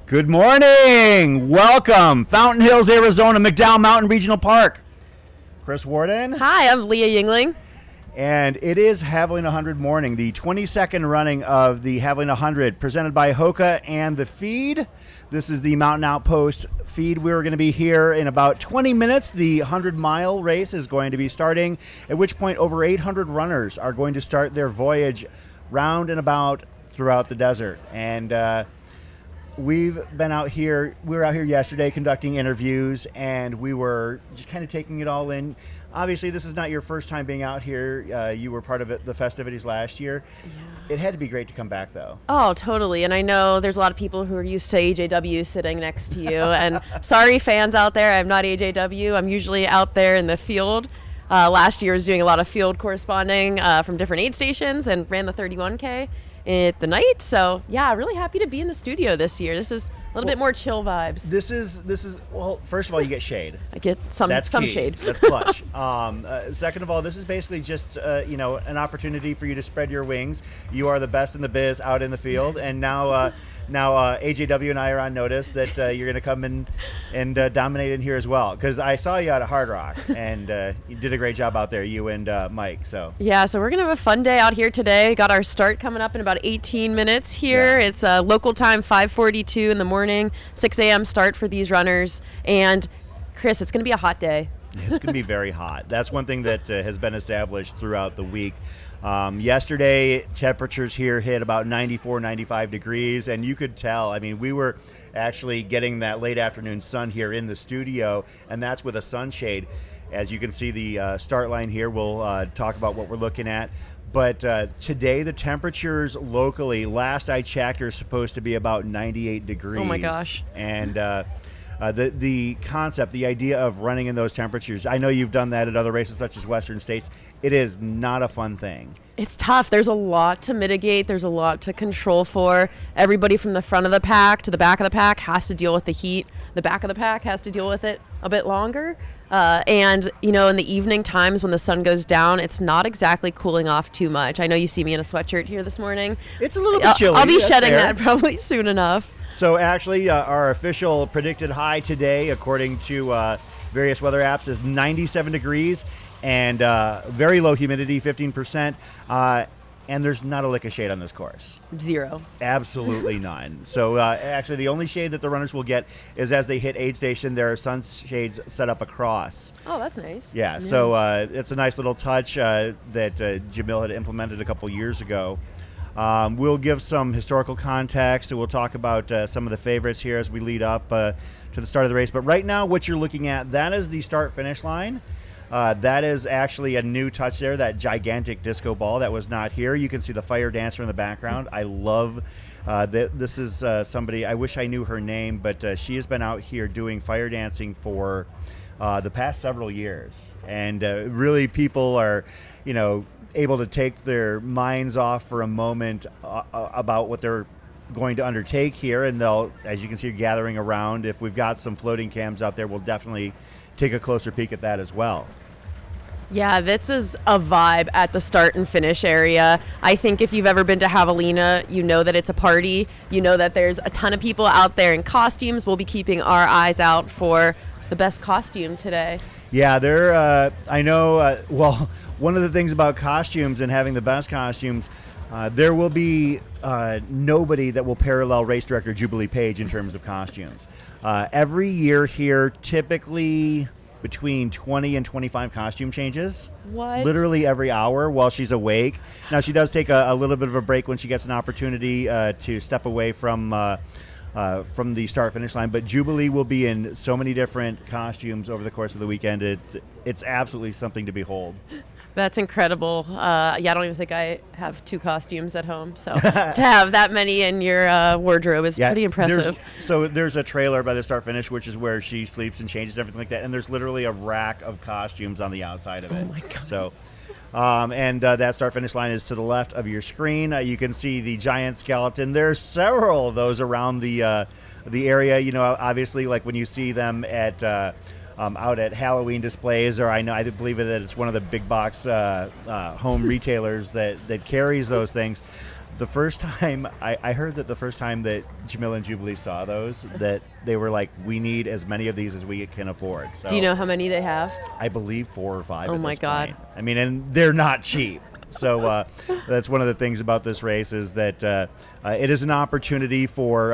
Good morning. Welcome. Fountain Hills, Arizona, McDowell Mountain Regional Park. Chris Warden. Hi, I'm Leah Yingling. And it is Javelina Jundred morning, the 22nd running of the Javelina Jundred, presented by Hoka and the Feed. This is the Mountain Outpost feed. We're going to be here in about 20 minutes. The 100-mile race is going to be starting, at which point over 800 runners are going to start their voyage round and about throughout the desert. And we've been out here. We were out here yesterday conducting interviews, and we were just kind of taking it all in. Obviously, this is not your first time being out here. You were part of the festivities last year. Yeah. It had to be great to come back, though. Oh, totally. And I know there's a lot of people who are used to AJW sitting next to you. And sorry, fans out there, I'm not AJW. I'm usually out there in the field. Last year I was doing a lot of field corresponding from different aid stations and ran the 31K at the night. So yeah, really happy to be in the studio this year. This is a little bit more chill vibes. This is well, first of all, you get shade. I get some shade. That's clutch. Second of all, this is basically just an opportunity for you to spread your wings. You are the best in the biz out in the field, and now AJW and I are on notice that you're going to come in and dominate in here as well. Because I saw you out at Hard Rock, and you did a great job out there, you and Mike. So yeah, so we're going to have a fun day out here today. Got our start coming up in about 18 minutes here. Yeah. It's local time 5:42 in the morning, 6 a.m. start for these runners. And Chris, it's going to be a hot day. It's going to be very hot. That's one thing that has been established throughout the week. Yesterday, temperatures here hit about 94, 95 degrees, and you could tell. I mean, we were actually getting that late afternoon sun here in the studio, and that's with a sunshade. As you can see the start line here, we'll talk about what we're looking at. But today, the temperatures locally, last I checked, are supposed to be about 98 degrees. Oh my gosh. And the concept, the idea of running in those temperatures, I know you've done that at other races such as Western States. It is not a fun thing. It's tough. There's a lot to mitigate. There's a lot to control for. Everybody from the front of the pack to the back of the pack has to deal with the heat. The back of the pack has to deal with it a bit longer. And, in the evening times when the sun goes down, it's not exactly cooling off too much. I know you see me in a sweatshirt here this morning. It's a little bit chilly. I'll be shedding that probably soon enough. So actually, our official predicted high today, according to various weather apps, is 97 degrees and very low humidity, 15%. And there's not a lick of shade on this course. Zero. Absolutely none. So actually, the only shade that the runners will get is as they hit aid station. There are sunshades set up across. Oh, that's nice. Yeah. So it's a nice little touch that Jamil had implemented a couple years ago. We'll give some historical context, and we'll talk about some of the favorites here as we lead up to the start of the race. But right now, what you're looking at, that is the start-finish line. That is actually a new touch there, that gigantic disco ball that was not here. You can see the fire dancer in the background. I love this is somebody, I wish I knew her name, but she has been out here doing fire dancing for the past several years. And really people are, able to take their minds off for a moment about what they're going to undertake here, and they'll, as you can see, gathering around. If we've got some floating cams out there, we'll definitely take a closer peek at that as well. Yeah, this is a vibe at the start and finish area. I think if you've ever been to Javelina, you know that it's a party. You know that there's a ton of people out there in costumes. We'll be keeping our eyes out for the best costume today. Yeah, I know, well, one of the things about costumes and having the best costumes, there will be nobody that will parallel race director Jubilee Page in terms of costumes. Every year here, typically between 20 and 25 costume changes. What? Literally every hour while she's awake. Now, she does take a little bit of a break when she gets an opportunity to step away from the start-finish line, but Jubilee will be in so many different costumes over the course of the weekend. It's absolutely something to behold. That's incredible. I don't even think I have 2 costumes at home, so to have that many in your wardrobe is pretty impressive. There's a trailer by the start-finish, which is where she sleeps and changes, everything like that, and there's literally a rack of costumes on the outside of it. Oh my God. So, that start-finish line is to the left of your screen. You can see the giant skeleton. There's several of those around the area. Obviously, like when you see them at out at Halloween displays, or I believe that it's one of the big box home retailers that carries those things. The first time, I heard that the first time that Jamil and Jubilee saw those, that they were like, we need as many of these as we can afford. So Do you know how many they have? I believe 4 or 5 Oh at my this God. point. I mean, and they're not cheap. So that's one of the things about this race is that it is an opportunity for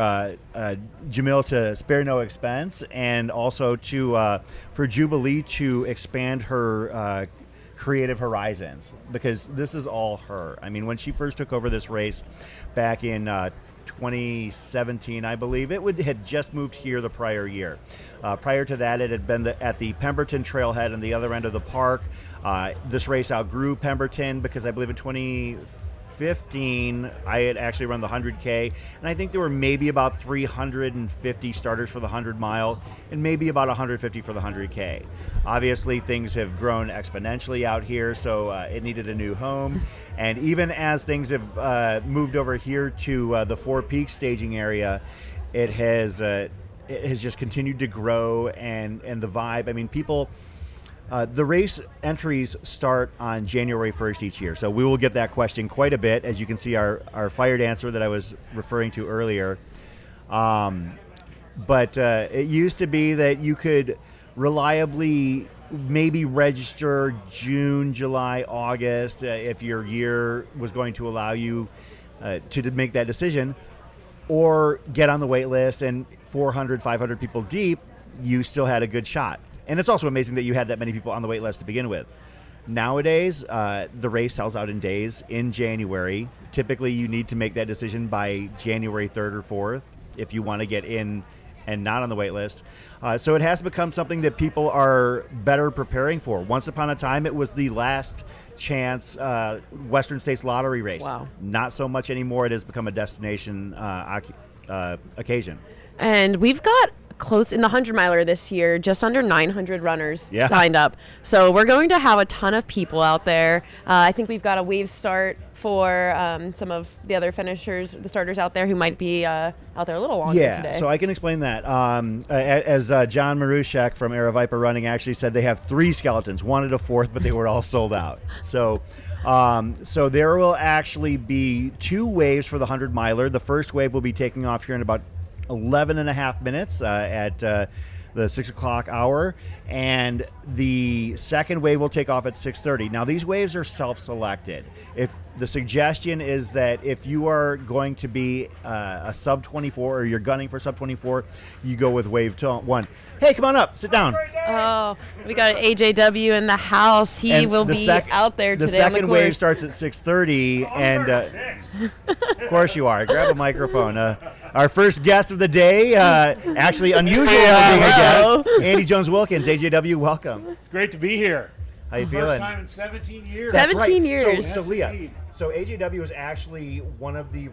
Jamil to spare no expense, and also to for Jubilee to expand her creative horizons, because this is all her. I mean, when she first took over this race back in 2017, I believe, had just moved here the prior year. Prior to that, it had been at the Pemberton Trailhead on the other end of the park. This race outgrew Pemberton because I believe in 2015 I had actually run the 100K, and I think there were maybe about 350 starters for the 100 mile and maybe about 150 for the 100K. Obviously things have grown exponentially out here, so it needed a new home. And even as things have moved over here to the Four Peaks staging area, it has just continued to grow, and the vibe. I mean, people. The race entries start on January 1st each year, so we will get that question quite a bit, as you can see our fire dancer that I was referring to earlier. But it used to be that you could reliably maybe register June, July, August if your year was going to allow you to make that decision, or get on the wait list, and 400, 500 people deep, you still had a good shot. And it's also amazing that you had that many people on the wait list to begin with. Nowadays, the race sells out in days in January. Typically, you need to make that decision by January 3rd or 4th if you want to get in and not on the wait list. So it has become something that people are better preparing for. Once upon a time, it was the last chance Western States Lottery race. Wow. Not so much anymore. It has become a destination occasion. And we've got close in the 100 miler this year, just under 900 runners Yeah. signed up. So we're going to have a ton of people out there. I think we've got a wave start for some of the other finishers, the starters out there who might be out there a little longer today. So I can explain that. As John Marushek from Era Viper Running actually said, they have 3 skeletons, wanted a 4th, but they were all sold out. So there will actually be 2 waves for the 100 miler. The first wave will be taking off here in about 11 and a half minutes at the 6 o'clock hour, and the second wave will take off at 6:30. Now, these waves are self-selected. If the suggestion is that if you are going to be a sub 24, or you're gunning for sub 24, you go with wave 1. Hey, come on up, sit down. Oh, we got AJW in the house. He And will the be sec- out there The today on the second course. wave starts at 6:30, and of course you are. Grab a microphone. Our first guest of the day, actually unusual being a guest, Andy Jones Wilkins, AJW. Welcome. It's great to be here. How you First feeling? time in 17 years. That's 17 right. years. So Yes, Leah, indeed. so AJW is actually one of the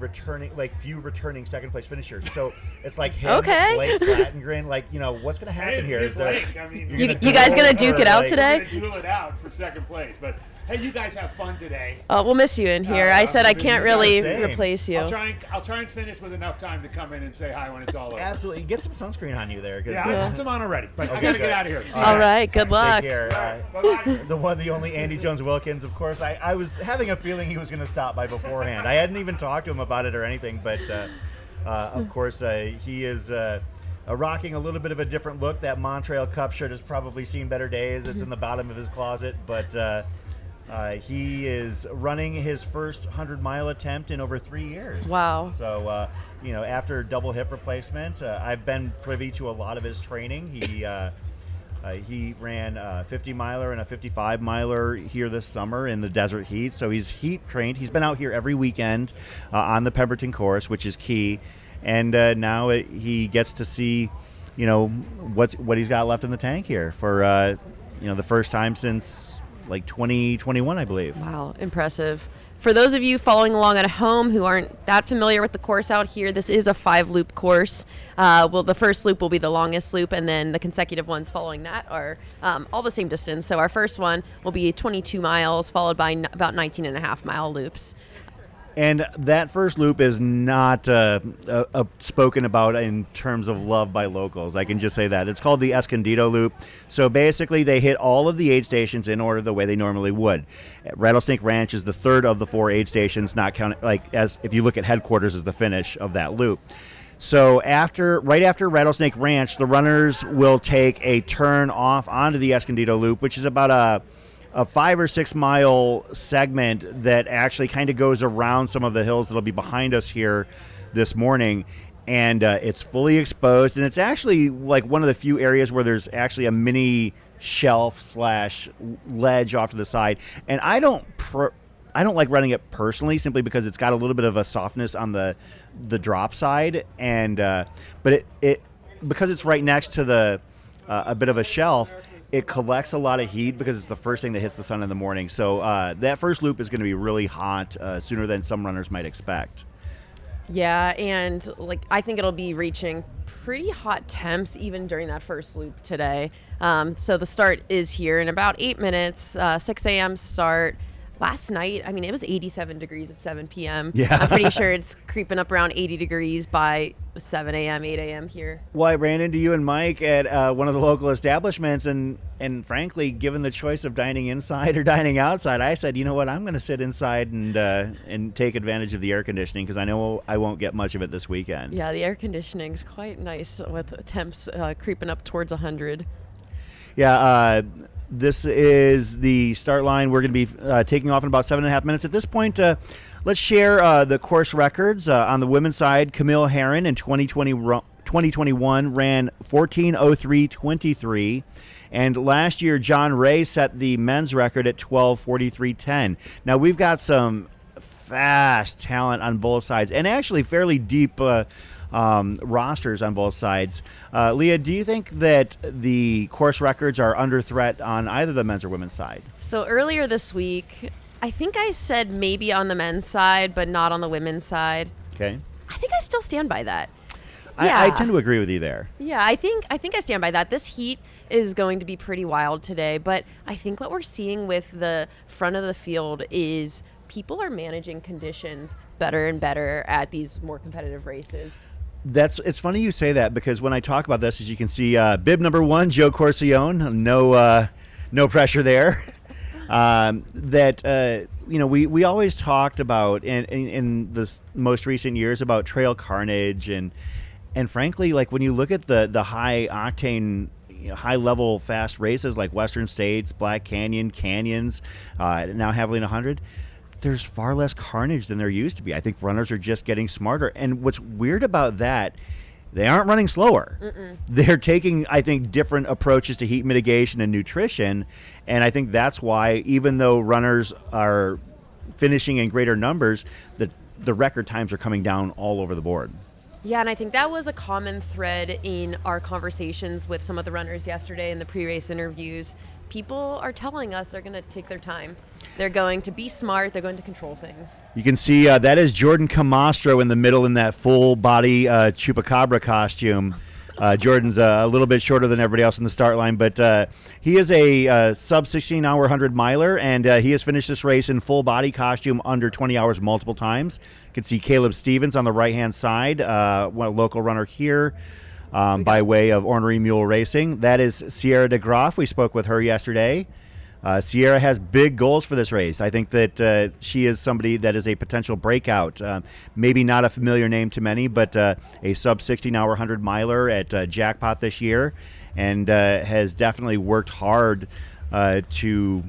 few returning second place finishers. So it's like him, Okay. Blake Slatengren. Like, what's going to happen Hey, here? hey, Is there- Blake, I mean, You gonna guys duel gonna duke or, it out like- today? We're gonna duel it out for second place. But hey, you guys have fun today. We'll miss you in here. I said I can't really Same. replace you. I'll try and finish with enough time to come in and say hi when it's all over. Absolutely. Get some sunscreen on you there. 'Cause, Yeah, I got some on already, but I Okay, gotta good. get out of here. See you All guys. right, good luck. Take care. Bye-bye. The one, the only Andy Jones Wilkins, of course. I was having a feeling he was going to stop by beforehand. I hadn't even talked to him about it or anything, but of course he is rocking a little bit of a different look. That Montreal Cup shirt has probably seen better days. It's in the bottom of his closet, but he is running his first 100-mile attempt in over 3 years. Wow. So, after double hip replacement, I've been privy to a lot of his training. He ran a 50-miler and a 55-miler here this summer in the desert heat, so he's heat trained. He's been out here every weekend on the Pemberton course, which is key, and now he gets to see, what he's got left in the tank here for, the first time since like 2021, I believe. Wow, impressive. For those of you following along at home who aren't that familiar with the course out here, this is a 5-loop course. The first loop will be the longest loop, and then the consecutive ones following that are all the same distance. So our first one will be 22 miles, followed by about 19.5-mile loops. And that first loop is not spoken about in terms of love by locals. I can just say that. It's called the Escondido Loop. So basically, they hit all of the aid stations in order the way they normally would. Rattlesnake Ranch is the third of the 4 aid stations, not counting, as if you look at headquarters as the finish of that loop. So right after Rattlesnake Ranch, the runners will take a turn off onto the Escondido Loop, which is about a 5 or 6 mile segment that actually kind of goes around some of the hills that'll be behind us here this morning. And it's fully exposed, and it's actually like one of the few areas where there's actually a mini shelf / ledge off to the side. And I don't like running it personally, simply because it's got a little bit of a softness on the drop side, and but it because it's right next to the a bit of a shelf. It collects a lot of heat because it's the first thing that hits the sun in the morning. So that first loop is going to be really hot sooner than some runners might expect. Yeah, and I think it'll be reaching pretty hot temps even during that first loop today. So the start is here in about 8 minutes, 6 a.m. start. Last night, it was 87 degrees at 7 p.m. Yeah. I'm pretty sure it's creeping up around 80 degrees by 7 a.m., 8 a.m. here. Well, I ran into you and Mike at one of the local establishments, and frankly, given the choice of dining inside or dining outside, I said, you know what, I'm going to sit inside and take advantage of the air conditioning, because I know I won't get much of it this weekend. Yeah, the air conditioning is quite nice with temps creeping up towards 100. Yeah, this is the start line. We're going to be taking off in about 7.5 minutes. At this point, let's share the course records. On the women's side, Camille Herron in 2021 ran 14:03.23. And last year, John Ray set the men's record at 12:43.10. Now, we've got some fast talent on both sides, and actually fairly deep rosters on both sides. Leah, do you think that the course records are under threat on either the men's or women's side? So earlier this week, I think I said maybe on the men's side, but not on the women's side. Okay. I think I still stand by that. I tend to agree with you there. Yeah, I think I stand by that. This heat is going to be pretty wild today, but I think what we're seeing with the front of the field is people are managing conditions better and better at these more competitive races. It's funny you say that, because when I talk about this, as you can see, bib number 1, Joe Corcione, no pressure there. We always talked about in the most recent years about trail carnage, and frankly, like when you look at the high octane, high level fast races like Western States, Black Canyon, Canyons, now Javelina 100. There's far less carnage than there used to be. I think runners are just getting smarter. And what's weird about that, they aren't running slower. Mm-mm. They're taking, I think, different approaches to heat mitigation and nutrition. And I think that's why, even though runners are finishing in greater numbers, the record times are coming down all over the board. Yeah, and I think that was a common thread in our conversations with some of the runners yesterday in the pre-race interviews. People are telling us they're going to take their time. They're going to be smart. They're going to control things. You can see that is Jordan Camastro in the middle in that full body chupacabra costume. Jordan's a little bit shorter than everybody else in the start line, but he is a sub 16-hour 100 miler, and he has finished this race in full body costume under 20 hours multiple times. You can see Caleb Stevens on the right-hand side, one local runner here. By way of Ornery Mule Racing. That is Sierra DeGroff. We spoke with her yesterday. Sierra has big goals for this race. I think that she is somebody that is a potential breakout. Maybe not a familiar name to many, but a sub 16-hour 100 miler at Jackpot this year, and has definitely worked hard to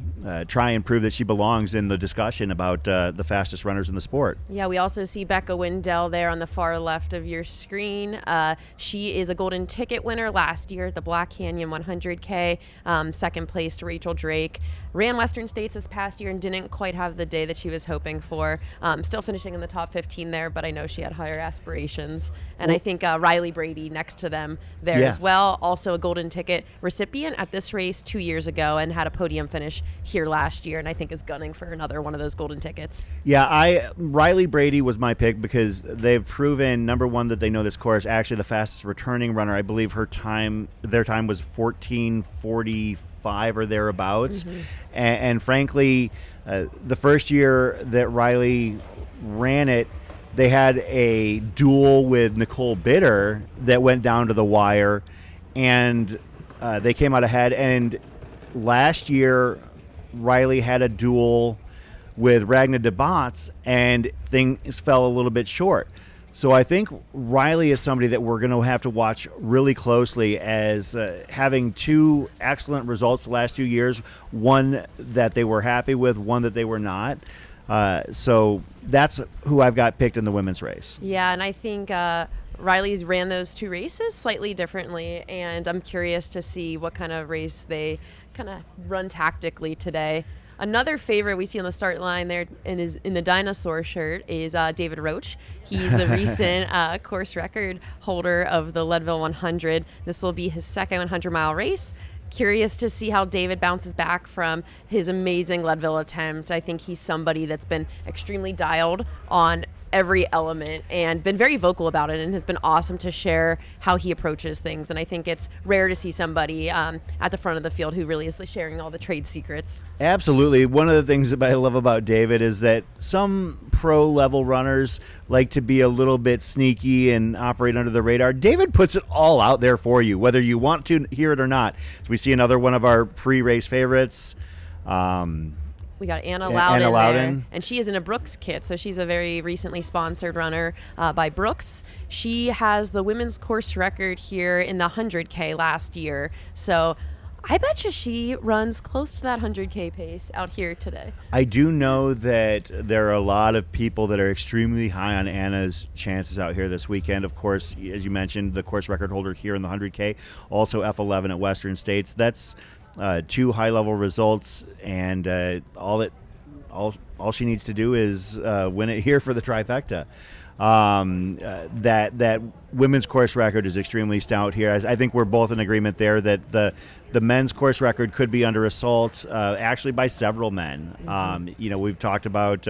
try and prove that she belongs in the discussion about the fastest runners in the sport. Yeah, we also see Becca Wendell there on the far left of your screen. She is a golden ticket winner last year at the Black Canyon 100K, second place to Rachel Drake. Ran Western States this past year and didn't quite have the day that she was hoping for. Still finishing in the top 15 there, but I know she had higher aspirations. And I think Riley Brady next to them there as well. Also a golden ticket recipient at this race 2 years ago and had a podium finish here last year, and I think is gunning for another one of those golden tickets. Yeah, Riley Brady was my pick because they've proven, number one, that they know this course. Actually, the fastest returning runner, I believe their time was 14:45 or thereabouts. Mm-hmm. And frankly, the first year that Riley ran it, they had a duel with Nicole Bitter that went down to the wire, and they came out ahead. And last year, Riley had a duel with Ragnar DeBots, and things fell a little bit short. So I think Riley is somebody that we're going to have to watch really closely, as having two excellent results the last 2 years, one that they were happy with, one that they were not. So that's who I've got picked in the women's race. Yeah, and I think Riley's ran those two races slightly differently, and I'm curious to see what kind of race they kind of run tactically today. Another favorite we see on the start line there in the dinosaur shirt is David Roach. He's the recent course record holder of the Leadville 100. This will be his second 100-mile race. Curious to see how David bounces back from his amazing Leadville attempt. I think he's somebody that's been extremely dialed on every element and been very vocal about it, and has been awesome to share how he approaches things. And I think it's rare to see somebody at the front of the field who really is sharing all the trade secrets. Absolutely. One of the things that I love about David is that some pro level runners like to be a little bit sneaky and operate under the radar. David puts it all out there for you, whether you want to hear it or not. So we see another one of our pre-race favorites. We got Anna Loudon, Loudon there, and she is in a Brooks kit, so she's a very recently sponsored runner by Brooks. She has the women's course record here in the 100K last year, so I bet you she runs close to that 100K pace out here today. I do know that there are a lot of people that are extremely high on Anna's chances out here this weekend. Of course, as you mentioned, the course record holder here in the 100K, also F11 at Western States. That's two high-level results, and all she needs to do is win it here for the trifecta. That women's course record is extremely stout here. I think we're both in agreement there that the men's course record could be under assault, actually by several men. Mm-hmm. We've talked about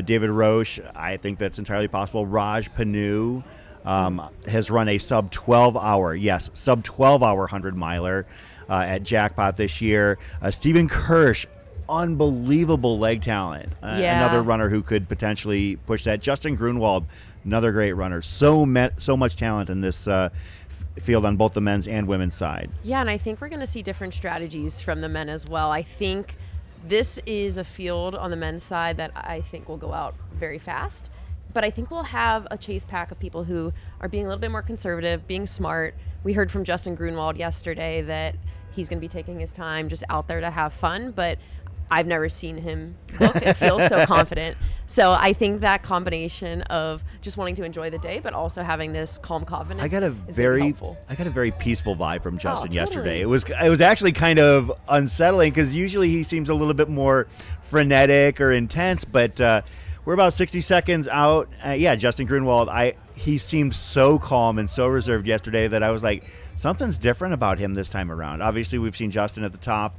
David Roche. I think that's entirely possible. Raj Panu has run a sub 12 hour 100 miler at Jackpot this year. Stephen Kirsch, unbelievable leg talent. Another runner who could potentially push that. Justin Grunwald, another great runner. So much talent in this field on both the men's and women's side. Yeah, and I think we're going to see different strategies from the men as well. I think this is a field on the men's side that I think will go out very fast. But I think we'll have a chase pack of people who are being a little bit more conservative, being smart. We heard from Justin Grunwald yesterday that he's going to be taking his time just out there to have fun, but I've never seen him look and feel so confident. So I think that combination of just wanting to enjoy the day, but also having this calm confidence, I got a very peaceful vibe from Justin yesterday. It was actually kind of unsettling, because usually he seems a little bit more frenetic or intense, but we're about 60 seconds out. Justin Grunwald, he seemed so calm and so reserved yesterday that I was like, something's different about him this time around. Obviously, we've seen Justin at the top,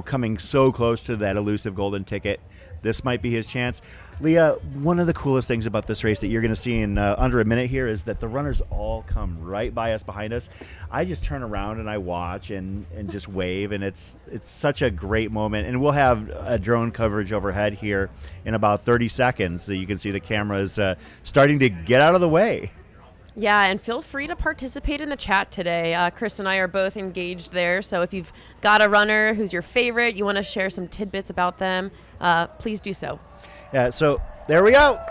coming so close to that elusive golden ticket. This might be his chance. Leah, one of the coolest things about this race that you're going to see in under a minute here is that the runners all come right by us behind us. I just turn around and I watch and just wave, and it's such a great moment. And we'll have a drone coverage overhead here in about 30 seconds, so you can see the cameras starting to get out of the way. Yeah, and feel free to participate in the chat today. Chris and I are both engaged there, so if you've got a runner who's your favorite, you want to share some tidbits about them, please do so. Yeah, so there we go.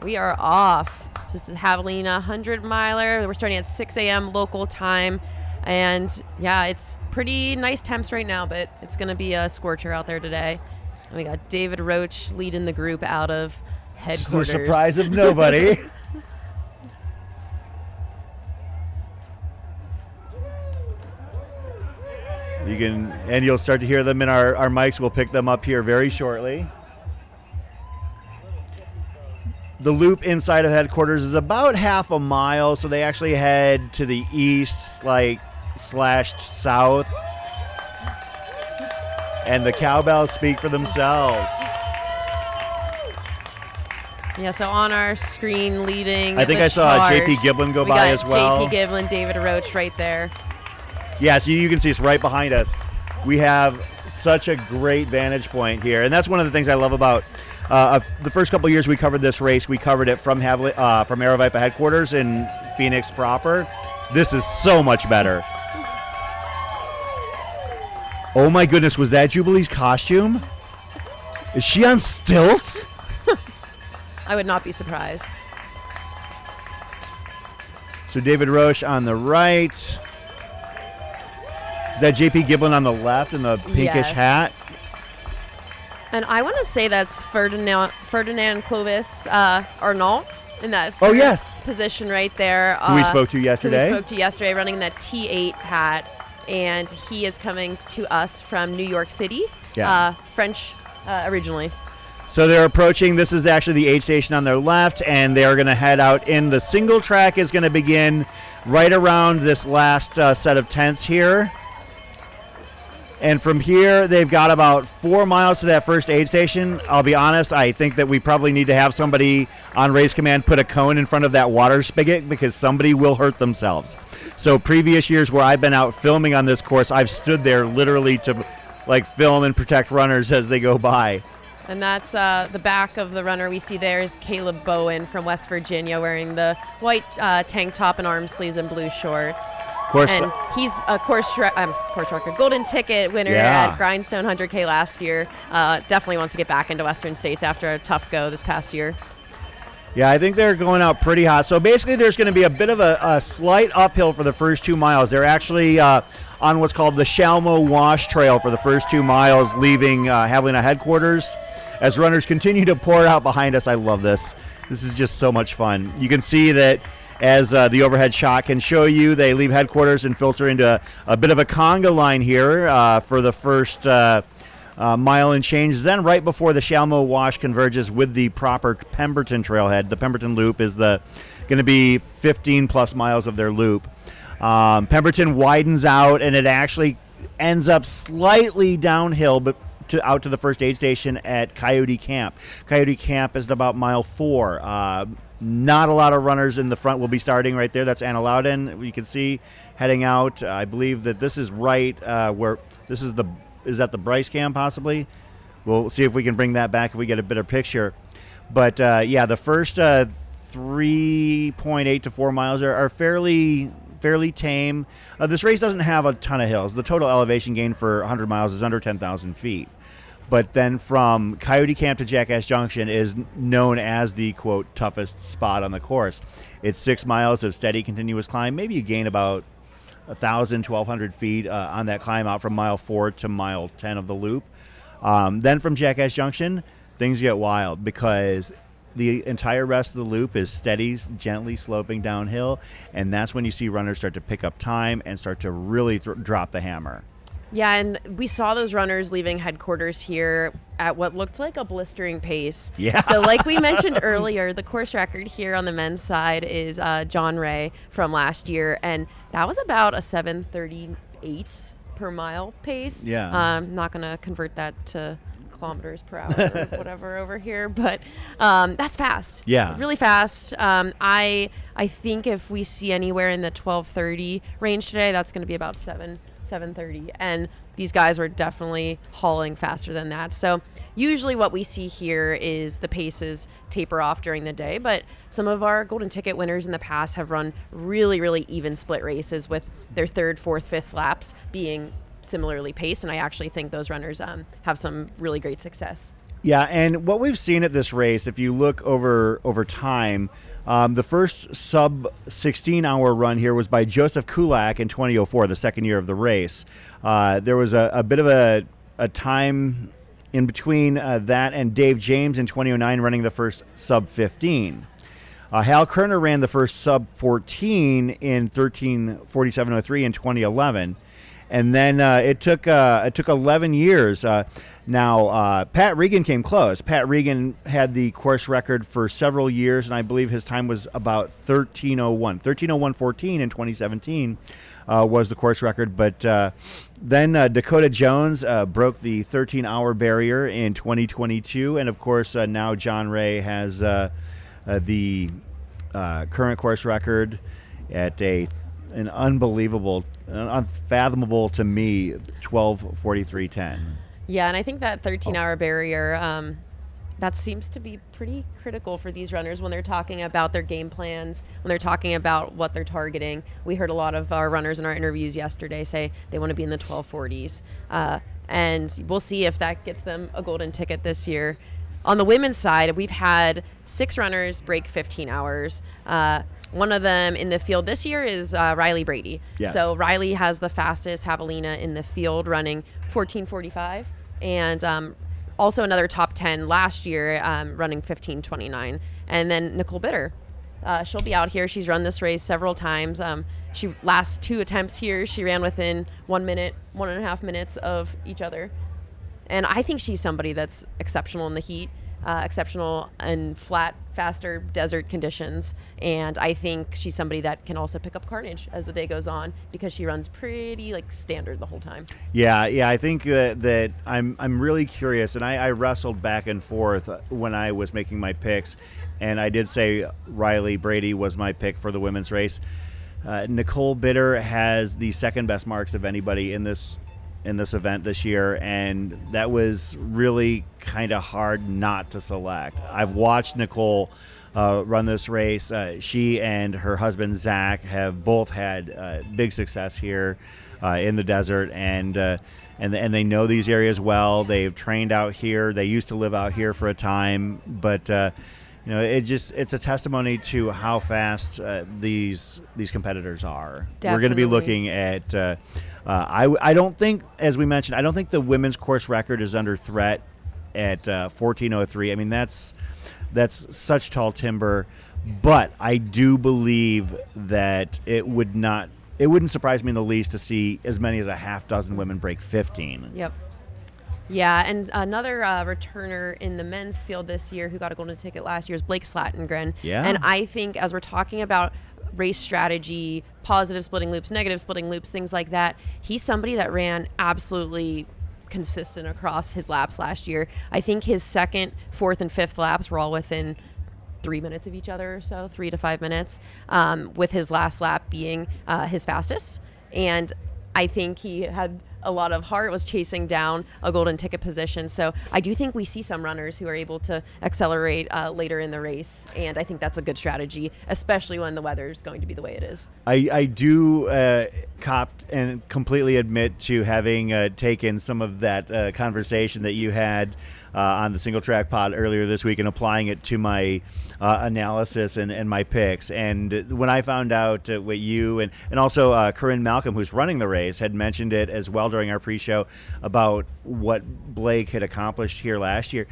We are off. So this is Javelina 100 miler. We're starting at 6 a.m. local time, and yeah, it's pretty nice temps right now, but it's going to be a scorcher out there today. And we got David Roach leading the group out of headquarters. To the surprise of nobody. You'll start to hear them in our mics. We'll pick them up here very shortly. The loop inside of headquarters is about half a mile, so they actually head to the east, slashed south. And the cowbells speak for themselves. Yeah, so on our screen leading, I think I saw JP Giblin go by as well. JP Giblin, David Roach right there. Yeah, so you can see us right behind us. We have such a great vantage point here, and that's one of the things I love about The first couple years we covered this race, we covered it from Aerovipa headquarters in Phoenix proper. This is so much better. Oh my goodness, was that Jubilee's costume? Is she on stilts? I would not be surprised. So David Roche on the right. Is that JP Giblin on the left in the pinkish Yes. hat? And I want to say that's Ferdinand Clovis Arnault in that Oh, third yes. position right there. Who we spoke to yesterday. Who we spoke to yesterday, running that T8 hat. And he is coming to us from New York City, Yeah. French originally. So they're approaching. This is actually the aid station on their left, and they are going to head out in. The single track is going to begin right around this last set of tents here. And from here, they've got about 4 miles to that first aid station. I'll be honest, I think that we probably need to have somebody on Race Command put a cone in front of that water spigot because somebody will hurt themselves. So previous years where I've been out filming on this course, I've stood there literally to film and protect runners as they go by. And that's the back of the runner we see there is Caleb Bowen from West Virginia wearing the white tank top and arm sleeves and blue shorts. Course, and he's a course record, golden ticket winner Yeah. at Grindstone 100K last year. Definitely wants to get back into Western States after a tough go this past year. Yeah, I think they're going out pretty hot. So basically there's going to be a bit of a slight uphill for the first 2 miles. They're actually on what's called the Shalmo Wash Trail for the first 2 miles, leaving Javelina headquarters. As runners continue to pour out behind us, I love this. This is just so much fun. You can see that as the overhead shot can show you, they leave headquarters and filter into a bit of a conga line here for the first mile and change. Then right before the Shalmo Wash converges with the proper Pemberton trailhead, the Pemberton loop is going to be 15 plus miles of their loop. Pemberton widens out and it actually ends up slightly downhill, but out to the first aid station at Coyote Camp. Coyote Camp is about mile 4. Not a lot of runners in the front will be starting right there. That's Anna Loudon. You can see heading out. I believe that this is right where this is that the Bryce Camp possibly? We'll see if we can bring that back if we get a better picture. But yeah, the first 3.8 to 4 miles are fairly tame. This race doesn't have a ton of hills. The total elevation gain for 100 miles is under 10,000 feet. But then from Coyote Camp to Jackass Junction is known as the, quote, toughest spot on the course. It's 6 miles of steady, continuous climb. Maybe you gain about 1,000, 1,200 feet on that climb out from mile 4 to mile 10 of the loop. Then from Jackass Junction, things get wild because the entire rest of the loop is steady, gently sloping downhill, and that's when you see runners start to pick up time and start to really drop the hammer. Yeah, and we saw those runners leaving headquarters here at what looked like a blistering pace. Yeah. So like we mentioned earlier, the course record here on the men's side is John Ray from last year, and that was about a 7:38 per mile pace. Yeah. I'm not going to convert that to kilometers per hour or whatever over here, but that's fast. Yeah. Really fast. I think if we see anywhere in the 12:30 range today, that's going to be about 7:30, and these guys were definitely hauling faster than that. So usually what we see here is the paces taper off during the day, but some of our golden ticket winners in the past have run really, really even split races with their 3rd, 4th, 5th laps being similarly paced, and I actually think those runners have some really great success. Yeah, and what we've seen at this race, if you look over time, the first sub-16-hour run here was by Joseph Kulak in 2004, the second year of the race. There was a bit of a time in between that and Dave James in 2009 running the first sub-15. Hal Kerner ran the first sub-14 in 13:47:03 in 2011. And then it took 11 years. Now, Pat Regan came close. Pat Regan had the course record for several years, and I believe his time was about 13:01. 13:01:14 in 2017 was the course record. But then Dakota Jones broke the 13-hour barrier in 2022. And, of course, now John Ray has the current course record at an unbelievable, unfathomable to me, 12:43:10. Yeah, and I think that 13-hour barrier that seems to be pretty critical for these runners when they're talking about their game plans, when they're talking about what they're targeting. We heard a lot of our runners in our interviews yesterday say they want to be in the 1240s. And we'll see if that gets them a golden ticket this year. On the women's side, we've had 6 runners break 15 hours. One of them in the field this year is Riley Brady. Yes. So Riley has the fastest Javelina in the field, running 14:45, and also another top 10 last year, running 15:29. And then Nicole Bitter, she'll be out here. She's run this race several times. She last 2 attempts here, she ran within 1 minute, 1.5 minutes of each other. And I think she's somebody that's exceptional in the heat, exceptional in flat, faster desert conditions. And I think she's somebody that can also pick up carnage as the day goes on because she runs pretty standard the whole time. Yeah. I think that I'm really curious, and I wrestled back and forth when I was making my picks, and I did say Riley Brady was my pick for the women's race. Nicole Bitter has the second best marks of anybody in this event this year, and that was really kind of hard not to select. I've watched Nicole run this race. She and her husband Zach have both had big success here in the desert, and they know these areas well. They've trained out here. They used to live out here for a time, but it's a testimony to how fast these competitors are. Definitely. We're going to be looking at. I don't think, as we mentioned, I don't think the women's course record is under threat at 14:03. I mean, that's such tall timber, but I do believe that it wouldn't surprise me in the least to see as many as a half dozen women break 15. Yep. Yeah, and another returner in the men's field this year who got a golden ticket last year is Blake Slatengren. Yeah. And I think as we're talking about race strategy, positive splitting loops, negative splitting loops, things like that, he's somebody that ran absolutely consistent across his laps last year. I think his second, fourth, and fifth laps were all within 3 minutes of each other or so, 3 to 5 minutes, with his last lap being his fastest. And I think he had a lot of heart, was chasing down a golden ticket position. So I do think we see some runners who are able to accelerate later in the race, and I think that's a good strategy, especially when the weather is going to be the way it is. I do cop and completely admit to having taken some of that conversation that you had on the single track pod earlier this week and applying it to my analysis and my picks. And when I found out what you and also Corinne Malcolm, who's running the race, had mentioned it as well during our pre-show about what Blake had accomplished here last year.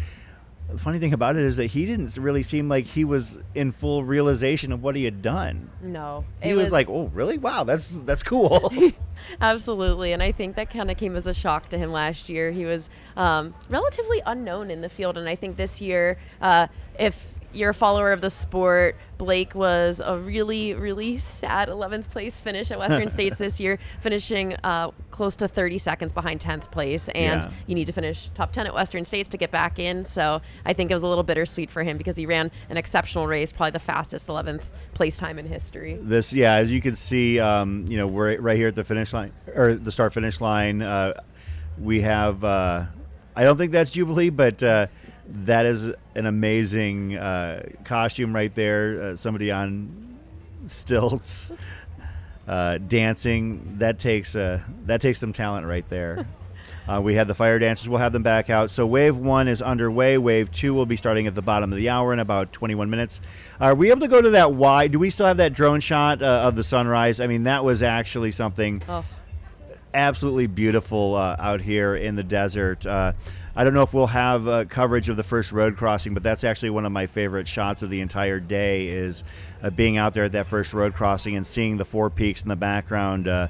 The funny thing about it is that he didn't really seem like he was in full realization of what he had done. No. He was like, oh, really? Wow, that's cool. Absolutely, and I think that kind of came as a shock to him last year. He was relatively unknown in the field, and I think this year, if you're a follower of the sport, Blake was a really, really sad 11th place finish at Western States this year, finishing close to 30 seconds behind 10th place. And you need to finish top 10 at Western States to get back in. So I think it was a little bittersweet for him because he ran an exceptional race, probably the fastest 11th place time in history. As you can see, we're right here at the finish line, or the start finish line. We have, I don't think that's Jubilee, but that is an amazing costume right there. Somebody on stilts dancing. That takes some talent right there. We had the fire dancers. We'll have them back out. So wave 1 is underway. Wave 2 will be starting at the bottom of the hour in about 21 minutes. Are we able to go to that Y? Do we still have that drone shot of the sunrise? I mean, that was actually something absolutely beautiful out here in the desert. I don't know if we'll have coverage of the first road crossing, but that's actually one of my favorite shots of the entire day is being out there at that first road crossing and seeing the Four Peaks in the background, the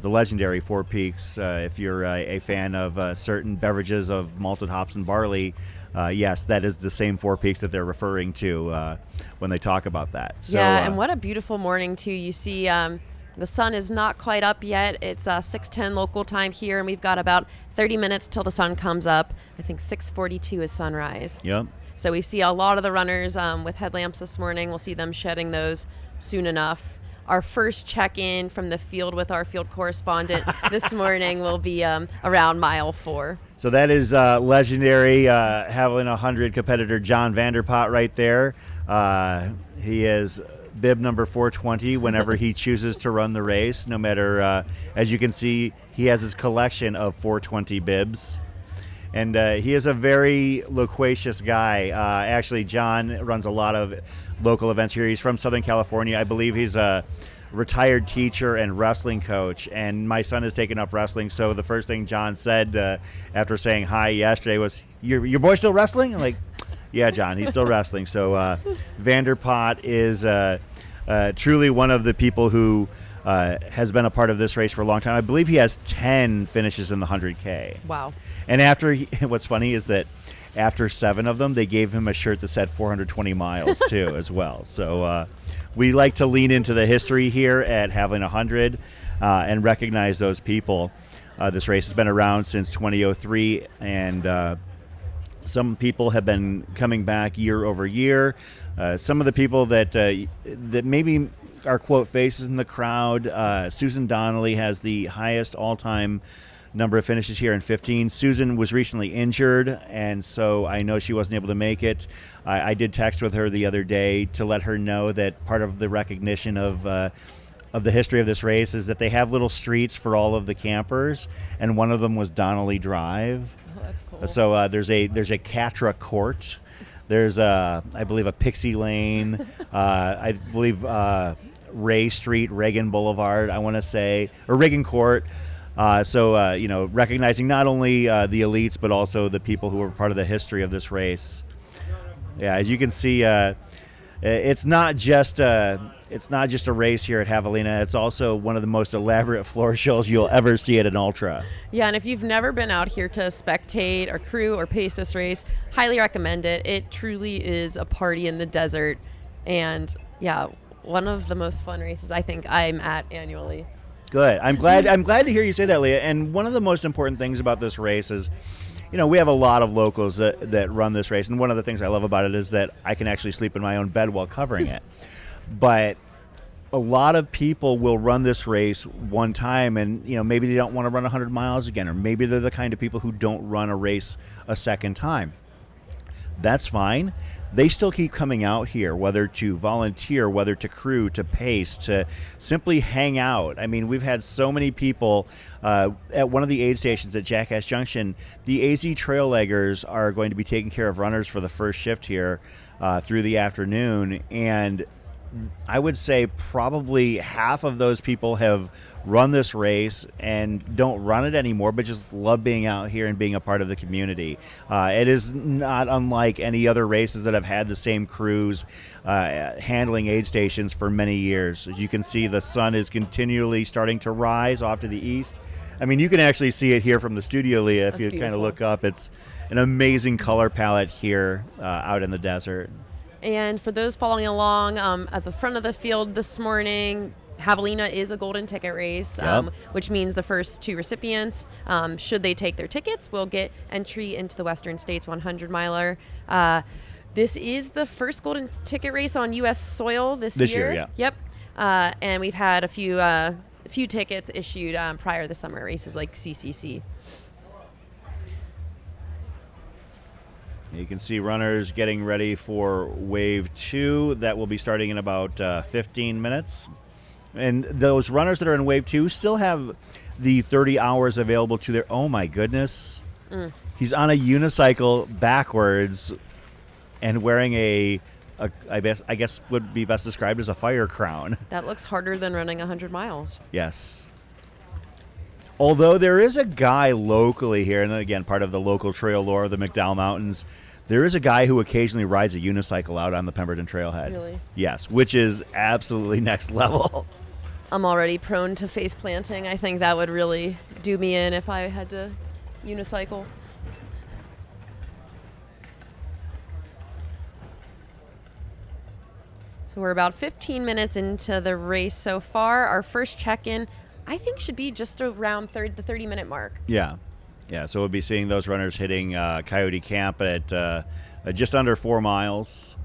legendary Four Peaks. If you're a fan of certain beverages of malted hops and barley, yes, that is the same Four Peaks that they're referring to when they talk about that. So, and what a beautiful morning, too. You see the sun is not quite up yet. It's 6:10 local time here, and we've got about 30 minutes till the sun comes up. I think 6:42 is sunrise. Yep. So we see a lot of the runners with headlamps this morning. We'll see them shedding those soon enough. our first check-in from the field with our field correspondent this morning will be around mile 4. So that is legendary Javelina 100 competitor John Vanderpot right there. He is bib number 420 whenever he chooses to run the race. No matter, as you can see, he has his collection of 420 bibs. And he is a very loquacious guy. Actually, John runs a lot of local events here. He's from Southern California. I believe he's a retired teacher and wrestling coach. And my son has taken up wrestling. So the first thing John said after saying hi yesterday was, your boy still wrestling? I'm like, yeah, John, he's still wrestling. So Vanderpot is truly one of the people who has been a part of this race for a long time. I believe he has 10 finishes in the 100K. Wow. And what's funny is that after 7 of them, they gave him a shirt that said 420 miles too, as well. So we like to lean into the history here at Javelina 100 and recognize those people. This race has been around since 2003, and some people have been coming back year over year. Some of the people that maybe are quote faces in the crowd. Susan Donnelly has the highest all-time number of finishes here in 15. Susan was recently injured, and so I know she wasn't able to make it. I did text with her the other day to let her know that part of the recognition of the history of this race is that they have little streets for all of the campers, and one of them was Donnelly Drive. Oh, that's cool. So there's a Catra Court. There's I believe a Pixie Lane. I believe Ray Street, Reagan Boulevard, I want to say, or Reagan Court. So recognizing not only the elites but also the people who were part of the history of this race. Yeah, as you can see, it's not just a race here at Javelina. It's also one of the most elaborate floor shows you'll ever see at an ultra. Yeah, and if you've never been out here to spectate or crew or pace this race, highly recommend it. It truly is a party in the desert, and yeah, one of the most fun races I think I'm at annually. Good. I'm glad to hear you say that, Leah. And one of the most important things about this race is, we have a lot of locals that run this race, and one of the things I love about it is that I can actually sleep in my own bed while covering it. But a lot of people will run this race one time, and maybe they don't want to run 100 miles again, or maybe they're the kind of people who don't run a race a second time. That's fine. They still keep coming out here, whether to volunteer, whether to crew, to pace, to simply hang out. I mean, we've had so many people at one of the aid stations at Jackass Junction. The AZ Trail Leggers are going to be taking care of runners for the first shift here through the afternoon, and I would say probably half of those people have run this race and don't run it anymore, but just love being out here and being a part of the community. It is not unlike any other races that have had the same crews handling aid stations for many years. As you can see, the sun is continually starting to rise off to the east. I mean, you can actually see it here from the studio, Leah, if you kind of look up. It's an amazing color palette here out in the desert. And for those following along at the front of the field this morning, Javelina is a golden ticket race, which means the first 2 recipients, should they take their tickets, will get entry into the Western States 100-miler. This is the first golden ticket race on U.S. soil this year. This year, yeah. Yep. And we've had a few tickets issued prior to the summer races like CCC. You can see runners getting ready for Wave 2. That will be starting in about 15 minutes. And those runners that are in Wave 2 still have the 30 hours available to their... Oh, my goodness. He's on a unicycle backwards and wearing I guess would be best described as a fire crown. That looks harder than running 100 miles. Yes. Although there is a guy locally here, and again, part of the local trail lore of the McDowell Mountains, there is a guy who occasionally rides a unicycle out on the Pemberton Trailhead. Really? Yes, which is absolutely next level. I'm already prone to face planting. I think that would really do me in if I had to unicycle. So we're about 15 minutes into the race so far. Our first check-in, I think, should be just around the 30-minute mark. Yeah. So we'll be seeing those runners hitting Coyote Camp at just under 4 miles.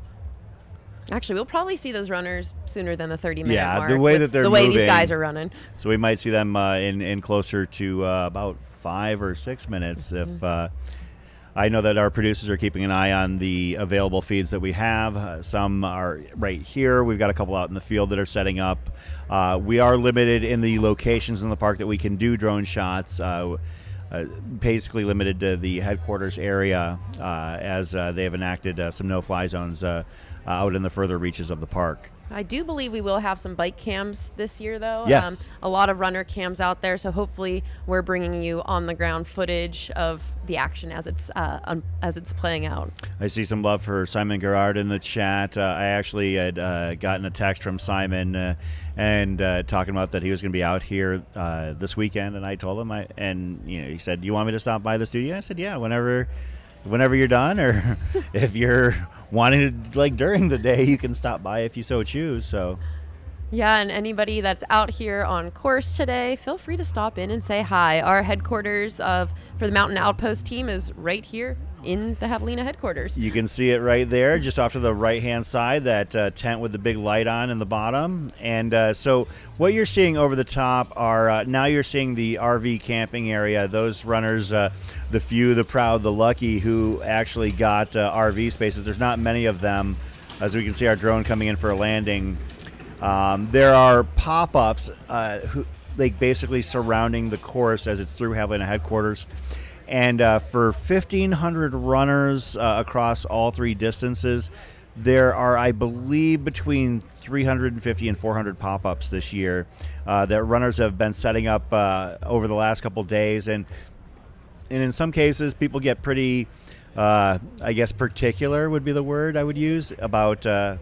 Actually, we'll probably see those runners sooner than the 30-minute Yeah, mark. the way that with they're the way these moving. guys are running. So we might see them in closer to about 5 or 6 minutes. If I know that our producers are keeping an eye on the available feeds that we have. Some are right here. We've got a couple out in the field that are setting up. We are limited in the locations in the park that we can do drone shots. Basically limited to the headquarters area as they have enacted some no-fly zones out in the further reaches of the park. I do believe we will have some bike cams this year, though. Yes. A lot of runner cams out there, so hopefully we're bringing you on-the-ground footage of the action as it's playing out. I see some love for Simon Gerard in the chat. I actually had gotten a text from Simon and talking about that he was going to be out here this weekend, and I told him, he said, "You want me to stop by the studio?" I said, "Yeah, whenever you're done, or if you're wanting to, like, during the day, you can stop by if you so choose." So Yeah, and anybody that's out here on course today, feel free to stop in and say hi. Our headquarters for the Mountain Outpost team is right here in the Javelina headquarters. you can see it right there, just off to the right-hand side, that tent with the big light on in the bottom. And so what you're seeing over the top are, now you're seeing the RV camping area. Those runners, the few, the proud, the lucky, who actually got RV spaces. There's not many of them. As we can see our drone coming in for a landing. There are pop-ups basically surrounding the course as it's through Javelina headquarters. And for 1,500 runners across all 3 distances, there are, I believe, between 350 and 400 pop-ups this year that runners have been setting up over the last couple days. And in some cases, people get pretty, particular would be the word I would use, about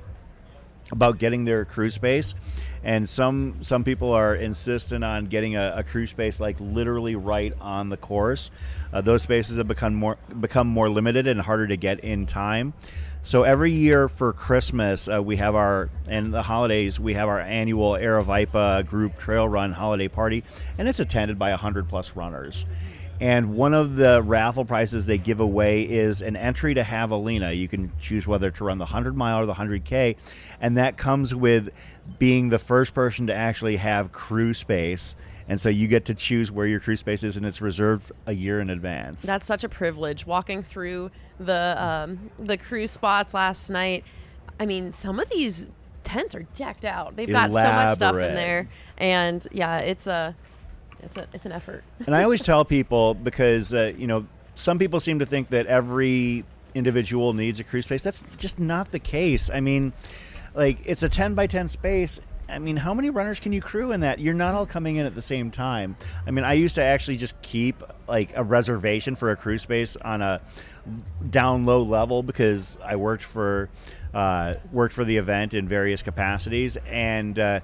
getting their crew space. And some people are insistent on getting a crew space like literally right on the course. Those spaces have become more limited and harder to get in time. So every year for Christmas, and the holidays, we have our annual Aravaipa group trail run holiday party, and it's attended by 100+ runners. And one of the raffle prizes they give away is an entry to Javelina. You can choose whether to run the 100-mile or the 100K, and that comes with being the first person to actually have crew space. And so you get to choose where your crew space is, and it's reserved a year in advance. That's such a privilege. Walking through the crew spots last night, I mean, some of these tents are decked out. They've got so much stuff in there, and yeah, it's an effort. And I always tell people, because some people seem to think that every individual needs a crew space. That's just not the case. I mean, like, it's a 10 by 10 space. I mean, how many runners can you crew in that? You're not all coming in at the same time. I mean, I used to actually just keep like a reservation for a crew space on a down low level because I worked for the event in various capacities, and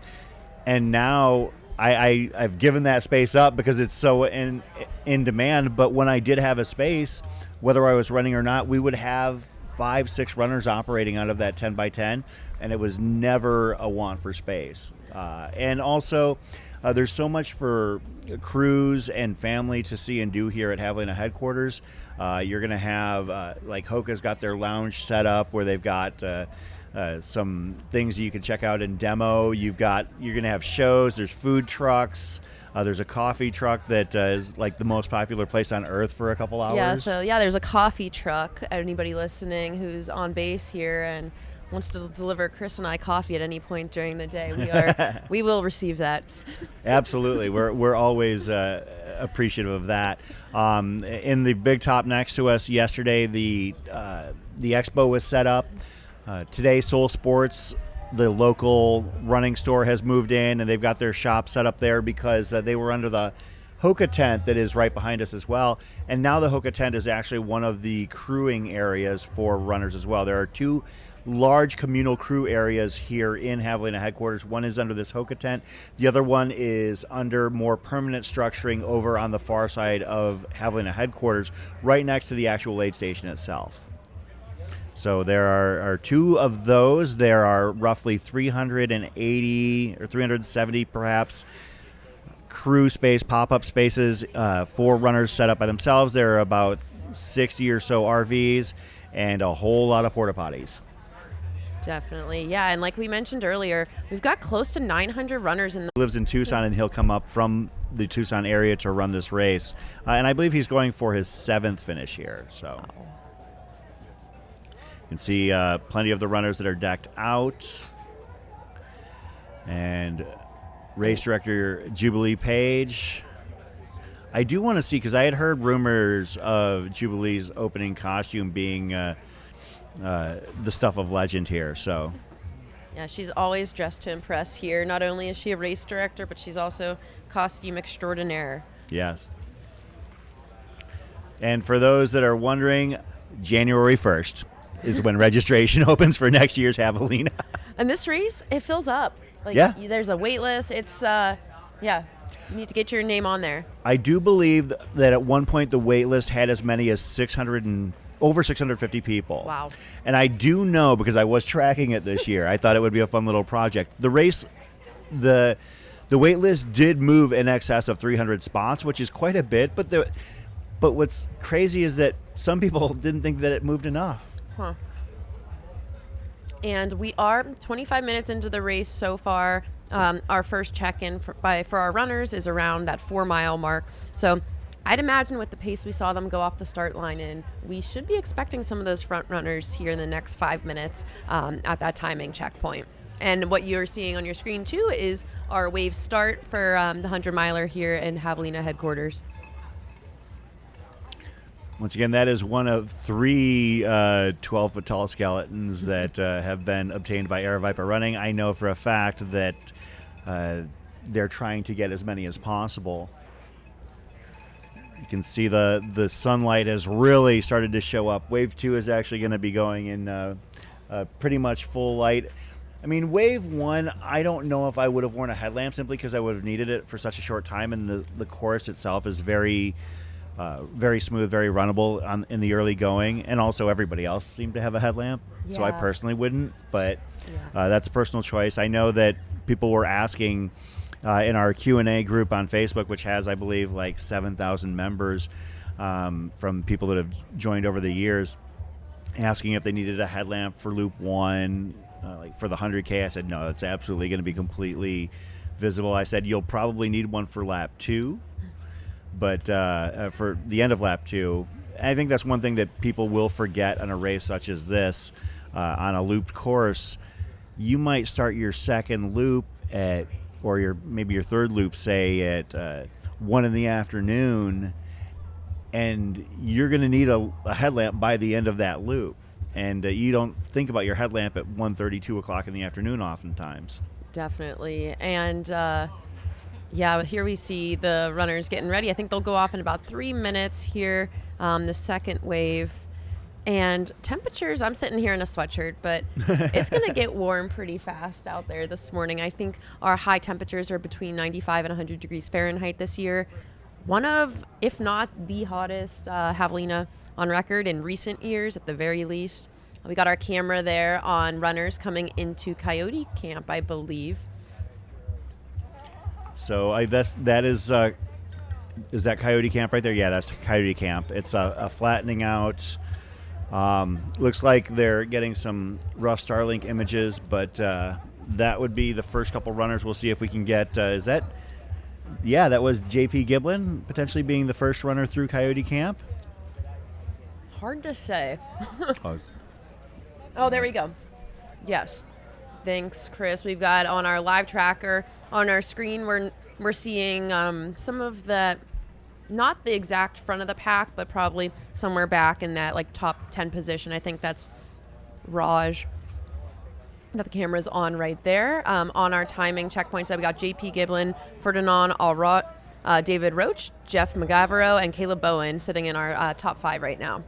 now I've given that space up because it's so in demand. But when I did have a space, whether I was running or not, we would have 5-6 runners operating out of that 10 by 10, and it was never a want for space. And also, there's so much for crews and family to see and do here at Javelina headquarters. You're going to have, like Hoka's got their lounge set up where they've got some things you can check out and demo. You're going to have shows. There's food trucks. There's a coffee truck that is like the most popular place on earth for a couple hours. There's a coffee truck. Anybody listening who's on base here and wants to deliver Chris and I coffee at any point during the day, we will receive that. Absolutely, we're always appreciative of that. In the big top next to us yesterday, the expo was set up. Today, Soul Sports, the local running store, has moved in, and they've got their shop set up there because they were under the Hoka tent that is right behind us as well. And now the Hoka tent is actually one of the crewing areas for runners as well. There are 2 large communal crew areas here in Javelina headquarters. One is under this Hoka tent. The other one is under more permanent structuring over on the far side of Javelina headquarters, right next to the actual aid station itself. So there are 2 of those. There are roughly 380 or 370 perhaps crew space, pop-up spaces for runners set up by themselves. There are about 60 or so RVs and a whole lot of porta potties. Definitely. Yeah. And like we mentioned earlier, we've got close to 900 runners in the. He lives in Tucson, and he'll come up from the Tucson area to run this race. And I believe he's going for his 7th finish here. So you can see plenty of the runners that are decked out. And race director Jubilee Page. I do want to see, because I had heard rumors of Jubilee's opening costume being the stuff of legend here. So Yeah, she's always dressed to impress here. Not only is she a race director, but she's also costume extraordinaire. yes. And for those that are wondering, January 1st is when registration opens for next year's Javelina. And this race, it fills up. Like, Yeah. There's a wait list. It's, you need to get your name on there. I do believe that at one point the wait list had as many as over 650 people. Wow. And I do know, because I was tracking it this year, I thought it would be a fun little project. The race, the wait list did move in excess of 300 spots, which is quite a bit. But what's crazy is that some people didn't think that it moved enough. Huh. And we are 25 minutes into the race so far. Our first check-in for our runners is around that 4-mile mark. So I'd imagine with the pace we saw them go off the start line in, we should be expecting some of those front runners here in the next 5 minutes at that timing checkpoint. And what you're seeing on your screen too is our wave start for the 100-miler here in Javelina headquarters. Once again, that is one of 3 12-foot tall skeletons that have been obtained by Air Viper Running. I know for a fact that they're trying to get as many as possible. You can see the sunlight has really started to show up. Wave 2 is actually going to be going in pretty much full light. I mean, Wave 1, I don't know if I would have worn a headlamp simply because I would have needed it for such a short time, and the course itself is very smooth, very runnable in the early going, and also everybody else seemed to have a headlamp, so I Yeah. personally wouldn't, but that's a personal choice. I know that people were asking in our Q&A group on Facebook, which has, I believe, like 7,000 members from people that have joined over the years, asking if they needed a headlamp for Loop 1, like for the 100K. I said, no, it's absolutely going to be completely visible. I said, you'll probably need one for Lap 2, but for the end of Lap 2, I think that's one thing that people will forget on a race such as this. On a looped course, you might start your second loop or maybe your third loop, say at 1 in the afternoon, and you're going to need a headlamp by the end of that loop. And you don't think about your headlamp at 1:30, 2 o'clock in the afternoon oftentimes. Definitely. And here we see the runners getting ready. I think they'll go off in about 3 minutes here, the second wave. And temperatures, I'm sitting here in a sweatshirt, but it's going to get warm pretty fast out there this morning. I think our high temperatures are between 95 and 100 degrees Fahrenheit this year. One of, if not the hottest Javelina on record in recent years, at the very least. We got our camera there on runners coming into Coyote Camp, I believe. So that is that Coyote Camp right there? Yeah, that's Coyote Camp. It's a flattening out. Looks like they're getting some rough Starlink images, but that would be the first couple runners. We'll see if we can get. That was JP Giblin potentially being the first runner through Coyote Camp. Hard to say. Oh, there we go. Yes. Thanks, Chris. We've got on our live tracker on our screen, we're seeing some of the, not the exact front of the pack, but probably somewhere back in that like top 10 position. I think that's Raj that the camera's on right there. On our timing checkpoints, so we got JP Giblin, Ferdinand Alrot, David Roach, Jeff McGavero, and Caleb Bowen sitting in our top 5 right now.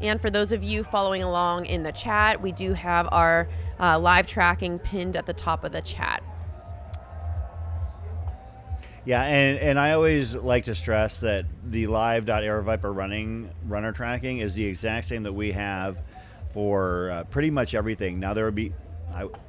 And for those of you following along in the chat, we do have our live tracking pinned at the top of the chat. Yeah, and I always like to stress that the live.airviper runner tracking is the exact same that we have for pretty much everything. Now there will be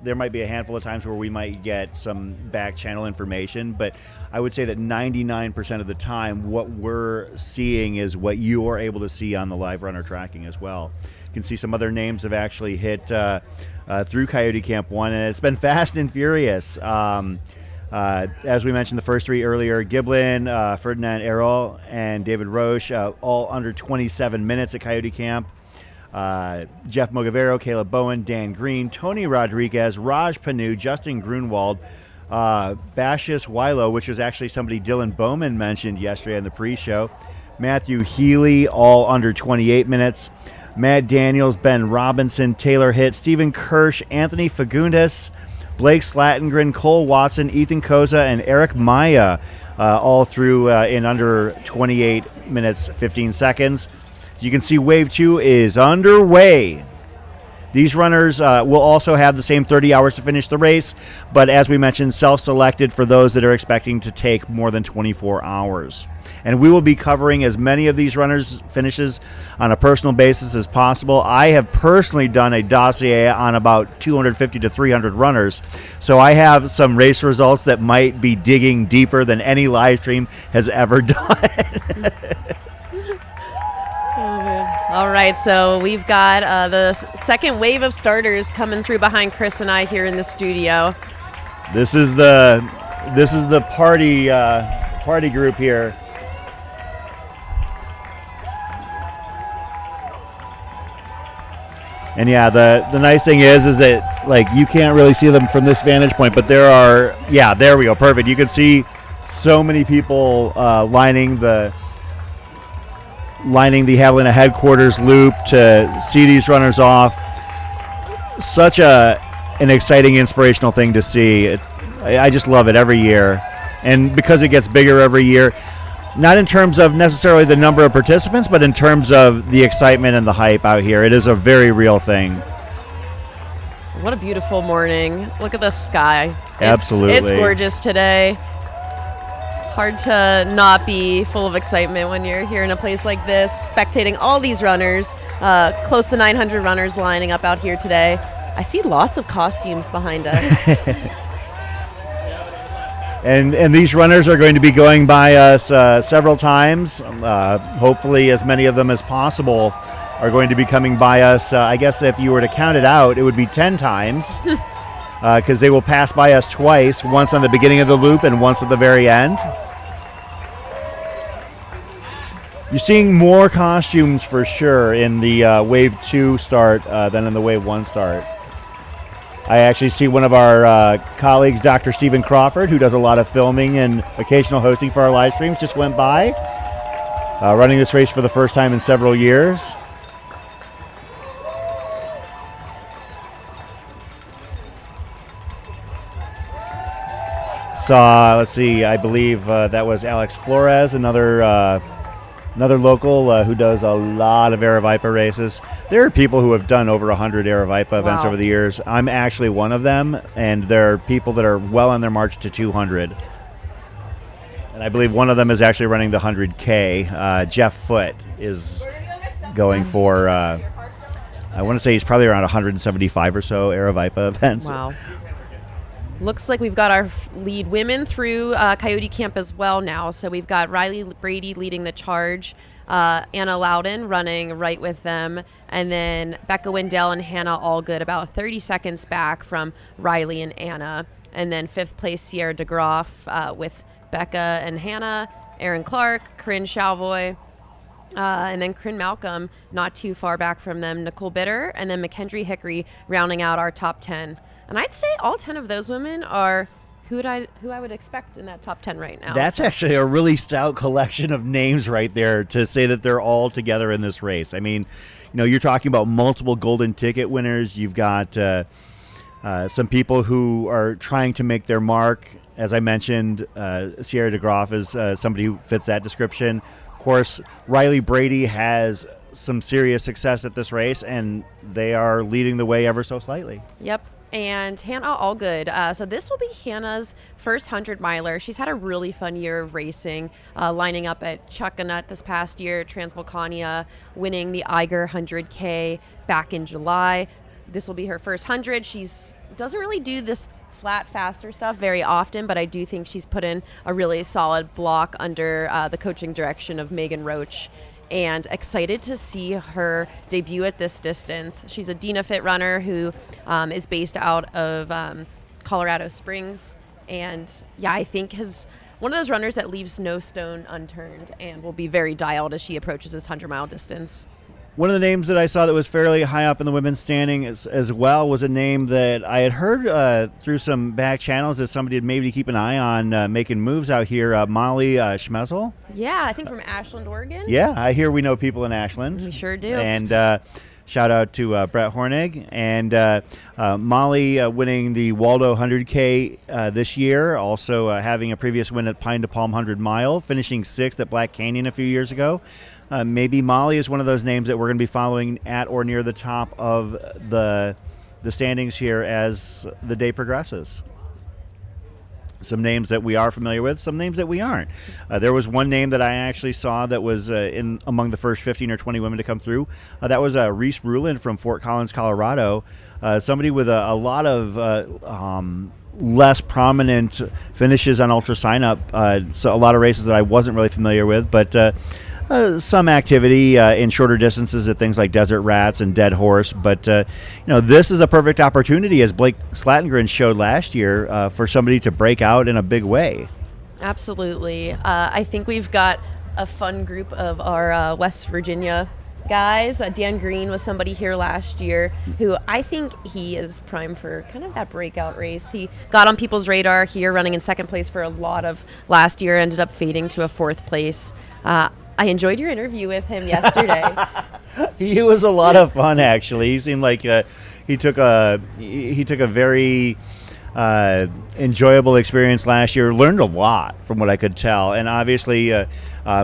There might be a handful of times where we might get some back channel information, but I would say that 99% of the time what we're seeing is what you are able to see on the live runner tracking as well. You can see some other names have actually hit through Coyote Camp 1, and it's been fast and furious. As we mentioned, the first three earlier, Giblin, Ferdinand Errol, and David Roche, all under 27 minutes at Coyote Camp. Jeff Mogavero, Caleb Bowen, Dan Green, Tony Rodriguez, Raj Panu, Justin Grunwald, Bashis Wilo, which was actually somebody Dylan Bowman mentioned yesterday in the pre-show, Matthew Healy, all under 28 minutes, Matt Daniels, Ben Robinson, Taylor Hitt, Stephen Kirsch, Anthony Fagundes, Blake Slatengren, Cole Watson, Ethan Koza, and Eric Maya, all through in under 28 minutes, 15 seconds. You can see Wave 2 is underway. These runners will also have the same 30 hours to finish the race, but as we mentioned, self-selected for those that are expecting to take more than 24 hours. And we will be covering as many of these runners' finishes on a personal basis as possible. I have personally done a dossier on about 250 to 300 runners, so I have some race results that might be digging deeper than any live stream has ever done. All right, so we've got the second wave of starters coming through behind Chris and I here in the studio. This is the party group here. And yeah, the nice thing is that like you can't really see them from this vantage point, but there we go, perfect. You can see so many people lining the Javelina headquarters loop to see these runners off. Such an exciting, inspirational thing to see. I just love it every year. And because it gets bigger every year, not in terms of necessarily the number of participants, but in terms of the excitement and the hype out here. It is a very real thing. What a beautiful morning. Look at the sky. Absolutely. It's gorgeous today. Hard to not be full of excitement when you're here in a place like this, spectating all these runners, close to 900 runners lining up out here today. I see lots of costumes behind us. And these runners are going to be going by us several times. Hopefully as many of them as possible are going to be coming by us. I guess if you were to count it out, it would be 10 times. Because they will pass by us twice, once on the beginning of the loop and once at the very end. You're seeing more costumes for sure in the Wave 2 start than in the Wave 1 start. I actually see one of our colleagues, Dr. Stephen Crawford, who does a lot of filming and occasional hosting for our live streams, just went by, running this race for the first time in several years. Let's see, I believe that was Alex Flores, another local who does a lot of Aravaipa races. There are people who have done over 100 Aravaipa events over the years. I'm actually one of them, and there are people that are well on their march to 200. And I believe one of them is actually running the 100K. Jeff Foote is going for, I want to say he's probably around 175 or so Aravaipa events. Wow. Looks like we've got our lead women through Coyote Camp as well now. So we've got Riley Brady leading the charge, Anna Loudon running right with them, and then Becca Wendell and Hannah Allgood about 30 seconds back from Riley and Anna. And then fifth place Sierra DeGroff with Becca and Hannah, Aaron Clark, Corinne Chalvoy, and then Corinne Malcolm not too far back from them, Nicole Bitter, and then McKendry Hickory rounding out our top 10. And I'd say all 10 of those women are who I would expect in that top 10 right now. That's actually a really stout collection of names right there to say that they're all together in this race. I mean, you're talking about multiple golden ticket winners. You've got some people who are trying to make their mark. As I mentioned, Sierra DeGroff is somebody who fits that description. Of course, Riley Brady has some serious success at this race, and they are leading the way ever so slightly. Yep. And Hannah Allgood. So this will be Hannah's first 100-miler. She's had a really fun year of racing, lining up at Chuckanut this past year, Transvolcania, winning the Eiger 100K back in July. This will be her first 100. She's doesn't really do this flat, faster stuff very often, but I do think she's put in a really solid block under the coaching direction of Megan Roach. And excited to see her debut at this distance. She's a Dina Fit runner who is based out of Colorado Springs. And yeah, I think is one of those runners that leaves no stone unturned and will be very dialed as she approaches this 100-mile distance. One of the names that I saw that was fairly high up in the women's standing as well was a name that I had heard through some back channels that somebody had maybe keep an eye on making moves out here, Molly Schmezel. Yeah, I think from Ashland, Oregon. Yeah, I hear we know people in Ashland. We sure do. And shout out to Brett Hornig. And Molly winning the Waldo 100K this year, also having a previous win at Pine to Palm 100 Mile, finishing 6th at Black Canyon a few years ago. Maybe Molly is one of those names that we're going to be following at or near the top of the standings here as the day progresses. Some names that we are familiar with, some names that we aren't. There was one name that I actually saw that was in among the first 15 or 20 women to come through. That was Reese Ruland from Fort Collins, Colorado. Somebody with a lot of less prominent finishes on Ultra Sign Up. So a lot of races that I wasn't really familiar with, but some activity in shorter distances at things like Desert Rats and Dead Horse. But, this is a perfect opportunity, as Blake Slatengren showed last year, for somebody to break out in a big way. Absolutely. I think we've got a fun group of our West Virginia guys. Dan Green was somebody here last year who I think he is primed for kind of that breakout race. He got on people's radar here, running in second place for a lot of last year, ended up fading to a fourth place. I enjoyed your interview with him yesterday. He was a lot of fun, actually. He seemed like he took a very enjoyable experience last year. Learned a lot from what I could tell, and obviously,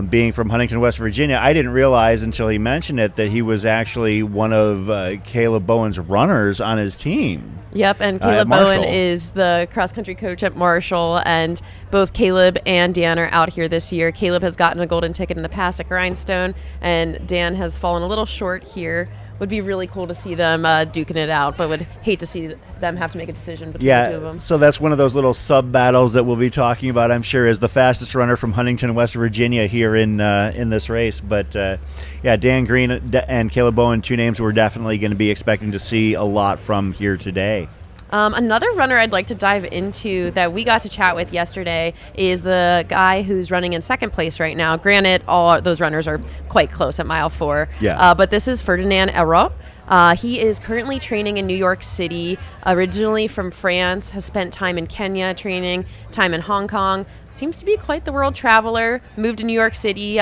being from Huntington, West Virginia, I didn't realize until he mentioned it that he was actually one of Caleb Bowen's runners on his team. Yep, and Caleb Bowen is the cross-country coach at Marshall, and both Caleb and Dan are out here this year. Caleb has gotten a golden ticket in the past at Grindstone, and Dan has fallen a little short here. Would be really cool to see them duking it out, but would hate to see them have to make a decision between the two of them. So that's one of those little sub-battles that we'll be talking about, I'm sure, as the fastest runner from Huntington, West Virginia here in this race. But, Dan Green and Caleb Bowen, two names we're definitely going to be expecting to see a lot from here today. Another runner I'd like to dive into that we got to chat with yesterday is the guy who's running in second place right now. Granted, all those runners are quite close at mile 4. Yeah. But this is Ferdinand Hérault. He is currently training in New York City, originally from France, has spent time in Kenya training, time in Hong Kong, seems to be quite the world traveler, moved to New York City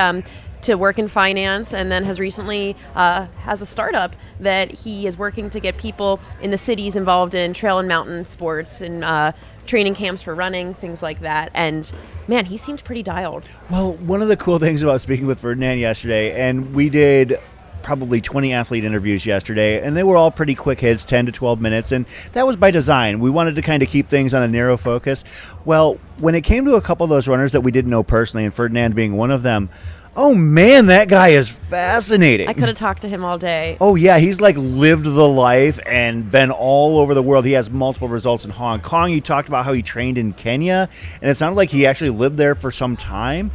to work in finance, and then has recently has a startup that he is working to get people in the cities involved in trail and mountain sports and training camps for running, things like that. And man, he seems pretty dialed. Well, one of the cool things about speaking with Ferdinand yesterday, and we did probably 20 athlete interviews yesterday, and they were all pretty quick hits, 10 to 12 minutes, and that was by design. We wanted to kind of keep things on a narrow focus. Well, when it came to a couple of those runners that we didn't know personally, and Ferdinand being one of them, oh man, that guy is fascinating. I could have talked to him all day. Oh yeah, he's like lived the life and been all over the world. He has multiple results in Hong Kong. He talked about how he trained in Kenya, and it sounded like he actually lived there for some time.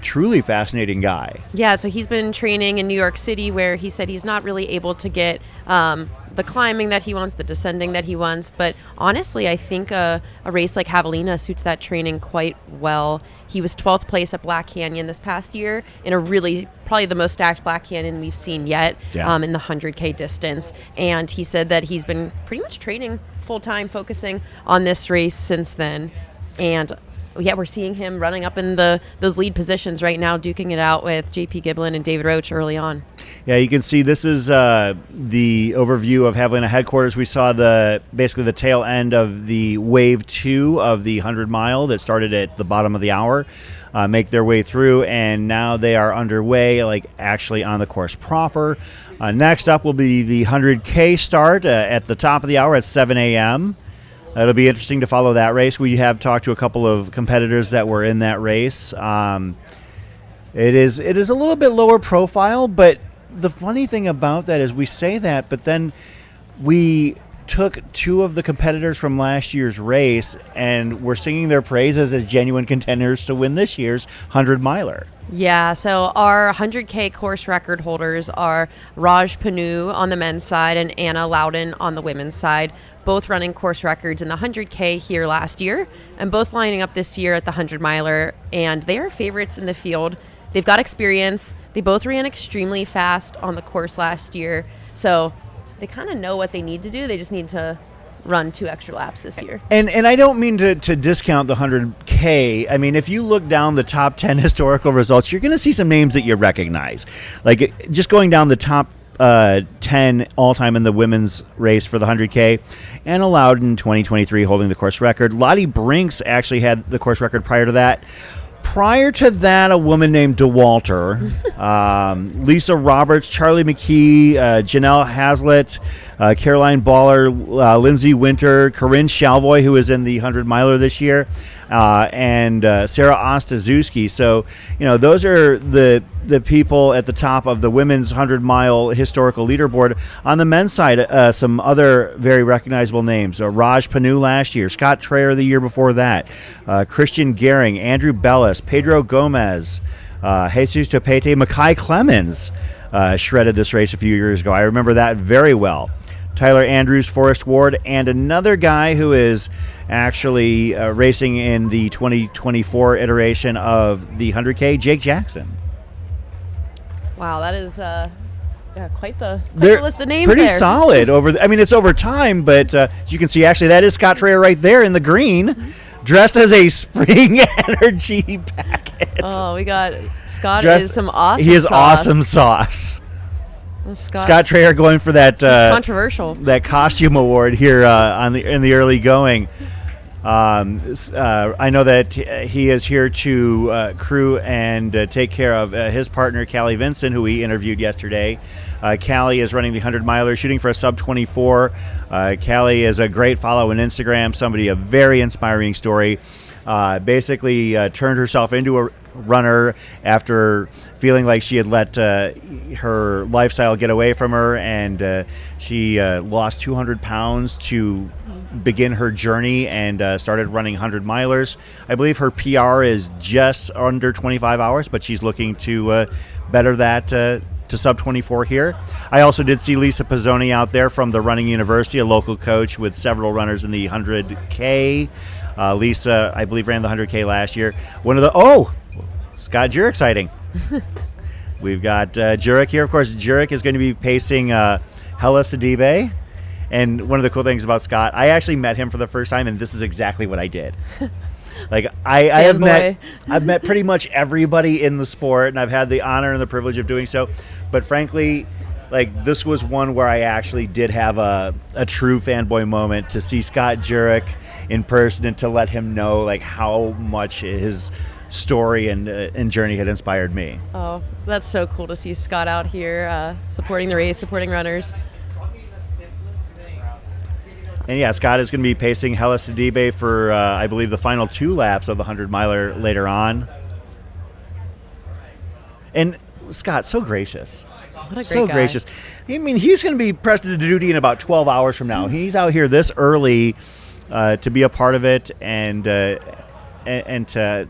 Truly fascinating guy. Yeah, so he's been training in New York City, where he said he's not really able to get the climbing that he wants, the descending that he wants. But honestly, I think a race like Javelina suits that training quite well. He was 12th place at Black Canyon this past year in a really, probably the most stacked Black Canyon we've seen yet in the 100K distance. And he said that he's been pretty much training full-time, focusing on this race since then. And yeah, we're seeing him running up in those lead positions right now, duking it out with J.P. Giblin and David Roach early on. Yeah, you can see this is the overview of Javelina headquarters. We saw basically the tail end of the wave 2 of the 100 mile that started at the bottom of the hour, make their way through, and now they are underway, like actually on the course proper. Next up will be the 100K start at the top of the hour at 7 a.m. It'll be interesting to follow that race. We have talked to a couple of competitors that were in that race. It is a little bit lower profile, but the funny thing about that is we say that, but then we took two of the competitors from last year's race and were singing their praises as genuine contenders to win this year's 100-miler. Yeah, so our 100K course record holders are Raj Panu on the men's side and Anna Loudon on the women's side, both running course records in the 100K here last year and both lining up this year at the 100-miler, and they are favorites in the field. They've got experience. They both ran extremely fast on the course last year, so they kind of know what they need to do. They just need to run 2 extra laps this year. And I don't mean to discount the 100K. I mean, if you look down the top 10 historical results, you're going to see some names that you recognize. Like just going down the top 10 all-time in the women's race for the 100K, Anna Loudon 2023 holding the course record. Lottie Brinks actually had the course record prior to that. Prior to that, a woman named DeWalter, Lisa Roberts, Charlie McKee, Janelle Hazlitt, Caroline Baller, Lindsay Winter, Corinne Shalvoy, who is in the 100-miler this year, and Sarah Ostaszewski. So, those are the people at the top of the women's 100-mile historical leaderboard. On the men's side, some other very recognizable names. Raj Panu last year, Scott Traer the year before that, Christian Gehring, Andrew Bellis, Pedro Gomez, Jesus Topete, Mackay Clemens shredded this race a few years ago. I remember that very well. Tyler Andrews, Forrest Ward, and another guy who is actually racing in the 2024 iteration of the 100K, Jake Jackson. Wow, that is quite the They're list of names pretty there. solid. It's over time, but as you can see, actually, that is Scott Traer right there in the green, dressed as a Spring Energy packet. Oh, we got Scott is some awesome He is sauce. awesome sauce. Scott Traer going for that controversial. that costume award here in the early going. I know that he is here to crew and take care of his partner, Callie Vincent, who we interviewed yesterday. Callie is running the 100-miler, shooting for a sub-24. Callie is a great follow on Instagram, a very inspiring story. Basically turned herself into a runner after feeling like she had let her lifestyle get away from her, and she lost 200 pounds to begin her journey and started running 100-milers. I believe her PR is just under 25 hours, but she's looking to better that to sub-24 here. I also did see Lisa Pizzoni out there from the Running University, a local coach with several runners in the 100K. Lisa, I believe, ran the 100K last year. Scott Jurek sighting. We've got Jurek here. Of course, Jurek is going to be pacing Hella Sidibe. And one of the cool things about Scott, I actually met him for the first time, and this is exactly what I did. Like I've met pretty much everybody in the sport, and I've had the honor and the privilege of doing so. But frankly, like, this was one where I actually did have a true fanboy moment to see Scott Jurek in person and to let him know like how much his story and journey had inspired me. Oh, that's so cool to see Scott out here supporting the race, supporting runners. And yeah, Scott is going to be pacing Hella Sidibe for, I believe, the final 2 laps of the 100-miler later on. And Scott, so gracious. What a great So guy. gracious. I mean, he's going to be pressed into duty in about 12 hours from now. He's out here this early to be a part of it and to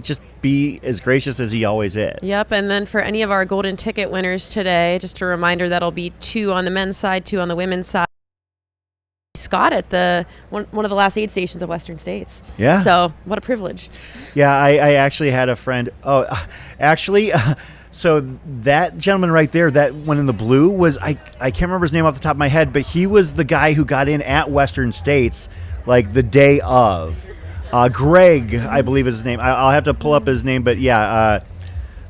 just be as gracious as he always is. Yep, and then for any of our golden ticket winners today, just a reminder, that'll be 2 on the men's side, 2 on the women's side. Scott at the one of the last aid stations of Western States. Yeah. So what a privilege. Yeah, I actually had a friend. So that gentleman right there, that one in the blue, was I can't remember his name off the top of my head, but he was the guy who got in at Western States like the day of. Greg, I believe is his name. I'll have to pull up his name, but yeah,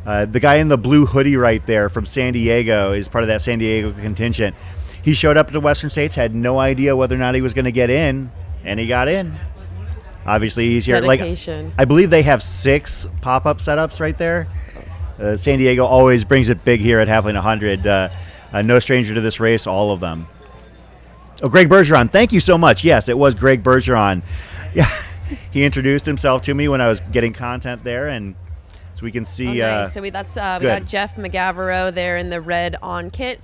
the guy in the blue hoodie right there from San Diego is part of that San Diego contingent. He showed up at the Western States, had no idea whether or not he was going to get in, and he got in. Obviously, he's here. Dedication. Like, I believe they have 6 pop-up setups right there. San Diego always brings it big here at Javelina 100. No stranger to this race, all of them. Oh, Greg Bergeron, thank you so much. Yes, it was Greg Bergeron. Yeah, he introduced himself to me when I was getting content there, and so we can see. Oh, nice. So we got Jeff McGavero there in the red on kit.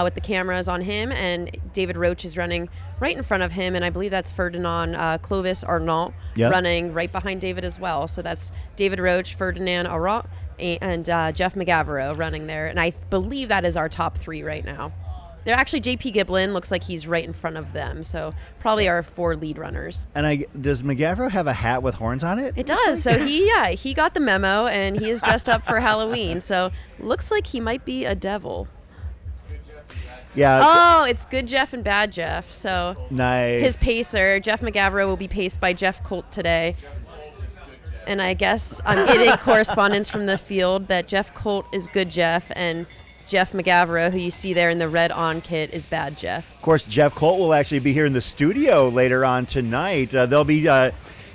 with the cameras on him, and David Roach is running right in front of him, and I believe that's Ferdinand Clovis Arnault running right behind David as well. So that's David Roach, Ferdinand Arnault, and Jeff McGavero running there, and I believe that is our top 3 right now. They're actually JP Giblin looks like he's right in front of them, so probably our 4 lead runners. And does McGavero have a hat with horns on it? It does. So he got the memo, and he is dressed up for Halloween. So looks like he might be a devil. Yeah. Oh, it's Good Jeff and Bad Jeff. So nice. His pacer, Jeff McGavero, will be paced by Jeff Colt today. And I guess I'm getting correspondence from the field that Jeff Colt is Good Jeff, and Jeff McGavero, who you see there in the red on kit, is Bad Jeff. Of course, Jeff Colt will actually be here in the studio later on tonight. They'll be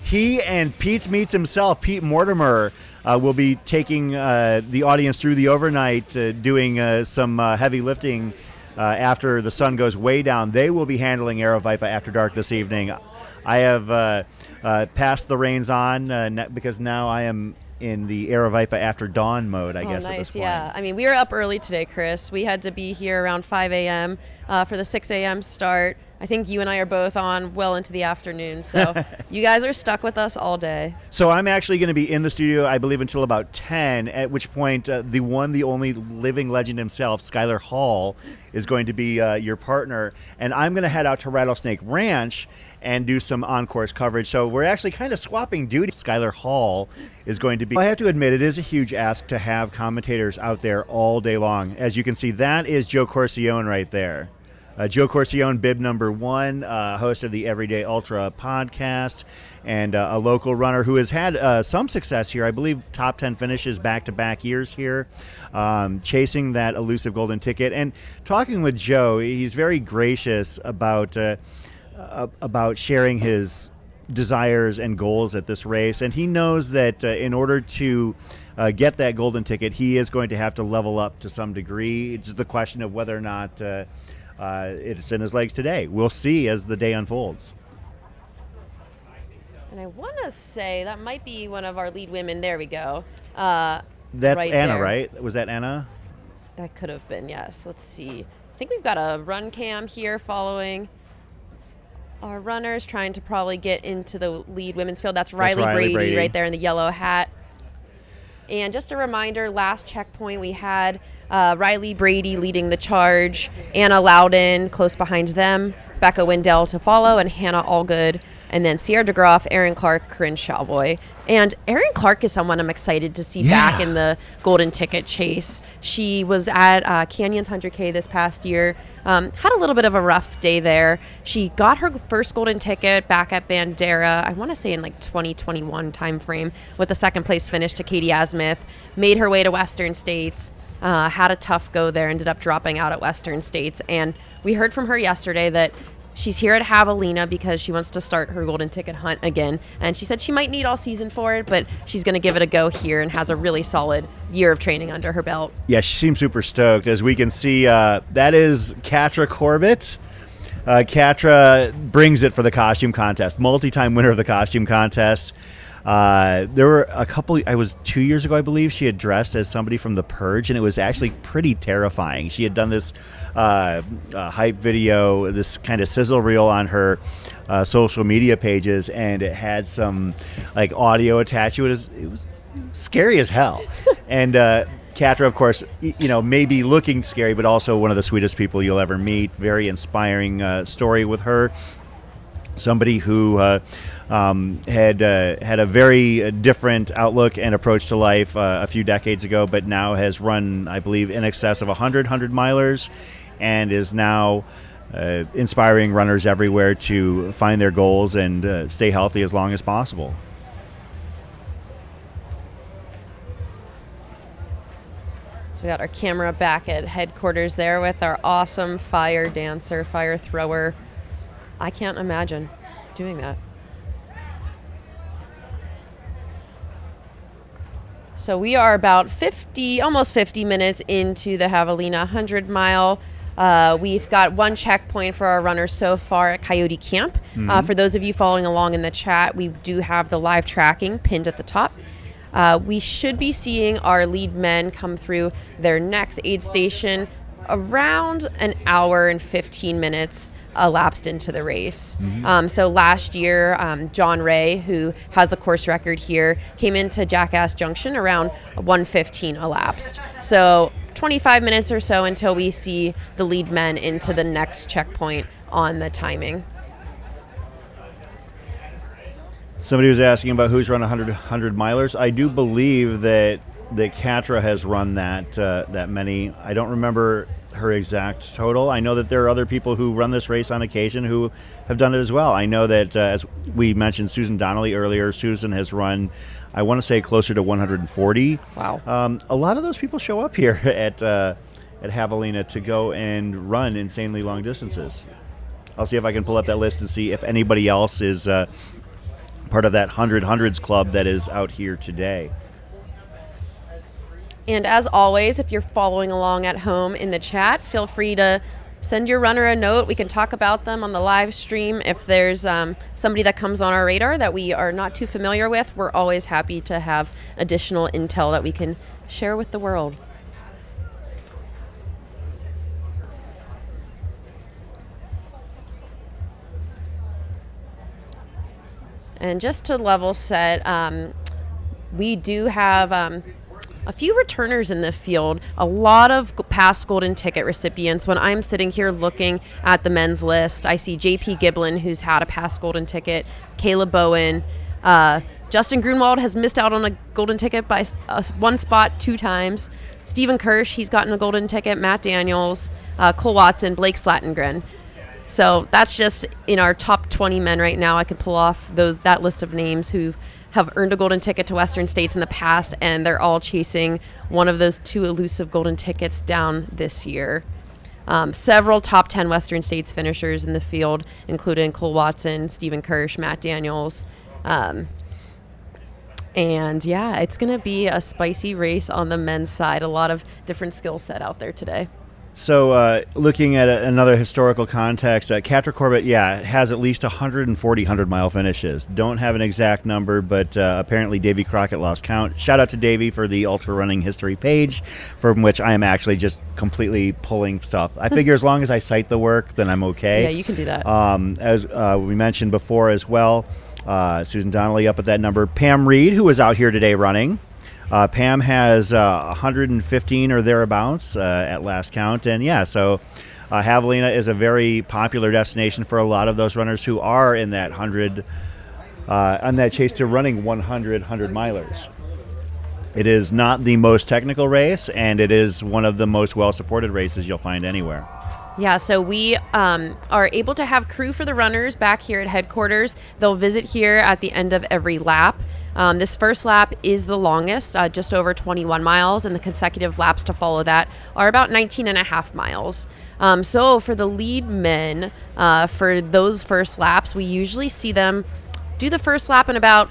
he and Pete's Meats himself, Pete Mortimer, will be taking the audience through the overnight, doing some heavy lifting after the sun goes way down. They will be handling Aerovipa After Dark this evening. I have passed the reins on because now I am in the Aerovipa After Dawn mode, I guess, nice. at this point. Yeah. I mean, we were up early today, Chris. We had to be here around 5 a.m. For the 6 a.m. start. I think you and I are both on well into the afternoon, so you guys are stuck with us all day. So I'm actually going to be in the studio, I believe, until about 10, at which point the one, the only living legend himself, Skylar Hall, is going to be your partner, and I'm going to head out to Rattlesnake Ranch and do some on-course coverage. So we're actually kind of swapping duty. Skylar Hall is going to be... I have to admit, it is a huge ask to have commentators out there all day long. As you can see, that is Joe Corcione right there. Joe Corcione, bib number 1, host of the Everyday Ultra podcast, and a local runner who has had some success here. I believe top 10 finishes back-to-back years here, chasing that elusive golden ticket. And talking with Joe, he's very gracious about sharing his desires and goals at this race. And he knows that in order to get that golden ticket, he is going to have to level up to some degree. It's the question of whether or not... it's in his legs today. We'll see as the day unfolds. And I want to say that might be one of our lead women. There we go. That's right Anna, there. right? Was that Anna? That could have been, yes. Let's see. I think we've got a run cam here following our runners, trying to probably get into the lead women's field. That's Riley Brady right there in the yellow hat. And just a reminder, last checkpoint we had Riley Brady leading the charge, Anna Loudon close behind them, Becca Wendell to follow, and Hannah Allgood, and then Sierra DeGroff, Erin Clark, Corinne Chauvoy. And Erin Clark is someone I'm excited to see back in the golden ticket chase. She was at Canyons 100K this past year, had a little bit of a rough day there. She got her first golden ticket back at Bandera, I want to say in like 2021 timeframe, with a second place finish to Katie Asmuth, made her way to Western States, had a tough go there, ended up dropping out at Western States. And we heard from her yesterday that she's here at Javelina because she wants to start her golden ticket hunt again. And she said she might need all season for it, but she's going to give it a go here and has a really solid year of training under her belt. Yeah, she seems super stoked. As we can see, that is Katra Corbett. Katra brings it for the costume contest, multi-time winner of the costume contest. There were a couple, I was 2 years ago, I believe, she had dressed as somebody from The Purge, and it was actually pretty terrifying. She had done this hype video, this kind of sizzle reel on her social media pages, and it had some like audio attached to it. It was scary as hell. And Katra, of course, maybe looking scary, but also one of the sweetest people you'll ever meet. Very inspiring story with her. Somebody who had a very different outlook and approach to life a few decades ago, but now has run, I believe, in excess of 100 milers, and is now inspiring runners everywhere to find their goals and stay healthy as long as possible. So we got our camera back at headquarters there with our awesome fire dancer, fire thrower. I can't imagine doing that. So we are about almost 50 minutes into the Javelina 100 mile. We've got one checkpoint for our runners so far at Coyote Camp. For those of you following along in the chat, we do have the live tracking pinned at the top. We should be seeing our lead men come through their next aid station around an hour and 15 minutes elapsed into the race. So last year, John Ray, who has the course record here, came into Jackass Junction around 1:15 elapsed. So 25 minutes or so until we see the lead men into the next checkpoint on the timing. Somebody was asking about who's run 100 milers. I do believe that Katra has run that many. I don't remember her exact total. I know that there are other people who run this race on occasion who have done it as well. I know that, as we mentioned Susan Donnelly earlier, Susan has run, I want to say, closer to 140. Wow. A lot of those people show up here at Javelina to go and run insanely long distances. I'll see if I can pull up that list and see if anybody else is part of that 100 club that is out here today. And as always, if you're following along at home in the chat, feel free to send your runner a note. We can talk about them on the live stream. If there's somebody that comes on our radar that we are not too familiar with, we're always happy to have additional intel that we can share with the world. And just to level set, we do have a few returners in the field, a lot of past golden ticket recipients. When I'm sitting here looking at the men's list, I see JP Giblin, who's had a past golden ticket, Caleb Bowen, Justin Grunwald has missed out on a golden ticket by one spot 2 times, Stephen Kirsch, he's gotten a golden ticket, Matt Daniels, Cole Watson, Blake Slattengren. So that's just in our top 20 men right now. I could pull off that list of names who have earned a golden ticket to Western States in the past, and they're all chasing one of those 2 elusive golden tickets down this year. Several top 10 Western States finishers in the field, including Cole Watson, Stephen Kirsch, Matt Daniels. And yeah, it's going to be a spicy race on the men's side. A lot of different skill set out there today. So looking at another historical context, Katra Corbett, has at least 140 100-mile finishes. Don't have an exact number, but apparently Davy Crockett lost count. Shout out to Davy for the ultra running history page, from which I am actually just completely pulling stuff. I figure as long as I cite the work, then I'm okay. Yeah, you can do that. As we mentioned before as well, Susan Donnelly up at that number. Pam Reed, who was out here today running. Pam has 115 or thereabouts at last count. And so Javelina is a very popular destination for a lot of those runners who are in that 100, on that chase to running 100 milers. It is not the most technical race, and it is one of the most well-supported races you'll find anywhere. Yeah, so we are able to have crew for the runners back here at headquarters. They'll visit here at the end of every lap. This first lap is the longest, just over 21 miles, and the consecutive laps to follow that are about 19 and a half miles. So for the lead men, for those first laps, we usually see them do the first lap in about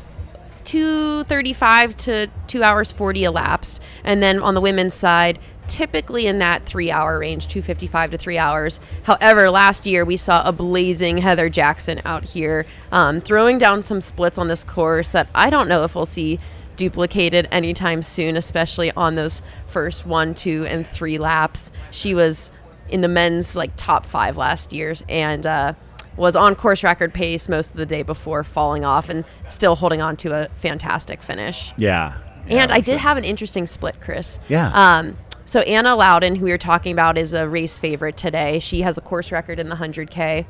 2:35 to 2 hours 40 elapsed. And then on the women's side, typically in that 3-hour range, 2:55 to 3 hours. However, last year we saw a blazing Heather Jackson out here throwing down some splits on this course that I don't know if we'll see duplicated anytime soon, especially on those first 1, 2, and 3 laps. She was in the men's top 5 last year and was on course record pace most of the day before falling off and still holding on to a fantastic finish. Yeah. And I did have an interesting split, Chris. Yeah. So Anna Loudon, who we were talking about, is a race favorite today. She has a course record in the 100K.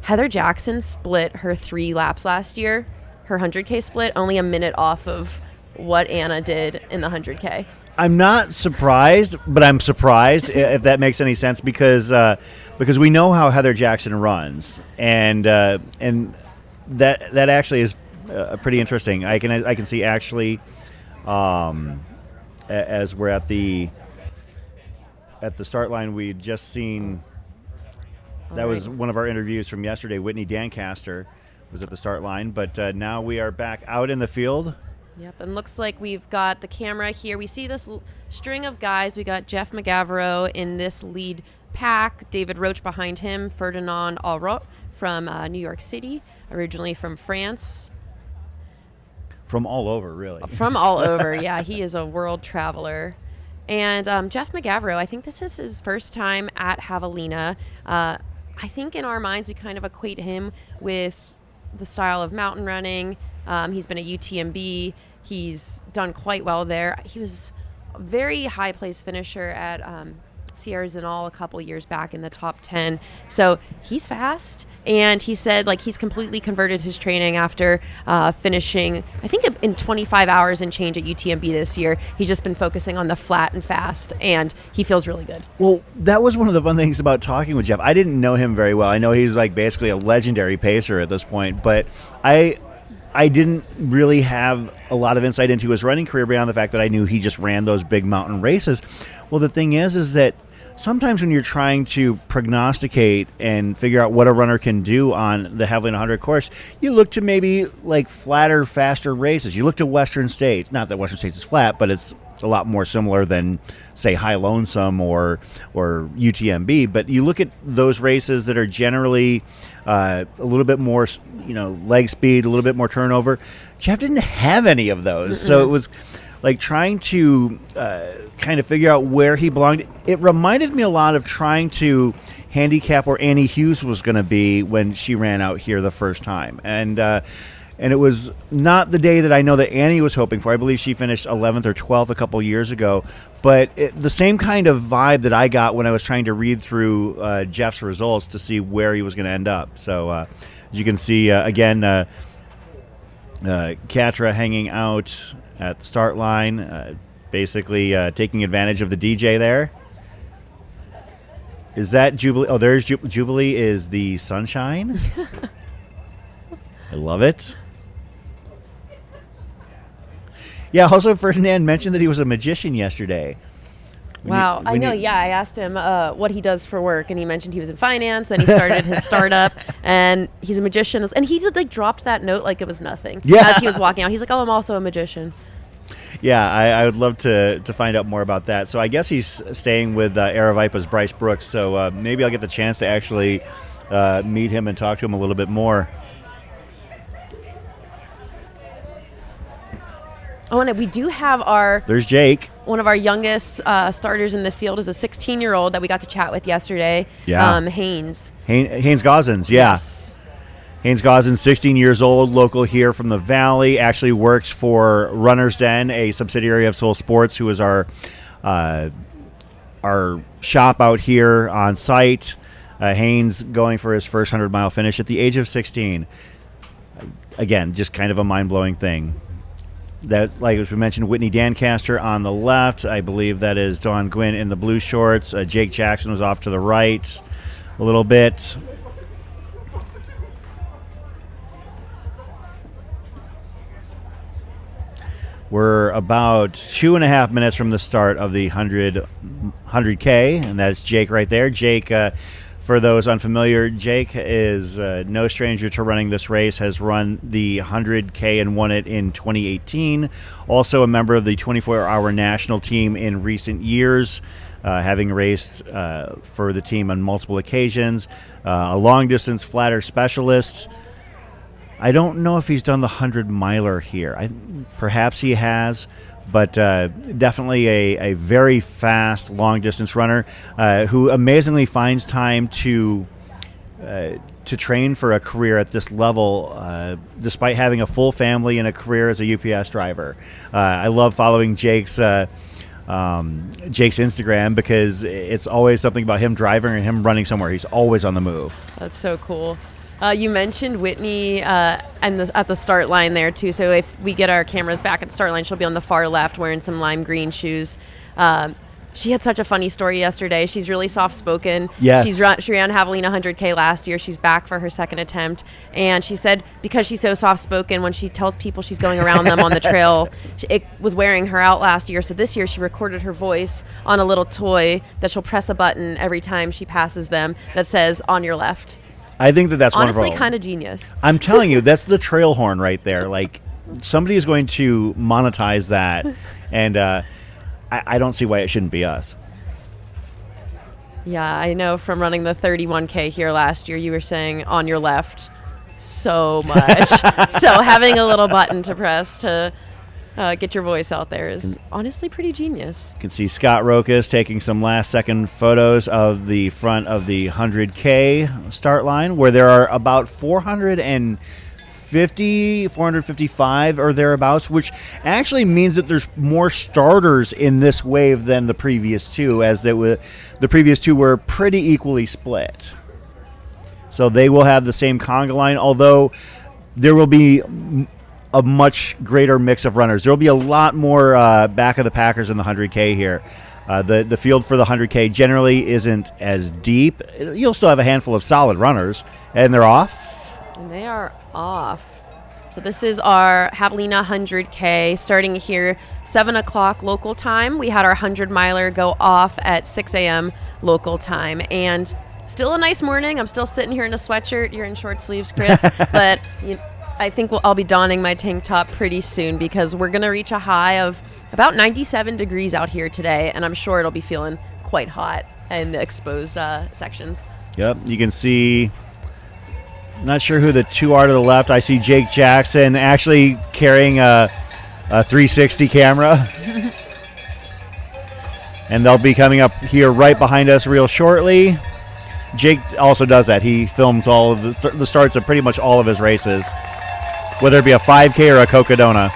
Heather Jackson split her 3 laps last year, her 100K split, only a minute off of what Anna did in the 100K. I'm not surprised, but I'm surprised if that makes any sense because we know how Heather Jackson runs, and that actually is pretty interesting. I can see actually as we're at the start line, we'd just seen that was one of our interviews from yesterday. Whitney Dancaster was at the start line, but now we are back out in the field. Yep, and looks like we've got the camera here. We see this string of guys. We got Jeff McGavero in this lead pack, David Roach behind him, Ferdinand Alrot from New York City, originally from France. From all over, really. From all over, yeah. He is a world traveler. And Jeff McGavro, I think this is his first time at Javelina. I think in our minds we kind of equate him with the style of mountain running. He's been at UTMB. He's done quite well there. He was a very high place finisher at Sierra Zinal a couple years back in the top 10. So he's fast. And he said like he's completely converted his training after finishing, I think, in 25 hours and change at UTMB this year. He's just been focusing on the flat and fast, and he feels really good. Well, that was one of the fun things about talking with Jeff. I didn't know him very well. I know he's like basically a legendary pacer at this point, but I didn't really have a lot of insight into his running career beyond the fact that I knew he just ran those big mountain races. Well, the thing is that sometimes when you're trying to prognosticate and figure out what a runner can do on the Javelina 100 course, you look to maybe like flatter, faster races. You look to Western States. Not that Western States is flat, but it's a lot more similar than, say, High Lonesome or UTMB. But you look at those races that are generally a little bit more, leg speed, a little bit more turnover. Jeff didn't have any of those, so it was like trying to kind of figure out where he belonged. It reminded me a lot of trying to handicap where Annie Hughes was going to be when she ran out here the first time. And it was not the day that I know that Annie was hoping for. I believe she finished 11th or 12th a couple years ago. But the same kind of vibe that I got when I was trying to read through Jeff's results to see where he was going to end up. So as you can see, again, Katra hanging out at the start line, basically taking advantage of the DJ there. Is that Jubilee? Oh, there's Jubilee is the sunshine. I love it. Yeah, also Ferdinand mentioned that he was a magician yesterday. Wow, I know. Yeah, I asked him what he does for work, and he mentioned he was in finance. Then he started his startup, and he's a magician. And he just dropped that note like it was nothing. Yeah. As he was walking out, he's like, "Oh, I'm also a magician." Yeah, I would love to find out more about that. So I guess he's staying with Aravaipa's Bryce Brooks. So maybe I'll get the chance to actually meet him and talk to him a little bit more. Oh, and we do have There's Jake. One of our youngest starters in the field is a 16-year-old that we got to chat with yesterday. Yeah. Haynes. Haynes Gosens, yeah. Yes. Haynes Gosens, 16 years old, local here from the Valley, actually works for Runner's Den, a subsidiary of Soul Sports, who is our shop out here on site. Haynes going for his first 100-mile finish at the age of 16. Again, just kind of a mind-blowing thing. That's, like as we mentioned, Whitney Dancaster on the left. I believe that is Dawn Gwynn in the blue shorts. Jake Jackson was off to the right a little bit. We're about 2.5 minutes from the start of the 100K, and that's Jake right there. Jake, for those unfamiliar, Jake is no stranger to running this race, has run the 100K and won it in 2018. Also a member of the 24-hour national team in recent years, having raced for the team on multiple occasions. A long-distance flatter specialist. I don't know if he's done the 100-miler here. Perhaps he has, but definitely a very fast long-distance runner who amazingly finds time to train for a career at this level, despite having a full family and a career as a UPS driver. I love following Jake's Instagram because it's always something about him driving and him running somewhere. He's always on the move. That's so cool. You mentioned Whitney at the start line there, too. So if we get our cameras back at the start line, she'll be on the far left wearing some lime green shoes. She had such a funny story yesterday. She's really soft-spoken. Yes. She ran Javelina 100K last year. She's back for her second attempt. And she said because she's so soft-spoken, when she tells people she's going around them on the trail, it was wearing her out last year. So this year she recorded her voice on a little toy that she'll press a button every time she passes them that says, "On your left." I think that's honestly wonderful. Kind of genius. I'm telling you, that's the trail horn right there. Like, somebody is going to monetize that, and I don't see why it shouldn't be us. Yeah, I know from running the 31K here last year, you were saying "on your left" so much. So having a little button to press to get your voice out there is honestly pretty genius. You can see Scott Rokas taking some last-second photos of the front of the 100K start line, where there are about 455 or thereabouts, which actually means that there's more starters in this wave than the previous two, as the previous two were pretty equally split. So they will have the same conga line, although there will be a much greater mix of runners. There will be a lot more back of the packers in the 100K here. The field for the 100K generally isn't as deep. You'll still have a handful of solid runners, and they're off. And they are off. So this is our Javelina 100K starting here 7 o'clock local time. We had our 100-miler go off at 6 a.m. local time. And still a nice morning. I'm still sitting here in a sweatshirt. You're in short sleeves, Chris. But I think I'll be donning my tank top pretty soon because we're going to reach a high of about 97 degrees out here today. And I'm sure it'll be feeling quite hot in the exposed sections. Yep, you can see, not sure who the two are to the left. I see Jake Jackson actually carrying a 360 camera. And they'll be coming up here right behind us real shortly. Jake also does that. He films all of the starts of pretty much all of his races, whether it be a 5K or a Cocodona.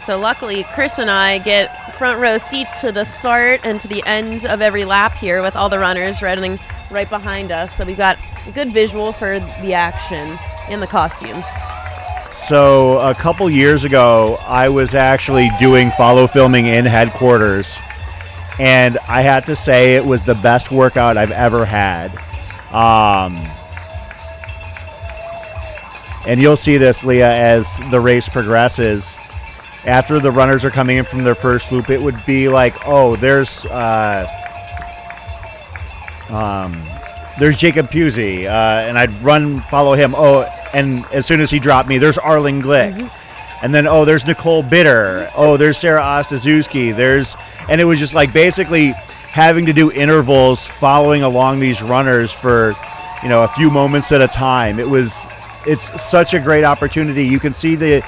So luckily, Chris and I get front row seats to the start and to the end of every lap here with all the runners running right behind us. So we've got a good visual for the action and the costumes. So a couple years ago, I was actually doing follow filming in headquarters, and I had to say it was the best workout I've ever had. And you'll see this, Leah, as the race progresses. After the runners are coming in from their first loop, it would be like, oh, there's Jacob Pusey, and I'd follow him. Oh, and as soon as he dropped me, there's Arlen Glick. Mm-hmm. And then, oh, there's Nicole Bitter. Oh, there's Sarah Ostaszewski. And it was just like basically having to do intervals following along these runners for, a few moments at a time. It's such a great opportunity. You can see the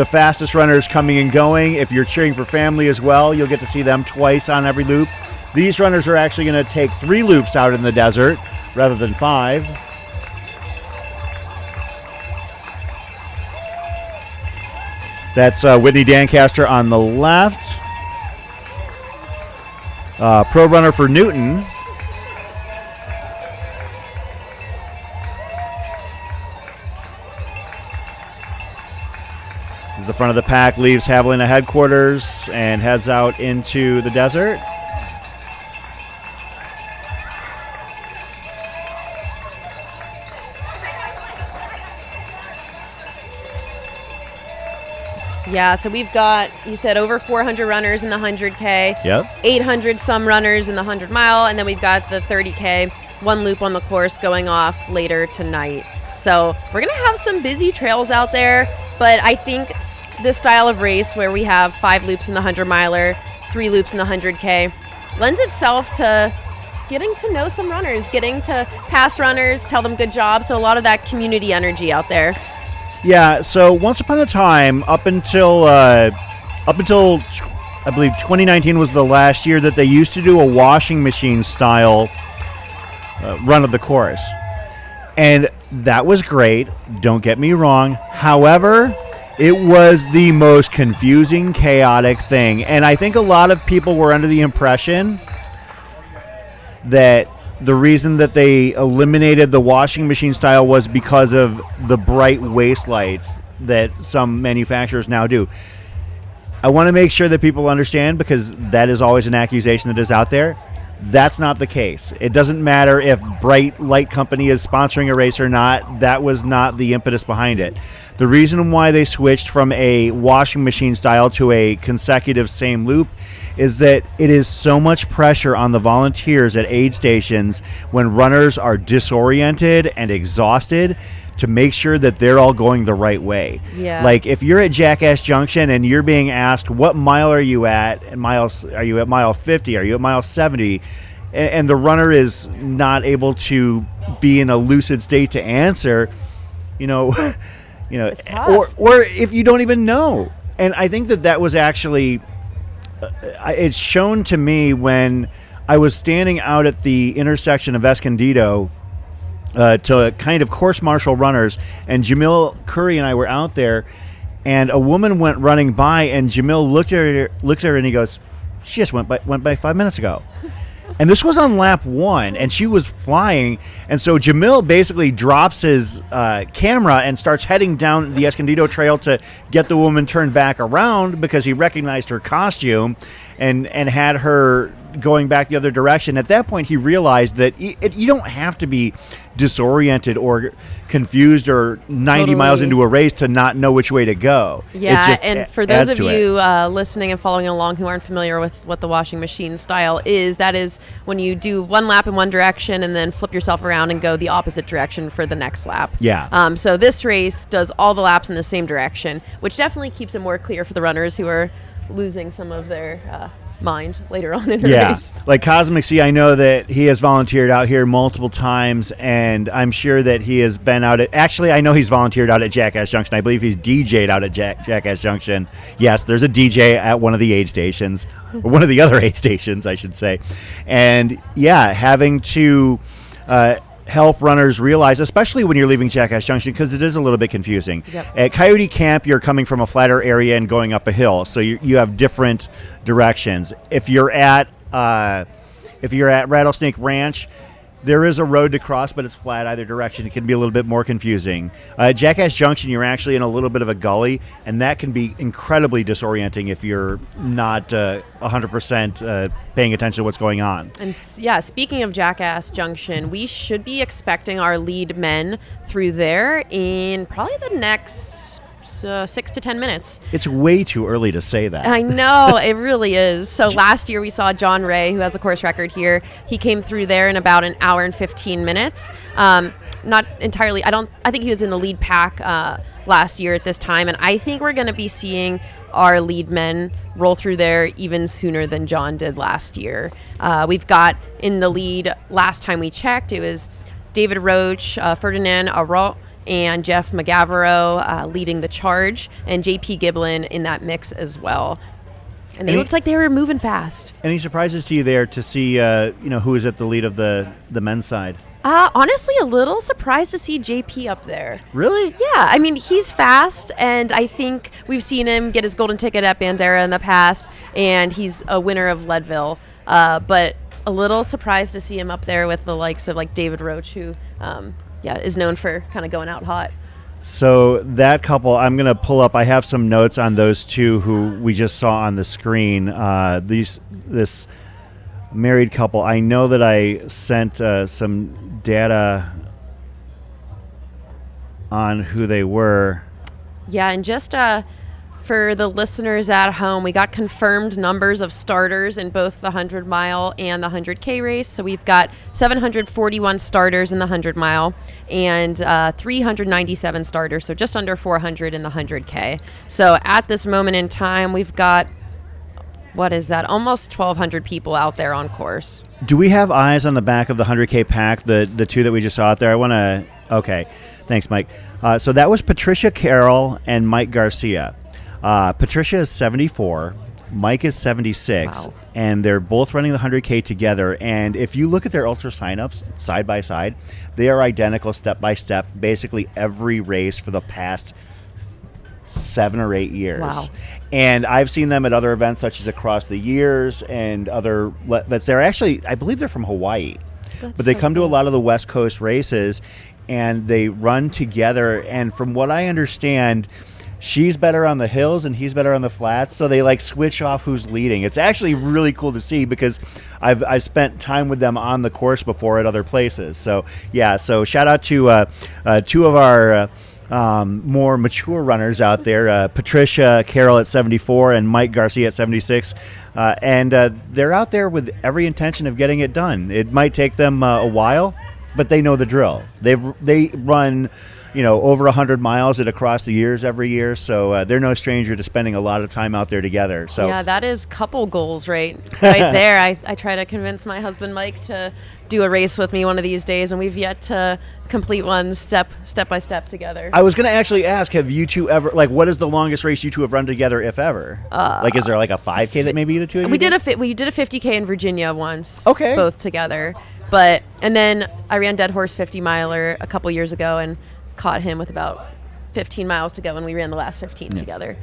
fastest runners coming and going. If you're cheering for family as well, you'll get to see them twice on every loop. These runners are actually going to take 3 loops out in the desert rather than 5. That's Whitney Dancaster on the left. Pro runner for Newton. The front of the pack leaves Javelina headquarters and heads out into the desert. Yeah, so we've got, you said, over 400 runners in the 100K. Yep. 800 some runners in the 100 mile, and then we've got the 30K, 1 loop on the course going off later tonight. So we're going to have some busy trails out there, but I think this style of race where we have 5 loops in the 100 miler, 3 loops in the 100K, lends itself to getting to know some runners, getting to pass runners, tell them good job. So a lot of that community energy out there. Yeah, so once upon a time, up until I believe 2019 was the last year that they used to do a washing machine style run of the course. And that was great, don't get me wrong. However, it was the most confusing, chaotic thing. And I think a lot of people were under the impression that the reason that they eliminated the washing machine style was because of the bright waist lights that some manufacturers now do. I want to make sure that people understand, because that is always an accusation that is out there. That's not the case. It doesn't matter if Bright Light Company is sponsoring a race or not. That was not the impetus behind it. The reason why they switched from a washing machine style to a consecutive same loop is that it is so much pressure on the volunteers at aid stations when runners are disoriented and exhausted to make sure that they're all going the right way. Yeah. Like if you're at Jackass Junction and you're being asked, what mile are you at? And are you at mile 50? Are you at mile 70? And the runner is not able to be in a lucid state to answer, It's tough. or if you don't even know. And I think that was actually, it's shown to me when I was standing out at the intersection of Escondido to kind of course marshal runners, and Jamil Curry and I were out there, and a woman went running by, and Jamil looked at her, and he goes, "She just went by 5 minutes ago." And this was on lap 1, and she was flying. And so Jamil basically drops his camera and starts heading down the Escondido Trail to get the woman turned back around because he recognized her costume and had her going back the other direction. At that point, he realized that you don't have to be disoriented or confused or 90 miles Totally. into a race to not know which way to go. Yeah, and for those adds of to it. you listening and following along who aren't familiar with what the washing machine style is, that is when you do one lap in one direction and then flip yourself around and go the opposite direction for the next lap. Yeah. So this race does all the laps in the same direction, which definitely keeps it more clear for the runners who are losing some of their mind later on in the race. Like Cosmic Sea, I know that he has volunteered out here multiple times, and I'm sure that he has been out at, actually, I know he's volunteered out at Jackass Junction. I believe he's DJ'd out at Jackass Junction. Yes, there's a DJ at one of the aid stations, or one of the other aid stations, I should say. And yeah, having to help runners realize, especially when you're leaving Jackass Junction, because it is a little bit confusing. Yep. At Coyote Camp, you're coming from a flatter area and going up a hill, so you have different directions. If you're at Rattlesnake Ranch, there is a road to cross, but it's flat either direction. It can be a little bit more confusing. At Jackass Junction, you're actually in a little bit of a gully, and that can be incredibly disorienting if you're not 100% paying attention to what's going on. And speaking of Jackass Junction, we should be expecting our lead men through there in probably the next 6 to 10 minutes. It's way too early to say that. I know, it really is. So last year we saw John Ray, who has the course record here. He came through there in about an hour and 15 minutes. Not entirely, I think he was in the lead pack last year at this time, and I think we're going to be seeing our lead men roll through there even sooner than John did last year. We've got in the lead, last time we checked, it was David Roach, Ferdinand Arrault, and Jeff McGavero leading the charge, and JP Giblin in that mix as well. And they looked like they were moving fast. Any surprises to you there to see, who is at the lead of the men's side? Honestly, a little surprised to see JP up there. Really? Yeah, I mean, he's fast, and I think we've seen him get his golden ticket at Bandera in the past, and he's a winner of Leadville. But a little surprised to see him up there with the likes of like David Roach, who is known for kind of going out hot. So that couple, I'm going to pull up. I have some notes on those two who we just saw on the screen. This married couple, I know that I sent some data on who they were. Yeah, and just for the listeners at home, we got confirmed numbers of starters in both the 100-mile and the 100K race. So we've got 741 starters in the 100-mile and 397 starters, so just under 400 in the 100K. So at this moment in time, we've got, what is that, almost 1,200 people out there on course. Do we have eyes on the back of the 100K pack, the two that we just saw out there? I want to, okay, thanks, Mike. So that was Patricia Carroll and Mike Garcia. Patricia is 74, Mike is 76, Wow. and they're both running the 100K together. And if you look at their ultra signups side by side, they are identical step by step, basically every race for the past 7 or 8 years. Wow. And I've seen them at other events such as Across the Years and other events. They're actually, I believe they're from Hawaii, but they come to a lot of the West Coast races and they run together. And from what I understand, she's better on the hills and he's better on the flats, so they like switch off who's leading. It's actually really cool to see because I've spent time with them on the course before at other places. So yeah, so shout out to two of our more mature runners out there, Patricia Carroll at 74 and Mike Garcia at 76. And they're out there with every intention of getting it done. It might take them a while, but they know the drill. They run, over 100 miles across the years every year, so they're no stranger to spending a lot of time out there together. So yeah, that is couple goals right there. I try to convince my husband Mike to do a race with me one of these days, and we've yet to complete one step by step together. I was going to actually ask, have you two ever, what is the longest race you two have run together, if ever? Is there a 5K that maybe the two of you we did a 50K in Virginia once. Okay. Both together. And then I ran Dead Horse 50 miler a couple years ago and caught him with about 15 miles to go, and we ran the last 15 together.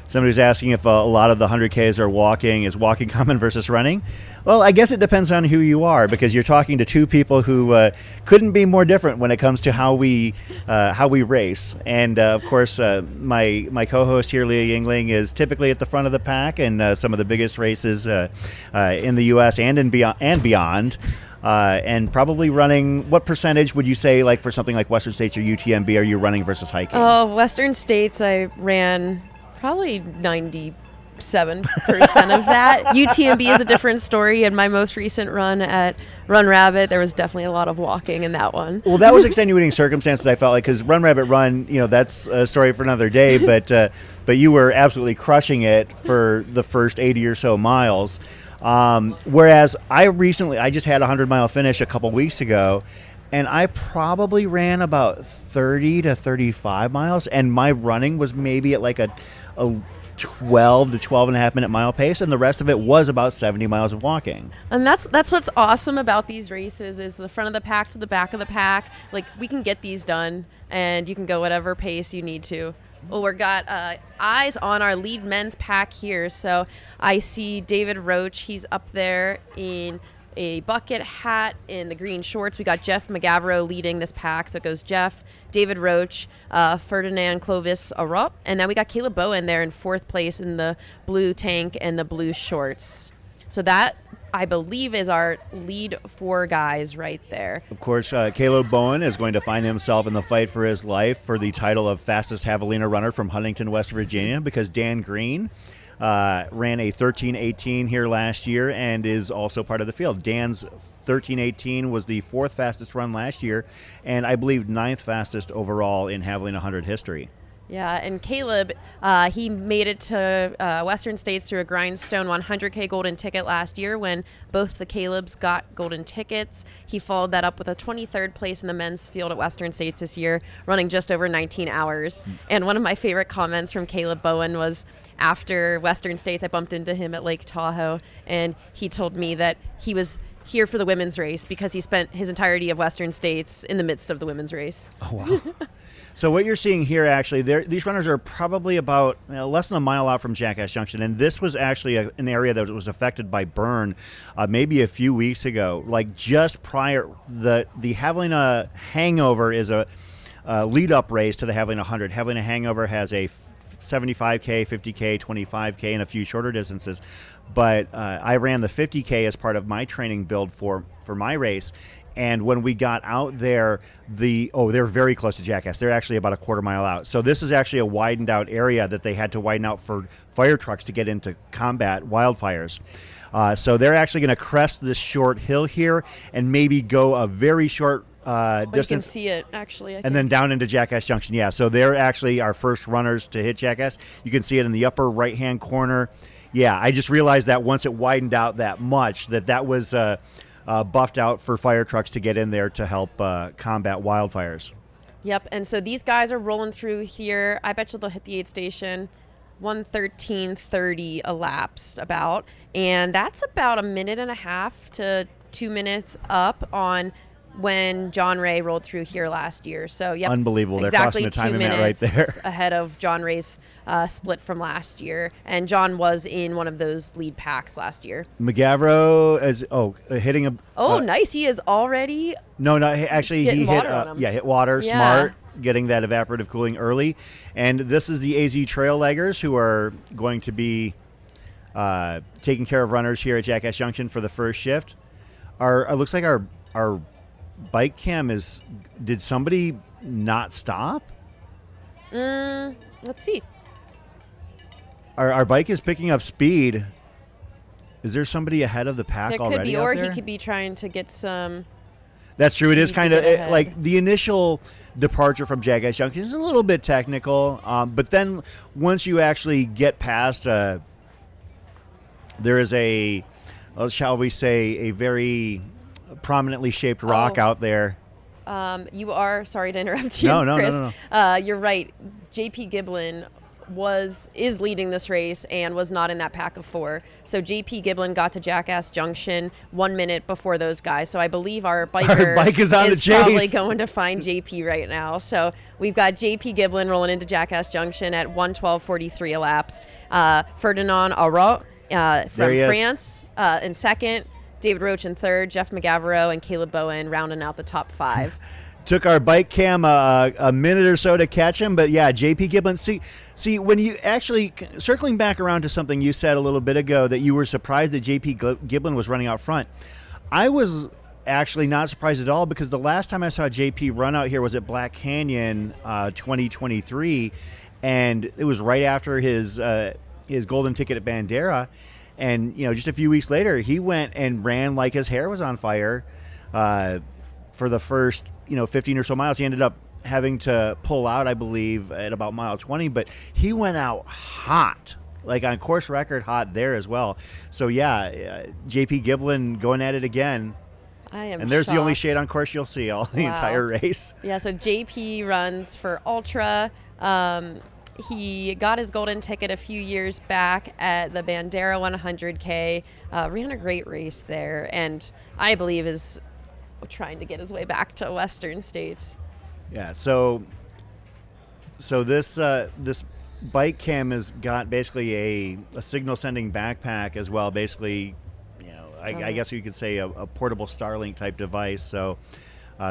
Somebody's asking if a lot of the 100Ks are walking. Is walking common versus running? Well, I guess it depends on who you are, because you're talking to two people who couldn't be more different when it comes to how we race. And of course, my co-host here, Leah Yingling, is typically at the front of the pack in some of the biggest races in the U.S. and beyond. And probably running, what percentage would you say, for something like Western States or UTMB, are you running versus hiking? Oh, Western States, I ran probably 97% of that. UTMB is a different story. In my most recent run at Run Rabbit, there was definitely a lot of walking in that one. Well, that was extenuating circumstances, I felt like, because Run Rabbit Run, that's a story for another day, but you were absolutely crushing it for the first 80 or so miles. Whereas I just had a 100-mile finish a couple weeks ago, and I probably ran about 30 to 35 miles, and my running was maybe at a 12 to 12 and a half minute mile pace, and the rest of it was about 70 miles of walking. And that's what's awesome about these races is the front of the pack to the back of the pack. We can get these done, and you can go whatever pace you need to. Well, we've got eyes on our lead men's pack here. So I see David Roach. He's up there in a bucket hat in the green shorts. We got Jeff McGavro leading this pack. So it goes Jeff, David Roach, Ferdinand Clovis Arup, and then we got Caleb Bowen there in fourth place in the blue tank and the blue shorts. So that, I believe, is our lead four guys right there. Of course, Caleb Bowen is going to find himself in the fight for his life for the title of fastest Javelina runner from Huntington, West Virginia, because Dan Green ran a 13:18 here last year and is also part of the field. Dan's 13:18 was the fourth fastest run last year, and I believe ninth fastest overall in Javelina 100 history. Yeah, and Caleb, he made it to Western States through a Grindstone 100K golden ticket last year when both the Calebs got golden tickets. He followed that up with a 23rd place in the men's field at Western States this year, running just over 19 hours. And one of my favorite comments from Caleb Bowen was after Western States, I bumped into him at Lake Tahoe, and he told me that he was here for the women's race because he spent his entirety of Western States in the midst of the women's race. Oh, wow. So what you're seeing here, actually, these runners are probably about less than a mile out from Jackass Junction, and this was actually an area that was affected by burn maybe a few weeks ago. Just prior, the Javelina Hangover is a lead-up race to the Javelina 100. Javelina Hangover has a 75K, 50K, 25K, and a few shorter distances. But I ran the 50K as part of my training build for my race. And when we got out there, they're very close to Jackass. They're actually about a quarter mile out. So this is actually a widened out area that they had to widen out for fire trucks to get into combat wildfires. So they're actually going to crest this short hill here and maybe go a very short distance. You can see it, actually, I think. Then down into Jackass Junction. Yeah, so they're actually our first runners to hit Jackass. You can see it in the upper right-hand corner. Yeah, I just realized that once it widened out that much, that was buffed out for fire trucks to get in there to help combat wildfires. Yep, and so these guys are rolling through here. I bet you they'll hit the aid station 1:13:30 elapsed about, and that's about a minute and a half to 2 minutes up on when John Ray rolled through here last year. So, yep. Unbelievable. They're exactly crossing the time 2 in that right minutes there. ahead of John Ray's split from last year. And John was in one of those lead packs last year. McGavro is hitting a... nice. He is already... No, actually he hit hit water, Yeah. smart, getting that evaporative cooling early. And this is the AZ Trail Laggers who are going to be taking care of runners here at Jackass Junction for the first shift. It looks like our bike cam did somebody not stop? Let's see. Our bike is picking up speed. Is there somebody ahead of the pack There already could be, out or there? he could be trying to get some. That's true. It is Need to kind get of ahead. like the initial departure from Jackass Junction is a little bit technical, but then once you actually get past, there is a, shall we say, a very prominently shaped rock Oh. out there. You are sorry to interrupt you, No, Chris. no. You're right. JP Giblin is leading this race and was not in that pack of 4. So JP Giblin got to Jackass Junction 1 minute before those guys. So I believe our biker bike is on the probably chase. going to find JP right now. So we've got JP Giblin rolling into Jackass Junction at 1:12:43 elapsed. Ferdinand Aurault from There he is. France in second. David Roach in third. Jeff McGavero and Caleb Bowen rounding out the top 5. Took our bike cam a minute or so to catch him, but yeah, JP Giblin. See, when you actually circling back around to something you said a little bit ago that you were surprised that JP Giblin was running out front. I was actually not surprised at all because the last time I saw JP run out here was at Black Canyon 2023, and it was right after his golden ticket at Bandera, and just a few weeks later he went and ran like his hair was on fire. For the first 15 or so miles, he ended up having to pull out, I believe, at about mile 20, but he went out hot, like on course record hot there as well. So yeah, JP Giblin going at it again. I am And there's the only shocked. shade on course you'll see all the Wow. entire race. Yeah, so JP runs for Ultra. He got his golden ticket a few years back at the Bandera 100K. Ran a great race there, and I believe is trying to get his way back to Western States. Yeah, so this bike cam has got basically a signal sending backpack as well. Basically, I guess you could say a portable Starlink type device. So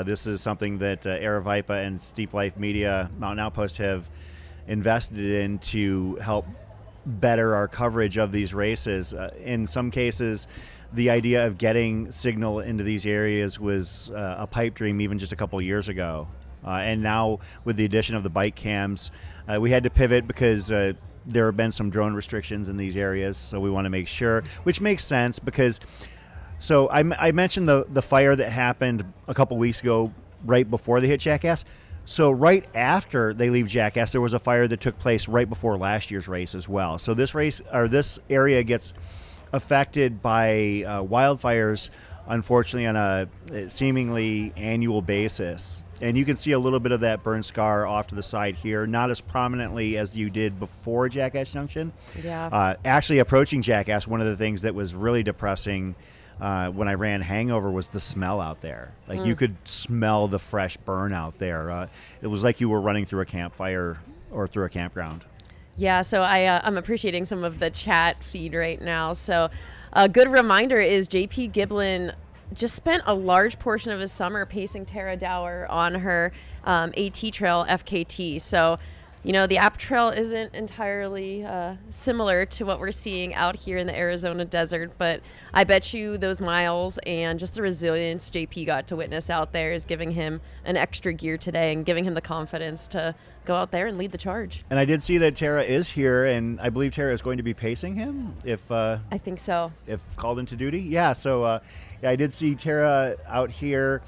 this is something that Aravaipa and Steep Life Media Mountain Outpost have invested in to help better our coverage of these races. In some cases, the idea of getting signal into these areas was a pipe dream even just a couple of years ago. And now with the addition of the bike cams, we had to pivot because there have been some drone restrictions in these areas. So we want to make sure, which makes sense because, so I mentioned the fire that happened a couple weeks ago right before they hit Jackass. So right after they leave Jackass, there was a fire that took place right before last year's race as well. So this area gets affected by wildfires, unfortunately, on a seemingly annual basis. And you can see a little bit of that burn scar off to the side here, not as prominently as you did before Jackass Junction. Yeah. Actually, approaching Jackass, one of the things that was really depressing when I ran Hangover was the smell out there. Like you could smell the fresh burn out there. It was like you were running through a campfire or through a campground. Yeah, so I'm appreciating some of the chat feed right now. So a good reminder is JP Giblin just spent a large portion of his summer pacing Tara Dower on her AT trail FKT. So, the app trail isn't entirely similar to what we're seeing out here in the Arizona desert, but I bet you those miles and just the resilience JP got to witness out there is giving him an extra gear today and giving him the confidence to go out there and lead the charge. And I did see that Tara is here, and I believe Tara is going to be pacing him if I think so. if called into duty. Yeah, so yeah, I did see Tara out here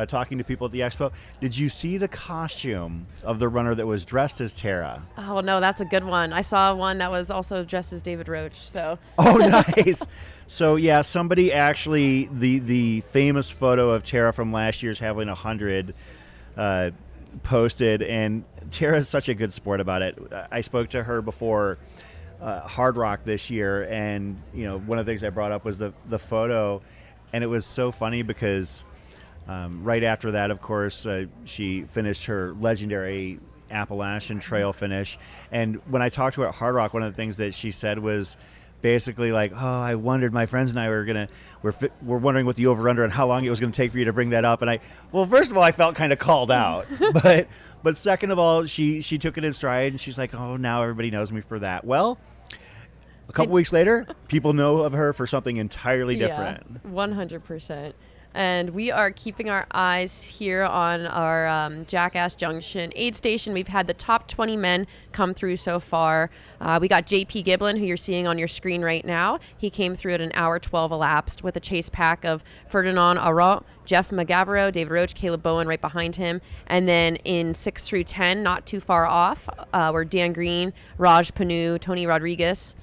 talking to people at the expo. Did you see the costume of the runner that was dressed as Tara? Oh, no, that's a good one. I saw one that was also dressed as David Roach. So Oh, nice. So, yeah, somebody actually, the famous photo of Tara from last year's Javelina 100 posted, and Tara's such a good sport about it. I spoke to her before Hard Rock this year, and, one of the things I brought up was the photo, and it was so funny because right after that, of course, she finished her legendary Appalachian Trail finish. And when I talked to her at Hard Rock, one of the things that she said was basically like, "Oh, I wondered. My friends and I we're wondering what the over/under and how long it was going to take for you to bring that up." And well, first of all, I felt kind of called out, but second of all, she took it in stride, and she's like, "Oh, now everybody knows me for that." Well, a couple weeks later, people know of her for something entirely different. Yeah, 100%. And we are keeping our eyes here on our Jackass Junction aid station. We've had the top 20 men come through so far. We got JP Giblin, who you're seeing on your screen right now. He came through at an hour 12 elapsed with a chase pack of Ferdinand Arrault, Jeff McGavero, David Roach, Caleb Bowen right behind him. And then in 6 through 10, not too far off, were Dan Green, Raj Panu, Tony Rodriguez,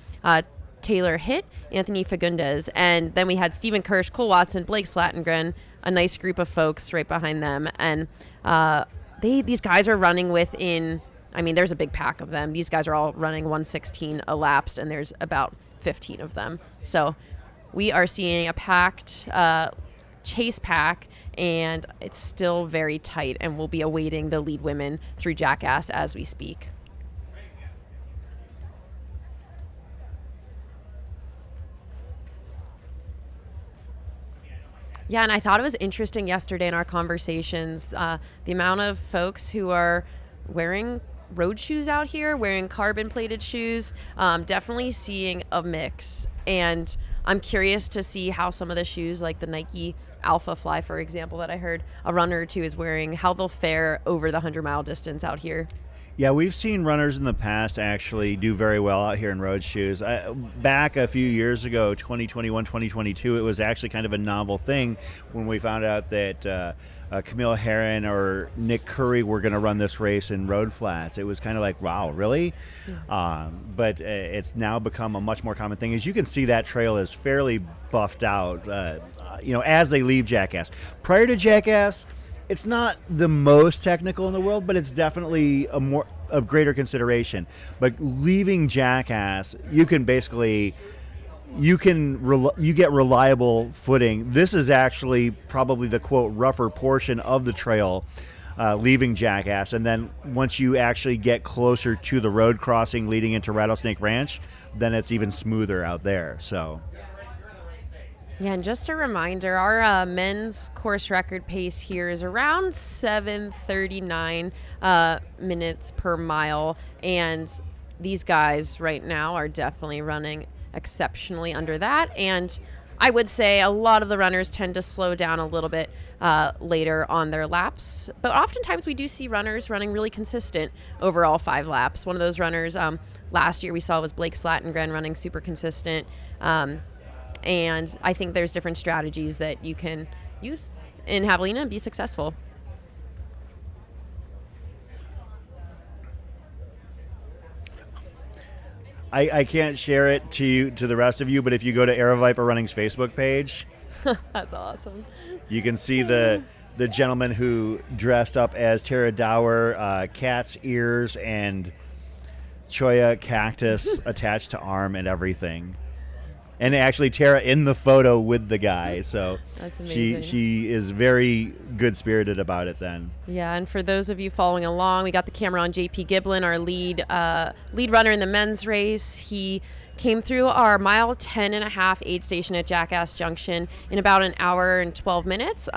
Taylor Hitt, Anthony Fagundes, and then we had Stephen Kirsch, Cole Watson, Blake Slatengren, a nice group of folks right behind them. And these guys are running within, I mean, there's a big pack of them. These guys are all running 1:16 elapsed, and there's about 15 of them. So we are seeing a packed chase pack, and it's still very tight, and we'll be awaiting the lead women through Jackass as we speak. Yeah, and I thought it was interesting yesterday in our conversations, the amount of folks who are wearing road shoes out here, wearing carbon-plated shoes, definitely seeing a mix. And I'm curious to see how some of the shoes, like the Nike Alpha Fly, for example, that I heard a runner or two is wearing, how they'll fare over the 100-mile distance out here. Yeah, we've seen runners in the past actually do very well out here in road shoes. Back a few years ago, 2021, 2022, it was actually kind of a novel thing when we found out that Camille Herron or Nick Curry were going to run this race in road flats. It was kind of like, wow, really? Yeah. But it's now become a much more common thing. As you can see, that trail is fairly buffed out, as they leave Jackass. Prior to Jackass, it's not the most technical in the world, but it's definitely a greater consideration. But leaving Jackass, you can basically you get reliable footing. This is actually probably the quote rougher portion of the trail, leaving Jackass, and then once you actually get closer to the road crossing leading into Rattlesnake Ranch, then it's even smoother out there. So. Yeah, and just a reminder, our men's course record pace here is around 7:39 minutes per mile, and these guys right now are definitely running exceptionally under that. And I would say a lot of the runners tend to slow down a little bit later on their laps, but oftentimes we do see runners running really consistent over all 5 laps. One of those runners last year we saw was Blake Slatengren running super consistent. And I think there's different strategies that you can use in Javelina and be successful. I can't share it to the rest of you, but if you go to AeroViper Running's Facebook page, that's awesome. You can see the gentleman who dressed up as Tara Dower, cat's ears and cholla cactus attached to arm and everything. And actually Tara in the photo with the guy, so that's amazing. She is very good-spirited about it then. Yeah, and for those of you following along, we got the camera on JP Giblin, our lead runner in the men's race. He came through our mile 10.5 aid station at Jackass Junction in about an hour and 12 minutes.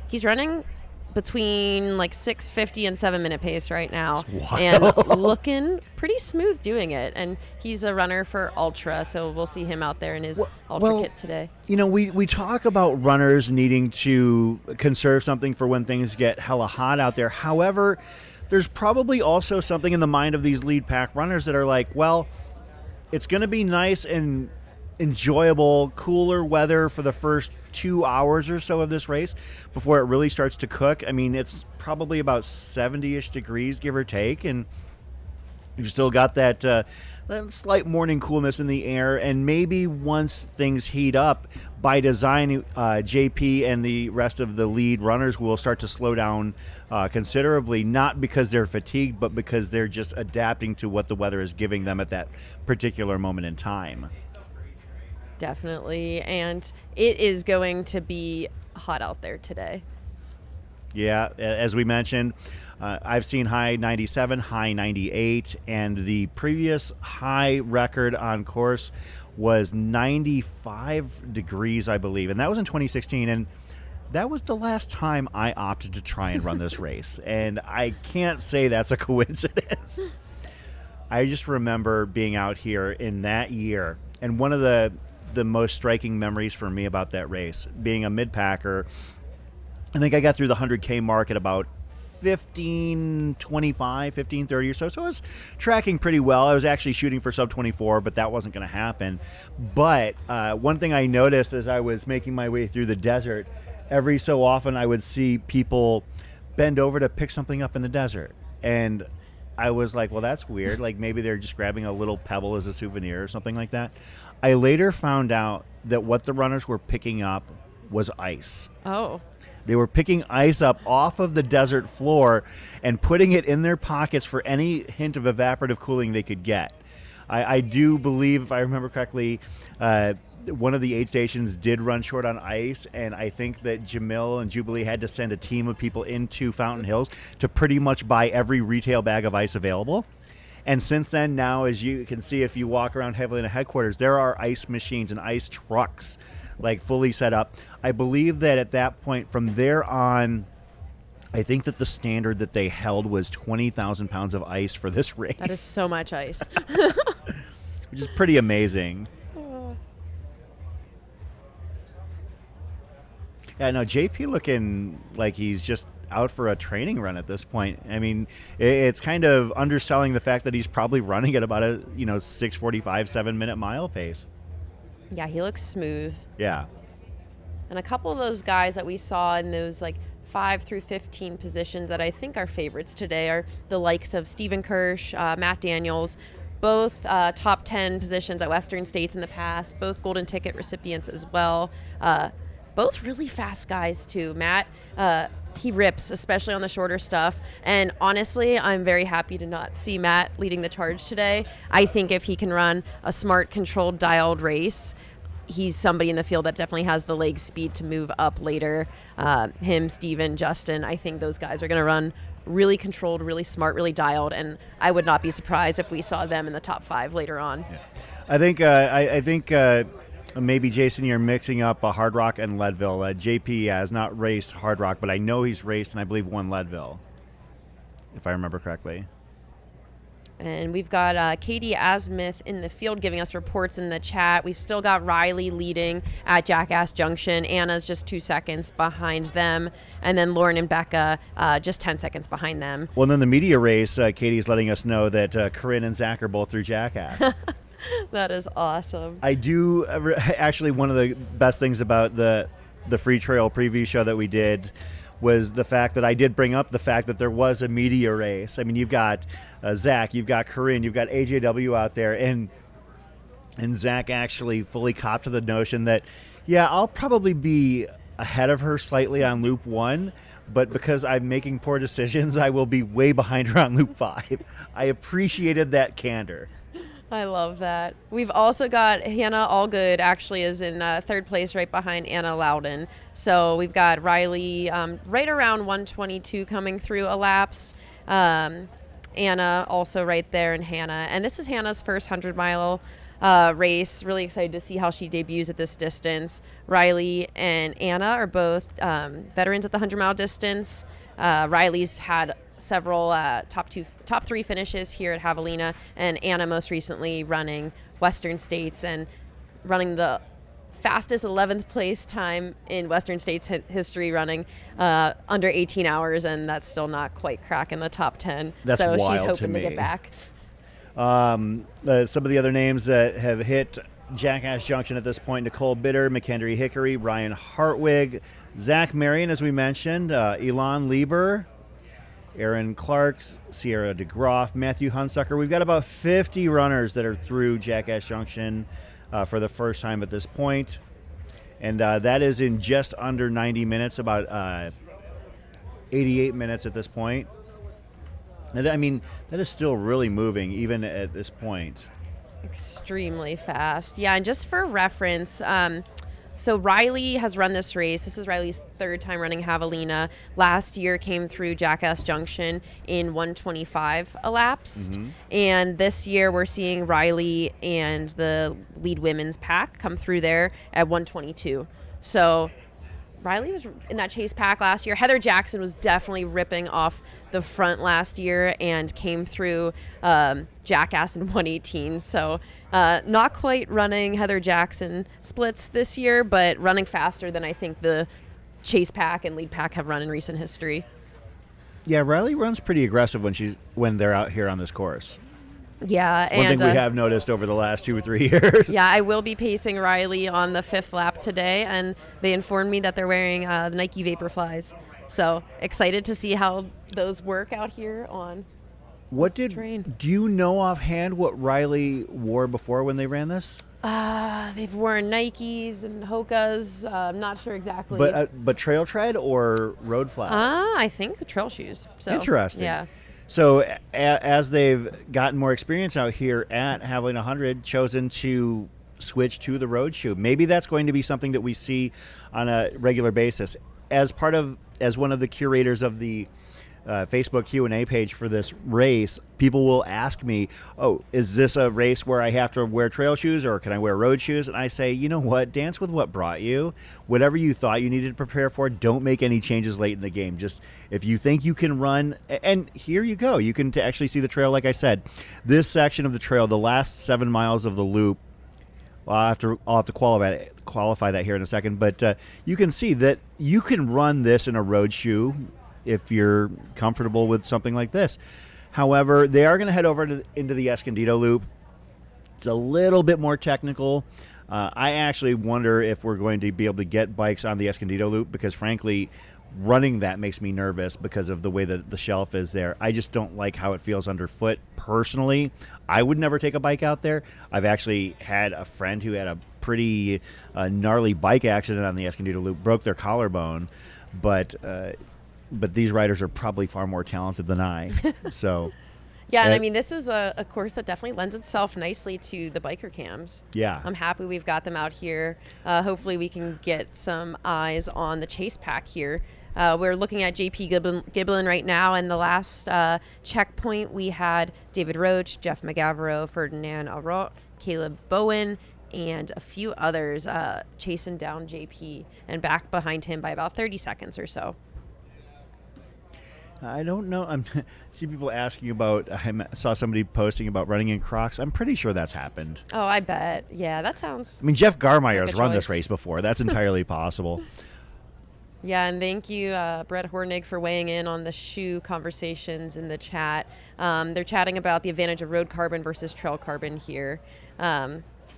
He's running between like 6:50 and 7-minute pace right now, and looking pretty smooth doing it. And he's a runner for Ultra, so we'll see him out there in his Ultra kit today. You know, we talk about runners needing to conserve something for when things get hella hot out there. However, there's probably also something in the mind of these lead pack runners that are like, well, it's going to be nice and enjoyable, cooler weather for the first 2 hours or so of this race before it really starts to cook. I mean, it's probably about 70-ish degrees, give or take, and you've still got that slight morning coolness in the air. And maybe once things heat up, by design, JP and the rest of the lead runners will start to slow down considerably, not because they're fatigued, but because they're just adapting to what the weather is giving them at that particular moment in time. Definitely, and it is going to be hot out there today. Yeah, as we mentioned, I've seen high 97, high 98, and the previous high record on course was 95 degrees, I believe, and that was in 2016, and that was the last time I opted to try and run this race, and I can't say that's a coincidence. I just remember being out here in that year, and one of the most striking memories for me about that race, being a mid-packer I think I got through the 100K mark at about 15:25, 15:30 or so. So I was tracking pretty well. I was actually shooting for sub 24, but that wasn't going to happen. But one thing I noticed as I was making my way through the desert, every so often I would see people bend over to pick something up in the desert. And I was like, well, that's weird. Like maybe they're just grabbing a little pebble as a souvenir or something like that. I later found out that what the runners were picking up was ice. Oh. They were picking ice up off of the desert floor and putting it in their pockets for any hint of evaporative cooling they could get. I do believe, if I remember correctly, one of the aid stations did run short on ice, and I think that Jamil and Jubilee had to send a team of people into Fountain Hills to pretty much buy every retail bag of ice available. And since then, now, as you can see, if you walk around Javelina headquarters, there are ice machines and ice trucks, like fully set up. I believe that at that point, from there on, I think that the standard that they held was 20,000 pounds of ice for this race. That is so much ice. Which is pretty amazing. Yeah, no, JP looking like he's just out for a training run at this point. I mean, it's kind of underselling the fact that he's probably running at about a 6:45, 7-minute mile pace. Yeah, he looks smooth. Yeah. And a couple of those guys that we saw in those like 5 through 15 positions that I think are favorites today are the likes of Stephen Kirsch, Matt Daniels, both top 10 positions at Western States in the past, both golden ticket recipients as well. Both really fast guys too. Matt, he rips, especially on the shorter stuff. And honestly, I'm very happy to not see Matt leading the charge today. I think if he can run a smart, controlled, dialed race, he's somebody in the field that definitely has the leg speed to move up later. Him, Steven, Justin, I think those guys are going to run really controlled, really smart, really dialed. And I would not be surprised if we saw them in the top 5 later on. Yeah. I think maybe, Jason, you're mixing up Hard Rock and Leadville. JP has not raced Hard Rock, but I know he's raced and I believe won Leadville, if I remember correctly. And we've got Katie Asmith in the field giving us reports in the chat. We've still got Riley leading at Jackass Junction. Anna's just 2 seconds behind them. And then Lauren and Becca just 10 seconds behind them. Well, and then the media race, Katie's letting us know that Corinne and Zach are both through Jackass. That is awesome. I do actually, one of the best things about the Free Trail preview show that we did was the fact that I did bring up the fact that there was a media race. I mean, you've got Zach, you've got Corinne, you've got AJW out there, and Zach actually fully copped to the notion that, yeah, I'll probably be ahead of her slightly on loop 1, but because I'm making poor decisions, I will be way behind her on loop 5. I appreciated that candor. I love that. We've also got Hannah Allgood actually is in 3rd place right behind Anna Loudon. So we've got Riley right around 122 coming through elapsed. Anna also right there, and Hannah. And this is Hannah's first 100-mile race. Really excited to see how she debuts at this distance. Riley and Anna are both veterans at the 100-mile distance. Riley's had several top 3 finishes here at Javelina, and Anna most recently running Western States and running the fastest 11th place time in Western States history, running under 18 hours, and that's still not quite cracking the top 10. That's so wild she's hoping to to me. get back. Some of the other names that have hit Jackass Junction at this point: Nicole Bitter, McKendry Hickory, Ryan Hartwig, Zach Marion, as we mentioned, Elon Lieber, Aaron Clarks, Sierra DeGroff, Matthew Hunsucker. We've got about 50 runners that are through Jackass Junction for the first time at this point. And that is in just under 90 minutes, about 88 minutes at this point. And I mean, that is still really moving even at this point. Extremely fast. Yeah, and just for reference, so Riley has run this race. This is Riley's 3rd time running Javelina. Last year came through Jackass Junction in 125 elapsed. Mm-hmm. And this year we're seeing Riley and the lead women's pack come through there at 122. So Riley was in that chase pack last year. Heather Jackson was definitely ripping off the front last year and came through Jackass in 118. So not quite running Heather Jackson splits this year, but running faster than I think the chase pack and lead pack have run in recent history. Yeah, Riley runs pretty aggressive when they're out here on this course. Yeah, One thing we have noticed over the last 2 or 3 years. Yeah, I will be pacing Riley on the 5th lap today, and they informed me that they're wearing the Nike Vaporflies. So excited to see how those work out here on this terrain. Do you know offhand what Riley wore before when they ran this? They've worn Nikes and Hokas. I'm not sure exactly. But trail tread or road flat? I think trail shoes. So, interesting. Yeah. So as they've gotten more experience out here at Javelina Jundred, chosen to switch to the road shoe. Maybe that's going to be something that we see on a regular basis. As one of the curators of the Facebook Q&A page for this race, people will ask me, oh, is this a race where I have to wear trail shoes or can I wear road shoes? And I say, you know what, dance with what brought you. Whatever you thought you needed to prepare for, don't make any changes late in the game. Just if you think you can run, and here you go, you can actually see the trail. Like I said, this section of the trail, the last 7 miles of the loop, I'll have to qualify that here in a second, but you can see that you can run this in a road shoe if you're comfortable with something like this. However, they are going to head over into the Escondido loop. It's a little bit more technical. I actually wonder if we're going to be able to get bikes on the Escondido loop because, frankly, running that makes me nervous because of the way that the shelf is there. I just don't like how it feels underfoot. Personally, I would never take a bike out there. I've actually had a friend who had a pretty gnarly bike accident on the Escondido loop, broke their collarbone, but these riders are probably far more talented than I. So, yeah, and I mean, this is a course that definitely lends itself nicely to the biker cams. Yeah. I'm happy we've got them out here. Hopefully we can get some eyes on the chase pack here. We're looking at JP Giblin right now, and the last checkpoint we had David Roach, Jeff McGavero, Ferdinand Arot, Caleb Bowen, and a few others chasing down JP and back behind him by about 30 seconds or so. I don't know. I see people asking about. I saw somebody posting about running in Crocs. I'm pretty sure that's happened. Oh, I bet. Yeah, that sounds. I mean, Jeff Garmire like has run this race before. That's entirely possible. Yeah, and thank you, Brett Hornig, for weighing in on the shoe conversations in the chat. They're chatting about the advantage of road carbon versus trail carbon here.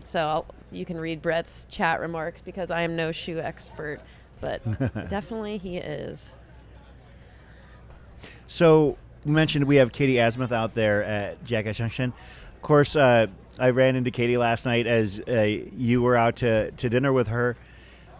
So you can read Brett's chat remarks because I am no shoe expert, but definitely he is. So we mentioned we have Katie Asmuth out there at Jackass Junction. Of course, I ran into Katie last night as you were out to dinner with her.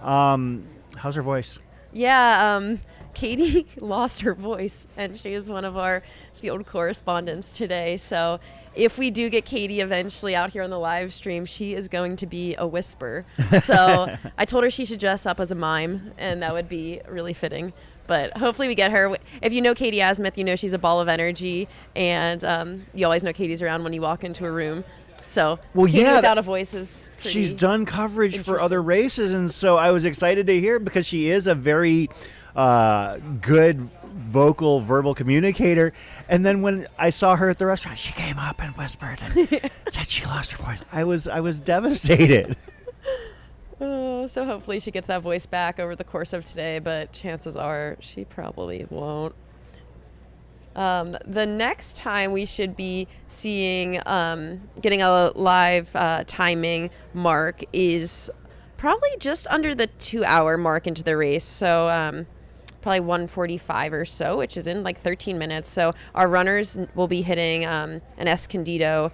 How's her voice? Yeah, Katie lost her voice, and she is one of our field correspondents today. So if we do get Katie eventually out here on the live stream, she is going to be a whisper. So I told her she should dress up as a mime, and that would be really fitting. But hopefully we get her. If you know Katie Asmuth, you know she's a ball of energy, and you always know Katie's around when you walk into a room. So Katie without a voice is pretty she's done coverage for other races, and so I was excited to hear because she is a very good verbal communicator. And then when I saw her at the restaurant, she came up and whispered and said she lost her voice. I was devastated. So hopefully she gets that voice back over the course of today, but chances are she probably won't. The next time we should be seeing, getting a live timing mark is probably just under the 2-hour mark into the race. So probably 1:45 or so, which is in like 13 minutes. So our runners will be hitting an Escondido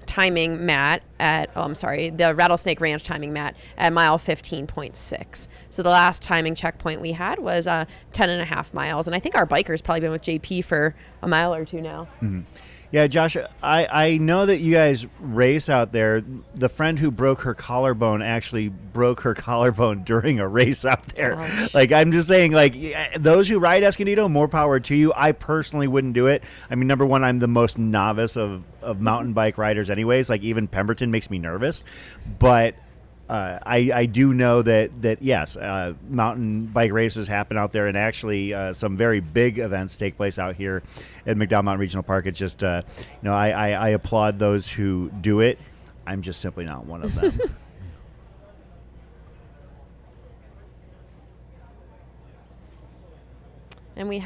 timing mat at, the Rattlesnake Ranch timing mat at mile 15.6. So the last timing checkpoint we had was 10.5 miles. And I think our biker's probably been with JP for a mile or two now. Mm-hmm. Yeah, Josh, I know that you guys race out there. The friend who broke her collarbone actually broke her collarbone during a race out there. Ouch. Like, I'm just saying, like, those who ride Escondido, more power to you. I personally wouldn't do it. I mean, number one, I'm the most novice of mountain bike riders anyways. Like, even Pemberton makes me nervous. But I do know that yes, mountain bike races happen out there, and actually some very big events take place out here at McDowell Mountain Regional Park. It's just, I applaud those who do it. I'm just simply not one of them. And we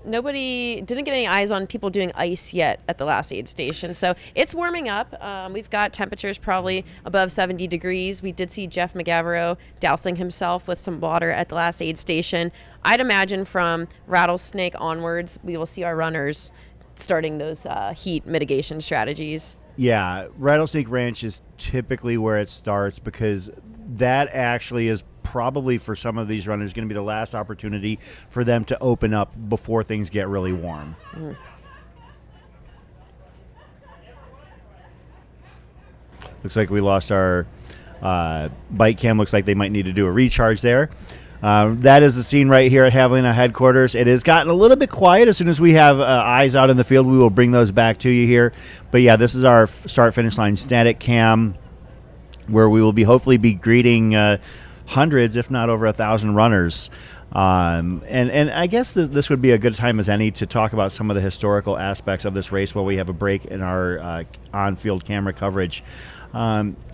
nobody didn't get any eyes on people doing ice yet at the last aid station. So it's warming up. We've got temperatures probably above 70 degrees. We did see Jeff McGavero dousing himself with some water at the last aid station. I'd imagine from Rattlesnake onwards, we will see our runners starting those heat mitigation strategies. Yeah, Rattlesnake Ranch is typically where it starts because that actually is probably for some of these runners going to be the last opportunity for them to open up before things get really warm. Looks like we lost our bike cam. Looks like they might need to do a recharge there. That is the scene right here at Javelina headquarters. It has gotten a little bit quiet. As soon as we have eyes out in the field, we will bring those back to you here. But yeah, this is our start-finish line static cam, where we will hopefully be greeting hundreds, if not over 1,000 runners. And I guess this would be a good time as any to talk about some of the historical aspects of this race while we have a break in our on-field camera coverage.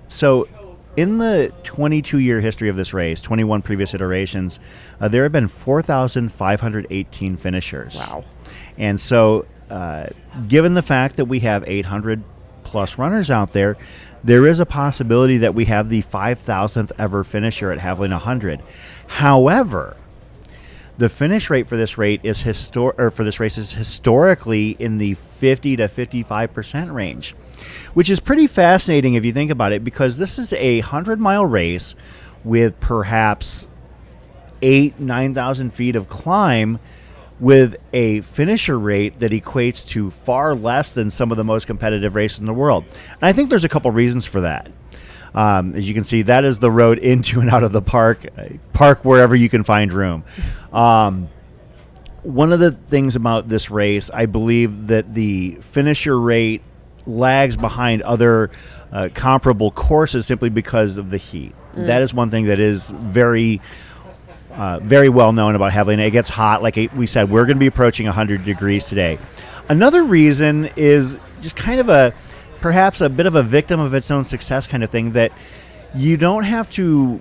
So in the 22-year history of this race, 21 previous iterations, there have been 4,518 finishers. Wow. And so given the fact that we have 800-plus runners out there, there is a possibility that we have the 5,000th ever finisher at Javelina 100. However, the finish rate for this race is historically in the 50 to 55% range, which is pretty fascinating if you think about it, because this is a 100-mile race with perhaps 9,000 feet of climb, with a finisher rate that equates to far less than some of the most competitive races in the world. And I think there's a couple reasons for that. As you can see, that is the road into and out of the park. Park wherever you can find room. One of the things about this race, I believe that the finisher rate lags behind other comparable courses simply because of the heat. That is one thing that is very well known about Javelina. It gets hot. Like we said, we're going to be approaching 100 degrees today. Another reason is just kind of perhaps a bit of a victim of its own success kind of thing, that you don't have to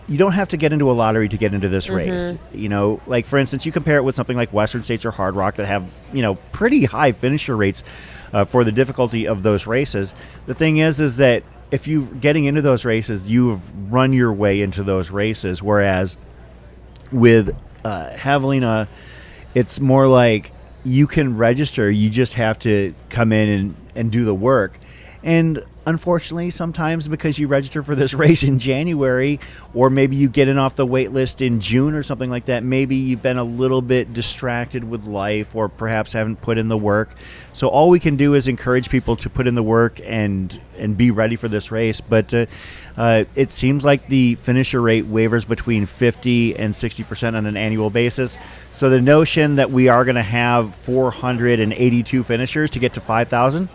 get into a lottery to get into this race. You know, like for instance, you compare it with something like Western States or Hard Rock that have, pretty high finisher rates for the difficulty of those races. The thing is that if you're getting into those races, you've run your way into those races, whereas with Javelina, it's more like you can register. You just have to come in and do the work. And unfortunately, sometimes because you register for this race in January, or maybe you get in off the wait list in June or something like that, maybe you've been a little bit distracted with life, or perhaps haven't put in the work. So all we can do is encourage people to put in the work and be ready for this race. But it seems like the finisher rate wavers between 50 and 60% on an annual basis. So the notion that we are going to have 482 finishers to get to 5,000,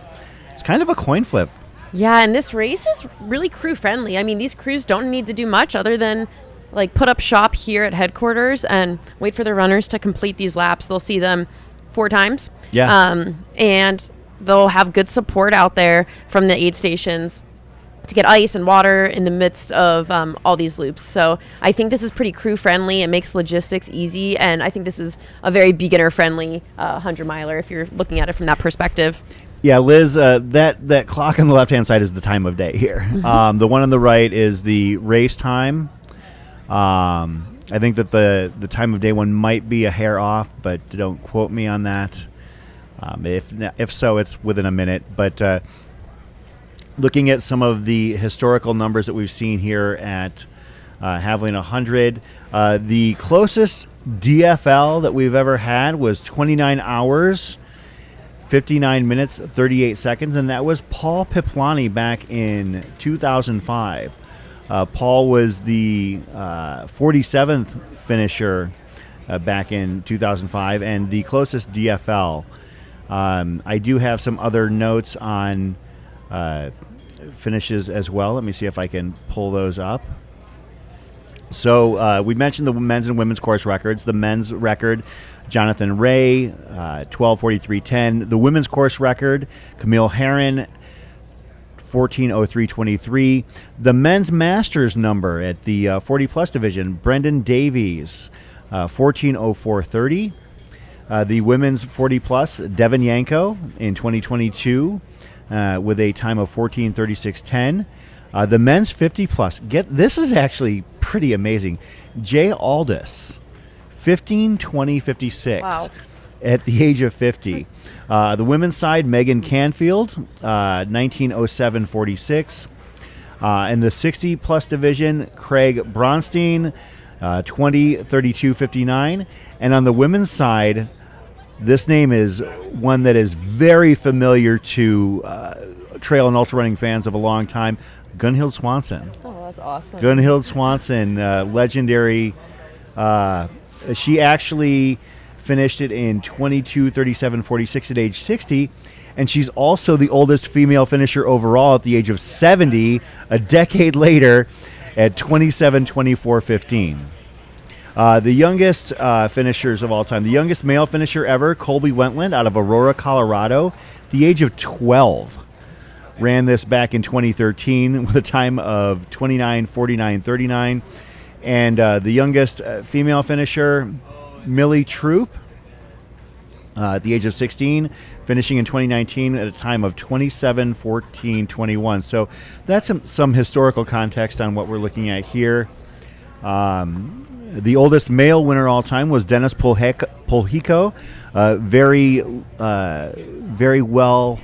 it's kind of a coin flip. Yeah, and this race is really crew friendly. I mean, these crews don't need to do much other than like put up shop here at headquarters and wait for the runners to complete these laps. They'll see them 4 times. Yeah. And they'll have good support out there from the aid stations to get ice and water in the midst of all these loops. So I think this is pretty crew friendly. It makes logistics easy, and I think this is a very beginner friendly 100-miler if you're looking at it from that perspective. Yeah, Liz, that clock on the left-hand side is the time of day here. The one on the right is the race time. I think that the time of day one might be a hair off, but don't quote me on that. If so, it's within a minute. But looking at some of the historical numbers that we've seen here at Javelina 100, the closest DFL that we've ever had was 29 hours, 59 minutes, 38 seconds, and that was Paul Piplani back in 2005. Paul was the 47th finisher back in 2005, and the closest DFL. I do have some other notes on finishes as well. Let me see if I can pull those up. So we mentioned the men's and women's course records. The men's record, Jonathan Ray, 12:43.10. The women's course record, Camille Herron, 14:03.23. The men's masters number at the 40-plus division, Brendan Davies, 14:04:30. The women's 40 plus, Devin Yanko in 2022 with a time of 14:36:10. The men's 50 plus, this is actually pretty amazing. Jay Aldis, 15:20:56. Wow. At the age of 50. The women's side, Megan Canfield, 19:07:46. In the 60 plus division, Craig Bronstein, 20:32:59. And on the women's side, this name is one that is very familiar to trail and ultra running fans of a long time, Gunhild Swanson. Oh, that's awesome. Gunhild Swanson, legendary. She actually finished it in 22:37:46 at age 60, and she's also the oldest female finisher overall at the age of 70, a decade later, at 27:24:15. The youngest finishers of all time, the youngest male finisher ever, Colby Wentland out of Aurora, Colorado, the age of 12. Ran this back in 2013 with a time of 29:49:39. And the youngest female finisher, Millie Troop, at the age of 16, finishing in 2019 at a time of 27:14:21. So that's some historical context on what we're looking at here. The oldest male winner all time was Dennis Polhico, very well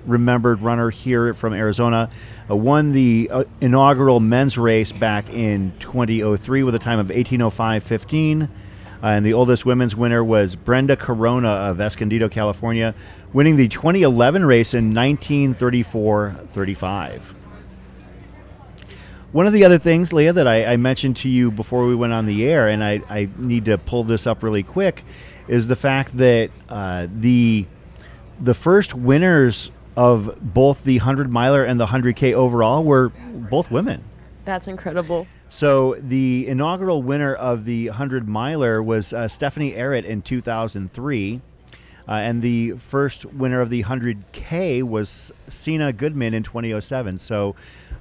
remembered runner here from Arizona. Won the inaugural men's race back in 2003 with a time of 18:05:15. And the oldest women's winner was Brenda Corona of Escondido, California, winning the 2011 race in 19:34:35. One of the other things, Leah, that I mentioned to you before we went on the air, and I need to pull this up really quick, is the fact that the first winners of both the 100-miler and the 100K overall were both women. That's incredible. So the inaugural winner of the 100-miler was Stephanie Arrett in 2003, and the first winner of the 100K was Sina Goodman in 2007. So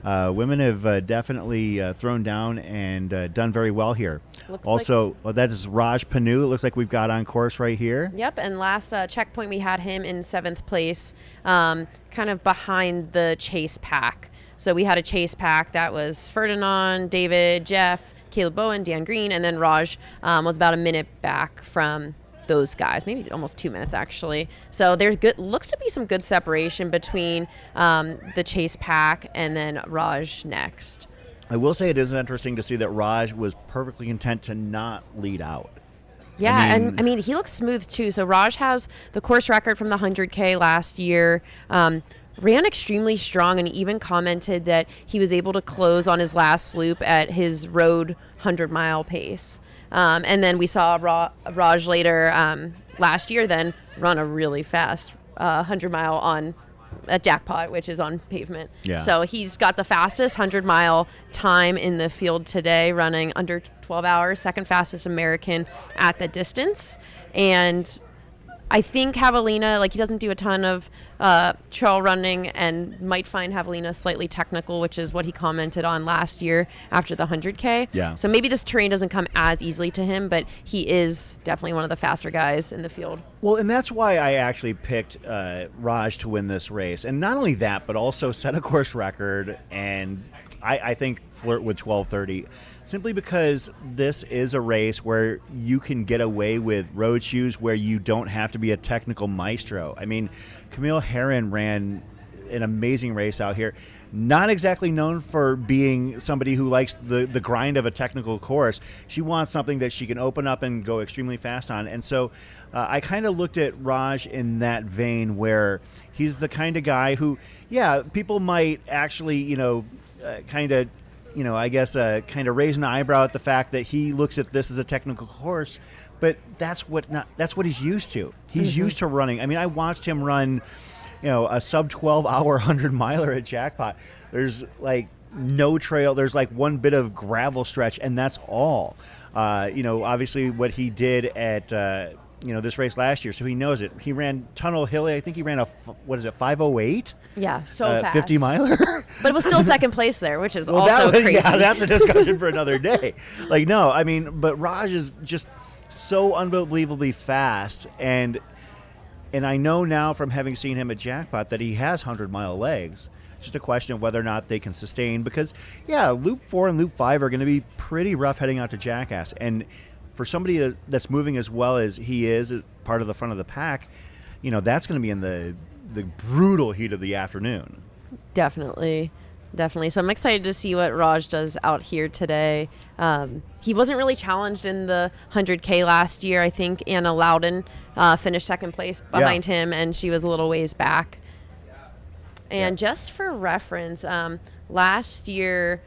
women have definitely thrown down and done very well here. That is Raj Panu. It looks like we've got on course right here. Yep, and last checkpoint we had him in 7th place, kind of behind the chase pack. So we had a chase pack that was Ferdinand, David, Jeff, Caleb Bowen, Dan Green, and then Raj was about a minute back from those guys, maybe almost 2 minutes actually. So there's looks to be some good separation between the chase pack and then Raj next. I will say it is interesting to see that Raj was perfectly content to not lead out. Yeah, I mean he looks smooth too. So Raj has the course record from the 100K last year. Ran extremely strong and even commented that he was able to close on his last loop at his road 100-mile pace. And then we saw Raj later last year then run a really fast 100-mile on a jackpot, which is on pavement. Yeah. So he's got the fastest 100-mile time in the field today, running under 12 hours, second fastest American at the distance. And I think Javelina, he doesn't do a ton of trail running and might find Javelina slightly technical, which is what he commented on last year after the 100K. Yeah. So maybe this terrain doesn't come as easily to him, but he is definitely one of the faster guys in the field. Well, and that's why I actually picked Raj to win this race. And not only that, but also set a course record and I think flirt with 12:30, simply because this is a race where you can get away with road shoes where you don't have to be a technical maestro. I mean, Camille Herron ran an amazing race out here. Not exactly known for being somebody who likes the grind of a technical course. She wants something that she can open up and go extremely fast on. And so I kind of looked at Raj in that vein where he's the kind of guy who, yeah, people might actually, kind of raise an eyebrow at the fact that he looks at this as a technical course, but that's what he's used to. He's used to running. I mean, I watched him run, a sub 12-hour 100-miler at Jackpot. There's no trail. There's one bit of gravel stretch, and that's all. Obviously what he did at this race last year, so he knows it. He ran Tunnel Hilly. I think he ran a 5:08. Yeah, so fast. 50 miler. But it was still second place there, which is also crazy. Yeah, that's a discussion for another day. No, I mean, but Raj is just so unbelievably fast, and I know now from having seen him at Jackpot that he has 100-mile legs. It's just a question of whether or not they can sustain, because, Loop 4 and Loop 5 are going to be pretty rough heading out to Jackass. And for somebody that's moving as well as he is, part of the front of the pack, that's going to be in the brutal heat of the afternoon. Definitely. So I'm excited to see what Raj does out here today. He wasn't really challenged in the 100K last year. I think Anna Loudon finished second place behind him, and she was a little ways back. And just for reference, last year,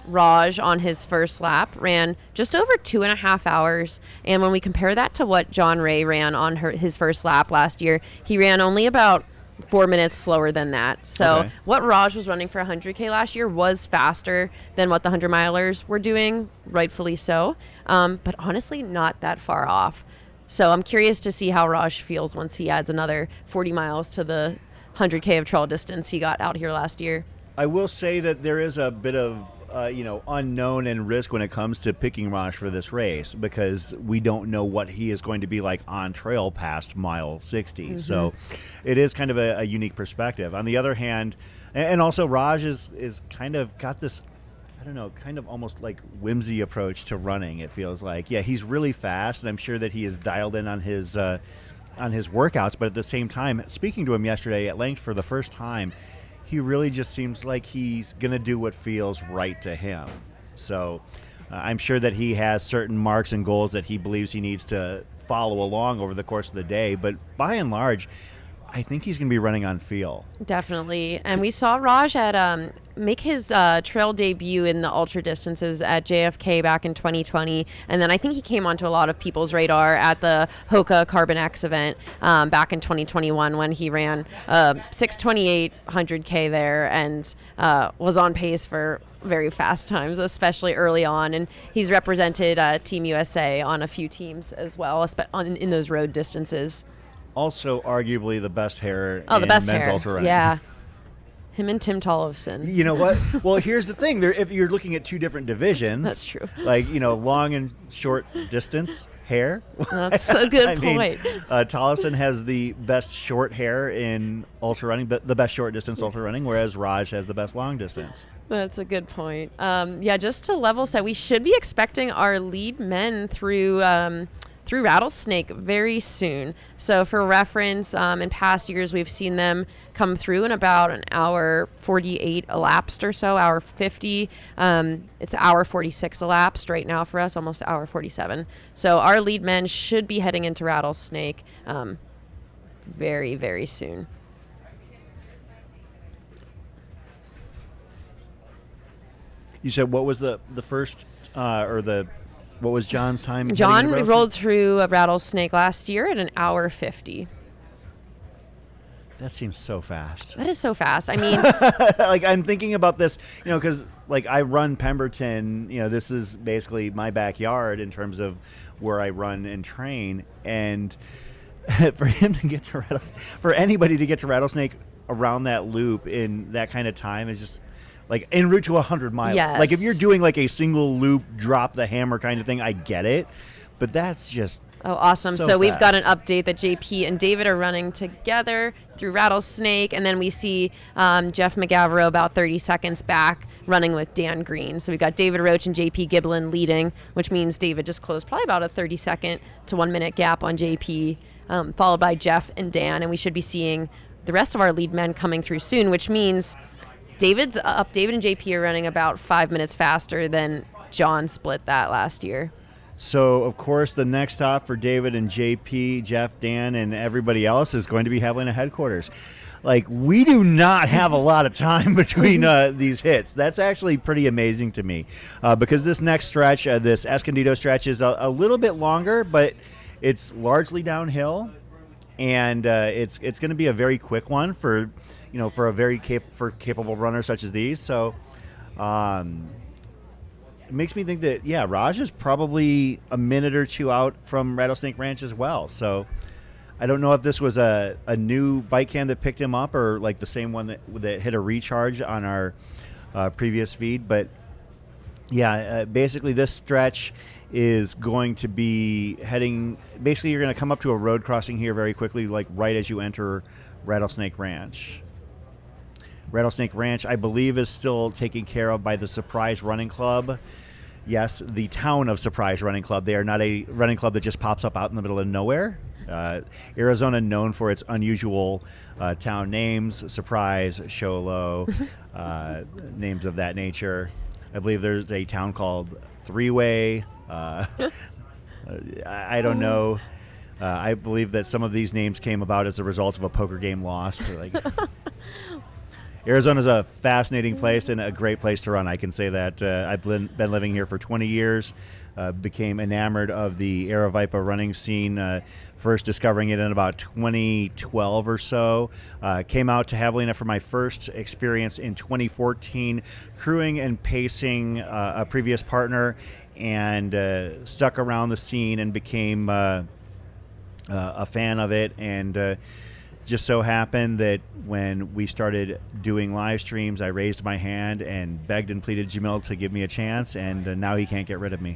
Raj on his first lap ran just over 2.5 hours. And when we compare that to what John Ray ran on his first lap last year, he ran only about 4 minutes slower than that. So what Raj was running for 100K last year was faster than what the 100-milers were doing, rightfully so. But honestly, not that far off. So I'm curious to see how Raj feels once he adds another 40 miles to the 100K of trail distance he got out here last year. I will say that there is a bit of unknown and risk when it comes to picking Raj for this race, because we don't know what he is going to be like on trail past mile 60. Mm-hmm. So it is kind of a unique perspective. On the other hand, and also Raj is kind of got this, I don't know, kind of almost like whimsy approach to running, it feels like. Yeah, he's really fast, and I'm sure that he is dialed in on his workouts, but at the same time, speaking to him yesterday at length for the first time, he really just seems like he's going to do what feels right to him. So I'm sure that he has certain marks and goals that he believes he needs to follow along over the course of the day. But by and large, I think he's going to be running on feel. Definitely. And we saw Raj make his trail debut in the ultra distances at JFK back in 2020. And then I think he came onto a lot of people's radar at the Hoka Carbon X event back in 2021 when he ran 6:28 100K there and was on pace for very fast times, especially early on. And he's represented Team USA on a few teams as well in those road distances. Also, arguably the best hair in the best men's hair. ultra running. Yeah. Him and Tim Tollefson. You know what? Well, here's the thing. If you're looking at two different divisions. That's true. Long and short distance hair. That's a good point. Tollefson has the best short hair in ultra running, the best short distance ultra running, whereas Raj has the best long distance. That's a good point. Just to level set, we should be expecting our lead men through Rattlesnake very soon. So for reference, in past years, we've seen them come through in about an hour 48 elapsed or so, hour 50. It's hour 46 elapsed right now for us, almost hour 47. So our lead men should be heading into Rattlesnake very, very soon. You said what was the first what was John's time? John rolled through a Rattlesnake last year at an hour 50. That seems so fast. That is so fast. I mean, I'm thinking about this, because I run Pemberton. This is basically my backyard in terms of where I run and train, and for anybody to get to Rattlesnake around that loop in that kind of time is just. En route to 100 miles. Yes. If you're doing a single loop, drop the hammer kind of thing, I get it. But that's just awesome. So we've got an update that JP and David are running together through Rattlesnake. And then we see Jeff McGavro about 30 seconds back running with Dan Green. So we've got David Roach and JP Giblin leading, which means David just closed probably about a 30-second to 1 minute gap on JP, followed by Jeff and Dan. And we should be seeing the rest of our lead men coming through soon, which means David's up. David and JP are running about 5 minutes faster than John split that last year. So, of course, the next stop for David and JP, Jeff, Dan, and everybody else is going to be Javelina headquarters. We do not have a lot of time between these hits. That's actually pretty amazing to me because this next stretch, this Escondido stretch, is a little bit longer, but it's largely downhill, and it's going to be a very quick one for a very capable runner such as these. So it makes me think that, yeah, Raj is probably a minute or two out from Rattlesnake Ranch as well. So I don't know if this was a new bike cam that picked him up or like the same one that hit a recharge on our previous feed. But yeah, basically this stretch is going to be heading, basically you're going to come up to a road crossing here very quickly, like right as you enter Rattlesnake Ranch. Rattlesnake Ranch, I believe, is still taken care of by the Surprise Running Club. Yes, the town of Surprise Running Club. They are not a running club that just pops up out in the middle of nowhere. Arizona known for its unusual town names, Surprise, Sholo, names of that nature. I believe there's a town called Three-Way. I don't know. I believe that some of these names came about as a result of a poker game lost. Like, Arizona's a fascinating place and a great place to run. I can say that. I've been living here for 20 years. Became enamored of the Aravaipa running scene, first discovering it in about 2012 or so. Came out to Javelina for my first experience in 2014, crewing and pacing a previous partner, and stuck around the scene and became a fan of it. And just so happened that when we started doing live streams, I raised my hand and begged and pleaded Jamil to give me a chance, and now he can't get rid of me.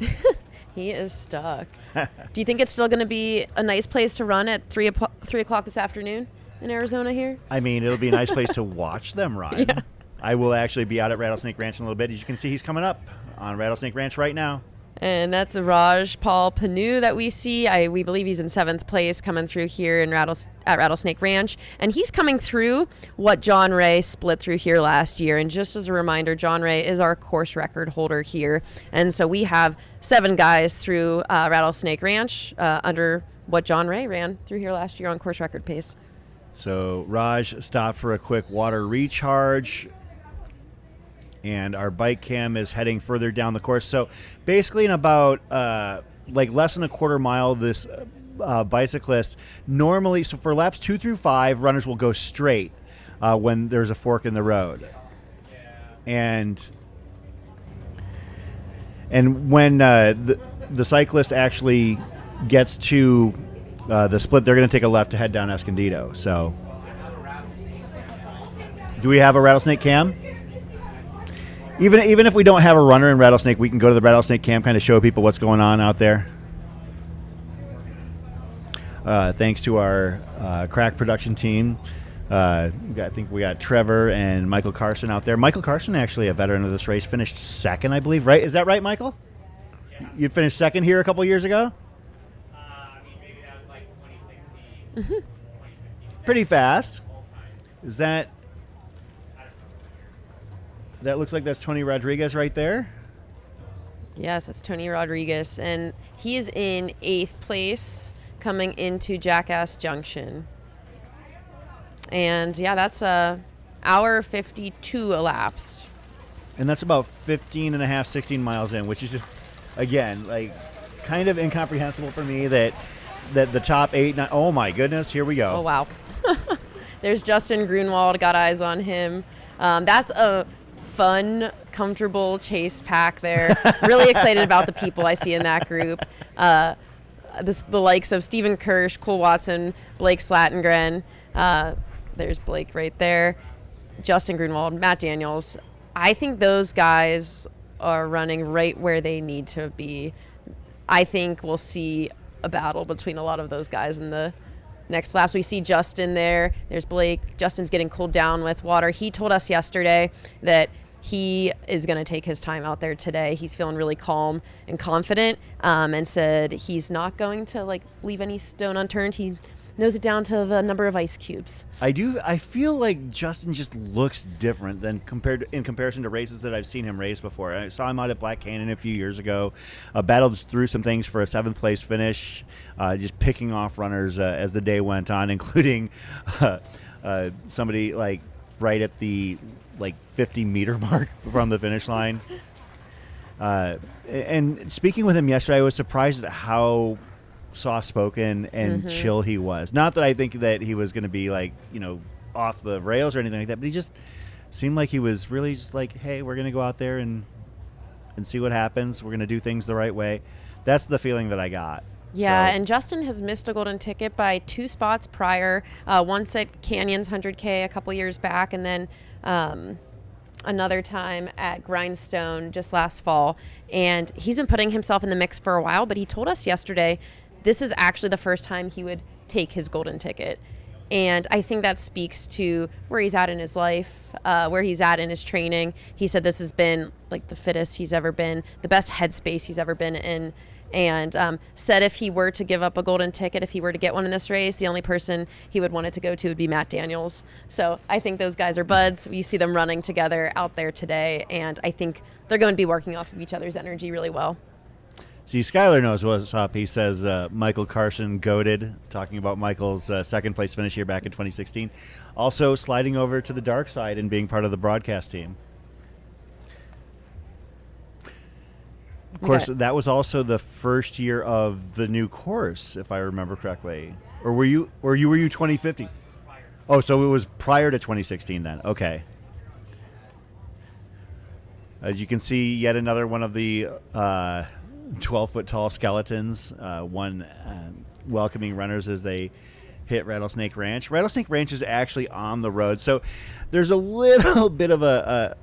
He is stuck. Do you think it's still going to be a nice place to run at 3 o'clock this afternoon in Arizona here? I mean, it'll be a nice place to watch them run. Yeah. I will actually be out at Rattlesnake Ranch in a little bit. As you can see, he's coming up on Rattlesnake Ranch right now. And that's Raj Paul Panu that we see. We believe he's in 7th place coming through here at Rattlesnake Ranch. And he's coming through what John Ray split through here last year. And just as a reminder, John Ray is our course record holder here. And so we have 7 guys through Rattlesnake Ranch under what John Ray ran through here last year on course record pace. So Raj stopped for a quick water recharge. And our bike cam is heading further down the course. So basically in about less than a quarter mile, this bicyclist normally, so for laps 2 through 5, runners will go straight when there's a fork in the road. And when the cyclist actually gets to the split, they're going to take a left to head down Escondido. So do we have a Rattlesnake cam? Even if we don't have a runner in Rattlesnake, we can go to the Rattlesnake cam, kind of show people what's going on out there. Thanks to our crack production team. I think we got Trevor and Michael Carson out there. Michael Carson, actually a veteran of this race, finished 2nd, I believe. Right? Is that right, Michael? Yeah. You finished 2nd here a couple years ago? Maybe that was like 2016, Mm-hmm. 2015. Pretty fast. Is that... That looks like that's Tony Rodriguez right there. Yes, that's Tony Rodriguez. And he is in 8th place coming into Jackass Junction. And, yeah, that's hour 52 elapsed. And that's about 15 and a half, 16 miles in, which is just, again, like kind of incomprehensible for me that the top 8, 9, oh my goodness, here we go. Oh, wow. There's Justin Grunwald, got eyes on him. That's a fun, comfortable chase pack there. Really excited about the people I see in that group. The likes of Stephen Kirsch, Cole Watson, Blake Slatengren. There's Blake right there. Justin Grunwald, Matt Daniels. I think those guys are running right where they need to be. I think we'll see a battle between a lot of those guys in the next laps. We see Justin there. There's Blake. Justin's getting cooled down with water. He told us yesterday that he is going to take his time out there today. He's feeling really calm and confident, and said he's not going to leave any stone unturned. He knows it down to the number of ice cubes. I feel like Justin just looks different than in comparison to races that I've seen him race before. I saw him out at Black Canyon a few years ago, battled through some things for a 7th place finish, just picking off runners as the day went on, including somebody right at the 50-meter mark from the finish line. And speaking with him yesterday, I was surprised at how soft-spoken and chill he was. Not that I think that he was going to be off the rails or anything like that, but he just seemed like he was really just hey, we're going to go out there and and see what happens. We're going to do things the right way. That's the feeling that I got. Yeah, So- and Justin has missed a golden ticket by 2 spots prior. Once at Canyons 100K a couple years back, and then another time at Grindstone just last fall. And he's been putting himself in the mix for a while, but he told us yesterday this is actually the first time he would take his golden ticket. And I think that speaks to where he's at in his life, where he's at in his training. He said this has been like the fittest he's ever been, the best headspace he's ever been in. And said if he were to give up a golden ticket, if he were to get one in this race, the only person he would want it to go to would be Matt Daniels. So I think those guys are buds. We see them running together out there today, and I think they're going to be working off of each other's energy really well. See, Skyler knows what's up. He says Michael Carson goated, talking about Michael's second place finish here back in 2016. Also sliding over to the dark side and being part of the broadcast team. Of course, that was also the first year of the new course, if I remember correctly. Or were you 2050? Oh, so it was prior to 2016 then. Okay. As you can see, yet another one of the 12-foot tall skeletons, welcoming runners as they hit Rattlesnake Ranch. Rattlesnake Ranch is actually on the road, so there's a little bit of I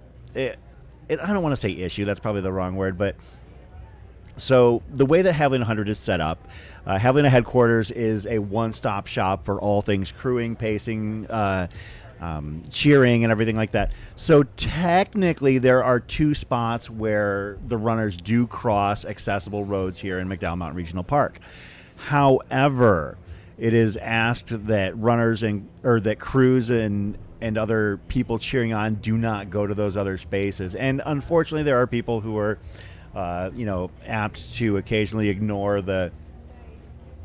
don't want to say issue, that's probably the wrong word, but so the way that Javelina 100 is set up, Javelina headquarters is a one-stop shop for all things crewing, pacing, cheering, and everything like that. So technically there are 2 spots where the runners do cross accessible roads here in McDowell Mountain Regional Park. However, it is asked that runners or that crews and other people cheering on do not go to those other spaces. And unfortunately, there are people who are apt to occasionally ignore the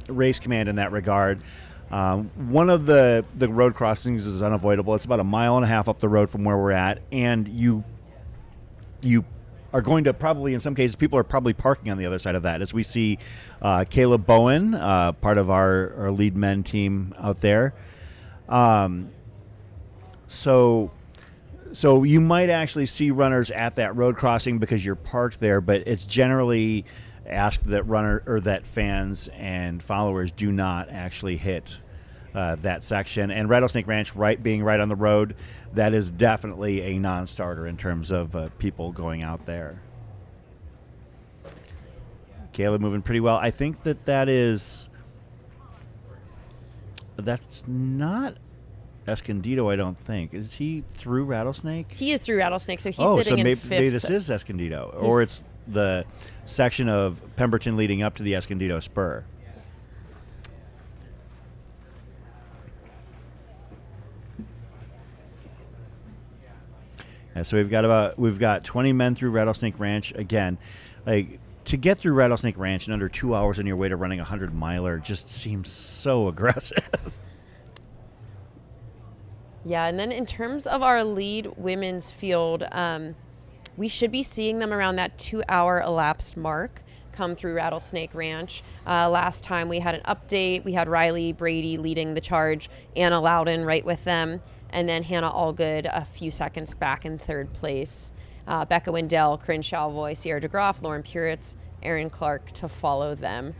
race command in that regard. One of the road crossings is unavoidable. It's about 1.5 miles up the road from where we're at, and you are going to probably, in some cases, people are probably parking on the other side of that. As we see Caleb Bowen, part of our lead men team out there. So you might actually see runners at that road crossing because you're parked there, but it's generally asked that fans and followers do not actually hit that section. And Rattlesnake Ranch, being right on the road, that is definitely a non-starter in terms of people going out there. Caleb moving pretty well. I think that's not Escondido, I don't think. Is he through Rattlesnake? He is through Rattlesnake, so he's sitting in fifth. Maybe this is Escondido, or it's the section of Pemberton leading up to the Escondido Spur. Yeah, so we've got 20 men through Rattlesnake Ranch. Again, like, to get through Rattlesnake Ranch in under 2 hours on your way to running a 100-miler just seems so aggressive. Yeah, and then in terms of our lead women's field, we should be seeing them around that 2-hour elapsed mark come through Rattlesnake Ranch. Last time we had an update. We had Riley Brady leading the charge, Anna Loudon right with them, and then Hannah Allgood a few seconds back in 3rd place. Becca Wendell, Corinne Chalvoy, Sierra DeGroff, Lauren Puritz, Erin Clark to follow them.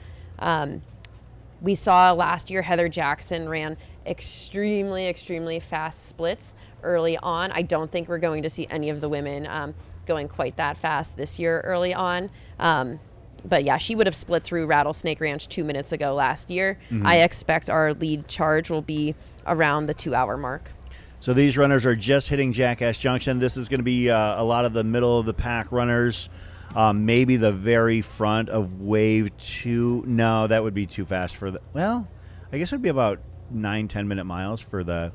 We saw last year Heather Jackson ran extremely fast splits early on. I don't think we're going to see any of the women going quite that fast this year early on. But yeah, she would have split through Rattlesnake Ranch 2 minutes ago last year. Mm-hmm. I expect our lead charge will be around the 2-hour mark. So these runners are just hitting Jackass Junction. This is going to be a lot of the middle of the pack runners. Maybe the very front of Wave 2. No, that would be too fast for the... Well, I guess it would be about 9-10 minute miles for the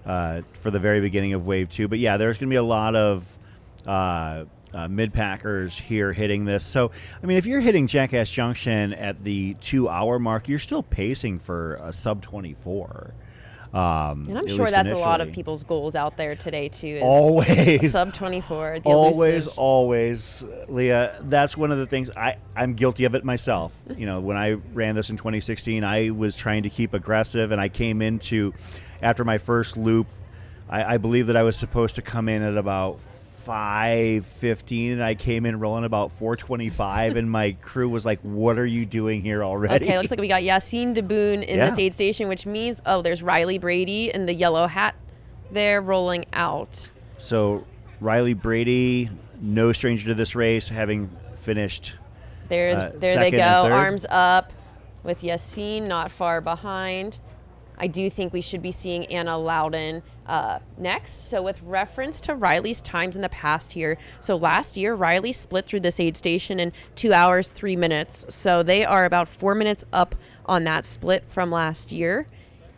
very beginning of Wave 2. But yeah, there's going to be a lot of mid-packers here hitting this. So, I mean, if you're hitting Jackass Junction at the 2-hour mark, you're still pacing for a sub-24. And I'm sure that's initially a lot of people's goals out there today too. Is always sub 24. Always, Leah. That's one of the things I'm guilty of it myself. You know, when I ran this in 2016, I was trying to keep aggressive, and I came into after my first loop. I believe that I was supposed to come in at about 5:15, and I came in rolling about 4:25, and my crew was like, "What are you doing here already?" Okay, looks like we got Yassine Daboon in this aid station, which means, there's Riley Brady in the yellow hat there rolling out. So Riley Brady, no stranger to this race, having finished There they second go, and third. arms up with Yassine not far behind. I do think we should be seeing Anna Loudon next. So with reference to Riley's times in the past here, so last year Riley split through this aid station in 2 hours, 3 minutes. So they are about 4 minutes up on that split from last year.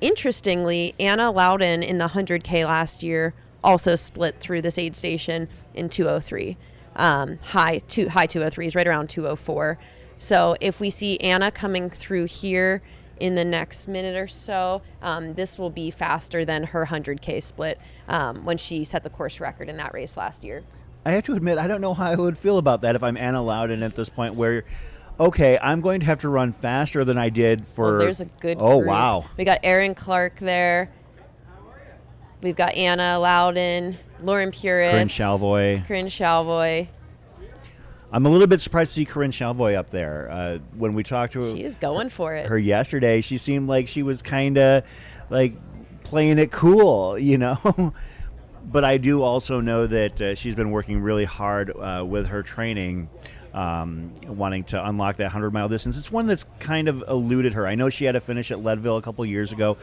Interestingly, Anna Loudon in the 100K last year also split through this aid station in 2:03. High 2:03s, right around 2:04. So if we see Anna coming through here in the next minute or so, this will be faster than her 100K split when she set the course record in that race last year. I have to admit, I don't know how I would feel about that if I'm Anna Loudon at this point where, okay, I'm going to have to run faster than I did for... Well, there's a good Oh, group. wow. We got Erin Clark there. We've got Anna Loudon, Lauren Puritz. Corinne Chalvoy. Chalvoy. I'm a little bit surprised to see Corinne Chalvoy up there. When we talked to She is going for it. her yesterday, she seemed like she was kind of like playing it cool, you know? But I do also know that she's been working really hard with her training, wanting to unlock that 100-mile distance. It's one that's kind of eluded her. I know she had a finish at Leadville a couple years ago,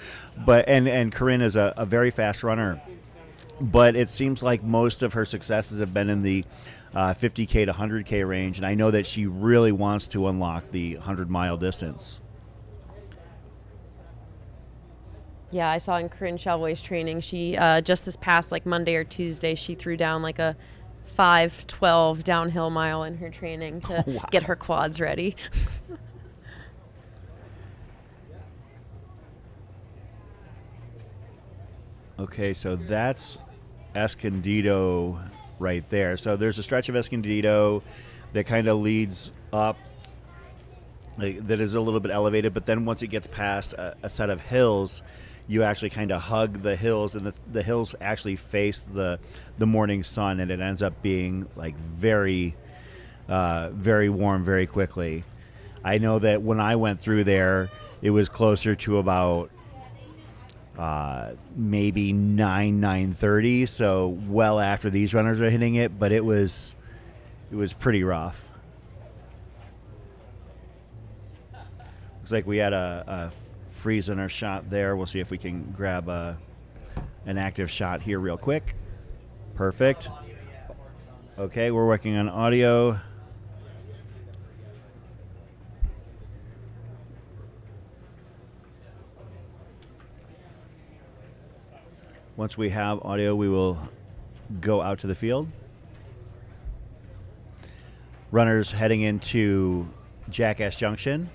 but and Corinne is a very fast runner. But it seems like most of her successes have been in the 50K to 100K range, and I know that she really wants to unlock the 100-mile distance. Yeah, I saw in Corinne Chalvoy's training, she just this past Monday or Tuesday, she threw down a 5:12 downhill mile in her training to get her quads ready. Okay, so that's Escondido right there. So there's a stretch of Escondido that kind of leads up, that is a little bit elevated, but then once it gets past a set of hills, you actually kind of hug the hills, and the hills actually face the morning sun, and it ends up being very, very warm very quickly. I know that when I went through there, it was closer to about maybe 9:30, so well after these runners are hitting it, but it was pretty rough. Looks like we had a freeze in our shot there. We'll see if we can grab an active shot here real quick. Perfect. Okay, we're working on audio. Once we have audio, we will go out to the field. Runners heading into Jackass Junction,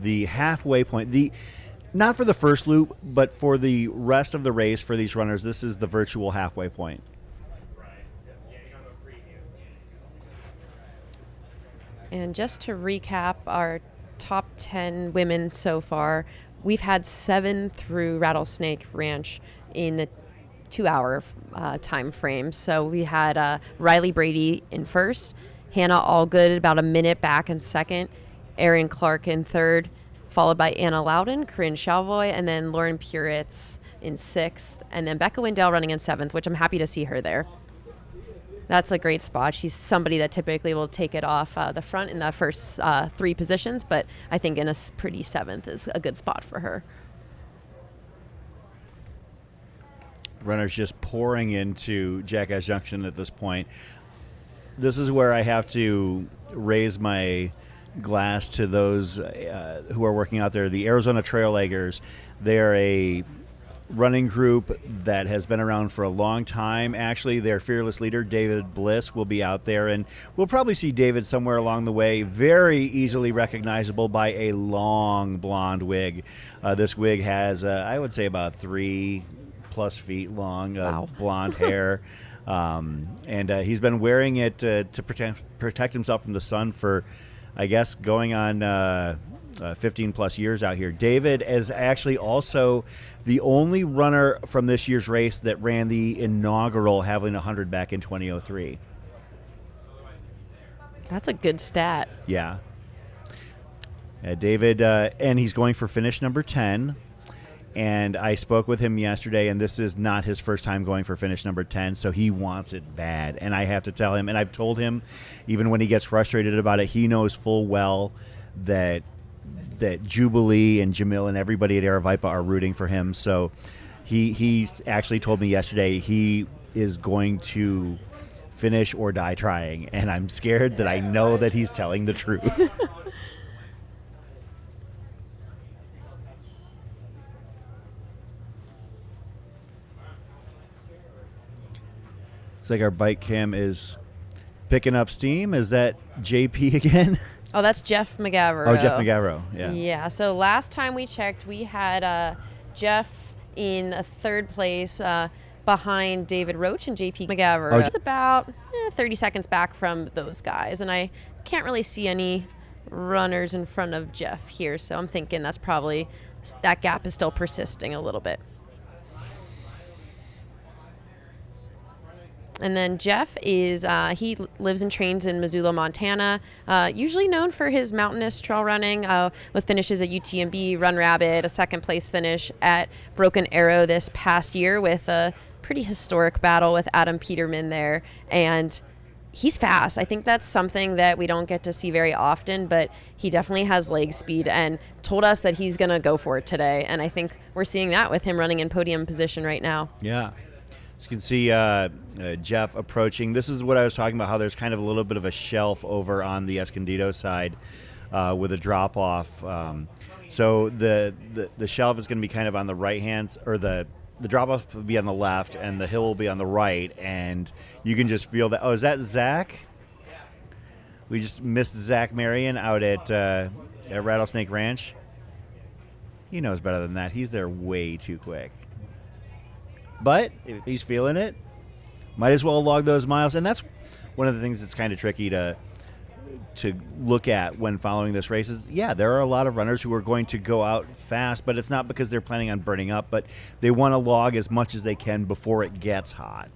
the halfway point. Not for the first loop, but for the rest of the race for these runners, this is the virtual halfway point. And just to recap our top 10 women so far, we've had 7 through Rattlesnake Ranch in the 2-hour time frame. So we had Riley Brady in first, Hannah Allgood about a minute back in second, Erin Clark in third, followed by Anna Loudon, Corinne Chalvoy, and then Lauren Puritz in sixth, and then Becca Wendell running in seventh, which I'm happy to see her there. That's a great spot. She's somebody that typically will take it off the front in the first 3 positions, but I think in a pretty seventh is a good spot for her. Runners just pouring into Jackass Junction at this point. This is where I have to raise my glass to those who are working out there. The Arizona Trailleggers, they're a running group that has been around for a long time. Actually, their fearless leader, David Bliss, will be out there, and we'll probably see David somewhere along the way, very easily recognizable by a long blonde wig. This wig has, I would say, about 3+ feet long blonde hair. And he's been wearing it to protect himself from the sun for, I guess, going on 15 plus years out here. David is actually also the only runner from this year's race that ran the inaugural Javelina 100 back in 2003. That's a good stat. Yeah. David, and he's going for finish number 10. And I spoke with him yesterday, and this is not his first time going for finish number 10, so he wants it bad. And I have to tell him, and I've told him, even when he gets frustrated about it, he knows full well that Jubilee and Jamil and everybody at Aravaipa are rooting for him. So he actually told me yesterday he is going to finish or die trying, and I'm scared that I know that he's telling the truth. Looks like our bike cam is picking up steam. Is that JP again? Oh, that's Jeff McGavro. Oh, Jeff McGavro. Yeah. Yeah. So last time we checked, we had Jeff in a third place behind David Roach and JP McGavro. Oh, It's about 30 seconds back from those guys, and I can't really see any runners in front of Jeff here. So I'm thinking that's probably that gap is still persisting a little bit. And then Jeff is, he lives and trains in Missoula, Montana, usually known for his mountainous trail running with finishes at UTMB, Run Rabbit, a second place finish at Broken Arrow this past year with a pretty historic battle with Adam Peterman there. And he's fast. I think that's something that we don't get to see very often, but he definitely has leg speed and told us that he's going to go for it today. And I think we're seeing that with him running in podium position right now. Yeah. As you can see Jeff approaching. This is what I was talking about, how there's kind of a little bit of a shelf over on the Escondido side with a drop-off. So the shelf is going to be kind of on the right hand, or the drop-off will be on the left, and the hill will be on the right, and you can just feel that. Oh, is that Zach? We just missed Zach Marion out at Rattlesnake Ranch. He knows better than that. He's there way too quick. But if he's feeling it, might as well log those miles. And that's one of the things that's kind of tricky to look at when following this race is, yeah, there are a lot of runners who are going to go out fast, but it's not because they're planning on burning up, but they want to log as much as they can before it gets hot.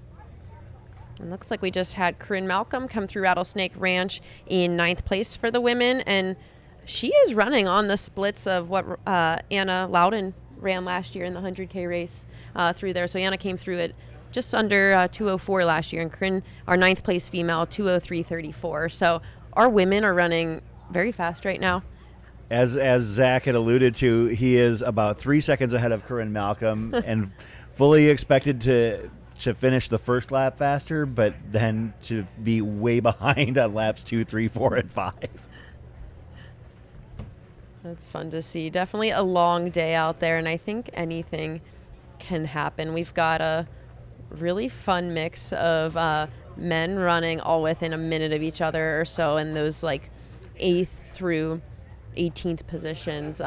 It looks like we just had Corinne Malcolm come through Rattlesnake Ranch in 9th place for the women, and she is running on the splits of what Anna Loudon ran last year in the 100K race through there. So Anna came through at just under 2:04 last year, and Corinne, our 9th place female, 2:03:34. So our women are running very fast right now. As Zach had alluded to, he is about 3 seconds ahead of Corinne Malcolm and fully expected to finish the first lap faster, but then to be way behind on laps 2, 3, 4, and 5. That's fun to see. Definitely a long day out there, and I think anything can happen. We've got a really fun mix of men running all within a minute of each other or so in those like 8th through 18th positions.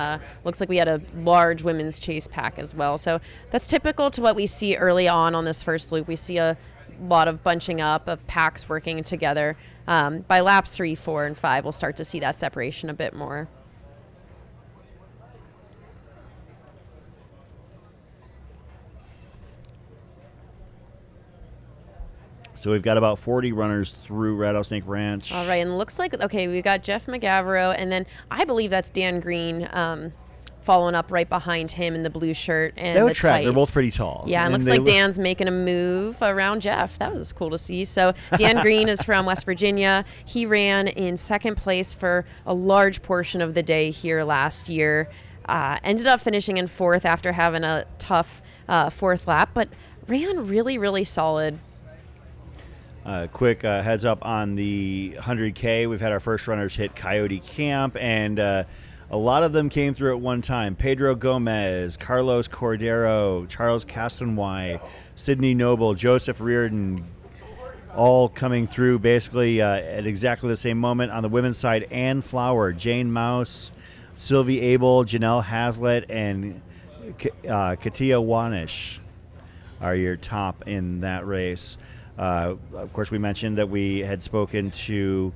Looks like we had a large women's chase pack as well. So that's typical to what we see early on this first loop. We see a lot of bunching up of packs working together. By laps 3, 4, and 5, we'll start to see that separation a bit more. So we've got about 40 runners through Rattlesnake Ranch. All right, and it looks like, okay, we've got Jeff McGavro, and then I believe that's Dan Green following up right behind him in the blue shirt and they would the track. tights. They're both pretty tall. Yeah, and looks like Dan's making a move around Jeff. That was cool to see. So Dan Green is from West Virginia. He ran in 2nd place for a large portion of the day here last year. Ended up finishing in 4th after having a tough 4th lap, but ran really, really solid. Quick heads up on the 100K. We've had our first runners hit Coyote Camp, and a lot of them came through at one time. Pedro Gomez, Carlos Cordero, Charles Castonway, Sidney Noble, Joseph Reardon, all coming through basically at exactly the same moment. On the women's side, Ann Flower, Jane Mouse, Sylvie Abel, Janelle Hazlitt, and Katia Wanish are your top in that race. Of course, we mentioned that we had spoken to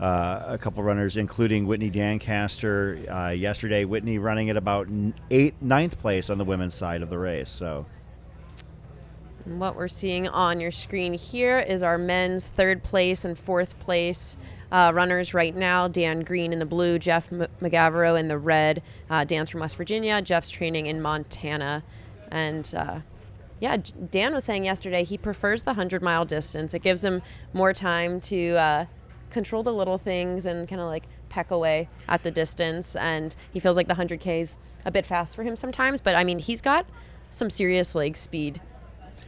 a couple runners, including Whitney Dancaster yesterday. Whitney running at about 9th place on the women's side of the race. So And what we're seeing on your screen here is our men's 3rd place and 4th place runners right now. Dan Green in the blue, Jeff McGavero in the red. Dan's from West Virginia. Jeff's training in Montana. And Dan was saying yesterday he prefers the 100-mile distance. It gives him more time to control the little things and kind of like peck away at the distance. And he feels like the 100K is a bit fast for him sometimes. But, I mean, he's got some serious leg speed.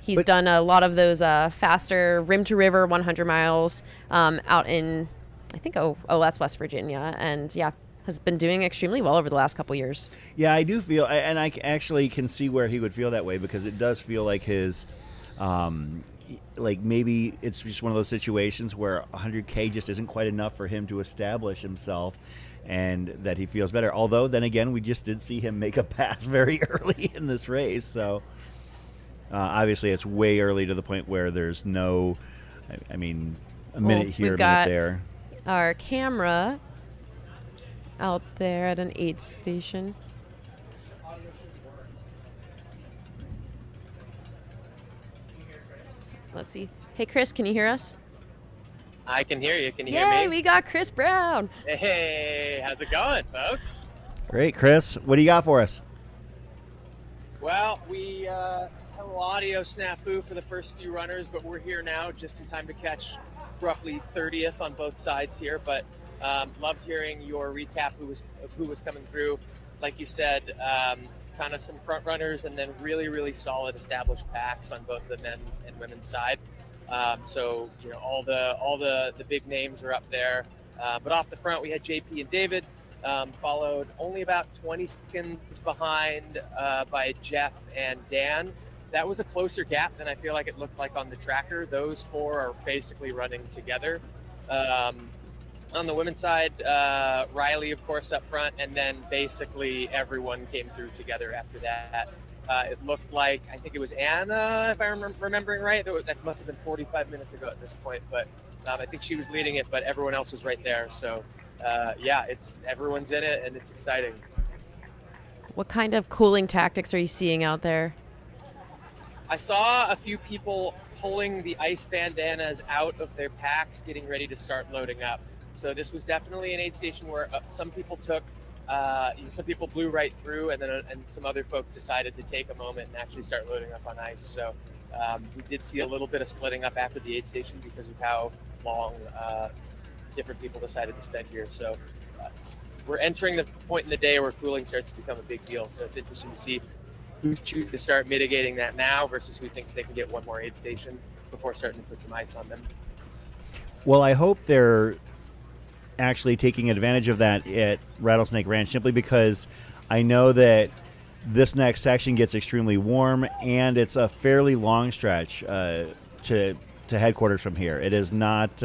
He's done a lot of those faster rim-to-river 100 miles out in, I think, that's West Virginia. And, has been doing extremely well over the last couple years. Yeah, I do feel, and I actually can see where he would feel that way, because it does feel like his, like maybe it's just one of those situations where 100K just isn't quite enough for him to establish himself, and that he feels better. Although, then again, we just did see him make a pass very early in this race, so obviously it's way early to the point where there's no, I mean, a minute here, a minute there. Our camera out there at an aid station. Let's see. Hey, Chris, can you hear us? I can hear you. Can you hear me? Yay, we got Chris Brown. Hey, how's it going, folks? Great, Chris. What do you got for us? Well, we had a little audio snafu for the first few runners, but we're here now just in time to catch roughly 30th on both sides here. But loved hearing your recap of who was coming through. Like you said, kind of some front runners and then really, really solid established packs on both the men's and women's side. So, you know, all the big names are up there. But off the front, we had JP and David, followed only about 20 seconds behind by Jeff and Dan. That was a closer gap than I feel like it looked like on the tracker. Those 4 are basically running together. On the women's side, Riley, of course, up front, and then basically everyone came through together after that. It looked like, I think it was Anna, if I'm remembering right. That must have been 45 minutes ago at this point, but I think she was leading it, but everyone else was right there. So, everyone's in it, and it's exciting. What kind of cooling tactics are you seeing out there? I saw a few people pulling the ice bandanas out of their packs, getting ready to start loading up. So this was definitely an aid station where some people took, some people blew right through, and some other folks decided to take a moment and actually start loading up on ice. So we did see a little bit of splitting up after the aid station because of how long different people decided to spend here. So we're entering the point in the day where cooling starts to become a big deal. So it's interesting to see who chooses to start mitigating that now versus who thinks they can get one more aid station before starting to put some ice on them. Well, I hope they're actually taking advantage of that at Rattlesnake Ranch, simply because I know that this next section gets extremely warm, and it's a fairly long stretch to headquarters from here. It is not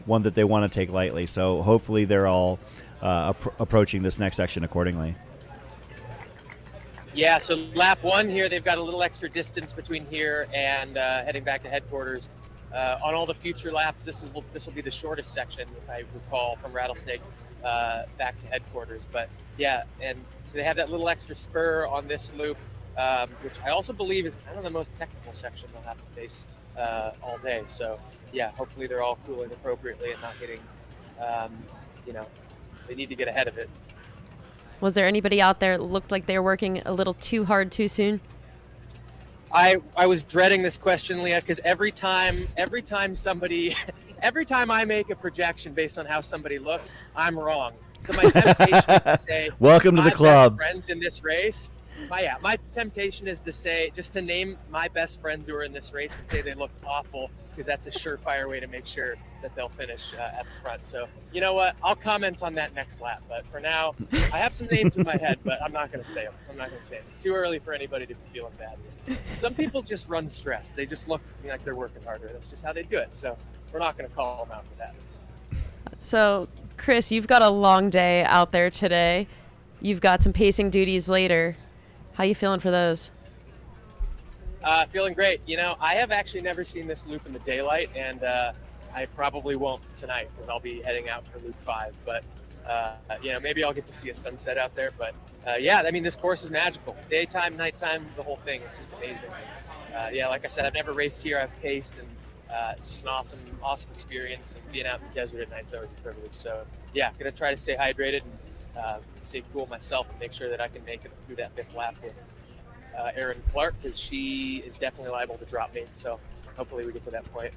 one that they want to take lightly, so hopefully they're all approaching this next section accordingly. Yeah, so lap 1 here, they've got a little extra distance between here and heading back to headquarters. On all the future laps, this will be the shortest section, if I recall, from Rattlesnake back to headquarters. But yeah, and so they have that little extra spur on this loop, which I also believe is kind of the most technical section they'll have to face all day. So yeah, hopefully they're all cooling appropriately and not getting, they need to get ahead of it. Was there anybody out there that looked like they were working a little too hard too soon? I was dreading this question, Leah, because every time I make a projection based on how somebody looks, I'm wrong. So my temptation is to say, welcome to the club. Best friends in this race. My temptation is to say, just to name my best friends who are in this race and say they look awful, because that's a surefire way to make sure that they'll finish at the front. So you know what? I'll comment on that next lap. But for now, I have some names in my head, but I'm not going to say them. It's too early for anybody to be feeling bad. Some people just run stressed. They just look like they're working harder. That's just how they do it. So we're not going to call them out for that. So, Chris, you've got a long day out there today. You've got some pacing duties later. How you feeling for those? Feeling great. I have actually never seen this loop in the daylight, and I probably won't tonight because I'll be heading out for loop 5. But, maybe I'll get to see a sunset out there. But, this course is magical. Daytime, nighttime, the whole thing. It's just amazing. yeah, like I said, I've never raced here. I've paced, and it's just an awesome experience. And being out in the desert at night is always a privilege. So yeah, gonna try to stay hydrated and stay cool myself and make sure that I can make it through that 5th lap with Erin Clark, because she is definitely liable to drop me. So hopefully we get to that point.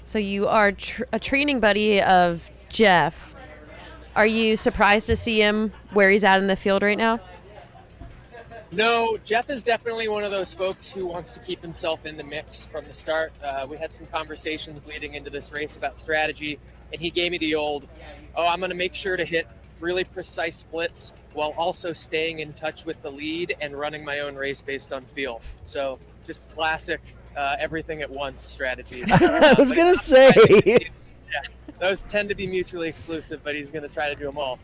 So you are a training buddy of Jeff. Are you surprised to see him where he's at in the field right now? No, Jeff is definitely one of those folks who wants to keep himself in the mix from the start. We had some conversations leading into this race about strategy, and he gave me the old, I'm going to make sure to hit really precise splits while also staying in touch with the lead and running my own race based on feel. So just classic everything at once strategy. I was going to say. Yeah, those tend to be mutually exclusive, but he's going to try to do them all.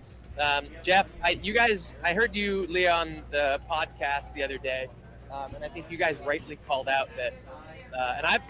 Jeff, I heard you, Leah, on the podcast the other day, and I think you guys rightly called out that, and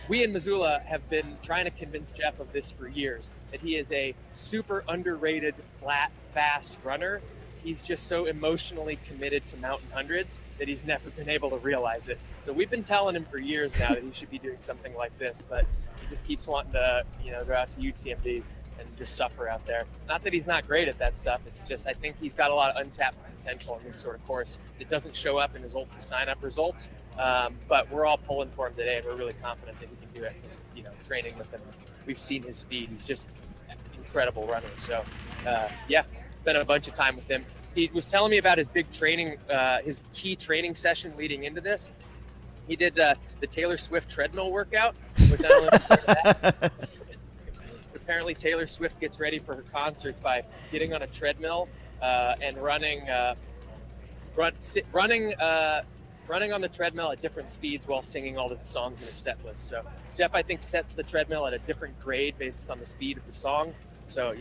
we in Missoula have been trying to convince Jeff of this for years, that he is a super underrated, flat, fast runner. He's just so emotionally committed to mountain hundreds that he's never been able to realize it. So we've been telling him for years now that he should be doing something like this, but he just keeps wanting to, go out to UTMB and just suffer out there. Not that he's not great at that stuff. It's just I think he's got a lot of untapped potential in this sort of course. It doesn't show up in his ultra sign-up results, but we're all pulling for him today, and we're really confident that he can do it because, training with him, we've seen his speed. He's just an incredible runner. So, yeah, spent a bunch of time with him. He was telling me about his big training, his key training session leading into this. He did the Taylor Swift treadmill workout, which I don't know if you've heard of that. Apparently Taylor Swift gets ready for her concerts by getting on a treadmill and running on the treadmill at different speeds while singing all the songs in her set list. So Jeff, I think, sets the treadmill at a different grade based on the speed of the song. So,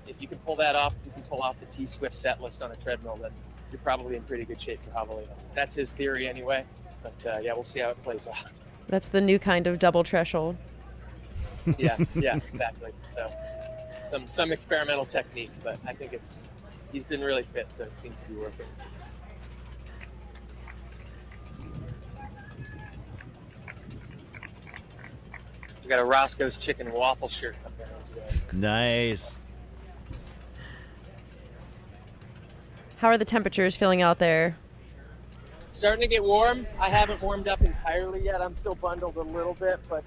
if you can pull that off, if you can pull off the T Swift set list on a treadmill, then you're probably in pretty good shape for Javelina. That's his theory anyway. But yeah, we'll see how it plays out. That's the new kind of double threshold. Yeah, exactly. So some experimental technique, but I think he's been really fit, so it seems to be working. We got a Roscoe's Chicken and Waffle shirt up there today. Nice. How are the temperatures feeling out there? Starting to get warm. I haven't warmed up entirely yet. I'm still bundled a little bit, but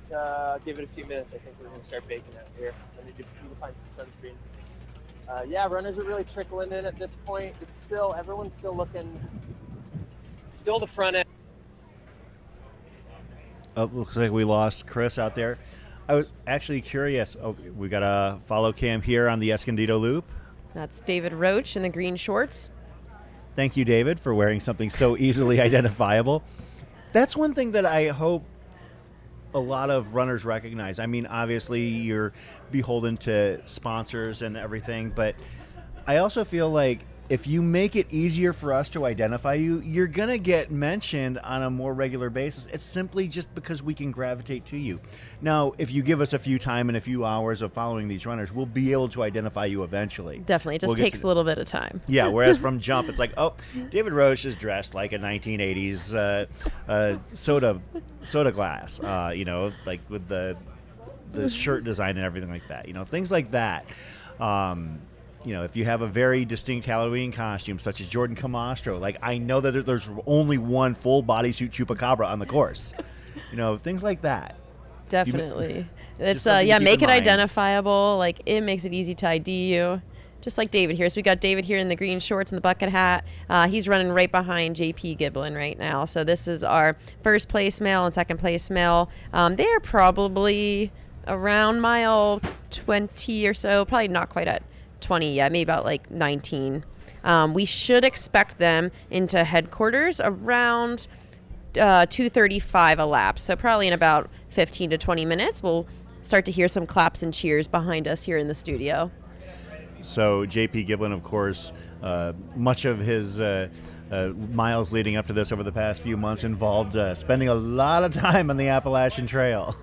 give it a few minutes. I think we're going to start baking out here. I need to find some sunscreen. Yeah, runners are really trickling in at this point. Everyone's still looking, still the front end. Oh, looks like we lost Chris out there. I was actually curious. Oh, we got a follow cam here on the Escondido Loop. That's David Roach in the green shorts. Thank you, David, for wearing something so easily identifiable. That's one thing that I hope a lot of runners recognize. I mean, obviously, you're beholden to sponsors and everything, but I also feel like if you make it easier for us to identify you, you're going to get mentioned on a more regular basis. It's simply just because we can gravitate to you. Now, if you give us a few time and a few hours of following these runners, we'll be able to identify you eventually. Definitely. It just takes a little bit of time. Yeah, whereas from jump, it's like, oh, David Roche is dressed like a 1980s soda glass, like with the shirt design and everything like that. Things like that. If you have a very distinct Halloween costume, such as Jordan Camastro, like I know that there's only one full bodysuit chupacabra on the course. Things like that. Definitely. It's in make it mind. identifiable. Like it makes it easy to ID you. Just like David here. So we got David here in the green shorts and the bucket hat. He's running right behind JP Giblin right now. So this is our first place male and second place male. They are probably around mile 20 or so, probably not quite at 20 yet, maybe about like 19. We should expect them into headquarters around 2:35 a lap. So probably in about 15 to 20 minutes, we'll start to hear some claps and cheers behind us here in the studio. So JP Giblin, of course, much of his miles leading up to this over the past few months involved spending a lot of time on the Appalachian Trail.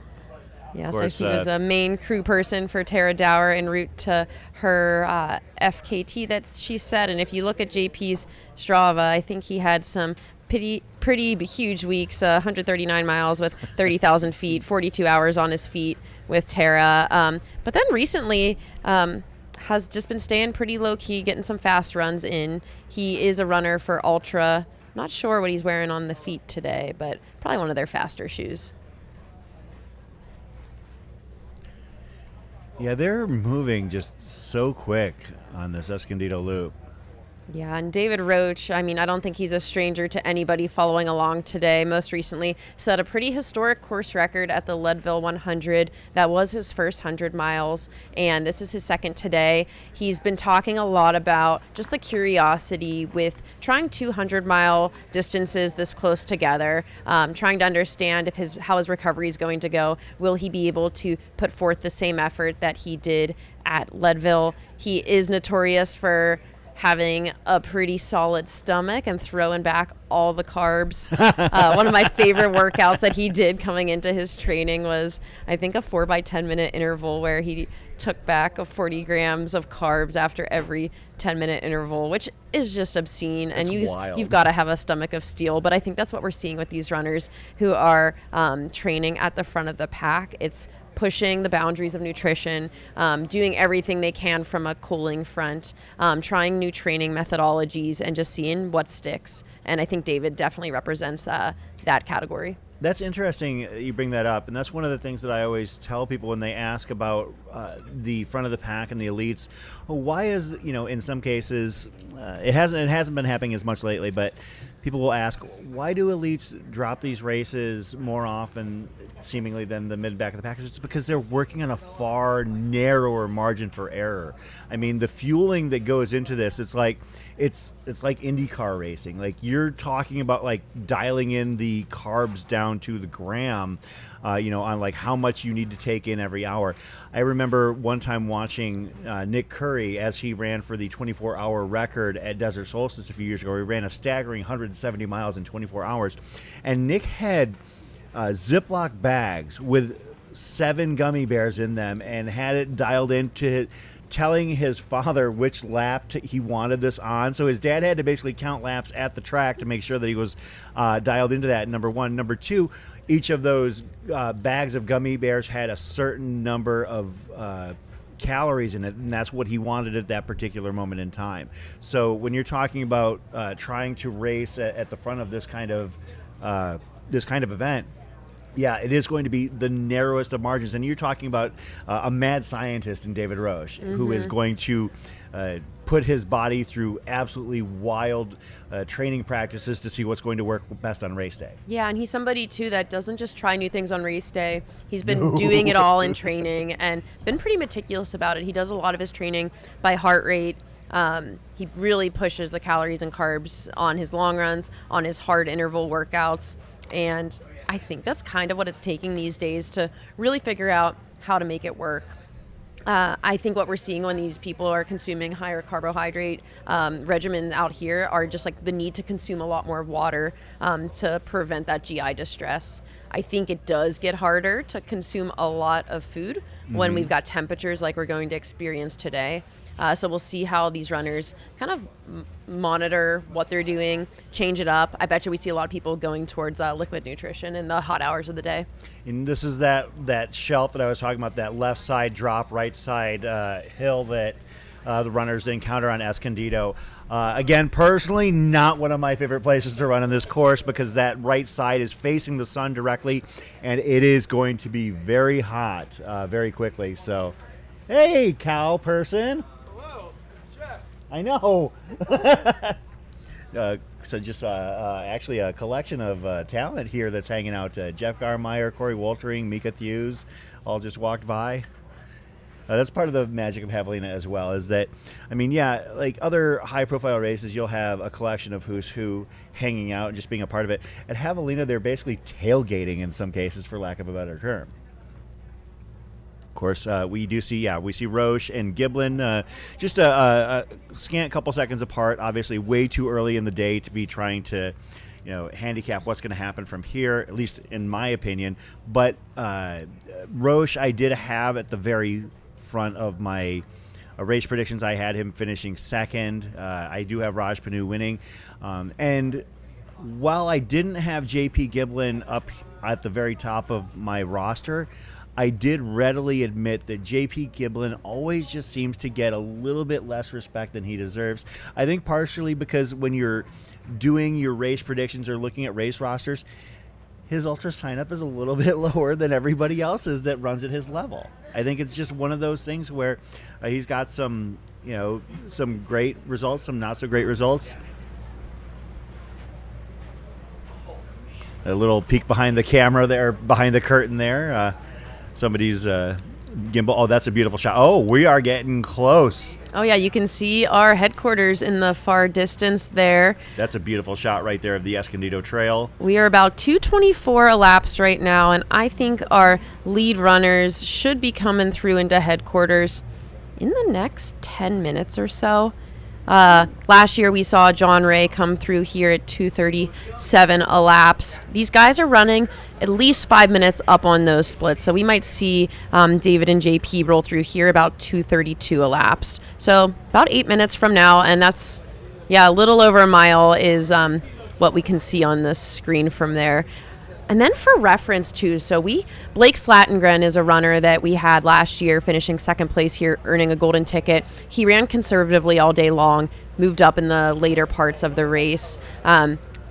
Yeah, Of so course, he was a main crew person for Tara Dower en route to her FKT that she said. And if you look at JP's Strava, I think he had some pretty huge weeks, 139 miles with 30,000 feet, 42 hours on his feet with Tara. But then recently has just been staying pretty low-key, getting some fast runs in. He is a runner for Ultra. Not sure what he's wearing on the feet today, but probably one of their faster shoes. Yeah, they're moving just so quick on this Escondido loop. Yeah, and David Roach, I mean, I don't think he's a stranger to anybody following along today. Most recently set a pretty historic course record at the Leadville 100. That was his first 100 miles, and this is his second today. He's been talking a lot about just the curiosity with trying 200-mile distances this close together, trying to understand if how his recovery is going to go. Will he be able to put forth the same effort that he did at Leadville? He is notorious for having a pretty solid stomach and throwing back all the carbs. One of my favorite workouts that he did coming into his training was, I think, a 4 by 10 minute interval where he took back 40 grams of carbs after every 10-minute interval, which is just obscene. That's and wild. You've got to have a stomach of steel. But I think that's what we're seeing with these runners who are training at the front of the pack. It's pushing the boundaries of nutrition, doing everything they can from a cooling front, trying new training methodologies, and just seeing what sticks. And I think David definitely represents that category. That's interesting you bring that up, and that's one of the things that I always tell people when they ask about the front of the pack and the elites. Well, why is, in some cases, it hasn't been happening as much lately, but people will ask, why do elites drop these races more often, seemingly, than the mid-back of the packers? It's because they're working on a far narrower margin for error. I mean, the fueling that goes into this, it's like IndyCar racing. Like, you're talking about like dialing in the carbs down to the gram, on like how much you need to take in every hour. I remember one time watching Nick Curry as he ran for the 24-hour record at Desert Solstice a few years ago. He ran a staggering 170 miles in 24 hours, and Nick had Ziploc bags with 7 gummy bears in them and had it dialed into telling his father which lap he wanted this on. So his dad had to basically count laps at the track to make sure that he was dialed into that, number one. Number two, each of those bags of gummy bears had a certain number of calories in it, and that's what he wanted at that particular moment in time. So when you're talking about trying to race at the front of this kind of event, yeah, it is going to be the narrowest of margins. And you're talking about a mad scientist in David Roche, who is going to put his body through absolutely wild training practices to see what's going to work best on race day. Yeah, and he's somebody, too, that doesn't just try new things on race day. He's been doing it all in training and been pretty meticulous about it. He does a lot of his training by heart rate. He really pushes the calories and carbs on his long runs, on his hard interval workouts, and I think that's kind of what it's taking these days to really figure out how to make it work. I think what we're seeing when these people are consuming higher carbohydrate regimens out here are just like the need to consume a lot more water to prevent that GI distress. I think it does get harder to consume a lot of food when we've got temperatures like we're going to experience today. So we'll see how these runners kind of monitor what they're doing, change it up. I bet you we see a lot of people going towards liquid nutrition in the hot hours of the day. And this is that shelf that I was talking about, that left side drop, right side hill that the runners encounter on Escondido. Again, personally, not one of my favorite places to run on this course because that right side is facing the sun directly, and it is going to be very hot very quickly. So, hey, cow person. I know. So just actually a collection of talent here that's hanging out. Jeff Garmeyer, Corey Woltering, Mika Thews all just walked by. That's part of the magic of Javelina as well, is that, I mean, yeah, like other high-profile races, you'll have a collection of who's who hanging out and just being a part of it. At Javelina, they're basically tailgating in some cases, for lack of a better term. Of course, we see Roche and Giblin just a scant couple seconds apart. Obviously, way too early in the day to be trying to, handicap what's going to happen from here, at least in my opinion. But Roche, I did have at the very front of my race predictions. I had him finishing second. I do have Raj Panu winning. And while I didn't have JP Giblin up at the very top of my roster, I did readily admit that JP Giblin always just seems to get a little bit less respect than he deserves. I think partially because when you're doing your race predictions or looking at race rosters, his ultra sign-up is a little bit lower than everybody else's that runs at his level. I think it's just one of those things where he's got some great results, some not so great results. A little peek behind the camera there, behind the curtain there. Somebody's gimbal. Oh, that's a beautiful shot. Oh, we are getting close. Oh, yeah, you can see our headquarters in the far distance there. That's a beautiful shot right there of the Escondido Trail. We are about 2:24 elapsed right now, and I think our lead runners should be coming through into headquarters in the next 10 minutes or so. Last year we saw John Ray come through here at 2:37 elapsed. These guys are running at least 5 minutes up on those splits, so we might see David and JP roll through here about 2:32 elapsed. So about 8 minutes from now, and that's a little over a mile is what we can see on the screen from there. And then for reference too, Blake Slatengren is a runner that we had last year, finishing second place here, earning a golden ticket. He ran conservatively all day long, moved up in the later parts of the race.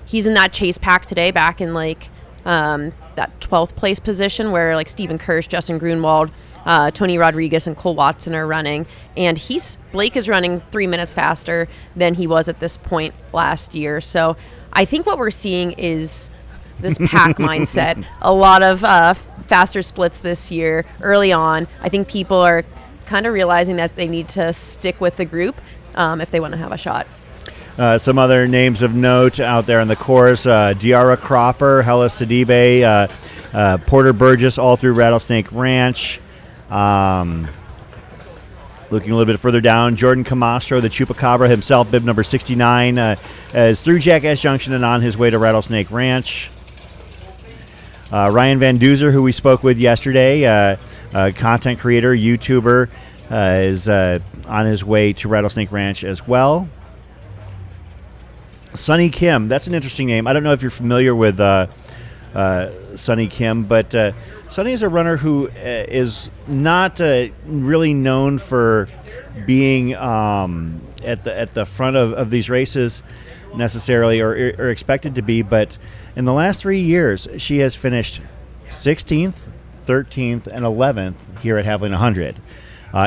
He's in that chase pack today, back in that 12th place position where Stephen Kirsch, Justin Grunwald, Tony Rodriguez, and Cole Watson are running. And Blake is running 3 minutes faster than he was at this point last year. So I think what we're seeing is this pack mindset. A lot of faster splits this year early on. I think people are kind of realizing that they need to stick with the group if they want to have a shot. Some other names of note out there in the course: Diarra Cropper, Hella Sidibe, Porter Burgess, all through Rattlesnake Ranch. Looking a little bit further down, Jordan Camastro, the Chupacabra himself, bib number 69, is through Jackass Junction and on his way to Rattlesnake Ranch. Ryan Van Duzer, who we spoke with yesterday, content creator, YouTuber, is on his way to Rattlesnake Ranch as well. Sonny Kim, that's an interesting name. I don't know if you're familiar with Sonny Kim, but Sonny is a runner who is not really known for being at the front of these races necessarily, or expected to be, but in the last 3 years, she has finished 16th, 13th, and 11th here at Javelina Jundred,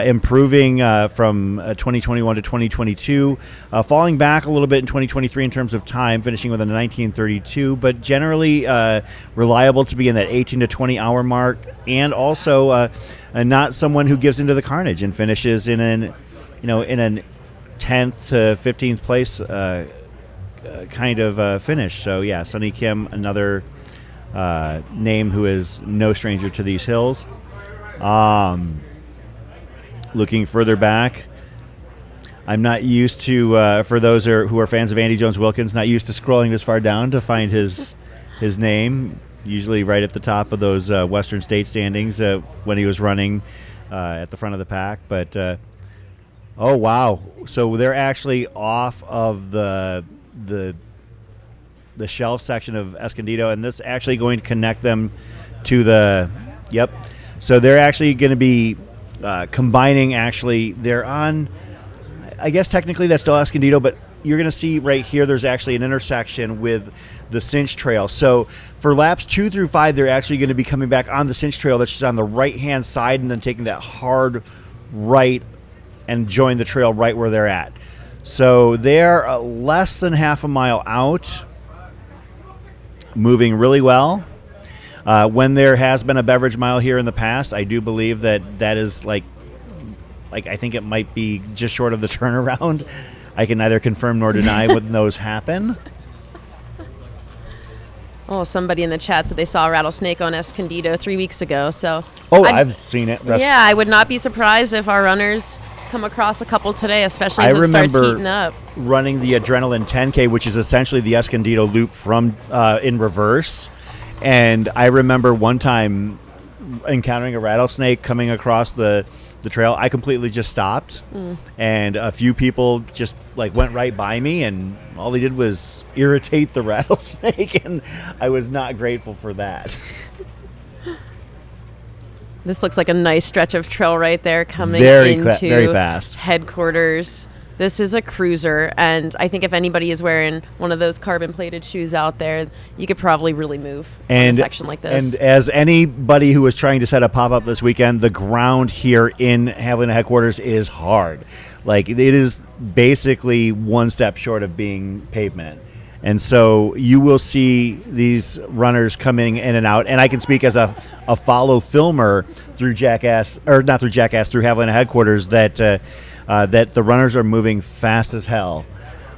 improving from 2021 to 2022, falling back a little bit in 2023 in terms of time, finishing with a 19:32, but generally reliable to be in that 18 to 20 hour mark, and also not someone who gives into the carnage and finishes in an 10th to 15th place kind of finish. So yeah, Sonny Kim, another name who is no stranger to these hills. Looking further back, I'm not used to, for those who are fans of Andy Jones-Wilkins, not used to scrolling this far down to find his name, usually right at the top of those Western State standings when he was running at the front of the pack. But, oh, wow. So they're actually off of the shelf section of Escondido, and this is actually going to connect them to the, yep. So they're actually going to be combining, actually. They're on, I guess technically that's still Escondido, but you're going to see right here there's actually an intersection with the Cinch Trail. So for laps 2 through 5, they're actually going to be coming back on the Cinch Trail that's just on the right-hand side, and then taking that hard right and join the trail right where they're at. So they're less than half a mile out, moving really well. When there has been a beverage mile here in the past, I do believe that is like I think it might be just short of the turnaround. I can neither confirm nor deny when those happen. Oh, somebody in the chat said they saw a rattlesnake on Escondido 3 weeks ago. So I've seen it. Yeah, I would not be surprised if our runners come across a couple today, especially I as it starts remember heating up. running the Adrenaline 10K, which is essentially the Escondido loop from in reverse. And I remember one time encountering a rattlesnake coming across the trail. I completely just stopped, and a few people just like went right by me, and all they did was irritate the rattlesnake, and I was not grateful for that. This looks like a nice stretch of trail right there coming Very into fast. headquarters. This is a cruiser, and I think if anybody is wearing one of those carbon-plated shoes out there, you could probably really move on a section like this. And as anybody who was trying to set a pop-up this weekend, the ground here in Javelina headquarters is hard. Like, it is basically one step short of being pavement. And so you will see these runners coming in and out. And I can speak as a follow filmer through through Javelina headquarters that the runners are moving fast as hell.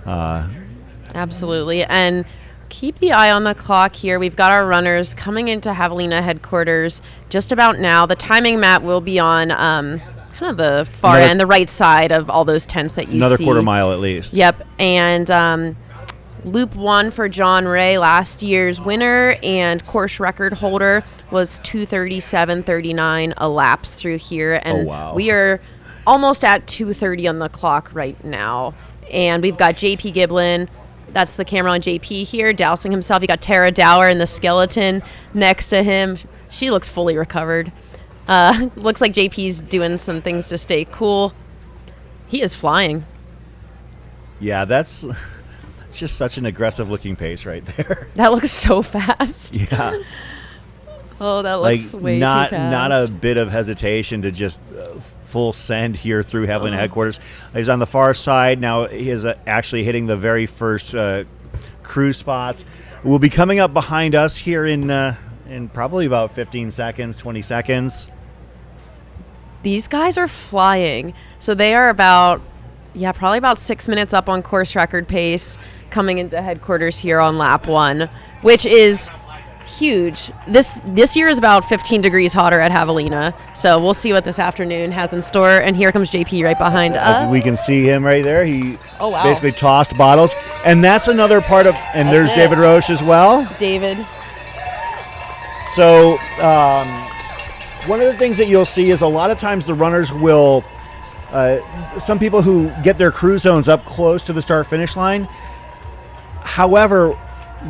Absolutely. And keep the eye on the clock here. We've got our runners coming into Javelina headquarters just about now. The timing map will be on kind of the far end, the right side of all those tents that you see. Another quarter mile at least. Yep. And Loop 1 for John Ray, last year's winner and course record holder, was 2:37.39 elapsed through here. And we are almost at 2:30 on the clock right now. And we've got JP Giblin. That's the camera on JP here, dousing himself. You got Tara Dower and the skeleton next to him. She looks fully recovered. Looks like JP's doing some things to stay cool. He is flying. Yeah, that's just such an aggressive looking pace right there. That looks so fast. Yeah. Oh, that looks way too fast. Not a bit of hesitation to just full send here through Javelina headquarters. He's on the far side. Now he is actually hitting the very first cruise spots. We'll be coming up behind us here in probably about 15 seconds, 20 seconds. These guys are flying. So they are probably about 6 minutes up on course record pace coming into headquarters here on lap 1, which is huge. This year is about 15 degrees hotter at Javelina, so we'll see what this afternoon has in store. And here comes JP right behind us. We can see him right there. He basically tossed bottles, and that's another part of. And there's David Roche as well. David. So one of the things that you'll see is a lot of times the runners will. Some people who get their cruise zones up close to the start-finish line. However,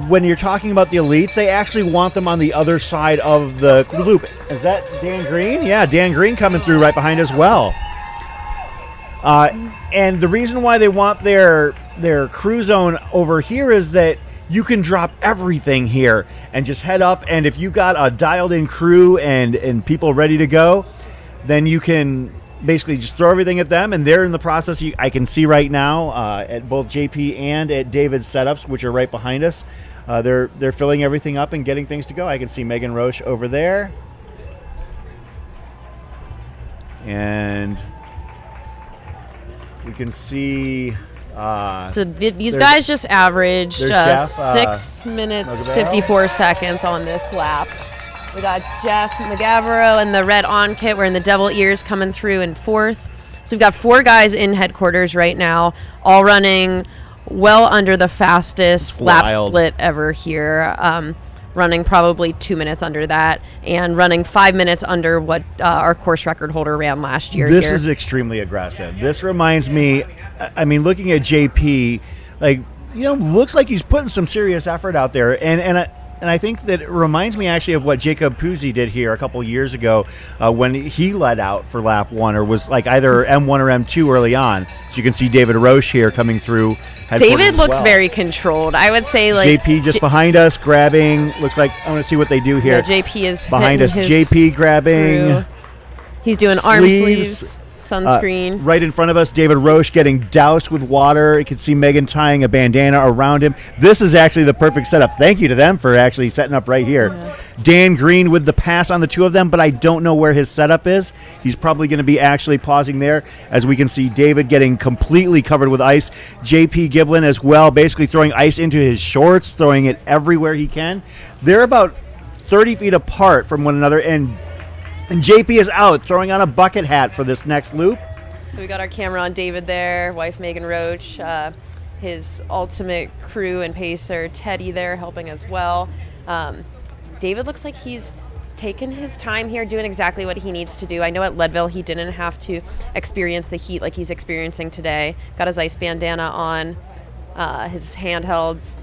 when you're talking about the elites, they actually want them on the other side of the loop. Is that Dan Green? Yeah, Dan Green coming through right behind as well. And the reason why they want their cruise zone over here is that you can drop everything here and just head up. And if you got a dialed-in crew and people ready to go, then you can basically just throw everything at them, and they're in the process. I can see right now at both JP and at David's setups, which are right behind us. They're filling everything up and getting things to go. I can see Megan Roche over there, and we can see. These guys just averaged 6 minutes Magavero. 54 seconds on this lap. We got Jeff Magavero and the red on kit wearing the devil ears coming through in 4th. So we've got 4 guys in headquarters right now, all running well under the fastest lap split ever here. Running probably 2 minutes under that, and running 5 minutes under what our course record holder ran last year. This is extremely aggressive. This reminds me, I mean, looking at JP, looks like he's putting some serious effort out there, and I think that it reminds me actually of what Jacob Puzzi did here a couple years ago when he led out for lap 1, or was like either M1 or M2 early on. So you can see David Roche here coming through. David looks very controlled. I would say JP just behind us grabbing. Looks like I want to see what they do here. Yeah, JP is behind us. JP grabbing. Crew. He's doing arm sleeves. Sunscreen. Right in front of us, David Roche getting doused with water. You can see Megan tying a bandana around him. This is actually the perfect setup. Thank you to them for actually setting up right here. Yeah. Dan Green with the pass on the 2 of them, but I don't know where his setup is. He's probably going to be actually pausing there, as we can see David getting completely covered with ice. JP Giblin as well, basically throwing ice into his shorts, throwing it everywhere he can. They're about 30 feet apart from one another, and JP is out, throwing on a bucket hat for this next loop. So we got our camera on David there, wife Megan Roach, his ultimate crew and pacer Teddy there helping as well. David looks like he's taken his time here doing exactly what he needs to do. I know at Leadville he didn't have to experience the heat like he's experiencing today. Got his ice bandana on, his handhelds.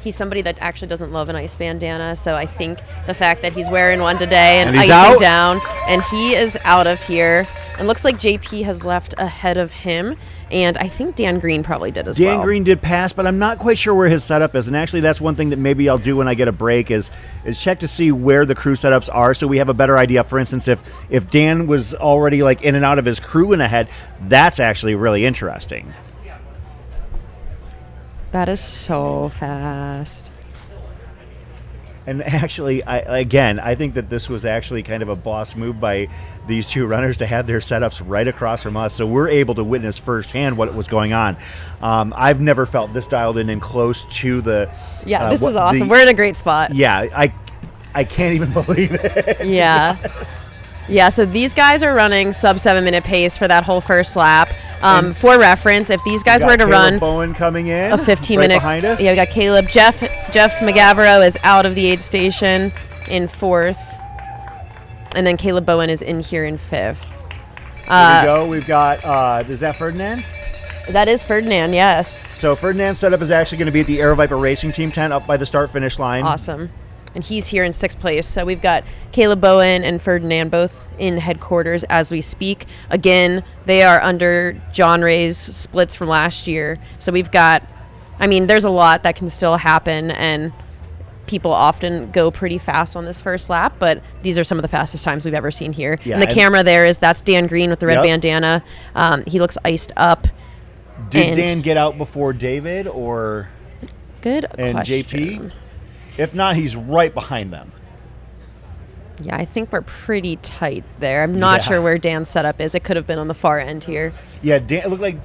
He's somebody that actually doesn't love an ice bandana, so I think the fact that he's wearing one today and he's icing out. down, and he is out of here. And looks like JP has left ahead of him, and I think Dan Green probably did as well. Dan Green did pass, but I'm not quite sure where his setup is. And actually, that's one thing that maybe I'll do when I get a break is check to see where the crew setups are, so we have a better idea. For instance, if Dan was already like in and out of his crew and ahead, that's actually really interesting. That is so fast. And actually, I think that this was actually kind of a boss move by these two runners to have their setups right across from us, so we're able to witness firsthand what was going on. I've never felt this dialed in and close to the. Yeah, this is awesome. We're in a great spot. Yeah, I can't even believe it. Yeah. Yeah, so these guys are running sub 7-minute pace for that whole first lap. For reference, if these guys were to Caleb run Bowen coming in a 15-minute, right behind us. Yeah, we got Caleb. Jeff McGavero is out of the aid station in 4th, and then Caleb Bowen is in here in 5th. Here we go. We've got is that Ferdinand? That is Ferdinand, yes. So Ferdinand's setup is actually going to be at the Aero Viper Racing Team tent up by the start-finish line. Awesome. And he's here in 6th place. So we've got Caleb Bowen and Ferdinand both in headquarters as we speak. Again, they are under John Ray's splits from last year. So we've got, there's a lot that can still happen, and people often go pretty fast on this first lap, but these are some of the fastest times we've ever seen here. Yeah, and the camera that's Dan Green with the red bandana. He looks iced up. Did Dan get out before David or good and question. JP? If not, he's right behind them. Yeah, I think we're pretty tight there. I'm not sure where Dan's setup is. It could have been on the far end here. Yeah, Dan, it looked like.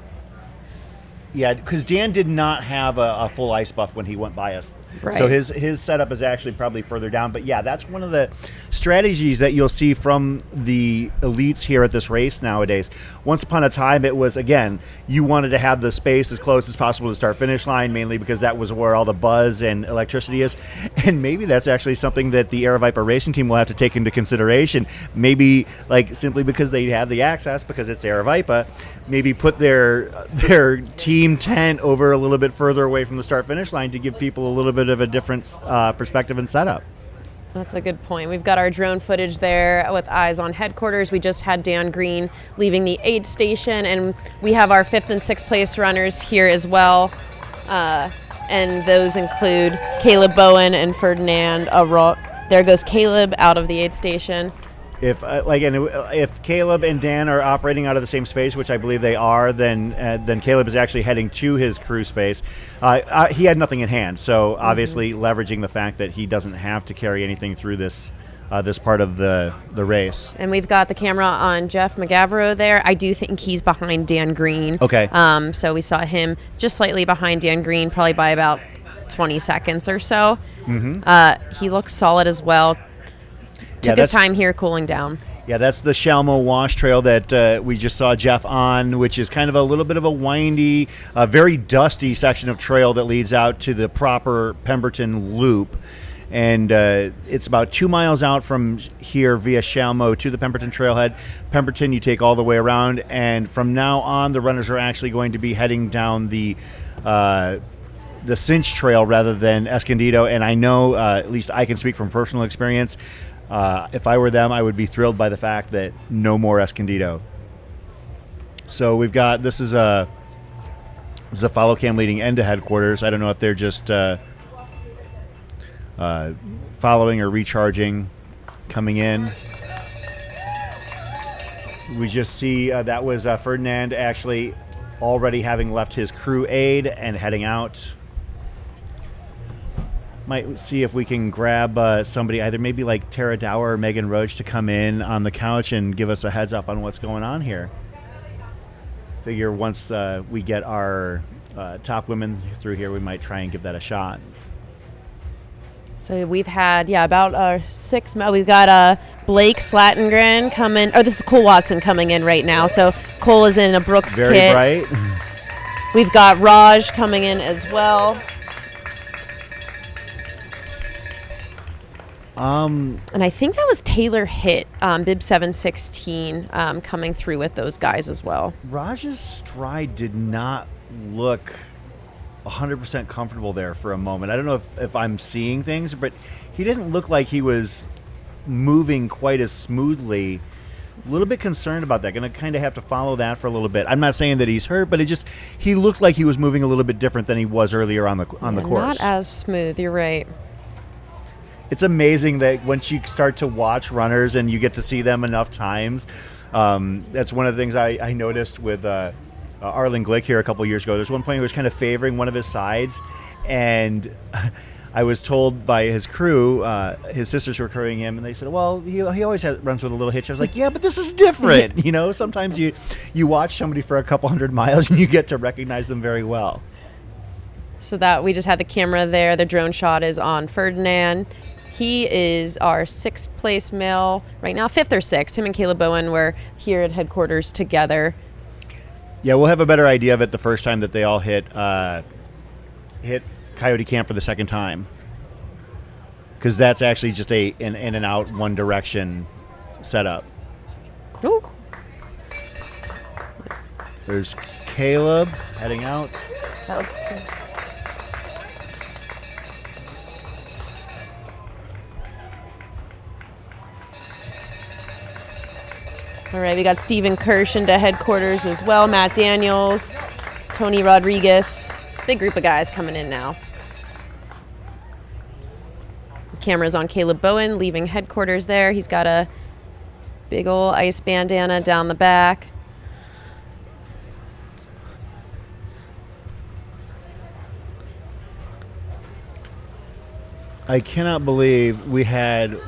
Yeah, because Dan did not have a full ice buff when he went by us. Right. So his setup is actually probably further down. But yeah, that's one of the strategies that you'll see from the elites here at this race nowadays. Once upon a time, it was, again, you wanted to have the space as close as possible to the start-finish line, mainly because that was where all the buzz and electricity is. And maybe that's actually something that the Aero Viper Racing Team will have to take into consideration. Maybe, like, simply because they have the access, because it's Aero Viper, maybe put their team tent over a little bit further away from the start-finish line to give people a little bit of a different perspective and setup. That's a good point. We've got our drone footage there with eyes on headquarters. We just had Dan Green leaving the aid station, and we have our 5th and 6th place runners here as well. And those include Caleb Bowen and Ferdinand. There goes Caleb out of the aid station. If Caleb and Dan are operating out of the same space, which I believe they are, then Caleb is actually heading to his crew space. He had nothing in hand, so obviously leveraging the fact that he doesn't have to carry anything through this part of the race. And we've got the camera on Jeff McGavero there. I do think he's behind Dan Green. Okay. So we saw him just slightly behind Dan Green, probably by about 20 seconds or so. He looks solid as well. Took his time here cooling down. Yeah, that's the Shalmo Wash Trail that we just saw Jeff on, which is kind of a little bit of a windy, very dusty section of trail that leads out to the proper Pemberton Loop. And it's about 2 miles out from here via Shalmo to the Pemberton Trailhead. Pemberton, you take all the way around, and from now on, the runners are actually going to be heading down the Cinch Trail rather than Escondido. And I know, at least I can speak from personal experience, if I were them, I would be thrilled by the fact that no more Escondido. So we've got, this is a follow cam leading into headquarters. I don't know if they're just following or recharging coming in. We just see that was Ferdinand actually already having left his crew aid and heading out. Might see if we can grab somebody, either maybe like Tara Dower or Megan Roach, to come in on the couch and give us a heads up on what's going on here. Figure once we get our top women through here, we might try and give that a shot. So we've had, about 6. We've got Blake Slatengren coming. Oh, this is Cole Watson coming in right now. So Cole is in a Brooks Very kit. bright. We've got Raj coming in as well. And I think that was Taylor Hitt, bib 716, coming through with those guys as well. Raj's stride did not look 100% comfortable there for a moment. I don't know if I'm seeing things, but he didn't look like he was moving quite as smoothly. A little bit concerned about that. Going to kind of have to follow that for a little bit. I'm not saying that he's hurt, but he looked like he was moving a little bit different than he was earlier on the course. Not as smooth. You're right. It's amazing that once you start to watch runners and you get to see them enough times, that's one of the things I noticed with Arlen Glick here a couple years ago. There's one point he was kind of favoring one of his sides, and I was told by his crew, his sisters were crewing him, and they said, well, he always runs with a little hitch. I was like, yeah, but this is different. Sometimes you watch somebody for a couple hundred miles and you get to recognize them very well. So that we just had the camera there. The drone shot is on Ferdinand. He is our 6th place male right now, 5th or 6th. Him and Caleb Bowen were here at headquarters together. Yeah, we'll have a better idea of it the first time that they all hit Coyote Camp for the second time, because that's actually just an in and out one direction setup. Ooh. There's Caleb heading out. That looks. All right, we got Stephen Kirsch into headquarters as well. Matt Daniels, Tony Rodriguez. Big group of guys coming in now. Camera's on Caleb Bowen leaving headquarters there. He's got a big old ice bandana down the back. I cannot believe we had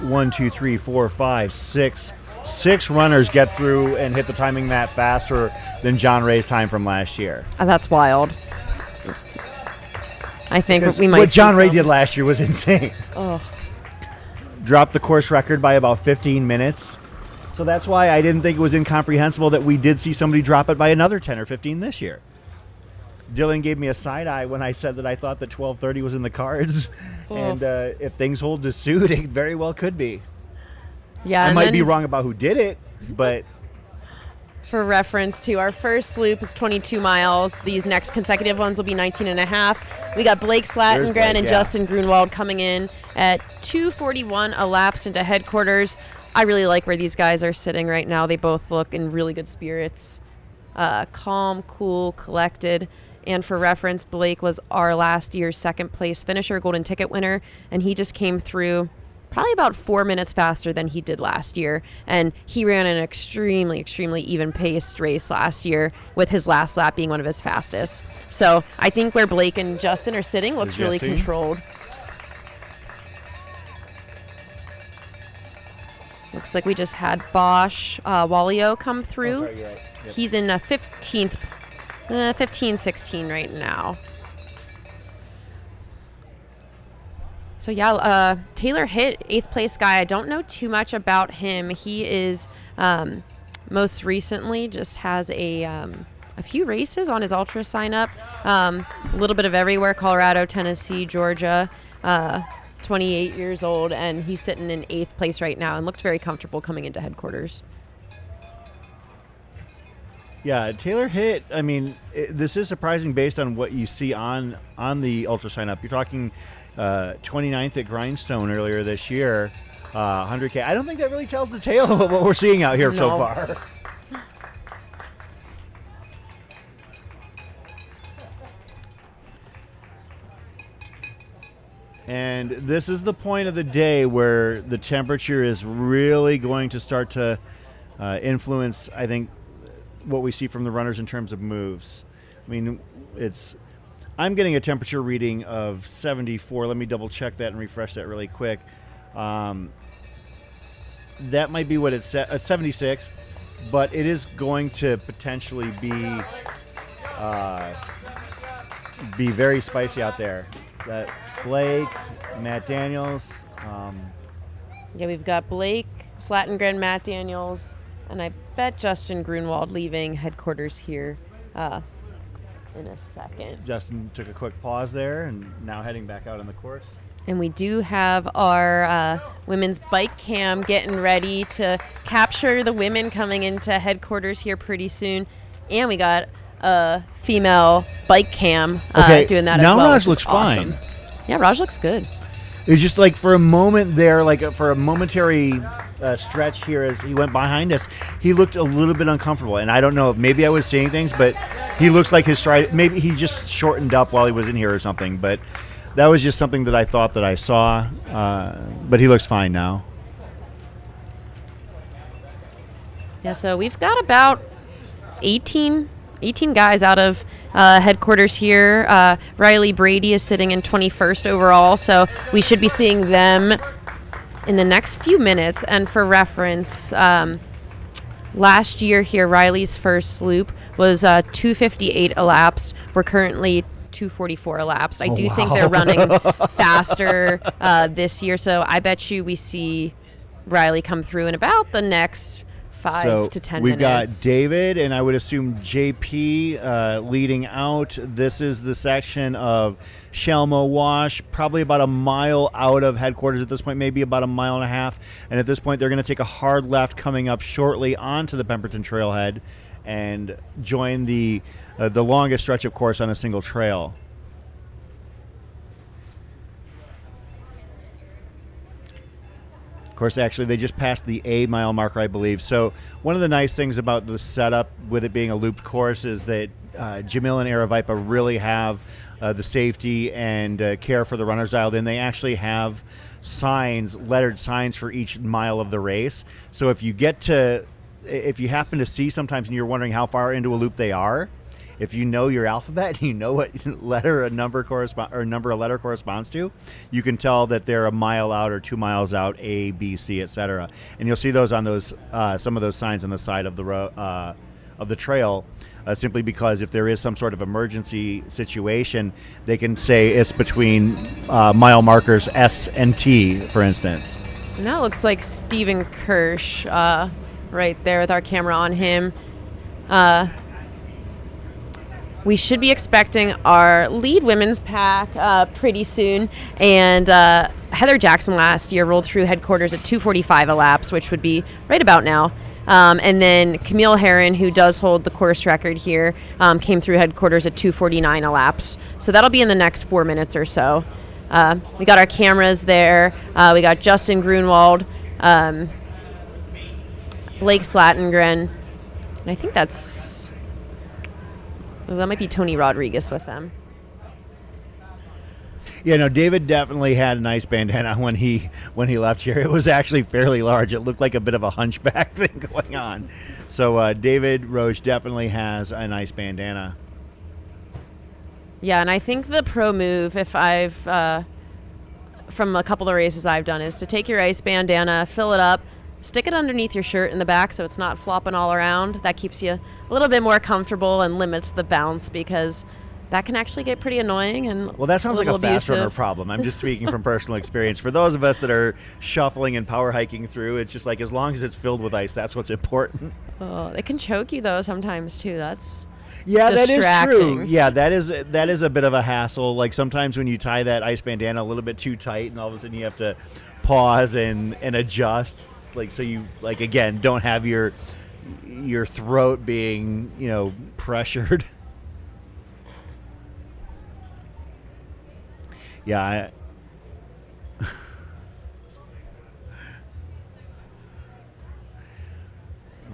6 runners get through and hit the timing mat faster than John Ray's time from last year. Oh, that's wild. I think we might. What John Ray did last year was insane. Oh. Dropped the course record by about 15 minutes. So that's why I didn't think it was incomprehensible that we did see somebody drop it by another 10 or 15 this year. Dylan gave me a side eye when I said that I thought that 12:30 was in the cards. Oh. And if things hold to suit, it very well could be. Yeah, I might be wrong about who did it, but... For reference, to our first loop is 22 miles. These next consecutive ones will be 19 and a half. We got Blake Slatengren and Justin Grunwald coming in at 2:41 elapsed into headquarters. I really like where these guys are sitting right now. They both look in really good spirits. Calm, cool, collected. And for reference, Blake was our last year's 2nd place finisher, golden ticket winner, and he just came through probably about 4 minutes faster than he did last year. And he ran an extremely, extremely even-paced race last year, with his last lap being one of his fastest. So I think where Blake and Justin are sitting looks really controlled. Looks like we just had Bosch Wallio come through. Oh, sorry, you're right. Yep. He's in 15-16 right now. So yeah, Taylor Hitt, 8th place guy. I don't know too much about him. He is most recently just has a few races on his ultra sign up. A little bit of everywhere: Colorado, Tennessee, Georgia. 28 years old, and he's sitting in 8th place right now and looked very comfortable coming into headquarters. Yeah, Taylor Hitt, I mean, this is surprising based on what you see on the ultra sign up. You're talking 29th at Grindstone earlier this year, 100K. I don't think that really tells the tale of what we're seeing out here so far. And this is the point of the day where the temperature is really going to start to influence, I think, what we see from the runners in terms of moves. I mean, I'm getting a temperature reading of 74. Let me double check that and refresh that really quick. That might be what it's at, 76, but it is going to potentially be very spicy out there. Blake, Matt Daniels. Yeah, we've got Blake, Slatengren, Matt Daniels, and I bet Justin Grunwald leaving headquarters here in a second. Justin took a quick pause there and now heading back out on the course. And we do have our women's bike cam getting ready to capture the women coming into headquarters here pretty soon. And we got a female bike cam doing that as well. Now Raj which looks is awesome. fine. Yeah, Raj looks good. It's just like for a moment there, for a momentary stretch here as he went behind us, he looked a little bit uncomfortable. And I don't know if maybe I was seeing things, but he looks like his stride, maybe he just shortened up while he was in here or something. But that was just something that I thought that I saw. But he looks fine now. Yeah, so we've got about 18 guys out of headquarters here. Riley Brady is sitting in 21st overall, so we should be seeing them in the next few minutes. And for reference, last year here, Riley's first loop was 2:58 elapsed. We're currently 2:44 elapsed. I do think they're running faster this year, so I bet you we see Riley come through in about the next 5 to 10 we've minutes. got David and I would assume JP leading out. This is the section of Shelmo Wash, probably about a mile out of headquarters at this point, maybe about a mile and a half. And at this point, they're going to take a hard left coming up shortly onto the Pemberton Trailhead and join the longest stretch of course on a single trail. Of course, actually, they just passed the 8-mile marker, I believe. So one of the nice things about the setup with it being a looped course is that Jamil and Aravipa really have the safety and care for the runners dialed in. They actually have signs, lettered signs for each mile of the race. So if you happen to see sometimes and you're wondering how far into a loop they are, if you know your alphabet, you know what letter a letter corresponds to, you can tell that they're a mile out or 2 miles out, A, B, C, etc. And you'll see those on those some of those signs on the side of the trail, simply because if there is some sort of emergency situation, they can say it's between mile markers S and T, for instance. And that looks like Stephen Kirsch right there with our camera on him. We should be expecting our lead women's pack pretty soon. And Heather Jackson last year rolled through headquarters at 2:45 elapsed, which would be right about now. And then Camille Heron, who does hold the course record here, came through headquarters at 2:49 elapsed. So that'll be in the next 4 minutes or so. We got our cameras there. We got Justin Grunwald, Blake Slatengren, and I think that might be Tony Rodriguez with them. Yeah, no, David definitely had a nice bandana when he left here. It was actually fairly large. It looked like a bit of a hunchback thing going on. So David Roche definitely has a nice bandana. Yeah, and I think the pro move, if I've from a couple of races I've done, is to take your ice bandana, fill it up, stick it underneath your shirt in the back so it's not flopping all around. That keeps you a little bit more comfortable and limits the bounce, because that can actually get pretty annoying and well, that sounds like a fast runner abusive. problem. I'm just speaking from personal experience. For those of us that are shuffling and power hiking through, it's just like as long as it's filled with ice, that's what's important. Oh, it can choke you though sometimes too. That's Yeah, that is true. distracting. Yeah, that is a bit of a hassle. Like sometimes when you tie that ice bandana a little bit too tight, and all of a sudden you have to pause and adjust. Like so you again don't have your throat being pressured. Yeah.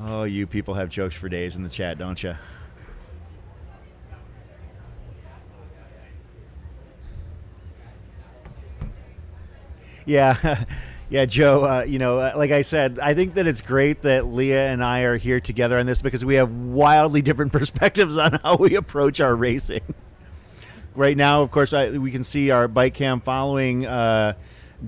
Oh, you people have jokes for days in the chat, don't you? Yeah. Yeah, Joe, like I said, I think that it's great that Leah and I are here together on this because we have wildly different perspectives on how we approach our racing. Right now, of course, we can see our bike cam following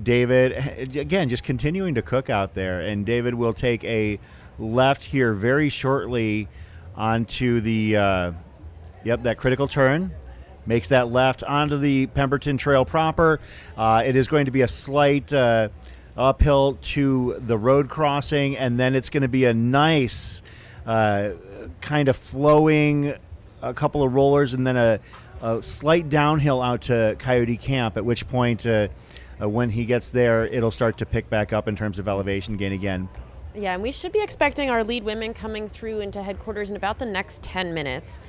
David. Again, just continuing to cook out there. And David will take a left here very shortly onto the, that critical turn. makes that left onto the Pemberton Trail proper. It is going to be a slight uphill to the road crossing, and then it's going to be a nice kind of flowing, a couple of rollers, and then a slight downhill out to Coyote Camp, at which point when he gets there, it'll start to pick back up in terms of elevation gain again. Yeah, and we should be expecting our lead women coming through into headquarters in about the next 10 minutes.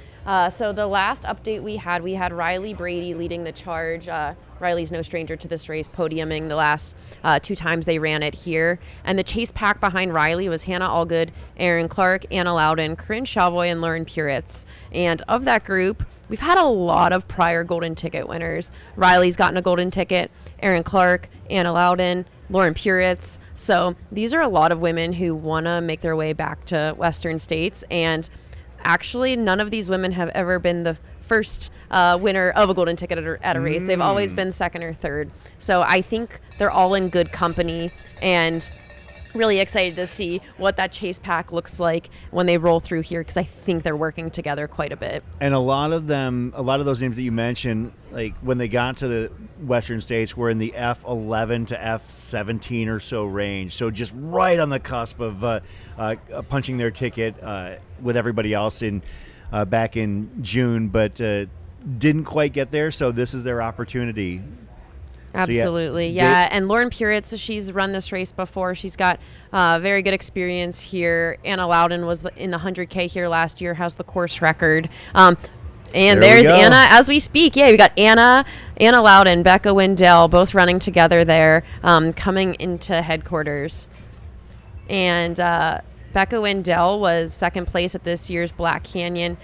So the last update we had Riley Brady leading the charge. Riley's no stranger to this race, podiuming the last 2 times they ran it here. And the chase pack behind Riley was Hannah Allgood, Erin Clark, Anna Loudon, Corinne Chauvoy, and Lauren Puritz. And of that group, we've had a lot of prior golden ticket winners. Riley's gotten a golden ticket, Erin Clark, Anna Loudon, Lauren Puritz. So these are a lot of women who want to make their way back to Western States. And actually, none of these women have ever been the first winner of a golden ticket at a race. They've always been second or third. So I think they're all in good company, and really excited to see what that chase pack looks like when they roll through here, because I think they're working together quite a bit. And a lot of those names that you mentioned, like when they got to the Western States, were in the F11 to F17 or so range. So just right on the cusp of punching their ticket with everybody else back in June, but didn't quite get there. So this is their opportunity. Absolutely, yeah. And Lauren Puritz, she's run this race before. She's got very good experience here. Anna Loudon was in the 100K here last year, has the course record. And there's Anna as we speak. Yeah, we got Anna Loudon, Becca Wendell, both running together there, coming into headquarters. And Becca Wendell was second place at this year's Black Canyon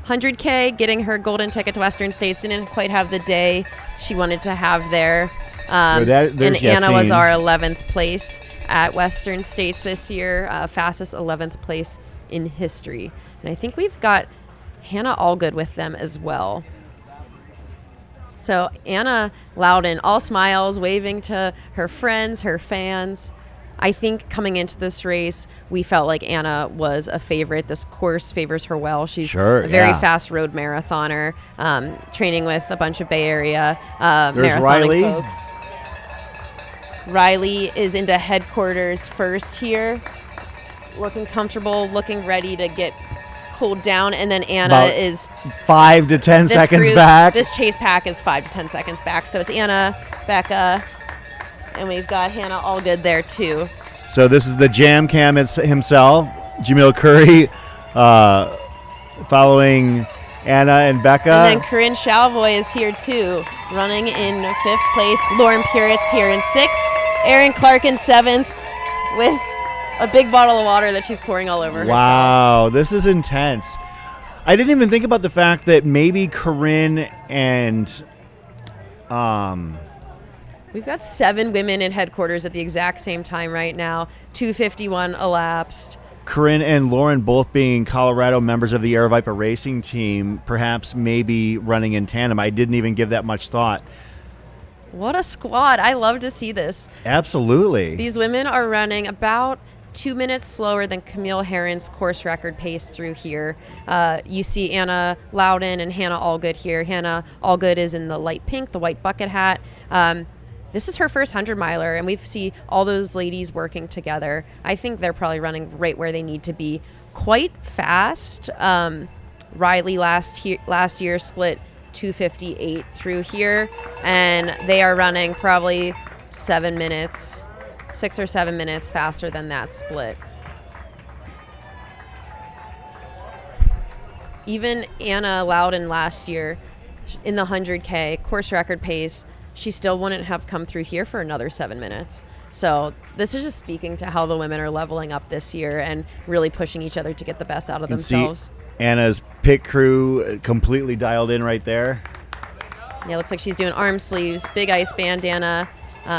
100K, getting her golden ticket to Western States. Didn't quite have the day she wanted to have there. And Anna was our 11th place at Western States this year, fastest 11th place in history. And I think we've got Hannah Allgood with them as well. So Anna Loudon, all smiles, waving to her friends, her fans. I think coming into this race, we felt like Anna was a favorite. This course favors her well. She's a very fast road marathoner, training with a bunch of Bay Area marathoning folks. Riley is into headquarters first here, looking comfortable, looking ready to get cooled down, and then Anna is 5 to 10 seconds back. This chase pack is 5 to 10 seconds back. So it's Anna, Becca, and we've got Hannah Allgood there too. So this is the Jam Cam himself, Jamil Curry, following Anna and Becca. And then Corinne Chauvoy is here too, running in 5th place. Lauren Puritz here in 6th. Erin Clark in 7th with a big bottle of water that she's pouring all over herself. Wow, this is intense. I didn't even think about the fact that maybe Corinne and we've got 7 women in headquarters at the exact same time right now. 2:51 elapsed. Corinne and Lauren both being Colorado members of the Air Viper racing team, perhaps maybe running in tandem. I didn't even give that much thought. What a squad. I love to see this. Absolutely. These women are running about 2 minutes slower than Camille Herron's course record pace through here. You see Anna Loudon and Hannah Allgood here. Hannah Allgood is in the light pink, the white bucket hat. This is her first 100-miler, and we see all those ladies working together. I think they're probably running right where they need to be. Quite fast. Riley last year split 2:58 through here, and they are running probably 7 minutes, 6 or 7 minutes faster than that split. Even Anna Loudon last year in the 100K course record pace, she still wouldn't have come through here for another 7 minutes. So this is just speaking to how the women are leveling up this year and really pushing each other to get the best out of themselves. See Anna's pit crew completely dialed in right there. Yeah, looks like she's doing arm sleeves, big ice bandana.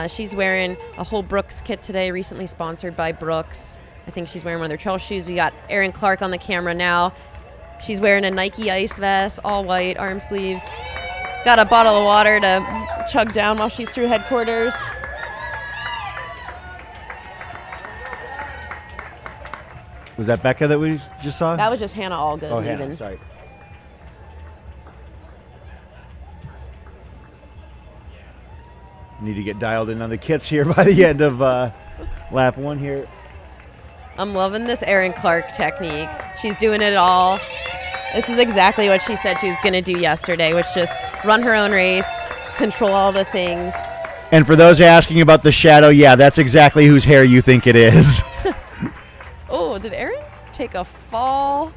She's wearing a whole Brooks kit today, recently sponsored by Brooks. I think she's wearing one of their trail shoes. We got Erin Clark on the camera now. She's wearing a Nike ice vest, all white, arm sleeves. Got a bottle of water to chug down while she's through headquarters. Was that Becca that we just saw? That was just Hannah Allgood leaving. Hannah, sorry. Need to get dialed in on the kits here by the end of lap 1 here. I'm loving this Erin Clark technique. She's doing it all. This is exactly what she said she was going to do yesterday, which just run her own race, control all the things. And for those asking about the shadow, yeah, that's exactly whose hair you think it is. Oh, did Erin take a fall?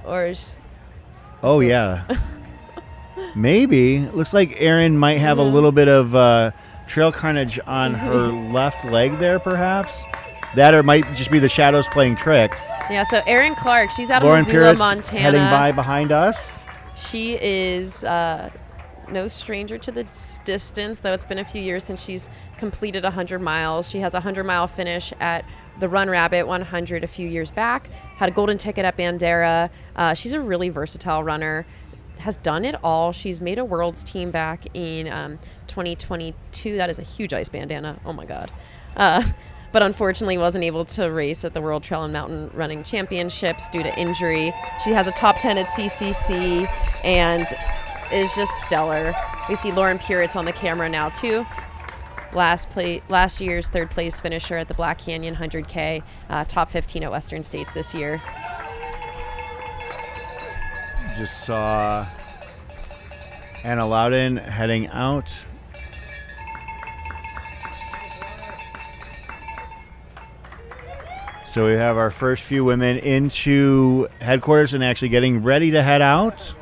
Or is Oh, yeah. Maybe. Looks like Erin might have a little bit of trail carnage on her left leg there, perhaps. That or it might just be the shadows playing tricks. Yeah, so Erin Clark, she's out of Lauren Missoula, Pierce Montana. heading by behind us. She is no stranger to the distance, though it's been a few years since she's completed 100 miles. She has a 100-mile finish at the Run Rabbit 100 a few years back, had a golden ticket at Bandera. She's a really versatile runner, has done it all. She's made a world's team back in 2022. That is a huge ice bandana. Oh, my God. But unfortunately wasn't able to race at the World Trail and Mountain Running Championships due to injury. She has a top 10 at CCC and is just stellar. We see Lauren Puritz on the camera now too. Last year's third place finisher at the Black Canyon 100K, top 15 at Western States this year. Just saw Anna Loudon heading out. So we have our first few women into headquarters and actually getting ready to head out.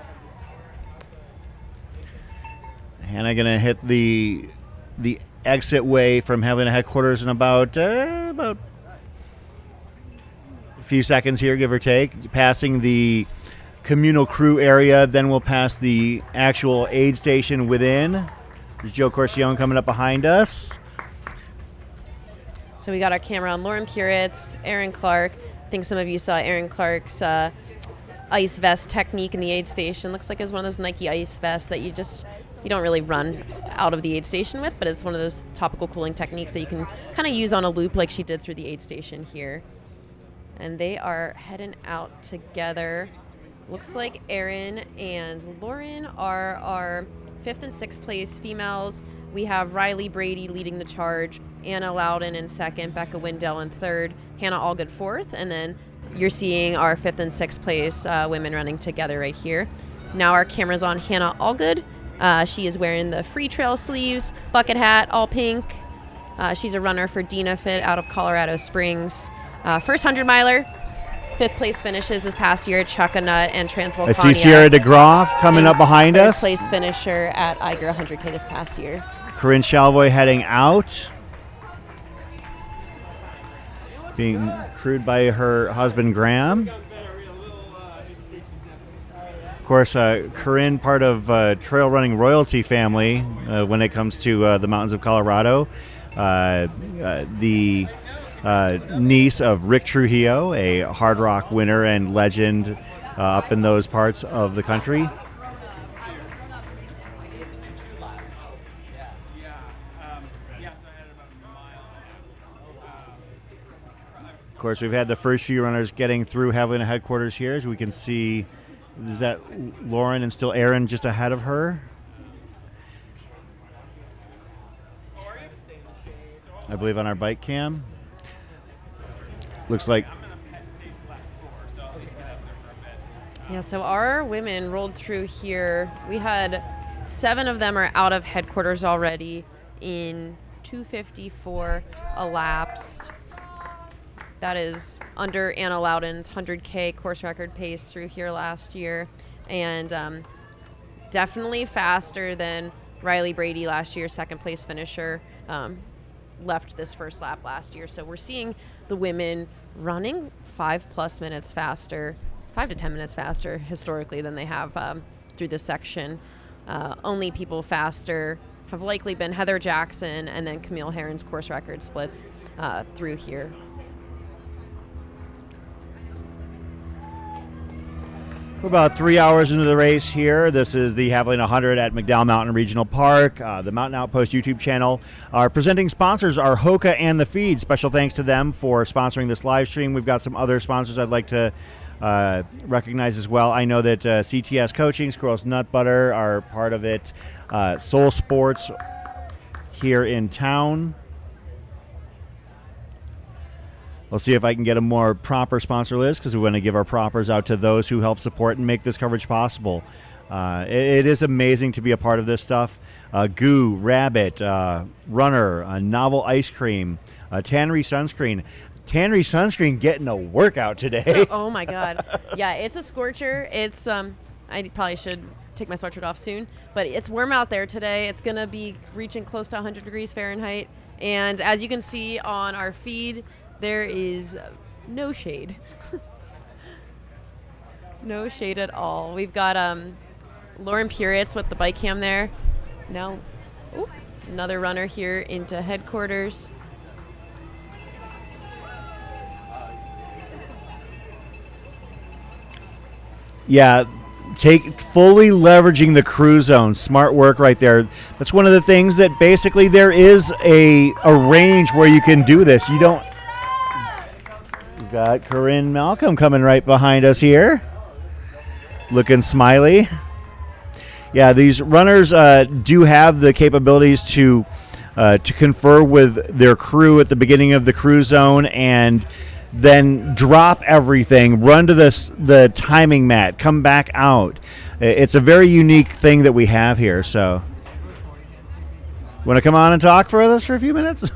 Hannah gonna hit the exit way from Javelina headquarters in about a few seconds here, give or take. Passing the communal crew area, then we'll pass the actual aid station within. There's Joe Corcione coming up behind us. So we got our camera on Lauren Puritz, Erin Clark. I think some of you saw Erin Clark's ice vest technique in the aid station. Looks like it's one of those Nike ice vests that you don't really run out of the aid station with, but it's one of those topical cooling techniques that you can kind of use on a loop like she did through the aid station here. And they are heading out together. Looks like Erin and Lauren are our 5th and 6th place females. We have Riley Brady leading the charge, Anna Loudon in 2nd, Becca Wendell in 3rd, Hannah Allgood 4th, and then you're seeing our 5th and 6th place women running together right here. Now our camera's on Hannah Allgood. She is wearing the free trail sleeves, bucket hat, all pink. She's a runner for Dina Fit out of Colorado Springs. First 100-miler, 5th place finishes this past year at Chuckanut and Transvolcania. I see Sierra DeGroff coming up behind us. First place finisher at Iger 100K this past year. Corinne Chalvoy heading out. Being crewed by her husband, Graham. Of course, Corinne, part of trail running royalty family when it comes to the mountains of Colorado. The niece of Rick Trujillo, a hard rock winner and legend up in those parts of the country. Of course, we've had the first few runners getting through Javelina headquarters here. As we can see, is that Lauren and still Erin just ahead of her? I believe on our bike cam. Looks like. Yeah, so our women rolled through here. We had 7 of them are out of headquarters already in 2:54 elapsed. That is under Anna Loudon's 100K course record pace through here last year, and definitely faster than Riley Brady last year, 2nd place finisher, left this first lap last year. So we're seeing the women running 5+ minutes faster, 5 to 10 minutes faster historically than they have through this section. Only people faster have likely been Heather Jackson and then Camille Herron's course record splits through here. We're about 3 hours into the race here. This is the Javelina 100 at McDowell Mountain Regional Park. The Mountain Outpost YouTube channel. Our presenting sponsors are Hoka and The Feed. Special thanks to them for sponsoring this live stream. We've got some other sponsors I'd like to recognize as well. I know that CTS Coaching, Squirrels Nut Butter are part of it. Soul Sports here in town. We'll see if I can get a more proper sponsor list because we want to give our propers out to those who help support and make this coverage possible. It is amazing to be a part of this stuff. Goo, Rabbit, Runner, Novel Ice Cream, Tannery Sunscreen. Tannery Sunscreen getting a workout today. Oh my God. Yeah, it's a scorcher. It's I probably should take my sweatshirt off soon, but it's warm out there today. It's going to be reaching close to 100 degrees Fahrenheit. And as you can see on our feed, there is no shade. No shade at all. We've got Lauren Puritz with the bike cam there. Now, another runner here into headquarters. Yeah, fully leveraging the crew zone. Smart work right there. That's one of the things that basically there is a range where you can do this. You don't. We've got Corinne Malcolm coming right behind us here, looking smiley. Yeah, these runners do have the capabilities to confer with their crew at the beginning of the crew zone and then drop everything, run to the timing mat, come back out. It's a very unique thing that we have here. So, want to come on and talk for us for a few minutes?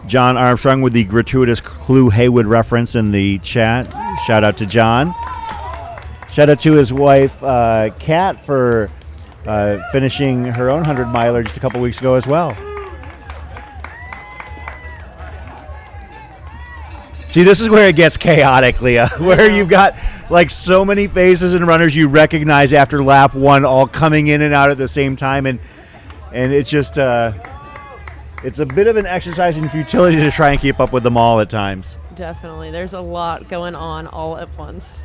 John Armstrong with the gratuitous Clue Haywood reference in the chat. Shout out to John. Shout out to his wife, Kat, for finishing her own 100-miler just a couple weeks ago as well. See, this is where it gets chaotic, Leah, where you've got like so many faces and runners you recognize after lap one all coming in and out at the same time, and it's just it's a bit of an exercise in futility to try and keep up with them all at times. Definitely. There's a lot going on all at once.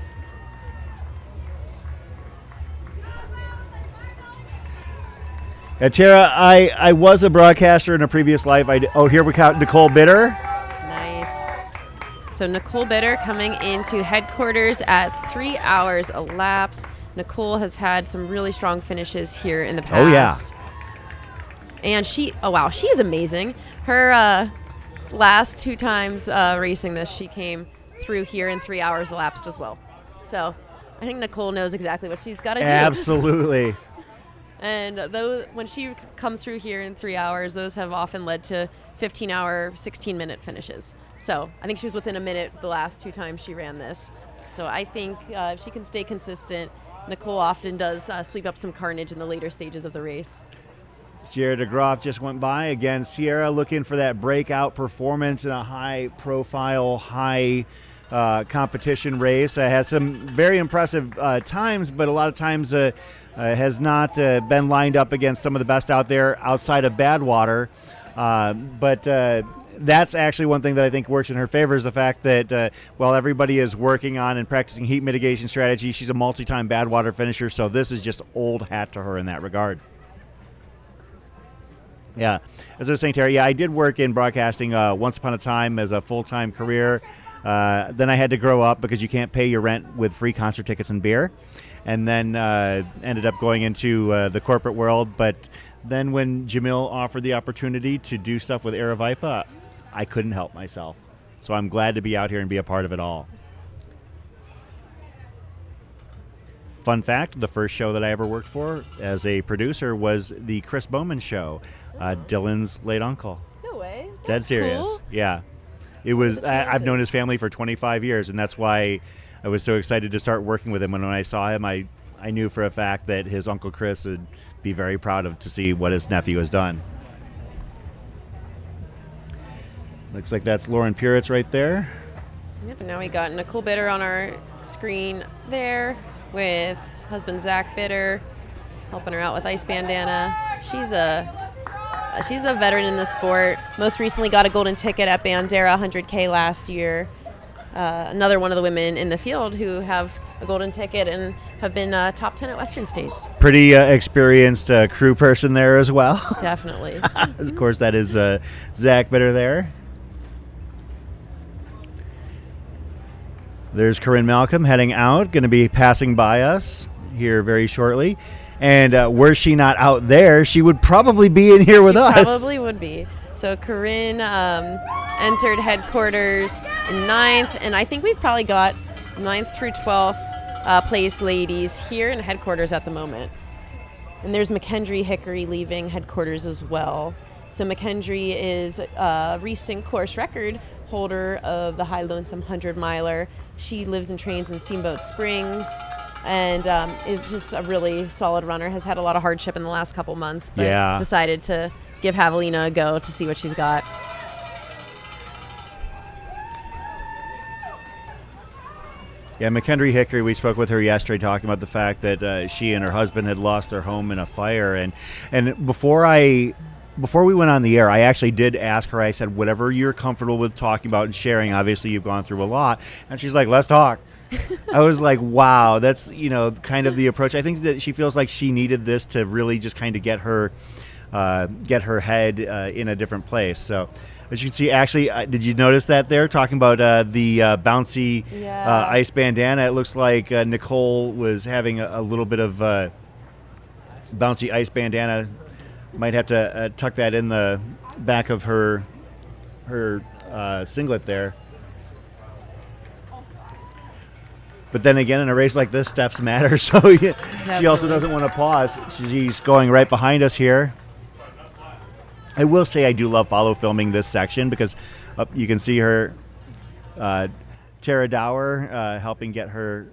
Tara, I was a broadcaster in a previous life. Here we got Nicole Bitter. Nice. So Nicole Bitter coming into headquarters at 3 hours elapsed. Nicole has had some really strong finishes here in the past. Oh, yeah. And she is amazing. Her last 2 times racing this, she came through here in 3 hours elapsed as well. So I think Nicole knows exactly what she's got to do. Absolutely. And when she comes through here in 3 hours, those have often led to 15-hour, 16-minute finishes. So I think she was within a minute the last 2 times she ran this. So I think if she can stay consistent, Nicole often does sweep up some carnage in the later stages of the race. Sierra DeGroff just went by. Again, Sierra looking for that breakout performance in a high-profile, high-competition race. Has some very impressive times, but a lot of times has not been lined up against some of the best out there outside of Badwater. But that's actually one thing that I think works in her favor is the fact that while everybody is working on and practicing heat mitigation strategy, she's a multi-time Badwater finisher, so this is just old hat to her in that regard. Yeah, as I was saying, Terry, I did work in broadcasting once upon a time as a full-time career. Then I had to grow up because you can't pay your rent with free concert tickets and beer. And then ended up going into the corporate world. But then when Jamil offered the opportunity to do stuff with Aravaipa, I couldn't help myself. So I'm glad to be out here and be a part of it all. Fun fact, the first show that I ever worked for as a producer was the Chris Bowman show, Dylan's late uncle. No way. Dead serious. Cool. Yeah. It was. I've known his family for 25 years, and that's why I was so excited to start working with him. And when I saw him, I knew for a fact that his Uncle Chris would be very proud to see what his nephew has done. Looks like that's Lauren Puritz right there. Yep, and now we got Nicole Bitter on our screen there with husband Zach Bitter helping her out with ice bandana. She's a veteran in the sport. Most recently got a golden ticket at Bandera 100K last year. Another one of the women in the field who have a golden ticket and have been top 10 at Western States. Pretty experienced crew person there as well. Definitely. Of course, that is Zach Bitter there. There's Corinne Malcolm heading out, going to be passing by us here very shortly. And were she not out there, she would probably be in here with us. Probably would be. So Corinne entered headquarters in 9th, and I think we've probably got 9th through 12th place ladies here in headquarters at the moment. And there's McKendry Hickory leaving headquarters as well. So McKendry is a recent course record holder of the High Lonesome 100-miler. She lives and trains in Steamboat Springs and is just a really solid runner, has had a lot of hardship in the last couple months, but decided to give Javelina a go to see what she's got. Yeah, McKendry Hickory, we spoke with her yesterday talking about the fact that she and her husband had lost their home in a fire. And before we went on the air, I actually did ask her, I said, whatever you're comfortable with talking about and sharing, obviously you've gone through a lot. And she's like, let's talk. I was like, wow, that's, kind of the approach. I think that she feels like she needed this to really just kind of get her head in a different place. So as you can see, actually, did you notice that there? Talking about the bouncy ice bandana. It looks like Nicole was having a little bit of bouncy ice bandana. Might have to tuck that in the back of her singlet there. But then again, in a race like this, steps matter. So she also doesn't want to pause. She's going right behind us here. I will say I do love follow filming this section because you can see her, Tara Dower, helping get her.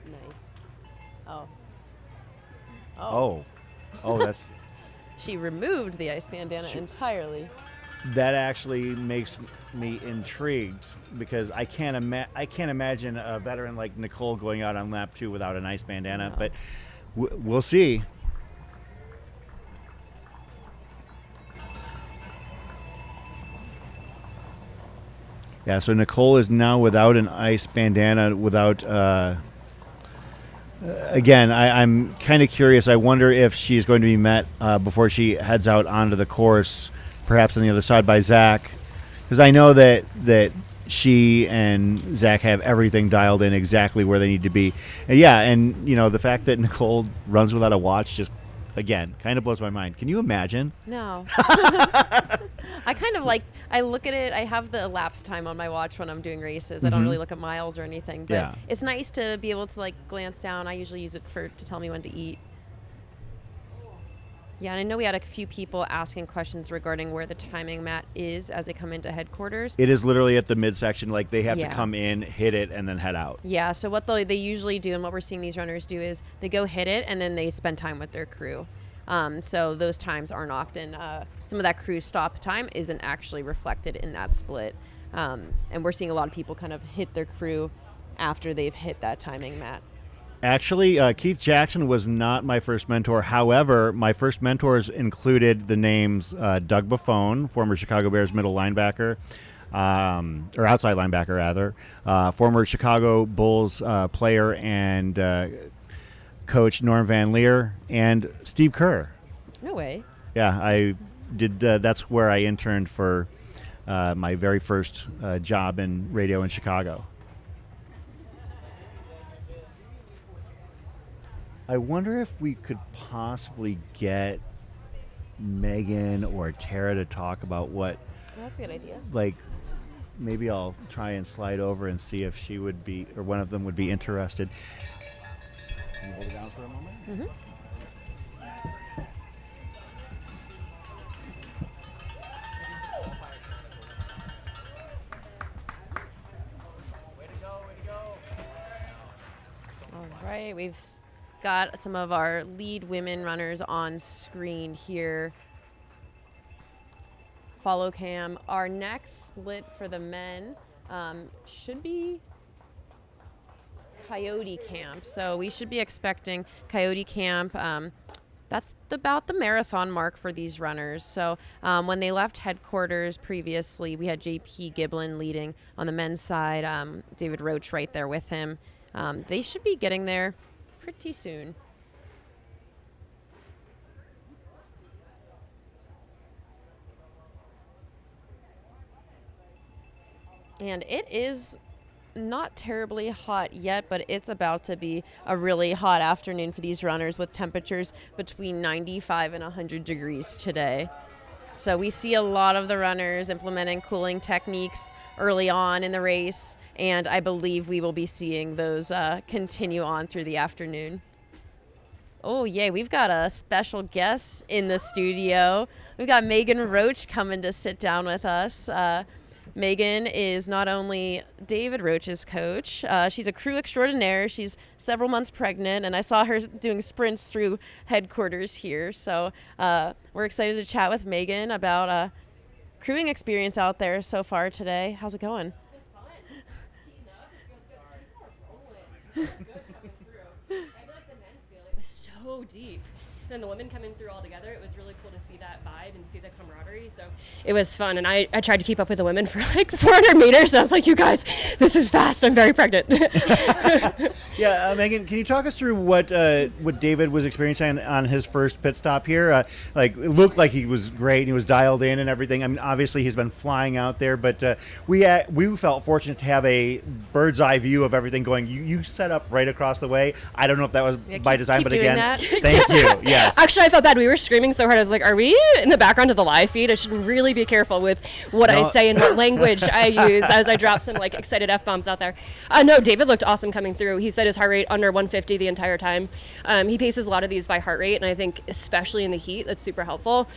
Nice. Oh, that's. She removed the ice bandana entirely. That actually makes me intrigued because I can't imagine a veteran like Nicole going out on lap 2 without an ice bandana. No. But we'll see. Yeah, so Nicole is now without an ice bandana, without, again, I'm kind of curious. I wonder if she's going to be met before she heads out onto the course, perhaps on the other side by Zach. Because I know that she and Zach have everything dialed in exactly where they need to be. And the fact that Nicole runs without a watch just, again, kind of blows my mind. Can you imagine? No. I look at it, I have the elapsed time on my watch when I'm doing races. Mm-hmm. I don't really look at miles or anything, but it's nice to be able to glance down. I usually use it to tell me when to eat. Yeah, and I know we had a few people asking questions regarding where the timing mat is as they come into headquarters. It is literally at the midsection. They have to come in, hit it, and then head out. Yeah, so what they usually do and what we're seeing these runners do is they go hit it, and then they spend time with their crew. So those times aren't often, some of that crew stop time isn't actually reflected in that split. And we're seeing a lot of people kind of hit their crew after they've hit that timing mat. Actually, Keith Jackson was not my first mentor. However, my first mentors included the names Doug Buffone, former Chicago Bears middle linebacker, or outside linebacker, rather, former Chicago Bulls player and coach Norm Van Leer, and Steve Kerr. No way. Yeah, I did. That's where I interned for my very first job in radio in Chicago. I wonder if we could possibly get Megan or Tara to talk about what. Well, that's a good idea. Maybe I'll try and slide over and see if she would be, or one of them would be interested. Can you hold it down for a moment? Mm-hmm. Way to go. All right, we've got some of our lead women runners on screen here. Follow cam. Our next split for the men should be Coyote Camp. So we should be expecting Coyote Camp. That's about the marathon mark for these runners. So when they left headquarters previously, we had JP Giblin leading on the men's side, David Roach right there with him. They should be getting there pretty soon. And it is not terribly hot yet, but it's about to be a really hot afternoon for these runners with temperatures between 95 and 100 degrees today. So we see a lot of the runners implementing cooling techniques early on in the race, and I believe we will be seeing those continue on through the afternoon. Oh, yay, we've got a special guest in the studio. We've got Megan Roach coming to sit down with us. Megan is not only David Roach's coach, she's a crew extraordinaire. She's several months pregnant, and I saw her doing sprints through headquarters here. So we're excited to chat with Megan about crewing experience out there so far today. How's it going? So deep. And then the women coming through all together, it was really cool to see that vibe and see the camaraderie. So it was fun. And I tried to keep up with the women for like 400 meters. I was like, you guys, this is fast. I'm very pregnant. Yeah, Megan, can you talk us through what David was experiencing on his first pit stop here? Like, it looked like he was great and he was dialed in and everything. I mean, obviously he's been flying out there, but we felt fortunate to have a bird's eye view of everything going. You set up right across the way. I don't know if that was by design, but again, thank you. Yes. Actually, I felt bad. We were screaming so hard. I was like, are we in the background of the live feed? I should really be careful with what I say and what language I use as I drop some like excited F-bombs out there. No, David looked awesome coming through. He said his heart rate under 150 the entire time. He paces a lot of these by heart rate, and I think especially in the heat, that's super helpful.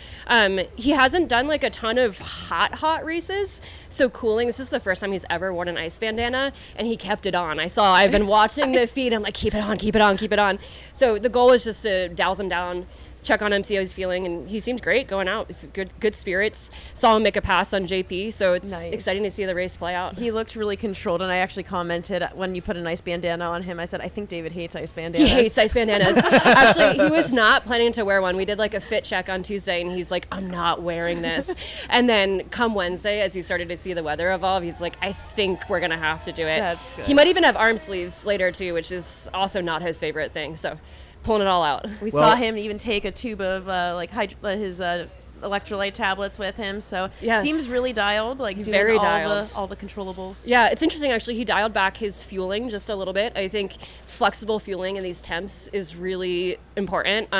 He hasn't done like a ton of hot races, so cooling. This is the first time he's ever worn an ice bandana, and he kept it on. I've been watching the feed. I'm like, keep it on, keep it on, keep it on. So the goal is just to douse him down, check on him, see how he's feeling, and he seemed great going out. It's good spirits. Saw him make a pass on JP, so it's exciting to see the race play out. He looked really controlled, and I actually commented when you put an ice bandana on him. I said, I think David hates ice bandanas. He hates ice bandanas. Actually, he was not planning to wear one. We did like a fit check on Tuesday, and he's like, I'm not wearing this. And then come Wednesday, as he started to see the weather evolve, he's like, I think we're going to have to do it. That's good. He might even have arm sleeves later, too, which is also not his favorite thing. So pulling it all out. We saw him even take a tube of his electrolyte tablets with him, so seems really dialed, like doing very all the controllables. Yeah, it's interesting actually. He dialed back his fueling just a little bit. I think flexible fueling in these temps is really important.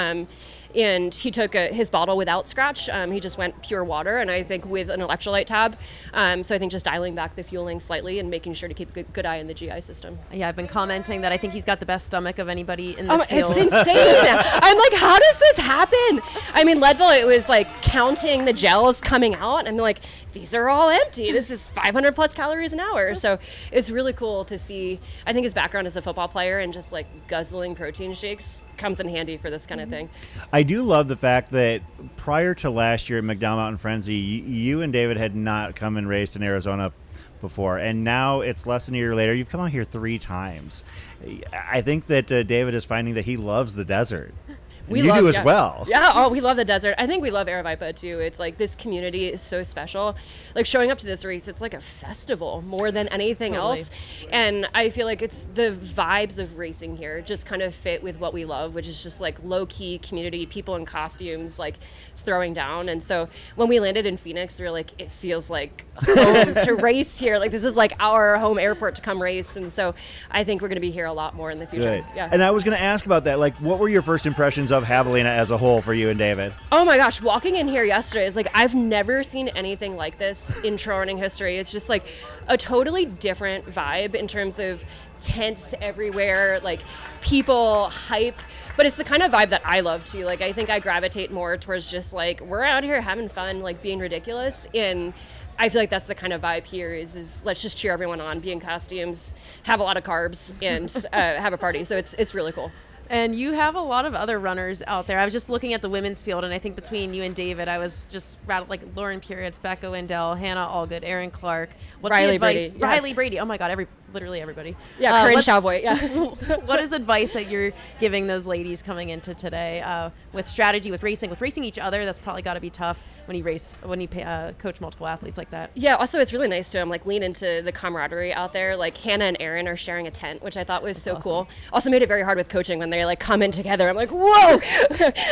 And he took his bottle without scratch. He just went pure water, and I think with an electrolyte tab. So I think just dialing back the fueling slightly and making sure to keep a good eye on the GI system. Yeah, I've been commenting that I think he's got the best stomach of anybody in the field. It's insane. I'm like, how does this happen? I mean, Leadville, it was like counting the gels coming out. I'm like, these are all empty. This is 500 plus calories an hour. So it's really cool to see. I think his background as a football player and just like guzzling protein shakes comes in handy for this kind of thing. I do love the fact that prior to last year at McDowell Mountain Frenzy, you and David had not come and raced in Arizona before, and now it's less than a year later. You've come out here 3 times. I think that David is finding that he loves the desert. You do as well. Yeah, we love the desert. I think we love Aravaipa too. It's like this community is so special. Like showing up to this race, it's like a festival more than anything else. And I feel like it's the vibes of racing here just kind of fit with what we love, which is just like low-key community, people in costumes, like throwing down. And so when we landed in Phoenix, we were like, it feels like home to race here. Like this is like our home airport to come race. And so I think we're going to be here a lot more in the future. Good. Yeah. And I was going to ask about that. Like, what were your first impressions of Javelina as a whole for you and David? Oh my gosh, walking in here yesterday is like, I've never seen anything like this in trail running history. It's just like a totally different vibe in terms of tents everywhere, like people, hype. But it's the kind of vibe that I love too. Like I think I gravitate more towards just like, we're out here having fun, like being ridiculous. And I feel like that's the kind of vibe here is let's just cheer everyone on, be in costumes, have a lot of carbs, and have a party. So it's really cool. And you have a lot of other runners out there. I was just looking at the women's field, and I think between you and David, I was just rattled, like Lauren Puritz, Becca Wendell, Hannah Allgood, Aaron Clark. What's Riley the advice? Brady. Riley Yes. Brady. Oh my God, literally everybody. Yeah, Corinne what's- Chauvoy. Yeah. What is advice that you're giving those ladies coming into today with strategy, with racing each other? That's probably got to be tough when you coach multiple athletes like that. Yeah, also it's really nice to like lean into the camaraderie out there. Like Hannah and Aaron are sharing a tent, which I thought was so cool. Also made it very hard with coaching when they like come in together. I'm like, whoa,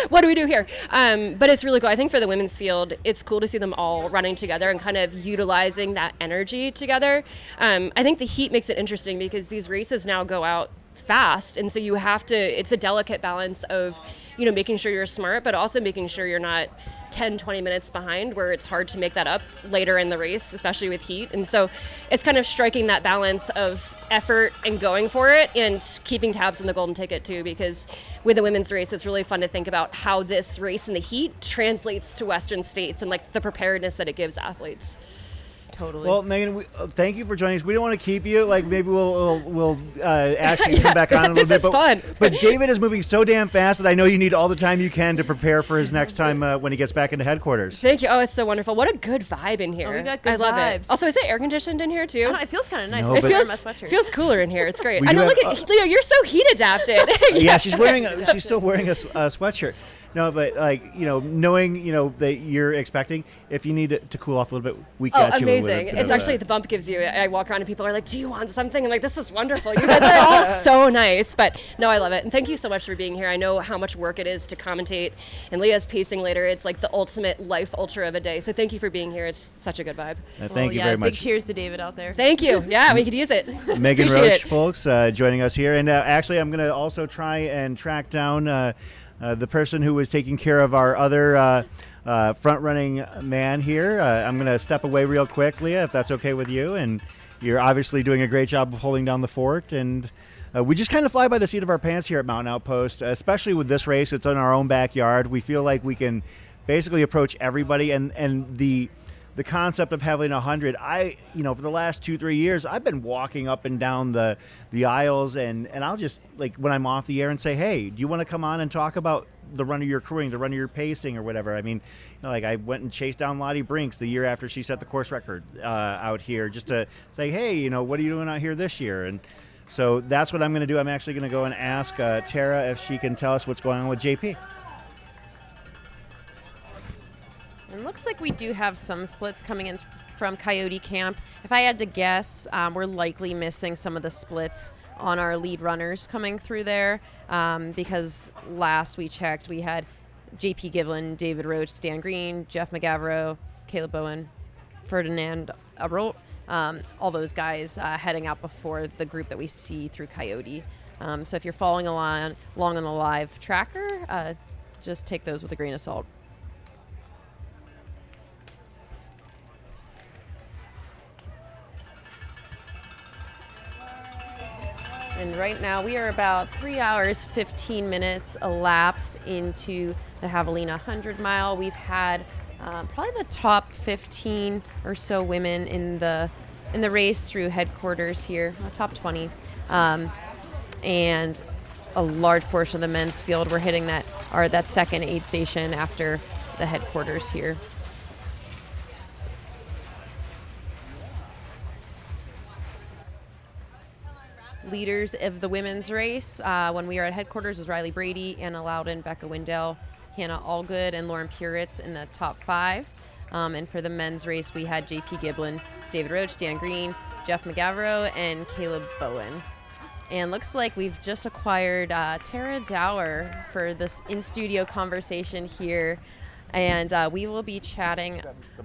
what do we do here? But it's really cool. I think for the women's field, it's cool to see them all running together and kind of utilizing that energy together. I think the heat makes it interesting because these races now go out fast, and so you have to, it's a delicate balance of, you know, making sure you're smart, but also making sure you're not 10-20 minutes behind where it's hard to make that up later in the race, especially with heat. And so it's kind of striking that balance of effort and going for it and keeping tabs on the golden ticket too, because with the women's race, it's really fun to think about how this race in the heat translates to Western states and like the preparedness that it gives athletes. Totally. Well, Megan, thank you for joining us. We don't want to keep you. Like, maybe we'll ask you to come back on a little this bit. is fun. But David is moving so damn fast that I know you need all the time you can to prepare for his next time when he gets back into headquarters. Thank you. Oh, it's so wonderful. What a good vibe in here. Oh, we got good I love vibes. it. Also, is it air conditioned in here too? I don't know, it feels kind of nice. No, I'm but- wearing my sweatshirt. Feels cooler in here. It's great. We I do know. have- Look at Leo. You're so heat adapted. Yeah, she's still wearing a sweatshirt. No, but like, you know, knowing, you know, that you're expecting, if you need it to cool off a little bit, we Oh, got you. a little amazing. bit It's of actually the bump gives you. I walk around and people are like, do you want something? I'm like, this is wonderful. You guys are all so nice. But no, I love it. And thank you so much for being here. I know how much work it is to commentate. And Leah's pacing later. It's like the ultimate life ultra of a day. So thank you for being here. It's such a good vibe. Thank you yeah, very Big much. cheers to David out there. Thank you. Yeah, we could use it. Megan Appreciate Roach, it. folks, joining us here. And actually, I'm going to also try and track down the person who was taking care of our other front-running man here. I'm going to step away real quick, Leah, if that's okay with you. And you're obviously doing a great job of holding down the fort. And we just kind of fly by the seat of our pants here at Mountain Outpost, especially with this race. It's in our own backyard. We feel like we can basically approach everybody. And the concept of Javelina 100, for the last 2-3 years, I've been walking up and down the aisles, and I'll just, like, when I'm off the air and say, hey, do you want to come on and talk about the run of your crewing, the run of your pacing or whatever? I mean, like, I went and chased down Lottie Brinks the year after she set the course record out here just to say, hey, what are you doing out here this year? And so that's what I'm going to do. I'm actually going to go and ask Tara if she can tell us what's going on with JP. It looks like we do have some splits coming in from Coyote Camp. If I had to guess, we're likely missing some of the splits on our lead runners coming through there because last we checked, we had JP Giblin, David Roach, Dan Green, Jeff McGavro, Caleb Bowen, Ferdinand Arolt, all those guys heading out before the group that we see through Coyote. So if you're following along on the live tracker, just take those with a grain of salt. And right now we are about 3 hours, 15 minutes elapsed into the Javelina 100 mile. We've had probably the top 15 or so women in the race through headquarters here, top 20. And a large portion of the men's field. We're hitting that second aid station after the headquarters here. Leaders of the women's race when we were at headquarters was Riley Brady, Anna Loudon, Becca Wendell, Hannah Allgood, and Lauren Puritz in the top 5. And for the men's race, we had JP Giblin, David Roach, Dan Green, Jeff McGavro, and Caleb Bowen. And looks like we've just acquired Tara Dower for this in-studio conversation here. And we will be chatting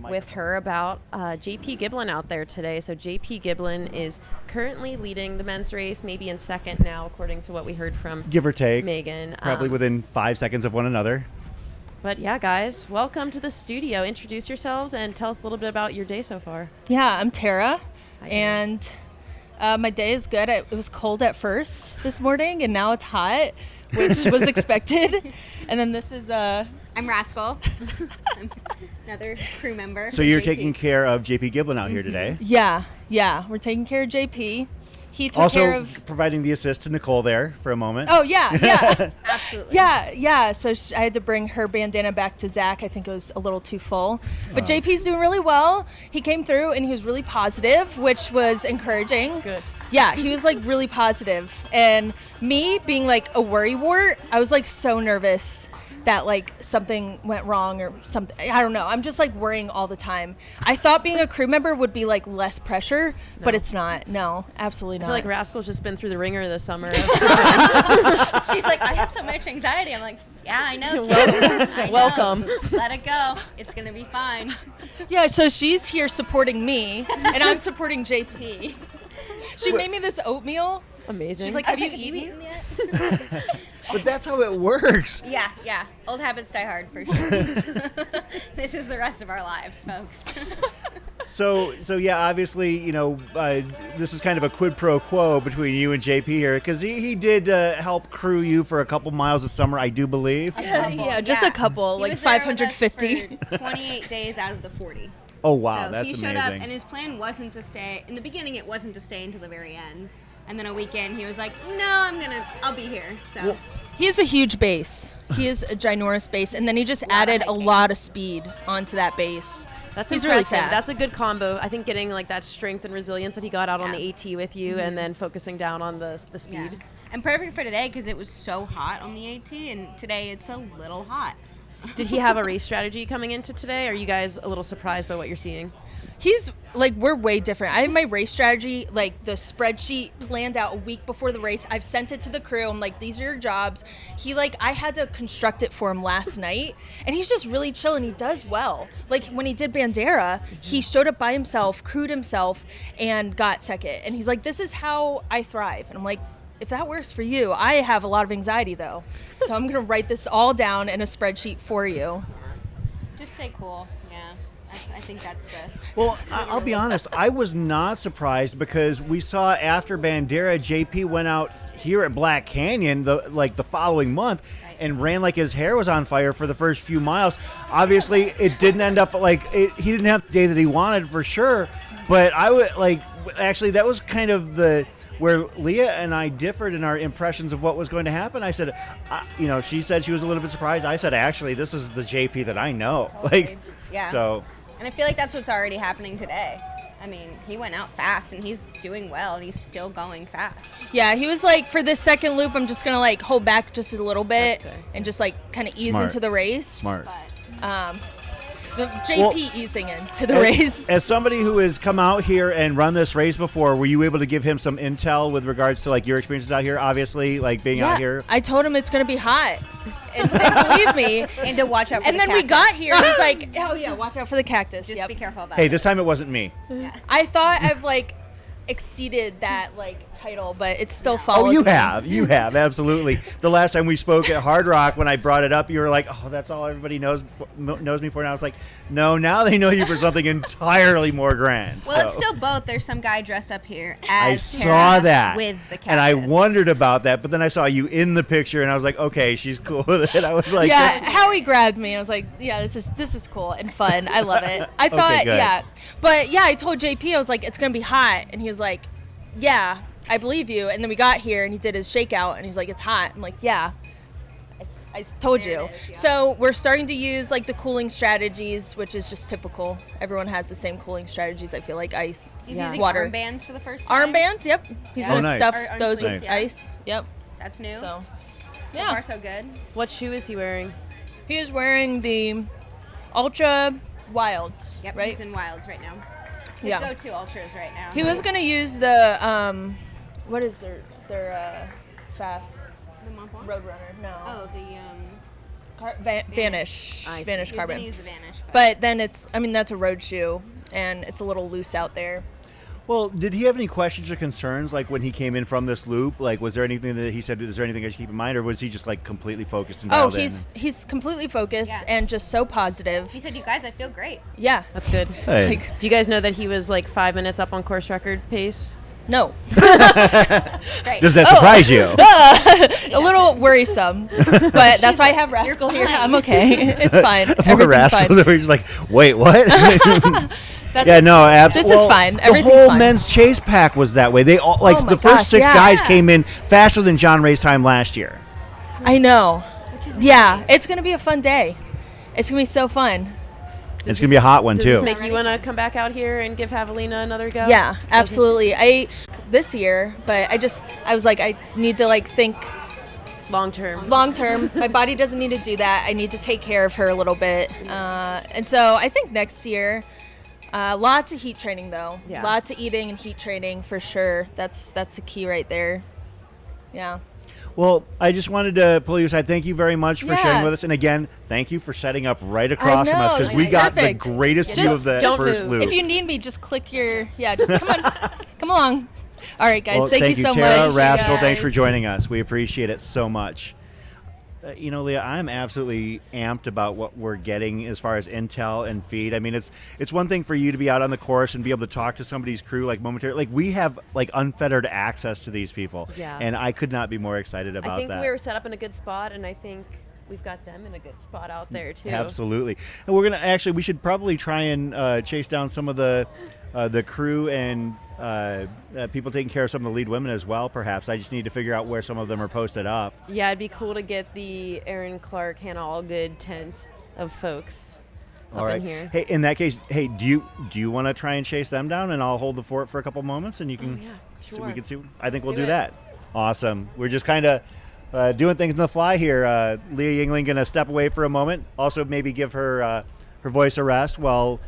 with her about JP Giblin out there today. So JP Giblin is currently leading the men's race, maybe in second now, according to what we heard from Give or take. Megan. Probably within 5 seconds of one another. But yeah, guys, welcome to the studio. Introduce yourselves and tell us a little bit about your day so far. Yeah, I'm Tara, Hi, and my day is good. It was cold at first this morning, and now it's hot, which was expected. And then this is I'm Rascal, I'm another crew member. So you're JP. taking care of JP Giblin out here today. yeah, we're taking care of JP. He took Also care of. providing the assist to Nicole there for a moment. Oh yeah. Absolutely. Yeah. So I had to bring her bandana back to Zach. I think it was a little too full. But JP's doing really well. He came through and he was really positive, which was encouraging. Good. Yeah, he was like really positive. And me being like a worrywart, I was like so nervous that like something went wrong or something. I don't know. I'm just like worrying all the time. I thought being a crew member would be like less pressure, but it's not. No, absolutely I not. feel like Rascal's just been through the ringer this summer. She's like, I have so much anxiety. I'm like, yeah, I know. Kid. I know. Welcome. Let it go. It's gonna be fine. Yeah, so she's here supporting me, and I'm supporting JP. She made me this oatmeal. Amazing. She's like, I have was you like, eaten? yet? But that's how it works. Yeah. Old habits die hard for sure. This is the rest of our lives, folks. So yeah, obviously, this is kind of a quid pro quo between you and JP here, because he did help crew you for a couple miles this summer, I do believe. Yeah, just a couple, He like was there with us 550. for 28 days out of the 40. Oh wow, So that's he amazing. showed up, and his plan wasn't to stay. In the beginning, it wasn't to stay until the very end. And then a weekend, he was like, "No, I'll be here." So He has a huge base. He is a ginormous base, and then he just added a hiking. lot of speed onto that base. That's He's impressive. really fast. That's a good combo. I think getting like that strength and resilience that he got out on Yeah. the AT with you, and then focusing down on the speed. yeah. And perfect for today because it was so hot on the AT, and today it's a little hot. Did he have a race strategy coming into today? Are you guys a little surprised by what you're seeing? He's like, we're way different. I have my race strategy, like the spreadsheet planned out a week before the race. I've sent it to the crew. I'm like, these are your jobs. I had to construct it for him last night, and he's just really chill, and he does well. Like when he did Bandera, he showed up by himself, crewed himself, and got second. And he's like, this is how I thrive. And I'm like, if that works for you, I have a lot of anxiety though. So I'm going to write this all down in a spreadsheet for you. Just stay cool. Yeah. I think that's the. Well, I'll be honest, I was not surprised because we saw after Bandera, JP went out here at Black Canyon the following month and ran like his hair was on fire for the first few miles. Obviously, it didn't end up he didn't have the day that he wanted for sure, but I would actually that was kind of where Leah and I differed in our impressions of what was going to happen. I said, she said she was a little bit surprised. I said, actually, this is the JP that I know. Totally. Yeah. So. And I feel like that's what's already happening today. I mean, he went out fast, and he's doing well, and he's still going fast. Yeah, he was like, for this second loop, I'm just going to like hold back just a little bit That's good. and just like kind of ease Smart. into the race. Smart. But The JP easing into the race. As somebody who has come out here and run this race before, were you able to give him some intel with regards to your experiences out here? Obviously, being out here. I told him it's going to be hot. And believe me. and to watch out for And the then we cactus. got here. He's like, oh yeah, watch out for the cactus. Just Yep. be careful about Hey, it. this time it wasn't me. I thought I've exceeded that title, but it still Oh, follows you me. have. You have, absolutely. The last time we spoke at Hard Rock, when I brought it up, you were like, oh, that's all everybody knows me for. And I was like, no, now they know you for something entirely more grand. Well, so. it's still both. There's some guy dressed up here I as saw Tara that. with the cactus. And I wondered about that, but then I saw you in the picture, and I was like, okay, she's cool with it. I was like, Yeah, Howie grabbed me. I was like, yeah, this is cool and fun. I love it. I thought, good. yeah. But yeah, I told JP, I was like, it's going to be hot. And he was like, yeah, I believe you. And then we got here and he did his shakeout and he's like, it's hot. I'm like, yeah, I told There you. it is, yeah. So we're starting to use the cooling strategies, which is just typical. Everyone has the same cooling strategies. I feel like ice, He's Yeah. using water. armbands for the first time. Armbands, yep. He's Yeah. going Oh, to nice. stuff Or those sleeves, with yeah. ice. Yep. That's new. So, So yeah. far, so good. What shoe is he wearing? He is wearing the Ultra Wilds, Yep, right? he's in Wilds right now. His Yeah. go-to ultras right now. He was gonna use the what is their fast the Mont Blanc? Roadrunner? No, Oh, the Vanish, I see. Vanish he was gonna Carbon. use the Vanish. But then that's a road shoe, and it's a little loose out there. well, did he have any questions or concerns, when he came in from this loop? Was there anything that he said, is there anything I should keep in mind, or was he just, completely focused and Oh, dialed in? he's completely focused Yeah. and just so positive. he said, "You guys, I feel great." Yeah. That's good. Hey. Like, Do you guys know that he was 5 minutes up on course record pace? no. Great. Does that surprise you? A little worrisome, but that's why I have Rascal here. fine. I'm okay. It's fine. Poor Everything's rascals fine. that were just like, wait, what? That's, Yeah, no, absolutely. This is fine. The Everything's whole fine. men's chase pack was that way. They all my the first gosh, 6 yeah. guys came in faster than John Ray's time last year. I know. Which is Yeah, it's gonna be a fun day. It's gonna be so fun. It's gonna be a hot one Does too. this make you want to come back out here and give Javelina another go? Yeah, absolutely. this year, but I was like, I need to like think Long term. long term. My body doesn't need to do that. I need to take care of her a little bit. And so I think next year, lots of heat training though. Yeah. Lots of eating and heat training for sure. That's the key right there. Yeah. Well, I just wanted to pull you aside. Thank you very much for Yeah. sharing with us. And again, thank you for setting up right across from us know, because it's we got perfect. the greatest view of the don't first move. loop. If you need me, just click your just come on, come along. All right, guys. Well, thank you so Tara, much. Rascal, thanks guys. for joining us. We appreciate it so much. Leah, I'm absolutely amped about what we're getting as far as intel and feed. I mean, it's one thing for you to be out on the course and be able to talk to somebody's crew like momentarily. Like we have like unfettered access to these people, Yeah. and I could not be more excited about I think that. we were set up in a good spot, and I think we've got them in a good spot out there too. Absolutely. And we're gonna we should probably try and chase down some of the crew and people taking care of some of the lead women as well. Perhaps I just need to figure out where some of them are posted up. Yeah, it'd be cool to get the Aaron Clark, Hannah Allgood tent of folks All up right. in here. Hey, in that case, hey, do you want to try and chase them down, and I'll hold the fort for a couple moments, and you can. Yeah, So sure. we can see. I think Let's we'll do do it. that. Awesome. We're just kind of doing things on the fly here. Leah Yingling going to step away for a moment. Also, maybe give her her voice a rest while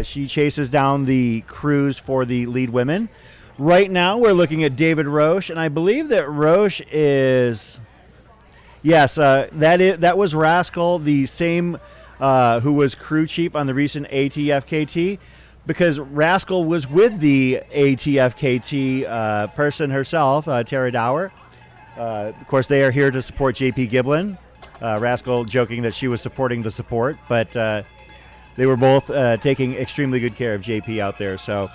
she chases down the crews for the lead women. Right now, we're looking at David Roche, and I believe that Roche is. Yes, that was Rascal, the same who was crew chief on the recent ATFKT, because Rascal was with the ATFKT person herself, Tara Dower. Of course, they are here to support JP Giblin. Rascal joking that she was supporting the support, but they were both taking extremely good care of JP out there. So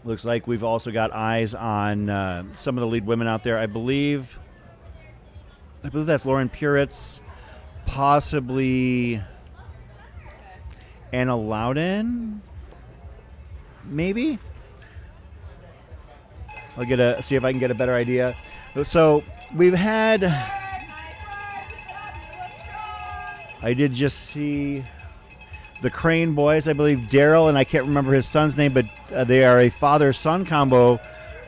looks like we've also got eyes on some of the lead women out there. I believe that's Lauren Puritz, possibly Anna Loudon, maybe. I'll see if I can get a better idea. So we've had. I did just see the Crane boys. I believe Daryl, and I can't remember his son's name, but they are a father-son combo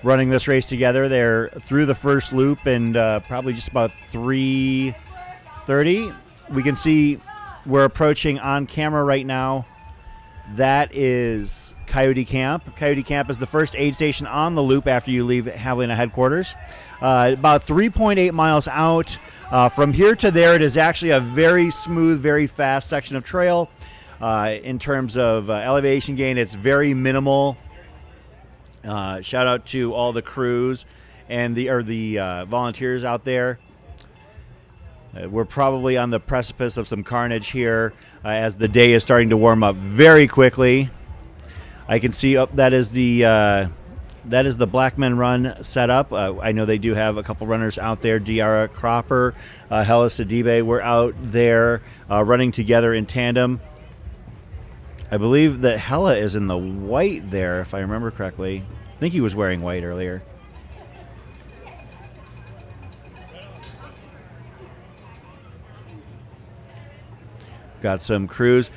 running this race together. They're through the first loop and probably just about 3:30. We can see we're approaching on camera right now. That is Coyote Camp. Coyote Camp is the first aid station on the loop after you leave Javelina headquarters. About 3.8 miles out. From here to there, it is actually a very smooth, very fast section of trail. In terms of elevation gain, it's very minimal. Shout out to all the crews and the volunteers out there. We're probably on the precipice of some carnage here as the day is starting to warm up very quickly. I can see that is the Black Men Run setup. I know they do have a couple runners out there. Diara Cropper, Hella Sidibe, we're out there running together in tandem. I believe that Hella is in the white there, if I remember correctly. I think he was wearing white earlier. Got some crews.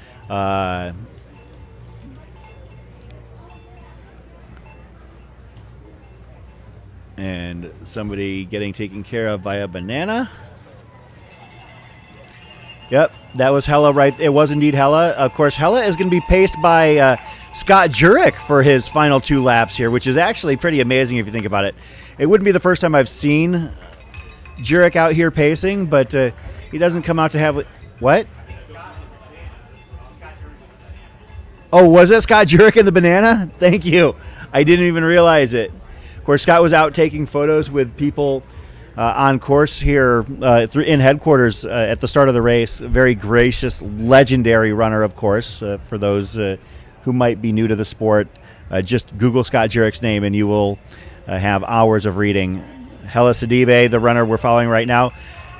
And somebody getting taken care of by a banana. Yep, that was Hella, right? It was indeed Hella. Of course, Hella is going to be paced by Scott Jurek for his final 2 laps here, which is actually pretty amazing if you think about it. It wouldn't be the first time I've seen Jurek out here pacing, but he doesn't come out to have... What? Oh, was it Scott Jurek in the banana? Thank you. I didn't even realize it. Of course, Scott was out taking photos with people on course here in headquarters at the start of the race. A very gracious, legendary runner, of course. For those who might be new to the sport, just Google Scott Jurek's name and you will have hours of reading. Hella Sidibe, the runner we're following right now.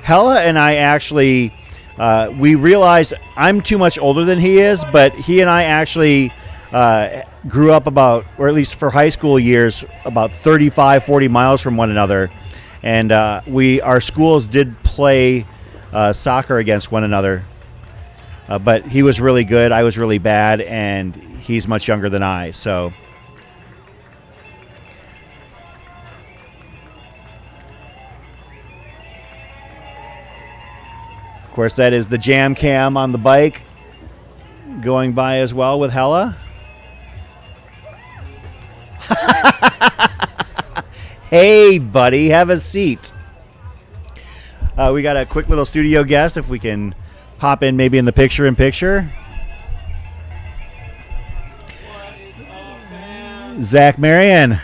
Hella and I actually... we realized I'm too much older than he is, but he and I actually grew up about, or at least for high school years, about 35, 40 miles from one another. And our schools did play soccer against one another. But he was really good, I was really bad, and he's much younger than I. So Of course, that is the jam cam on the bike going by as well with Hella. Hey, buddy, have a seat. We got a quick little studio guest, if we can pop in maybe in the picture-in-picture. Zach Marion.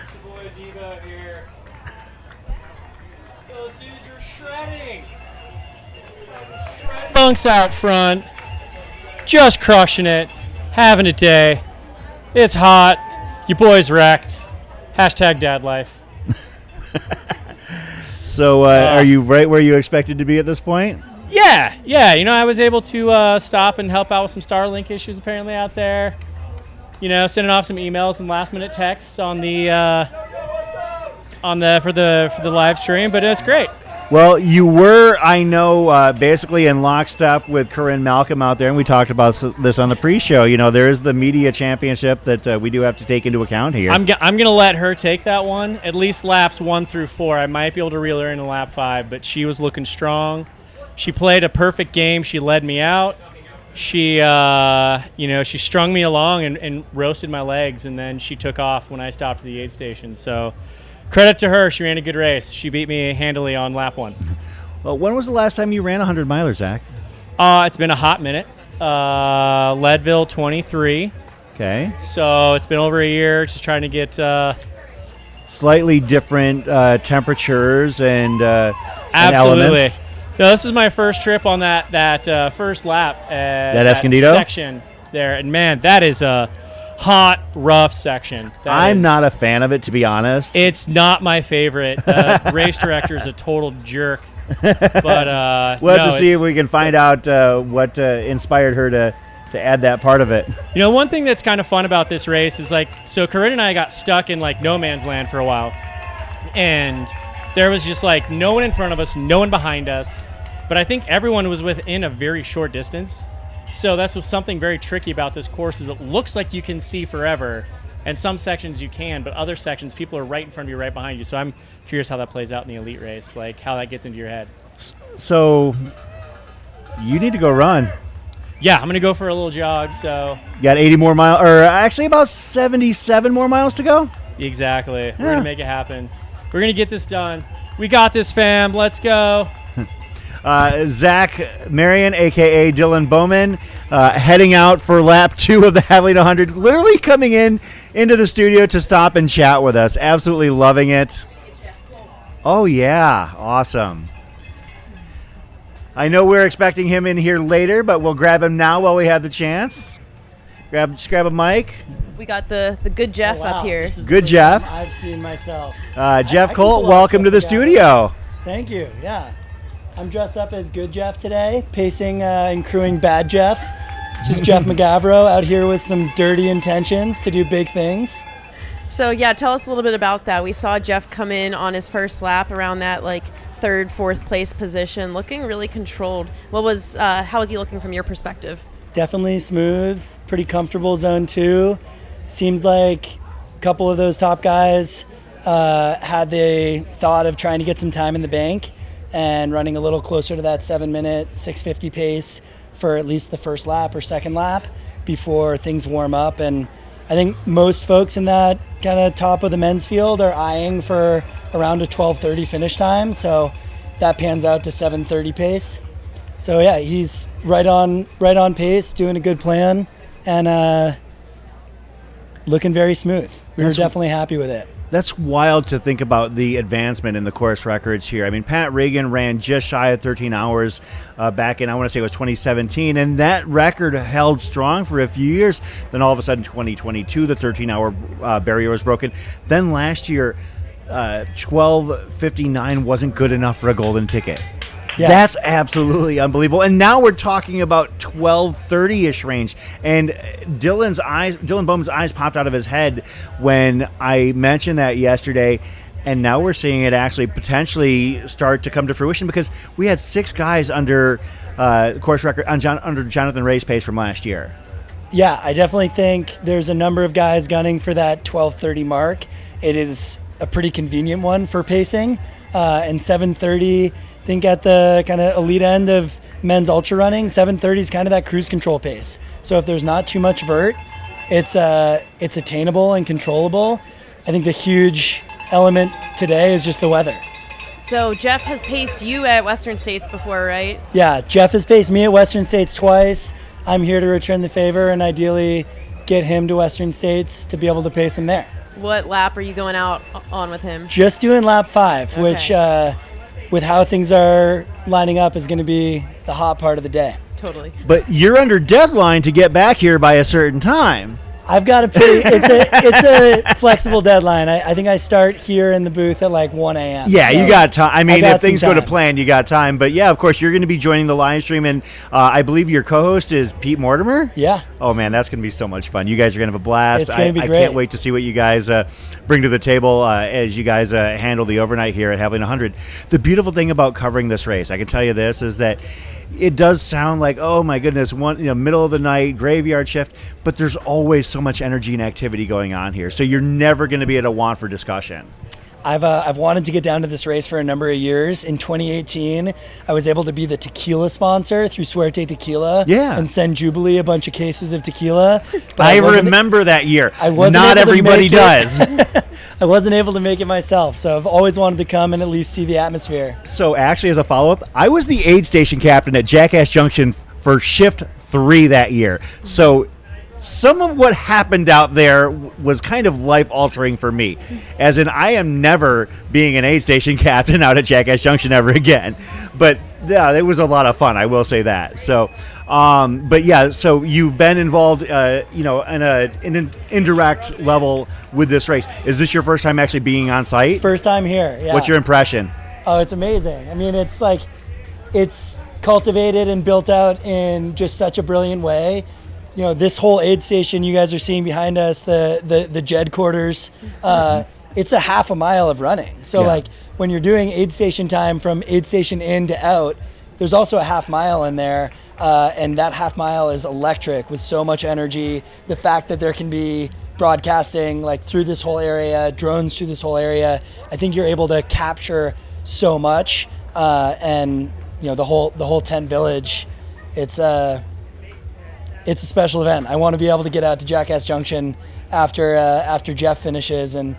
Bunks out front, just crushing it, having a day. It's hot. Your boy's wrecked. Hashtag dad life. So are you right where you expected to be at this point? Yeah. You know, I was able to stop and help out with some Starlink issues apparently out there. You know, sending off some emails and last-minute texts on the for the live stream, but it's great. Well, you were, I know, basically in lockstep with Corinne Malcolm out there, and we talked about this on the pre-show. You know, there is the media championship that we do have to take into account here. I'm gonna let her take that one, at least laps 1 through 4. I might be able to reel her in lap 5, but she was looking strong. She played a perfect game. She led me out. She, she strung me along and roasted my legs, and then she took off when I stopped at the aid station. So credit to her. She ran a good race. She beat me handily on lap 1. Well, when was the last time you ran a 100-miler, Zach? It's been a hot minute. Leadville 23. Okay. So it's been over a year just trying to get slightly different temperatures and absolutely. elements. No, this is my first trip on that first lap that Escondido section there, and man, that is a hot, rough section. I'm not a fan of it, to be honest. It's not my favorite. Race director is a total jerk. But we'll have to see if we can find out what inspired her to add that part of it. You know, one thing that's kind of fun about this race is so Corinne and I got stuck in no man's land for a while, and there was just no one in front of us, no one behind us, but I think everyone was within a very short distance. So that's something very tricky about this course is it looks like you can see forever, and some sections you can, but other sections people are right in front of you, right behind you. So I'm curious how that plays out in the elite race, how that gets into your head. So you need to go run. Yeah, I'm going to go for a little jog. So you got 80 more miles, or actually about 77 more miles to go? Exactly. We're going to make it happen. We're going to get this done. We got this, fam. Let's go. Zach Marion, a.k.a. Dylan Bowman, heading out for lap 2 of the Javelina 100, literally coming into the studio to stop and chat with us. Absolutely loving it. Oh, yeah. Awesome. I know we're expecting him in here later, but we'll grab him now while we have the chance. Just grab a mic. We got the good Jeff up here. This is Good the Jeff. first time I've seen myself. Jeff I Colt, can welcome to the together. studio. Thank you. Yeah. I'm dressed up as Good Jeff today, pacing and crewing Bad Jeff. Just Jeff McGavro out here with some dirty intentions to do big things. So yeah, tell us a little bit about that. We saw Jeff come in on his first lap around that third, fourth place position, looking really controlled. How was he looking from your perspective? Definitely smooth, pretty comfortable zone 2. Seems like a couple of those top guys had the thought of trying to get some time in the bank and running a little closer to that 7-minute 6:50 pace for at least the first lap or second lap before things warm up. And I think most folks in that kind of top of the men's field are eyeing for around a 12:30 finish time. So that pans out to 7:30 pace. So yeah, he's right on pace, doing a good plan, and looking very smooth. We were definitely happy with it. That's wild to think about the advancement in the course records here. I mean, Pat Regan ran just shy of 13 hours back in, I want to say it was 2017, and that record held strong for a few years. Then all of a sudden, 2022, the 13-hour barrier was broken. Then last year, 12:59 wasn't good enough for a golden ticket. Yeah. That's absolutely unbelievable. And now we're talking about 12:30-ish range. And Dylan Bowman's eyes popped out of his head when I mentioned that yesterday. And now we're seeing it actually potentially start to come to fruition because we had 6 guys under course record under Jonathan Ray's pace from last year. Yeah, I definitely think there's a number of guys gunning for that 12:30 mark. It is a pretty convenient one for pacing. And 7:30, I think at the kind of elite end of men's ultra running, 7:30 is kind of that cruise control pace. So if there's not too much vert, it's attainable and controllable. I think the huge element today is just the weather. So Jeff has paced you at Western States before, right? Yeah, Jeff has paced me at Western States twice. I'm here to return the favor and ideally get him to Western States to be able to pace him there. What lap are you going out on with him? Just doing lap 5, Okay. which with how things are lining up is going to be the hot part of the day. Totally. But you're under deadline to get back here by a certain time. I've got to pay. It's a flexible deadline. I think I start here in the booth at like 1 a.m. Yeah, So you got time. I mean, got if things some go to time. plan, you got time. But yeah, of course, you're going to be joining the live stream, and I believe your co-host is Pete Mortimer. Yeah. Oh man, that's going to be so much fun. You guys are going to have a blast. It's gonna be I great. can't wait to see what you guys bring to the table as you guys handle the overnight here at Javelina 100. The beautiful thing about covering this race, I can tell you this, is that it does sound like, oh my goodness, middle of the night, graveyard shift, but there's always so much energy and activity going on here. So you're never going to be at a want for discussion. I've wanted to get down to this race for a number of years. In 2018, I was able to be the tequila sponsor through Suerte Tequila. Yeah. And send Jubilee a bunch of cases of tequila. But I wasn't- remember that year. I wasn't Not able to everybody make it. does. I wasn't able to make it myself, so I've always wanted to come and at least see the atmosphere. So actually, as a follow-up, I was the aid station captain at Jackass Junction for Shift 3 that year. So some of what happened out there was kind of life-altering for me. As in, I am never being an aid station captain out at Jackass Junction ever again. But yeah, it was a lot of fun, I will say that. So, but yeah, so you've been involved, in an indirect level with this race. Is this your first time actually being on site? First time here, yeah. What's your impression? Oh, it's amazing. I mean, it's cultivated and built out in just such a brilliant way. You know, this whole aid station you guys are seeing behind us, the JED quarters, it's a half a mile of running. So Yeah. when you're doing aid station time from aid station in to out, there's also a half mile in there. And that half mile is electric with so much energy. The fact that there can be broadcasting through this whole area, drones through this whole area, I think you're able to capture so much. And the whole tent village, it's a special event. I want to be able to get out to Jackass Junction after Jeff finishes and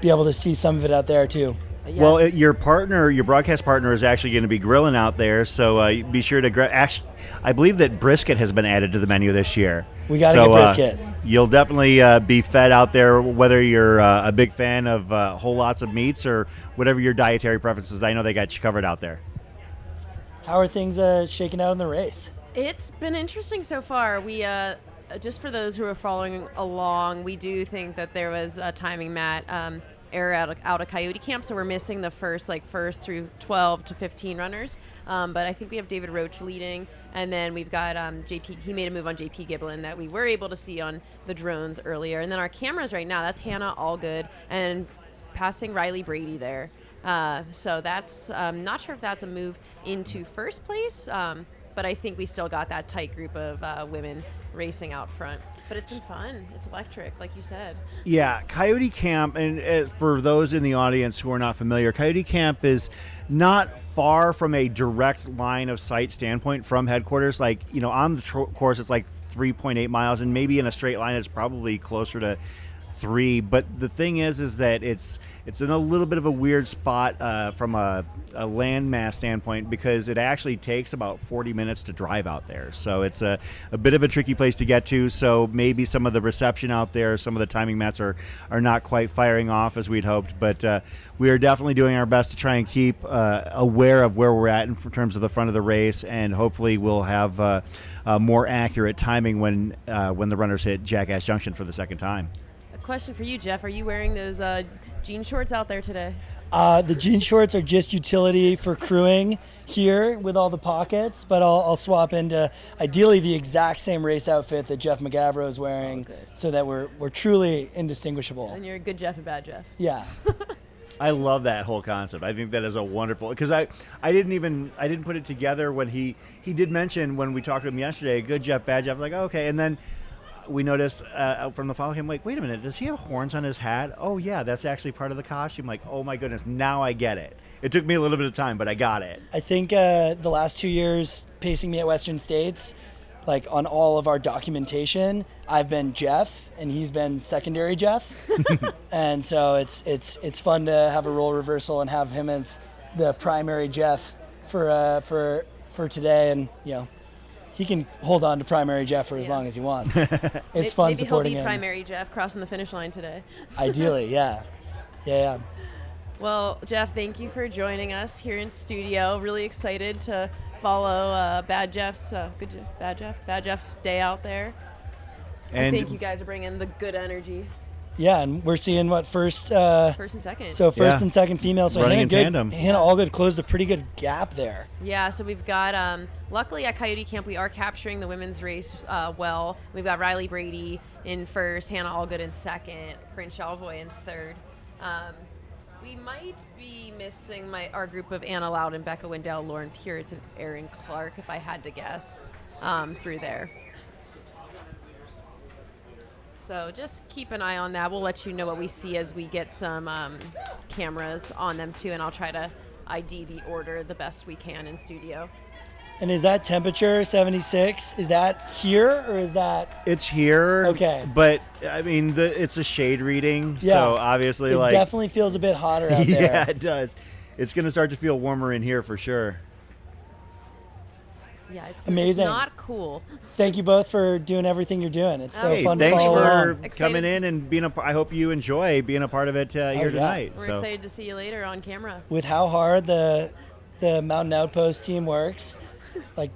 be able to see some of it out there too. Yes. Well, your broadcast partner is actually going to be grilling out there, so be sure to I believe that brisket has been added to the menu this year. We got to get brisket. You'll definitely be fed out there, whether you're a big fan of whole lots of meats or whatever your dietary preferences. I know they got you covered out there. How are things shaking out in the race? It's been interesting so far. We just for those who are following along, we do think that there was a timing error out of Coyote Camp, so we're missing the first through 12 to 15 runners. But I think we have David Roach leading, and then we've got JP. He made a move on JP Giblin that we were able to see on the drones earlier. And then our cameras right now, that's Hannah Allgood and passing Riley Brady there. So that's not sure if that's a move into first place, but I think we still got that tight group of women racing out front. But it's been fun. It's electric, like you said. Yeah, Coyote Camp, and for those in the audience who are not familiar, Coyote Camp is not far from a direct line of sight standpoint from headquarters. On the course, it's 3.8 miles, and maybe in a straight line, it's probably closer to 3. But the thing is that it's in a little bit of a weird spot from a landmass standpoint, because it actually takes about 40 minutes to drive out there. So it's a bit of a tricky place to get to. So maybe some of the reception out there, some of the timing mats are not quite firing off as we'd hoped. But we are definitely doing our best to try and keep aware of where we're at in terms of the front of the race, and hopefully we'll have more accurate timing when the runners hit Jackass Junction for the second time. A question for you, Jeff. Are you wearing those jean shorts out there today? The jean shorts are just utility for crewing here with all the pockets, but I'll swap into ideally the exact same race outfit that Jeff McGavro is wearing, so that we're truly indistinguishable. And you're a good Jeff, a bad Jeff. Yeah. I love that whole concept. I think that is a wonderful, because I didn't put it together when he did mention when we talked to him yesterday, good Jeff, bad Jeff, okay, and then we noticed out from the follow him, like, wait a minute, does he have horns on his hat? Oh, yeah, that's actually part of the costume. Like, oh, my goodness, now I get it. It took me a little bit of time, but I got it. I think the last 2 years pacing me at Western States, like on all of our documentation, I've been Jeff and he's been secondary Jeff. And so it's fun to have a role reversal and have him as the primary Jeff for today. And, you know, he can hold on to primary Jeff for as long as he wants. It's fun supporting him. Maybe he'll be primary Jeff crossing the finish line today. Ideally, yeah. Yeah. Well, Jeff, thank you for joining us here in studio. Really excited to follow Bad Jeff's Bad Jeff's day out there. And I think you guys are bringing the good energy. Yeah, and we're seeing first and second. So first and second female. So running in tandem. Hannah Allgood closed a pretty good gap there. Yeah, so we've got, luckily at Coyote Camp, we are capturing the women's race well. We've got Riley Brady in first, Hannah Allgood in second, Corinne Chauvoy in third. We might be missing our group of Anna Loud and Becca Wendell, Lauren Puritz, and Erin Clark, if I had to guess, through there. So just keep an eye on that. We'll let you know what we see as we get some cameras on them too, and I'll try to ID the order the best we can in studio. And is that temperature 76? Is that here or is that? It's here. Okay. But I mean, it's a shade reading, Yeah. so obviously, It like, definitely feels a bit hotter out there. yeah, it does. It's going to start to feel warmer in here for sure. Yeah, it's Amazing. It's not cool. Thank you both for doing everything you're doing. It's so Hey, fun to thanks follow for along. Excited. coming in and being I hope you enjoy being a part of it here yeah. tonight. We're So. excited to see you later on camera. With how hard the Mountain Outpost team works, like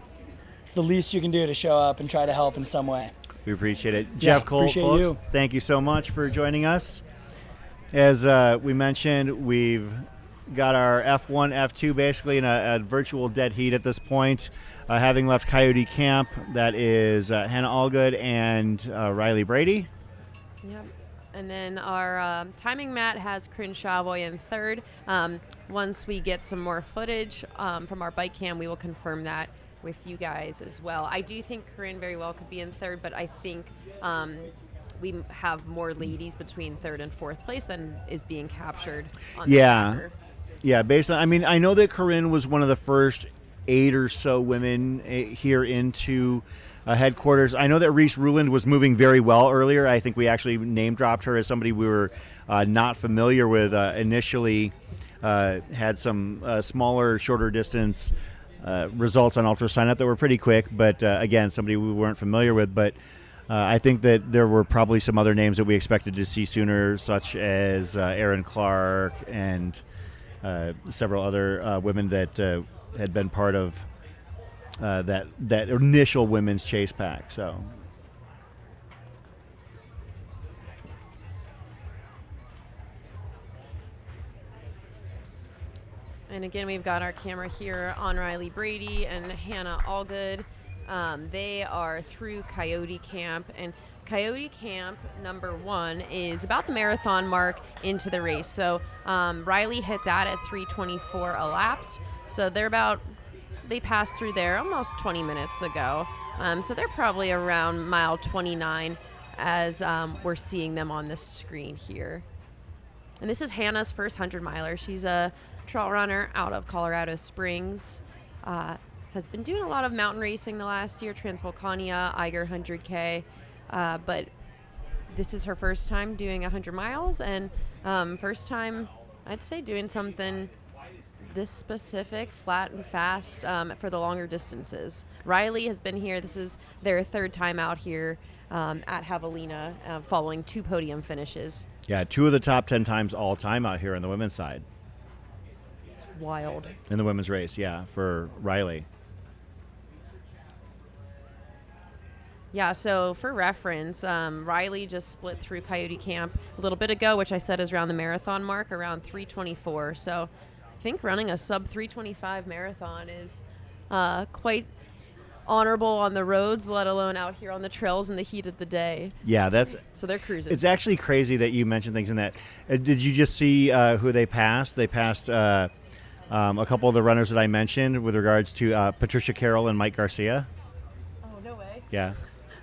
it's the least you can do to show up and try to help in some way. We appreciate it. Jeff Cole, appreciate folks, you. thank you so much for joining us. As we mentioned, we've got our F1, F2 basically in a virtual dead heat at this point. Having left Coyote Camp, that is Hannah Allgood and Riley Brady. Yep. And then our timing mat has Corinne Chauvoy in third. Once we get some more footage from our bike cam, we will confirm that with you guys as well. I do think Corinne very well could be in third, but I think we have more ladies between third and fourth place than is being captured on the tracker. Yeah, based on, I mean, I know that Corinne was one of the first 8 or so women here into headquarters. I know that Reese Ruland was moving very well earlier. I think we actually name dropped her as somebody we were not familiar with initially. Had some smaller, shorter distance results on Ultra Sign Up that were pretty quick, but again, somebody we weren't familiar with. But I think that there were probably some other names that we expected to see sooner, such as Erin Clark and several other women that had been part of that initial women's chase pack. So. And again, we've got our camera here on Riley Brady and Hannah Allgood. They are through Coyote Camp, and Coyote Camp #1 is about the marathon mark into the race. So Riley hit that at 3:24 elapsed. So they passed through there almost 20 minutes ago. So they're probably around mile 29 as we're seeing them on the screen here. And this is Hannah's first 100-miler. She's a trail runner out of Colorado Springs. Has been doing a lot of mountain racing the last year, Transvolcania, Eiger 100K. But this is her first time doing 100 miles and first time, I'd say, doing something this specific, flat and fast for the longer distances. Riley has been here. This is their third time out here at Javelina following 2 podium finishes. Yeah, 2 of the top 10 times all time out here on the women's side. It's wild. In the women's race, yeah, for Riley. Yeah, so for reference, Riley just split through Coyote Camp a little bit ago, which I said is around the marathon mark, around 3:24. So I think running a sub 3:25 marathon is quite honorable on the roads, let alone out here on the trails in the heat of the day. Yeah, so they're cruising. It's actually crazy that you mentioned things in that. Did you just see who they passed? They passed a couple of the runners that I mentioned with regards to Patricia Carroll and Mike Garcia. Oh, no way. Yeah.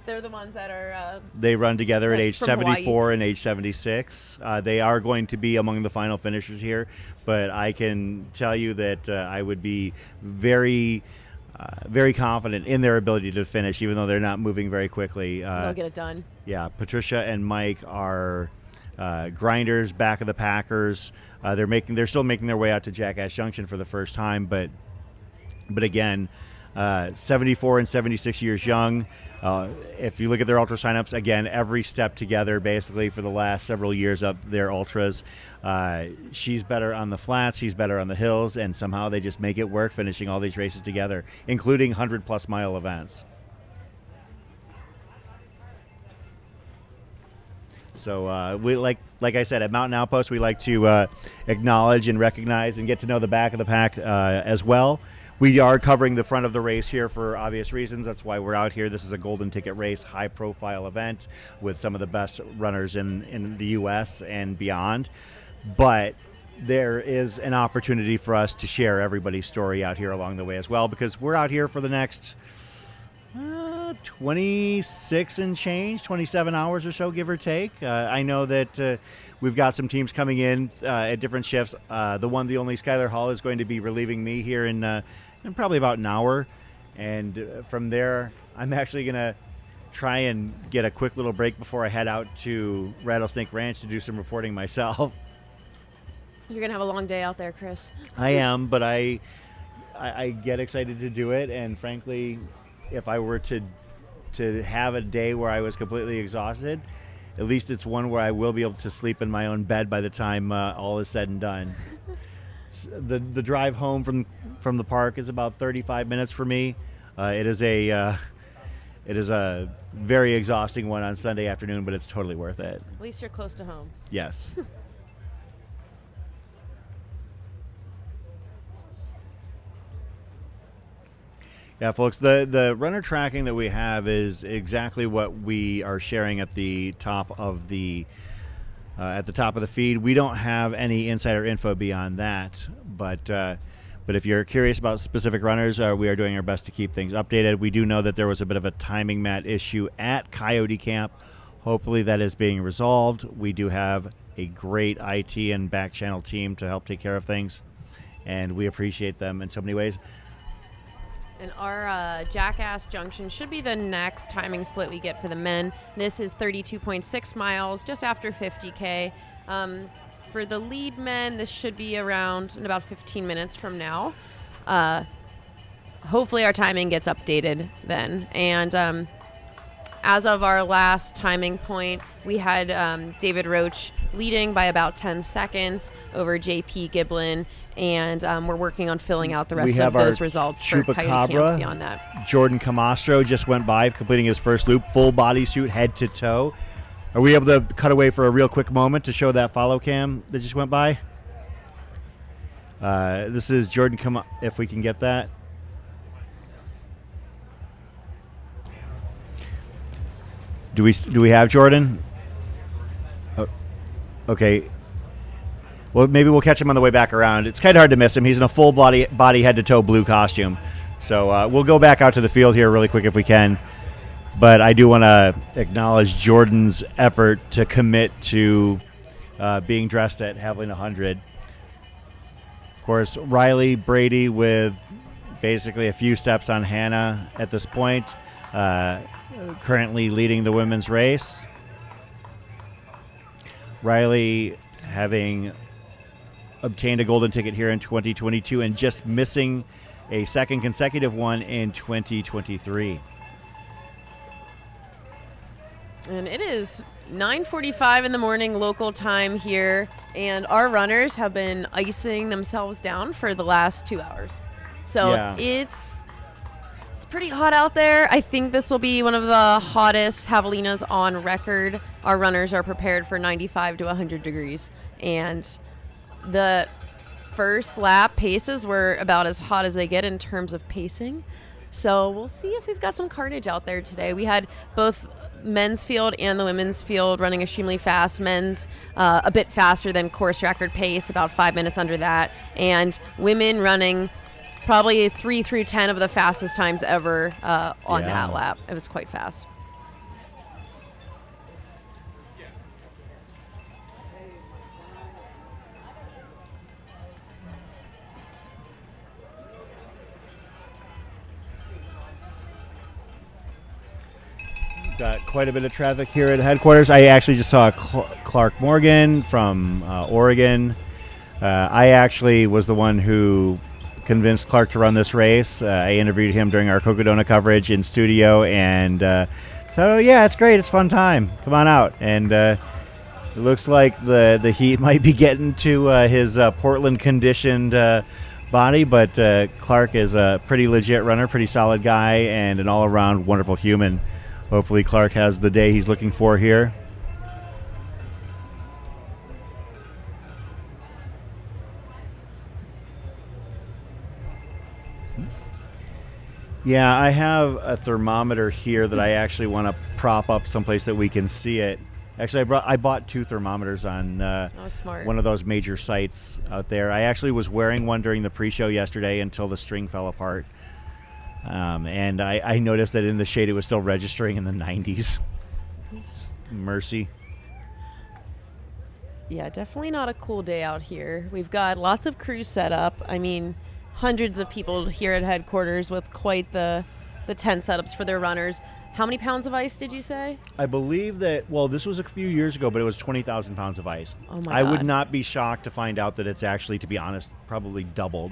They're the ones that are. They run together at That's age from 74 Hawaii. and age 76. They are going to be among the final finishers here, but I can tell you that I would be very confident in their ability to finish, even though they're not moving very quickly. They'll get it done. Yeah, Patricia and Mike are grinders, back of the packers. They're still making their way out to Jackass Junction for the first time, but again, 74 and 76 years young. If you look at their ultra signups, again, every step together basically for the last several years of their ultras. She's better on the flats, he's better on the hills, and somehow they just make it work, finishing all these races together, including 100-plus mile events. So we like I said, at Mountain Outpost, we like to acknowledge and recognize and get to know the back of the pack as well. We are covering the front of the race here for obvious reasons. That's why we're out here. This is a golden ticket race, high-profile event with some of the best runners in the U.S. and beyond. But there is an opportunity for us to share everybody's story out here along the way as well, because we're out here for the next 26 and change, 27 hours or so, give or take. I know that we've got some teams coming in at different shifts. The only Skylar Hall is going to be relieving me here in probably about an hour. And from there, I'm actually going to try and get a quick little break before I head out to Rattlesnake Ranch to do some reporting myself. You're going to have a long day out there, Chris. I am, but I get excited to do it, and frankly, if I were to have a day where I was completely exhausted, at least it's one where I will be able to sleep in my own bed by the time all is said and done. The drive home from the park is about 35 minutes for me. It is a very exhausting one on Sunday afternoon, but it's totally worth it. At least you're close to home. Yes. Yeah, folks, the runner tracking that we have is exactly what we are sharing at the top of the feed. We don't have any insider info beyond that, but if you're curious about specific runners, we are doing our best to keep things updated. We do know that there was a bit of a timing mat issue at Coyote Camp. Hopefully that is being resolved. We do have a great IT and back channel team to help take care of things, and we appreciate them in so many ways. And our Jackass Junction should be the next timing split we get for the men. This is 32.6 miles, just after 50K. For the lead men, this should be around in about 15 minutes from now. Hopefully our timing gets updated then. And as of our last timing point, we had David Roach leading by about 10 seconds over JP Giblin. And we're working on filling out the rest of those results for Coyote Camp beyond that. Jordan Camastro just went by, completing his first loop, full bodysuit, head to toe. Are we able to cut away for a real quick moment to show that follow cam that just went by? This is Jordan if we can get that. Do we have Jordan? Oh, okay. Well, maybe we'll catch him on the way back around. It's kind of hard to miss him. He's in a full body head-to-toe blue costume. So we'll go back out to the field here really quick if we can. But I do want to acknowledge Jordan's effort to commit to being dressed at Javelina Jundred. Of course, Riley Brady with basically a few steps on Hannah at this point, currently leading the women's race. Riley having obtained a golden ticket here in 2022 and just missing a second consecutive one in 2023. And it is 9:45 in the morning local time here, and our runners have been icing themselves down for the last 2 hours. So Yeah. it's pretty hot out there. I think this will be one of the hottest javelinas on record. Our runners are prepared for 95 to 100 degrees, and the first lap paces were about as hot as they get in terms of pacing. So we'll see if we've got some carnage out there today. We had both men's field and the women's field running extremely fast. Men's a bit faster than course record pace, about 5 minutes under that, and women running probably 3 through 10 of the fastest times ever on that lap. It was quite fast. Got quite a bit of traffic here at headquarters. I actually just saw Clark Morgan from Oregon. I actually was the one who convinced Clark to run this race. I interviewed him during our Cocodona coverage in studio, and so yeah, it's great. It's a fun time. Come on out. And it looks like the heat might be getting to his Portland conditioned body, but Clark is a pretty legit runner, pretty solid guy, and an all-around wonderful human. Hopefully Clark has the day he's looking for here. Yeah, I have a thermometer here that I actually want to prop up someplace that we can see it. Actually, I bought 2 thermometers on smart. one of those major sites out there. I actually was wearing one during the pre-show yesterday until the string fell apart. And I noticed that in the shade it was still registering in the 90s. Mercy. Yeah, definitely not a cool day out here. We've got lots of crews set up. I mean, hundreds of people here at headquarters with quite the tent setups for their runners. How many pounds of ice did you say? I believe that, well, this was a few years ago, but it was 20,000 pounds of ice. Oh my I God. would not be shocked to find out that it's actually, to be honest, probably doubled.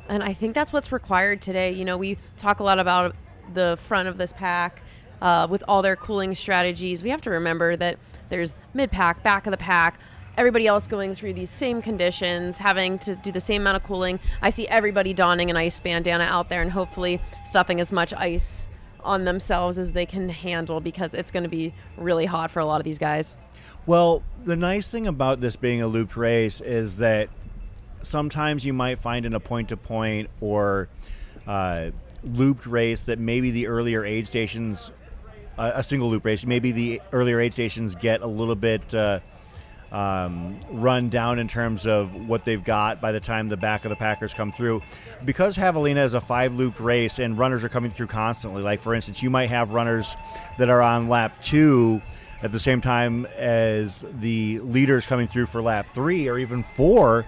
And I think that's what's required today. You know, we talk a lot about the front of this pack with all their cooling strategies. We have to remember that there's mid-pack, back of the pack, everybody else going through these same conditions, having to do the same amount of cooling. I see everybody donning an ice bandana out there and hopefully stuffing as much ice on themselves as they can handle, because it's going to be really hot for a lot of these guys. Well, the nice thing about this being a looped race is that sometimes you might find in a point-to-point or looped race that maybe the earlier aid stations, a single loop race, maybe the earlier aid stations get a little bit run down in terms of what they've got by the time the back of the packers come through. Because Javelina is a 5-loop race and runners are coming through constantly, like for instance, you might have runners that are on lap 2 at the same time as the leaders coming through for lap 3 or even 4,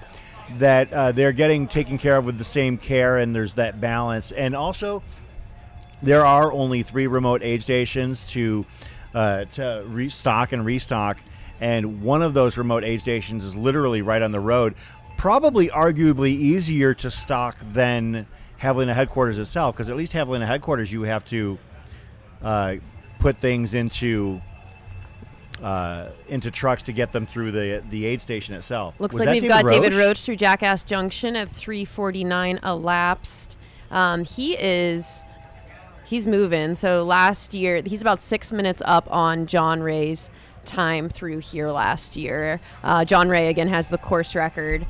that they're getting taken care of with the same care, and there's that balance. And also, there are only 3 remote aid stations to restock and restock, and one of those remote aid stations is literally right on the road. Probably arguably easier to stock than Javelina headquarters itself, because at least Javelina headquarters you have to put things into trucks to get them through the aid station itself. Looks Was like that we've got David Roach? Roach through Jackass Junction at 3:49 elapsed. He's moving. So last year, he's about 6 minutes up on John Ray's time through here last year. John Ray again has the course record.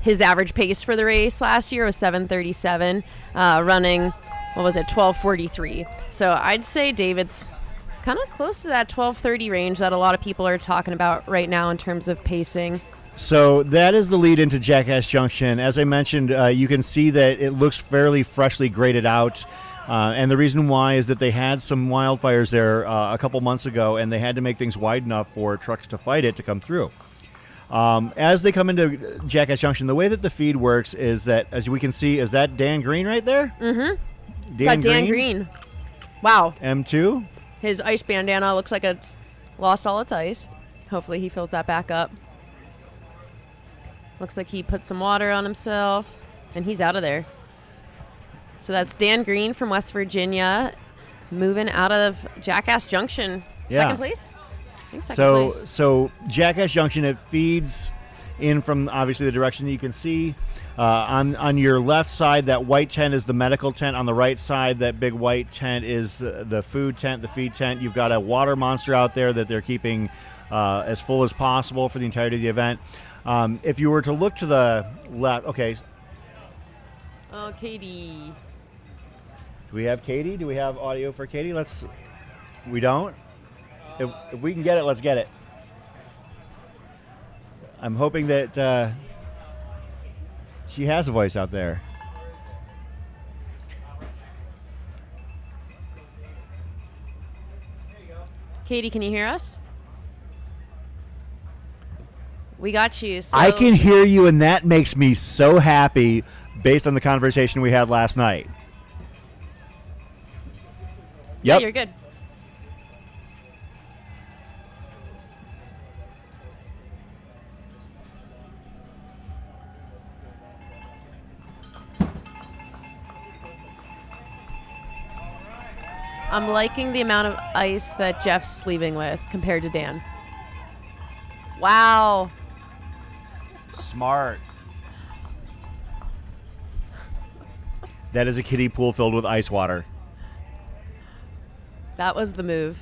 His average pace for the race last year was 7:37, running, 12:43. So I'd say David's kind of close to that 12:30 range that a lot of people are talking about right now in terms of pacing. So that is the lead into Jackass Junction. As I mentioned, you can see that it looks fairly freshly graded out. And the reason why is that they had some wildfires there a couple months ago, and they had to make things wide enough for trucks to fight it to come through. As they come into Jackass Junction, the way that the feed works is that, as we can see, is that Dan Green right there? Mm-hmm. Got Dan Green. Wow. M2? His ice bandana looks like it's lost all its ice. Hopefully he fills that back up. Looks like he put some water on himself, and he's out of there. So that's Dan Green from West Virginia, moving out of Jackass Junction. Yeah. Second place? I think second place. So Jackass Junction, it feeds in from obviously the direction that you can see. On your left side, that white tent is the medical tent. On the right side, that big white tent is the food tent, the feed tent. You've got a water monster out there that they're keeping as full as possible for the entirety of the event. If you were to look to the left, okay. Oh, Katie. Do we have Katie? Do we have audio for Katie? We don't? If we can get it, let's get it. I'm hoping that she has a voice out there. Katie, can you hear us? We got you. So I can hear you, and that makes me so happy based on the conversation we had last night. Yeah, Yep. you're good. I'm liking the amount of ice that Jeff's leaving with compared to Dan. Wow. Smart. That is a kiddie pool filled with ice water. That was the move.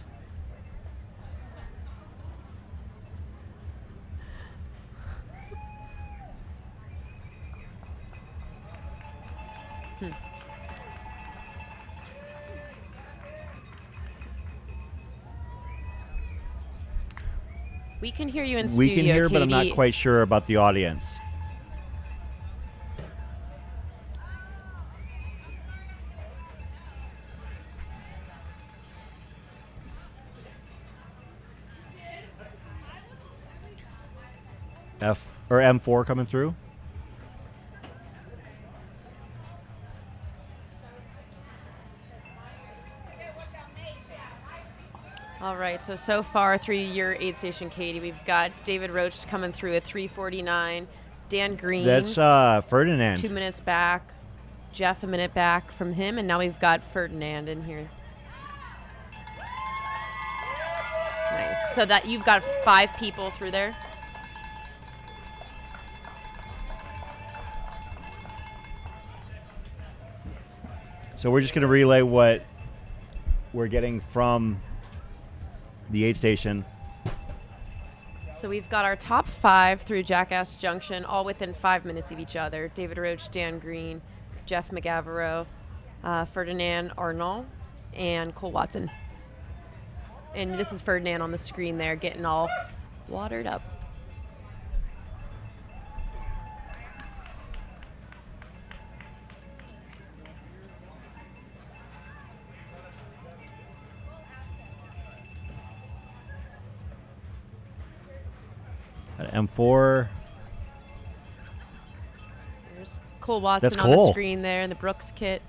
We can hear you in We studio, can hear, but I'm not Katie. quite sure about the audience. F or M4 coming through. All right, so far through your aid station, Katie, we've got David Roach coming through at 3:49. Dan Green, That's Ferdinand. 2 minutes back. Jeff a minute back from him, and now we've got Ferdinand in here. Nice. So that you've got 5 people through there. So we're just going to relay what we're getting from the aid station. So we've got our top 5 through Jackass Junction, all within 5 minutes of each other. David Roach, Dan Green, Jeff McGavero, Ferdinand Arnold, and Cole Watson. And this is Ferdinand on the screen there, getting all watered up. M4. There's Cole Watson That's on the Cole. screen there in the Brooks kit.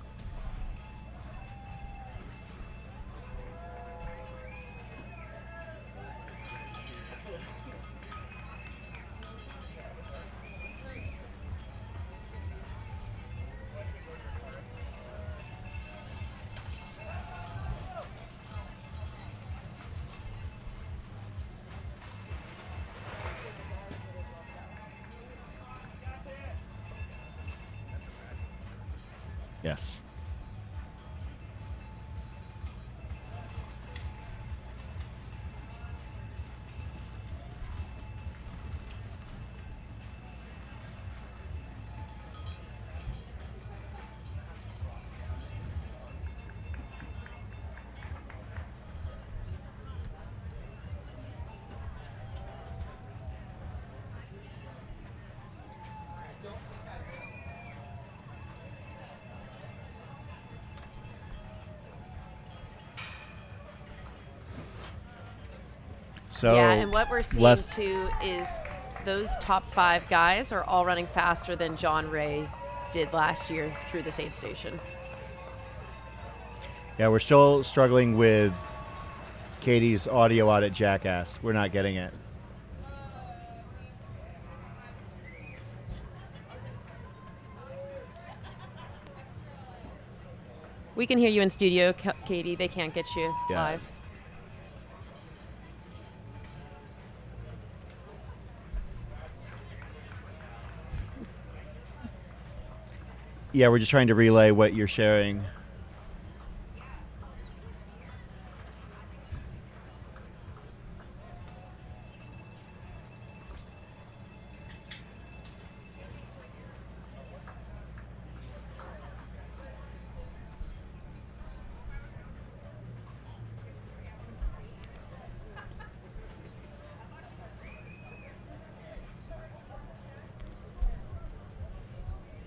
Yes. So yeah, and what we're seeing less- too is those top 5 guys are all running faster than John Ray did last year through this aid station. Yeah, we're still struggling with Katie's audio out at Jackass. We're not getting it. We can hear you in studio, Katie. They can't get you Yeah. live. Yeah, we're just trying to relay what you're sharing.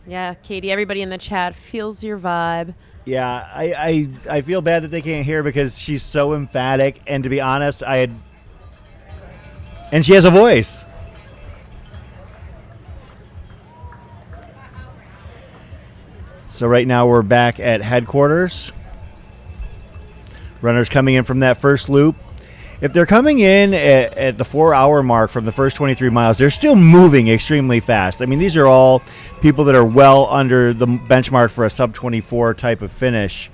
Yeah, Katie, everybody in the chat feels your vibe. Yeah, I feel bad that they can't hear because she's so emphatic, and to be honest, and she has a voice. So right now we're back at headquarters. Runners coming in from that first loop. If they're coming in at the 4-hour mark from the first 23 miles, they're still moving extremely fast. I mean, these are all people that are well under the benchmark for a sub-24 type of finish.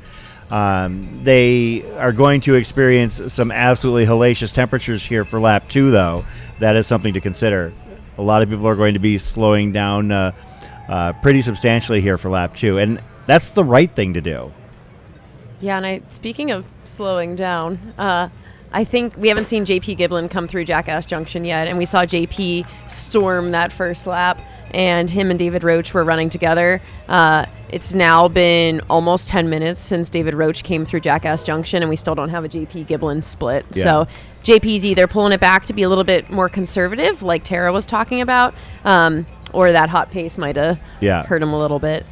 They are going to experience some absolutely hellacious temperatures here for lap 2, though. That is something to consider. A lot of people are going to be slowing down pretty substantially here for lap 2, and that's the right thing to do. Yeah, and speaking of slowing down, I think we haven't seen JP Giblin come through Jackass Junction yet, and we saw JP storm that first lap, and him and David Roach were running together. It's now been almost 10 minutes since David Roach came through Jackass Junction, and we still don't have a JP Giblin split. Yeah. So JP's either pulling it back to be a little bit more conservative, like Tara was talking about, or that hot pace might have hurt him a little bit.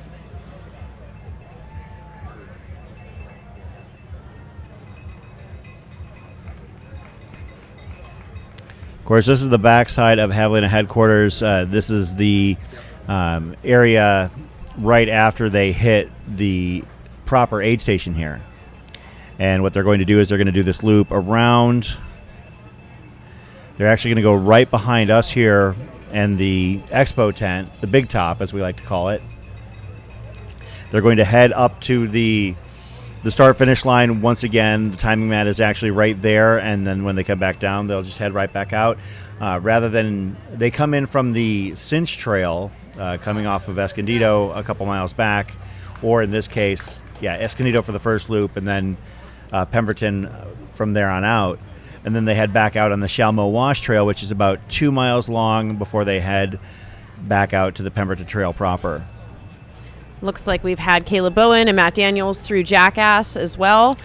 Of course, this is the backside of Javelina headquarters. This is the area right after they hit the proper aid station here. And what they're going to do is they're going to do this loop around. They're actually going to go right behind us here and the expo tent, the big top as we like to call it. They're going to head up to the start-finish line. Once again, the timing mat is actually right there, and then when they come back down, they'll just head right back out. Rather than, they come in from the Cinch Trail, coming off of Escondido a couple miles back, or in this case, Escondido for the first loop, and then Pemberton from there on out. And then they head back out on the Shalmo Wash Trail, which is about 2 miles long before they head back out to the Pemberton Trail proper. Looks like we've had Caleb Bowen and Matt Daniels through Jackass as well.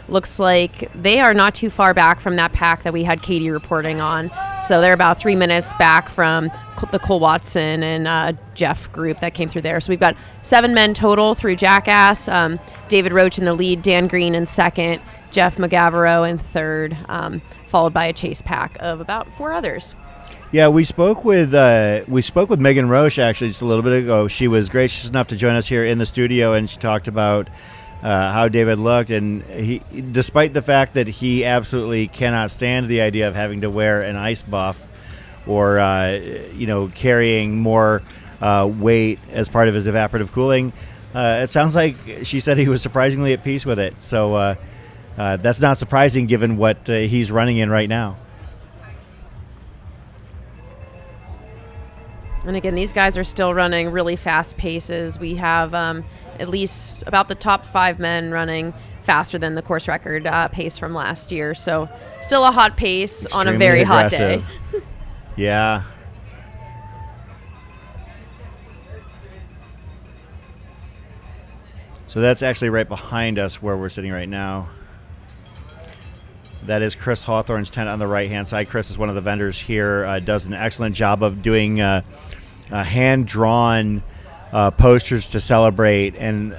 Looks like they are not too far back from that pack that we had Katie reporting on. So they're about 3 minutes back from the Cole Watson and Jeff group that came through there. So we've got 7 men total through Jackass. David Roach in the lead, Dan Green in second, Jeff McGavero in third, followed by a chase pack of about 4 others. Yeah, we spoke with Megan Roche actually just a little bit ago. She was gracious enough to join us here in the studio, and she talked about how David looked. And he, despite the fact that he absolutely cannot stand the idea of having to wear an ice buff or carrying more weight as part of his evaporative cooling, it sounds like she said he was surprisingly at peace with it. So that's not surprising given what he's running in right now. And again, these guys are still running really fast paces. We have at least about the top 5 men running faster than the course record pace from last year. So still a hot pace on a very hot day. Yeah. So that's actually right behind us where we're sitting right now. That is Chris Hawthorne's tent on the right-hand side. Chris is one of the vendors here, does an excellent job of doing hand-drawn posters to celebrate and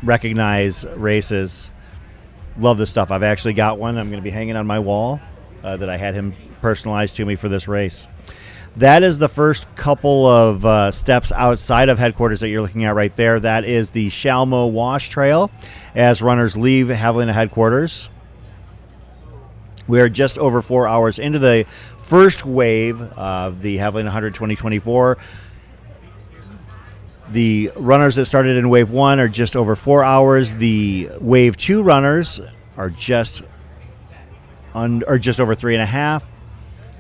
recognize races. Love this stuff. I've actually got one. I'm going to be hanging on my wall that I had him personalized to me for this race. That is the first couple of steps outside of headquarters that you're looking at right there. That is the Shalmo Wash Trail as runners leave Javelina headquarters. We are just over 4 hours into the first wave of the Javelina 100 2024. The runners that started in Wave 1 are just over 4 hours. The Wave 2 runners are just over 3.5.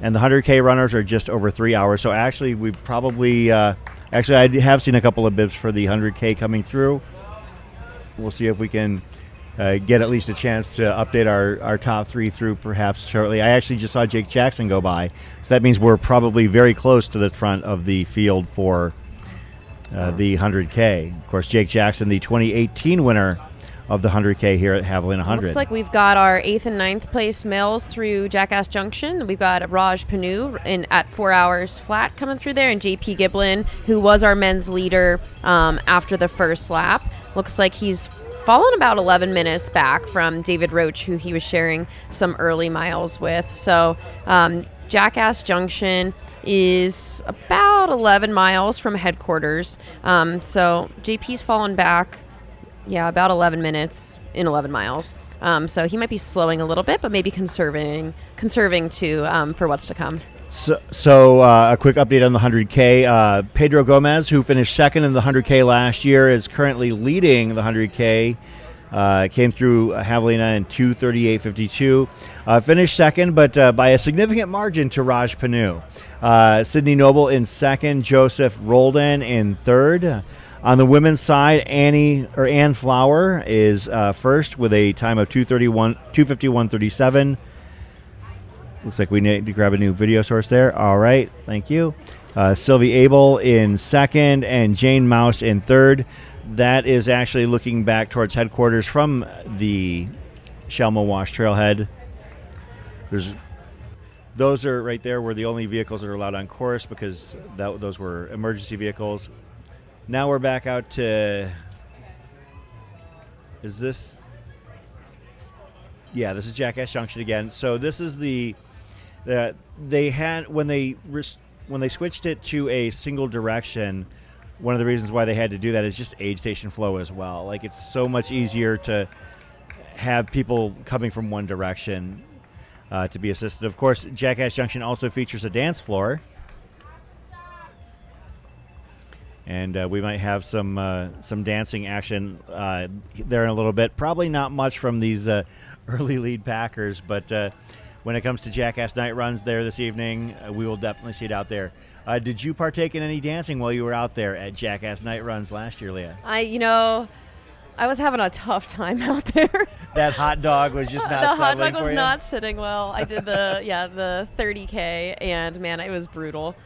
And the 100K runners are just over 3 hours. So actually, we probably I have seen a couple of bibs for the 100K coming through. We'll see if we can get at least a chance to update our top 3 through perhaps shortly. I actually just saw Jake Jackson go by, so that means we're probably very close to the front of the field for the 100K. Of course, Jake Jackson, the 2018 winner of the 100K here at Javelina 100. Looks like we've got our 8th and 9th place males through Jackass Junction. We've got Raj Panu at 4 hours flat coming through there, and JP Giblin, who was our men's leader after the first lap. Looks like he's fallen about 11 minutes back from David Roach, who he was sharing some early miles with. So Jackass Junction is about 11 miles from headquarters. So JP's fallen back, about 11 minutes in 11 miles. So he might be slowing a little bit, but maybe conserving to for what's to come. So a quick update on the 100K. Pedro Gomez, who finished second in the 100K last year, is currently leading the 100K. Came through Javelina in 2:38.52. Finished second, but by a significant margin to Raj Panu. Sydney Noble in second. Joseph Roldan in third. On the women's side, Ann Flower is first with a time of 2:51.37. Looks like we need to grab a new video source there. All right, thank you. Sylvie Abel in second and Jane Mouse in third. That is actually looking back towards headquarters from the Shelma Wash Trailhead. Those are right there were the only vehicles that are allowed on course because those were emergency vehicles. Now we're back out to, is this? Yeah, this is Jackass Junction again. So this is they had when they switched it to a single direction. One of the reasons why they had to do that is just aid station flow as well. Like it's so much easier to have people coming from one direction to be assisted. Of course, Jackass Junction also features a dance floor. And we might have some dancing action there in a little bit. Probably not much from these early lead packers, but when it comes to Jackass Night Runs there this evening, we will definitely see it out there. Did you partake in any dancing while you were out there at Jackass Night Runs last year, Leah? I was having a tough time out there. That hot dog was just not the hot settling dog for was you? not sitting well. I did the 30K, and man, it was brutal.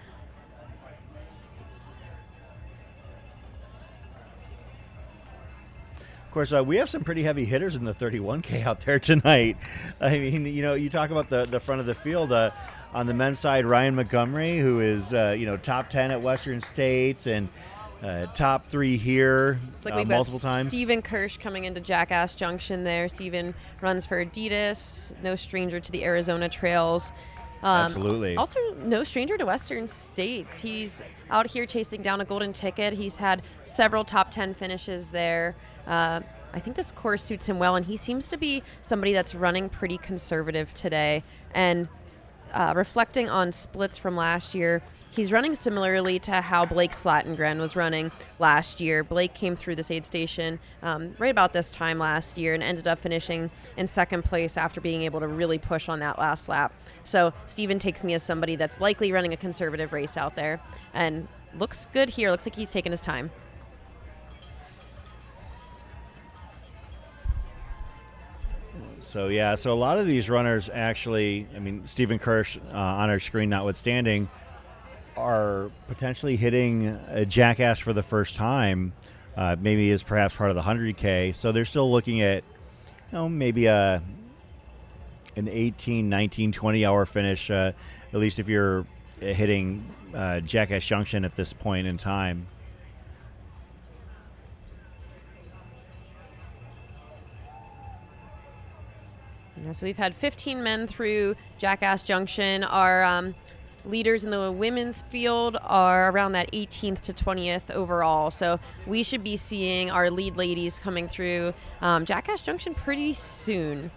Of course, we have some pretty heavy hitters in the 31K out there tonight. I mean, you talk about the front of the field. On the men's side, Ryan Montgomery, who is top 10 at Western States and top 3 here We've multiple got times. Steven Kirsch coming into Jackass Junction there. Steven runs for Adidas, no stranger to the Arizona trails. Absolutely. Also, no stranger to Western States. He's out here chasing down a golden ticket. He's had several top 10 finishes there. I think this course suits him well, and he seems to be somebody that's running pretty conservative today. And reflecting on splits from last year, he's running similarly to how Blake Slattengren was running last year. Blake came through this aid station right about this time last year and ended up finishing in second place after being able to really push on that last lap. So Steven takes me as somebody that's likely running a conservative race out there and looks good here. Looks like he's taking his time. So a lot of these runners actually, Stephen Kirsch on our screen notwithstanding, are potentially hitting a Jackass for the first time, maybe as perhaps part of the 100K. So they're still looking at, maybe an 18, 19, 20-hour finish, at least if you're hitting Jackass Junction at this point in time. Yeah, so we've had 15 men through Jackass Junction. Our leaders in the women's field are around that 18th to 20th overall. So we should be seeing our lead ladies coming through Jackass Junction pretty soon.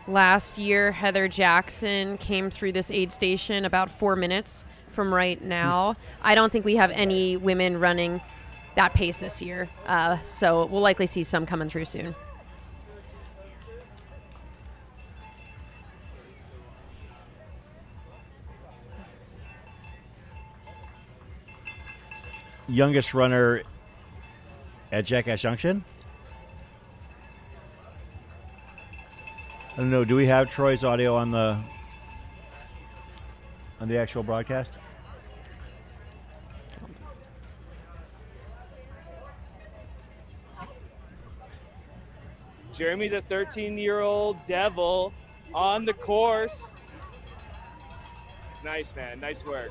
Last year, Heather Jackson came through this aid station about 4 minutes from right now. I don't think we have any women running that pace this year, so we'll likely see some coming through soon. Youngest runner at Jackass Junction? I don't know. Do we have Troy's audio on the actual broadcast? Jeremy, the 13-year-old devil, on the course. Nice, man. Nice work.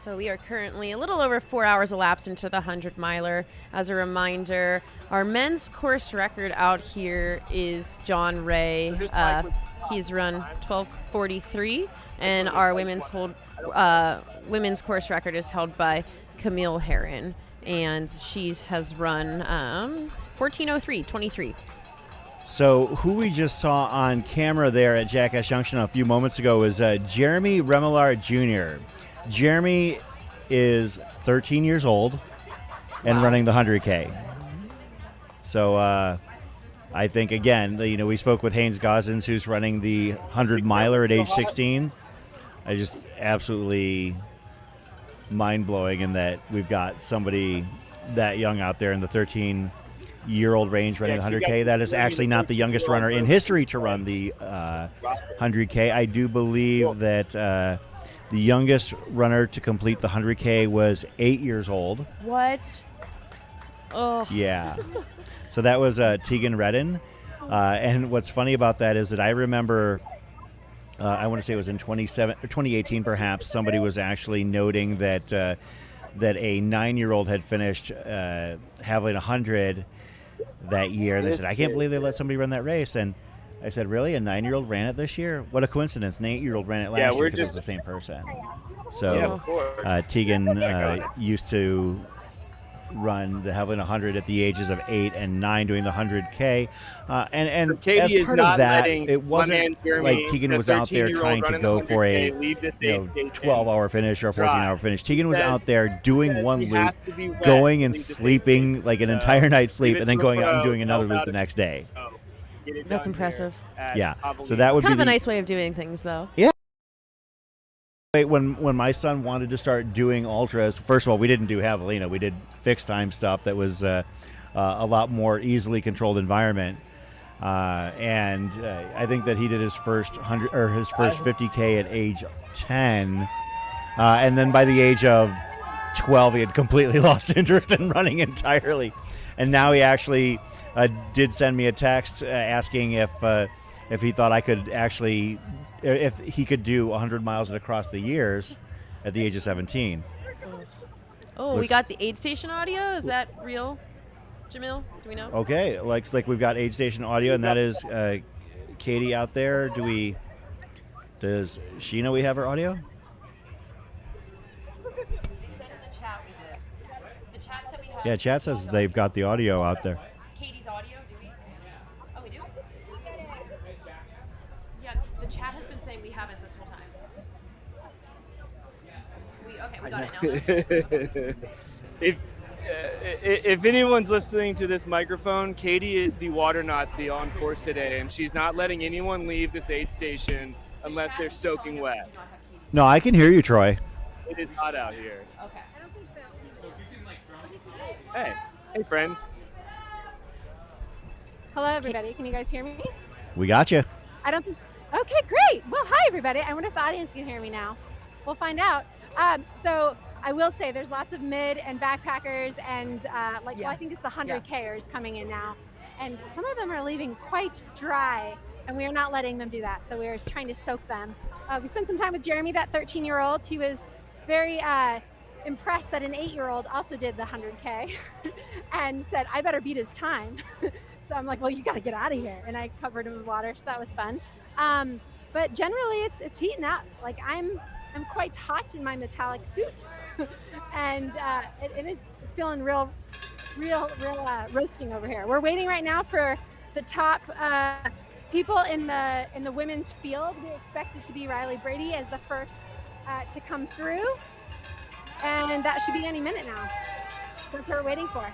So we are currently a little over 4 hours elapsed into the 100 miler. As a reminder, our men's course record out here is John Ray. He's run 12:43, and our women's course record is held by Camille Herron, and she has run 14:03.23. So who we just saw on camera there at Jackass Junction a few moments ago was Jeremy Remillard Jr. Jeremy is 13 years old and running the 100K. So I think, again, we spoke with Haynes Gosens, who's running the 100 miler at age 16. I just absolutely mind-blowing in that we've got somebody that young out there in the 13-year-old range running the 100K. That is actually not the youngest runner in history to run the 100K. I do believe that the youngest runner to complete the 100K was 8 years old. What? Oh. Yeah. So that was Tegan Redden. And what's funny about that is that I remember, I want to say it was in 2018 perhaps, somebody was actually noting that a 9-year-old had finished Javelina 100 that year. And they said, I can't believe they let somebody run that race. And I said, really? A 9-year-old ran it this year? What a coincidence. An 8-year-old ran it last year because it was the same person. So Tegan used to run the Javelina 100 at the ages of 8 and 9 doing the 100K. And Katie as part of that, it one wasn't man, Jeremy, like Tegan was out there 13-year-old trying to running go the for a 100K, 12-hour finish or a 14-hour finish. Tegan was Says- out there doing one you loop, have to be wet going and to leave this sleeping station. like an entire night's sleep, Leave it and then to the going out and pro, doing another help loop out the if next day. Get it That's done impressive. here at Yeah. Javelina. So that would It's kind be of a nice way of doing things, though. Yeah. When my son wanted to start doing ultras, first of all, we didn't do Javelina. We did fixed time stuff that was a lot more easily controlled environment. And I think that he did his first 100 or his first 50K at age 10, and then by the age of 12, he had completely lost interest in running entirely. And now he actually did send me a text asking if he thought I could actually, if he could do 100 miles across the years at the age of 17. Oh, we got the aid station audio. Is that real, Jamil? Do we know? Okay, looks like we've got aid station audio, and that is Katie out there. Does she know we have her audio? Yeah, chat says they've got the audio out there. Katie's audio, do we? Oh, we do? Yeah, the chat has been saying we haven't this whole time. We got it now. If anyone's listening to this microphone, Katie is the water Nazi on course today, and she's not letting anyone leave this aid station unless they're soaking wet. No, I can hear you, Troy. It is hot out here. Okay. Hey, friends. Hello, everybody. Can you guys hear me? We got you. I don't think. Okay, great. Well, hi, everybody. I wonder if the audience can hear me now. We'll find out. So I will say there's lots of mid and backpackers and well, I think it's the 100Kers coming in now. And some of them are leaving quite dry, and we are not letting them do that. So we are trying to soak them. We spent some time with Jeremy, that 13-year-old. He was very impressed that an 8-year-old also did the 100K and said, I better beat his time. So I'm like, well, you got to get out of here. And I covered him with water, so that was fun. But generally, it's heating up. Like I'm quite hot in my metallic suit, and it's feeling real roasting over here. We're waiting right now for the top people in the women's field. We expect it to be Riley Brady as the first to come through, and that should be any minute now. That's what we're waiting for.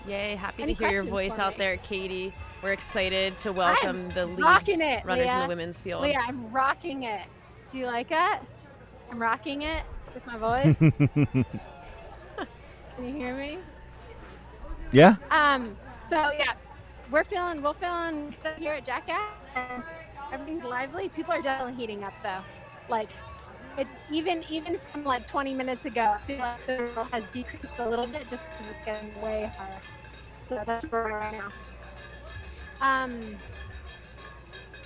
Yay, happy Any to hear your questions voice for out me? there, Katie. We're excited to welcome the lead Rocking it, runners in Leah. the women's field. Leah, I'm rocking it. Do you like it? I'm rocking it with my voice. Can you hear me? Yeah. So yeah, we're feeling good here at Jackass, and everything's lively. People are definitely heating up though. Like it even from like 20 minutes ago, I feel like the roll has decreased a little bit just because it's getting way hotter. So that's where we're at right now.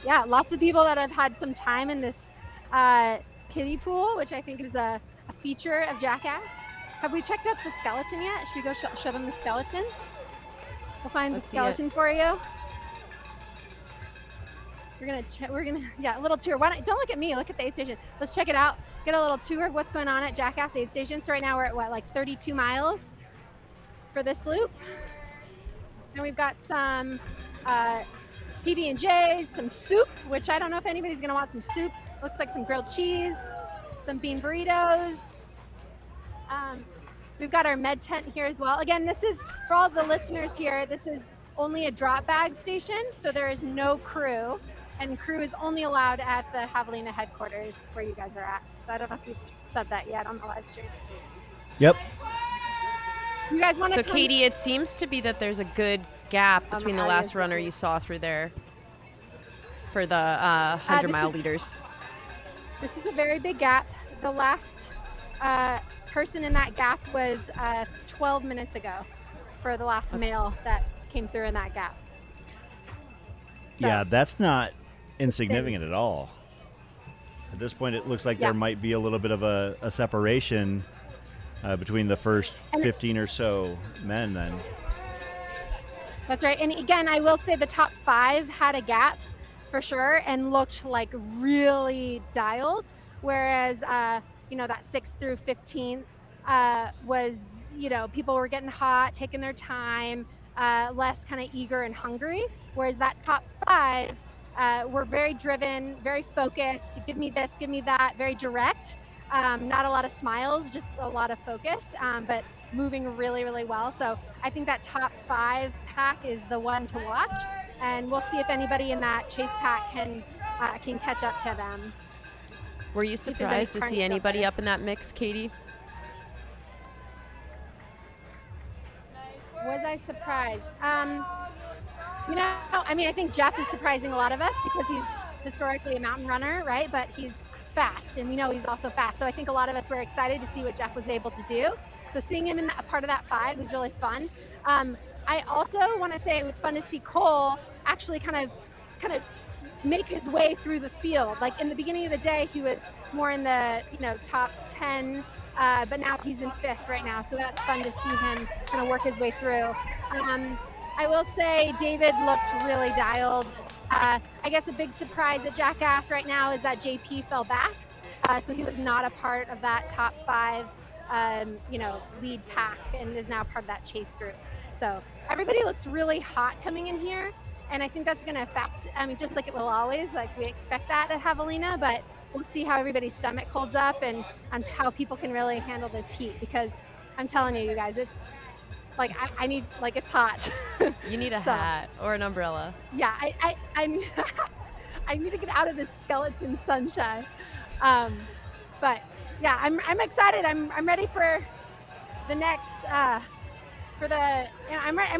Yeah, lots of people that have had some time in this kiddie pool, which I think is a feature of Jackass. Have we checked out the skeleton yet? Should we go show them the skeleton? We'll find Let's the see it. skeleton for you. We're gonna a little tour. Why don't look at me, look at the aid station. Let's check it out. Get a little tour of what's going on at Jackass aid station. So right now we're at what, like 32 miles for this loop. And we've got some PB&Js, some soup, which I don't know if anybody's gonna want some soup. Looks like some grilled cheese, some bean burritos. We've got our med tent here as well. Again, this is, for all the listeners here, this is only a drop bag station, so there is no crew, and crew is only allowed at the Javelina headquarters where you guys are at. So I don't know if you've said that yet on the live stream. Yep. You guys want to So Katie, it seems to be that there's a good gap between the last runner you saw through there for the 100-mile leaders. This is a very big gap. The last person in that gap was 12 minutes ago for the last male that came through in that gap. Yeah, that's not insignificant at all. At this point, it looks like there might be a little bit of a separation between the first 15 or so men then. That's right. And again, I will say the top 5 had a gap for sure and looked like really dialed, whereas that 6th through 15th was, people were getting hot, taking their time, less kind of eager and hungry, whereas that top 5 were very driven, very focused, give me this, give me that, very direct. Not a lot of smiles, just a lot of focus, but moving really, really well. So I think that top 5 pack is the one to watch, and we'll see if anybody in that chase pack can catch up to them. Were you surprised to see anybody up in that mix, Katie? Was I surprised? I think Jeff is surprising a lot of us because he's historically a mountain runner, right? But he's fast, and we know he's also fast. So I think a lot of us were excited to see what Jeff was able to do. So seeing him in a part of that 5 was really fun. I also want to say it was fun to see Cole actually kind of make his way through the field. Like in the beginning of the day, he was more in the top 10, but now he's in 5th right now. So that's fun to see him kind of work his way through. I will say David looked really dialed. I guess a big surprise at Jackass right now is that JP fell back. So he was not a part of that top 5, lead pack and is now part of that chase group. So everybody looks really hot coming in here. And I think that's going to affect, just like it will always, like we expect that at Javelina, but we'll see how everybody's stomach holds up and how people can really handle this heat, because I'm telling you guys, it's like, I need, like, it's hot. You need a hat or an umbrella. Yeah, I need to get out of this skeleton sunshine. But yeah, I'm excited. I'm ready for the next, I'm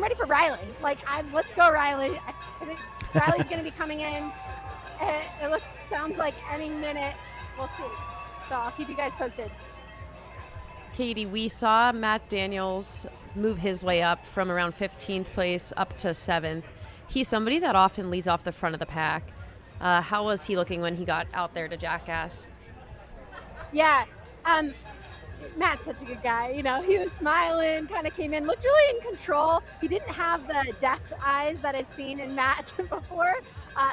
ready for Riley. Let's go, Riley. I think Riley's going to be coming in. It sounds like any minute. We'll see. So I'll keep you guys posted. Katie, we saw Matt Daniels move his way up from around 15th place up to 7th. He's somebody that often leads off the front of the pack. How was he looking when he got out there to Jackass? Yeah. Matt's such a good guy. He was smiling, kind of came in, looked really in control. He didn't have the death eyes that I've seen in Matt before.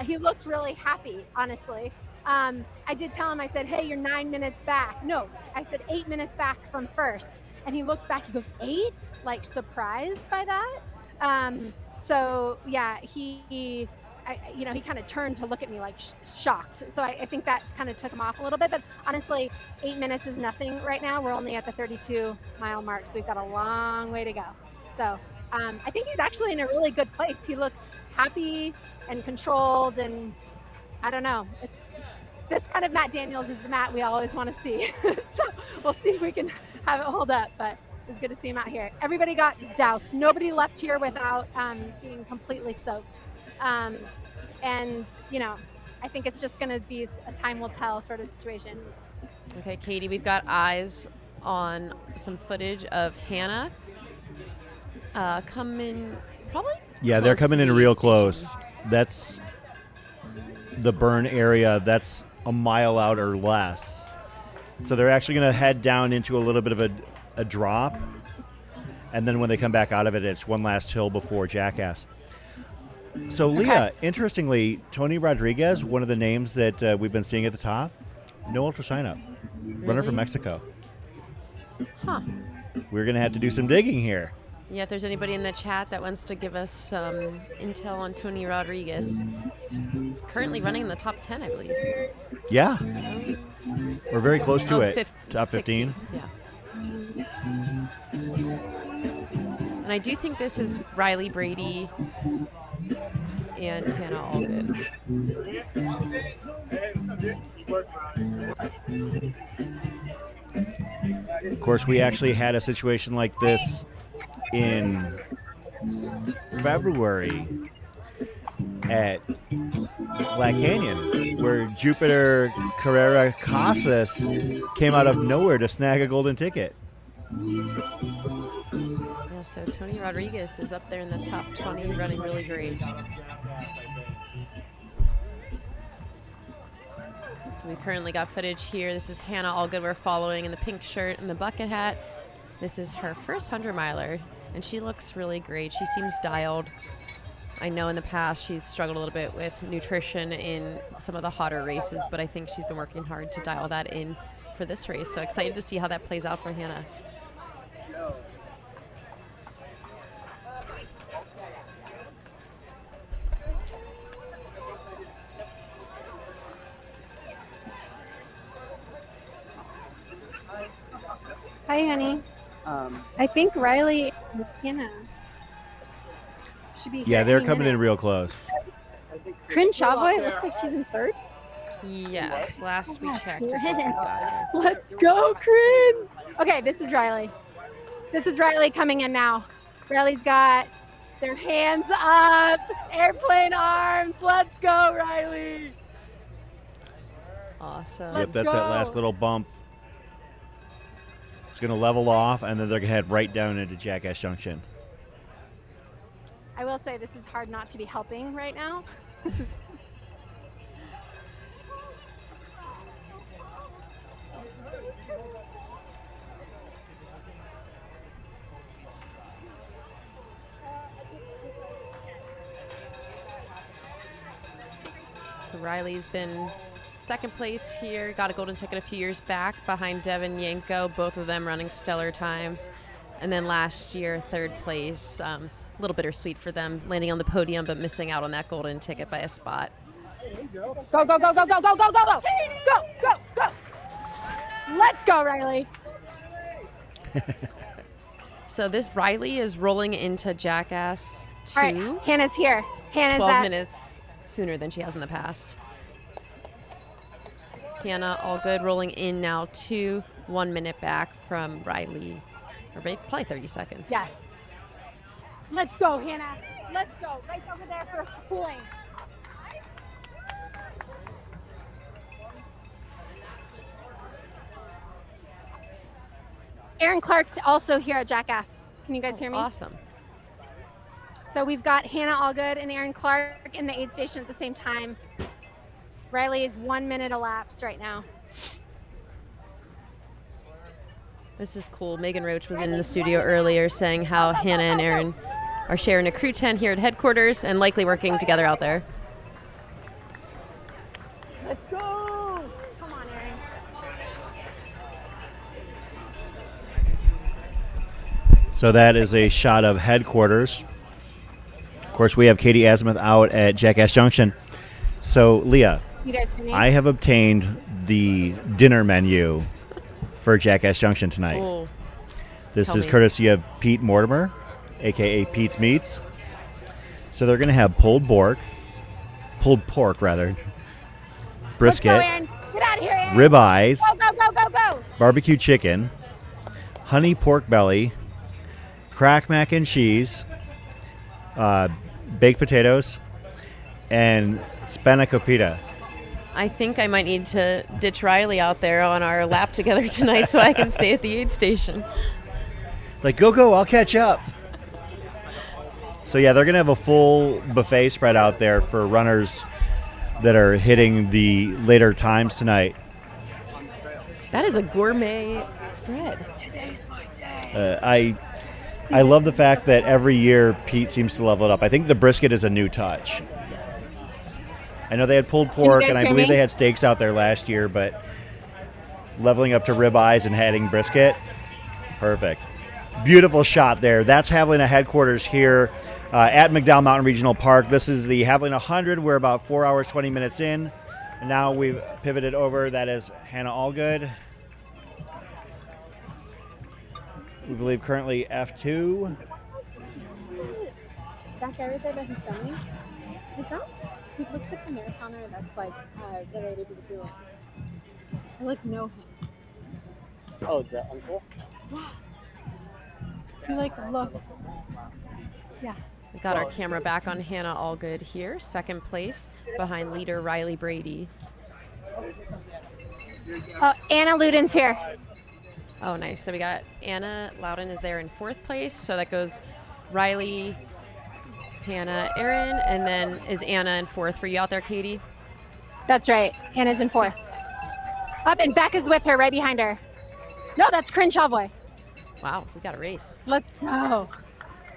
He looked really happy, honestly. I did tell him, I said, hey, you're 9 minutes back. No, I said 8 minutes back from first. And he looks back, he goes, 8? Like, surprised by that. So yeah, he kind of turned to look at me like shocked. So I think that kind of took him off a little bit. But honestly, 8 minutes is nothing right now. We're only at the 32-mile mark, so we've got a long way to go. So I think he's actually in a really good place. He looks happy and controlled, and I don't know. This kind of Matt Daniels is the Matt we always want to see. So we'll see if we can have it hold up. But it's good to see him out here. Everybody got doused. Nobody left here without being completely soaked. And I think it's just going to be a time will tell sort of situation. Okay, Katie, we've got eyes on some footage of Hannah coming probably. Yeah, they're coming in real close. That's the burn area. That's a mile out or less. So they're actually going to head down into a little bit of a drop. And then when they come back out of it, it's one last hill before Jackass. So, Leah, interestingly, Tony Rodriguez, one of the names that we've been seeing at the top, no ultra sign-up. Runner from Mexico. Huh. We're going to have to do some digging here. Yeah, if there's anybody in the chat that wants to give us some intel on Tony Rodriguez, he's currently running in the top 10, I believe. Yeah. We're very close to it. Top 16, 15. yeah. And I do think this is Riley Brady and Hannah Allgood. Of course, we actually had a situation like this in February at Black Canyon, where Jupiter Carrera Casas came out of nowhere to snag a golden ticket. Yeah, so Tony Rodriguez is up there in the top 20, running really great. So we currently got footage here. This is Hannah Allgood we're following in the pink shirt and the bucket hat. This is her first 100-miler, and she looks really great. She seems dialed. I know in the past she's struggled a little bit with nutrition in some of the hotter races, but I think she's been working hard to dial that in for this race. So excited to see how that plays out for Hannah. Hi, honey. I think Riley and Hannah should be. Yeah, they're coming in real close. Corinne Chavoy looks like she's in third. Yes, last we checked. Is what we Corinne. got here. Let's go, Corinne. Okay, this is Riley. This is Riley coming in now. Riley's got their hands up, airplane arms. Let's go, Riley. Awesome. Yep, that's that last little bump. It's going to level off, and then they're going to head right down into Jackass Junction. I will say this is hard not to be helping right now. So Riley's been second place here, got a golden ticket a few years back behind Devin Yanko, both of them running stellar times. And then last year, third place. A little bittersweet for them, landing on the podium but missing out on that golden ticket by a spot. Go, go, go, go, go, go, go, go, go. Go, go, go. Let's go, Riley. So this Riley is rolling into Jackass 2. All right, Hannah's here. Hannah's 12 at minutes sooner than she has in the past. Hannah Allgood rolling in now 2, 1 minute back from Riley. Or probably 30 seconds. Yeah. Let's go, Hannah. Let's go. Right over there for cooling. Aaron Clark's also here at Jackass. Can you guys hear me? Awesome. So we've got Hannah Allgood and Aaron Clark in the aid station at the same time. Riley is 1 minute elapsed right now. This is cool. Megan Roach was in the studio earlier saying how Hannah and Aaron are sharing a crew tent here at headquarters and likely working together out there. Let's go. Come on, Aaron. So that is a shot of headquarters. Of course, we have Katie Azimuth out at Jackass Junction. So, Leah, You guys hear me? I have obtained the dinner menu for Jackass Junction tonight. Cool. This Tell is me. courtesy of Pete Mortimer, a.k.a. Pete's Meats. So they're going to have pulled pork, brisket, Let's go, Aaron. Get out of here, Aaron. ribeyes, Go, go, go, go, go. barbecue chicken, honey pork belly, crack mac and cheese, baked potatoes, and spanakopita. I think I might need to ditch Riley out there on our lap together tonight so I can stay at the aid station. Like, go, I'll catch up. So, yeah, they're going to have a full buffet spread out there for runners that are hitting the later times tonight. That is a gourmet spread. I love the fact that every year Pete seems to level it up. I think the brisket is a new touch. I know they had pulled pork, and I believe they had steaks out there last year, but leveling up to ribeyes and adding brisket, perfect. Beautiful shot there. That's Javelina headquarters here at McDowell Mountain Regional Park. This is the Javelina 100. We're about 4 hours, 20 minutes in. And now we've pivoted over. That is Hannah Allgood. We believe currently F2. That guy right there that he's filming, he looks like a marathoner that's like related to the Bruins. I like know him. Oh, the uncle? Yeah. He like looks. Yeah. We got our camera back on Hannah Allgood here, second place behind leader Riley Brady. Oh, Anna Luden's here. Oh, nice. So we got Anna Loudon is there in fourth place. So that goes Riley, Hannah, Aaron, and then is Anna in fourth for you out there, Katie? That's right. Anna's in fourth. Up, and Becca's with her right behind her. No, that's Corinne Chavoy. Wow, we got a race. Let's go.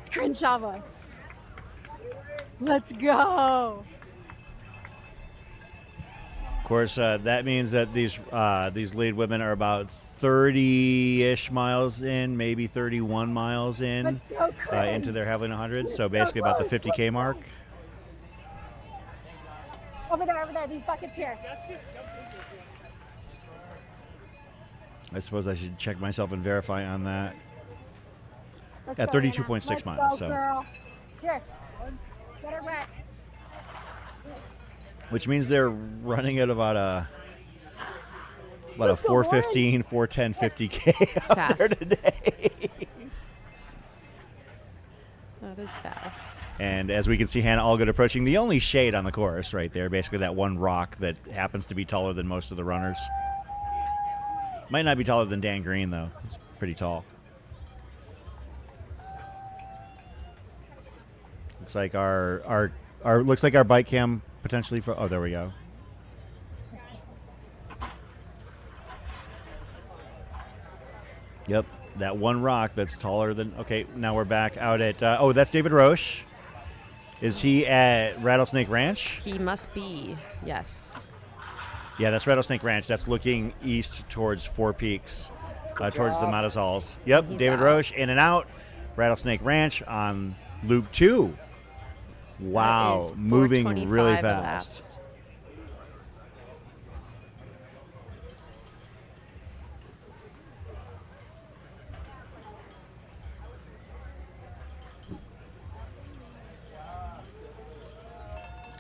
It's Corinne Chavoy. Let's go. Of course, that means that these lead women are about 30-ish miles in, maybe 31 miles in into their Javelina 100. So basically about the 50K mark. Over there, these buckets here. I suppose I should check myself and verify on that. Let's At go, 32.6 Let's miles. Go, So, girl. Here, get her wet. which means they're running at about a 4:15, 4:10, 50K out there today. That is fast. And as we can see, Hannah Allgood approaching the only shade on the course right there, basically that one rock that happens to be taller than most of the runners. Might not be taller than Dan Green, though. He's pretty tall. Looks like our bike cam potentially for. Oh, there we go. Yep, that one rock that's taller than. Okay, now we're back out at. Oh, that's David Roche. Is he at Rattlesnake Ranch? He must be. Yes. Yeah, that's Rattlesnake Ranch. That's looking east towards Four Peaks, towards the Matazals. Yep, He's David out. Roche in and out. Rattlesnake Ranch on Loop 2. Wow, moving really 4:25 fast. elapsed.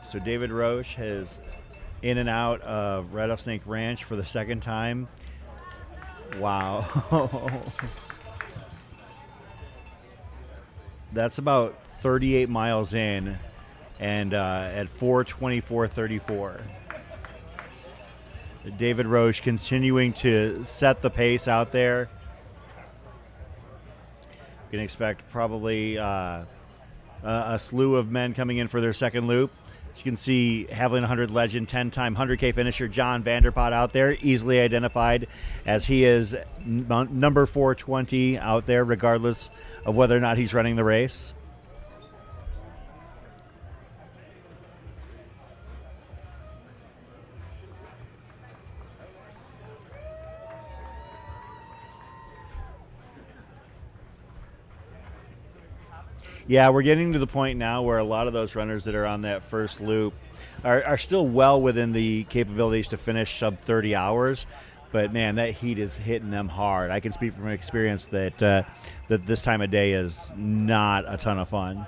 So David Roche has in and out of Rattlesnake Ranch for the second time. Wow. That's about 38 miles in and at 4:24:34. David Roche continuing to set the pace out there. You can expect probably a slew of men coming in for their second loop. As you can see, Javelina 100 legend, 10-time 100K finisher John Vanderpot out there, easily identified as he is number 420 out there, regardless of whether or not he's running the race. Yeah, we're getting to the point now where a lot of those runners that are on that first loop are still well within the capabilities to finish sub 30 hours. But, man, that heat is hitting them hard. I can speak from experience that that this time of day is not a ton of fun.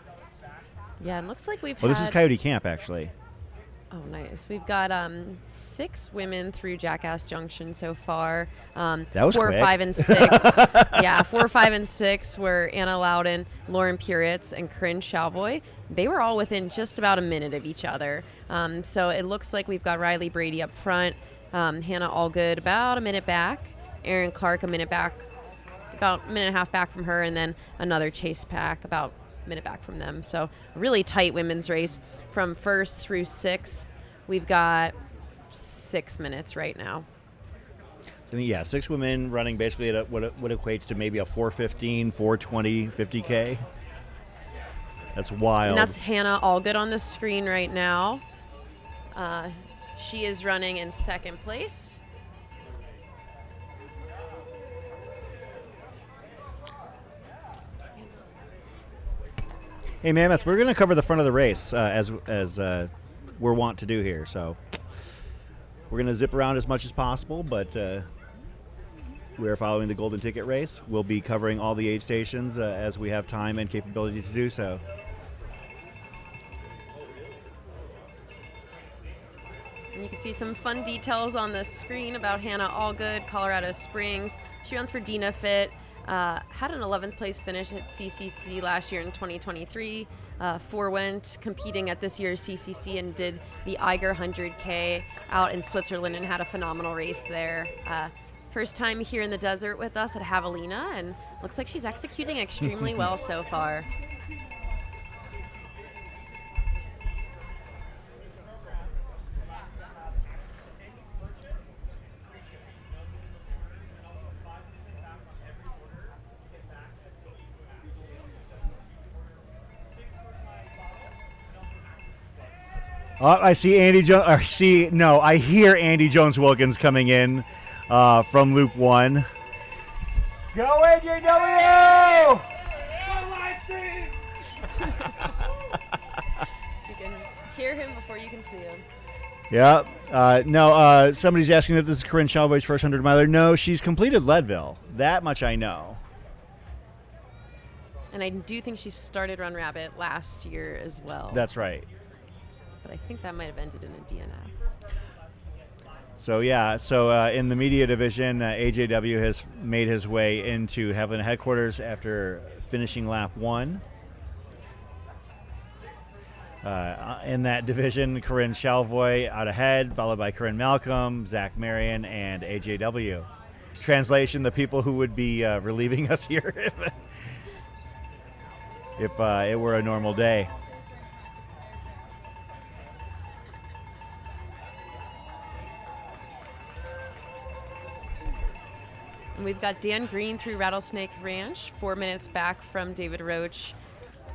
Yeah, it looks like we've Well, had... this is Coyote Camp, actually. Oh, nice. We've got 6 women through Jackass Junction so far. That was 4, quick. 5, and 6. Yeah, 4, 5, and 6 were Anna Loudon, Lauren Puritz, and Corinne Chavoy. They were all within just about a minute of each other. So it looks like we've got Riley Brady up front, Hannah Allgood about a minute back, Erin Clark a minute back, about a minute and a half back from her, and then another chase pack about minute back from them. So a really tight women's race from first through 6th. We've got 6 minutes right now. I mean, yeah, 6 women running basically at what equates to maybe a 4:15, 4:20, 50K. That's wild. And that's Hannah Allgood on the screen right now. She is running in second place. Hey, Mammoth, we're going to cover the front of the race as we're wont to do here. So we're going to zip around as much as possible, but we're following the Golden Ticket race. We'll be covering all the aid stations as we have time and capability to do so. And you can see some fun details on the screen about Hannah Allgood, Colorado Springs. She runs for Dina Fit. Had an 11th place finish at CCC last year in 2023. Forewent competing at this year's CCC and did the Eiger 100K out in Switzerland and had a phenomenal race there. First time here in the desert with us at Javelina, and looks like she's executing extremely well so far. I see Andy Jones. I hear Andy Jones Wilkins coming in from Loop 1. Go AJW! You can hear him before you can see him. Yeah. Somebody's asking if this is Corinne Shalvoy's first 100 miler. No, she's completed Leadville. That much I know. And I do think she started Run Rabbit last year as well. That's right. But I think that might have ended in a DNF. So in the media division, AJW has made his way into Javelina headquarters after finishing lap 1. In that division, Corinne Shalvoy out ahead, followed by Corinne Malcolm, Zach Marion, and AJW. Translation, the people who would be relieving us here if it were a normal day. And we've got Dan Green through Rattlesnake Ranch, 4 minutes back from David Roach.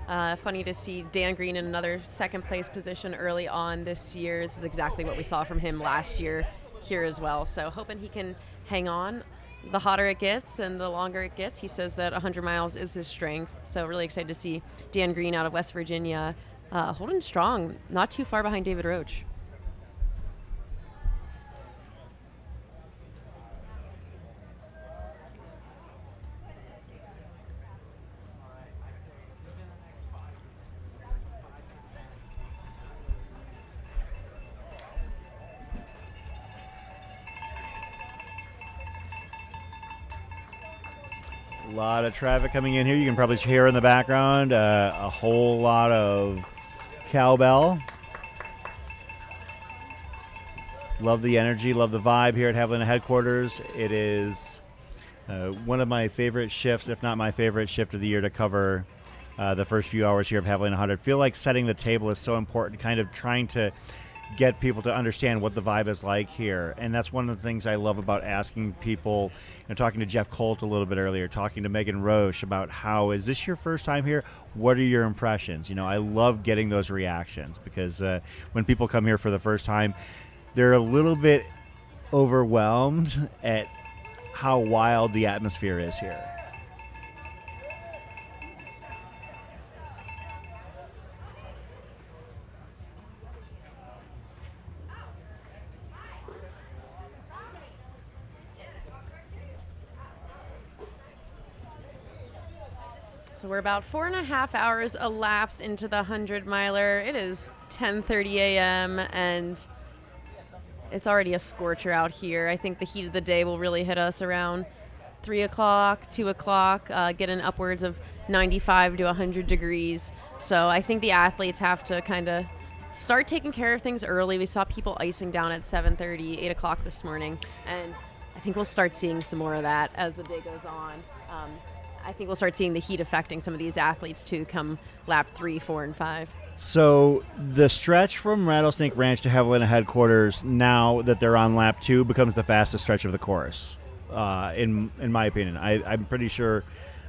Funny to see Dan Green in another second place position early on this year. This is exactly what we saw from him last year here as well. So hoping he can hang on. The hotter it gets and the longer it gets, he says that 100 miles is his strength. So really excited to see Dan Green out of West Virginia holding strong, not too far behind David Roach. A lot of traffic coming in here. You can probably hear in the background a whole lot of cowbell. Love the energy, love the vibe here at Javelina headquarters. It is one of my favorite shifts, if not my favorite shift of the year to cover the first few hours here of Javelina 100. I feel like setting the table is so important, kind of trying to get people to understand what the vibe is like here. And that's one of the things I love about asking people, talking to Jeff Colt a little bit earlier, talking to Megan Roche about how, is this your first time here? What are your impressions? I love getting those reactions because when people come here for the first time, they're a little bit overwhelmed at how wild the atmosphere is here. So we're about 4.5 hours elapsed into the 100 miler. It is 10:30 a.m. and it's already a scorcher out here. I think the heat of the day will really hit us around 3 o'clock, 2 o'clock, getting upwards of 95 to 100 degrees. So I think the athletes have to kind of start taking care of things early. We saw people icing down at 7:30, 8 o'clock this morning, and I think we'll start seeing some more of that as the day goes on. I think we'll start seeing the heat affecting some of these athletes too come lap 3, 4, and 5. So the stretch from Rattlesnake Ranch to Javelina headquarters, now that they're on lap 2, becomes the fastest stretch of the course. in my opinion. I'm pretty sure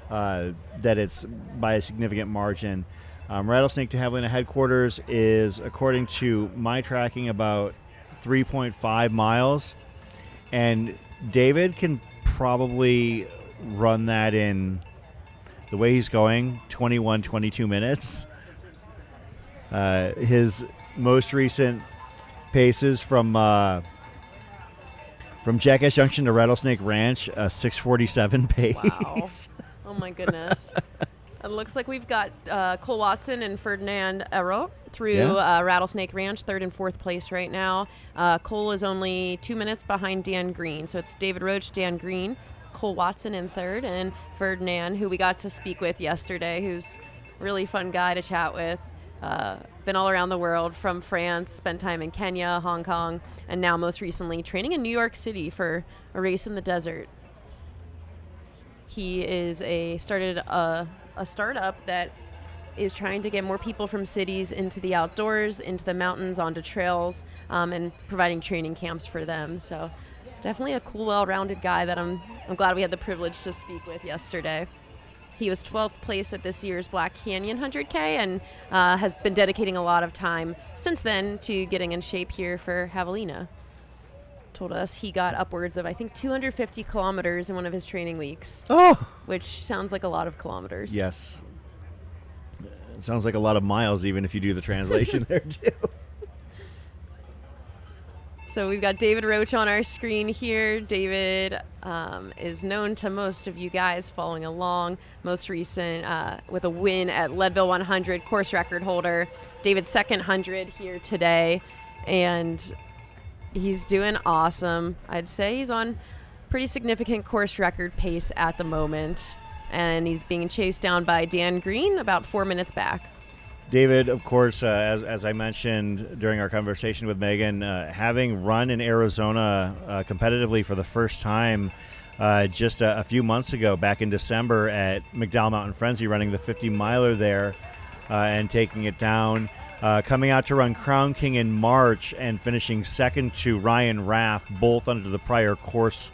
that it's by a significant margin. Rattlesnake to Javelina headquarters is, according to my tracking, about 3.5 miles. And David can probably run that in, the way he's going, 21, 22 minutes. His most recent paces from Jackass Junction to Rattlesnake Ranch, 6:47 pace. Wow. Oh my goodness. It looks like we've got Cole Watson and Ferdinand Ero through Rattlesnake Ranch, 3rd and 4th place right now. Cole is only 2 minutes behind Dan Green. So it's David Roach, Dan Green, Cole Watson in 3rd, and Ferdinand, who we got to speak with yesterday, who's a really fun guy to chat with. Been all around the world, from France, spent time in Kenya, Hong Kong, and now most recently training in New York City for a race in the desert. He started a startup that is trying to get more people from cities into the outdoors, into the mountains, onto trails, and providing training camps for them. So definitely a cool, well-rounded guy that I'm glad we had the privilege to speak with yesterday. He was 12th place at this year's Black Canyon 100K and has been dedicating a lot of time since then to getting in shape here for Javelina. Told us he got upwards of, I think, 250 kilometers in one of his training weeks. Oh! Which sounds like a lot of kilometers. Yes. It sounds like a lot of miles, even if you do the translation there, too. So we've got David Roach on our screen here. David is known to most of you guys following along. Most recent with a win at Leadville 100, course record holder. David's second 100 here today. And he's doing awesome. I'd say he's on pretty significant course record pace at the moment. And he's being chased down by Dan Green about 4 minutes back. David, of course, as I mentioned during our conversation with Megan, having run in Arizona competitively for the first time just a few months ago, back in December at McDowell Mountain Frenzy, running the 50-miler there and taking it down. Coming out to run Crown King in March and finishing second to Ryan Raff, both under the prior course.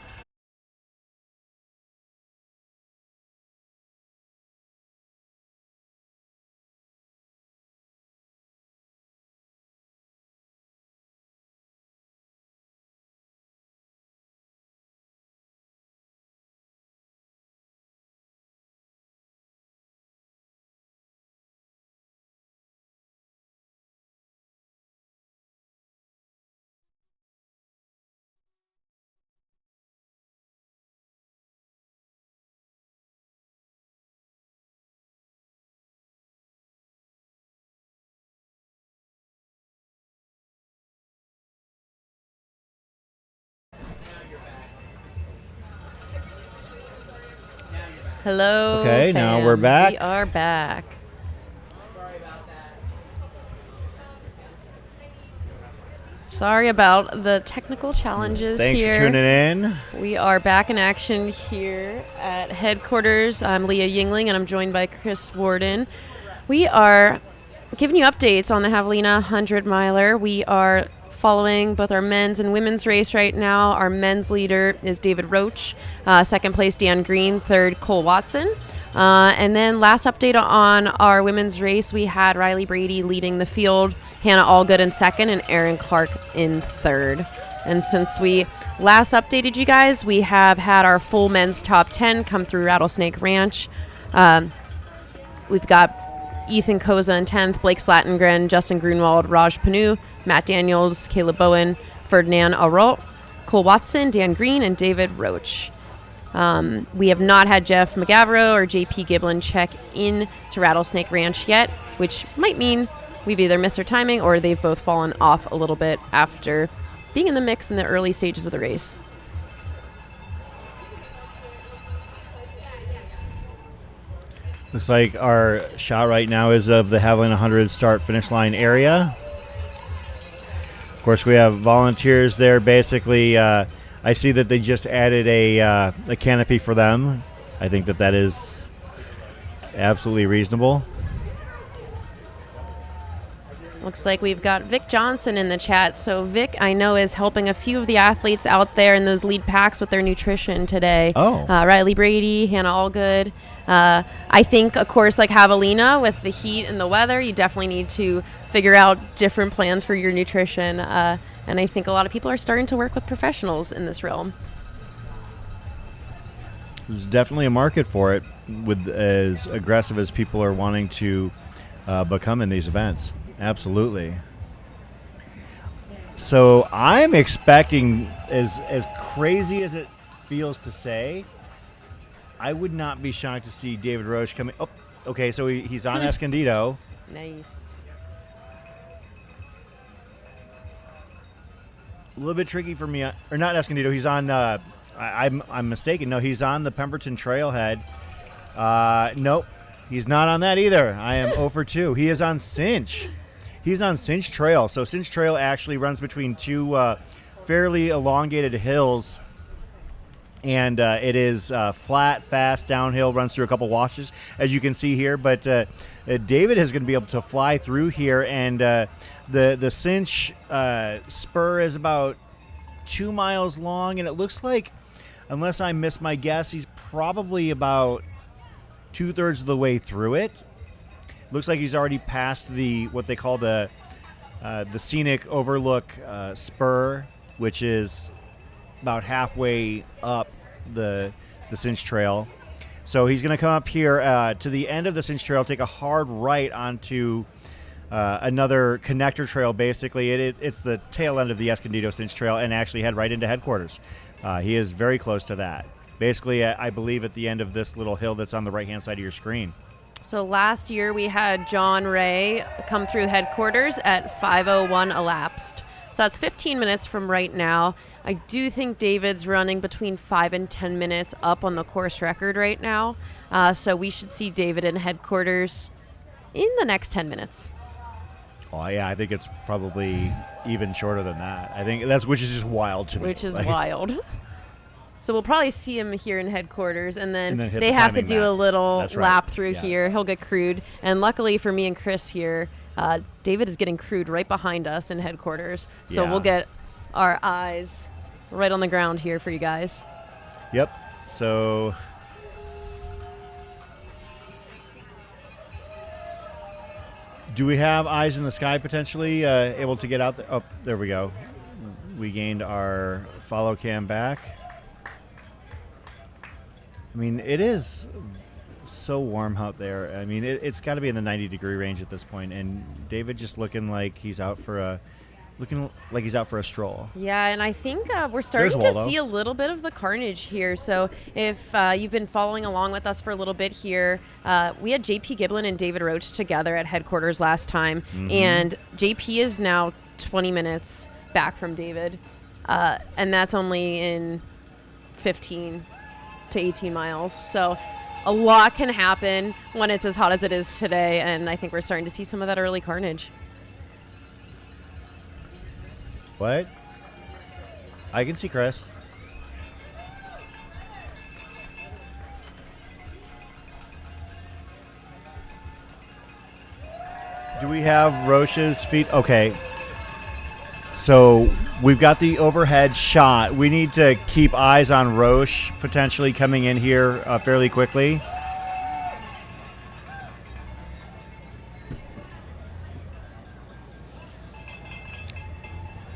Hello. Okay, fam. now we're back. We are back. Sorry about the technical challenges Thanks here. for tuning in. We are back in action here at headquarters. I'm Leah Yingling, and I'm joined by Chris Warden. We are giving you updates on the Javelina 100-miler. We are following both our men's and women's race right now. Our men's leader is David Roach, second place Dan Green, third Cole Watson. And then last update on our women's race, we had Riley Brady leading the field, Hannah Allgood in second, and Erin Clark in third. And since we last updated you guys, we have had our full men's top 10 come through Rattlesnake Ranch. We've got Ethan Koza in 10th, Blake Slatengren, Justin Grunwald, Raj Panu, Matt Daniels, Caleb Bowen, Ferdinand Arot, Cole Watson, Dan Green, and David Roach. We have not had Jeff McGavro or JP Giblin check in to Rattlesnake Ranch yet, which might mean we've either missed their timing or they've both fallen off a little bit after being in the mix in the early stages of the race. Looks like our shot right now is of the Javelina 100 start-finish line area. Of course, we have volunteers there. Basically, I see that they just added a canopy for them. I think that is absolutely reasonable. Looks like we've got Vic Johnson in the chat. So Vic, I know, is helping a few of the athletes out there in those lead packs with their nutrition today. Oh. Riley Brady, Hannah Allgood. I think, of course, like Javelina, with the heat and the weather, you definitely need to figure out different plans for your nutrition. And I think a lot of people are starting to work with professionals in this realm. There's definitely a market for it, with as aggressive as people are wanting to become in these events. Absolutely. So I'm expecting, as crazy as it feels to say, I would not be shocked to see David Roche coming. Oh, okay, so he's on Escondido. Nice. A little bit tricky for me, or not Escondido. He's on. I'm mistaken. No, he's on the Pemberton Trailhead. Nope, he's not on that either. I am 0 for 2. He is on Cinch. He's on Cinch Trail. So Cinch Trail actually runs between two fairly elongated hills, and it is flat, fast, downhill, runs through a couple washes, as you can see here. But David is going to be able to fly through here, and the Cinch spur is about 2 miles long, and it looks like, unless I miss my guess, he's probably about 2/3 of the way through it. Looks like he's already passed what they call the scenic overlook spur, which is about halfway up the Cinch Trail. So he's going to come up here to the end of the Cinch Trail, take a hard right onto another connector trail. Basically, it's the tail end of the Escondido Cinch Trail, and actually head right into headquarters. He is very close to that. Basically, I believe at the end of this little hill that's on the right-hand side of your screen. So last year we had John Ray come through headquarters at 5:01 elapsed. So that's 15 minutes from right now. I do think David's running between 5 and 10 minutes up on the course record right now. So we should see David in headquarters in the next 10 minutes. Oh yeah, I think it's probably even shorter than that. I think which is just wild to me. Which is wild. So we'll probably see him here in headquarters, and then hit they the have to timing do map. a little That's right. lap through Yeah. here. He'll get crewed, and luckily for me and Chris here, David is getting crewed right behind us in headquarters. So Yeah. we'll get our eyes right on the ground here for you guys. Yep. So do we have eyes in the sky potentially able to get out there? Oh, there we go. We gained our follow cam back. I mean, it is so warm out there. I mean, it's got to be in the 90-degree range at this point, and David just looking like he's out for a stroll. Yeah, and I think we're starting to see a little bit of the carnage here. So if you've been following along with us for a little bit here, we had JP Giblin and David Roach together at headquarters last time, and JP is now 20 minutes back from David, and that's only in 15 to 18 miles. So a lot can happen when it's as hot as it is today, and I think we're starting to see some of that early carnage. What? I can see Chris. Do we have Roche's feet? Okay. So we've got the overhead shot. We need to keep eyes on Roche potentially coming in here fairly quickly.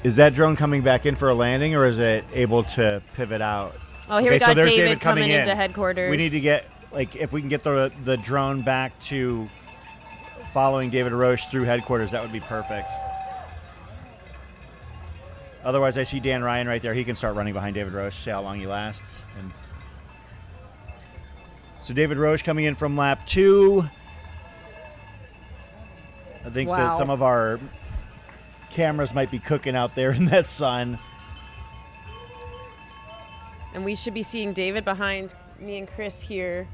Is that drone coming back in for a landing, or is it able to pivot out? Oh, here we got so there's David coming into headquarters. We need to get, if we can get the drone back to following David Roche through headquarters, that would be perfect. Otherwise, I see Dan Ryan right there. He can start running behind David Roche, see how long he lasts. And so David Roche coming in from lap 2. I think that some of our cameras might be cooking out there in that sun. And we should be seeing David behind me and Chris here.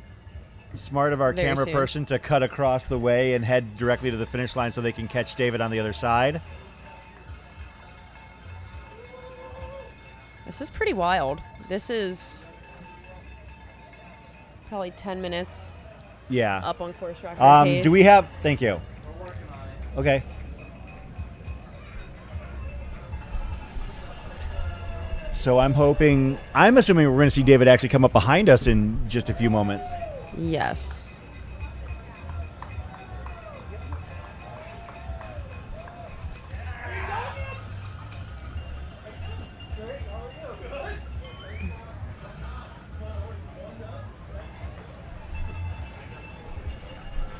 Smart of our Very camera soon. person to cut across the way and head directly to the finish line so they can catch David on the other side. This is pretty wild. This is probably 10 minutes Yeah. up on course record pace. Do we have... Thank you. Okay. So I'm assuming we're going to see David actually come up behind us in just a few moments. Yes.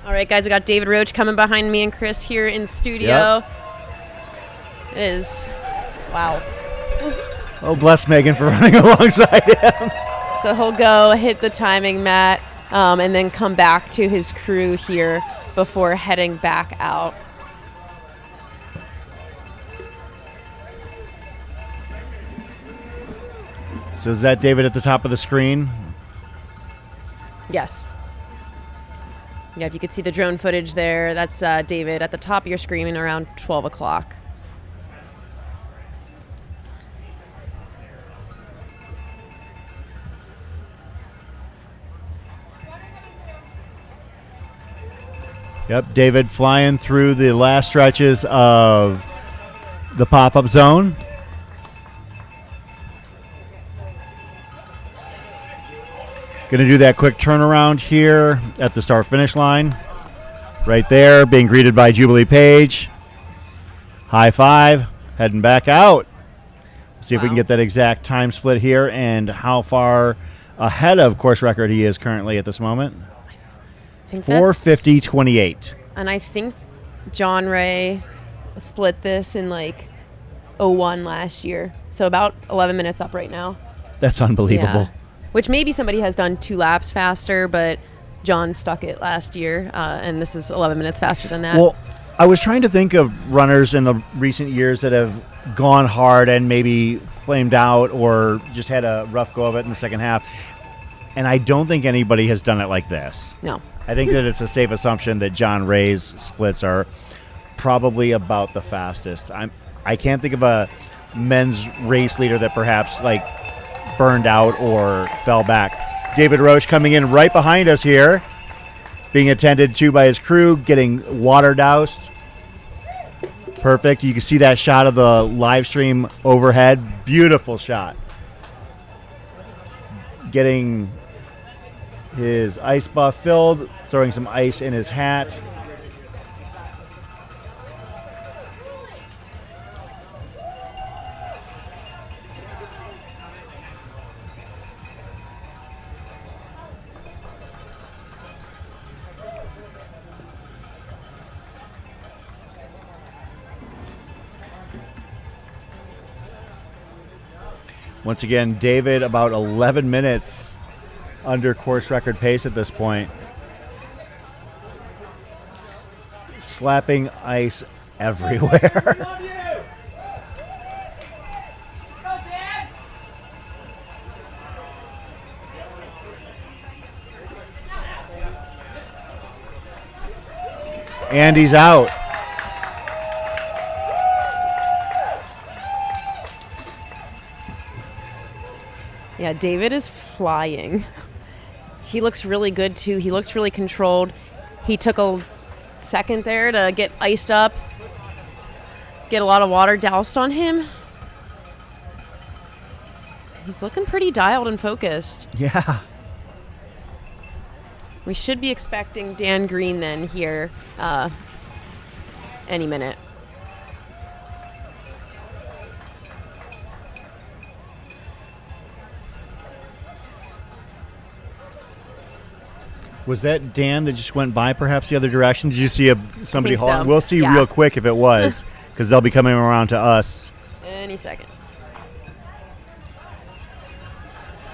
All right, guys, we got David Roach coming behind me and Chris here in studio. Yep. It is, wow. Oh, bless Megan for running alongside him. So he'll go hit the timing mat and then come back to his crew here before heading back out. So is that David at the top of the screen? Yes. Yeah, if you could see the drone footage there, that's David at the top of your screen around 12 o'clock. Yep, David flying through the last stretches of the pop-up zone. Going to do that quick turnaround here at the start-finish line. Right there, being greeted by Jubilee Page. High five, heading back out. See if we can get that exact time split here and how far ahead of course record he is currently at this moment. I think that's 4:50.28. And I think John Ray split this in like 01 last year. So about 11 minutes up right now. That's unbelievable. Yeah. Which maybe somebody has done 2 laps faster, but John stuck it last year, and this is 11 minutes faster than that. Well, I was trying to think of runners in the recent years that have gone hard and maybe flamed out or just had a rough go of it in the second half, and I don't think anybody has done it like this. No. I think that it's a safe assumption that John Ray's splits are probably about the fastest. I can't think of a men's race leader that perhaps like burned out or fell back. David Roach coming in right behind us here, being attended to by his crew, getting water doused. Perfect. You can see that shot of the live stream overhead. Beautiful shot. Getting his ice buff filled, throwing some ice in his hat. Once again, David about 11 minutes under course record pace at this point. Slapping ice everywhere. And he's out. Yeah, David is flying. He looks really good, too. He looks really controlled. He took a second there to get iced up, get a lot of water doused on him. He's looking pretty dialed and focused. Yeah. We should be expecting Dan Green then here any minute. Was that Dan that just went by perhaps the other direction? Did you see somebody think so. hauling? We'll see Yeah. real quick if it was, because they'll be coming around to us. Any second.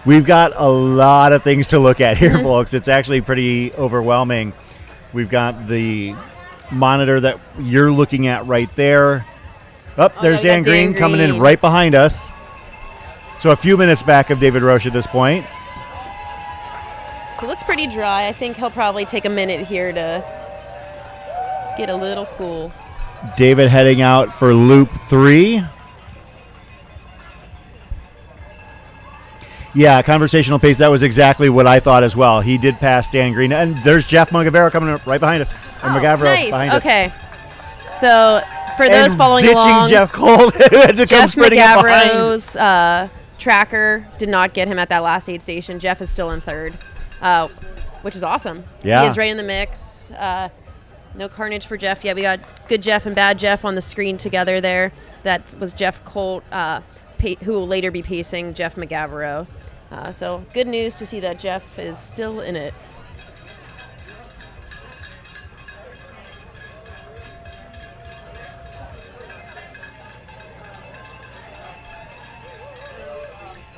We've got a lot of things to look at here, folks. It's actually pretty overwhelming. We've got the monitor that you're looking at right there. Oh, there's yeah, Dan Green coming in Green. right behind us. So a few minutes back of David Roche at this point. It looks pretty dry. I think he'll probably take a minute here to get a little cool. David heading out for loop 3. Yeah, conversational pace. That was exactly what I thought as well. He did pass Dan Green. And there's Jeff Magavero coming up right behind us. Or Magavero nice. behind us. Okay. So for those And following ditching along, Jeff Cole had to come Jeff sprinting up behind. Magavro's tracker did not get him at that last aid station. Jeff is still in third, which is awesome. Yeah. He is right in the mix. No carnage for Jeff yet. We got good Jeff and bad Jeff on the screen together there. That was Jeff Colt, who will later be pacing Jeff McGavero. So good news to see that Jeff is still in it.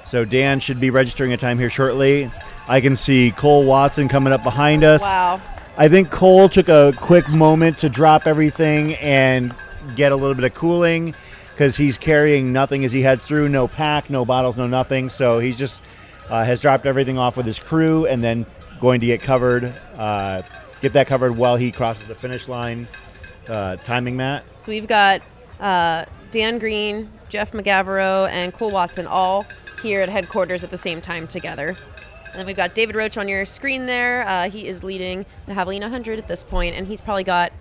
So Dan should be registering a time here shortly. I can see Cole Watson coming up behind us. Wow. I think Cole took a quick moment to drop everything and get a little bit of cooling because he's carrying nothing as he heads through. No pack, no bottles, no nothing. So he's just has dropped everything off with his crew and then going to get that covered while he crosses the finish line. Timing, Matt? So we've got Dan Green, Jeff McGavero, and Cole Watson all here at headquarters at the same time together. And then we've got David Roach on your screen there. He is leading the Javelina Jundred at this point, and he's probably got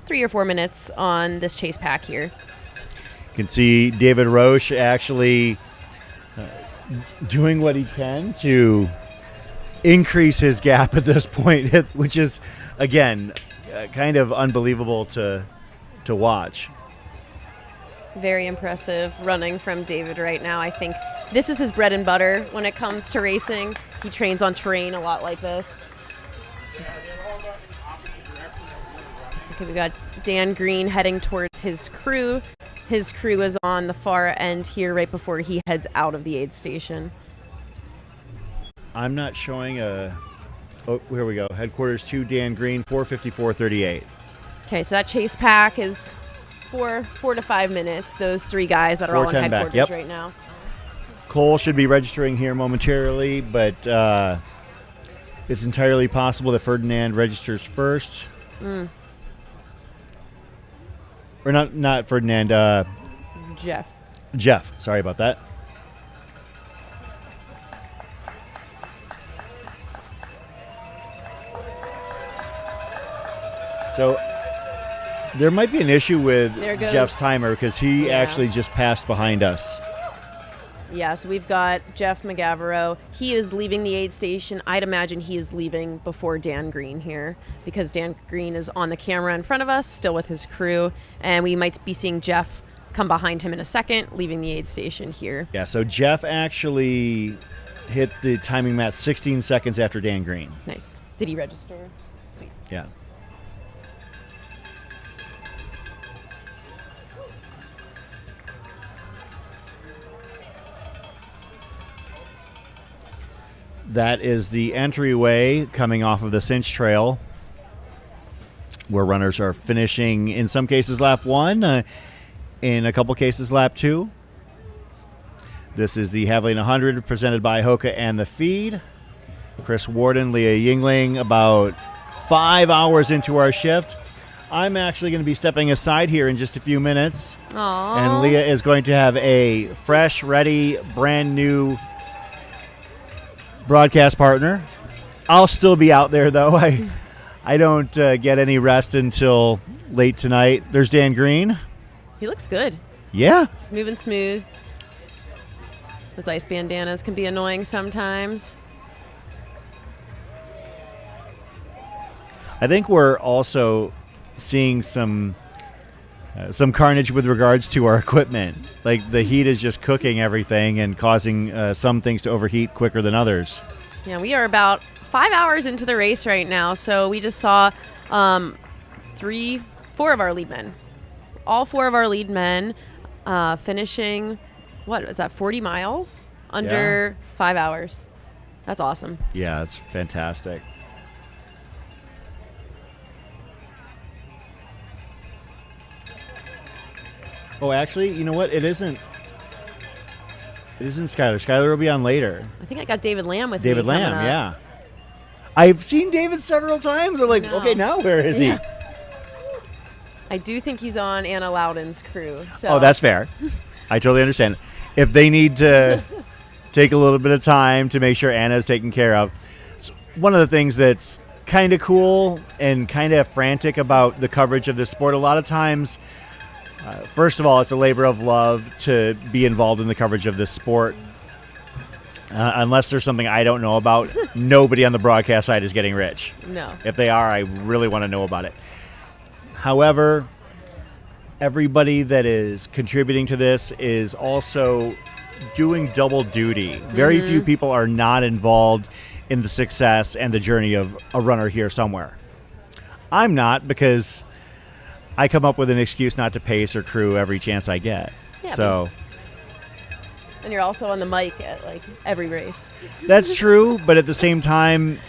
3 or 4 minutes on this chase pack here. You can see David Roche actually doing what he can to increase his gap at this point, which is, again, kind of unbelievable to watch. Very impressive running from David right now. I think this is his bread and butter when it comes to racing. He trains on terrain a lot like this. Okay, we got Dan Green heading towards his crew. His crew is on the far end here right before he heads out of the aid station. I'm not showing a... Oh, here we go. Headquarters 2, Dan Green, 4:54:38. Okay, so that chase pack is 4 to 5 minutes. Those 3 guys that are all in 4:10 headquarters back, yep. right now. Cole should be registering here momentarily, but it's entirely possible that Ferdinand registers first. Or not Ferdinand. Jeff. Sorry about that. So there might be an issue with Jeff's timer because he actually just passed behind us. Yeah, so we've got Jeff McGavero. He is leaving the aid station. I'd imagine he is leaving before Dan Green here because Dan Green is on the camera in front of us, still with his crew, and we might be seeing Jeff come behind him in a second, leaving the aid station here. Yeah, so Jeff actually hit the timing mat 16 seconds after Dan Green. Nice. Did he register? Sweet. Yeah. That is the entryway coming off of the Cinch Trail, where runners are finishing, in some cases, lap 1, in a couple cases, lap 2. This is the Javelina Jundred presented by Hoka and the Feed. Chris Warden, Leah Yingling, about 5 hours into our shift. I'm actually going to be stepping aside here in just a few minutes. Aww. And Leah is going to have a fresh, ready, brand new broadcast partner. I'll still be out there, though. I don't get any rest until late tonight. There's Dan Green. He looks good. Yeah. Moving smooth. Those ice bandanas can be annoying sometimes. I think we're also seeing some carnage with regards to our equipment. Like the heat is just cooking everything and causing some things to overheat quicker than others. Yeah, we are about 5 hours into the race right now, so we just saw 4 of our lead men. All 4 of our lead men finishing, what is that, 40 miles? Under 5 hours. That's awesome. Yeah, it's fantastic. Oh, actually, you know what? It isn't Skylar. Skylar will be on later. I think I got David Lamb with David me. Lamb, yeah. I've seen David several times. I'm like, okay, now where is he? I do think he's on Anna Loudon's crew. So. Oh, that's fair. I totally understand. If they need to take a little bit of time to make sure Anna's taken care of. One of the things that's kind of cool and kind of frantic about the coverage of this sport, a lot of times First of all, it's a labor of love to be involved in the coverage of this sport. Unless there's something I don't know about, nobody on the broadcast side is getting rich. No. If they are, I really want to know about it. However, everybody that is contributing to this is also doing double duty. Very few people are not involved in the success and the journey of a runner here somewhere. I'm not, because I come up with an excuse not to pace or crew every chance I get. Yeah, so and you're also on the mic at like every race. that's true, but at the same time,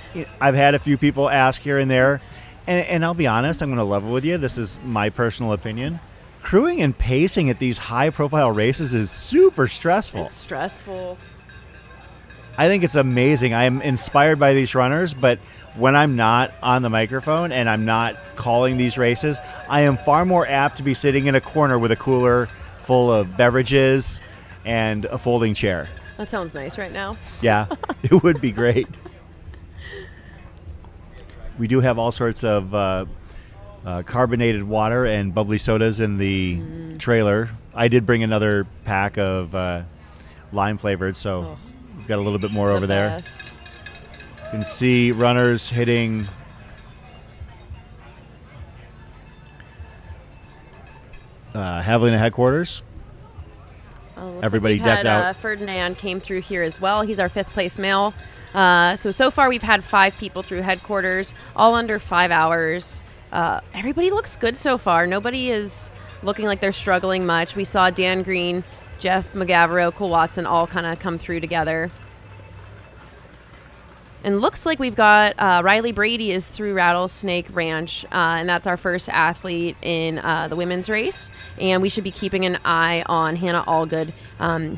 I've had a few people ask here and there, and I'll be honest, I'm going to level with you. This is my personal opinion. Crewing and pacing at these high-profile races is super stressful. It's stressful. I think it's amazing. I am inspired by these runners, but when I'm not on the microphone and I'm not calling these races, I am far more apt to be sitting in a corner with a cooler full of beverages and a folding chair. That sounds nice right now. Yeah, it would be great. We do have all sorts of carbonated water and bubbly sodas in the trailer. I did bring another pack of lime flavored, so we've got a little bit more over there. Best. You can see runners hitting Javelina headquarters. Everybody we've decked had, out. Ferdinand came through here as well. He's our 5th place male. So far we've had 5 people through headquarters, all under 5 hours. Everybody looks good so far. Nobody is looking like they're struggling much. We saw Dan Green, Jeff McGavero, Cole Watson all kind of come through together. And looks like we've got Riley Brady is through Rattlesnake Ranch, and that's our first athlete in the women's race. And we should be keeping an eye on Hannah Allgood,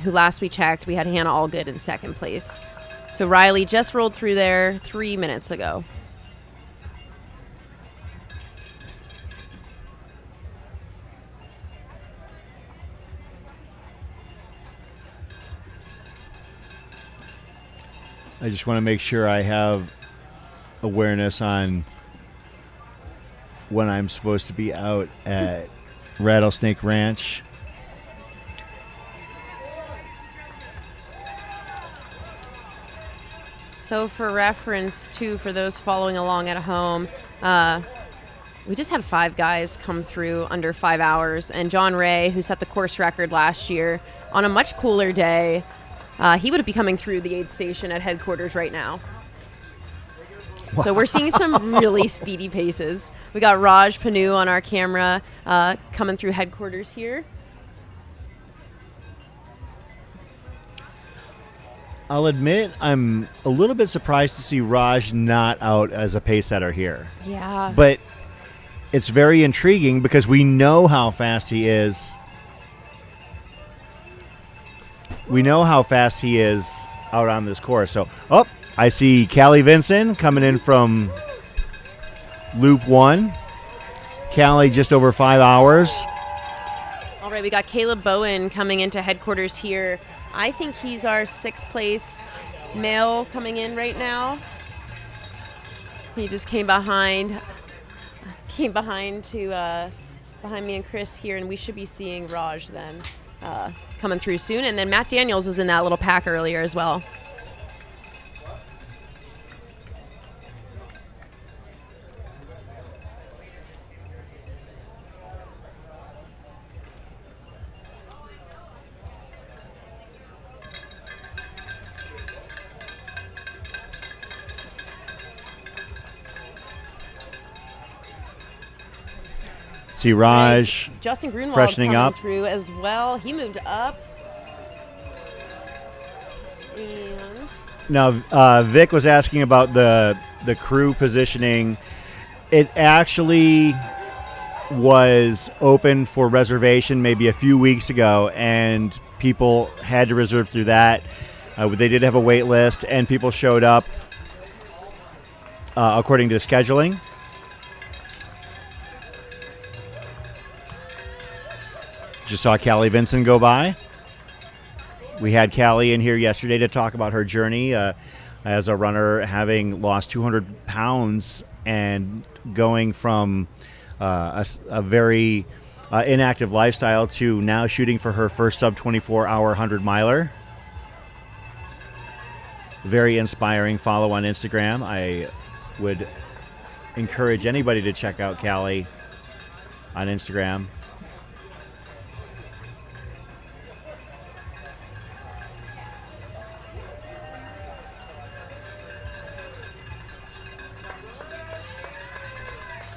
who last we checked, we had Hannah Allgood in 2nd place. So Riley just rolled through there 3 minutes ago. I just want to make sure I have awareness on when I'm supposed to be out at Rattlesnake Ranch. So for reference, too, for those following along at home, we just had 5 guys come through under 5 hours. And John Ray, who set the course record last year, on a much cooler day, he would be coming through the aid station at headquarters right now. Wow. So we're seeing some really speedy paces. We got Raj Panu on our camera coming through headquarters here. I'll admit I'm a little bit surprised to see Raj not out as a pace setter here. Yeah. But it's very intriguing because we know how fast he is. We know how fast he is out on this course. So, I see Callie Vinson coming in from Loop 1. Callie just over 5 hours. All right, we got Caleb Bowen coming into headquarters here. I think he's our 6th place male coming in right now. He just came behind me and Chris here, and we should be seeing Raj then coming through soon. And then Matt Daniels was in that little pack earlier as well. See Raj right. Justin Grunwald freshening coming up through as well. He moved up. And now. Vic was asking about the crew positioning. It actually was open for reservation maybe a few weeks ago, and people had to reserve through that. They did have a wait list, and people showed up according to the scheduling. Just saw Callie Vinson go by. We had Callie in here yesterday to talk about her journey as a runner, having lost 200 pounds and going from a very inactive lifestyle to now shooting for her first sub 24-hour 100-miler. Very inspiring follow on Instagram. I would encourage anybody to check out Callie on Instagram.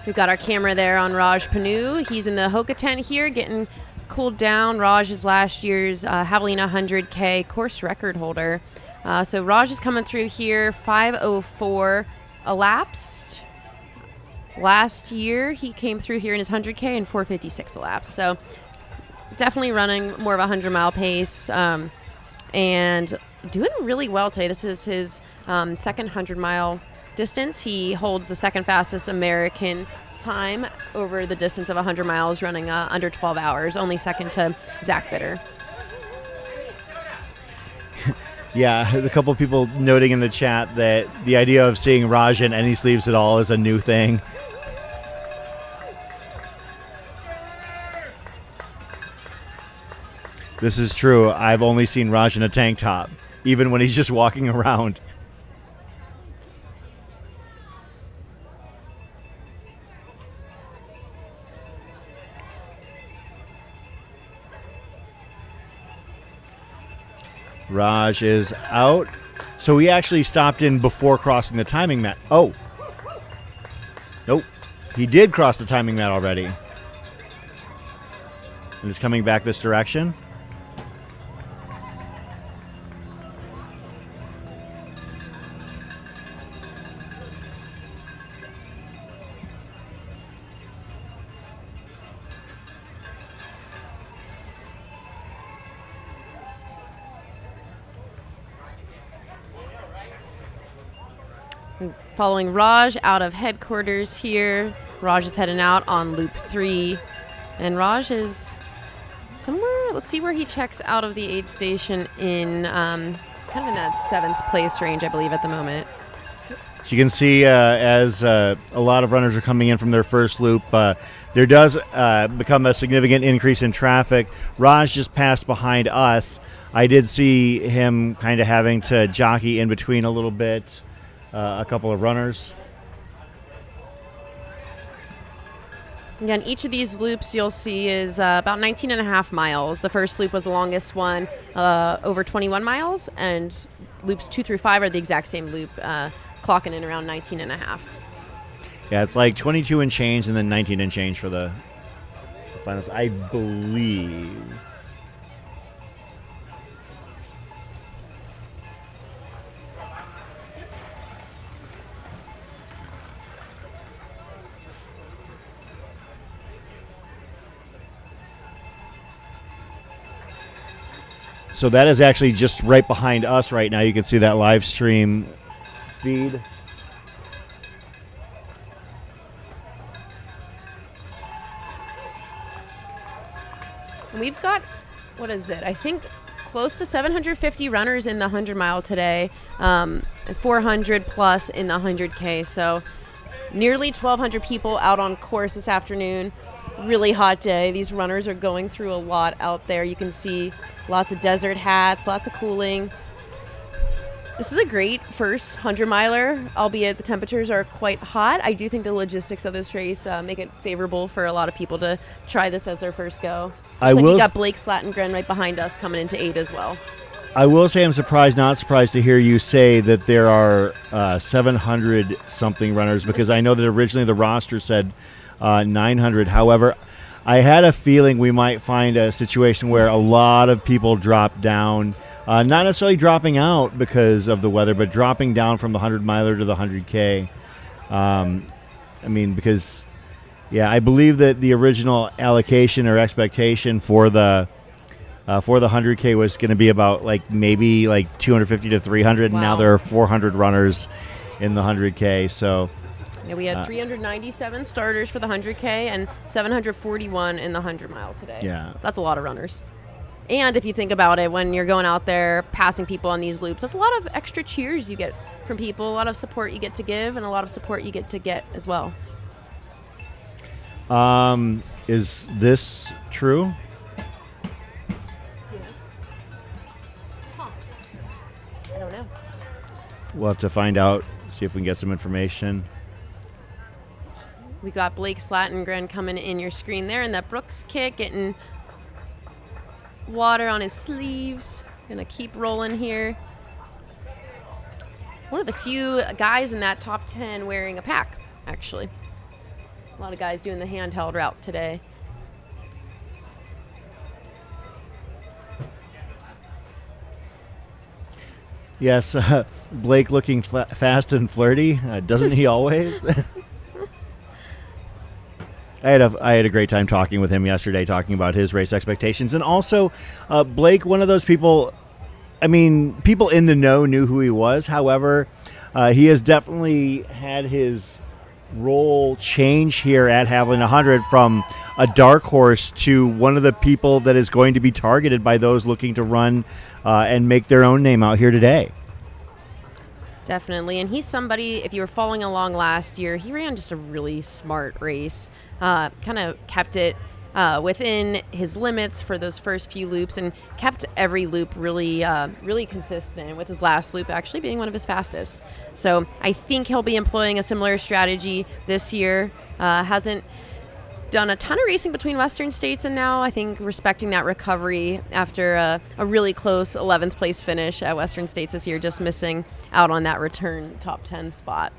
We've got our camera there on Raj Panu. He's in the Hoka tent here getting cooled down. Raj is last year's Javelina 100K course record holder. So Raj is coming through here, 5:04 elapsed. Last year, he came through here in his 100K in 4:56 elapsed. So definitely running more of a 100-mile pace and doing really well today. This is his second 100-mile distance. He holds the second fastest American time over the distance of 100 miles, running under 12 hours, only second to Zach Bitter. Yeah, a couple people noting in the chat that the idea of seeing Raj in any sleeves at all is a new thing. This is true. I've only seen Raj in a tank top, even when he's just walking around. Raj is out. So he actually stopped in before crossing the timing mat. Oh. Nope. He did cross the timing mat already. And is coming back this direction. Following Raj out of headquarters here. Raj is heading out on loop 3. And Raj is somewhere, let's see where he checks out of the aid station in kind of in that 7th place range, I believe, at the moment. So you can see as a lot of runners are coming in from their first loop, there does become a significant increase in traffic. Raj just passed behind us. I did see him kind of having to jockey in between a little bit. A couple of runners. Again, each of these loops you'll see is about 19 and a half miles. The first loop was the longest one, over 21 miles, and loops 2 through 5 are the exact same loop, clocking in around 19 and a half. Yeah, it's like 22 and change and then 19 and change for the finals, I believe. So that is actually just right behind us right now. You can see that live stream feed. And we've got, what is it? I think close to 750 runners in the 100-mile today, and 400 plus in the 100K. So nearly 1,200 people out on course this afternoon. Really hot day. These runners are going through a lot out there. You can see lots of desert hats, lots of cooling. This is a great first 100-miler, albeit the temperatures are quite hot. I do think the logistics of this race make it favorable for a lot of people to try this as their first go. We got Blake Slattengren right behind us coming into 8 as well. I will say I'm surprised, not surprised to hear you say that there are 700-something runners, because I know that originally the roster said 900. However, I had a feeling we might find a situation where a lot of people drop down, not necessarily dropping out because of the weather, but dropping down from the 100-miler to the 100K. I mean, because, yeah, I believe that the original allocation or expectation for the 100K was going to be about maybe 250 to 300, wow. And now there are 400 runners in the 100K. So. Yeah, we had 397 starters for the 100K and 741 in the 100-mile today. Yeah. That's a lot of runners. And if you think about it, when you're going out there passing people on these loops, that's a lot of extra cheers you get from people, a lot of support you get to give, and a lot of support you get to get as well. Is this true? I don't know. We'll have to find out, see if we can get some information. We got Blake Slatengren coming in your screen there, and that Brooks kick, getting water on his sleeves. Gonna keep rolling here. One of the few guys in that top 10 wearing a pack, actually. A lot of guys doing the handheld route today. Yes, Blake looking fast and flirty. Doesn't he always? I had a great time talking with him yesterday, talking about his race expectations. And also, Blake, one of those people, I mean, people in the know knew who he was. However, he has definitely had his role change here at Javelina Jundred from a dark horse to one of the people that is going to be targeted by those looking to run and make their own name out here today. Definitely, and he's somebody, if you were following along last year, he ran just a really smart race, kind of kept it within his limits for those first few loops and kept every loop really really consistent, with his last loop actually being one of his fastest. So I think he'll be employing a similar strategy this year. Hasn't done a ton of racing between Western states, and now I think respecting that recovery after a really close 11th place finish at Western states this year, just missing out on that return top 10 spot.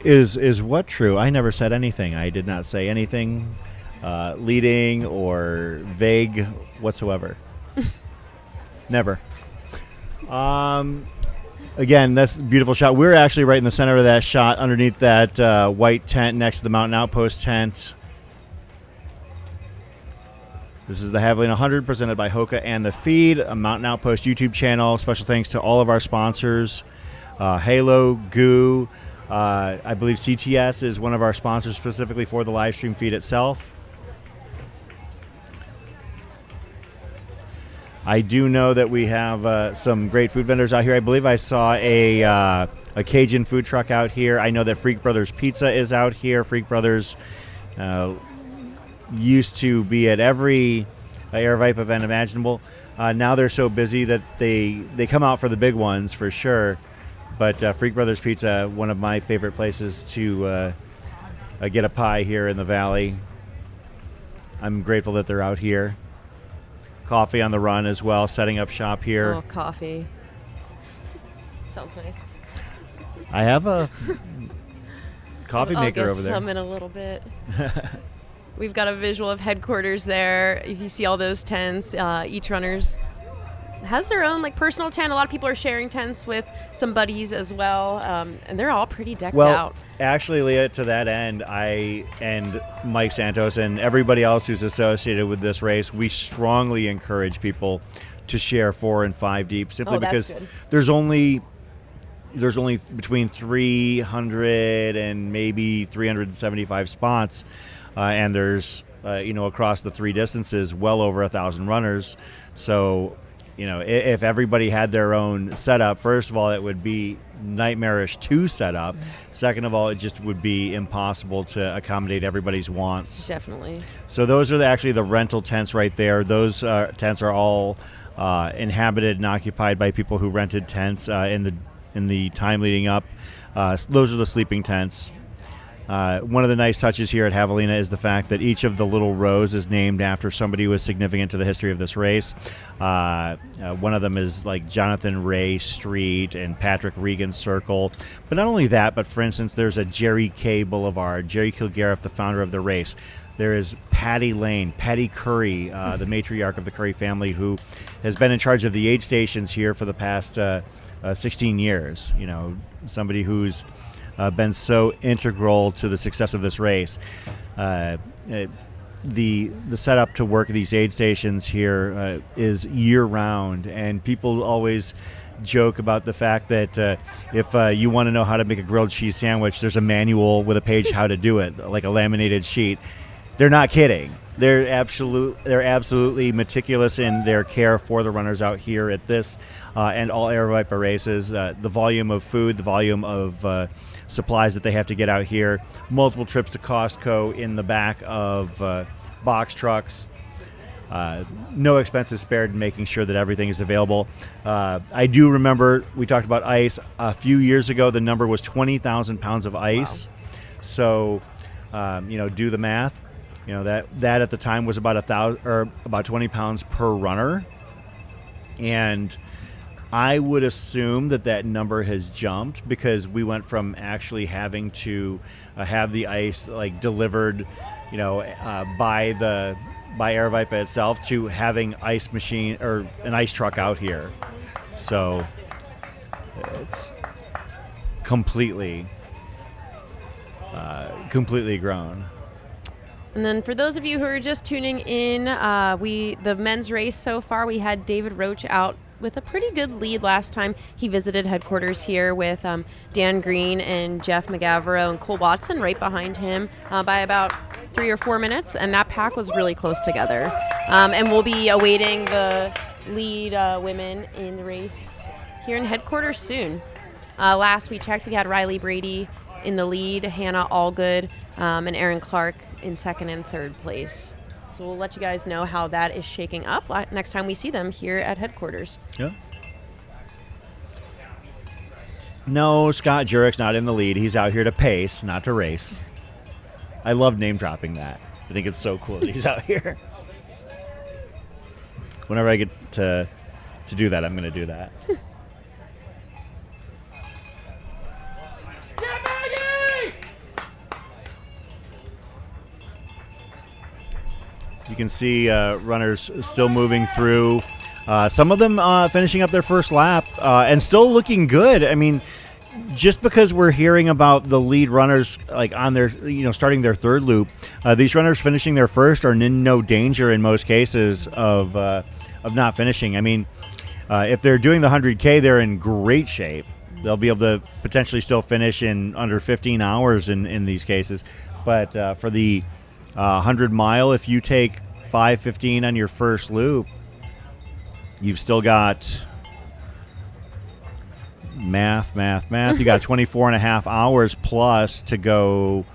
Is what true? I never said anything. I did not say anything leading or vague whatsoever. Never. Again, that's a beautiful shot. We're actually right in the center of that shot, underneath that white tent next to the Mountain Outpost tent. This is the Javelina 100 presented by Hoka and The Feed, a Mountain Outpost YouTube channel. Special thanks to all of our sponsors, Halo, Goo. I believe CTS is one of our sponsors specifically for the live stream feed itself. I do know that we have some great food vendors out here. I believe I saw a Cajun food truck out here. I know that Freak Brothers Pizza is out here. Freak Brothers used to be at every Air Vipe event imaginable. Now they're so busy that they come out for the big ones for sure. But Freak Brothers Pizza, one of my favorite places to get a pie here in the valley. I'm grateful that they're out here. Coffee on the run as well, setting up shop here. Oh, coffee. Sounds nice. I have a coffee maker over there. I'll get some in a little bit. We've got a visual of headquarters there. If you see all those tents, each runner's has their own personal tent. A lot of people are sharing tents with some buddies as well, and they're all pretty decked out. Actually, Leah, to that end, I and Mike Santos and everybody else who's associated with this race, we strongly encourage people to share 4 and 5 deep, simply because there's only between 300 and maybe 375 spots, and there's across the 3 distances well over 1,000 runners. So if everybody had their own setup, first of all, it would be nightmarish to set up. Second of all, it just would be impossible to accommodate everybody's wants. Definitely. So those are actually the rental tents right there. Those tents are all inhabited and occupied by people who rented tents in the time leading up. Those are the sleeping tents. One of the nice touches here at Javelina is the fact that each of the little rows is named after somebody who is significant to the history of this race. One of them is like Jonathan Ray Street and Patrick Regan Circle. But not only that, but for instance, there's a Jerry K. Boulevard, Jerry Kilgariff, the founder of the race. There is Patty Lane, Patty Curry, the matriarch of the Curry family, who has been in charge of the aid stations here for the past 16 years. Somebody who's been so integral to the success of this race. The setup to work these aid stations here is year round, and people always joke about the fact that if you want to know how to make a grilled cheese sandwich, there's a manual with a page how to do it, like a laminated sheet. They're not kidding. They're absolutely meticulous in their care for the runners out here at this and all Air Viper races. The volume of food, the volume of supplies that they have to get out here, multiple trips to Costco in the back of box trucks. No expenses spared in making sure that everything is available. I do remember we talked about ice a few years ago. The number was 20,000 pounds of ice. Wow. So, do the math. That at the time was about 20 pounds per runner, and I would assume that number has jumped because we went from actually having to have the ice like delivered, by Air Viper itself to having ice machine or an ice truck out here. So it's completely grown. And then for those of you who are just tuning in, the men's race so far, we had David Roach out with a pretty good lead last time. He visited headquarters here with Dan Green and Jeff McGavero and Cole Watson right behind him by about 3 or 4 minutes, and that pack was really close together. And we'll be awaiting the lead women in the race here in headquarters soon. Last we checked, we had Riley Brady in the lead, Hannah Allgood, and Erin Clark in second and third place. So we'll let you guys know how that is shaking up next time we see them here at headquarters. Yeah. No, Scott Jurek's not in the lead. He's out here to pace, not to race. I love name dropping that. I think it's so cool that he's out here. Whenever I get to do that, I'm going to do that. You can see runners still moving through. Some of them finishing up their first lap and still looking good. I mean, just because we're hearing about the lead runners like on their, starting their third loop, these runners finishing their first are in no danger in most cases of not finishing. I mean, if they're doing the 100K, they're in great shape. They'll be able to potentially still finish in under 15 hours in these cases. But for the 100 mile, if you take 5:15 on your first loop, you've still got math. You got 24 and a half hours plus to go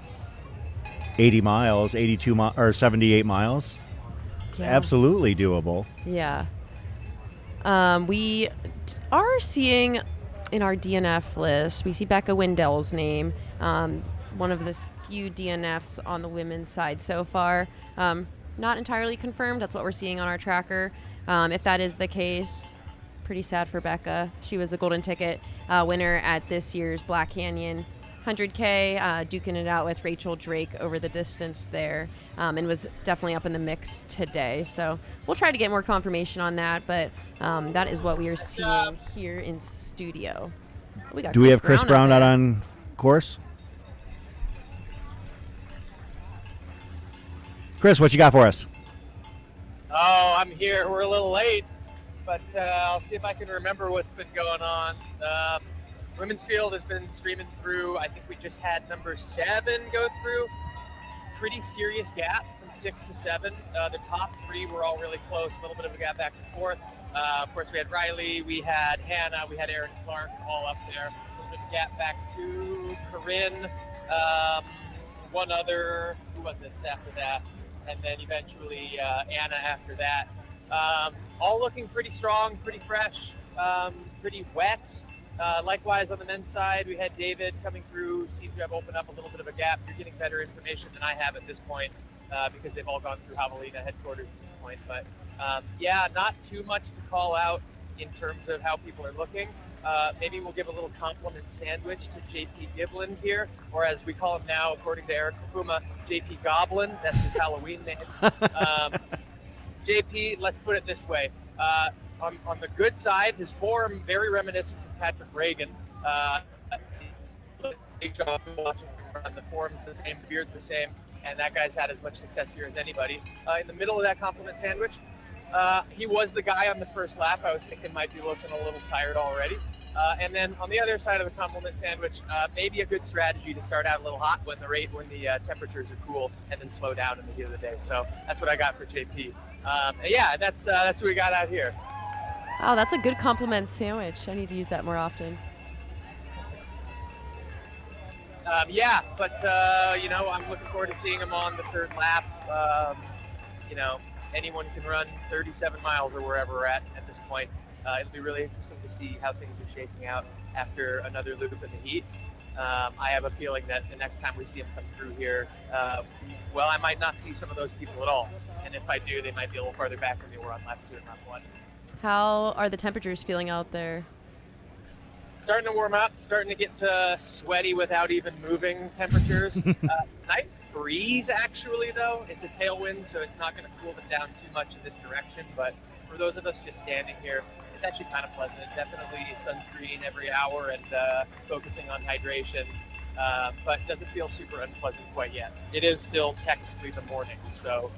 80 miles, 82 or 78 miles. It's absolutely doable. Yeah. We are seeing in our DNF list, we see Becca Wendell's name, one of the few DNFs on the women's side so far. Not entirely confirmed. That's what we're seeing on our tracker. If that is the case, pretty sad for Becca. She was a golden ticket winner at this year's Black Canyon 100K, duking it out with Rachel Drake over the distance there, and was definitely up in the mix today. So we'll try to get more confirmation on that, but that is what we are seeing here in studio. Do we have Chris Brown out on course? Chris, what you got for us? Oh, I'm here. We're a little late, but I'll see if I can remember what's been going on. Women's field has been streaming through. I think we just had number 7 go through. Pretty serious gap from 6 to 7. The top 3 were all really close. A little bit of a gap back and forth. Of course, we had Riley, we had Hannah, we had Erin Clark all up there. A little bit of a gap back to Corinne. One other, who was it after that? And then eventually Anna after that. All looking pretty strong, pretty fresh, pretty wet. Likewise, on the men's side, we had David coming through, seemed to have opened up a little bit of a gap. You're getting better information than I have at this point because they've all gone through Javelina headquarters at this point. But yeah, not too much to call out in terms of how people are looking. Maybe we'll give a little compliment sandwich to JP Giblin here, or as we call him now, according to Eric Puma, JP Goblin. That's his Halloween name. JP, let's put it this way. On the good side, his form very reminiscent of Patrick Reagan. Big job watching him run. The form's the same, the beard's the same, and that guy's had as much success here as anybody. In the middle of that compliment sandwich, He was the guy on the first lap. I was thinking might be looking a little tired already. And then on the other side of the compliment sandwich, maybe a good strategy to start out a little hot when the temperatures are cool, and then slow down in the heat of the day. So that's what I got for JP. Yeah, that's what we got out here. Oh, that's a good compliment sandwich. I need to use that more often. Yeah, but I'm looking forward to seeing him on the third lap. Anyone can run 37 miles or wherever we're at this point. It'll be really interesting to see how things are shaking out after another loop in the heat. I have a feeling that the next time we see him come through here, I might not see some of those people at all. And if I do, they might be a little farther back than they were on lap 2 and lap 1. How are the temperatures feeling out there? Starting to warm up, starting to get to sweaty without even moving temperatures. Nice breeze, actually, though. It's a tailwind, so it's not going to cool it down too much in this direction. But for those of us just standing here, it's actually kind of pleasant. Definitely sunscreen every hour and focusing on hydration. But it doesn't feel super unpleasant quite yet. It is still technically the morning, so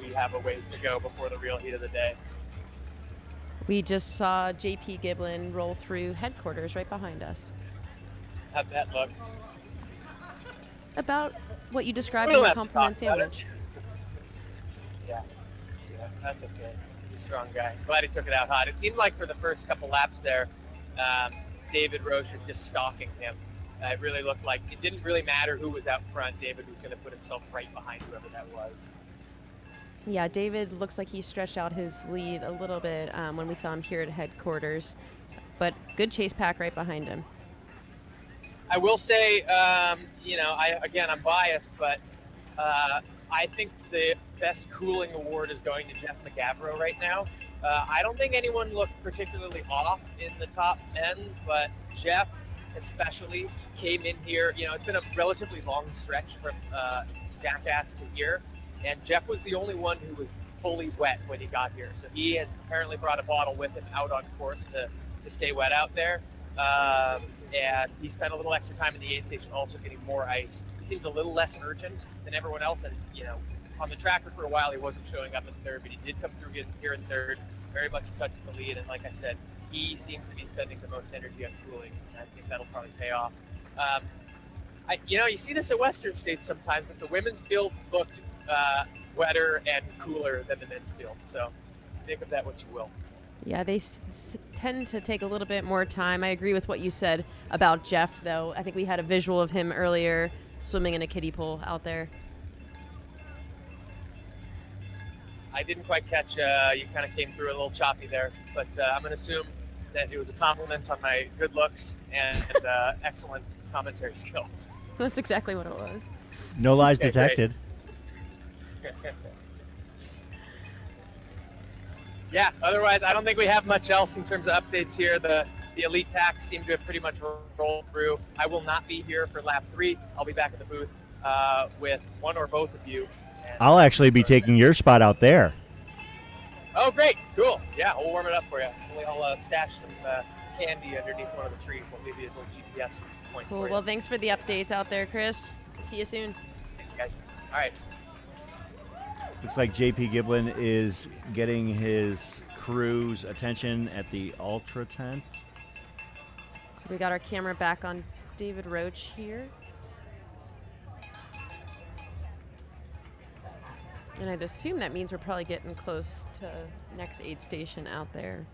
we have a ways to go before the real heat of the day. We just saw JP Giblin roll through headquarters right behind us. How'd that look? About what you described in the compliment sandwich. Yeah, that's okay. He's a strong guy. Glad he took it out hot. It seemed like for the first couple laps there, David Roche was just stalking him. It really looked like it didn't really matter who was out front. David was going to put himself right behind whoever that was. Yeah, David looks like he stretched out his lead a little bit when we saw him here at headquarters, but good chase pack right behind him. I will say, I'm biased, but I think the best cooling award is going to Jeff McGavro right now. I don't think anyone looked particularly off in the top end, but Jeff especially came in here. It's been a relatively long stretch from Jackass to here. And Jeff was the only one who was fully wet when he got here. So he has apparently brought a bottle with him out on course to stay wet out there. And he spent a little extra time in the aid station also getting more ice. He seems a little less urgent than everyone else. And, on the tracker for a while, he wasn't showing up in third, but he did come through here in third, very much in touch with the lead. And like I said, he seems to be spending the most energy on cooling. And I think that'll probably pay off. You see this at Western States sometimes, but the women's field looked wetter and cooler than the men's field. So think of that what you will. Yeah, they tend to take a little bit more time. I agree with what you said about Jeff, though. I think we had a visual of him earlier swimming in a kiddie pool out there. I didn't quite catch, you kind of came through a little choppy there, but I'm going to assume that it was a compliment on my good looks and excellent commentary skills. That's exactly what it was. No lies detected. Yeah, otherwise, I don't think we have much else in terms of updates here. The elite packs seem to have pretty much rolled through. I will not be here for lap 3. I'll be back at the booth with one or both of you. I'll actually be taking your spot out there. Oh, great. Cool. Yeah, we'll warm it up for you. I'll stash some candy underneath one of the trees. I'll give you a little GPS point Cool. for you. Well, thanks for the updates out there, Chris. See you soon. Thank you, guys. All right. Looks like JP Giblin is getting his crew's attention at the Ultra tent. So we got our camera back on David Roach here. And I'd assume that means we're probably getting close to next aid station out there.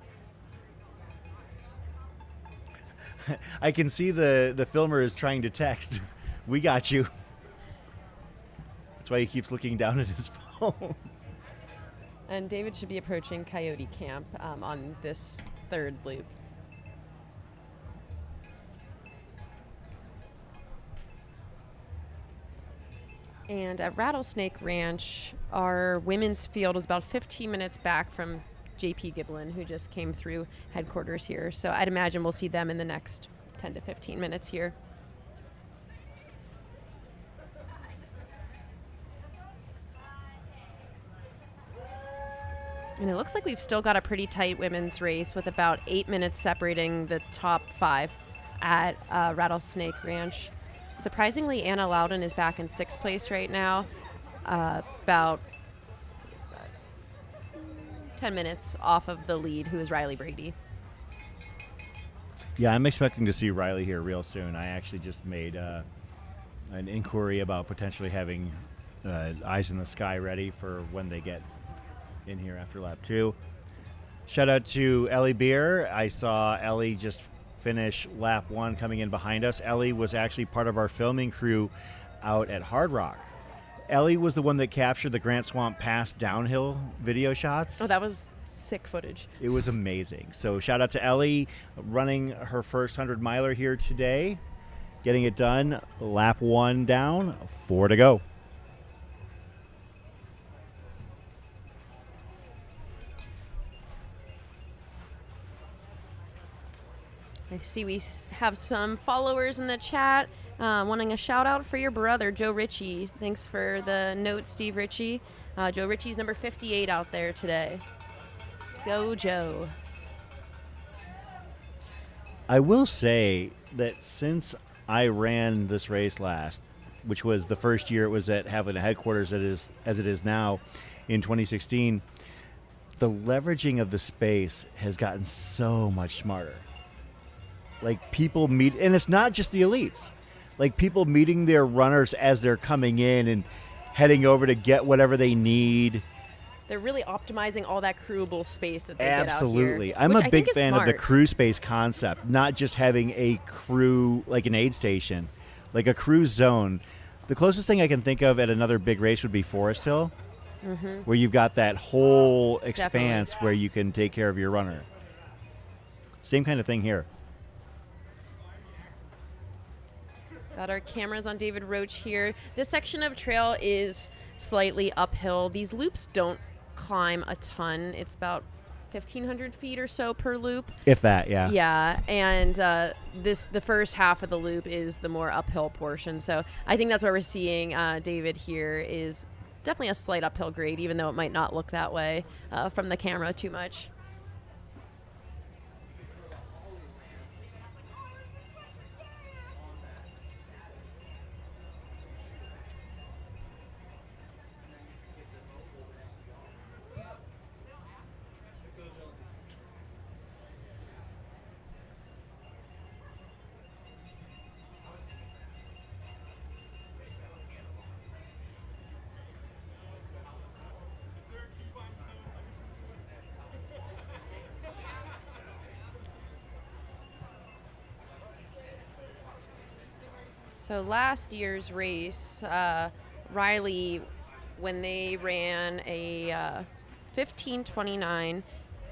I can see the filmer is trying to text. We got you. That's why he keeps looking down at his phone. And David should be approaching Coyote Camp on this third loop. And at Rattlesnake Ranch, our women's field is about 15 minutes back from JP Giblin, who just came through headquarters here. So I'd imagine we'll see them in the next 10 to 15 minutes here. And it looks like we've still got a pretty tight women's race with about 8 minutes separating the top 5 at Rattlesnake Ranch. Surprisingly, Anna Loudon is back in 6th place right now. About 10 minutes off of the lead, who is Riley Brady. Yeah, I'm expecting to see Riley here real soon. I actually just made an inquiry about potentially having eyes in the sky ready for when they get in here after lap 2. Shout out to Ellie Beer. I saw Ellie just finish lap 1 coming in behind us. Ellie was actually part of our filming crew out at Hard Rock. Ellie was the one that captured the Grant Swamp Pass downhill video shots. Oh, that was sick footage. It was amazing. So shout out to Ellie running her first 100-miler here today, getting it done. Lap 1 down, 4 to go. I see we have some followers in the chat wanting a shout out for your brother, Joe Ritchie. Thanks for the note, Steve Ritchie. Joe Ritchie's number 58 out there today. Go, Joe. I will say that since I ran this race last, which was the first year it was at Javelina headquarters as it is now in 2016, the leveraging of the space has gotten so much smarter. Like people meet, and it's not just the elites, like people meeting their runners as they're coming in and heading over to get whatever they need. They're really optimizing all that crewable space that they Absolutely. get out here. I'm which a I big think is fan of the smart. crew space concept, not just having a crew like an aid station, like a crew zone. The closest thing I can think of at another big race would be Forest Hill, where you've got that whole expanse where you can take care of your runner. Same kind of thing here. Got our cameras on David Roach here. This section of trail is slightly uphill. These loops don't climb a ton. It's about 1,500 feet or so per loop. If that, yeah. Yeah, and the first half of the loop is the more uphill portion. So I think that's where we're seeing David here is definitely a slight uphill grade, even though it might not look that way from the camera too much. So last year's race, Riley, when they ran a 15:29,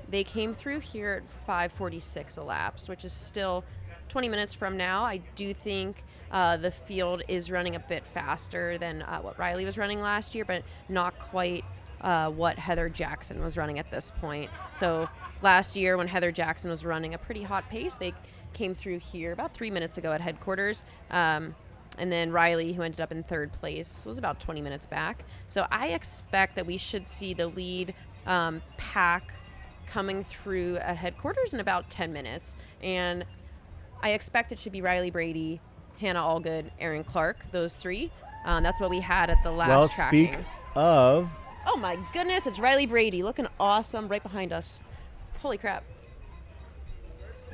they came through here at 5:46 elapsed, which is still 20 minutes from now. I do think the field is running a bit faster than what Riley was running last year, but not quite what Heather Jackson was running at this point. So last year when Heather Jackson was running a pretty hot pace, they came through here about 3 minutes ago at headquarters. And then Riley, who ended up in third place, was about 20 minutes back. So I expect that we should see the lead pack coming through at headquarters in about 10 minutes. And I expect it should be Riley Brady, Hannah Allgood, Erin Clark, those three. That's what we had at the last tracking. Speak of... Oh my goodness, it's Riley Brady looking awesome right behind us. Holy crap.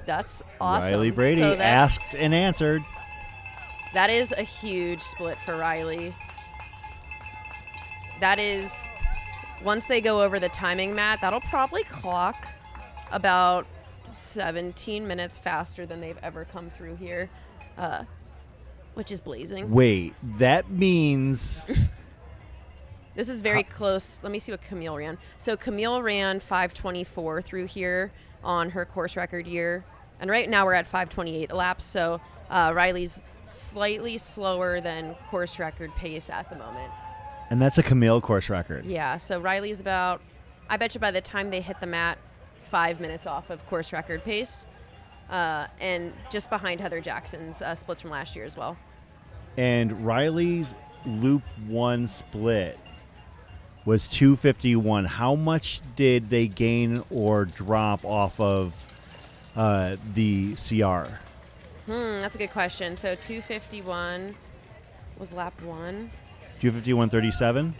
That's awesome. Riley Brady So asked and answered. That is a huge split for Riley. That is, once they go over the timing mat, that'll probably clock about 17 minutes faster than they've ever come through here, which is blazing. Wait, that means... This is very close. Let me see what Camille ran. So Camille ran 5:24 through here on her course record year. And right now we're at 5:28 elapsed. So Riley's slightly slower than course record pace at the moment. And that's a Camille course record. Yeah, so Riley's about, I bet you by the time they hit the mat, 5 minutes off of course record pace. And just behind Heather Jackson's splits from last year as well. And Riley's Loop 1 split was 2:51. How much did they gain or drop off of the CR? That's a good question. So 2:51 was lap 1. 2:51.37.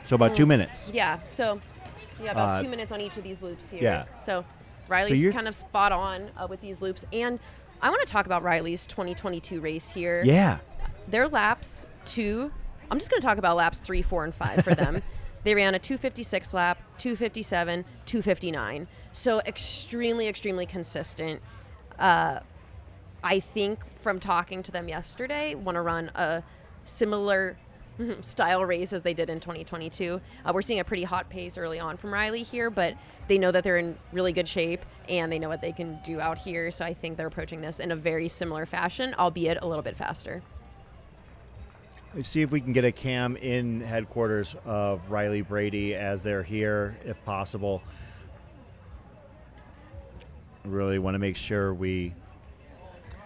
So about 2 minutes. Yeah. So Yeah, about 2 minutes on each of these loops here. Yeah. So Riley's kind of spot on with these loops. And I want to talk about Riley's 2022 race here. Yeah. Their laps I'm just going to talk about laps 3, 4, and 5 for them. They ran a 256 lap, 257, 259. So extremely, extremely consistent. I think from talking to them yesterday, want to run a similar style race as they did in 2022. We're seeing a pretty hot pace early on from Riley here, but they know that they're in really good shape and they know what they can do out here. So I think they're approaching this in a very similar fashion, albeit a little bit faster. Let's see if we can get a cam in headquarters of Riley Brady as they're here, if possible. Really want to make sure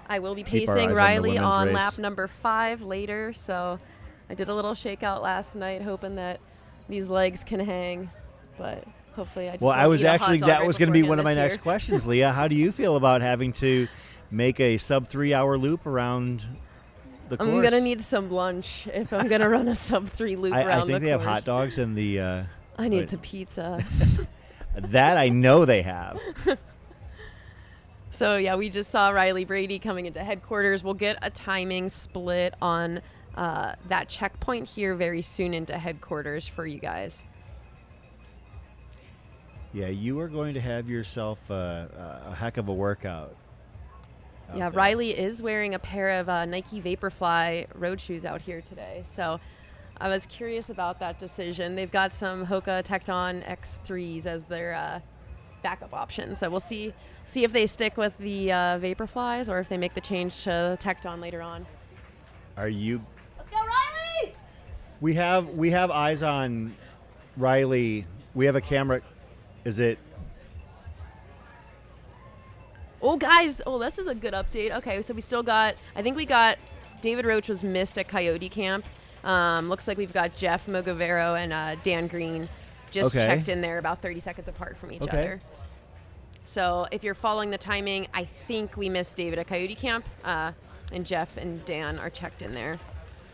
I will be keep our pacing eyes Riley on the women's on race. lap number 5 later, so I did a little shakeout last night, hoping that these legs can hang, but hopefully I just Well, won't I was eat a hot actually, dog that right was going to be beforehand one of my this next year. questions, Leah. How do you feel about having to make a sub 3 hour loop around the course? I'm going to need some lunch if I'm going to run a sub 3 loop around the course. I think they have hot dogs in the... I need some pizza. That I know they have. So, yeah, we just saw Riley Brady coming into headquarters. We'll get a timing split on that checkpoint here very soon into headquarters for you guys. Yeah, you are going to have yourself a heck of a workout. Yeah, Riley is wearing a pair of Nike Vaporfly road shoes out here today. So I was curious about that decision. They've got some Hoka Tecton X3s as their backup option. So we'll see if they stick with the Vaporflies or if they make the change to Tecton later on. Are you... Let's go, Riley! We have eyes on Riley. We have a camera. Is it... Oh, guys. Oh, this is a good update. Okay, so we still got... I think we got... David Roach was missed at Coyote Camp. Looks like we've got Jeff Mogavero and Dan Green just checked in there about 30 seconds apart from each other. So if you're following the timing, I think we missed David at Coyote Camp, and Jeff and Dan are checked in there.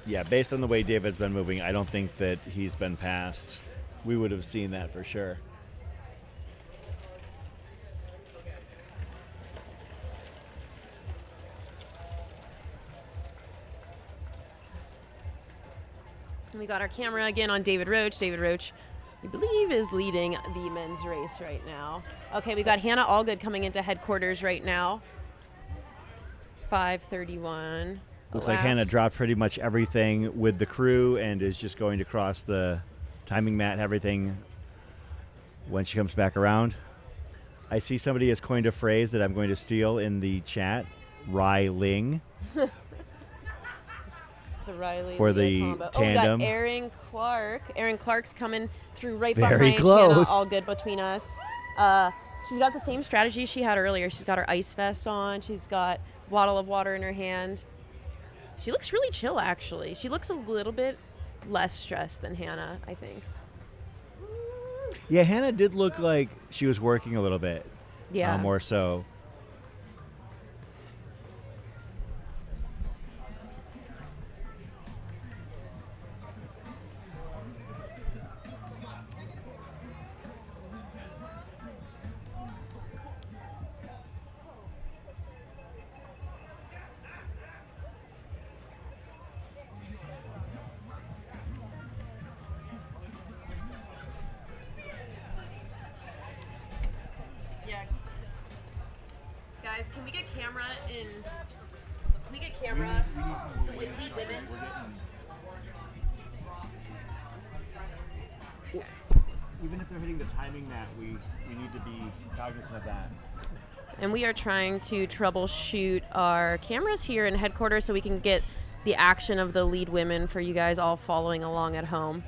Yeah, based on the way David's been moving, I don't think that he's been passed. We would have seen that for sure. And we got our camera again on David Roach. David Roach, we believe, is leading the men's race right now. Okay, we got Hannah Allgood coming into headquarters right now. 5:31. Looks like Hannah dropped pretty much everything with the crew and is just going to cross the timing mat, everything, when she comes back around. I see somebody has coined a phrase that I'm going to steal in the chat, Ryling. The Riley for the combo. tandem. Oh, we got Erin Clark. Erin Clark's coming through right Very behind close. Hannah Allgood between us. She's got the same strategy she had earlier. She's got her ice vest on. She's got a bottle of water in her hand. She looks really chill, actually. She looks a little bit less stressed than Hannah, I think. Yeah, Hannah did look like she was working a little bit. Yeah. More so. Guys, can we get camera in? Can we get camera with lead women? Even if they're hitting the timing mat, we need to be cognizant of that. And we are trying to troubleshoot our cameras here in headquarters so we can get the action of the lead women for you guys all following along at home.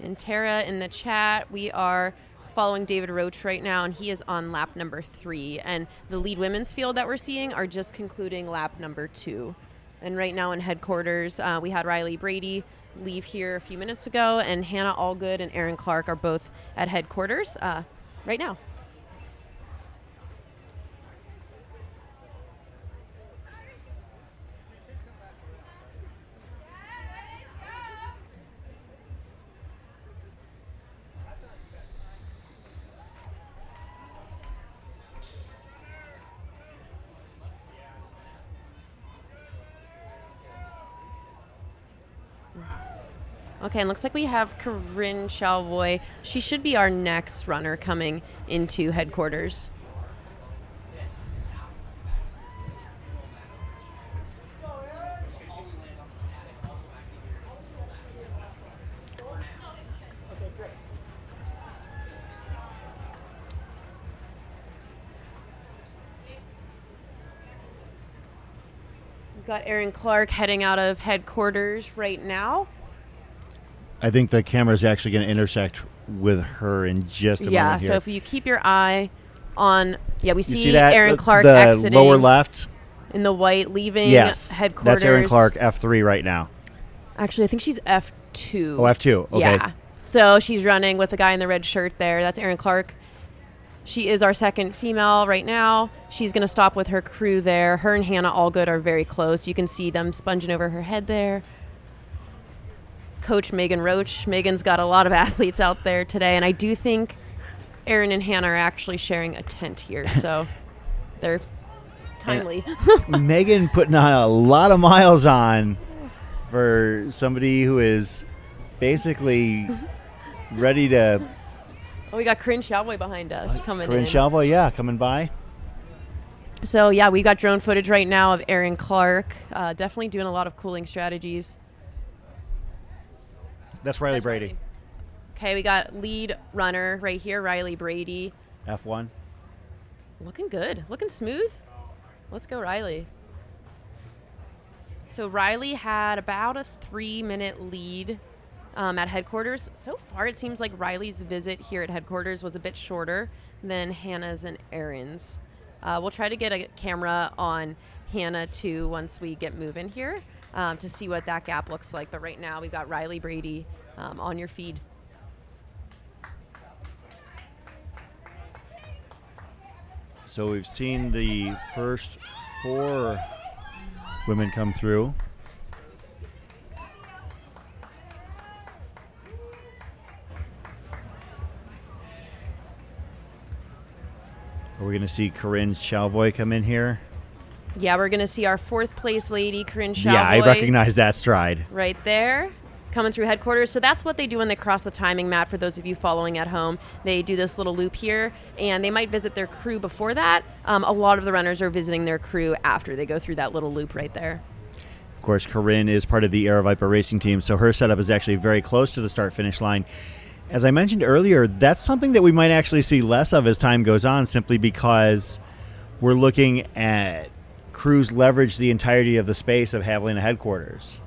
And Tara in the chat, we are following David Roach right now, and he is on lap number 3. And the lead women's field that we're seeing are just concluding lap number 2. And right now in headquarters, we had Riley Brady leave here a few minutes ago, and Hannah Allgood and Erin Clark are both at headquarters right now. Okay, and looks like we have Corinne Chalvoy. She should be our next runner coming into headquarters. We've got Erin Clark heading out of headquarters right now. I think the camera's actually going to intersect with her in just a moment here. So if you keep your eye on, we see that? Erin Clark the exiting lower left? in the white, leaving Yes, headquarters. that's Erin Clark, F3 right now. Actually, I think she's F2. Oh, F2, okay. Yeah. So she's running with the guy in the red shirt there. That's Erin Clark. She is our second female right now. She's going to stop with her crew there. Her and Hannah Allgood are very close. You can see them sponging over her head there. Coach Megan Roach. Megan's got a lot of athletes out there today, and I do think Erin and Hannah are actually sharing a tent here, so they're timely. Megan putting on a lot of miles on for somebody who is basically ready to... Oh, we got Corinne Chalvoy behind us coming Corinne in. Chalvoy, coming by. So, we got drone footage right now of Erin Clark. Definitely doing a lot of cooling strategies. That's Riley Brady. Okay, we got lead runner right here, Riley Brady. F1. Looking good. Looking smooth. Let's go, Riley. So Riley had about a 3-minute lead at headquarters. So far, it seems like Riley's visit here at headquarters was a bit shorter than Hannah's and Erin's. We'll try to get a camera on Hannah, too, once we get moving here to see what that gap looks like. But right now, we've got Riley Brady on your feed. So we've seen the first 4 women come through. Are we going to see Corinne Chalvoy come in here? Yeah, we're going to see our 4th place lady, Corinne Chalvoy. Yeah, I recognize that stride. Right there, coming through headquarters. So that's what they do when they cross the timing mat, for those of you following at home. They do this little loop here, and they might visit their crew before that. A lot of the runners are visiting their crew after they go through that little loop right there. Of course, Corinne is part of the Air Viper racing team, so her setup is actually very close to the start-finish line. As I mentioned earlier, that's something that we might actually see less of as time goes on, simply because we're looking at crews leverage the entirety of the space of Javelina headquarters.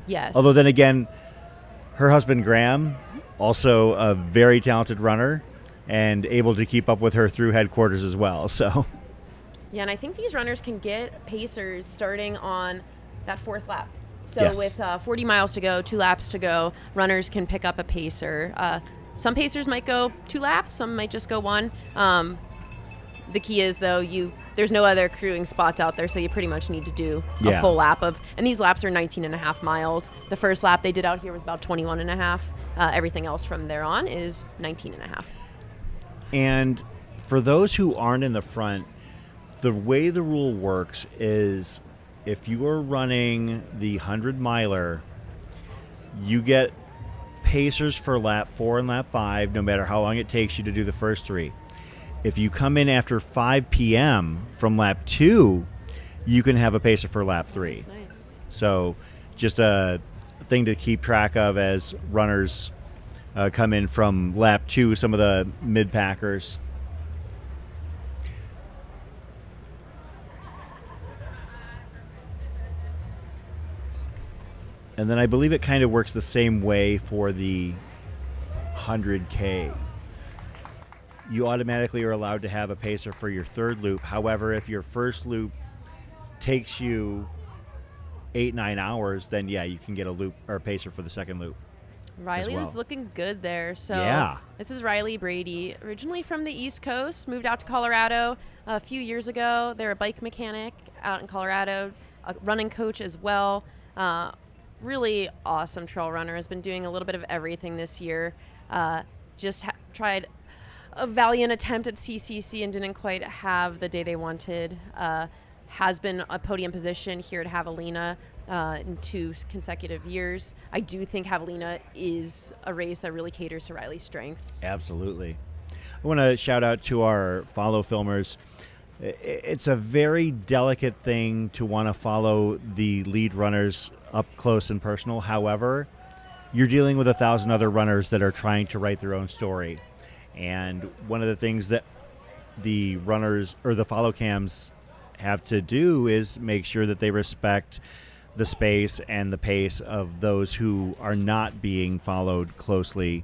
Yes. Although then again, her husband Graham, also a very talented runner, and able to keep up with her through headquarters as well. So. Yeah, and I think these runners can get pacers starting on that 4th lap. So yes. With 40 miles to go, 2 laps to go, runners can pick up a pacer. Some pacers might go 2 laps, some might just go 1. The key is, though, there's no other crewing spots out there, so you pretty much need to do a full lap of, and these laps are 19.5 miles. The first lap they did out here was about 21.5. Everything else from there on is 19.5. And for those who aren't in the front, the way the rule works is if you are running the 100-miler, you get pacers for lap 4 and lap 5, no matter how long it takes you to do the first 3. If you come in after 5 p.m. from lap 2, you can have a pacer for lap 3. That's nice. So just a thing to keep track of as runners come in from lap 2, some of the mid-packers. And then I believe it kind of works the same way for the 100K. You automatically are allowed to have a pacer for your 3rd loop. However, if your first loop takes you 8-9 hours, then you can get a loop or a pacer for the 2nd loop. Riley was looking good there. So yeah. This is Riley Brady, originally from the East Coast, moved out to Colorado a few years ago. They're a bike mechanic out in Colorado, a running coach as well. Really awesome trail runner. Has been doing a little bit of everything this year. Just tried a valiant attempt at CCC and didn't quite have the day they wanted. Has been a podium position here at Javelina in 2 consecutive years. I do think Javelina is a race that really caters to Riley's strengths. Absolutely. I want to shout out to our follow filmers. It's a very delicate thing to want to follow the lead runners up close and personal. However, you're dealing with 1,000 other runners that are trying to write their own story. And one of the things that the runners or the follow cams have to do is make sure that they respect the space and the pace of those who are not being followed closely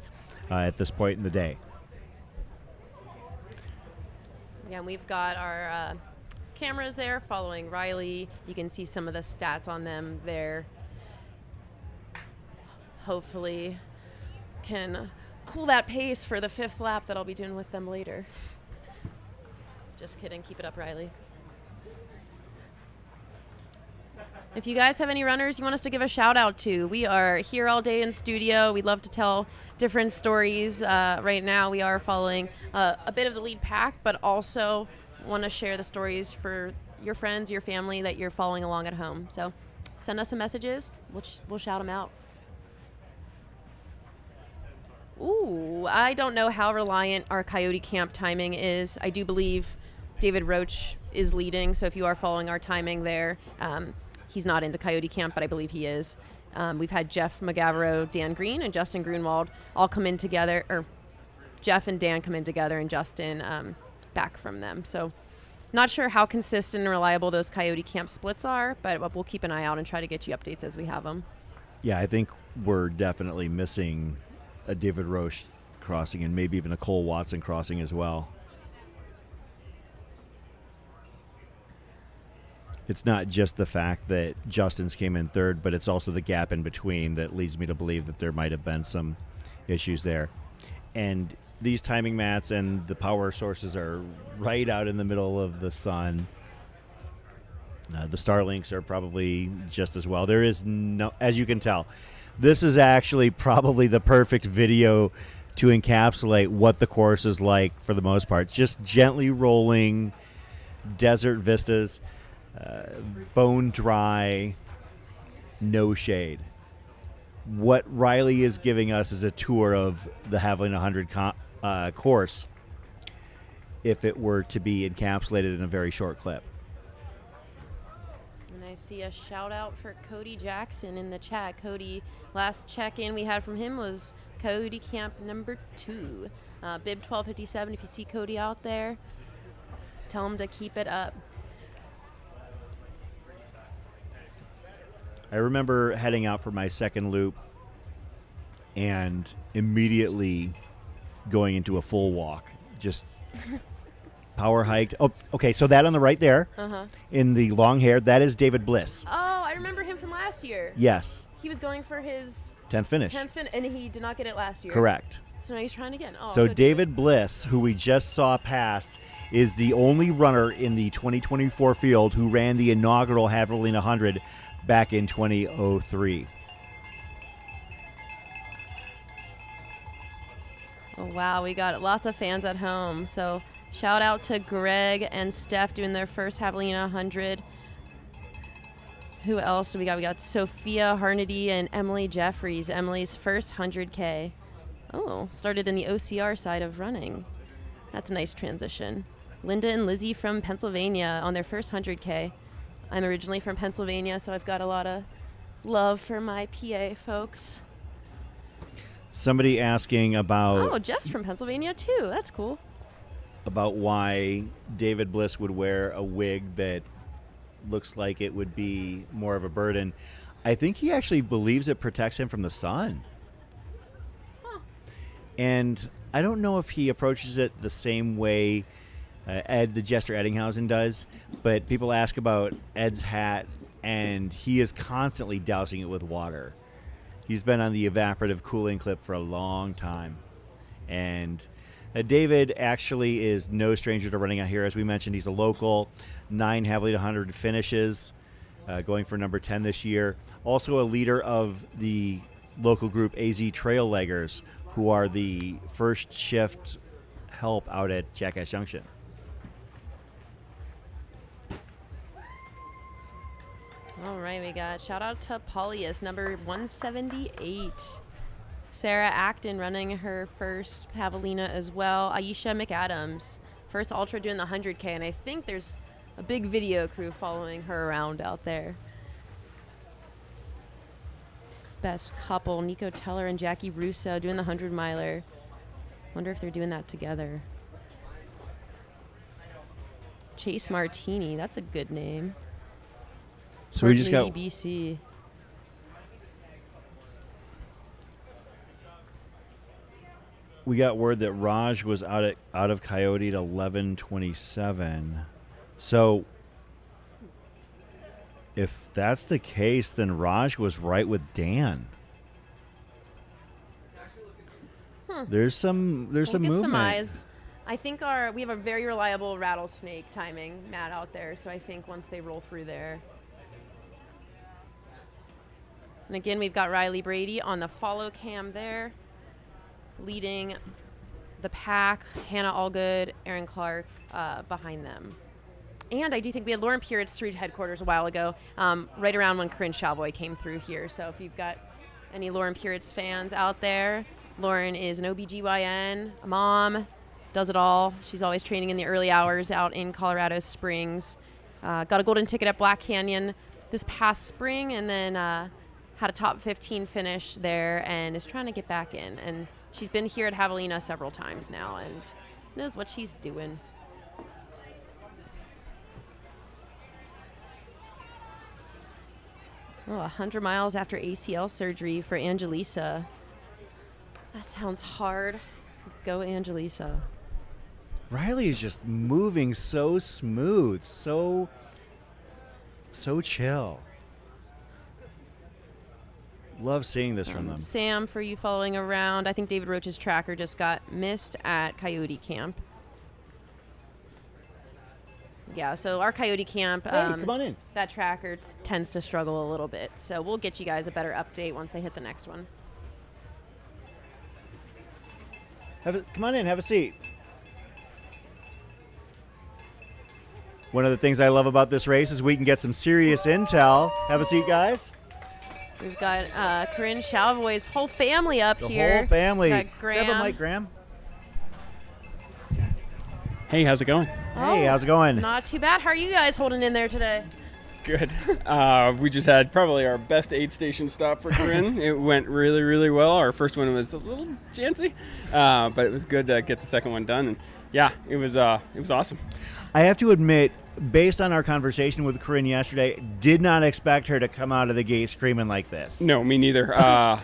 at this point in the day. Yeah, and we've got our cameras there following Riley. You can see some of the stats on them there. Hopefully can cool that pace for the 5th lap that I'll be doing with them later. Just kidding. Keep it up, Riley. If you guys have any runners you want us to give a shout out to, we are here all day in studio. We'd love to tell different stories. Right now we are following a bit of the lead pack, but also want to share the stories for your friends, your family that you're following along at home. So send us some messages. We'll shout them out. Ooh, I don't know how reliant our Coyote Camp timing is. I do believe David Roach is leading, so if you are following our timing there, he's not into Coyote Camp, but I believe he is. We've had Jeff McGavero, Dan Green, and Justin Grunwald all come in together, or Jeff and Dan come in together, and Justin back from them. So not sure how consistent and reliable those Coyote Camp splits are, but we'll keep an eye out and try to get you updates as we have them. Yeah, I think we're definitely missing a David Roche crossing and maybe even a Cole Watson crossing as well. It's not just the fact that Justin's came in 3rd, but it's also the gap in between that leads me to believe that there might have been some issues there. And these timing mats and the power sources are right out in the middle of the sun. The Starlinks are probably just as well. There is no, as you can tell, this is actually probably the perfect video to encapsulate what the course is like for the most part. Just gently rolling desert vistas, bone dry, no shade. What Riley is giving us is a tour of the Javelina 100 course if it were to be encapsulated in a very short clip. And I see a shout out for Cody Jackson in the chat. Cody, last check-in we had from him was Coyote Camp number 2. Bib 1257, if you see Cody out there, tell him to keep it up. I remember heading out for my second loop and immediately going into a full walk. Just power hiked. Oh, okay, so that on the right there, in the long hair, that is David Bliss. Oh, I remember him from last year. Yes. He was going for his 10th finish. And he did not get it last year. Correct. So now he's trying again. Oh, so David Bliss, who we just saw past, is the only runner in the 2024 field who ran the inaugural Javelina 100 back in 2003. Oh, wow, we got lots of fans at home. So shout out to Greg and Steph doing their first Javelina 100. Who else do we got? We got Sophia Harnedy and Emily Jeffries. Emily's first 100K. Oh, started in the OCR side of running. That's a nice transition. Linda and Lizzie from Pennsylvania on their first 100K. I'm originally from Pennsylvania, so I've got a lot of love for my PA folks. Somebody asking about... Oh, Jeff's from Pennsylvania, too. That's cool. About why David Bliss would wear a wig that looks like it would be more of a burden. I think he actually believes it protects him from the sun. Huh. And I don't know if he approaches it the same way Ed, the Jester Eddinghausen, does, but people ask about Ed's hat, and he is constantly dousing it with water. He's been on the evaporative cooling clip for a long time. And David actually is no stranger to running out here. As we mentioned, he's a local, 9 Javelina 100 finishes, going for number 10 this year. Also a leader of the local group AZ Trail Leggers, who are the first shift help out at Jackass Junction. All right, Okay, we got shout out to Paulius, number 178. Sarah Acton running her first Javelina as well. Aisha McAdams, first ultra doing the 100K, and I think there's a big video crew following her around out there. Best couple, Nico Teller and Jackie Russo doing the 100-miler. Wonder if they're doing that together. Chase Martini, that's a good name. So we just got BC. We got word that Raj was out of Coyote at 11:27. So if that's the case, then Raj was right with Dan. There's some We'll movement. get some eyes. I think we have a very reliable rattlesnake timing mat out there, so I think once they roll through there. And again, we've got Riley Brady on the follow cam there, leading the pack. Hannah Allgood, Aaron Clark behind them. And I do think we had Lauren Puritz through headquarters a while ago, right around when Corinne Chavoy came through here. So if you've got any Lauren Puritz fans out there, Lauren is an OBGYN, a mom, does it all. She's always training in the early hours out in Colorado Springs. Got a golden ticket at Black Canyon this past spring, and then had a top 15 finish there and is trying to get back in. And she's been here at Javelina several times now and knows what she's doing. Oh, 100 miles after ACL surgery for Angelisa. That sounds hard. Go Angelisa. Riley is just moving so smooth, so chill. Love seeing this from them. Sam, for you following around, I think David Roach's tracker just got missed at Coyote Camp. Yeah, so our Coyote Camp, come on in. that tracker tends to struggle a little bit. So we'll get you guys a better update once they hit the next one. Come on in, have a seat. One of the things I love about this race is we can get some serious intel. Have a seat, guys. We've got Corinne Chavoy's whole family up here. The whole family. Got Graham. Grab a mic, Graham. Hey, how's it going? Hey, how's it going? Not too bad. How are you guys holding in there today? Good. We just had probably our best 8-station stop for Corinne. It went really, really well. Our first one was a little chancy, but it was good to get the second one done. And yeah, it was awesome. I have to admit, based on our conversation with Corinne yesterday, did not expect her to come out of the gate screaming like this. No, me neither. I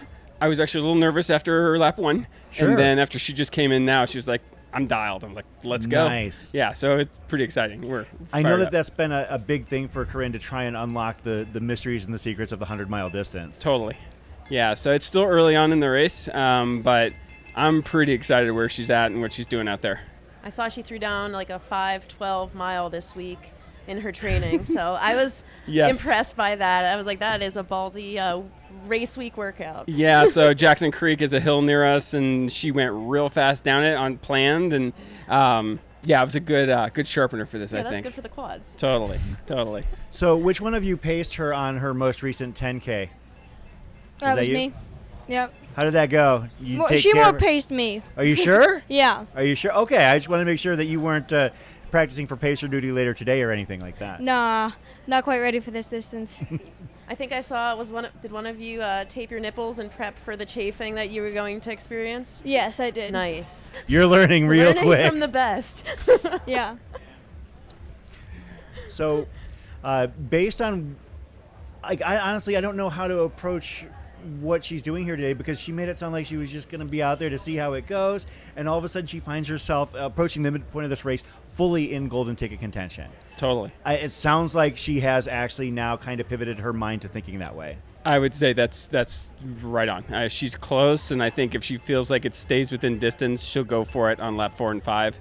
was actually a little nervous after her lap one. Sure. And then after she just came in now, she was like, I'm dialed. I'm like, let's go. Nice. Yeah, so it's pretty exciting. I know fired that up. that's been a big thing for Corinne to try and unlock the mysteries and the secrets of the 100-mile distance. Totally. Yeah, so it's still early on in the race, but I'm pretty excited where she's at and what she's doing out there. I saw she threw down like a 5:12 mile this week in her training. So I was impressed by that. I was like, that is a ballsy race week workout. Yeah, so Jackson Creek is a hill near us, and she went real fast down it unplanned, and yeah, it was a good sharpener for this, I Yeah, think. that's good for the quads. Totally. So which one of you paced her on her most recent 10K? That was you? me. Yep. How did that go? You take She care more of- paced me. Are you sure? Yeah. Are you sure? Okay, I just want to make sure that you weren't practicing for pacer duty later today or anything like that. Nah, not quite ready for this distance. I think I saw did one of you tape your nipples and prep for the chafing that you were going to experience? Yes, I did. Nice. You're learning real Learning quick. from the best. Yeah. So, based on, I honestly, I don't know how to approach what she's doing here today, because she made it sound like she was just going to be out there to see how it goes, and all of a sudden she finds herself approaching the midpoint of this race fully in golden ticket contention. Totally. It sounds like she has actually now kind of pivoted her mind to thinking that way. I would say that's right on. She's close, and I think if she feels like it stays within distance, she'll go for it on lap 4 and 5.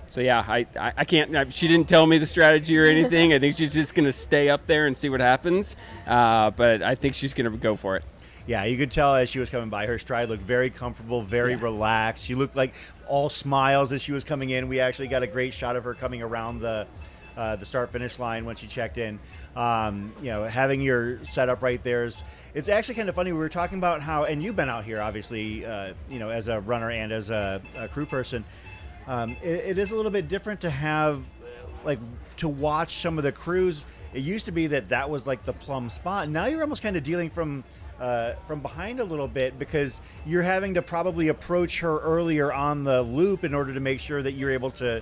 So yeah, I can't. She didn't tell me the strategy or anything. I think she's just going to stay up there and see what happens. But I think she's going to go for it. Yeah, you could tell as she was coming by, her stride looked very comfortable, very relaxed. She looked like all smiles as she was coming in. We actually got a great shot of her coming around the the start-finish line when she checked in. Having your setup right there it's actually kind of funny. We were talking about how, and you've been out here, obviously, as a runner and as a crew person. It is a little bit different to have, to watch some of the crews. It used to be that was like the plum spot. Now you're almost kind of dealing from behind a little bit, because you're having to probably approach her earlier on the loop in order to make sure that you're able to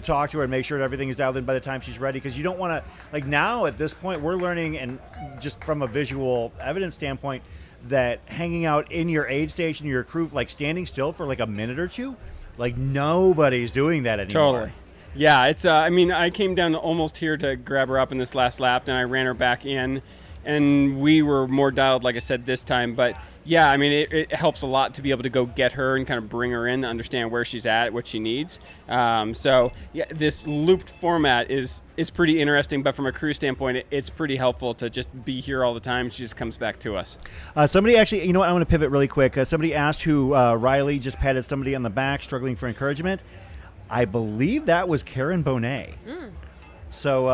talk to her and make sure that everything is dialed in by the time she's ready. Because you don't want to, now at this point, we're learning, and just from a visual evidence standpoint, that hanging out in your aid station, your crew, standing still for a minute or two, nobody's doing that anymore. Totally. Yeah, it's. I came down almost here to grab her up in this last lap, and I ran her back in, and we were more dialed, like I said, this time. But yeah, it helps a lot to be able to go get her and kind of bring her in to understand where she's at, what she needs. So yeah, this looped format is pretty interesting, but from a crew standpoint, it's pretty helpful to just be here all the time. She just comes back to us. Somebody actually, I want to pivot really quick. Somebody asked who Riley just patted somebody on the back, struggling for encouragement. I believe that was Karen Bonet. So,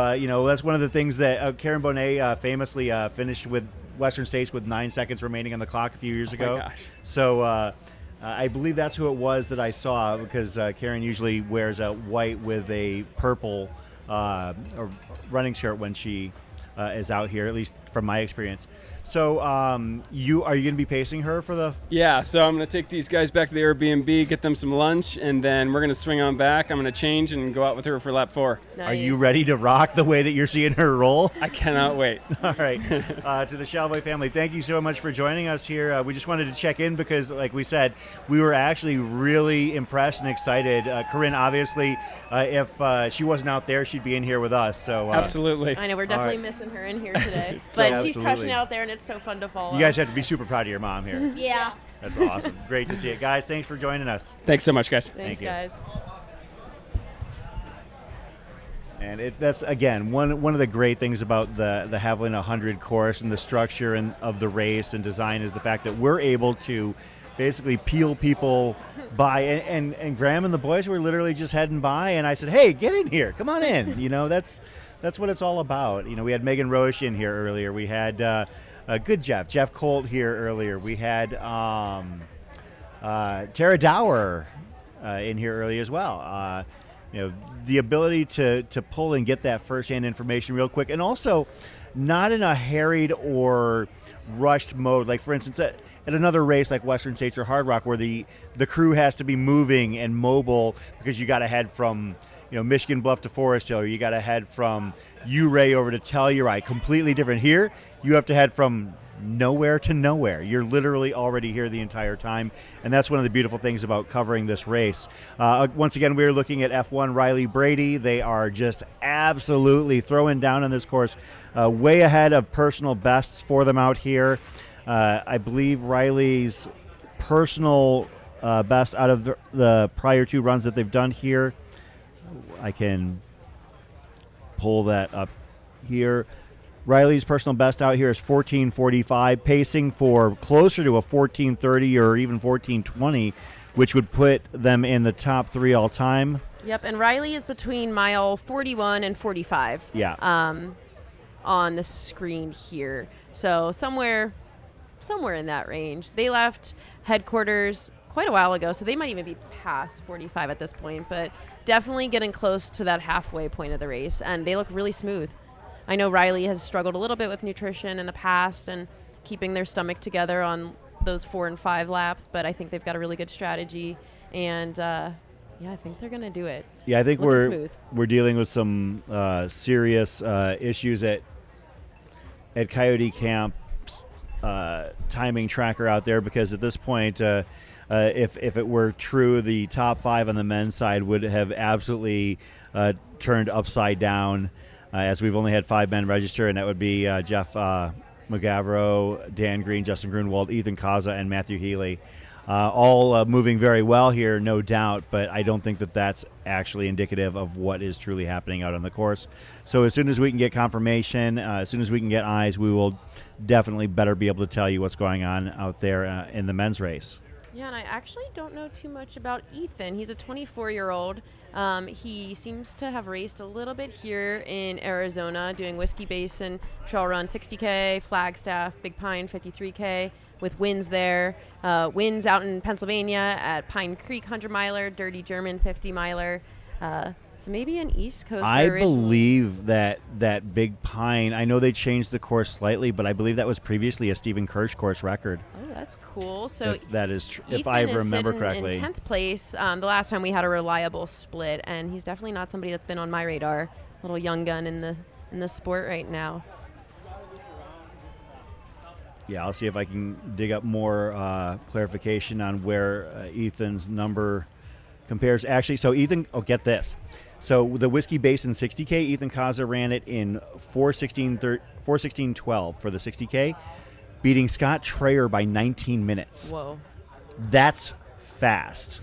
that's one of the things that Karen Bonet famously finished with Western States with 9 seconds remaining on the clock a few years ago. My gosh. So I believe that's who it was that I saw, because Karen usually wears a white with a purple running shirt when she is out here, at least from my experience. So are you going to be pacing her for the... Yeah, so I'm going to take these guys back to the Airbnb, get them some lunch, and then we're going to swing on back. I'm going to change and go out with her for lap 4. Nice. Are you ready to rock the way that you're seeing her roll? I cannot wait. All right. To the Shalvoy family, thank you so much for joining us here. We just wanted to check in because, like we said, we were actually really impressed and excited. Corinne, obviously, if she wasn't out there, she'd be in here with us. So absolutely. I know, we're definitely missing her in here today. But she's crushing it out there, and it's so fun to follow. You guys have to be super proud of your mom here. Yeah. That's awesome. Great to see it. Guys, thanks for joining us. Thanks so much, guys. Thanks, guys. And that's, again, one of the great things about the Javelina 100 course and the structure of the race and design is the fact that we're able to basically peel people by. And Graham and the boys were literally just heading by, and I said, hey, get in here. Come on in. That's what it's all about. We had Megan Roche in here earlier. We had... good Jeff Colt here earlier. We had Tara Dower in here early as well. The ability to pull and get that first-hand information real quick, and also not in a harried or rushed mode. Like, for instance, at another race like Western States or Hard Rock, where the crew has to be moving and mobile because you got to head from Michigan Bluff to Forest Hill, or you got to head from Ouray over to Telluride. Completely different. Here, you have to head from nowhere to nowhere. You're literally already here the entire time, and that's one of the beautiful things about covering this race. Once again, we're looking at F1 Riley Brady. They are just absolutely throwing down on this course, way ahead of personal bests for them out here. I believe Riley's personal best out of the prior 2 runs that they've done here, I can pull that up here. Riley's personal best out here is 14:45, pacing for closer to a 14:30 or even 14:20, which would put them in the top 3 all time. Yep, and Riley is between mile 41 and 45. Yeah. On the screen here, so somewhere in that range. They left headquarters quite a while ago, so they might even be past 45 at this point, but definitely getting close to that halfway point of the race, and they look really smooth. I know Riley has struggled a little bit with nutrition in the past and keeping their stomach together on those 4 and 5 laps, but I think they've got a really good strategy, and I think they're going to do it. Yeah, I think Looking we're dealing with some serious issues at Coyote Camp's timing tracker out there, because at this point, if it were true, the top 5 on the men's side would have absolutely turned upside down. As we've only had 5 men register, and that would be Jeff McGavro, Dan Green, Justin Grunwald, Ethan Kaza, and Matthew Healy. All moving very well here, no doubt, but I don't think that that's actually indicative of what is truly happening out on the course. So as soon as we can get confirmation, as soon as we can get eyes, we will definitely better be able to tell you what's going on out there in the men's race. Yeah, and I actually don't know too much about Ethan. He's a 24-year-old. He seems to have raced a little bit here in Arizona, doing Whiskey Basin Trail Run 60K, Flagstaff, Big Pine 53K, with wins there. Wins out in Pennsylvania at Pine Creek 100-miler, Dirty German 50-miler. So maybe an East Coast. I believe that Big Pine, I know they changed the course slightly, but I believe that was previously a Stephen Kirsch course record. Oh, that's cool. So if that is if Ethan I remember is correctly. in 10th place. The last time we had a reliable split, and he's definitely not somebody that's been on my radar. Little young gun in the sport right now. Yeah, I'll see if I can dig up more clarification on where Ethan's number compares. Actually, so Ethan, get this. So the Whiskey Basin 60K, Ethan Kaza ran it in 4:16:12 for the 60K, beating Scott Trayer by 19 minutes. Whoa. That's fast.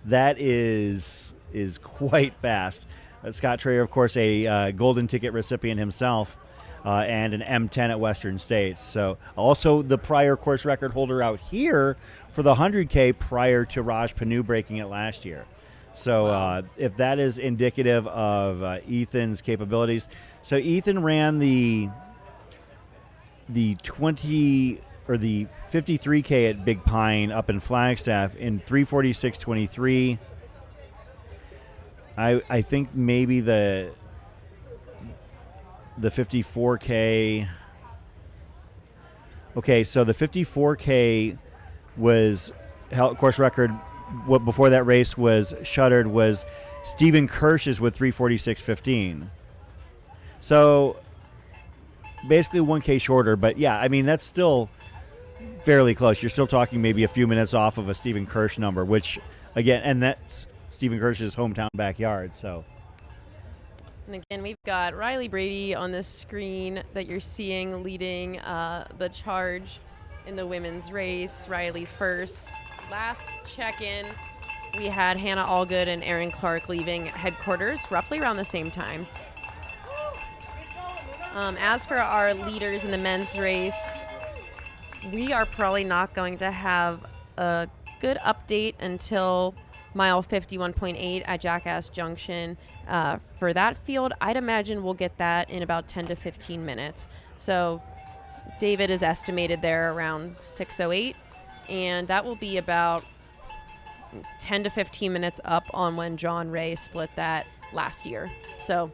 That is quite fast. Scott Trayer, of course, a golden ticket recipient himself, and an M10 at Western States. So also the prior course record holder out here for the 100K prior to Raj Panu breaking it last year. So if that is indicative of Ethan's capabilities. So Ethan ran the 20 or the 53K at Big Pine up in Flagstaff in 3:46:23. I think maybe the 54K. Okay, so the 54K was course record. What before that race was shuttered was Stephen Kirsch's with 3:46:15. So basically 1K shorter, but yeah, I mean that's still fairly close. You're still talking maybe a few minutes off of a Stephen Kirsch number, which again, and that's Stephen Kirsch's hometown backyard. So. And again, we've got Riley Brady on this screen that you're seeing leading the charge in the women's race. Riley's first. Last check-in, we had Hannah Allgood and Erin Clark leaving headquarters roughly around the same time. As for our leaders in the men's race, we are probably not going to have a good update until mile 51.8 at Jackass Junction. For that field, I'd imagine we'll get that in about 10 to 15 minutes. So David is estimated there around 6:08, and that will be about 10 to 15 minutes up on when John Ray split that last year. So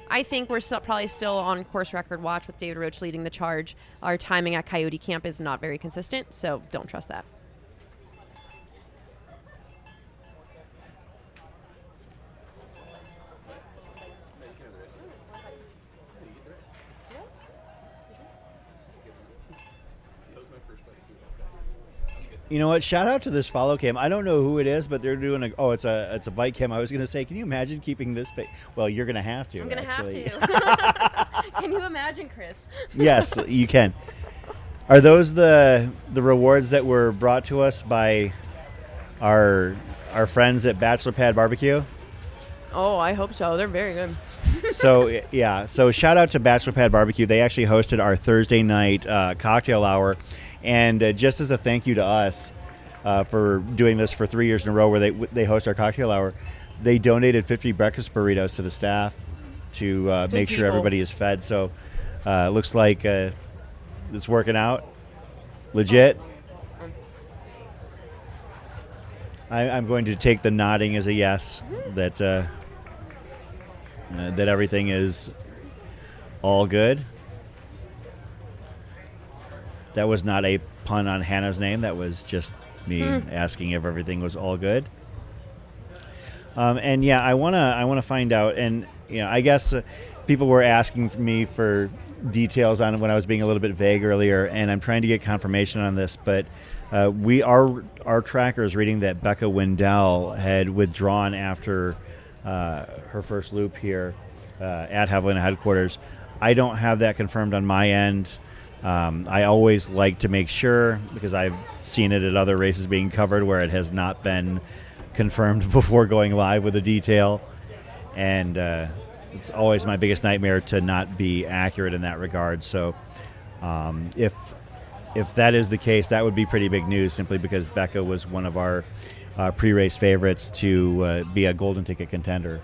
I think we're probably still on course record watch with David Roach leading the charge. Our timing at Coyote Camp is not very consistent, so don't trust that. You know what? Shout out to this follow cam. I don't know who it is, but they're doing it's a bike cam. I was going to say, can you imagine keeping this big? Well, you're going to have to. I'm going to have to. Can you imagine, Chris? Yes, you can. Are those the rewards that were brought to us by our friends at Bachelor Pad Barbecue? Oh, I hope so. They're very good. So, yeah. So shout out to Bachelor Pad Barbecue. They actually hosted our Thursday night cocktail hour. And just as a thank you to us for doing this for 3 years in a row where they host our cocktail hour, they donated 50 breakfast burritos to the staff to make sure everybody is fed. So it looks like it's working out. Legit. I'm going to take the nodding as a yes, that everything is all good. That was not a pun on Hannah's name. That was just me asking if everything was all good. And yeah, I wanna find out. And I guess people were asking me for details on when I was being a little bit vague earlier, and I'm trying to get confirmation on this. But our tracker is reading that Becca Wendell had withdrawn after her first loop here at Javelina headquarters. I don't have that confirmed on my end. I always like to make sure, because I've seen it at other races being covered where it has not been confirmed before going live with a detail. And it's always my biggest nightmare to not be accurate in that regard. So if if that is the case, that would be pretty big news, simply because Becca was one of our pre-race favorites to be a golden ticket contender.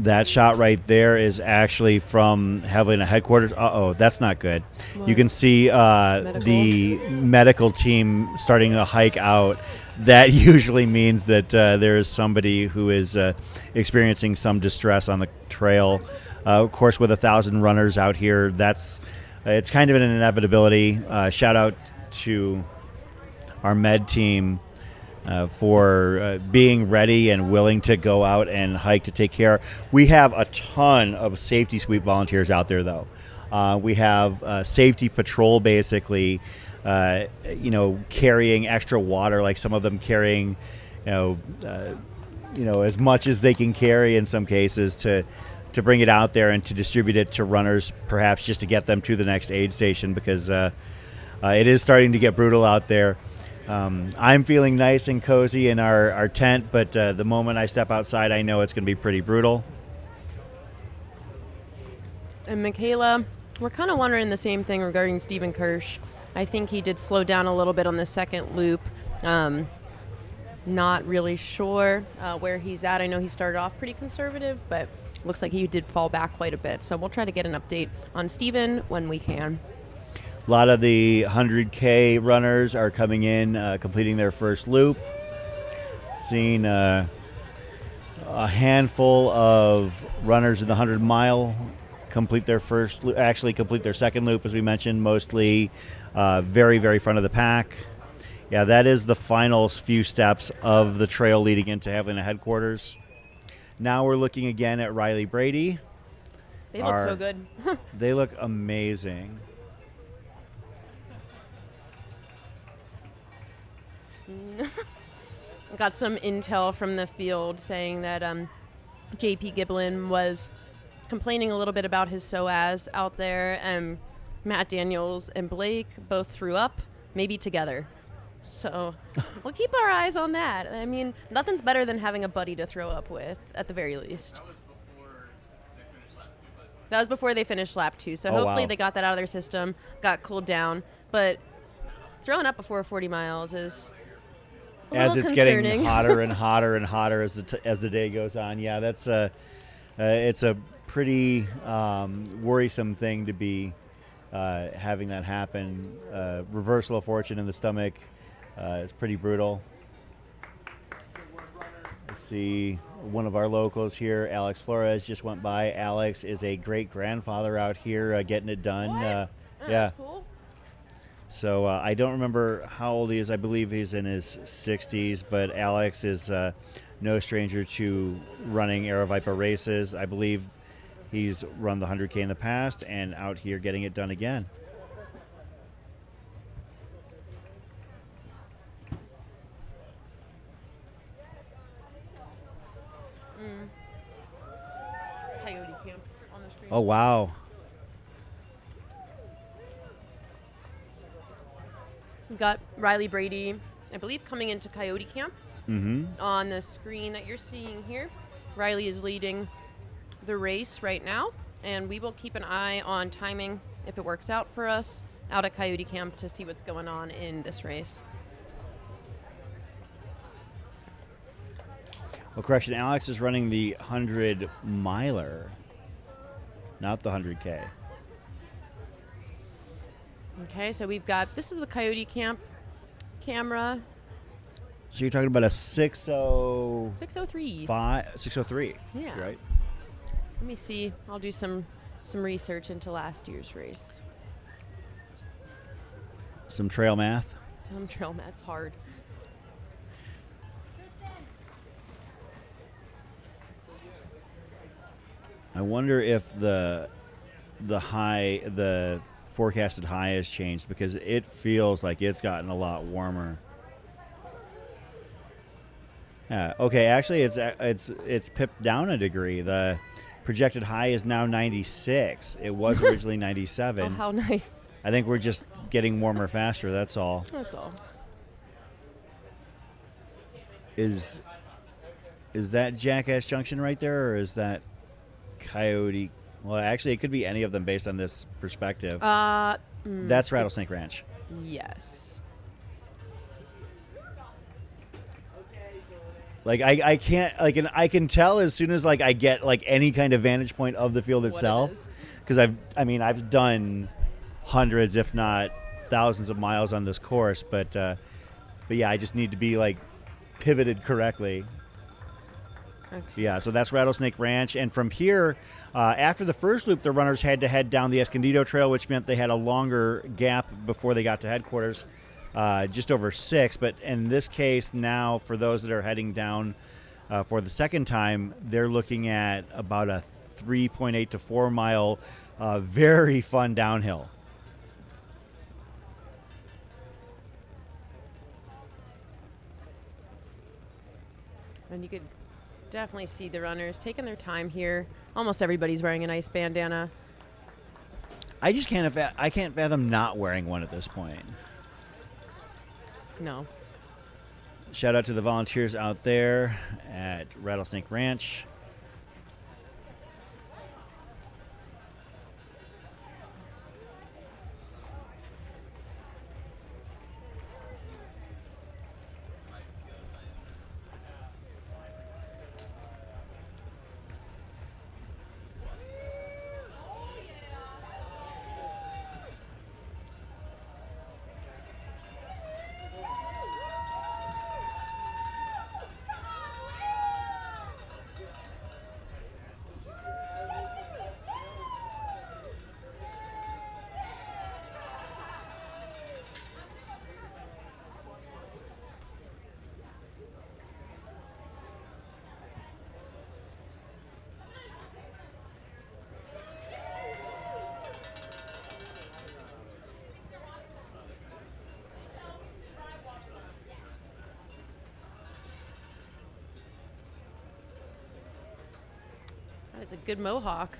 That shot right there is actually from Javelina headquarters. Uh-oh, that's not good. What? You can see the medical team starting to hike out. That usually means that there is somebody who is experiencing some distress on the trail. Of course, with 1,000 runners out here, it's kind of an inevitability. Shout out to our med team for being ready and willing to go out and hike to take care. We have a ton of safety sweep volunteers out there, though. We have safety patrol, basically, carrying extra water, like some of them carrying, as much as they can carry in some cases to bring it out there and to distribute it to runners, perhaps just to get them to the next aid station, because it is starting to get brutal out there. I'm feeling nice and cozy in our tent, but the moment I step outside, I know it's going to be pretty brutal. And Michaela, we're kind of wondering the same thing regarding Stephen Kirsch. I think he did slow down a little bit on the second loop. Not really sure where he's at. I know he started off pretty conservative, but looks like he did fall back quite a bit. So we'll try to get an update on Stephen when we can. A lot of the 100K runners are coming in, completing their first loop. Seeing a handful of runners in the 100-mile complete their first loop, actually complete their second loop, as we mentioned, mostly very, very front of the pack. Yeah, that is the final few steps of the trail leading into Javelina headquarters. Now we're looking again at Riley Brady. They look so good. They look amazing. Got some intel from the field saying that JP Giblin was complaining a little bit about his psoas out there, and Matt Daniels and Blake both threw up, maybe together. So we'll keep our eyes on that. I mean, nothing's better than having a buddy to throw up with, at the very least. That was before they finished lap 2, so hopefully they got that out of their system, got cooled down. But throwing up before 40 miles is as it's concerning. Getting hotter and hotter and hotter as the day goes on. Yeah, that's it's a pretty worrisome thing to be having that happen. Reversal of fortune in the stomach is pretty brutal. Let's see, one of our locals here, Alex Flores, just went by. Alex is a great grandfather out here getting it done. Yeah. That's cool. So I don't remember how old he is. I believe he's in his 60s, but Alex is no stranger to running AeroViper races. I believe he's run the 100K in the past and out here getting it done again. Coyote Camp on the screen. Oh, wow. We've got Riley Brady, I believe, coming into Coyote Camp. On the screen that you're seeing here. Riley is leading the race right now, and we will keep an eye on timing if it works out for us out at Coyote Camp to see what's going on in this race. Well, correction, Alex is running the 100-miler, not the 100K. Okay, so we've got, this is the Coyote Camp camera. So you're talking about a 603. 603. Yeah. Right. Let me see. I'll do some research into last year's race. Some trail math. Some trail math's hard. I wonder if the forecasted high has changed, because it feels like it's gotten a lot warmer. Yeah. Okay. Actually, it's pipped down a degree. The projected high is now 96. It was originally 97. Oh, how nice! I think we're just getting warmer faster. That's all. That's all. Is Is that Jackass Junction right there, or is that Coyote? Well, actually, it could be any of them based on this perspective. That's Rattlesnake Ranch. Yes. Like I can't and I can tell as soon as like I get like any kind of vantage point of the field itself, because I've done hundreds, if not thousands, of miles on this course, but yeah, I just need to be like pivoted correctly. Okay. Yeah, so that's Rattlesnake Ranch, and from here, after the first loop, the runners had to head down the Escondido Trail, which meant they had a longer gap before they got to headquarters. Just over 6, but in this case now, for those that are heading down for the second time, they're looking at about a 3.8 to 4 mile very fun downhill. And you could definitely see the runners taking their time here. Almost everybody's wearing a nice bandana. I just can't fathom not wearing one at this point. No. Shout out to the volunteers out there at Rattlesnake Ranch. That is a good mohawk.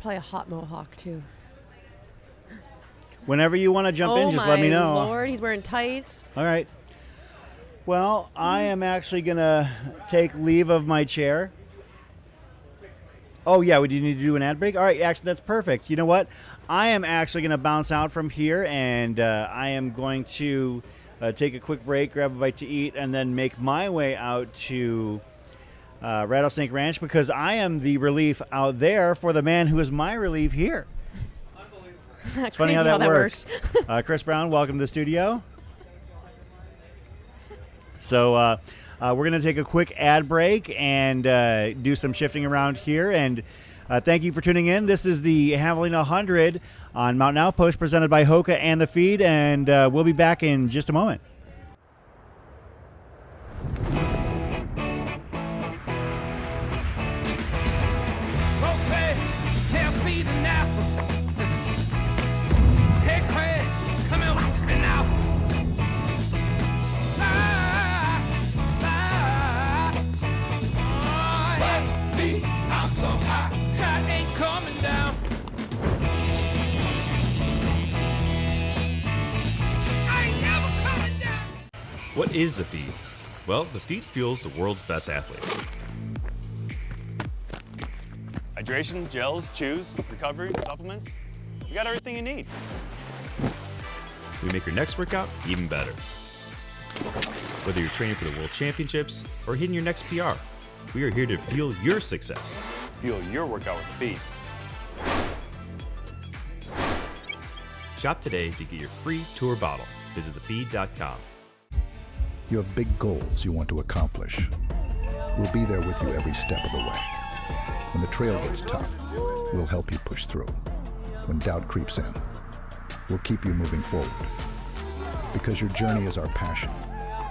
Probably a hot mohawk, too. Whenever you want to jump in, just let me know. Oh, my Lord. He's wearing tights. All right. Well, I am actually going to take leave of my chair. Oh, yeah, we do need to do an ad break? All right, actually, that's perfect. You know what? I am actually going to bounce out from here, and I am going to take a quick break, grab a bite to eat, and then make my way out to Rattlesnake Ranch, because I am the relief out there for the man who is my relief here. It's funny how that works. Chris Brown, welcome to the studio. So we're going to take a quick ad break and do some shifting around here. And thank you for tuning in. This is the Javelina Jundred on Mountain Outpost, presented by Hoka and The Feed. And we'll be back in just a moment. What is The Feed? Well, The Feed fuels the world's best athletes. Hydration, gels, chews, recovery, supplements. We got everything you need. We make your next workout even better. Whether you're training for the World Championships or hitting your next PR, we are here to fuel your success. Fuel your workout with The Feed. Shop today to get your free tour bottle. Visit thefeed.com. You have big goals you want to accomplish. We'll be there with you every step of the way. When the trail gets tough, we'll help you push through. When doubt creeps in, we'll keep you moving forward. Because your journey is our passion,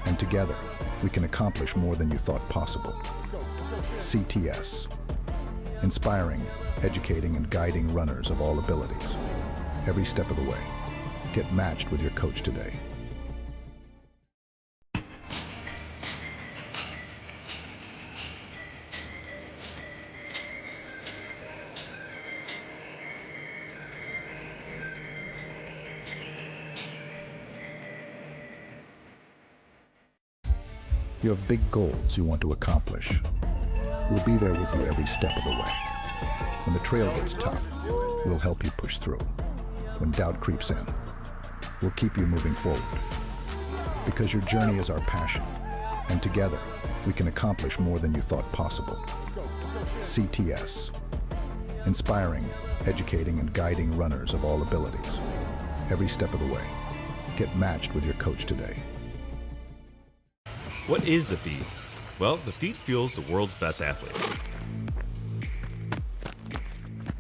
and together, we can accomplish more than you thought possible. CTS. Inspiring, educating, and guiding runners of all abilities. Every step of the way. Get matched with your coach today. You have big goals you want to accomplish. We'll be there with you every step of the way. When the trail gets tough, we'll help you push through. When doubt creeps in, we'll keep you moving forward. Because your journey is our passion, and together, we can accomplish more than you thought possible. CTS. Inspiring, educating, and guiding runners of all abilities. Every step of the way. Get matched with your coach today. What is the feed? Well, the feed fuels the world's best athletes.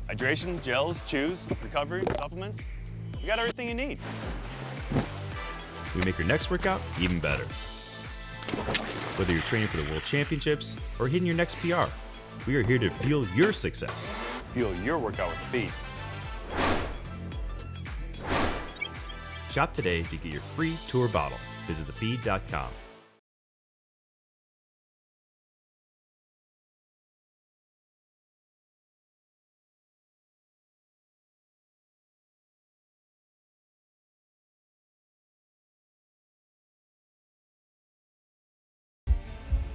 Hydration, gels, chews, recovery, supplements. We got everything you need. We make your next workout even better. Whether you're training for the World Championships or hitting your next PR, we are here to fuel your success. Fuel your workout with the feed. Shop today to get your free tour bottle. Visit thefeed.com.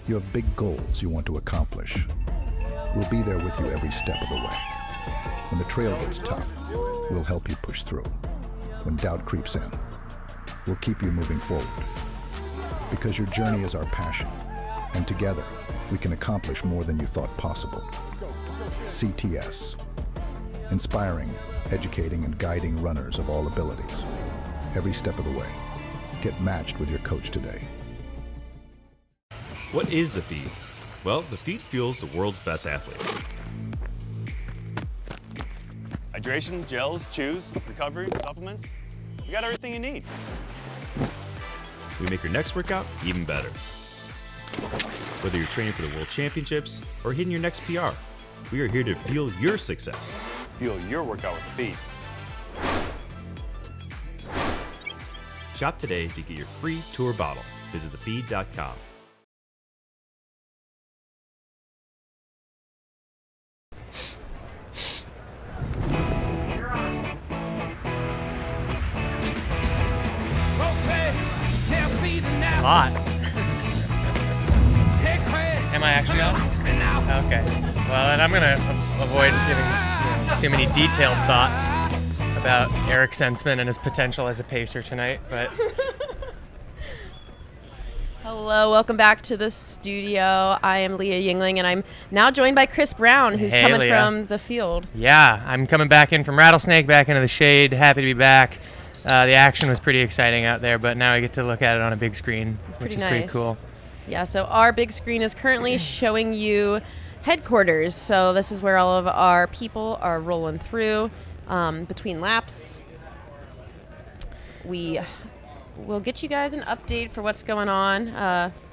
You have big goals you want to accomplish. We'll be there with you every step of the way. When the trail gets tough, we'll help you push through. When doubt creeps in, we'll keep you moving forward. Because your journey is our passion, and together, we can accomplish more than you thought possible. CTS. Inspiring, educating, and guiding runners of all abilities. Every step of the way. Get matched with your coach today. What is the feed? Well, the feed fuels the world's best athletes. Hydration, gels, chews, recovery, supplements. We got everything you need. We make your next workout even better. Whether you're training for the World Championships or hitting your next PR, we are here to fuel your success. Fuel your workout with the feed. Shop today to get your free tour bottle. Visit thefeed.com. Hot. Am I actually on? Okay. Well, then I'm going to avoid giving too many detailed thoughts about Eric Sensman and his potential as a pacer tonight, but... Hello, welcome back to the studio. I am Leah Yingling, and I'm now joined by Chris Brown, who's Hey, coming Leah. from the field. Yeah, I'm coming back in from Rattlesnake, back into the shade. Happy to be back. The action was pretty exciting out there, but now I get to look at it on a big screen, which is pretty cool. Yeah, so our big screen is currently showing you headquarters. So this is where all of our people are rolling through between laps. We will get you guys an update for what's going on.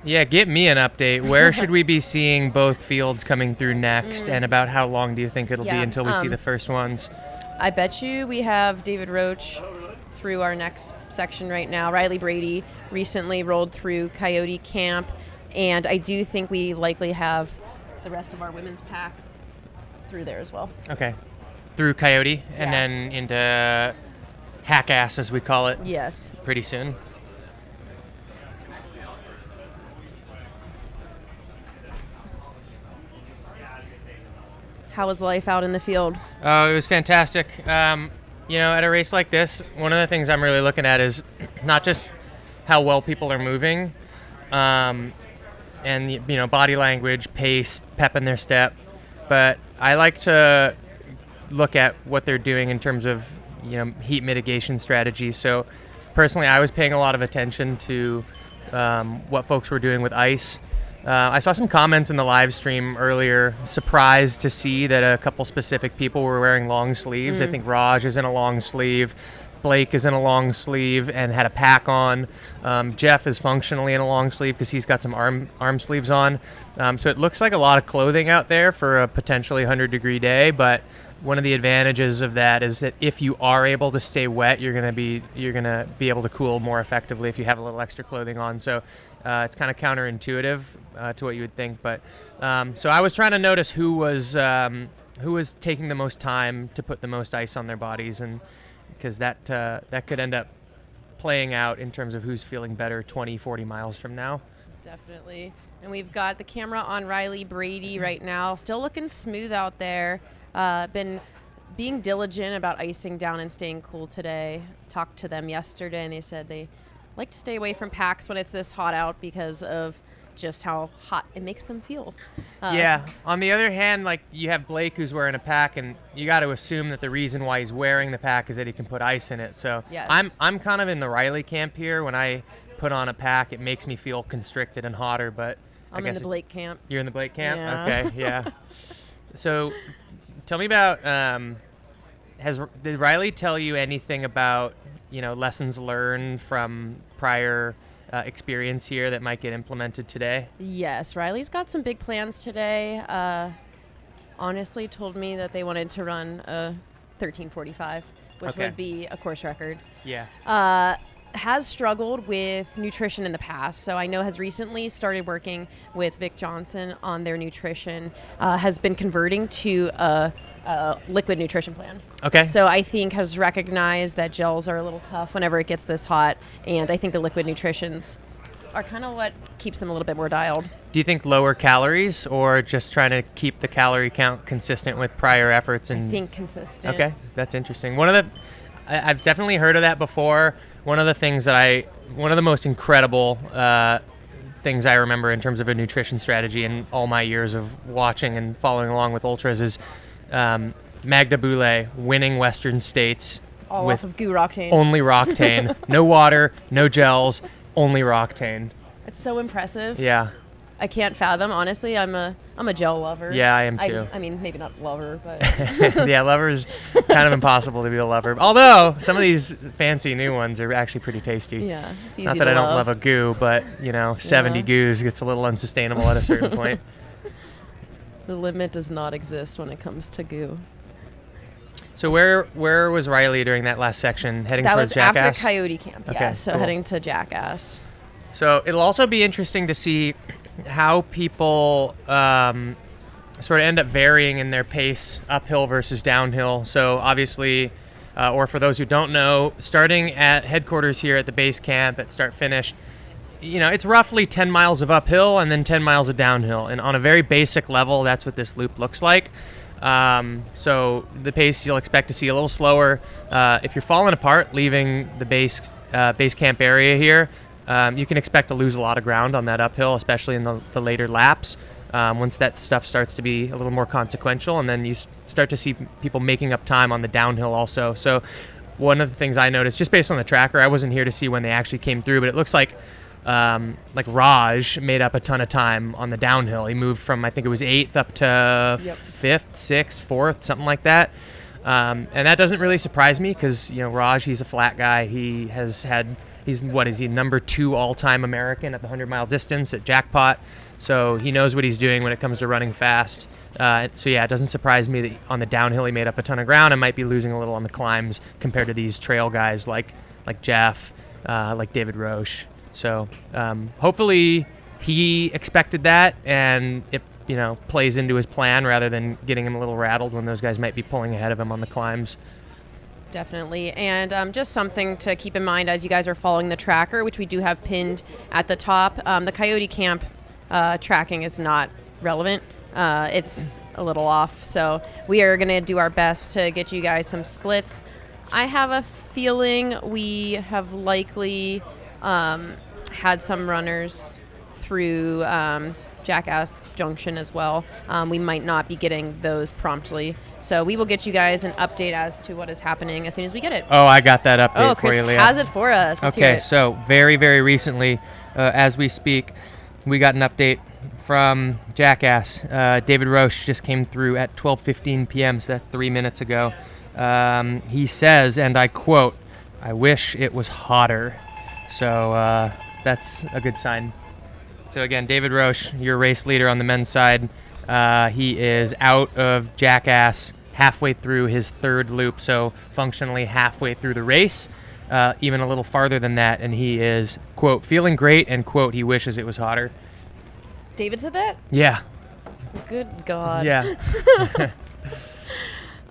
Yeah, get me an update. Where should we be seeing both fields coming through next, and about how long do you think it'll be until we see the first ones? I bet you we have David Roach through our next section right now. Riley Brady recently rolled through Coyote Camp, and I do think we likely have the rest of our women's pack through there as well. Okay. Through Coyote, and then into Hack-Ass, as we call it. Yes. Pretty soon. How was life out in the field? Oh, it was fantastic. You know, at a race like this, one of the things I'm really looking at is not just how well people are moving, and you know, body language, pace, pep in their step, but I like to look at what they're doing in terms of, you know, heat mitigation strategies. So personally, I was paying a lot of attention to what folks were doing with ice. I saw some comments in the live stream earlier, surprised to see that a couple specific people were wearing long sleeves. I think Raj is in a long sleeve, Blake is in a long sleeve and had a pack on. Jeff is functionally in a long sleeve because he's got some arm sleeves on. So it looks like a lot of clothing out there for a potentially 100-degree day, but one of the advantages of that is that if you are able to stay wet, you're gonna be able to cool more effectively if you have a little extra clothing on. So it's kind of counterintuitive to what you would think, but so I was trying to notice who was taking the most time to put the most ice on their bodies, and because that could end up playing out in terms of who's feeling better 20-40 miles from now. Definitely. And we've got the camera on Riley Brady right now. Still looking smooth out there. Been being diligent about icing down and staying cool today. Talked to them yesterday, and they said they like to stay away from packs when it's this hot out because of just how hot it makes them feel. Yeah. On the other hand, like, you have Blake who's wearing a pack, and you got to assume that the reason why he's wearing the pack is that he can put ice in it. So Yes. I'm kind of in the Riley camp here. When I put on a pack, it makes me feel constricted and hotter. But I I'm in guess the Blake camp. You're in the Blake camp? Yeah. Okay, yeah. So tell me about, did Riley tell you anything about, lessons learned from prior experience here that might get implemented today? Yes, Riley's got some big plans today. Honestly told me that they wanted to run a 13:45, which Okay. would be a course record. Yeah. Has struggled with nutrition in the past, so I know has recently started working with Vic Johnson on their nutrition, has been converting to a liquid nutrition plan. Okay. So I think has recognized that gels are a little tough whenever it gets this hot, and I think the liquid nutritions are kind of what keeps them a little bit more dialed. Do you think lower calories, or just trying to keep the calorie count consistent with prior efforts? I And think consistent. Okay, that's interesting. I've definitely heard of that before. One of the most incredible things I remember in terms of a nutrition strategy in all my years of watching and following along with ultras is Magda Boulay winning Western States All with off of goo Roctane. only Roctane, no water, no gels, only Roctane. It's so impressive. Yeah. I can't fathom. Honestly, I'm a gel lover. Yeah, I am too. I mean, maybe not lover, but Yeah, lover's kind of impossible to be a lover. Although some of these fancy new ones are actually pretty tasty. Yeah, it's easy Not that to I don't love. love a goo, but 70 Yeah. goos gets a little unsustainable at a certain point. the limit does not exist when it comes to goo. So where was Riley during that last section? Heading That towards was Jackass? after Coyote Camp. Okay, Yeah, so cool. heading to Jackass. So it'll also be interesting to see how people sort of end up varying in their pace uphill versus downhill. So obviously, or for those who don't know, starting at headquarters here at the base camp at start finish, it's roughly 10 miles of uphill and then 10 miles of downhill. And on a very basic level, that's what this loop looks like. So the pace you'll expect to see a little slower. If you're falling apart, leaving the base camp area here, you can expect to lose a lot of ground on that uphill, especially in the later laps. Once that stuff starts to be a little more consequential, and then you start to see people making up time on the downhill also. So one of the things I noticed, just based on the tracker, I wasn't here to see when they actually came through, but it looks like Raj made up a ton of time on the downhill. He moved from, I think it was 8th up to 5th, 6th, 4th, something like that. And that doesn't really surprise me because, Raj, he's a flat guy. He's number 2 all-time American at the 100-mile distance at Jackpot. So he knows what he's doing when it comes to running fast. So yeah, it doesn't surprise me that on the downhill he made up a ton of ground and might be losing a little on the climbs compared to these trail guys like Jeff, like David Roche. So hopefully he expected that and it plays into his plan rather than getting him a little rattled when those guys might be pulling ahead of him on the climbs. Definitely. And just something to keep in mind as you guys are following the tracker, which we do have pinned at the top. The Coyote Camp tracking is not relevant. It's a little off. So we are going to do our best to get you guys some splits. I have a feeling we have likely had some runners through Jackass Junction as well. We might not be getting those promptly. So we will get you guys an update as to what is happening as soon as we get it. Oh, I got that update for Chris you, Leah. has it for us. Let's hear Okay, it. so very, very recently, as we speak, we got an update from Jackass. David Roche just came through at 12:15 p.m., so that's 3 minutes ago. He says, and I quote, "I wish it was hotter." So that's a good sign. So again, David Roche, your race leader on the men's side, he is out of Jackass halfway through his 3rd loop, so functionally halfway through the race, even a little farther than that, and he is, quote, feeling great, and quote, he wishes it was hotter. David said that? Yeah. Good God. Yeah.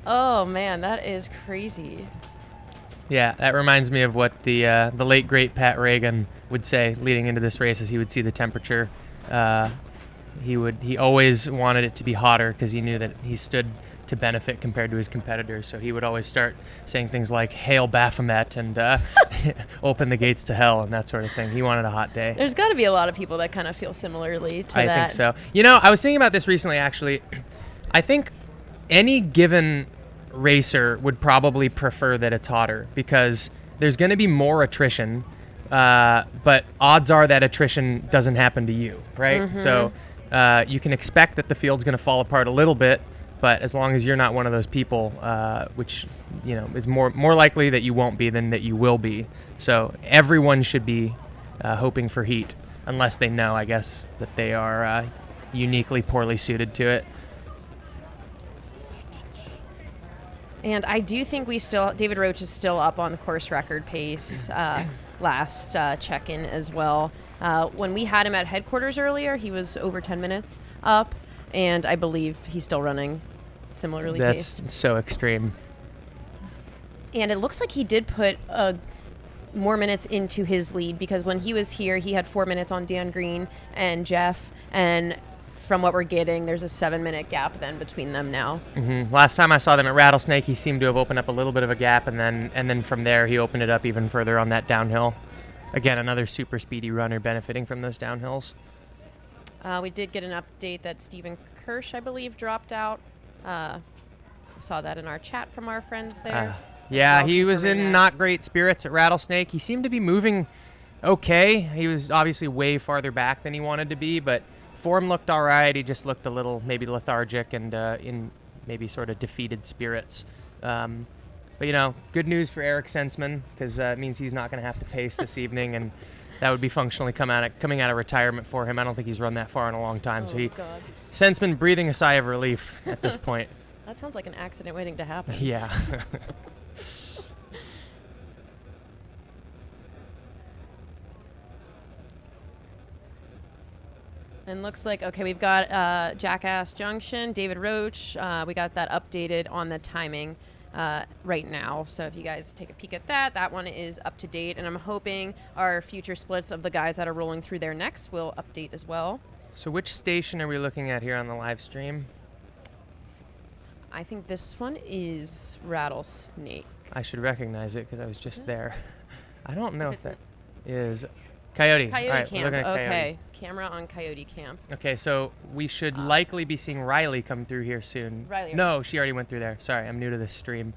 Oh, man, that is crazy. Yeah, that reminds me of what the late great Pat Reagan would say leading into this race as he would see the temperature. He always wanted it to be hotter because he knew that he stood to benefit compared to his competitors. So he would always start saying things like "Hail Baphomet" and "Open the gates to hell" and that sort of thing. He wanted a hot day. There's got to be a lot of people that kind of feel similarly to I that. think so. You know, I was thinking about this recently, actually. I think any given racer would probably prefer that it's hotter because there's going to be more attrition, but odds are that attrition doesn't happen to you, right? Mhm. So you can expect that the field's going to fall apart a little bit, but as long as you're not one of those people, which is more likely that you won't be than that you will be. So everyone should be hoping for heat, unless they know, I guess, that they are uniquely poorly suited to it. And I do think David Roach is still up on course record pace last check-in as well. When we had him at headquarters earlier, he was over 10 minutes up, and I believe he's still running similarly paced. That's so extreme. And it looks like he did put more minutes into his lead because when he was here, he had 4 minutes on Dan Green and Jeff, and from what we're getting, there's a 7-minute gap then between them now. Mm-hmm. Last time I saw them at Rattlesnake, he seemed to have opened up a little bit of a gap, and then from there he opened it up even further on that downhill. Again, another super speedy runner benefiting from those downhills. We did get an update that Stephen Kirsch, I believe, dropped out. Saw that in our chat from our friends there. Yeah, he was in not great spirits at Rattlesnake. He seemed to be moving okay. He was obviously way farther back than he wanted to be, but form looked all right. He just looked a little maybe lethargic and in maybe sort of defeated spirits. But, good news for Eric Sensman because it means he's not going to have to pace this evening, and that would be functionally coming out of retirement for him. I don't think he's run that far in a long time. So Sensman breathing a sigh of relief at this point. That sounds like an accident waiting to happen. Yeah. And looks like, okay, we've got Jackass Junction, David Roach. We got that updated on the timing right now. So if you guys take a peek at that one is up to date. And I'm hoping our future splits of the guys that are rolling through there next will update as well. So which station are we looking at here on the live stream? I think this one is Rattlesnake. I should recognize it because I was just there. I don't know if that is Coyote. Coyote All right, Camp. we're looking at Okay, Coyote. camera on Coyote Camp. Okay, so we should likely be seeing Riley come through here soon. Riley. No, she already went through there. Sorry, I'm new to this stream.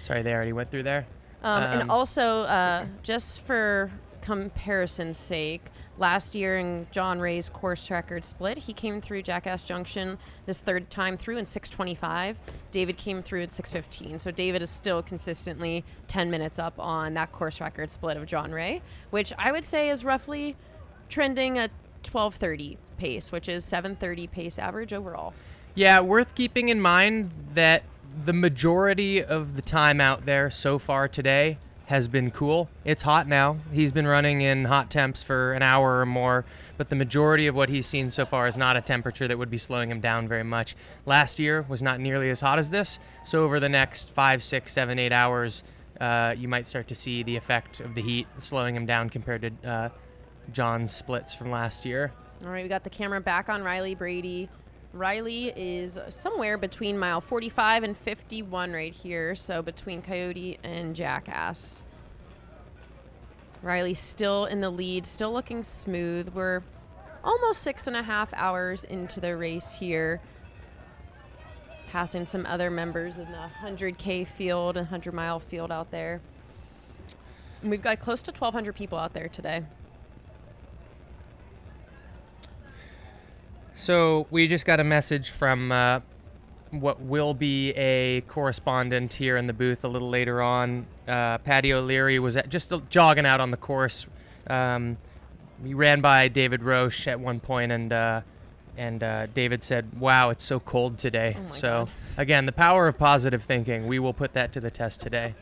Sorry, they already went through there. And also, just for comparison's sake, last year in John Ray's course record split, he came through Jackass Junction this third time through in 6:25. David came through at 6:15. So David is still consistently 10 minutes up on that course record split of John Ray, which I would say is roughly trending a 12:30 pace, which is 7:30 pace average overall. Yeah, worth keeping in mind that the majority of the time out there so far today has been cool. It's hot now. He's been running in hot temps for an hour or more, but the majority of what he's seen so far is not a temperature that would be slowing him down very much. Last year was not nearly as hot as this, so over the next 5, 6, 7, 8 hours, you might start to see the effect of the heat slowing him down compared to John's splits from last year. All right, we got the camera back on Riley Brady. Riley is somewhere between mile 45 and 51 right here, so between Coyote and Jackass. Riley's still in the lead, still looking smooth. We're almost 6.5 hours into the race here, passing some other members in the 100K field, 100-mile field out there. And we've got close to 1,200 people out there today. So we just got a message from what will be a correspondent here in the booth a little later on. Patty O'Leary was just jogging out on the course. He ran by David Roche at one point, and David said, "Wow, it's so cold today." Oh my So God. again, the power of positive thinking. We will put that to the test today.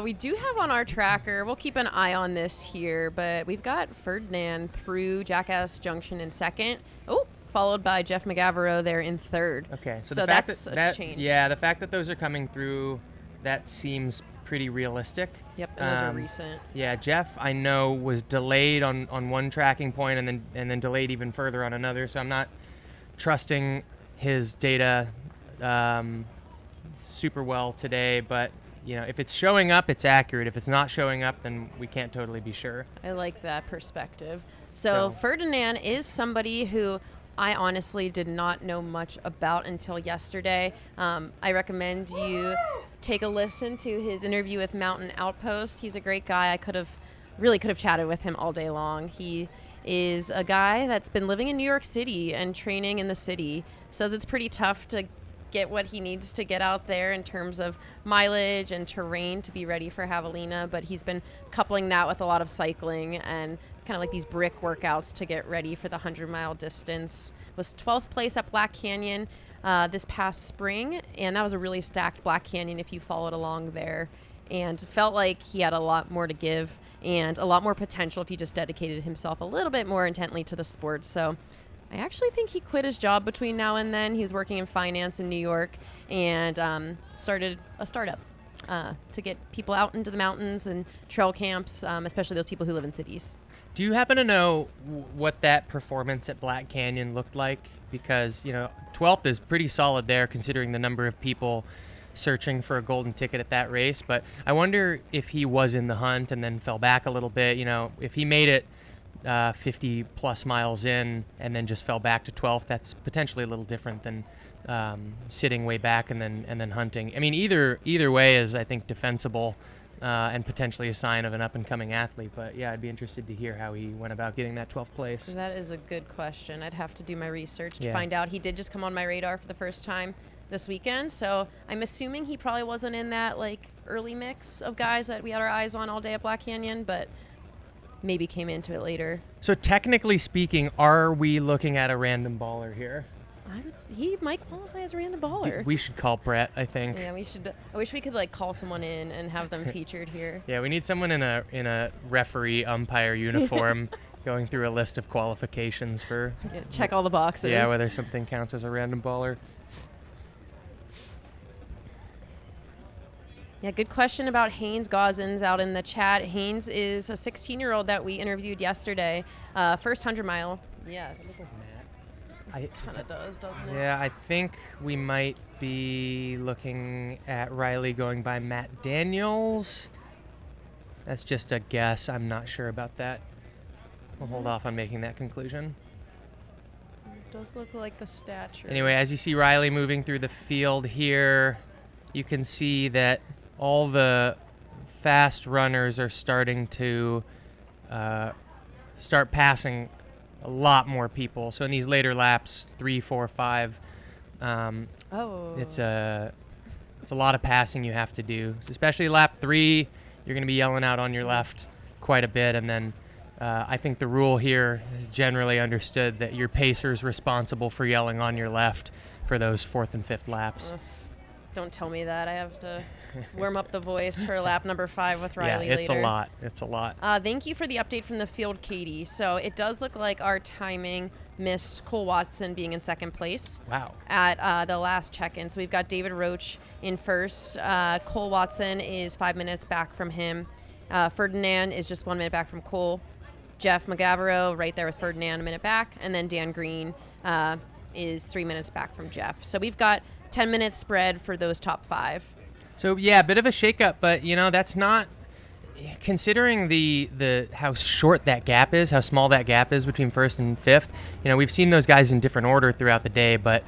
We do have on our tracker, we'll keep an eye on this here, but we've got Ferdinand through Jackass Junction in second. Oh, followed by Jeff McGavero there in third. Okay, so So the fact that's that a change. Yeah, the fact that those are coming through that seems pretty realistic. Yep, and those are recent. Yeah, Jeff, I know, was delayed on one tracking point and then delayed even further on another. So I'm not trusting his data super well today. But if it's showing up, it's accurate. If it's not showing up, then we can't totally be sure. I like that perspective. So Ferdinand is somebody who I honestly did not know much about until yesterday. I recommend you take a listen to his interview with Mountain Outpost. He's a great guy. I could have chatted with him all day long. He is a guy that's been living in New York City and training in the city. Says it's pretty tough to get what he needs to get out there in terms of mileage and terrain to be ready for Javelina, but he's been coupling that with a lot of cycling and kind of like these brick workouts to get ready for the 100-mile distance. Was 12th place at Black Canyon this past spring, and that was a really stacked Black Canyon if you followed along there, and felt like he had a lot more to give and a lot more potential if he just dedicated himself a little bit more intently to the sport. So I actually think he quit his job between now and then. He was working in finance in New York and started a startup to get people out into the mountains and trail camps, especially those people who live in cities. Do you happen to know what that performance at Black Canyon looked like? Because 12th is pretty solid there considering the number of people searching for a golden ticket at that race. But I wonder if he was in the hunt and then fell back a little bit. If he made it 50 plus miles in and then just fell back to 12th, that's potentially a little different than sitting way back and then hunting. I mean, either way is, I think, defensible and potentially a sign of an up-and-coming athlete. But yeah, I'd be interested to hear how he went about getting that 12th place. That is a good question. I'd have to do my research to find out. He did just come on my radar for the first time this weekend, so I'm assuming he probably wasn't in that early mix of guys that we had our eyes on all day at Black Canyon, but maybe came into it later. So technically speaking, are we looking at a random baller here? He might qualify as a random baller. We should call Brett, I think. Yeah, we should. I wish we could call someone in and have them featured here. Yeah, we need someone in a referee umpire uniform going through a list of qualifications for check all the boxes. Yeah, whether something counts as a random baller. Yeah, good question about Haynes Gosens out in the chat. Haynes is a 16-year-old that we interviewed yesterday. First 100-mile. Yes. It kind of does, doesn't it? Yeah, I think we might be looking at Riley going by Matt Daniels. That's just a guess. I'm not sure about that. We'll hold off on making that conclusion. It does look like the stature. Anyway, as you see Riley moving through the field here, you can see that all the fast runners are starting to start passing a lot more people. So in these later laps, 3, 4, 5, it's a lot of passing you have to do. Especially lap 3, you're going to be yelling out on your left quite a bit. And then I think the rule here is generally understood that your pacer's responsible for yelling on your left for those 4th and 5th laps. Don't tell me that. I have to warm up the voice for lap number 5 with Riley later. Yeah, it's a lot. Thank you for the update from the field, Katie. So it does look like our timing missed Cole Watson being in second place. Wow. At the last check-in. So we've got David Roach in first. Cole Watson is 5 minutes back from him. Ferdinand is just 1 minute back from Cole. Jeff McGavero right there with Ferdinand, a minute back. And then Dan Green is 3 minutes back from Jeff. So we've got 10-minute spread for those top 5. So yeah, a bit of a shakeup, but that's not, considering the how short that gap is, how small that gap is between 1st and 5th. We've seen those guys in different order throughout the day, but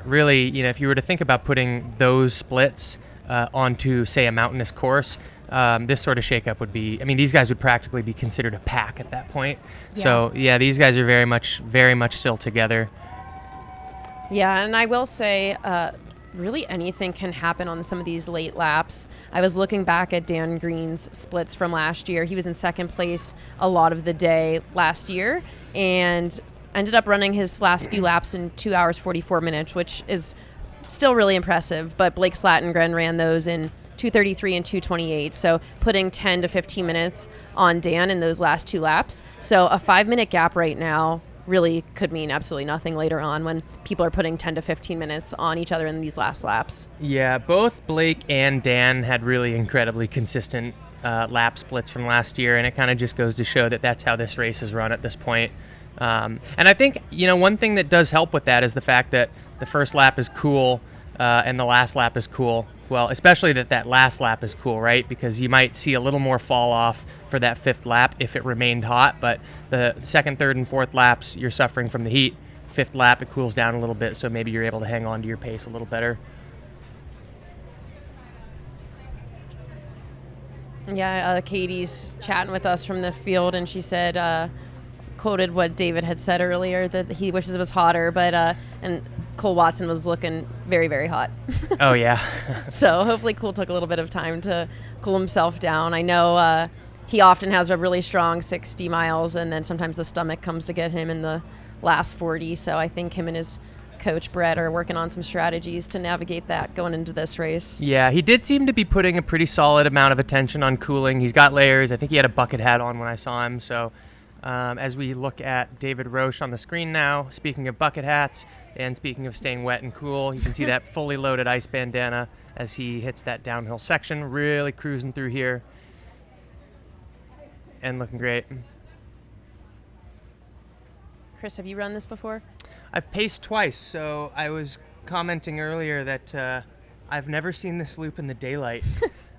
really, if you were to think about putting those splits onto, say, a mountainous course, this sort of shakeup would be, these guys would practically be considered a pack at that point. Yeah. So yeah, these guys are very much still together. Yeah, and I will say, really anything can happen on some of these late laps. I was looking back at Dan Green's splits from last year. He was in second place a lot of the day last year and ended up running his last few laps in 2 hours, 44 minutes, which is still really impressive. But Blake Slattengren ran those in 2:33 and 2:28, so putting 10 to 15 minutes on Dan in those last 2 laps. So a 5-minute gap right now really could mean absolutely nothing later on when people are putting 10 to 15 minutes on each other in these last laps. Yeah, both Blake and Dan had really incredibly consistent lap splits from last year, and it kind of just goes to show that that's how this race is run at this point. And I think, one thing that does help with that is the fact that the first lap is cool and the last lap is cool. Well, especially that last lap is cool, right? Because you might see a little more fall off for that fifth lap if it remained hot, but the second, third, and fourth laps, you're suffering from the heat. Fifth lap, it cools down a little bit, so maybe you're able to hang on to your pace a little better. Yeah, Katie's chatting with us from the field, and she said, quoted what David had said earlier, that he wishes it was hotter, but and Cole Watson was looking very, very hot. Oh, yeah. So hopefully Cole took a little bit of time to cool himself down. I know he often has a really strong 60 miles, and then sometimes the stomach comes to get him in the last 40. So I think him and his coach, Brett, are working on some strategies to navigate that going into this race. Yeah, he did seem to be putting a pretty solid amount of attention on cooling. He's got layers. I think he had a bucket hat on when I saw him. So as we look at David Roche on the screen now, speaking of bucket hats and speaking of staying wet and cool, you can see that fully loaded ice bandana as he hits that downhill section, really cruising through here and looking great. Chris, have you run this before? I've paced twice, so I was commenting earlier that I've never seen this loop in the daylight.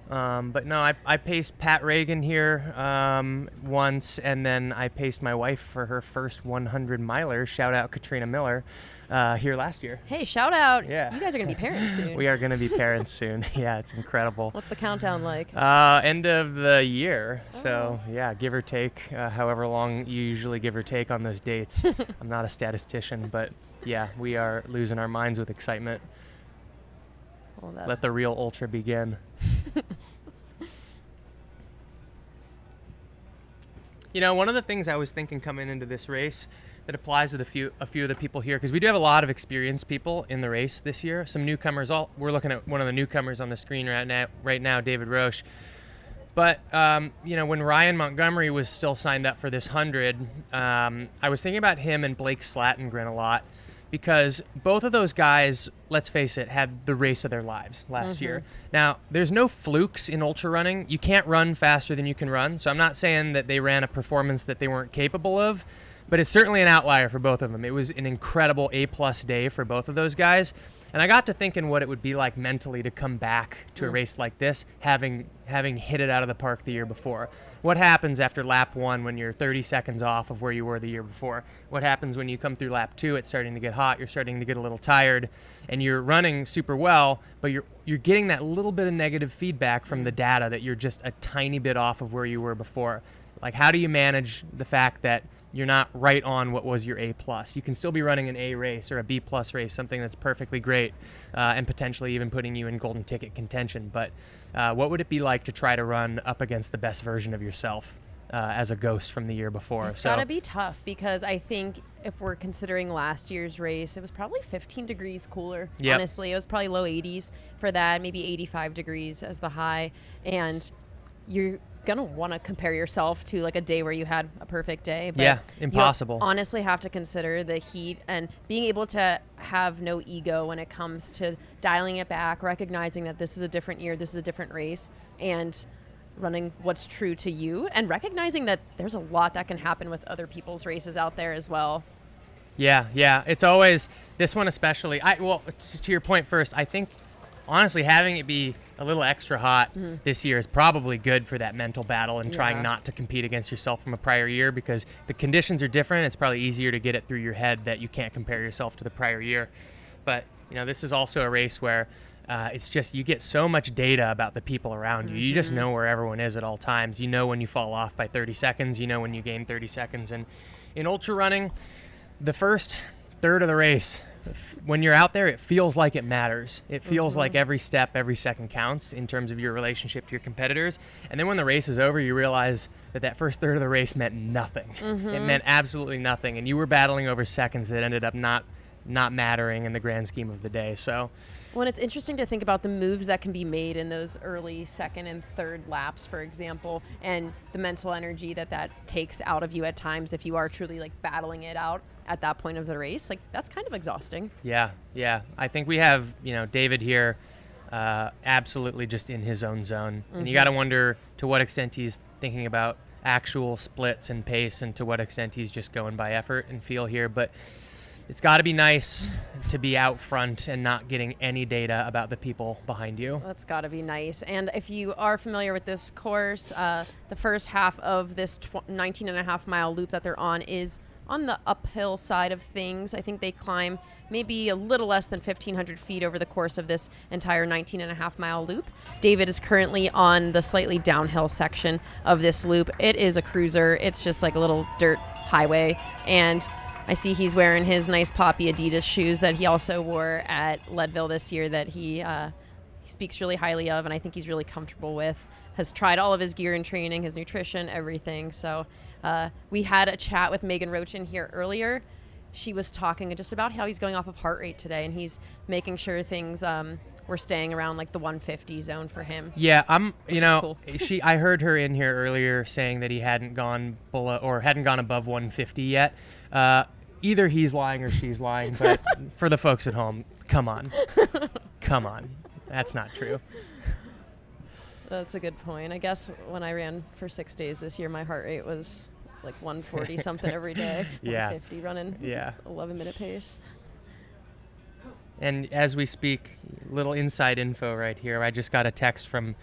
But no, I paced Pat Reagan here once, and then I paced my wife for her first 100 miler. Shout out Katrina Miller here last year. Hey, shout out. Yeah. You guys are going to be parents soon. We are going to be parents soon. Yeah, it's incredible. What's the countdown like? End of the year. So, yeah, give or take, however long you usually give or take on those dates. I'm not a statistician, but yeah, we are losing our minds with excitement. Well, Let the real ultra begin. One of the things I was thinking coming into this race that applies to a few of the people here, because we do have a lot of experienced people in the race this year. Some newcomers. We're looking at one of the newcomers on the screen right now, David Roche. But when Ryan Montgomery was still signed up for this 100, I was thinking about him and Blake Slatengren a lot, because both of those guys, let's face it, had the race of their lives last year. Now, there's no flukes in ultra running. You can't run faster than you can run. So I'm not saying that they ran a performance that they weren't capable of, but it's certainly an outlier for both of them. It was an incredible A+ day for both of those guys. And I got to thinking what it would be like mentally to come back to a race like this, having hit it out of the park the year before. What happens after lap 1 when you're 30 seconds off of where you were the year before? What happens when you come through lap 2? It's starting to get hot. You're starting to get a little tired, and you're running super well, but you're getting that little bit of negative feedback from the data that you're just a tiny bit off of where you were before. Like, how do you manage the fact that you're not right on what was your A+? You can still be running an A race or a B+ race, something that's perfectly great, and potentially even putting you in golden ticket contention. But what would it be like to try to run up against the best version of yourself as a ghost from the year before? It's got to be tough, because I think if we're considering last year's race, it was probably 15 degrees cooler. Yep. Honestly, it was probably low 80s for that, maybe 85 degrees as the high. And you're going to want to compare yourself to like a day where you had a perfect day. But yeah, impossible. You honestly have to consider the heat and being able to have no ego when it comes to dialing it back, recognizing that this is a different year, this is a different race, and running what's true to you, and recognizing that there's a lot that can happen with other people's races out there as well. Yeah. It's always, this one especially. To your point first, I think honestly having it be a little extra hot this year is probably good for that mental battle and trying not to compete against yourself from a prior year, because the conditions are different. It's probably easier to get it through your head that you can't compare yourself to the prior year. But this is also a race where it's just, you get so much data about the people around you. You just know where everyone is at all times. You know when you fall off by 30 seconds. You know when you gain 30 seconds. And in ultra running, the first third of the race, when you're out there, it feels like it matters. It feels like every step, every second counts in terms of your relationship to your competitors. And then when the race is over, you realize that first third of the race meant nothing. It meant absolutely nothing. And you were battling over seconds that ended up not mattering in the grand scheme of the day. So Well, it's interesting to think about the moves that can be made in those early second and third laps, for example, and the mental energy that takes out of you at times if you are truly like battling it out at that point of the race. Like, that's kind of exhausting. Yeah. I think we have, David here absolutely just in his own zone. And you got to wonder to what extent he's thinking about actual splits and pace and to what extent he's just going by effort and feel here. But it's got to be nice to be out front and not getting any data about the people behind you. That's got to be nice. And if you are familiar with this course, the first half of this 19.5-mile loop that they're on is on the uphill side of things. I think they climb maybe a little less than 1,500 feet over the course of this entire 19.5-mile loop. David is currently on the slightly downhill section of this loop. It is a cruiser. It's just like a little dirt highway. And I see he's wearing his nice poppy Adidas shoes that he also wore at Leadville this year that he speaks really highly of, and I think he's really comfortable with. Has tried all of his gear and training, his nutrition, everything. So we had a chat with Megan Roach in here earlier. She was talking just about how he's going off of heart rate today, and he's making sure things were staying around like the 150 zone for him. Yeah, cool. I heard her in here earlier saying that he hadn't gone below or hadn't gone above 150 yet. Either he's lying or she's lying, but for the folks at home, come on. That's not true. That's a good point. I guess when I ran for 6 days this year, my heart rate was like 140 something every day. Yeah. 150 running. Yeah. 11-minute pace. And as we speak, little inside info right here. I just got a text from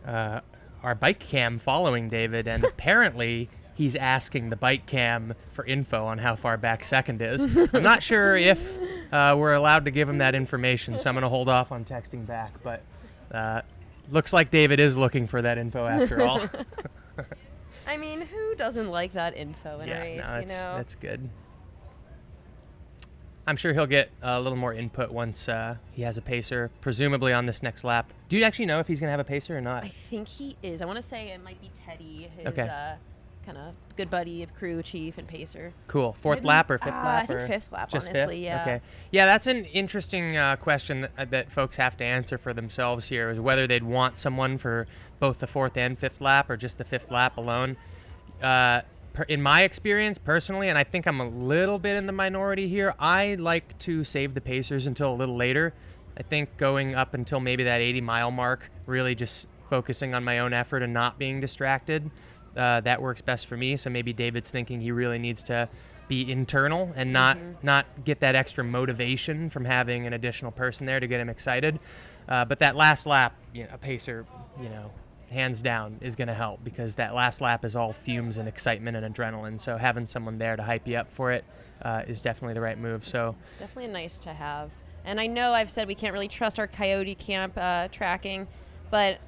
our bike cam following David, and apparently he's asking the bike cam for info on how far back second is. I'm not sure if we're allowed to give him that information, so I'm going to hold off on texting back. But looks like David is looking for that info after all. I mean, who doesn't like that info in a race, That's good. I'm sure he'll get a little more input once he has a pacer, presumably on this next lap. Do you actually know if he's going to have a pacer or not? I think he is. I want to say it might be Teddy, his kind of good buddy of crew chief and pacer. Cool. Fourth lap or fifth lap? I think fifth lap, just honestly, fifth? yeah. Okay. Yeah, that's an interesting question that folks have to answer for themselves here, is whether they'd want someone for both the fourth and fifth lap or just the fifth lap alone. In my experience, personally, and I think I'm a little bit in the minority here, I like to save the pacers until a little later. I think going up until maybe that 80-mile mark, really just focusing on my own effort and not being distracted, that works best for me. So maybe David's thinking he really needs to be internal and not get that extra motivation from having an additional person there to get him excited. But that last lap, a pacer, hands down is going to help, because that last lap is all fumes and excitement and adrenaline. So having someone there to hype you up for it is definitely the right move. So it's definitely nice to have. And I know I've said we can't really trust our Coyote Camp tracking, but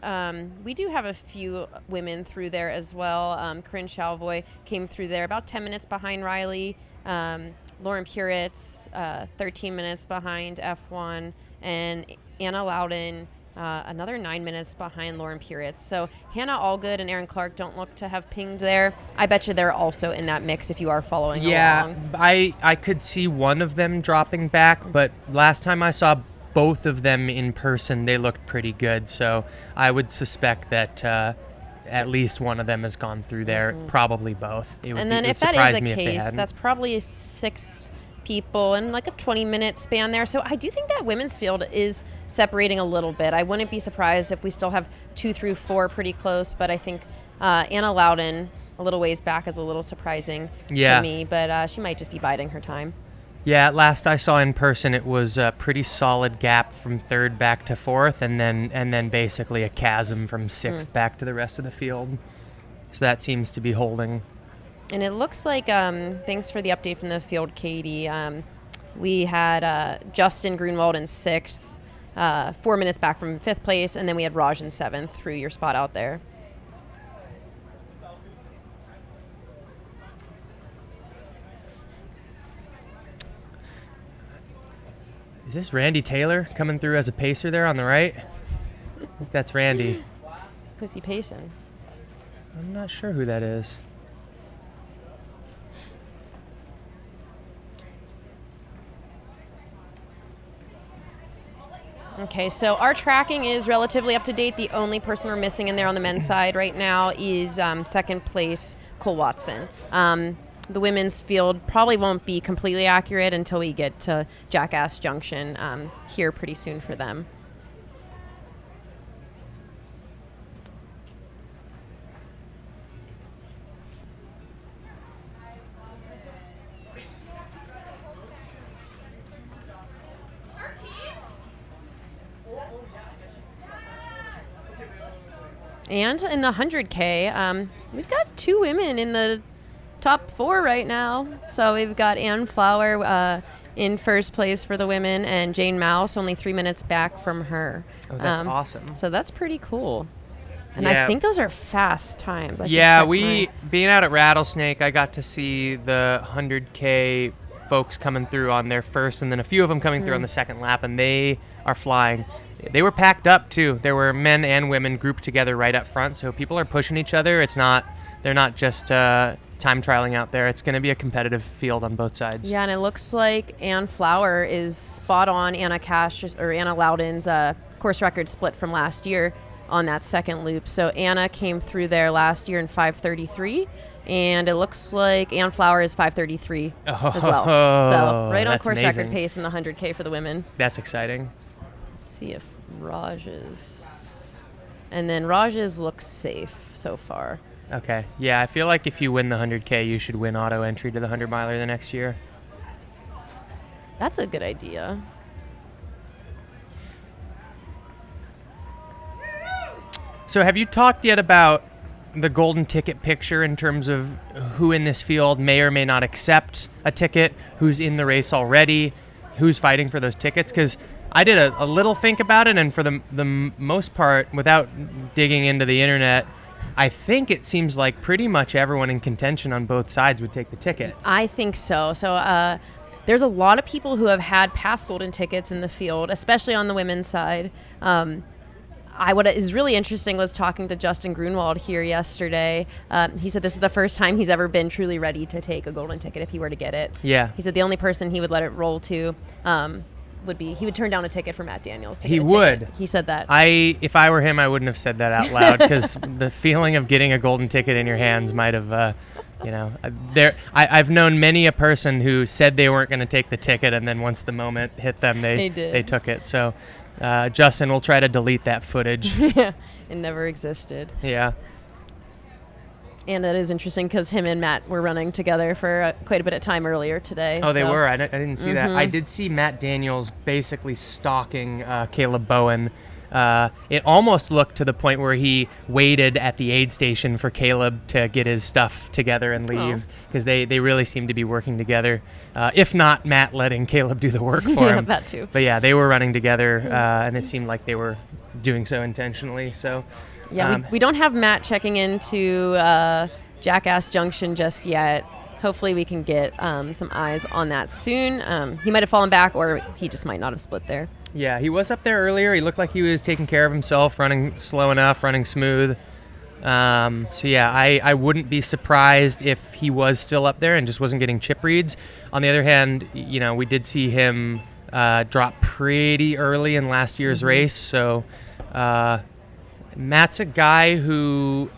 we do have a few women through there as well. Corinne Chalvoy came through there about 10 minutes behind Riley. Lauren Puritz, 13 minutes behind F1, and Anna Loudon, another 9 minutes behind Lauren Puritz. So Hannah Allgood and Erin Clark don't look to have pinged there. I bet you they're also in that mix if you are following along. I could see one of them dropping back, but last time I saw both of them in person, they looked pretty good. So I would suspect that at least one of them has gone through there, probably both. And then if that is the case, that's probably 6 people in like a 20-minute span there. So I do think that women's field is separating a little bit. I wouldn't be surprised if we still have 2 through 4 pretty close, but I think Anna Loudon a little ways back is a little surprising to me, but she might just be biding her time. Yeah, last I saw in person, it was a pretty solid gap from third back to fourth, and then basically a chasm from sixth back to the rest of the field. So that seems to be holding. And it looks like, thanks for the update from the field, Katie. We had Justin Grunwald in 6th, 4 minutes back from 5th place, and then we had Raj in 7th through your spot out there. Is this Randy Taylor coming through as a pacer there on the right? I think that's Randy. Who's he pacing? I'm not sure who that is. Okay, so our tracking is relatively up to date. The only person we're missing in there on the men's side right now is second place Cole Watson. The women's field probably won't be completely accurate until we get to Jackass Junction here pretty soon for them. And in the 100K, we've got 2 women in the top 4 right now. So we've got Ann Flower in first place for the women, and Jane Mouse only 3 minutes back from her. Oh, that's awesome. So that's pretty cool. And Yeah. I think those are fast times. I should Yeah, check being out at Rattlesnake, I got to see the 100K folks coming through on their first, and then a few of them coming through on the second lap, and they are flying. They were packed up too. There were men and women grouped together right up front, so people are pushing each other. They're not just time trialing out there. It's going to be a competitive field on both sides. Yeah, and it looks like Ann Flower is spot on Anna Loudon's course record split from last year on that second loop. So Anna came through there last year in 5:33, and it looks like Ann Flower is 5:33 as well. So right on that's course amazing. record pace in the 100K for the women. That's exciting. Let's see if Raj's. And then Raj's looks safe so far. Okay. Yeah, I feel like if you win the 100K, you should win auto entry to the 100 miler the next year. That's a good idea. So have you talked yet about the golden ticket picture in terms of who in this field may or may not accept a ticket, who's in the race already, who's fighting for those tickets? Because I did a little think about it, and for the most part, without digging into the internet, I think it seems like pretty much everyone in contention on both sides would take the ticket. I think so. So there's a lot of people who have had past golden tickets in the field, especially on the women's side. What is really interesting was talking to Justin Grunwald here yesterday. He said this is the first time he's ever been truly ready to take a golden ticket if he were to get it. Yeah. He said the only person he would let it roll to he would turn down a ticket for Matt Daniels. He would. He said that. If I were him, I wouldn't have said that out loud, because the feeling of getting a golden ticket in your hands might have, I've known many a person who said they weren't going to take the ticket, and then once the moment hit them, they took it. So, Justin, we'll try to delete that footage. Yeah, it never existed. Yeah. And that is interesting because him and Matt were running together for quite a bit of time earlier today. Oh, they were? I didn't see that. I did see Matt Daniels basically stalking Caleb Bowen. It almost looked to the point where he waited at the aid station for Caleb to get his stuff together and leave, because they really seemed to be working together. If not Matt letting Caleb do the work for him. That too. But yeah, they were running together, and it seemed like they were doing so intentionally. So. Yeah, we don't have Matt checking into Jackass Junction just yet. Hopefully we can get some eyes on that soon. He might have fallen back, or he just might not have split there. Yeah, he was up there earlier. He looked like he was taking care of himself, running slow enough, running smooth. So yeah, I wouldn't be surprised if he was still up there and just wasn't getting chip reads. On the other hand, we did see him drop pretty early in last year's race, so Matt's a guy who,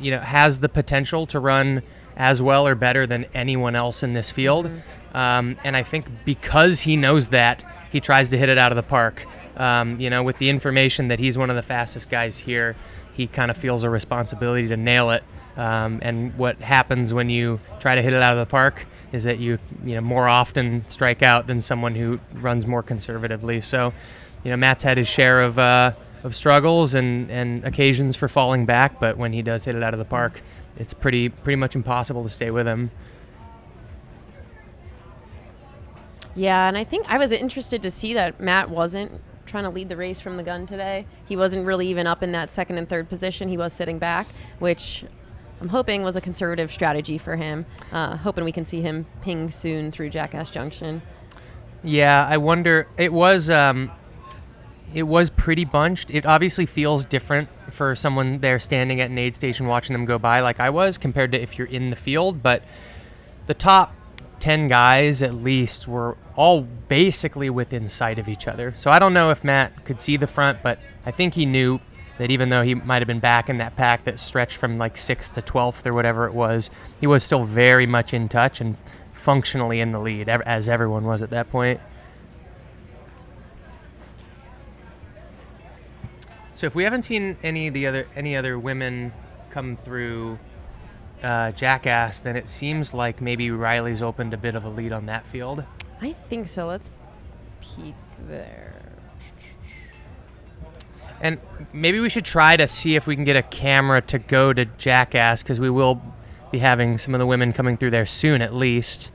has the potential to run as well or better than anyone else in this field. And I think because he knows that, he tries to hit it out of the park. With the information that he's one of the fastest guys here, he kind of feels a responsibility to nail it. And what happens when you try to hit it out of the park is that you more often strike out than someone who runs more conservatively. So, Matt's had his share of struggles and occasions for falling back, but when he does hit it out of the park, it's pretty much impossible to stay with him. Yeah, and I think I was interested to see that Matt wasn't trying to lead the race from the gun today. He wasn't really even up in that second and third position. He was sitting back, which I'm hoping was a conservative strategy for him. Hoping we can see him ping soon through Jackass Junction. Yeah, I wonder. It was pretty bunched. It obviously feels different for someone there standing at an aid station watching them go by like I was, compared to if you're in the field. But the top 10 guys at least were all basically within sight of each other. So I don't know if Matt could see the front, but I think he knew that even though he might have been back in that pack that stretched from like 6th to 12th or whatever it was, he was still very much in touch and functionally in the lead, as everyone was at that point. So if we haven't seen any other women come through Jackass, then it seems like maybe Riley's opened a bit of a lead on that field. I think so. Let's peek there. And maybe we should try to see if we can get a camera to go to Jackass, because we will be having some of the women coming through there soon at least.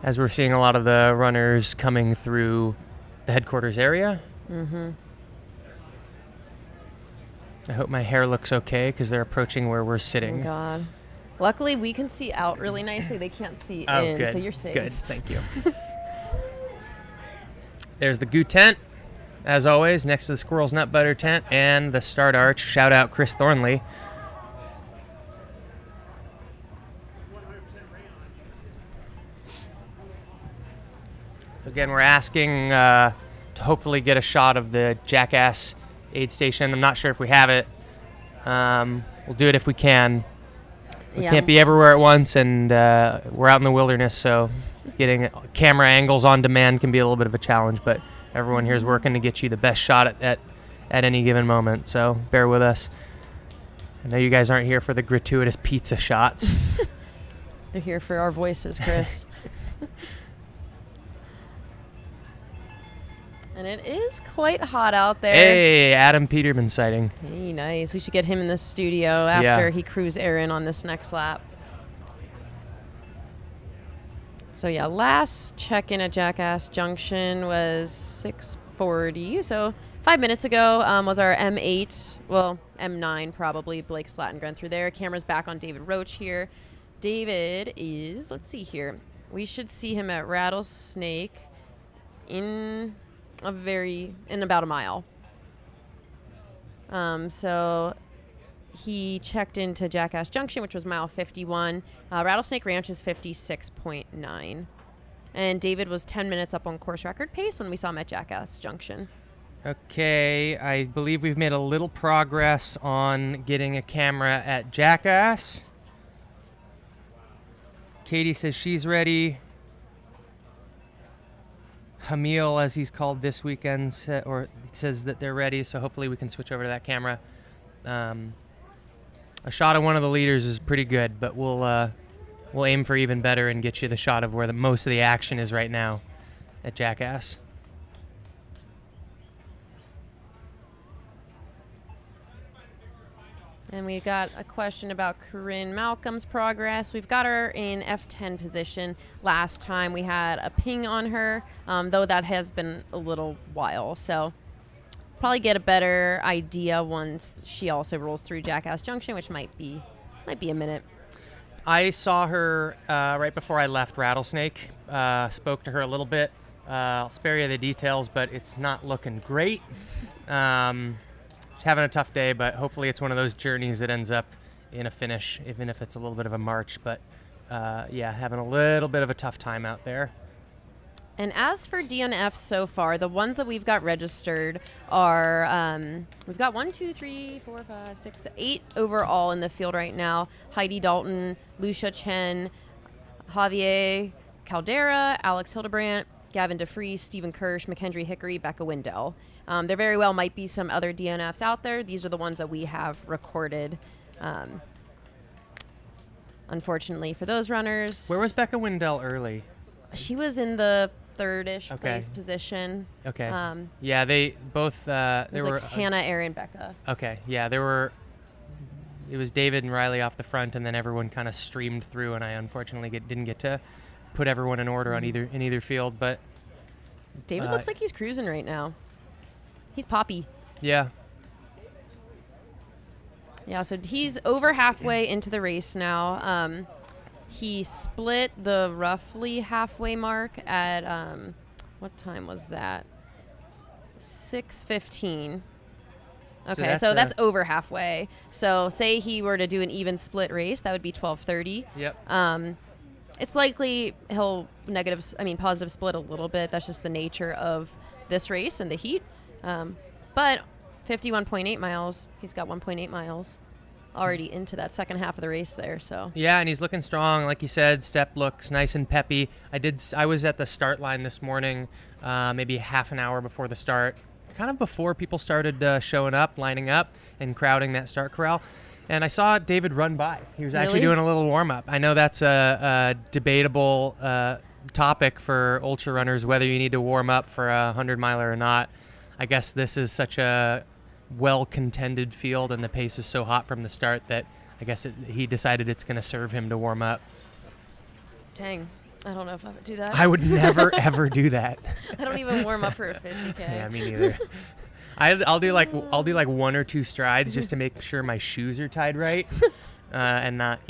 As we're seeing a lot of the runners coming through the headquarters area. Mm-hmm. I hope my hair looks okay because they're approaching where we're Oh, sitting. God. Luckily, we can see out really nicely. They can't see Oh, in, good. so you're safe. Good, thank you. There's the Goo tent, as always, next to the Squirrel's Nut Butter tent and the Start Arch. Shout out Chris Thornley. Again, we're asking to hopefully get a shot of the Jackass aid station. I'm not sure if we have it. We'll do it if we can. We can't be everywhere at once, and we're out in the wilderness, so getting camera angles on demand can be a little bit of a challenge, but everyone here is working to get you the best shot at any given moment, so bear with us. I know you guys aren't here for the gratuitous pizza shots. They're here for our voices, Chris. And it is quite hot out there. Hey, Adam Peterman sighting. Hey, nice. We should get him in the studio after he crews Aaron on this next lap. So yeah, last check-in at Jackass Junction was 6:40. So 5 minutes ago was our M8, well, M9 probably, Blake Slatengren through there. Camera's back on David Roach here. David is, let's see here. We should see him at Rattlesnake in about a mile. So he checked into Jackass Junction, which was mile 51. Rattlesnake Ranch is 56.9. And David was 10 minutes up on course record pace when we saw him at Jackass Junction. Okay, I believe we've made a little progress on getting a camera at Jackass. Katie says she's ready. Hamil, as he's called this weekend, says that they're ready, so hopefully we can switch over to that camera. A shot of one of the leaders is pretty good, but we'll aim for even better and get you the shot of where the most of the action is right now at Jackass. And we got a question about Corinne Malcolm's progress. We've got her in F10 position. Last time we had a ping on her, though that has been a little while. So probably get a better idea once she also rolls through Jackass Junction, which might be a minute. I saw her right before I left Rattlesnake. Spoke to her a little bit. I'll spare you the details, but it's not looking great. Having a tough day, but hopefully it's one of those journeys that ends up in a finish, even if it's a little bit of a march. But yeah, having a little bit of a tough time out there. And as for DNF so far, the ones that we've got registered are, we've got 8 overall in the field right now. Heidi Dalton, Lucia Chen, Javier Caldera, Alex Hildebrandt, Gavin DeFries, Stephen Kirsch, McKendry Hickory, Becca Wendell. There very well might be some other DNFs out there. These are the ones that we have recorded. Unfortunately for those runners. Where was Becca Wendell early? She was in the third-ish place position. Okay. Yeah, they both. It was like Hannah, Erin, Becca. Okay. Yeah, there were. It was David and Riley off the front, and then everyone kind of streamed through, and I unfortunately didn't get to put everyone in order on either field. But David looks like he's cruising right now. He's poppy. Yeah. Yeah, so he's over halfway into the race now. He split the roughly halfway mark at, what time was that? 6:15. Okay, so that's over halfway. So say he were to do an even split race, that would be 12:30. Yep. It's likely he'll positive split a little bit. That's just the nature of this race and the heat. But 51.8 miles, he's got 1.8 miles already into that second half of the race there. So yeah, and he's looking strong, like you said. Step looks nice and peppy. I was at the start line this morning, maybe half an hour before the start, kind of before people started showing up, lining up, and crowding that start corral. And I saw David run by. He was actually doing a little warm-up. I know that's a debatable topic for ultra runners, whether you need to warm up for a 100-miler or not. I guess this is such a well-contended field, and the pace is so hot from the start that I guess he decided it's going to serve him to warm up. Dang. I don't know if I would do that. I would never, ever do that. I don't even warm up for a 50K. Yeah, me neither. I'll do like 1 or 2 strides just to make sure my shoes are tied right, and not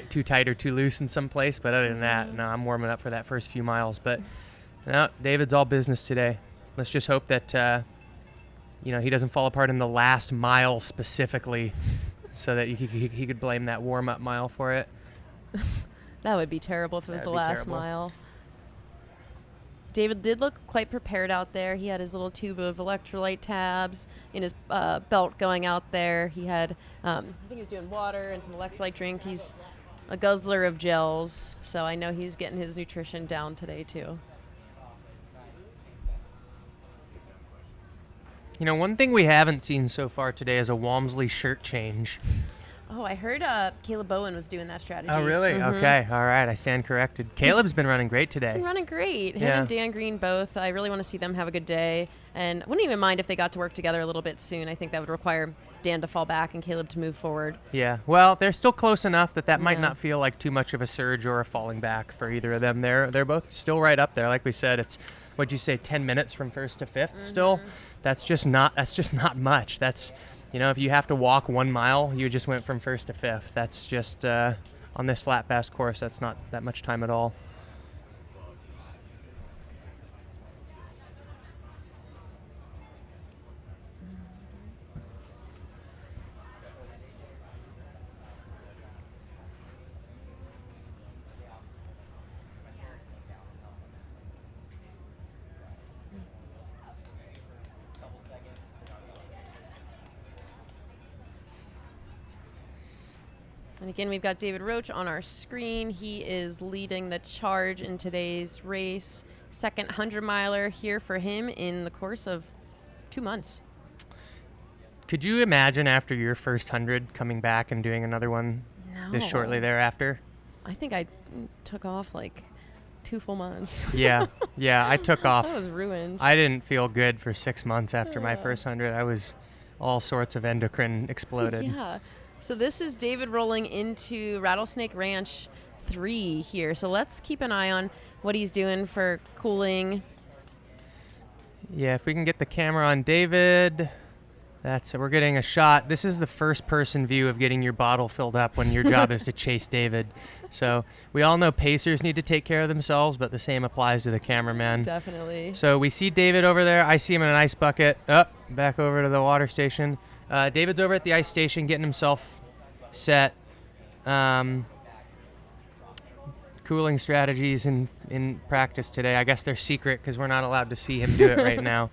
too tight or too loose in some place. But other than that, no, I'm warming up for that first few miles. But no, David's all business today. Let's just hope that he doesn't fall apart in the last mile specifically, so that he could blame that warm up mile for it. That would be terrible if it was the last mile. David did look quite prepared out there. He had his little tube of electrolyte tabs in his belt going out there. He had, I think he was doing water and some electrolyte drink. He's a guzzler of gels, so I know he's getting his nutrition down today too. One thing we haven't seen so far today is a Walmsley shirt change. Oh, I heard Caleb Bowen was doing that strategy. Oh, really? Mm-hmm. Okay. All right. I stand corrected. Caleb's been running great today. He's been running great. Him and Dan Green both. I really want to see them have a good day. And wouldn't even mind if they got to work together a little bit soon. I think that would require Dan to fall back and Caleb to move forward. Yeah. Well, they're still close enough that might not feel like too much of a surge or a falling back for either of them. They're both still right up there. Like we said, it's, what'd you say, 10 minutes from first to fifth still? That's just not much. That's... if you have to walk 1 mile, you just went from first to fifth. That's just, on this flat pass course, that's not that much time at all. And again, we've got David Roach on our screen. He is leading the charge in today's race. Second 100-miler here for him in the course of 2 months. Could you imagine after your first 100 coming back and doing another one this shortly thereafter? I think I took off like 2 full months. Yeah, I took off. I was ruined. I didn't feel good for 6 months after my first 100. I was all sorts of endocrine exploded. Yeah. So this is David rolling into Rattlesnake Ranch 3 here. So let's keep an eye on what he's doing for cooling. Yeah, if we can get the camera on David. We're getting a shot. This is the first person view of getting your bottle filled up when your job is to chase David. So we all know pacers need to take care of themselves, but the same applies to the cameraman. Definitely. So we see David over there. I see him in an ice bucket. Back over to the water station. David's over at the ice station getting himself set. Cooling strategies in practice today. I guess they're secret because we're not allowed to see him do it right now.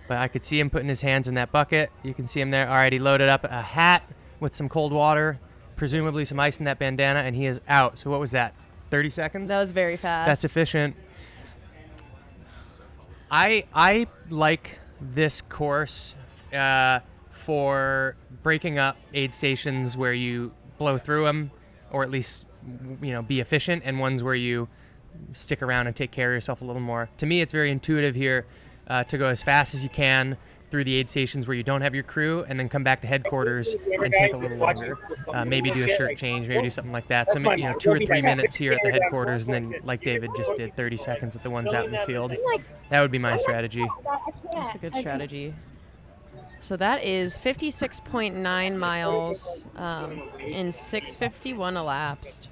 But I could see him putting his hands in that bucket. You can see him there. All right, he loaded up a hat with some cold water, presumably some ice in that bandana, and he is out. So what was that, 30 seconds? That was very fast. That's efficient. I like this course for breaking up aid stations where you blow through them, or at least be efficient, and ones where you stick around and take care of yourself a little more. To me, it's very intuitive here to go as fast as you can through the aid stations where you don't have your crew, and then come back to headquarters and take a little longer. Maybe do a shirt change, maybe do something like that. So 2 or 3 minutes here at the headquarters, and then, like David just did, 30 seconds at the ones out in the field. That would be my strategy. That's a good strategy. So that is 56.9 miles in 6:51 elapsed.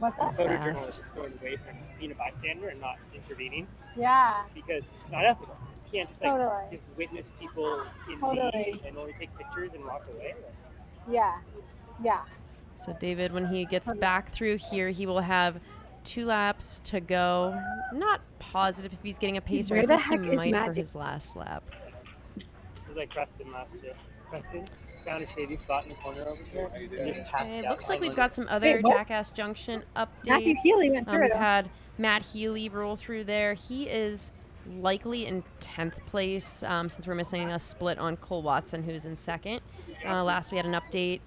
That's fast. Going away from being a bystander and not intervening. Yeah. Because it's not ethical. can't just just witness people in me and only take pictures and walk away. Yeah. Yeah. So David, when he gets back through here, he will have 2 laps to go. Not positive if he's getting a pacer. Where I the think he heck is might for Magic? his last lap. This is like Preston last year. Preston found a shady spot in the corner over here and just passed Okay, it out looks like we've 500. got some other what? Jackass Junction updates. Matthew Healy went through. We've had Matt Healy roll through there. He is likely in 10th place since we're missing a split on Cole Watson, who's in 2nd. Last we had an update.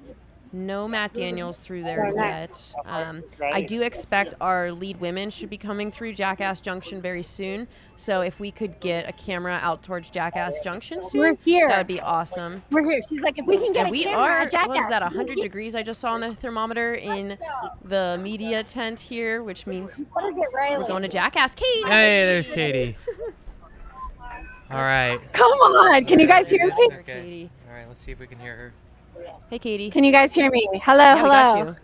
No Matt Daniels through there yet. I do expect our lead women should be coming through Jackass Junction very soon. So if we could get a camera out towards Jackass Junction soon, We're here. that would be awesome. We're here. She's like, if we can get And a we camera are, at Jackass. what is that, 100 degrees I just saw on the thermometer in the media tent here, which means we're going to Jackass. Katie! Hey, there's Katie. All right. Come on. Can you guys hear me? Katie. All right, let's see if we can hear her. Hey, Katie. Can you guys hear me? Hello, Yeah, we hello. got you.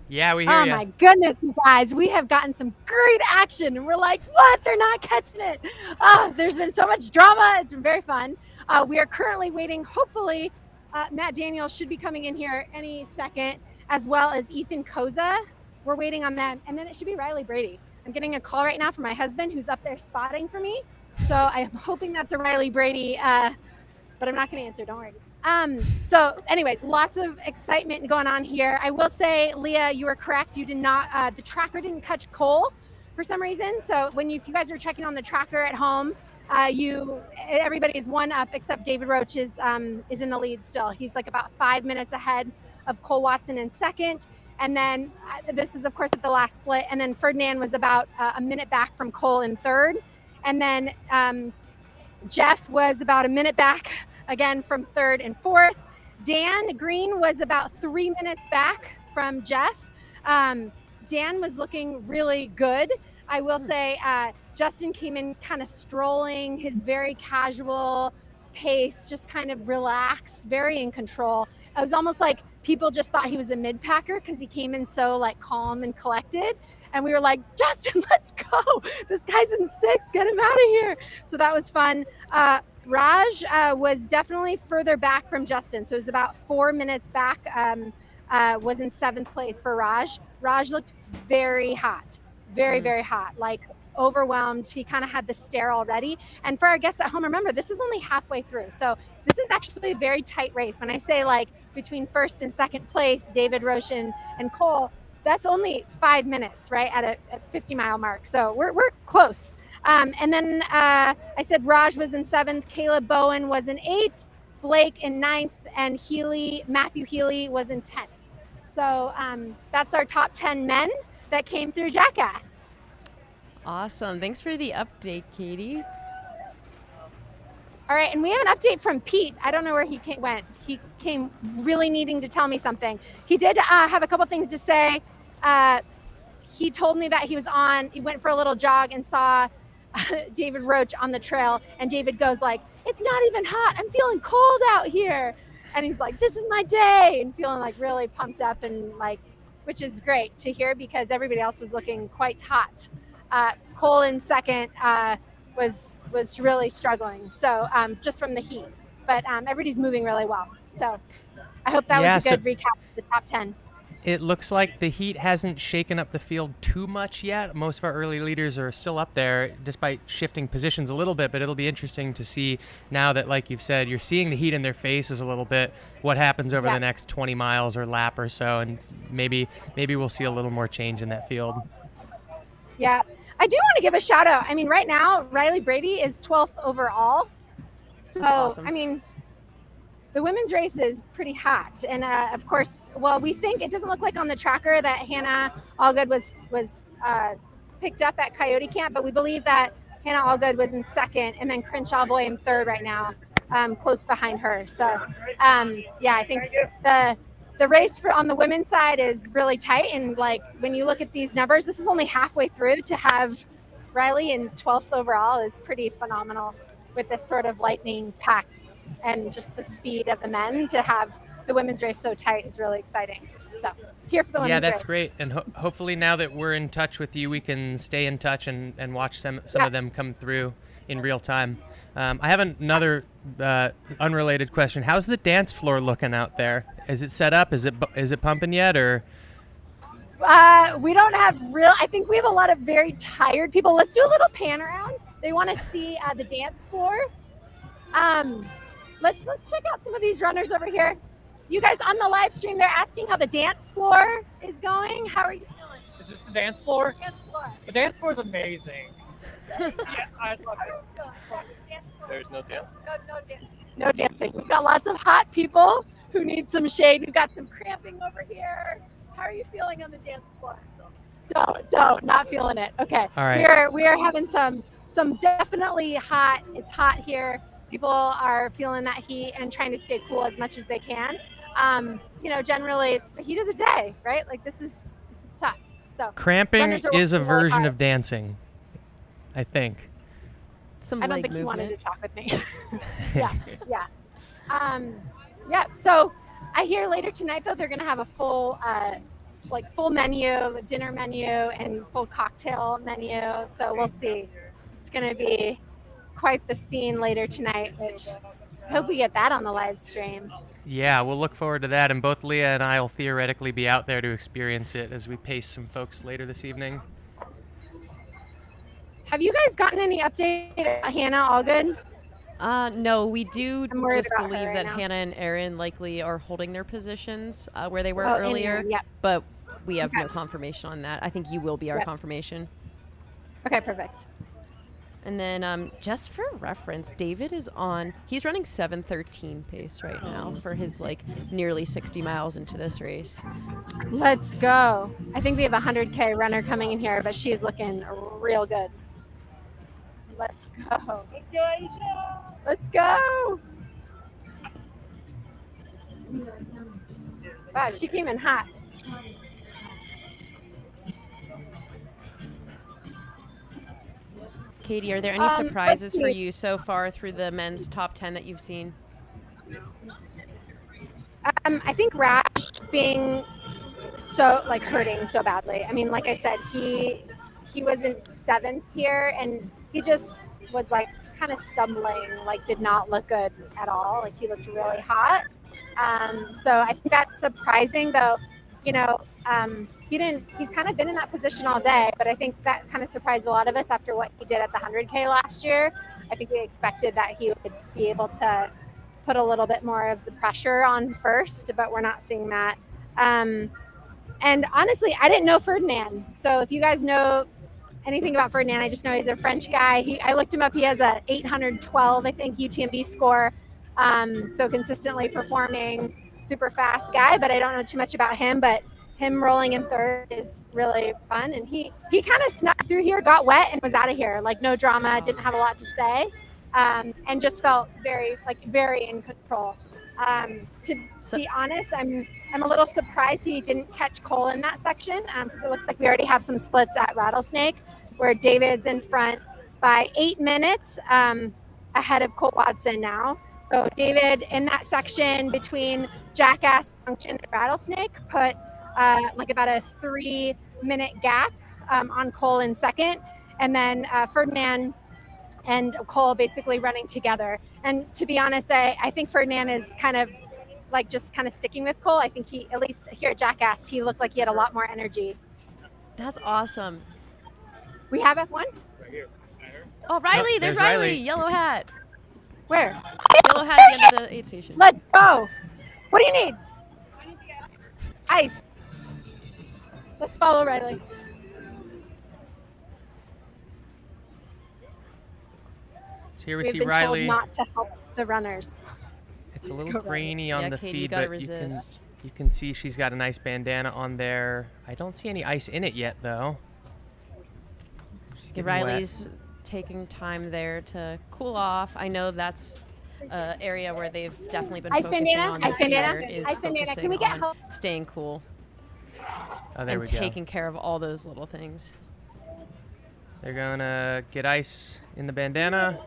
Yeah, we hear Oh you. my goodness, you guys. We have gotten some great action and we're like, what? They're not catching it. There's been so much drama. It's been very fun. We are currently waiting. Hopefully, Matt Daniels should be coming in here any second, as well as Ethan Koza. We're waiting on them. And then it should be Riley Brady. I'm getting a call right now from my husband who's up there spotting for me. So I'm hoping that's a Riley Brady, but I'm not going to answer. Don't worry. So anyway, lots of excitement going on here. I will say, Leah, you were correct. You did not, the tracker didn't catch Cole for some reason. So if you guys are checking on the tracker at home, everybody is 1 up except David Roach is in the lead still. He's like about 5 minutes ahead of Cole Watson in 2nd. And then this is of course at the last split. And then Ferdinand was about a minute back from Cole in 3rd. And then Jeff was about a minute back again from 3rd and 4th. Dan Green was about 3 minutes back from Jeff. Dan was looking really good. I will say Justin came in kind of strolling, his very casual pace, just kind of relaxed, very in control. It was almost like people just thought he was a mid-packer because he came in so like calm and collected. And we were like, Justin, let's go. This guy's in 6th, get him out of here. So that was fun. Raj was definitely further back from Justin. So it was about 4 minutes back, was in 7th place for Raj. Raj looked very hot, very hot, like overwhelmed. He kind of had the stare already. And for our guests at home, remember, this is only halfway through. So this is actually a very tight race. When I say like between 1st and 2nd place, David Roche and Cole, that's only 5 minutes, right, at a 50-mile mark. So we're close. And then I said Raj was in 7th, Caleb Bowen was in 8th, Blake in 9th, and Matthew Healy was in 10th. So that's our top 10 men that came through Jackass. Awesome. Thanks for the update, Katie. All right, and we have an update from Pete. I don't know where he went. He came really needing to tell me something. He did have a couple things to say. He told me that he went for a little jog and saw David Roach on the trail, and David goes like, it's not even hot, I'm feeling cold out here. And he's like, this is my day, and feeling like really pumped up, and like, which is great to hear because everybody else was looking quite hot. Cole in 2nd was really struggling, so just from the heat, but everybody's moving really well. So I hope that was a good recap of the top 10. It looks like the heat hasn't shaken up the field too much yet. Most of our early leaders are still up there despite shifting positions a little bit, but it'll be interesting to see now that, like you've said, you're seeing the heat in their faces a little bit, what happens over the next 20 miles or lap or so, and maybe we'll see a little more change in that field. Yeah, I do want to give a shout out. I mean, right now, Riley Brady is 12th overall. So, awesome. I mean, the women's race is pretty hot. And of course, well, we think it doesn't look like on the tracker that Hannah Allgood was picked up at Coyote Camp, but we believe that Hannah Allgood was in 2nd and then Crenshaw Boy in 3rd right now, close behind her. So, yeah, I think the race on the women's side is really tight. And like, when you look at these numbers, this is only halfway through. To have Riley in 12th overall is pretty phenomenal with this sort of lightning pack. And just the speed of the men, to have the women's race so tight is really exciting. So here for the women's race. Yeah, that's great. And hopefully now that we're in touch with you, we can stay in touch and watch some of them come through. in real time. I have another unrelated question. How's the dance floor looking out there? Is it set up? Is it pumping yet, or? We don't have I think we have a lot of very tired people. Let's do a little pan around. They want to see the dance floor. Let's check out some of these runners over here. You guys on the live stream, they're asking how the dance floor is going. How are you feeling? Is this the dance floor? Dance floor. The dance floor is amazing. Yeah, I love it. There's no dance. No dancing. We've got lots of hot people who need some shade. We've got some cramping over here. How are you feeling on the dance floor? Don't. Not feeling it. Okay. All right. We are having some definitely hot. It's hot here. People are feeling that heat and trying to stay cool as much as they can. Generally it's the heat of the day, right? Like this is tough. So Cramping runners are is a working really version hard. of dancing, I think. I don't think you wanted to talk with me. Yeah. So I hear later tonight though they're gonna have a full menu, dinner menu, and full cocktail menu. So we'll see. It's gonna be quite the scene later tonight, which I hope we get that on the live stream. Yeah, we'll look forward to that, and both Leah and I will theoretically be out there to experience it as we pace some folks later this evening. Have you guys gotten any update? Hannah, all good? No, we do I'm worried just about her believe right that now. Hannah and Aaron likely are holding their positions where they were Oh, in earlier, there, yep. but we have Okay. no confirmation on that. I think you will be our Yep. confirmation. Okay, perfect. And then just for reference, David is he's running 7:13 pace right now for his nearly 60 miles into this race. Let's go. I think we have a 100K runner coming in here, but she's looking real good. Let's go. Let's go. Wow, she came in hot. Katie, are there any surprises let's for see. you so far through the men's top 10 that you've seen? I think Rash being so hurting so badly. I mean, like I said, he was in 7th here, and he just was kind of stumbling, did not look good at all. He looked really hot. So I think that's surprising, though. He's kind of been in that position all day, but I think that kind of surprised a lot of us after what he did at the 100K last year. I think we expected that he would be able to put a little bit more of the pressure on first, but we're not seeing that. And honestly, I didn't know Ferdinand. So if you guys know anything about Ferdinand, I just know he's a French guy. I looked him up. He has a 812, I think, UTMB score. So consistently performing, super fast guy, but I don't know too much about him. But him rolling in 3rd is really fun. And he kind of snuck through here, got wet, and was out of here. No drama, didn't have a lot to say, and just felt very in control. To be honest, I'm a little surprised he didn't catch Cole in that section, because it looks like we already have some splits at Rattlesnake, where David's in front by 8 minutes ahead of Cole Watson now. So David in that section between Jackass Junction and Rattlesnake put about a 3-minute gap on Cole in 2nd, and then Ferdinand and Cole basically running together. And to be honest, I think Ferdinand is kind of just sticking with Cole. I think he, at least here at Jackass, he looked like he had a lot more energy. That's awesome. We have F1? Right here. Oh, Riley, Oh, there's there's Riley, Riley. Yellow hat. Where? Yellow hat at the end of the aid station. Let's go. What do you need? Ice. Let's follow Riley. So here we We've see been Riley. told not to help the runners. It's a Let's little go, Riley. grainy on Yeah, the Katie, you feed, gotta but resist. you can see she's got a nice bandana on there. I don't see any ice in it yet, though. She's getting wet. Riley's taking time there to cool off. I know that's an area where they've definitely been Ice focusing bandana, on ice this year, bandana, is ice bandana. focusing Can we get on help? staying cool Oh, there and we go. taking care of all those little things. They're gonna get ice in the bandana.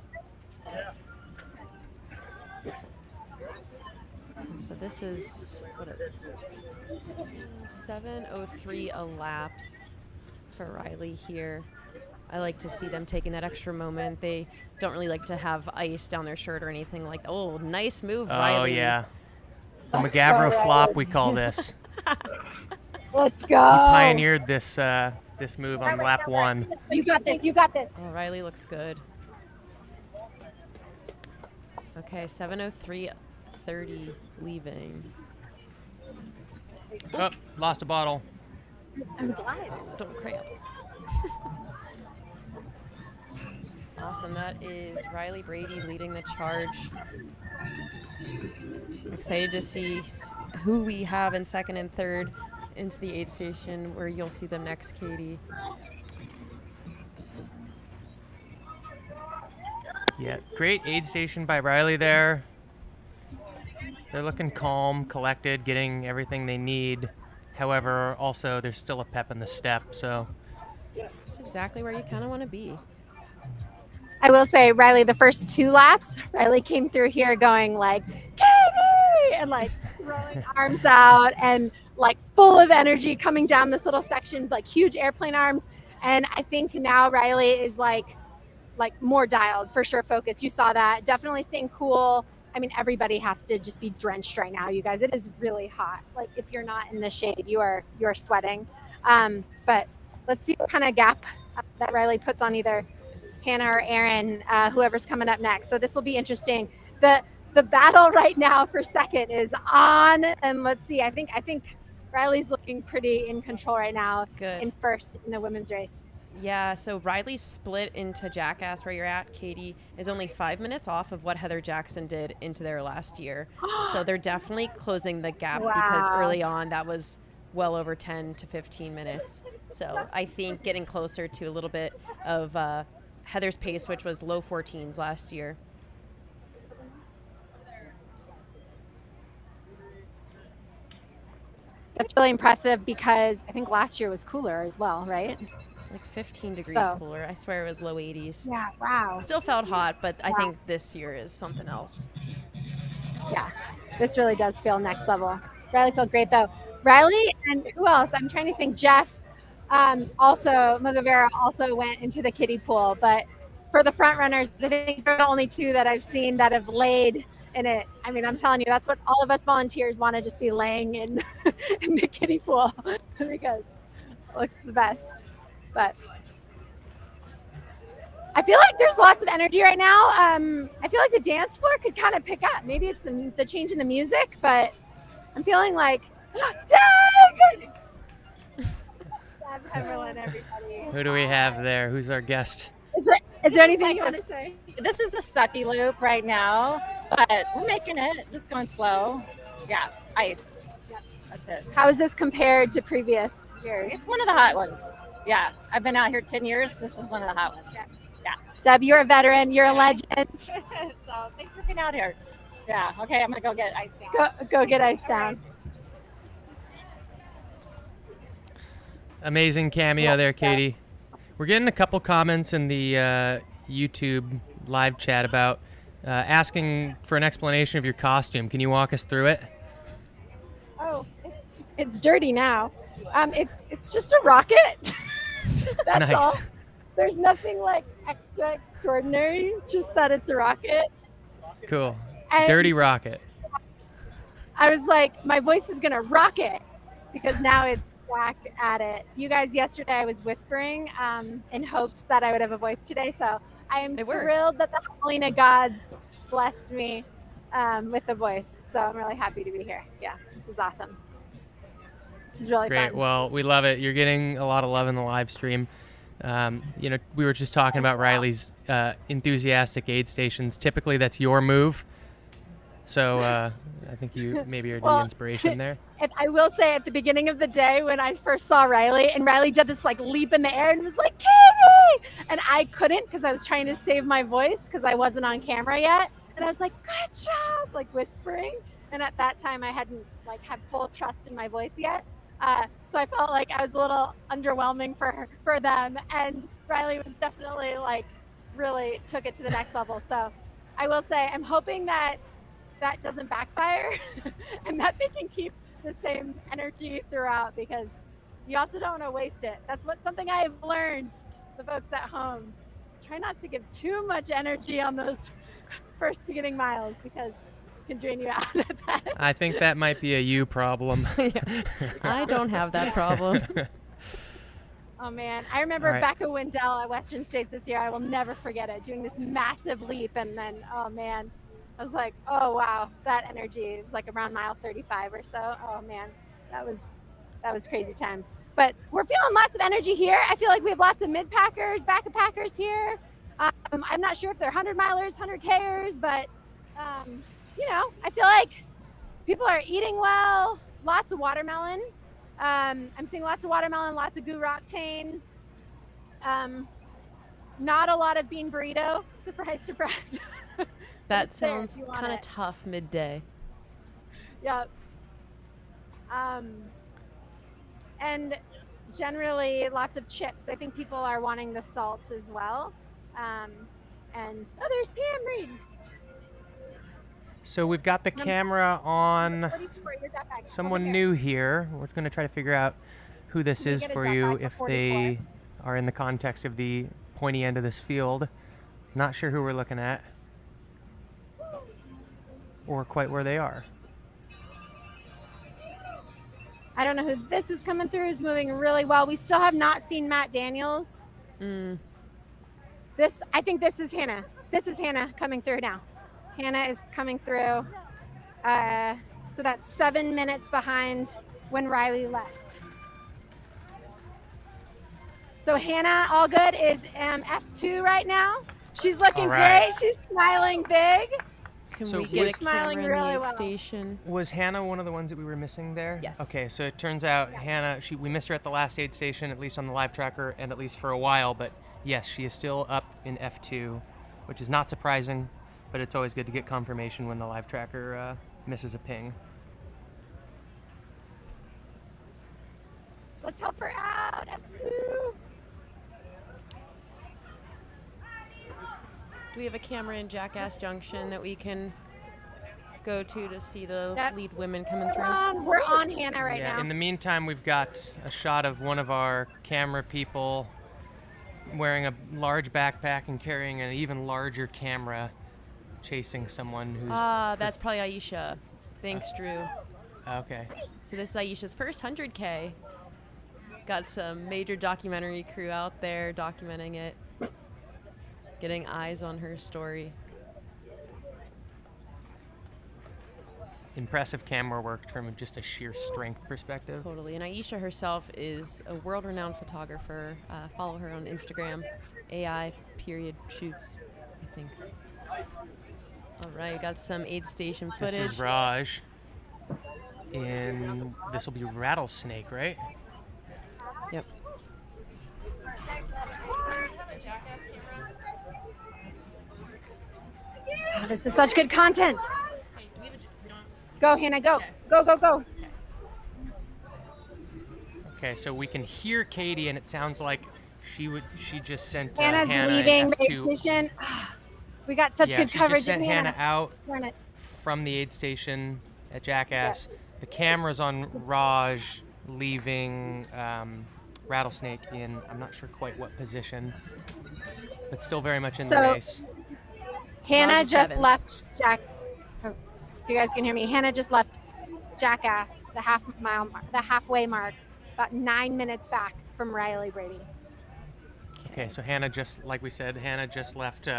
So this is 7:03 elapsed for Riley here. I like to see them taking that extra moment. They don't really like to have ice down their shirt or anything like that. Oh, nice move, Riley. Oh, yeah. The McGavro flop, we call this. Let's go. He pioneered this this move on lap 1. You got this. You got this. Oh, Riley looks good. Okay, 7:03:30 leaving. Oh, lost a bottle. I was live. Don't cramp. Awesome. That is Riley Brady leading the charge. Excited to see who we have in second and third into the aid station, where you'll see them next, Katie. Yeah, great aid station by Riley there. They're looking calm, collected, getting everything they need. However, also there's still a pep in the step, so. That's exactly where you kind of want to be. I will say, Riley, the first 2 laps, Riley came through here going like, Katie! And like throwing arms out and like full of energy coming down this little section, like huge airplane arms. And I think now Riley is like more dialed, for sure focused. You saw that. Definitely staying cool. I mean, everybody has to just be drenched right now, you guys. It is really hot. Like if you're not in the shade, you are sweating. But let's see what kind of gap that Riley puts on either Hannah or Aaron, whoever's coming up next. So this will be interesting. The battle right now for second is on, and let's see. I think Riley's looking pretty in control right now. Good. In first in the women's race. Yeah, so Riley's split into Jackass, where you're at, Katie, is only 5 minutes off of what Heather Jackson did into their last year. So they're definitely closing the gap because early on that was well over 10 to 15 minutes. So I think getting closer to a little bit of Heather's pace, which was low 14s last year. That's really impressive because I think last year was cooler as well, right? Like 15 degrees cooler. I swear it was low 80s. Yeah, wow. Still felt hot, but I think this year is something else. Yeah, this really does feel next level. Riley felt great though. Riley and who else? I'm trying to think. Jeff, also Mugavera also went into the kiddie pool, but for the front runners, I think they're the only 2 that I've seen that have laid in it. I mean, I'm telling you, that's what all of us volunteers want to just be laying in in the kiddie pool because it looks the best. But I feel like there's lots of energy right now. I feel like the dance floor could kind of pick up. Maybe it's the change in the music, but I'm feeling like, Doug! Everyone, everybody. Who do we have there? Who's our guest? Is there anything you want to say? This is the sucky loop right now, but we're making it. Just going slow. Yeah, ice. Yep. That's it. How is this compared to previous years? It's one of the hot ones. Yeah, I've been out here 10 years. This is one of the hot ones. Yeah. Deb, you're a veteran. You're a legend. So thanks for being out here. Yeah. Okay, I'm gonna go get ice down. Go get ice down. Amazing cameo there, Katie. We're getting a couple comments in the YouTube live chat about asking for an explanation of your costume. Can you walk us through it? Oh, it's dirty now. It's just a rocket. That's Nice. all. There's nothing like extra extraordinary, just that it's a rocket. Cool. And Dirty rocket. I was like, my voice is gonna rocket because now it's back at it. You guys, yesterday I was whispering in hopes that I would have a voice today. So I am thrilled that the Javelina gods blessed me with a voice. So I'm really happy to be here. Yeah, this is awesome. This is really Great. fun. Well, we love it. You're getting a lot of love in the live stream. We were just talking about Riley's enthusiastic aid stations. Typically, that's your move. So I think you maybe are the inspiration there. And I will say at the beginning of the day when I first saw Riley, and Riley did this like leap in the air and was like, Katie! And I couldn't because I was trying to save my voice because I wasn't on camera yet. And I was like, good job, like whispering. And at that time I hadn't like had full trust in my voice yet. So I felt like I was a little underwhelming for them. And Riley was definitely like really took it to the next level. So I will say I'm hoping that doesn't backfire and that they can keep the same energy throughout because you also don't want to waste it. That's something I have learned the folks at home, try not to give too much energy on those first beginning miles because it can drain you out at that. I think that might be a you problem. I don't have that problem. Oh man, I remember All right. Becca Wendell at Western States this year. I will never forget it, doing this massive leap, and then oh man, I was like, oh wow, that energy. It was like around mile 35 or so. Oh man, that was crazy times. But we're feeling lots of energy here. I feel like we have lots of mid-packers, back-packers here. I'm not sure if they're 100-milers, 100Kers, but you know, I feel like people are eating well. Lots of watermelon. I'm seeing lots of watermelon, lots of goo octane. Not a lot of bean burrito. Surprise, surprise. That It's there if sounds you want kind of it. tough midday. Yep. And generally lots of chips. I think people are wanting the salt as well. And oh, there's Pam Reed. So we've got the camera on 44, your jet bag. someone Over here. new here. We're going to try to figure out who this You is get a for jet you bag if for they are in the context of the pointy end of this field. Not sure who we're looking at or quite where they are. I don't know who this is coming through. Is moving really well. We still have not seen Matt Daniels. I think this is Hannah. This is Hannah coming through now. Hannah is coming through. So that's 7 minutes behind when Riley left. So Hannah, all good, is F2 right now. She's looking All right. great. She's smiling big. Can So we was- get a Smiling camera in really the aid well. station? Was Hannah one of the ones that we were missing there? Yes. Okay, so it turns out Hannah, we missed her at the last aid station, at least on the live tracker, and at least for a while. But yes, she is still up in F2, which is not surprising, but it's always good to get confirmation when the live tracker misses a ping. Let's help her out, F2. Do we have a camera in Jackass Junction that we can go to see the Yep. lead women coming through? We're on Hannah right Yeah, now. in the meantime, we've got a shot of one of our camera people wearing a large backpack and carrying an even larger camera, chasing someone who's... That's probably Aisha. Thanks, Drew. Okay. So this is Aisha's first 100K. Got some major documentary crew out there documenting it, getting eyes on her story. Impressive camera work from just a sheer strength perspective. Totally. And Aisha herself is a world-renowned photographer. Follow her on Instagram, AI.shoots, I think. All right, got some aid station footage. This is Raj. And this will be Rattlesnake, right? Yep. Oh, this is such good content. Go, Hannah, go. Go, go, go. Okay, so we can hear Katie, and it sounds like she just sent Hannah's Hannah leaving the aid F2. station. We got such Yeah, good she coverage just sent of Hannah out Darn it. from the aid station at Jackass. The camera's on Raj leaving Rattlesnake in, I'm not sure quite what position, but still very much in the So- race. Hannah Raj is just 7. left if you guys can hear me, Hannah just left Jackass, the halfway mark, about 9 minutes back from Riley Brady. Okay, so Hannah just, like we said, Hannah just left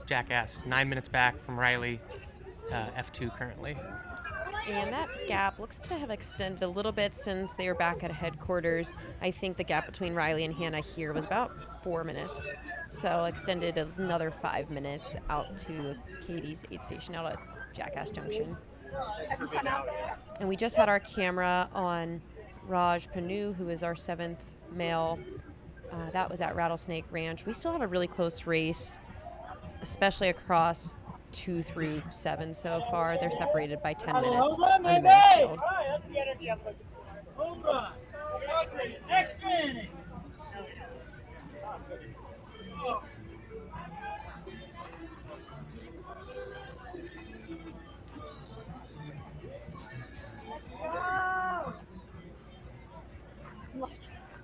Jackass 9 minutes back from Riley, F2 currently. And that gap looks to have extended a little bit since they were back at headquarters. I think the gap between Riley and Hannah here was about 4 minutes. So extended another 5 minutes out to Katie's aid station out at Jackass Junction. And we just had our camera on Raj Panu, who is our 7th male. That was at Rattlesnake Ranch. We still have a really close race, especially across 2 through 7 so far. They're separated by 10 minutes on the men's field.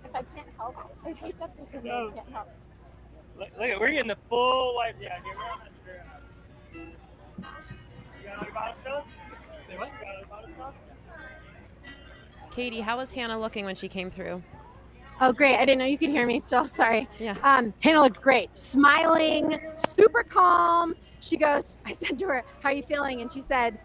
If I can't help, I hate that because I can't help. Look, we're getting the full life jacket. We're on that trail. You got another bottle still? Say what? You got another bottle still? Katie, how was Hannah looking when she came through? Oh, great. I didn't know you could hear me still. Sorry. Yeah. Hannah looked great. Smiling, super calm. She goes, I said to her, how are you feeling? And she said,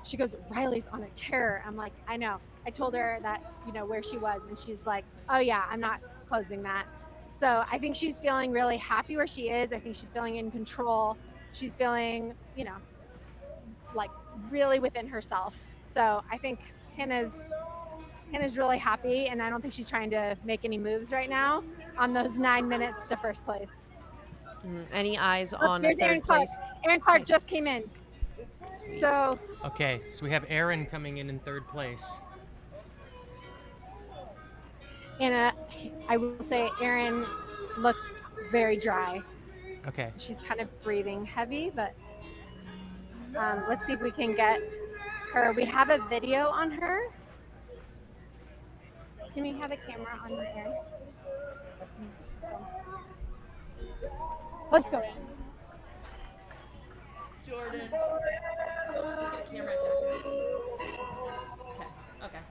she goes, Riley's on a tear. I'm like, I know. I told her that, where she was. And she's like, oh, yeah, I'm not closing that. So I think she's feeling really happy where she is. I think she's feeling in control. She's feeling, like really within herself. So I think Hannah's really happy, and I don't think she's trying to make any moves right now on those 9 minutes to first place. Any eyes on Here's third Aaron Clark. place? Aaron Clark Nice. just came in. So Okay, so we have Aaron coming in third place. Anna, I will say Aaron looks very dry. Okay. She's kind of breathing heavy, but let's see if we can get her. We have a video on her. Can we have a camera on Aaron? Let's go in. Jordan. Can you get a camera, Jack? Okay.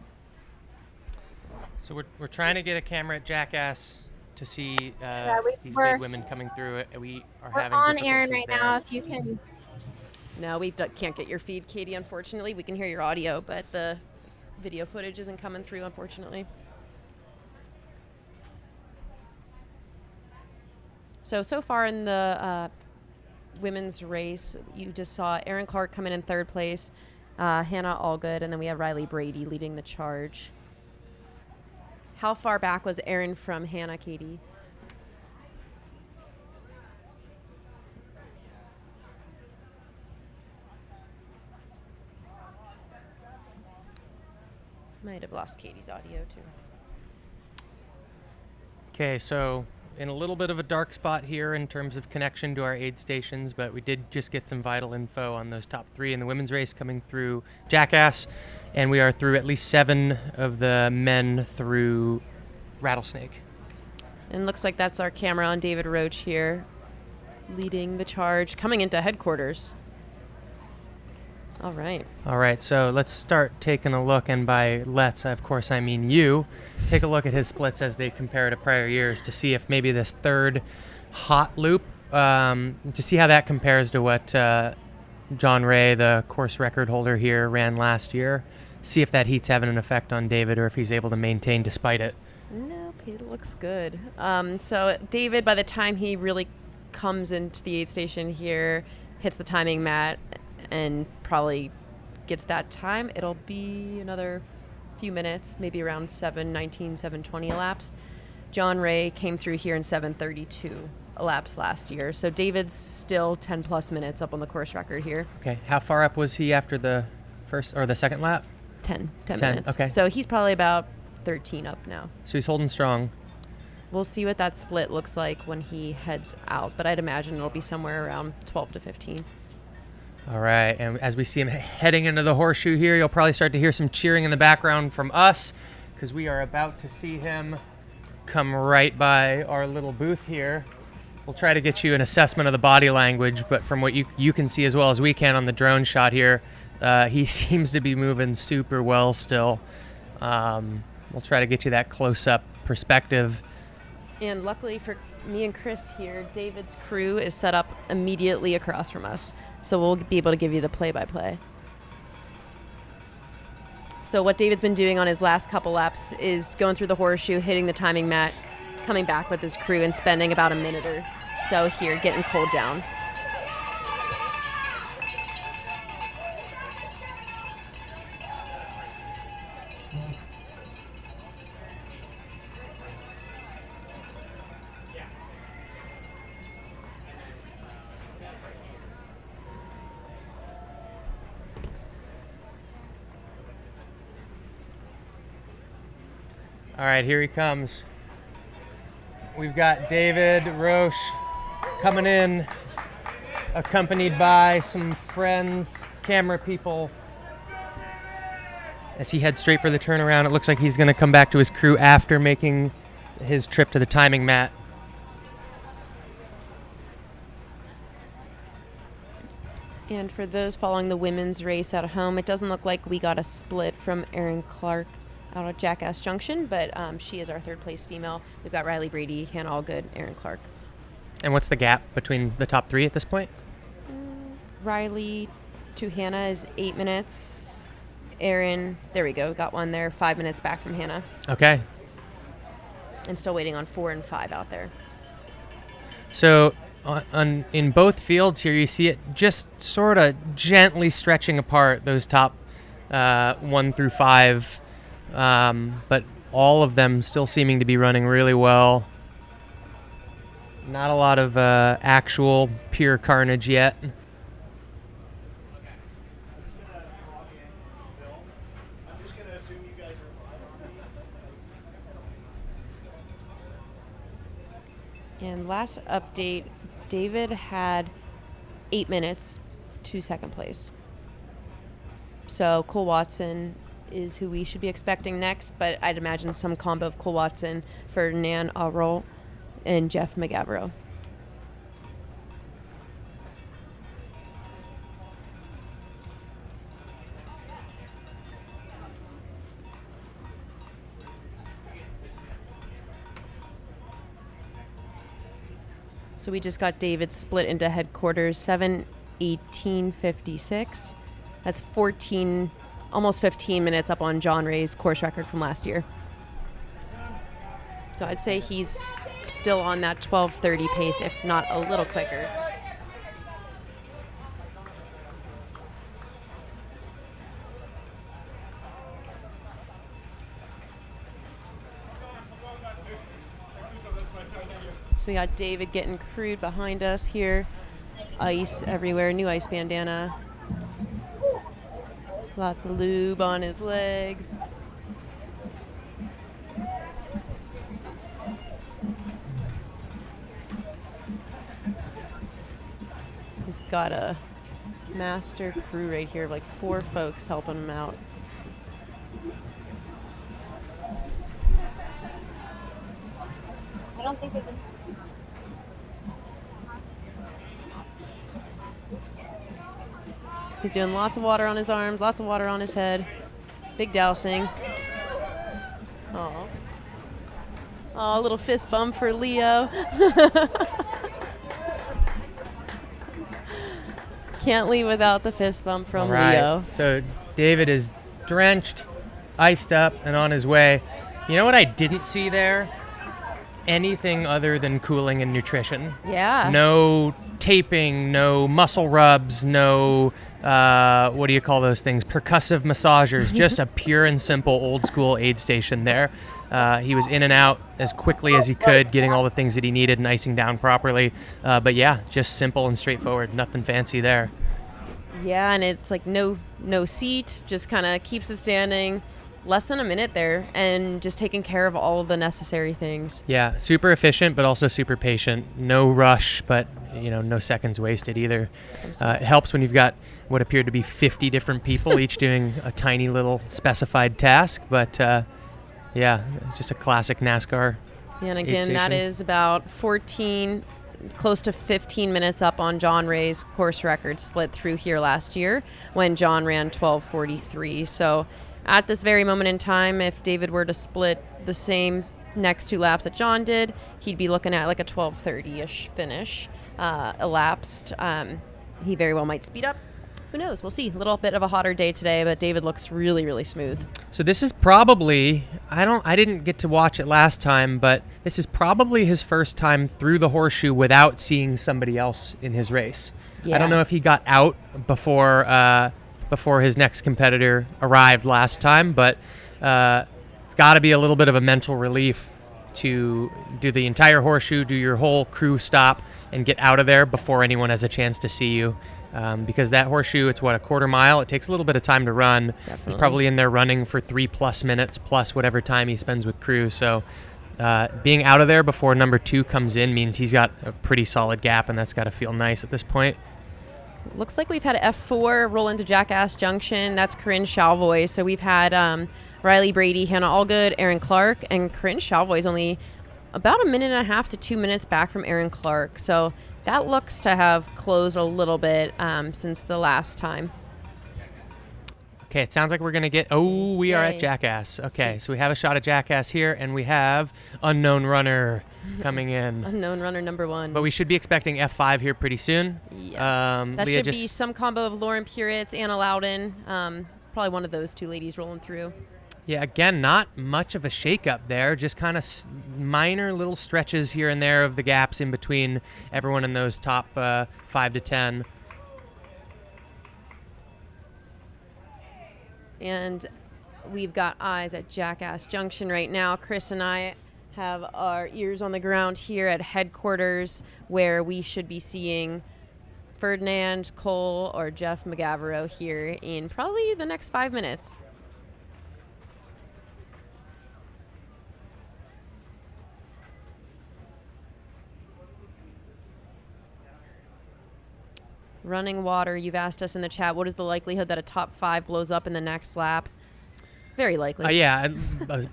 So we're trying to get a camera at Jackass to see these we're- big women coming through it. We are We're having on Aaron difficulties right there. now. If you can. No, we can't get your feed, Katie, unfortunately. We can hear your audio, but the video footage isn't coming through, unfortunately. So far in the women's race, you just saw Aaron Clark coming in third place, Hannah Allgood, and then we have Riley Brady leading the charge. How far back was Aaron from Hannah, Katie? Might have lost Katie's audio too. Okay, so in a little bit of a dark spot here in terms of connection to our aid stations, but we did just get some vital info on those top three in the women's race coming through Jackass, and we are through at least 7 of the men through Rattlesnake. And looks like that's our camera on David Roach here, leading the charge, coming into headquarters. All right. All right, so let's start taking a look, and by let's, of course, I mean you. Take a look at his splits as they compare to prior years to see if maybe this third hot loop, to see how that compares to what John Ray, the course record holder here, ran last year. See if that heat's having an effect on David or if he's able to maintain despite it. Nope, it looks good. So David, by the time he really comes into the aid station here, hits the timing mat, and probably gets that time, it'll be another few minutes, maybe around 7:19, 7:20 elapsed. John Ray came through here in 7:32 elapsed last year. So David's still 10 plus minutes up on the course record here. Okay, how far up was he after the first or the second lap? 10 minutes. Okay. So he's probably about 13 up now. So he's holding strong. We'll see what that split looks like when he heads out, but I'd imagine it'll be somewhere around 12 to 15. All right, and as we see him heading into the horseshoe here, you'll probably start to hear some cheering in the background from us because we are about to see him come right by our little booth here. We'll try to get you an assessment of the body language, but from what you can see as well as we can on the drone shot here, he seems to be moving super well still. We'll try to get you that close-up perspective. And luckily for me and Chris here, David's crew is set up immediately across from us. So we'll be able to give you the play-by-play. So what David's been doing on his last couple laps is going through the horseshoe, hitting the timing mat, coming back with his crew and spending about a minute or so here getting cooled down. All right, here he comes. We've got David Roche coming in, accompanied by some friends, camera people. As he heads straight for the turnaround, it looks like he's going to come back to his crew after making his trip to the timing mat. And for those following the women's race at home, it doesn't look like we got a split from Erin Clark out of Jackass Junction, but she is our third place female. We've got Riley Brady, Hannah Allgood, Erin Clark. And what's the gap between the top 3 at this point? Riley to Hannah is 8 minutes. Erin, there we go, got one there, 5 minutes back from Hannah. Okay. And still waiting on 4 and 5 out there. So in both fields here, you see it just sort of gently stretching apart, those top 1 through 5, but all of them still seeming to be running really well. Not a lot of actual pure carnage yet. And last update, David had 8 minutes to second place. So Cole Watson is who we should be expecting next, but I'd imagine some combo of Cole Watson, Ferdinand Aurol, and Jeff McGavro. So we just got David split into headquarters, 7:18:56. That's 14, almost 15 minutes up on John Ray's course record from last year. So I'd say he's still on that 12:30 pace, if not a little quicker. So we got David getting crewed behind us here. Ice everywhere, new ice bandana. Lots of lube on his legs. He's got a master crew right here, like 4 folks helping him out. I don't think we can. He's doing lots of water on his arms, lots of water on his head. Big dousing. Oh, a little fist bump for Leo. Can't leave without the fist bump from All right. Leo. So David is drenched, iced up, and on his way. You know what I didn't see there? Anything other than cooling and nutrition. Yeah. No taping, no muscle rubs, no, what do you call those things? Percussive massagers. Just a pure and simple old school aid station there. He was in and out as quickly as he could, getting all the things that he needed and icing down properly. But yeah, just simple and straightforward. Nothing fancy there. Yeah, and it's like no seat, just kind of keeps it standing. Less than a minute there, and just taking care of all the necessary things. Yeah, super efficient, but also super patient. No rush, but no seconds wasted either. It helps when you've got what appeared to be 50 different people, each doing a tiny little specified task. But yeah, just a classic NASCAR. Yeah, and aid again, that station. is about 14, close to 15 minutes up on John Ray's course record split through here last year when John ran 12:43. So at this very moment in time, if David were to split the same next 2 laps that John did, he'd be looking at like a 12:30-ish finish elapsed. He very well might speed up. Who knows? We'll see. A little bit of a hotter day today, but David looks really, really smooth. So this is probably, I didn't get to watch it last time, but this is probably his first time through the horseshoe without seeing somebody else in his race. I Yeah. don't know if he got out before his next competitor arrived last time, but it's got to be a little bit of a mental relief to do the entire horseshoe, do your whole crew stop, and get out of there before anyone has a chance to see you. Because that horseshoe, it's a quarter mile. It takes a little bit of time to run. Definitely. He's probably in there running for 3+ minutes plus whatever time he spends with crew. So being out of there before number 2 comes in means he's got a pretty solid gap, and that's got to feel nice at this point. Looks like we've had F4 roll into Jackass Junction. That's Corinne Chalvoy. So we've had Riley Brady, Hannah Allgood, Erin Clark, and Corinne Chalvoy is only about a minute and a half to 2 minutes back from Erin Clark. So That looks to have closed a little bit since the last time. Okay, it sounds like we're going to get... Oh, we are at Yay. Jackass. Okay, Sweet. so we have a shot of Jackass here, and we have Unknown Runner coming in. Unknown runner number 1. But we should be expecting F5 here pretty soon. Yes. That Leah should be some combo of Lauren Puritz, Anna Loudon. Probably one of those two ladies rolling through. Yeah, again, not much of a shakeup there. Just kind of minor little stretches here and there of the gaps in between everyone in those top 5 to 10. And we've got eyes at Jackass Junction right now. Chris and I have our ears on the ground here at headquarters, where we should be seeing Ferdinand, Cole, or Jeff McGavero here in probably the next 5 minutes. Running water, you've asked us in the chat, what is the likelihood that a top 5 blows up in the next lap? Very likely. Yeah,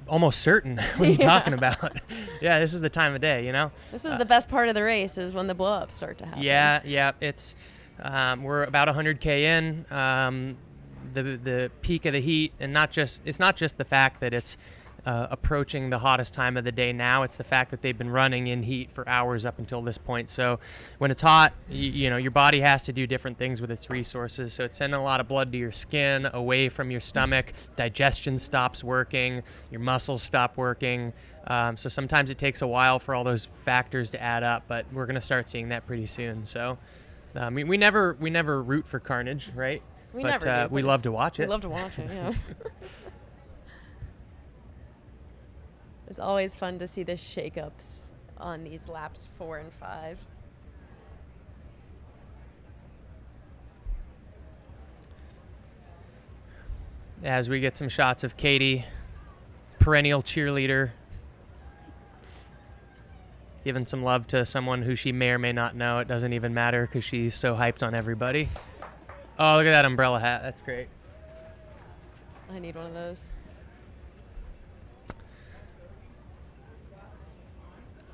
almost certain. What are you talking about? Yeah, this is the time of day, you know? This is the best part of the race, is when the blow-ups start to happen. Yeah, it's we're about 100K in. The peak of the heat, and it's not just the fact that it's approaching the hottest time of the day now. It's the fact that they've been running in heat for hours up until this point. So when it's hot, you know, your body has to do different things with its resources. So it's sending a lot of blood to your skin, away from your stomach. Digestion stops working. Your muscles stop working. So sometimes it takes a while for all those factors to add up, but we're going to start seeing that pretty soon. So we never root for carnage, right? We love to watch it. We love to watch it, yeah. It's always fun to see the shakeups on these laps 4 and 5. As we get some shots of Katie, perennial cheerleader, giving some love to someone who she may or may not know. It doesn't even matter because she's so hyped on everybody. Oh, look at that umbrella hat. That's great. I need one of those.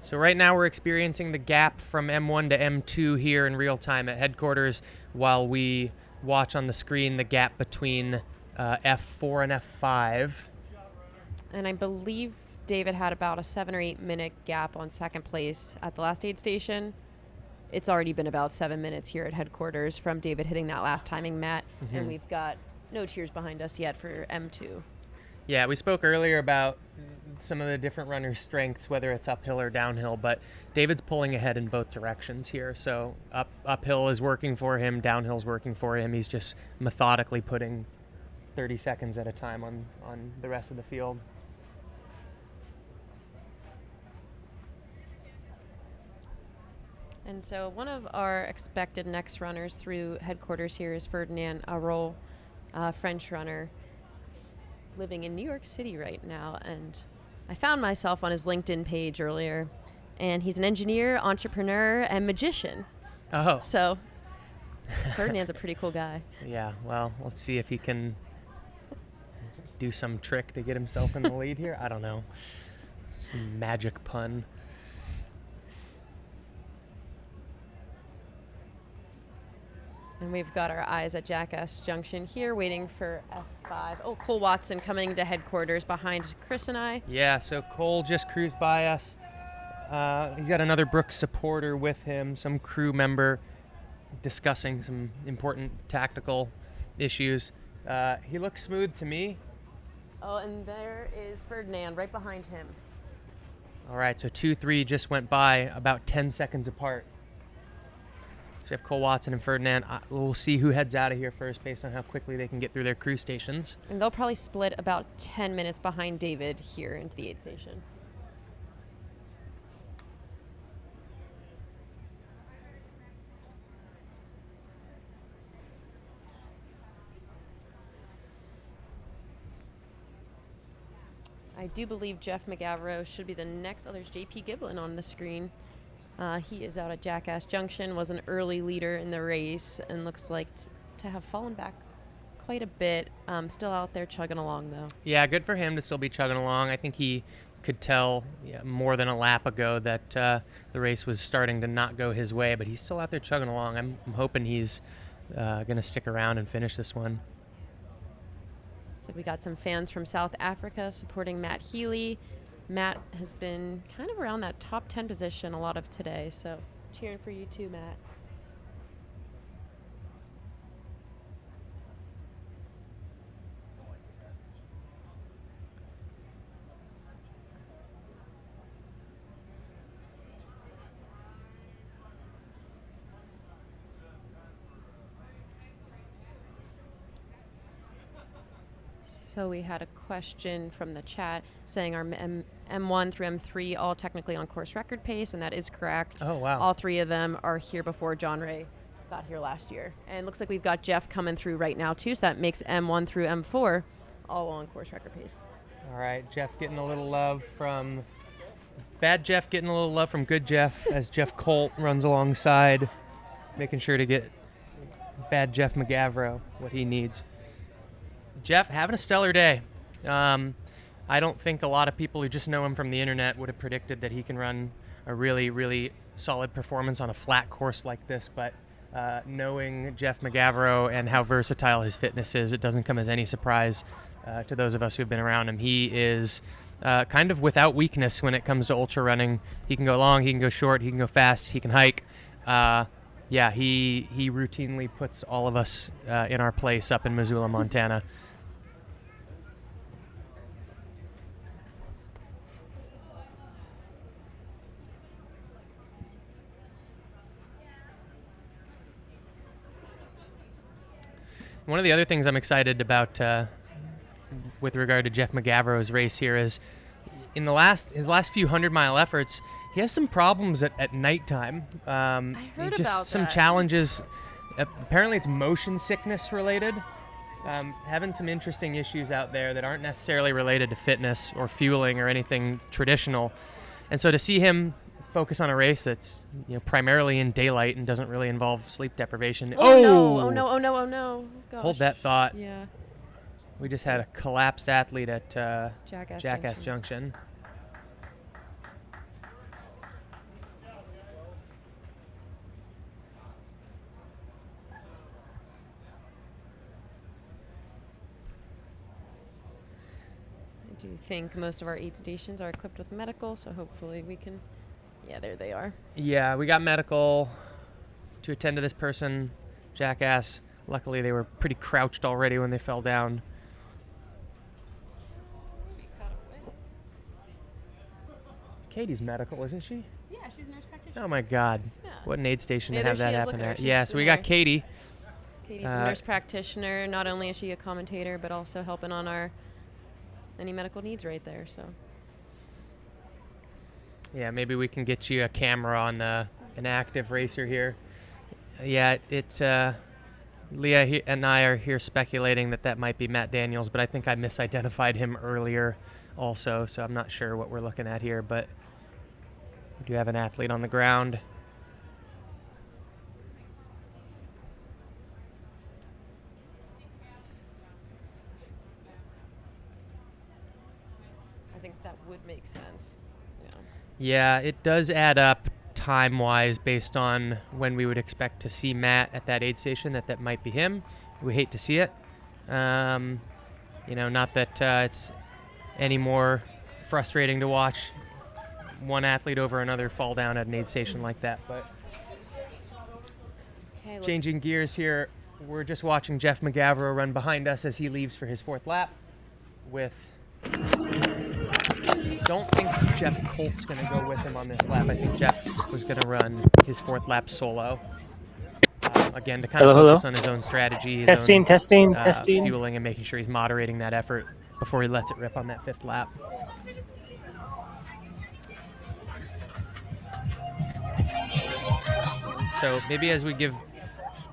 So right now we're experiencing the gap from M1 to M2 here in real time at headquarters, while we watch on the screen the gap between F4 and F5. And I believe David had about a 7 or 8 minute gap on second place at the last aid station. It's already been about 7 minutes here at headquarters from David hitting that last timing mat, and we've got no cheers behind us yet for M2. Yeah, we spoke earlier about some of the different runners' strengths, whether it's uphill or downhill, but David's pulling ahead in both directions here. So uphill is working for him, downhill's working for him. He's just methodically putting 30 seconds at a time on the rest of the field. And so one of our expected next runners through headquarters here is Ferdinand Arol, French runner, living in New York City right now. And I found myself on his LinkedIn page earlier, and he's an engineer, entrepreneur, and magician. Oh. So Ferdinand's a pretty cool guy. Yeah, well, let's see if he can do some trick to get himself in the lead here. I don't know. Some magic pun. And we've got our eyes at Jackass Junction here, waiting for F5. Oh, Cole Watson coming to headquarters behind Chris and I. Yeah, so Cole just cruised by us. He's got another Brooks supporter with him, some crew member, discussing some important tactical issues. He looks smooth to me. Oh, and there is Ferdinand right behind him. All right, so 2-3 just went by about 10 seconds apart. So we have Cole Watson and Ferdinand. We'll see who heads out of here first based on how quickly they can get through their crew stations. And they'll probably split about 10 minutes behind David here into the aid station. I do believe Jeff McGavero should be the next. Oh, there's JP Giblin on the screen. He is out at Jackass Junction, was an early leader in the race, and looks like to have fallen back quite a bit. Still out there chugging along, though. Yeah, good for him to still be chugging along. I think he could tell more than a lap ago that the race was starting to not go his way, but he's still out there chugging along. I'm hoping he's going to stick around and finish this one. So we got some fans from South Africa supporting Matt Healy. Matt has been kind of around that top 10 position a lot of today, so cheering for you too, Matt. So we had a question from the chat saying our M1 through M3 all technically on course record pace, and that is correct. Oh, wow. All 3 of them are here before John Ray got here last year. And it looks like we've got Jeff coming through right now too, so that makes M1 through M4 all on course record pace. All right, Jeff getting a little love from bad Jeff, getting a little love from good Jeff as Jeff Colt runs alongside, making sure to get bad Jeff McGavro what he needs. Jeff having a stellar day. I don't think a lot of people who just know him from the internet would have predicted that he can run a really, really solid performance on a flat course like this, but knowing Jeff McGavro and how versatile his fitness is, it doesn't come as any surprise to those of us who've been around him. He is kind of without weakness when it comes to ultra running. He can go long, he can go short, he can go fast, he can hike. Yeah, he routinely puts all of us in our place up in Missoula, Montana. One of the other things I'm excited about with regard to Jeff McGavro's race here is in his last few 100-mile efforts, he has some problems at nighttime. I heard about some that. challenges. Apparently it's motion sickness related. Having some interesting issues out there that aren't necessarily related to fitness or fueling or anything traditional. And so to see him focus on a race that's primarily in daylight and doesn't really involve sleep deprivation. Oh no. Gosh. Hold that thought. Yeah. We just had a collapsed athlete at Jackass Junction. I do think most of our aid stations are equipped with medical, so hopefully we can... Yeah, there they are. Yeah, we got medical to attend to this person, Jackass. Luckily, they were pretty crouched already when they fell down. Katie's medical, isn't she? Yeah, she's a nurse practitioner. Oh my God. Yeah. What an aid station Yeah, to have there that she is. happen Look at her. at. She's Yeah, so we got there. Katie. Katie's a nurse practitioner. Not only is she a commentator, but also helping on any medical needs right there. So. Yeah, maybe we can get you a camera on an active racer here. Yeah, Leah and I are here speculating that might be Matt Daniels, but I think I misidentified him earlier also, so I'm not sure what we're looking at here, but we do have an athlete on the ground. I think that would make sense. Yeah, it does add up time-wise based on when we would expect to see Matt at that aid station. That might be him. We hate to see it. Not that it's any more frustrating to watch one athlete over another fall down at an aid station like that. But Okay, changing gears here, we're just watching Jeff McGavro run behind us as he leaves for his 4th lap with... Don't think Jeff Colt's going to go with him on this lap. I think Jeff was going to run his 4th lap solo. Again, to kind of focus on his own strategy, his own, testing. fueling, and making sure he's moderating that effort before he lets it rip on that 5th lap. So maybe as we give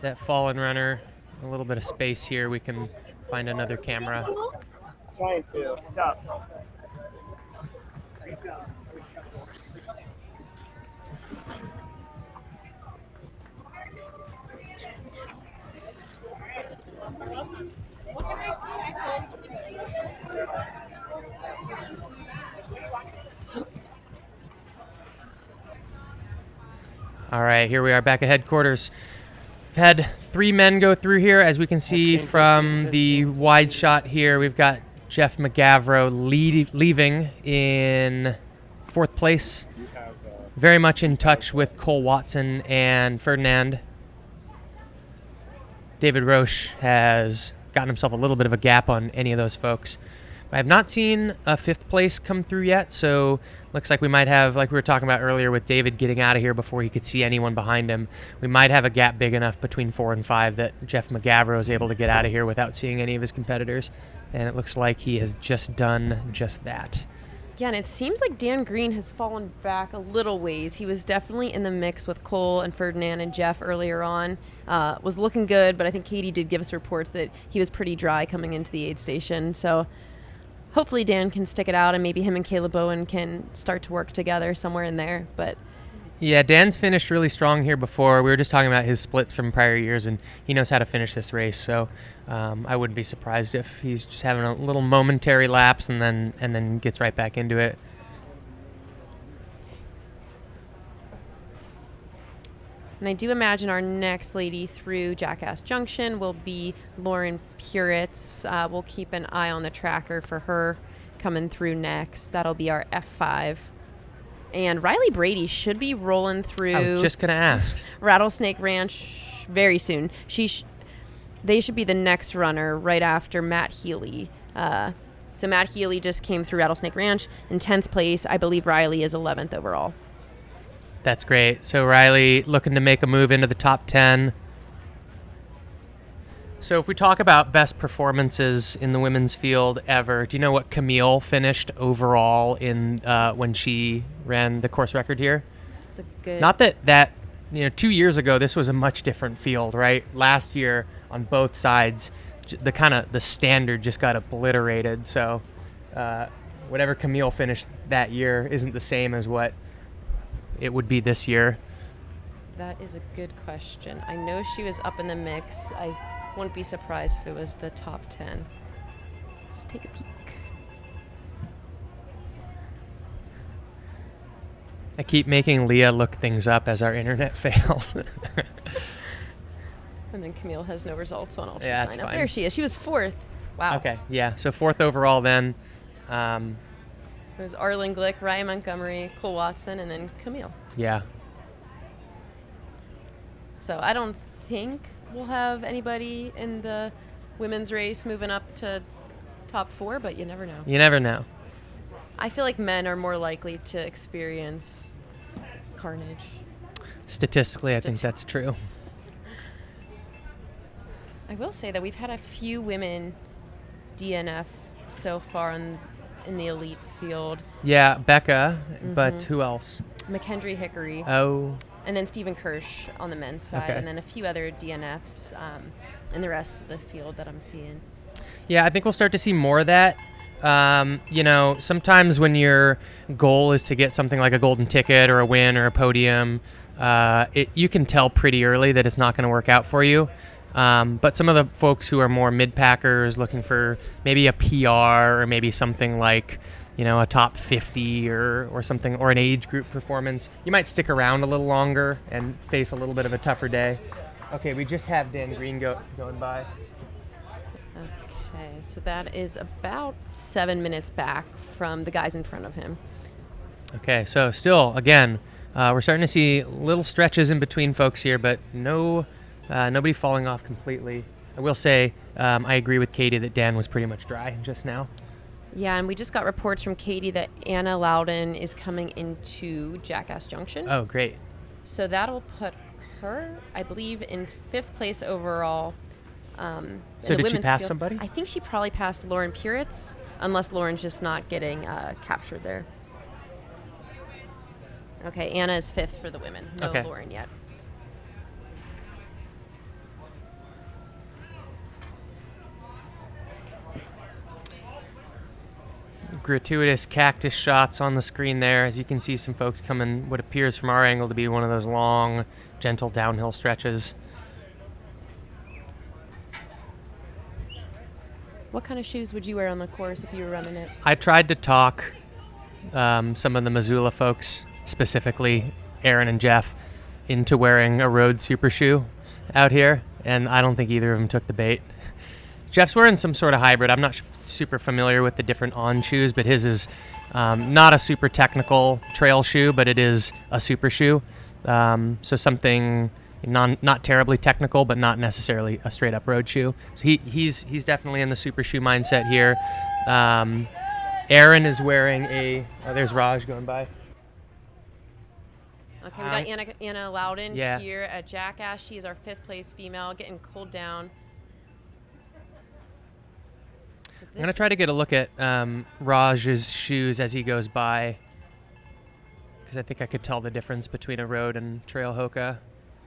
that fallen runner a little bit of space here, we can find another camera. Trying to. It's tough. All right, here we are back at headquarters. We've had 3 men go through here. As we can see from the wide shot here, we've got Jeff McGavro leaving in 4th place. Very much in touch with Cole Watson and Ferdinand. David Roche has gotten himself a little bit of a gap on any of those folks. I have not seen a 5th place come through yet, so looks like we might have, like we were talking about earlier with David getting out of here before he could see anyone behind him, we might have a gap big enough between 4 and 5 that Jeff McGavro is able to get out of here without seeing any of his competitors, and it looks like he has just done just that. Yeah, and it seems like Dan Green has fallen back a little ways. He was definitely in the mix with Cole and Ferdinand and Jeff earlier on. Was looking good, but I think Katie did give us reports that he was pretty dry coming into the aid station. So hopefully Dan can stick it out, and maybe him and Caleb Bowen can start to work together somewhere in there. But yeah, Dan's finished really strong here before. We were just talking about his splits from prior years, and he knows how to finish this race. So I wouldn't be surprised if he's just having a little momentary lapse and then gets right back into it. And I do imagine our next lady through Jackass Junction will be Lauren Puritz. We'll keep an eye on the tracker for her coming through next. That'll be our F5. And Riley Brady should be rolling through. I was just going to ask. Rattlesnake Ranch very soon. They should be the next runner right after Matt Healy. So Matt Healy just came through Rattlesnake Ranch in 10th place. I believe Riley is 11th overall. That's great. So Riley looking to make a move into the top 10. So if we talk about best performances in the women's field ever, do you know what Camille finished overall in when she ran the course record here? It's a good. Not that 2 years ago this was a much different field, right? Last year on both sides, the standard just got obliterated. So whatever Camille finished that year isn't the same as what it would be this year. That is a good question. I know she was up in the mix. I wouldn't be surprised if it was the top 10. Let's take a peek. I keep making Leah look things up as our internet fails. And then Camille has no results on ultrasign. Yeah, that's fine. There she is. She was 4th. Wow. Okay, yeah. So 4th overall then. It was Arlen Glick, Ryan Montgomery, Cole Watson, and then Camille. Yeah. So I don't think we'll have anybody in the women's race moving up to top 4, but you never know. You never know. I feel like men are more likely to experience carnage. Statistically, I think that's true. I will say that we've had a few women DNF so far in the elite field. Yeah, Becca, but who else? McKendry Hickory. Oh. And then Stephen Kirsch on the men's side, Okay. and then a few other DNFs in the rest of the field that I'm seeing. Yeah, I think we'll start to see more of that. Sometimes when your goal is to get something like a golden ticket or a win or a podium, you can tell pretty early that it's not going to work out for you. But some of the folks who are more mid-packers looking for maybe a PR or maybe something like, a top 50 or something, or an age group performance, you might stick around a little longer and face a little bit of a tougher day. Okay, we just have Dan Green going by. Okay, so that is about 7 minutes back from the guys in front of him. Okay, so still, again, we're starting to see little stretches in between folks here, but nobody falling off completely. I will say I agree with Katie that Dan was pretty much dry just now. Yeah, and we just got reports from Katie that Anna Loudon is coming into Jackass Junction. Oh, great. So that'll put her, I believe, in 5th place overall. So did she pass somebody? I think she probably passed Lauren Puritz, unless Lauren's just not getting captured there. Okay, Anna is 5th for the women. No Okay. Lauren yet. Gratuitous cactus shots on the screen there. As you can see, some folks coming what appears from our angle to be one of those long, gentle downhill stretches. What kind of shoes would you wear on the course if you were running it? I tried to talk some of the Missoula folks, specifically Aaron and Jeff, into wearing a road super shoe out here, and I don't think either of them took the bait. Jeff's wearing some sort of hybrid. I'm not super familiar with the different On shoes, but his is not a super technical trail shoe, but it is a super shoe. So something not terribly technical, but not necessarily a straight up road shoe. So he's definitely in the super shoe mindset here. Aaron is wearing there's Raj going by. Okay, we got Anna Loudon Yeah. here at Jackass. She is our 5th place female, getting cooled down. So I'm going to try to get a look at Raj's shoes as he goes by, because I think I could tell the difference between a road and trail Hoka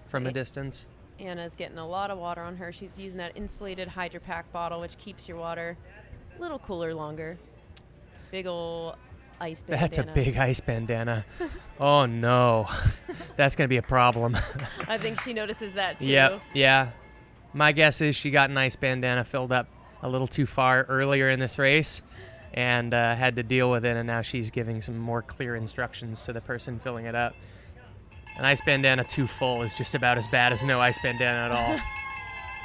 from a distance. Anna's getting a lot of water on her. She's using that insulated Hydro Pack bottle, which keeps your water a little cooler longer. Big ol' ice bandana. That's a big ice bandana. Oh no, that's going to be a problem. I think she notices that too. Yep, yeah. My guess is she got an ice bandana filled up a little too far earlier in this race and had to deal with it, and now she's giving some more clear instructions to the person filling it up. An ice bandana too full is just about as bad as no ice bandana at all.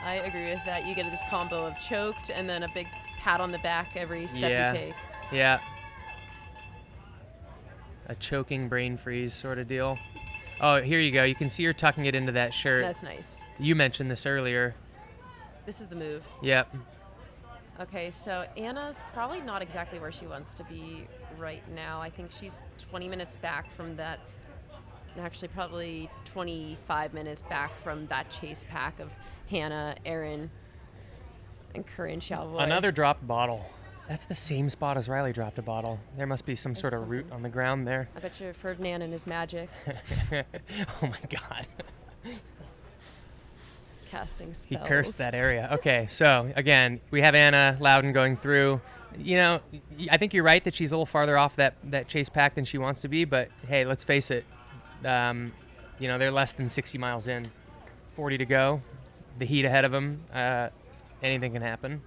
I agree with that. You get this combo of choked and then a big pat on the back every step you take. Yeah. A choking brain freeze sort of deal. Oh, here you go. You can see her tucking it into that shirt. That's nice. You mentioned this earlier. This is the move. Yep. Okay, so Anna's probably not exactly where she wants to be right now. I think she's 20 minutes back from that. Actually, probably 25 minutes back from that chase pack of Hannah, Aaron, and Corinne Chauvoy. Another dropped bottle. That's the same spot as Riley dropped a bottle. There must be some sort of root on the ground there. I bet you Ferdinand and his magic. Oh my God. Casting He spells. cursed that area. Okay, so again, we have Anna Loudon going through. You know, I think you're right that she's a little farther off that chase pack than she wants to be, but hey, let's face it. You know, they're less than 60 miles in. 40 to go. The heat ahead of them. Anything can happen.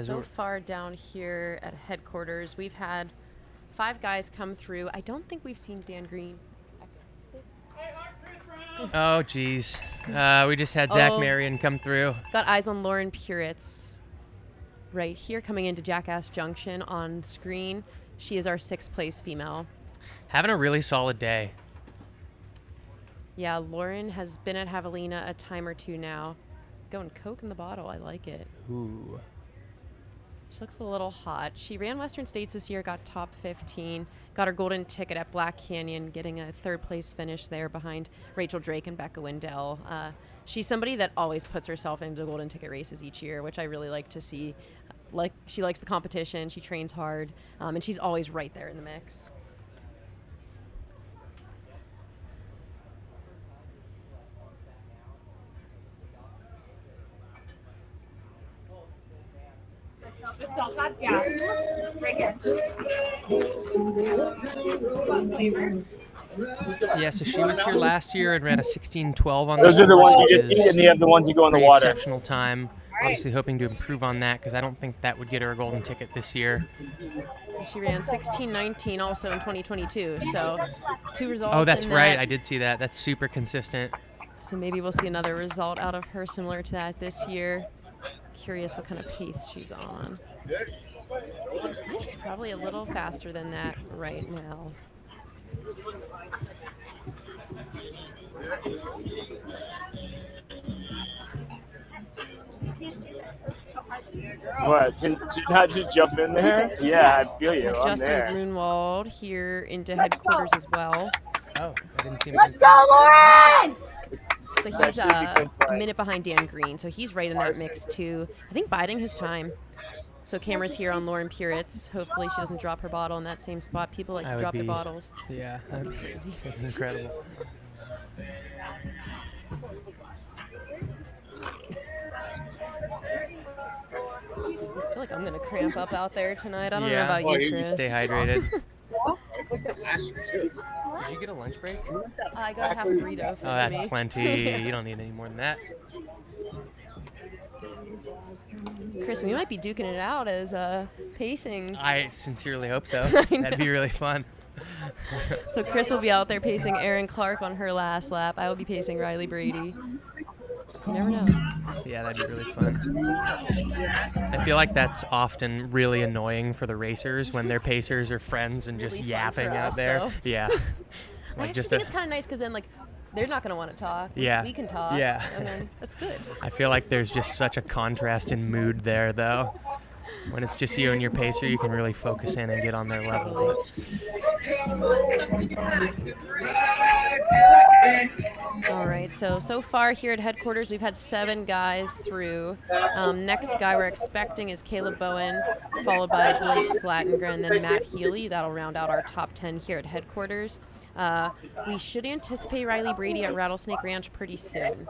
So far down here at headquarters, we've had 5 guys come through. I don't think we've seen Dan Green exit. Oh, geez. We just had Zach Marion come through. Got eyes on Lauren Puritz right here coming into Jackass Junction on screen. She is our 6th place female. Having a really solid day. Yeah, Lauren has been at Javelina a time or two now. Going Coke in the bottle. I like it. Ooh. She looks a little hot. She ran Western States this year, got top 15, got her golden ticket at Black Canyon, getting a 3rd place finish there behind Rachel Drake and Becca Wendell. She's somebody that always puts herself into golden ticket races each year, which I really like to see. Like, she likes the competition, she trains hard, and she's always right there in the mix. Yeah, right here. What flavor? Yeah, so she was here last year and ran a 16:12 on Those this are the course, ones you which just is eat, and they have the ones you go in the pretty water. Exceptional time. Obviously hoping to improve on that because I don't think that would get her a golden ticket this year. She ran 16:19 also in 2022, so 2 results. Oh, that's in right. that. I did see that. That's super consistent. So maybe we'll see another result out of her similar to that this year. Curious what kind of pace she's on. She's probably a little faster than that right now. What? To not just jump in there? Yeah, I feel you. I'm Justin there. Grunwald here into headquarters as well. Oh, I didn't see him. Let's go, Lauren! So he's a minute behind Dan Green, so he's right in that mix too. I think biding his time. So cameras here on Lauren Puritz. Hopefully she doesn't drop her bottle in that same spot. People like to drop their bottles. Yeah, that'd be crazy. That's incredible. I feel like I'm gonna cramp up out there tonight. I don't know Yeah. about Well, you, you Chris. stay hydrated. Did you get a lunch break? I got half a burrito Oh, for that's me. plenty. You don't need any more than that. Chris, we might be duking it out as pacing. I sincerely hope so. I That'd be know. really fun. So Chris will be out there pacing Erin Clark on her last lap. I will be pacing Riley Brady. You never know. Yeah, that'd be really fun. I feel like that's often really annoying for the racers when their pacers are friends and just Really fun yapping for out us, there. though. Yeah. I actually think it's kind of nice because then, like, they're not going to want to talk. Yeah. We can talk. Yeah. And then that's good. I feel like there's just such a contrast in mood there, though. When it's just you and your pacer, you can really focus in and get on their level. All right, so far here at headquarters, we've had 7 guys through. Next guy we're expecting is Caleb Bowen, followed by Blake Slattengren, and then Matt Healy. That'll round out our top 10 here at headquarters. We should anticipate Riley Brady at Rattlesnake Ranch pretty soon.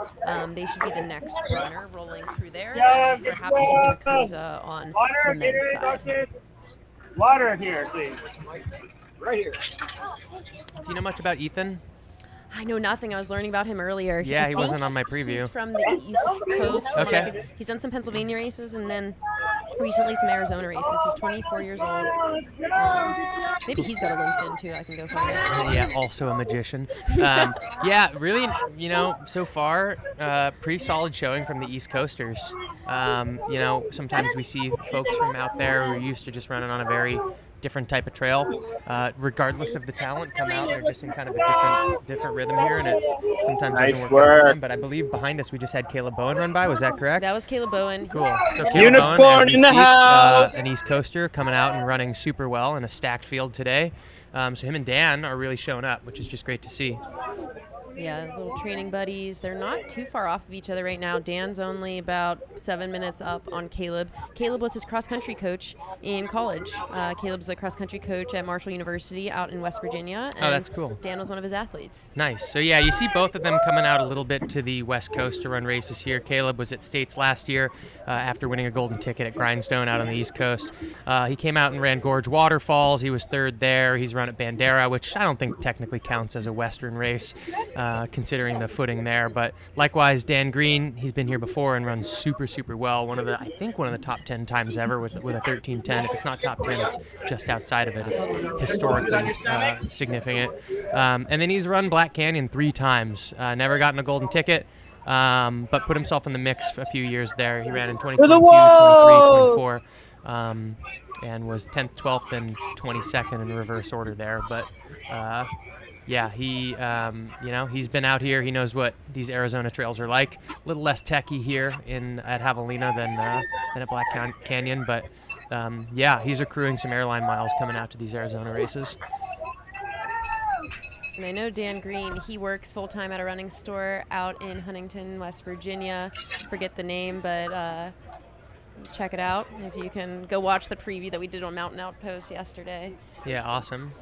They should be the next runner rolling through there, and perhaps Ethan Kuza on the men's side. Water here, please. Right here. Do you know much about Ethan? I know nothing. I was learning about him earlier. Yeah, I he wasn't think on my preview. He's from the East Coast. From what I Okay. he's done some Pennsylvania races and then recently some Arizona races. He's 24 years old. Maybe he's got a LinkedIn too. I can go find it. Yeah, also a magician. Yeah, really, so far, pretty solid showing from the East Coasters. Sometimes we see folks from out there who are used to just running on a very different type of trail, regardless of the talent, come out. They're just in kind of a different rhythm here, and it sometimes doesn't work out for them. But I believe behind us we just had Caleb Bowen run by. Was that correct? That was Caleb Bowen. Cool. So Caleb Unicorn Bowen, as we in the speak, house! an East Coaster coming out and running super well in a stacked field today. So him and Dan are really showing up, which is just great to see. Yeah, little training buddies. They're not too far off of each other right now. Dan's only about 7 minutes up on Caleb. Caleb was his cross-country coach in college. Caleb's a cross-country coach at Marshall University out in West Virginia. And Oh, that's cool. Dan was one of his athletes. Nice. So yeah, you see both of them coming out a little bit to the West Coast to run races here. Caleb was at States last year after winning a golden ticket at Grindstone out on the East Coast. He came out and ran Gorge Waterfalls. He was 3rd there. He's run at Bandera, which I don't think technically counts as a Western race, considering the footing there. But likewise, Dan Green, he's been here before and runs super, super well. I think one of the top 10 times ever with a 13:10. If it's not top 10, it's just outside of it. It's historically significant. And then he's run Black Canyon 3 times. Never gotten a golden ticket, but put himself in the mix for a few years there. He ran in 2022, 23, 24, and was 10th, 12th, and 22nd in reverse order there. But yeah, he's been out here. He knows what these Arizona trails are like. A little less techy here at Javelina than at Black Canyon, but yeah, he's accruing some airline miles coming out to these Arizona races. And I know Dan Green, he works full-time at a running store out in Huntington, West Virginia. Forget the name, but check it out if you can go watch the preview that we did on Mountain Outpost yesterday. Yeah, awesome.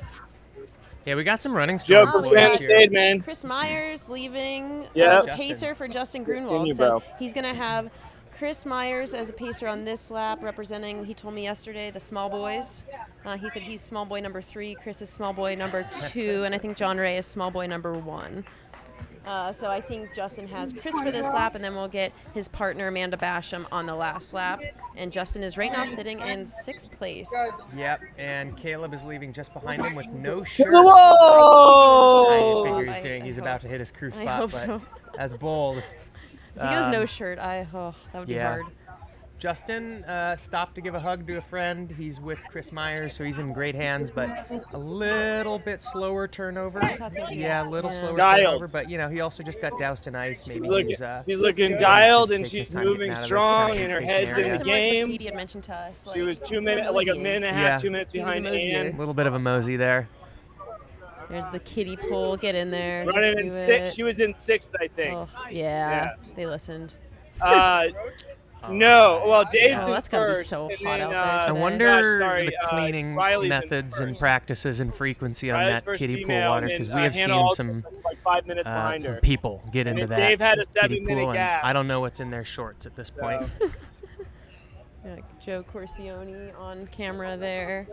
Yeah, we got some running store Joe, people this year. man. Chris Myers leaving Yeah. as a pacer for Justin Good seeing Grunwald. you, So bro. he's going to have Chris Myers as a pacer on this lap, representing, he told me yesterday, the small boys. He said he's small boy number 3, Chris is small boy number 2, and I think John Ray is small boy number 1. So I think Justin has Chris for this lap, and then we'll get his partner Amanda Basham on the last lap. And Justin is right now sitting in 6th place. Yep, and Caleb is leaving just behind him with no shirt. the walls! I figure he's about to hit his crew I spot, hope but so. that's bold. If he goes no shirt, that would be hard. Justin stopped to give a hug to a friend. He's with Chris Myers, so he's in great hands, but a little bit slower turnover. Yeah, a little slower turnover, but he also just got doused in ice. Maybe She's looking dialed and she's moving strong and her head's in the Similar to what game. Katie had mentioned to us. She was 2 minutes, like a minute and a half, 2 minutes behind Ann. A little bit of a mosey there. There's the kiddie pool. Get in there. Running in just do 6th. it. She was in 6th, I think. Oh, yeah, they listened. No, well, Dave's in that's gotta be first. so and hot then, out there I today. wonder sorry, the cleaning Riley's in methods and practices and frequency on Riley's that first kiddie pool female, water, and, because we have Hannah seen also some like 5 minutes behind some her. people get And into then that Dave had a kiddie 7-minute pool, and gap. I don't know what's in their shorts at this point. Joe Corsione on camera there.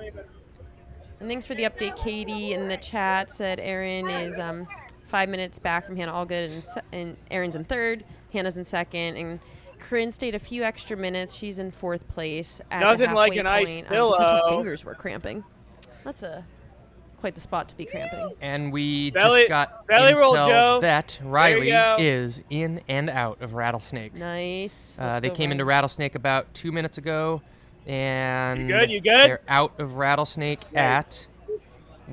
And thanks for the update, Katie. In the chat said Erin is 5 minutes back from Hannah Allgood, and Erin's in third, Hannah's in second, and Corinne stayed a few extra minutes. She's in fourth place at Nothing the halfway like an ice point, pillow. because her fingers were cramping. That's quite the spot to be cramping. And we Belly- just got belly roll, intel Joe. that There you Riley go. is in and out of Rattlesnake. Nice. They came into Rattlesnake about 2 minutes ago, and You good? You good? they're out of Rattlesnake Nice. at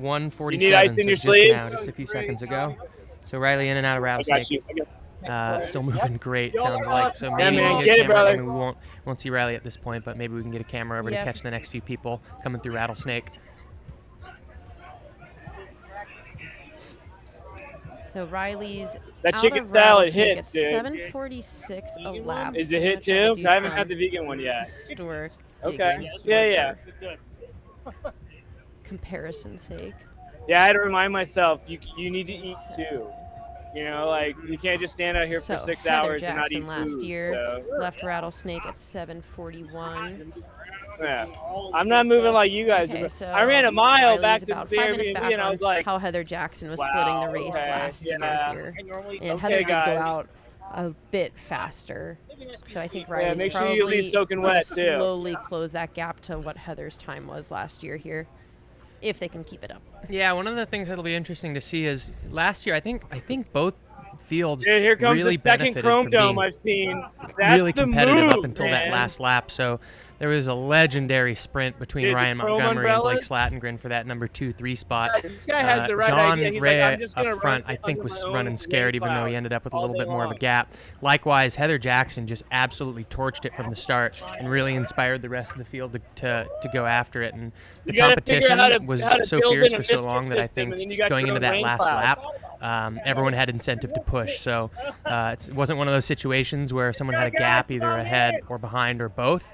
1:47. You need ice in so your just sleeves? now, just a few seconds ago. So Riley in and out of I Rattlesnake. got you. I got Still moving great, sounds like. So Yeah, maybe man, we can get get it, a camera. I brother. mean, we won't see Riley at this point, but maybe we can get a camera over Yeah. to catch the next few people coming through Rattlesnake. So Riley's That out chicken of salad Rattlesnake hits, at dude. 7:46 a lap. Is it hit So I'm too? gonna I haven't do had the some vegan one yet. historic Okay. digging Yeah, for yeah. comparison's sake. Yeah, I had to remind myself you need to eat too. You know, like you can't just stand out here So for 6 Heather hours and not Jackson eat last food. year So, left Rattlesnake at 7:41. yeah. I'm not moving like you guys. Okay, are. so I ran a mile Riley's back to about the 5 minutes Airbnb back and I on was like, how Heather Jackson was wow, splitting the race okay, last year yeah. here. And Okay, Heather did guys. go out a bit faster. So I think Yeah, Riley's make sure probably you leave soaking gonna wet, too. slowly close that gap to what Heather's time was last year here, if they can keep it up. Yeah, one of the things that'll be interesting to see is last year I think both fields Dude, here comes really the second benefited Chrome from Dome being I've seen. That's really the competitive move, up until that man. last lap. So there was a legendary sprint between Dude, the Ryan chrome Montgomery and Blake umbrellas? Slatengren for that number 2-3 spot. This guy has the right John idea. He's Ray like, I'm just gonna up front, run I think, under was my own running scared, rain even though he cloud ended up with a all little day bit more of a long. gap. Likewise, Heather Jackson just absolutely torched it from the start and really inspired the rest of the field to go after it. And the You gotta figure competition out how to- was how to so build fierce in a for so biscuit long that I system, and think then you got going your into own that rain last cloud. lap, everyone had incentive to push. So it wasn't one of those situations where someone had a gap either ahead or behind or both,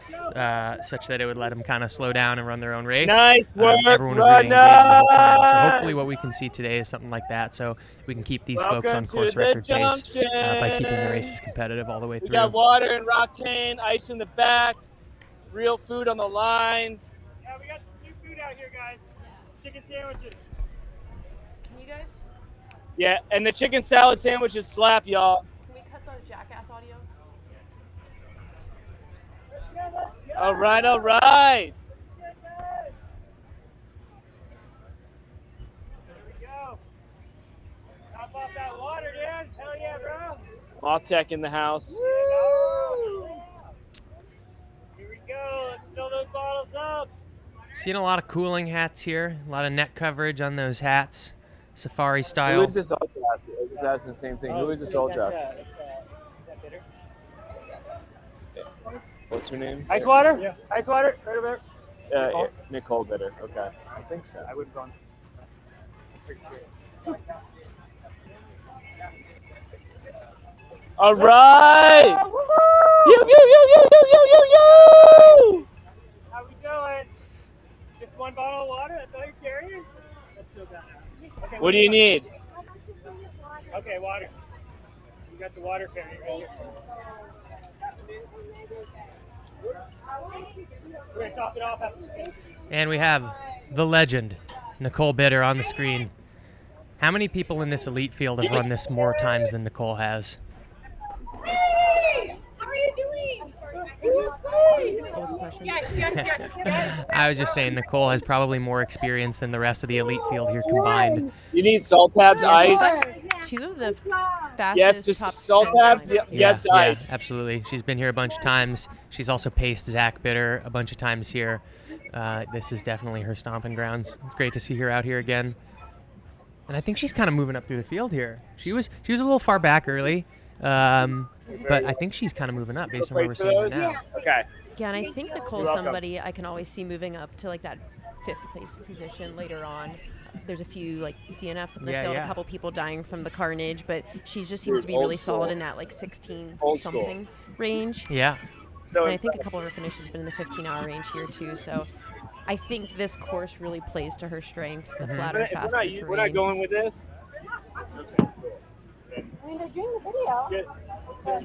such that it would let them kind of slow down and run their own race. Nice work, Everyone was really engaged the whole time. So runners! hopefully what we can see today is something like that, so we can keep these folks Welcome on to course the record pace by keeping the junction. races competitive all the way We through. got water and Roctane, ice in the back, real food on the line. Yeah, we got some new food out here, guys. Chicken sandwiches. Can you guys, Yeah, and the chicken salad sandwiches slap, y'all. can we cut the Jackass audio? All right, all right. Here we go. Top off that water, dude. Hell yeah, bro. Maltec in the house. Here we go. Let's fill those bottles up. Seeing a lot of cooling hats here, a lot of neck coverage on those hats, safari Who style. is this ultra? I was asking the same thing. Who is this ultra? Is that bitter? What's her name? Ice water? Yeah. Ice water? Right over there. Nicole Bitter. Okay. I think so. I would have gone. All right. You. How we doing? Just one bottle of water? That's all you're carrying? Let's fill that out. Okay, What do you need? Okay, water. You got the water carrier right here. We're going to top it off after the And we have the legend, Nicole Bitter, on the screen. How many people in this elite field have run this more times than Nicole has? Hey! How are you doing? What was the question? I was just saying Nicole has probably more experience than the rest of the elite field here combined. You need salt tabs, ice. Two of the fastest Yes, just top salt 10 tabs. times. Yes, yeah, ice. absolutely. She's been here a bunch of times. She's also paced Zach Bitter a bunch of times here. This is definitely her stomping grounds. It's great to see her out here again. And I think she's kind of moving up through the field here. She was a little far back early, but I think she's kind of moving up based on where we're seeing her now. Okay. Yeah, and I think Nicole's You're welcome. somebody I can always see moving up to like that 5th place position later on. There's a few like DNFs up in the Yeah, field, yeah. a couple people dying from the carnage, but she just seems to be Old really school. solid in that like 16 Old school. something range. Yeah. So And I think a couple of her finishes have been in the 15-hour range here too. So I think this course really plays to her strengths, the flatter, faster terrain. We're not going with this. I mean, they're doing the video. Good. But,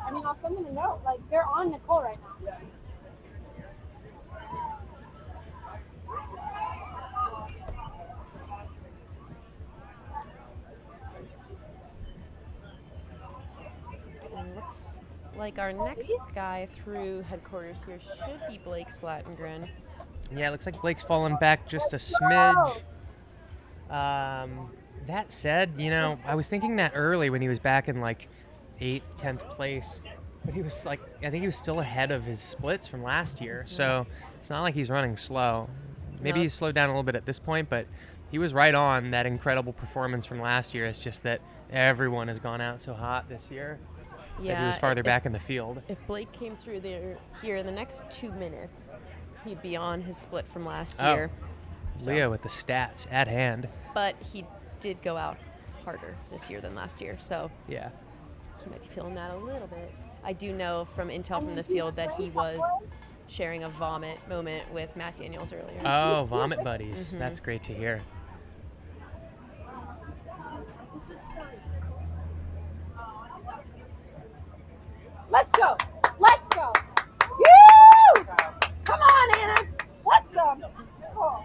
I mean, I'll send them a note. Like, they're on Nicole right now. like our next guy through headquarters here should be Blake Slatengren. Yeah, it looks like Blake's fallen back just a smidge. That said, you know, I was thinking that early when he was back in like 8th, 10th place. But he was like, I think he was still ahead of his splits from last year. So it's not like he's running slow. Maybe No. he's slowed down a little bit at this point, but he was right on that incredible performance from last year. It's just that everyone has gone out so hot this year that he was farther back in the field. If Blake came through here in the next 2 minutes, he'd be on his split from last Oh. year. Leo with the stats at hand. But he did go out harder this year than last year, so Yeah. he might be feeling that a little bit. I do know from intel from the field that he was sharing a vomit moment with Matt Daniels earlier. Oh, vomit buddies. Mhm. That's great to hear. Let's go. Let's go. Woo! Come on, Anna. Let's go. Cool.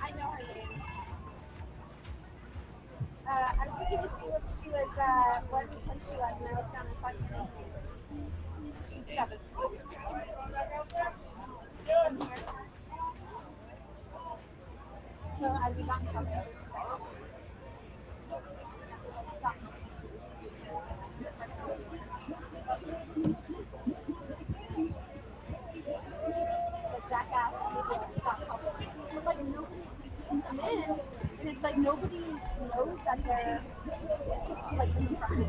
I know her name. I was looking to see what she was, what place she was, and I looked down and thought her name. She's 7th. So I'd be not in trouble. Stop. The jackass will stop helping. But like nobody can come in, and it's like nobody knows that they're like in the front.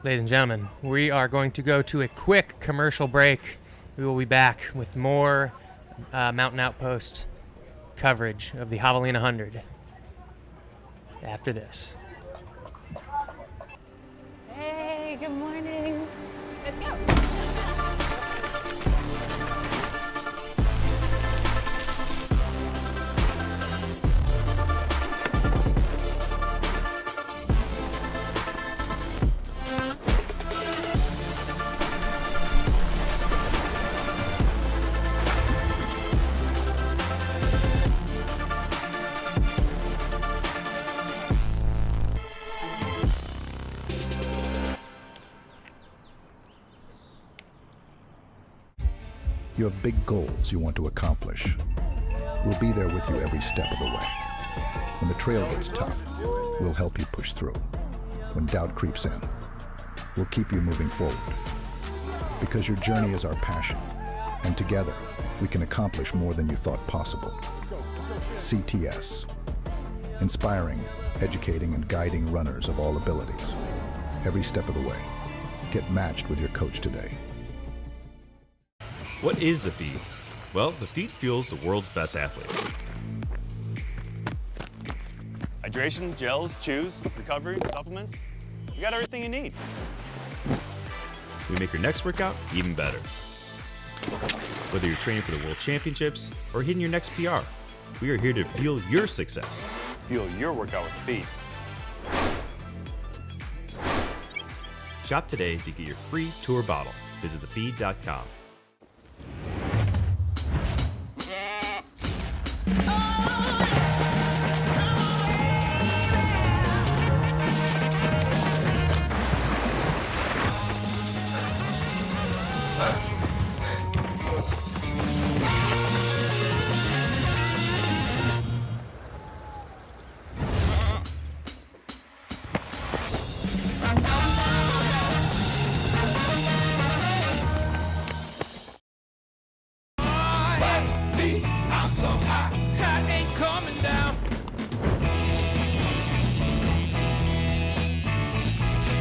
Ladies and gentlemen, we are going to go to a quick commercial break. We will be back with more Mountain Outpost coverage of the Javelina 100 after this. Hey, good morning. Let's go. You have big goals you want to accomplish. We'll be there with you every step of the way. When the trail gets tough, we'll help you push through. When doubt creeps in, we'll keep you moving forward. Because your journey is our passion, and together, we can accomplish more than you thought possible. CTS. Inspiring, educating, and guiding runners of all abilities. Every step of the way. Get matched with your coach today. What is the feed? Well, the feed fuels the world's best athletes. Hydration, gels, chews, recovery, supplements. We got everything you need. We make your next workout even better. Whether you're training for the World Championships or hitting your next PR, we are here to fuel your success. Fuel your workout with feed. Shop today to get your free tour bottle. Visit thefeed.com. I'm so hot, I ain't coming down.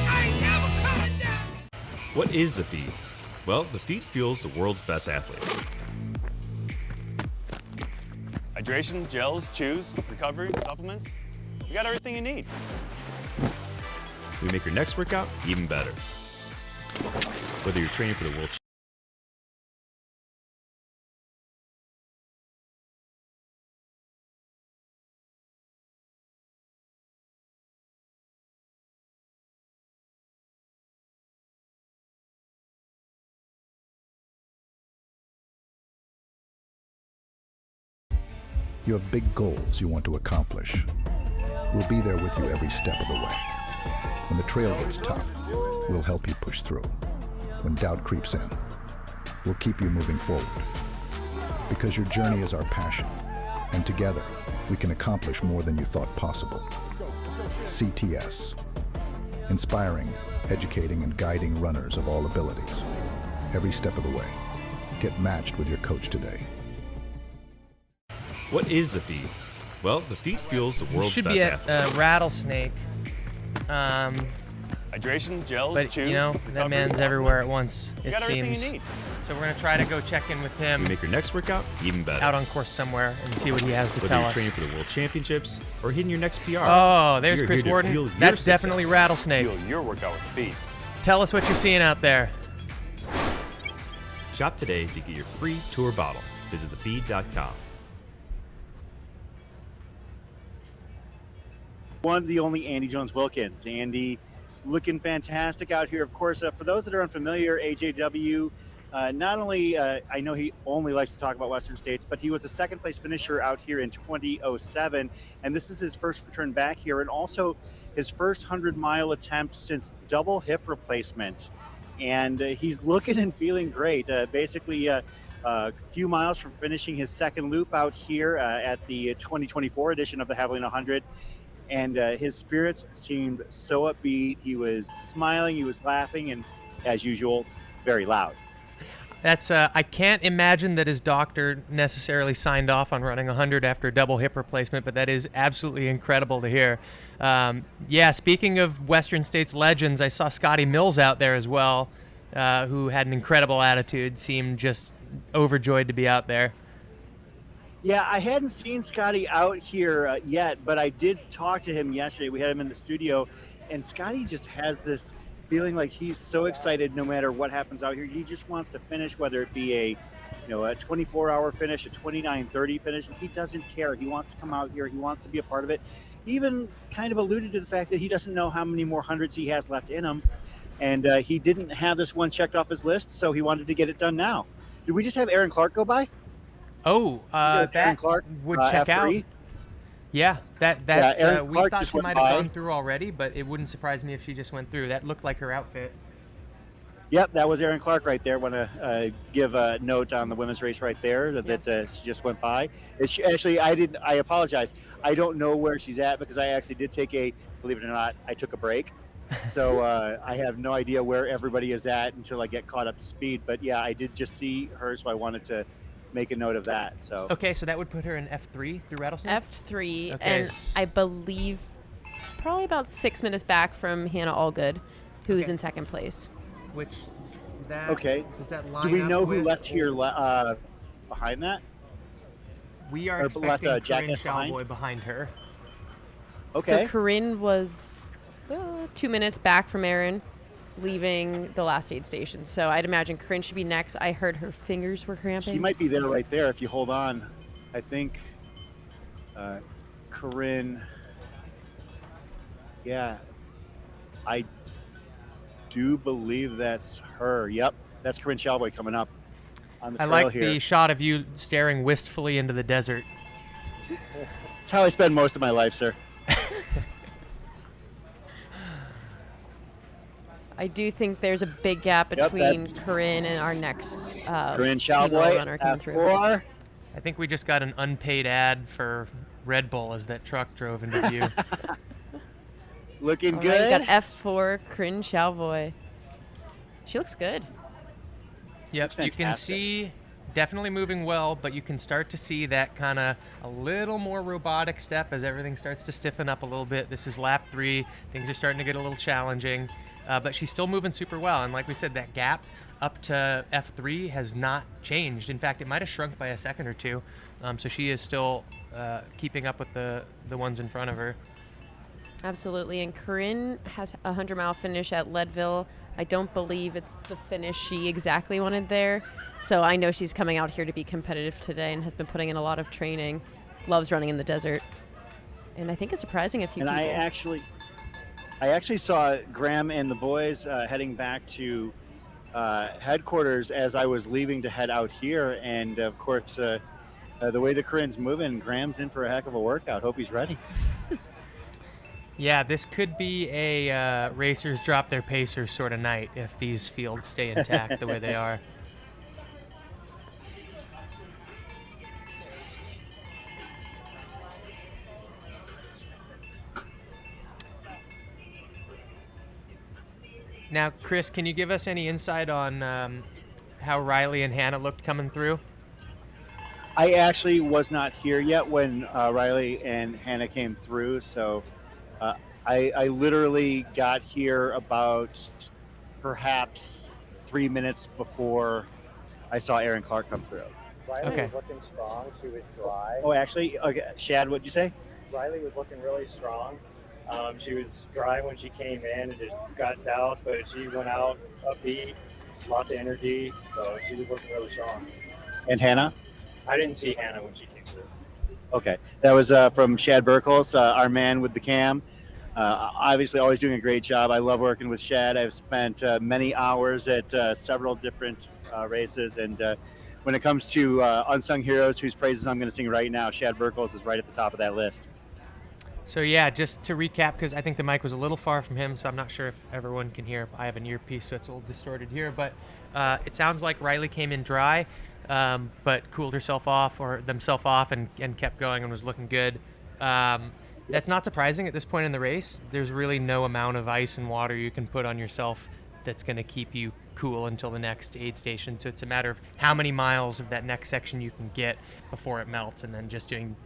I ain't never coming down. What is the feed? Well, the feed fuels the world's best athletes. Hydration, gels, chews, recovery, supplements. We got everything you need. We make your next workout even better. Whether you're training for the World You have big goals you want to accomplish. We'll be there with you every step of the way. When the trail gets tough, we'll help you push through. When doubt creeps in, we'll keep you moving forward. Because your journey is our passion, and together, we can accomplish more than you thought possible. CTS. Inspiring, educating, and guiding runners of all abilities. Every step of the way. Get matched with your coach today. What is the feed? Well, the feed fuels the world's Should best be at athletes. Rattlesnake. Hydration, gels, But chews, you know, recovery, that man's everywhere at supplements. once, You it got everything seems. you need. So we're gonna try to go check in with him We make your next workout even better. out on course somewhere and see what he has to Whether tell you're us. training for the World Championships or hitting your next PR. Oh, there's we are Chris here to Warden. fuel your That's success. definitely Rattlesnake. Fuel your workout with feed. Tell us what you're seeing out there. Shop today to get your free tour bottle. Visit thefeed.com. One, the only Andy Jones-Wilkins. Andy looking fantastic out here. Of course, for those that are unfamiliar, AJW, not only, I know he only likes to talk about Western States, but he was a second place finisher out here in 2007. And this is his first return back here, and also his first 100-mile attempt since double hip replacement. And he's looking and feeling great. Basically, a few miles from finishing his second loop out here at the 2024 edition of the Javelina 100. And his spirits seemed so upbeat. He was smiling, he was laughing, and as usual, very loud. That's I can't imagine that his doctor necessarily signed off on running 100 after a double hip replacement, but that is absolutely incredible to hear. Yeah, speaking of Western States legends, I saw Scotty Mills out there as well, who had an incredible attitude, seemed just overjoyed to be out there. Yeah, I hadn't seen Scotty out here yet, but I did talk to him yesterday. We had him in the studio, and Scotty just has this feeling like he's so excited no matter what happens out here. He just wants to finish, whether it be a 24-hour finish, a 29:30 finish. He doesn't care. He wants to come out here. He wants to be a part of it. He even kind of alluded to the fact that he doesn't know how many more hundreds he has left in him, and he didn't have this one checked off his list, so he wanted to get it done now. Did we just have Aaron Clark go by? Oh, Aaron that Clark would check F3. out. Yeah, Aaron we Clark thought just she went might have by. gone through already, but it wouldn't surprise me if she just went through. That looked like her outfit. Yep, that was Aaron Clark right there. Want to give a note on the women's race right there that she just went by. I apologize. I don't know where she's at because I actually did believe it or not, I took a break. So I have no idea where everybody is at until I get caught up to speed. But yeah, I did just see her, so I wanted to make a note of that. So Okay, so that would put her in F3 through Rattlesnake? F3, Okay. and I believe probably about 6 minutes back from Hannah Allgood, who's in second place. Which that okay. does that line Do we up know who with- left here behind that? We are Or expecting left, Corinne Jackass behind? Cowboy behind her. Okay. So Corinne was 2 minutes back from Aaron, leaving the last aid station. So I'd imagine Corinne should be next. I heard her fingers were cramping. She might be there right there if you hold on. I think Corinne. Yeah, I do believe that's her. Yep, that's Corinne Shalboy coming up on the I trail like here. the shot of you staring wistfully into the desert. It's how I spend most of my life, sir. I do think there's a big gap Yep, between that's- Corinne and our next Corinne female Shalboy, runner coming through. F4. I think we just got an unpaid ad for Red Bull as that truck drove into view. Looking All good. right, got F4, Corinne Shalvoy. She looks good. Yep, you can fantastic. see definitely moving well, but you can start to see that kind of a little more robotic step as everything starts to stiffen up a little bit. This is lap 3. Things are starting to get a little challenging, but she's still moving super well. And like we said, that gap, up to F3 has not changed. In fact, it might have shrunk by a second or two. So she is still keeping up with the ones in front of her. Absolutely. And Corinne has a 100-mile finish at Leadville. I don't believe it's the finish she exactly wanted there. So I know she's coming out here to be competitive today and has been putting in a lot of training. Loves running in the desert. And I think it's surprising a few And people. I actually saw Graham and the boys heading back to headquarters as I was leaving to head out here. And of course, the way the Corinne's moving, Graham's in for a heck of a workout. Hope he's ready. Yeah, this could be a racers drop their pacers sort of night if these fields stay intact the way they are. Now, Chris, can you give us any insight on how Riley and Hannah looked coming through? I actually was not here yet when Riley and Hannah came through, so I literally got here about perhaps 3 minutes before I saw Aaron Clark come through. Riley was looking strong. She was dry. Oh, actually? Okay. Shad, what'd you say? Riley was looking really strong. She was dry when she came in and just got doused, but she went out upbeat, lots of energy, so she was looking really strong. And Hannah? I didn't see Hannah when she came through. Okay. That was from Shad Burkholz, our man with the cam. Obviously, always doing a great job. I love working with Shad. I've spent many hours at several different races, and when it comes to unsung heroes whose praises I'm going to sing right now, Shad Burkholz is right at the top of that list. So yeah, just to recap, because I think the mic was a little far from him, so I'm not sure if everyone can hear. I have an earpiece, so it's a little distorted here, but it sounds like Riley came in dry, but cooled herself off, or themselves off, and kept going and was looking good. That's not surprising at this point in the race. There's really no amount of ice and water you can put on yourself that's going to keep you cool until the next aid station. So it's a matter of how many miles of that next section you can get before it melts, and then just doing,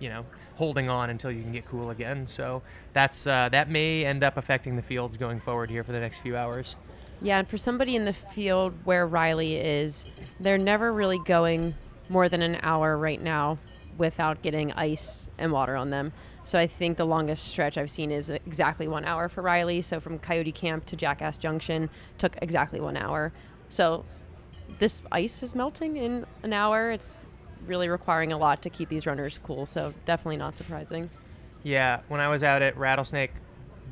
holding on until you can get cool again. So that's that may end up affecting the fields going forward here for the next few hours. Yeah, and for somebody in the field where Riley is, they're never really going more than an hour right now without getting ice and water on them. So I think the longest stretch I've seen is exactly 1 hour for Riley. So from Coyote Camp to Jackass Junction took exactly 1 hour. So this ice is melting in an hour. It's really requiring a lot to keep these runners cool. So definitely not surprising. Yeah, when I was out at Rattlesnake,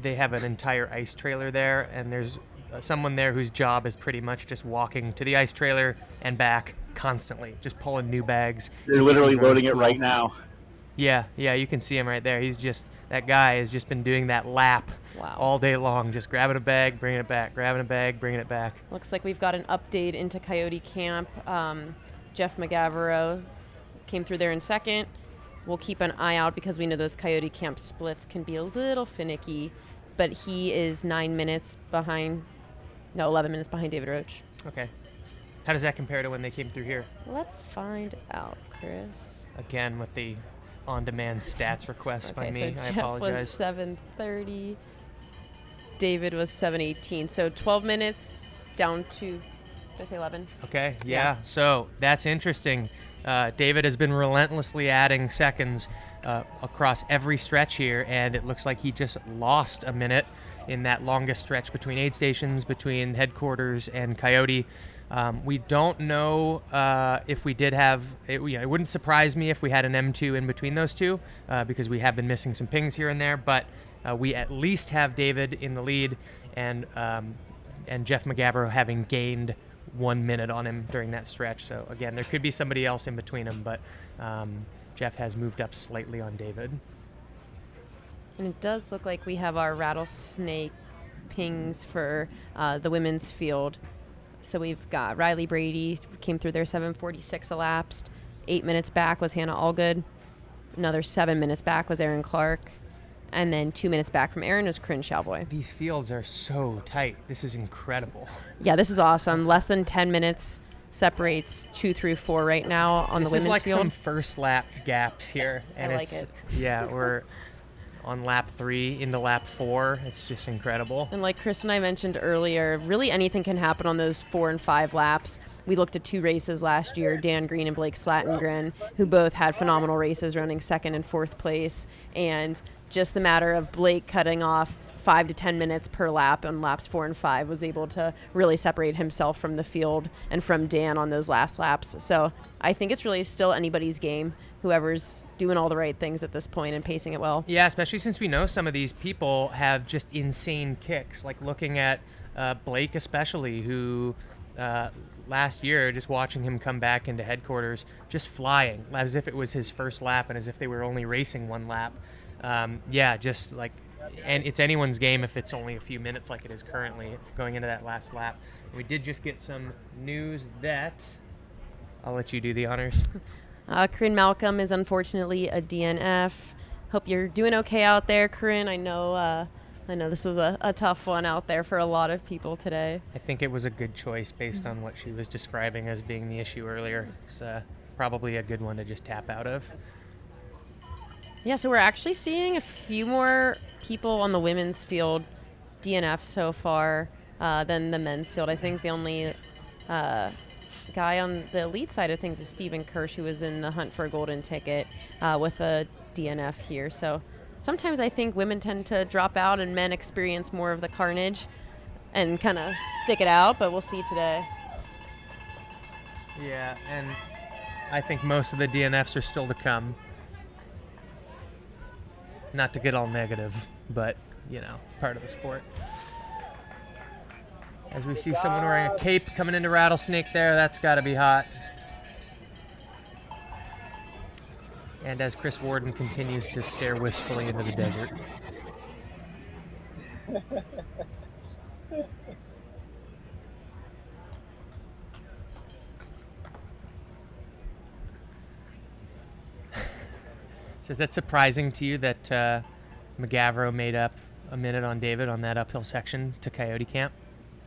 they have an entire ice trailer there, and there's someone there whose job is pretty much just walking to the ice trailer and back constantly, just pulling new bags. They're literally loading it right now. Yeah, you can see him right there. That guy has just been doing that lap all day long, just grabbing a bag, bringing it back, grabbing a bag, bringing it back. Looks like we've got an update into Coyote Camp. Jeff McGavero came through there in second. We'll keep an eye out because we know those Coyote Camp splits can be a little finicky, but he is 11 minutes behind David Roach. Okay. How does that compare to when they came through here? Let's find out, Chris. Again, with the on-demand stats request by me. So I Jeff apologize. was 7:30. David was 7:18. So 12 minutes down to, did I say 11? Okay, yeah. So that's interesting. David has been relentlessly adding seconds across every stretch here, and it looks like he just lost a minute in that longest stretch between aid stations, between headquarters and Coyote. We don't know if we did have, it wouldn't surprise me if we had an M2 in between those two because we have been missing some pings here and there, but we at least have David in the lead and Jeff McGavero having gained 1 minute on him during that stretch. So again, there could be somebody else in between them, but Jeff has moved up slightly on David. And it does look like we have our Rattlesnake pings for the women's field. So we've got Riley Brady, came through there 7:46 elapsed. 8 minutes back was Hannah Allgood. Another 7 minutes back was Aaron Clark. And then 2 minutes back from Aaron was Corinne Chalboy. These fields are so tight. This is incredible. Yeah, this is awesome. Less than 10 minutes separates 2 through 4 right now on the women's field. This is like some first lap gaps here. And I like it. Yeah, on lap 3 into lap 4. It's just incredible. And like Chris and I mentioned earlier, really anything can happen on those 4 and 5 laps. We looked at 2 races last year, Dan Green and Blake Slatengren, who both had phenomenal races running 2nd and 4th place. And just the matter of Blake cutting off 5 to 10 minutes per lap on laps 4 and 5 was able to really separate himself from the field and from Dan on those last laps. So I think it's really still anybody's game, whoever's doing all the right things at this point and pacing it well. Yeah, especially since we know some of these people have just insane kicks, like looking at Blake especially, who last year, just watching him come back into headquarters, just flying as if it was his first lap and as if they were only racing 1 lap. Yeah, just like, and it's anyone's game if it's only a few minutes like it is currently going into that last lap. We did just get some news that I'll let you do the honors. Corinne Malcolm is unfortunately a DNF. Hope you're doing okay out there, Corinne. I know this was a tough one out there for a lot of people today. I think it was a good choice based on what she was describing as being the issue earlier. It's probably a good one to just tap out of. Yeah, so we're actually seeing a few more people on the women's field DNF so far than the men's field. I think the only guy on the elite side of things is Stephen Kirsch, who was in the hunt for a golden ticket with a DNF here. So sometimes I think women tend to drop out and men experience more of the carnage and kind of stick it out, but we'll see today. Yeah, and I think most of the DNFs are still to come. Not to get all negative, but, you know, part of the sport. As we see someone wearing a cape coming into Rattlesnake there, that's got to be hot. And as Chris Warden continues to stare wistfully into the desert. So is that surprising to you that McGavro made up a minute on David on that uphill section to Coyote Camp?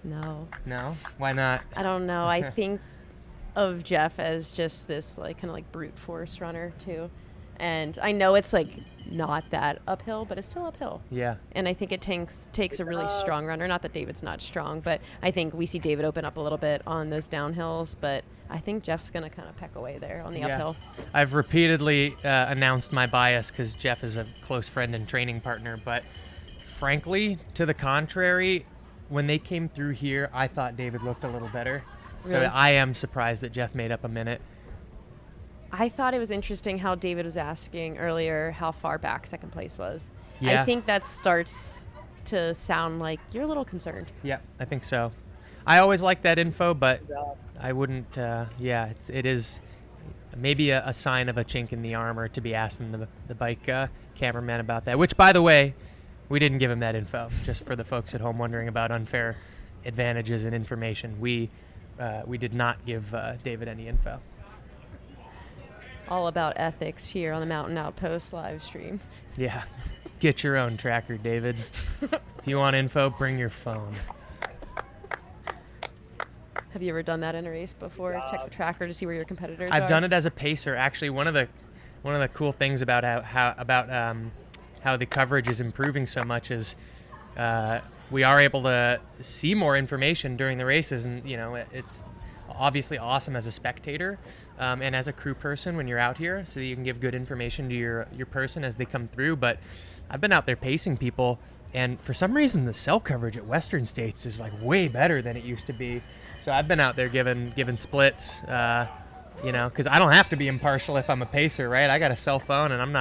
No. No? Why not? I don't know. I think of Jeff as just this like kind of like brute force runner too. And I know it's like not that uphill, but it's still uphill. Yeah. And I think it takes a really strong runner. Not that David's not strong, but I think we see David open up a little bit on those downhills. But I think Jeff's going to kind of peck away there on the uphill. I've repeatedly announced my bias because Jeff is a close friend and training partner. But frankly, to the contrary, when they came through here, I thought David looked a little better. Really? So I am surprised that Jeff made up a minute. I thought it was interesting how David was asking earlier how far back second place was. Yeah. I think that starts to sound like you're a little concerned. Yeah, I think so. I always like that info, but I wouldn't, it is maybe a sign of a chink in the armor to be asking the bike cameraman about that, which, by the way, we didn't give him that info, just for the folks at home wondering about unfair advantages and information. We did not give David any info. All about ethics here on the Mountain Outpost live stream. Yeah. Get your own tracker, David. If you want info, bring your phone. Have you ever done that in a race before? Check the tracker to see where your competitors are? I've done it as a pacer. Actually, one of the cool things about how the coverage is improving so much is we are able to see more information during the races, and you know it's obviously awesome as a spectator and as a crew person when you're out here, so you can give good information to your person as they come through. But I've been out there pacing people, and for some reason the cell coverage at Western States is like way better than it used to be. So I've been out there giving splits, because I don't have to be impartial if I'm a pacer, right? I got a cell phone, and I'm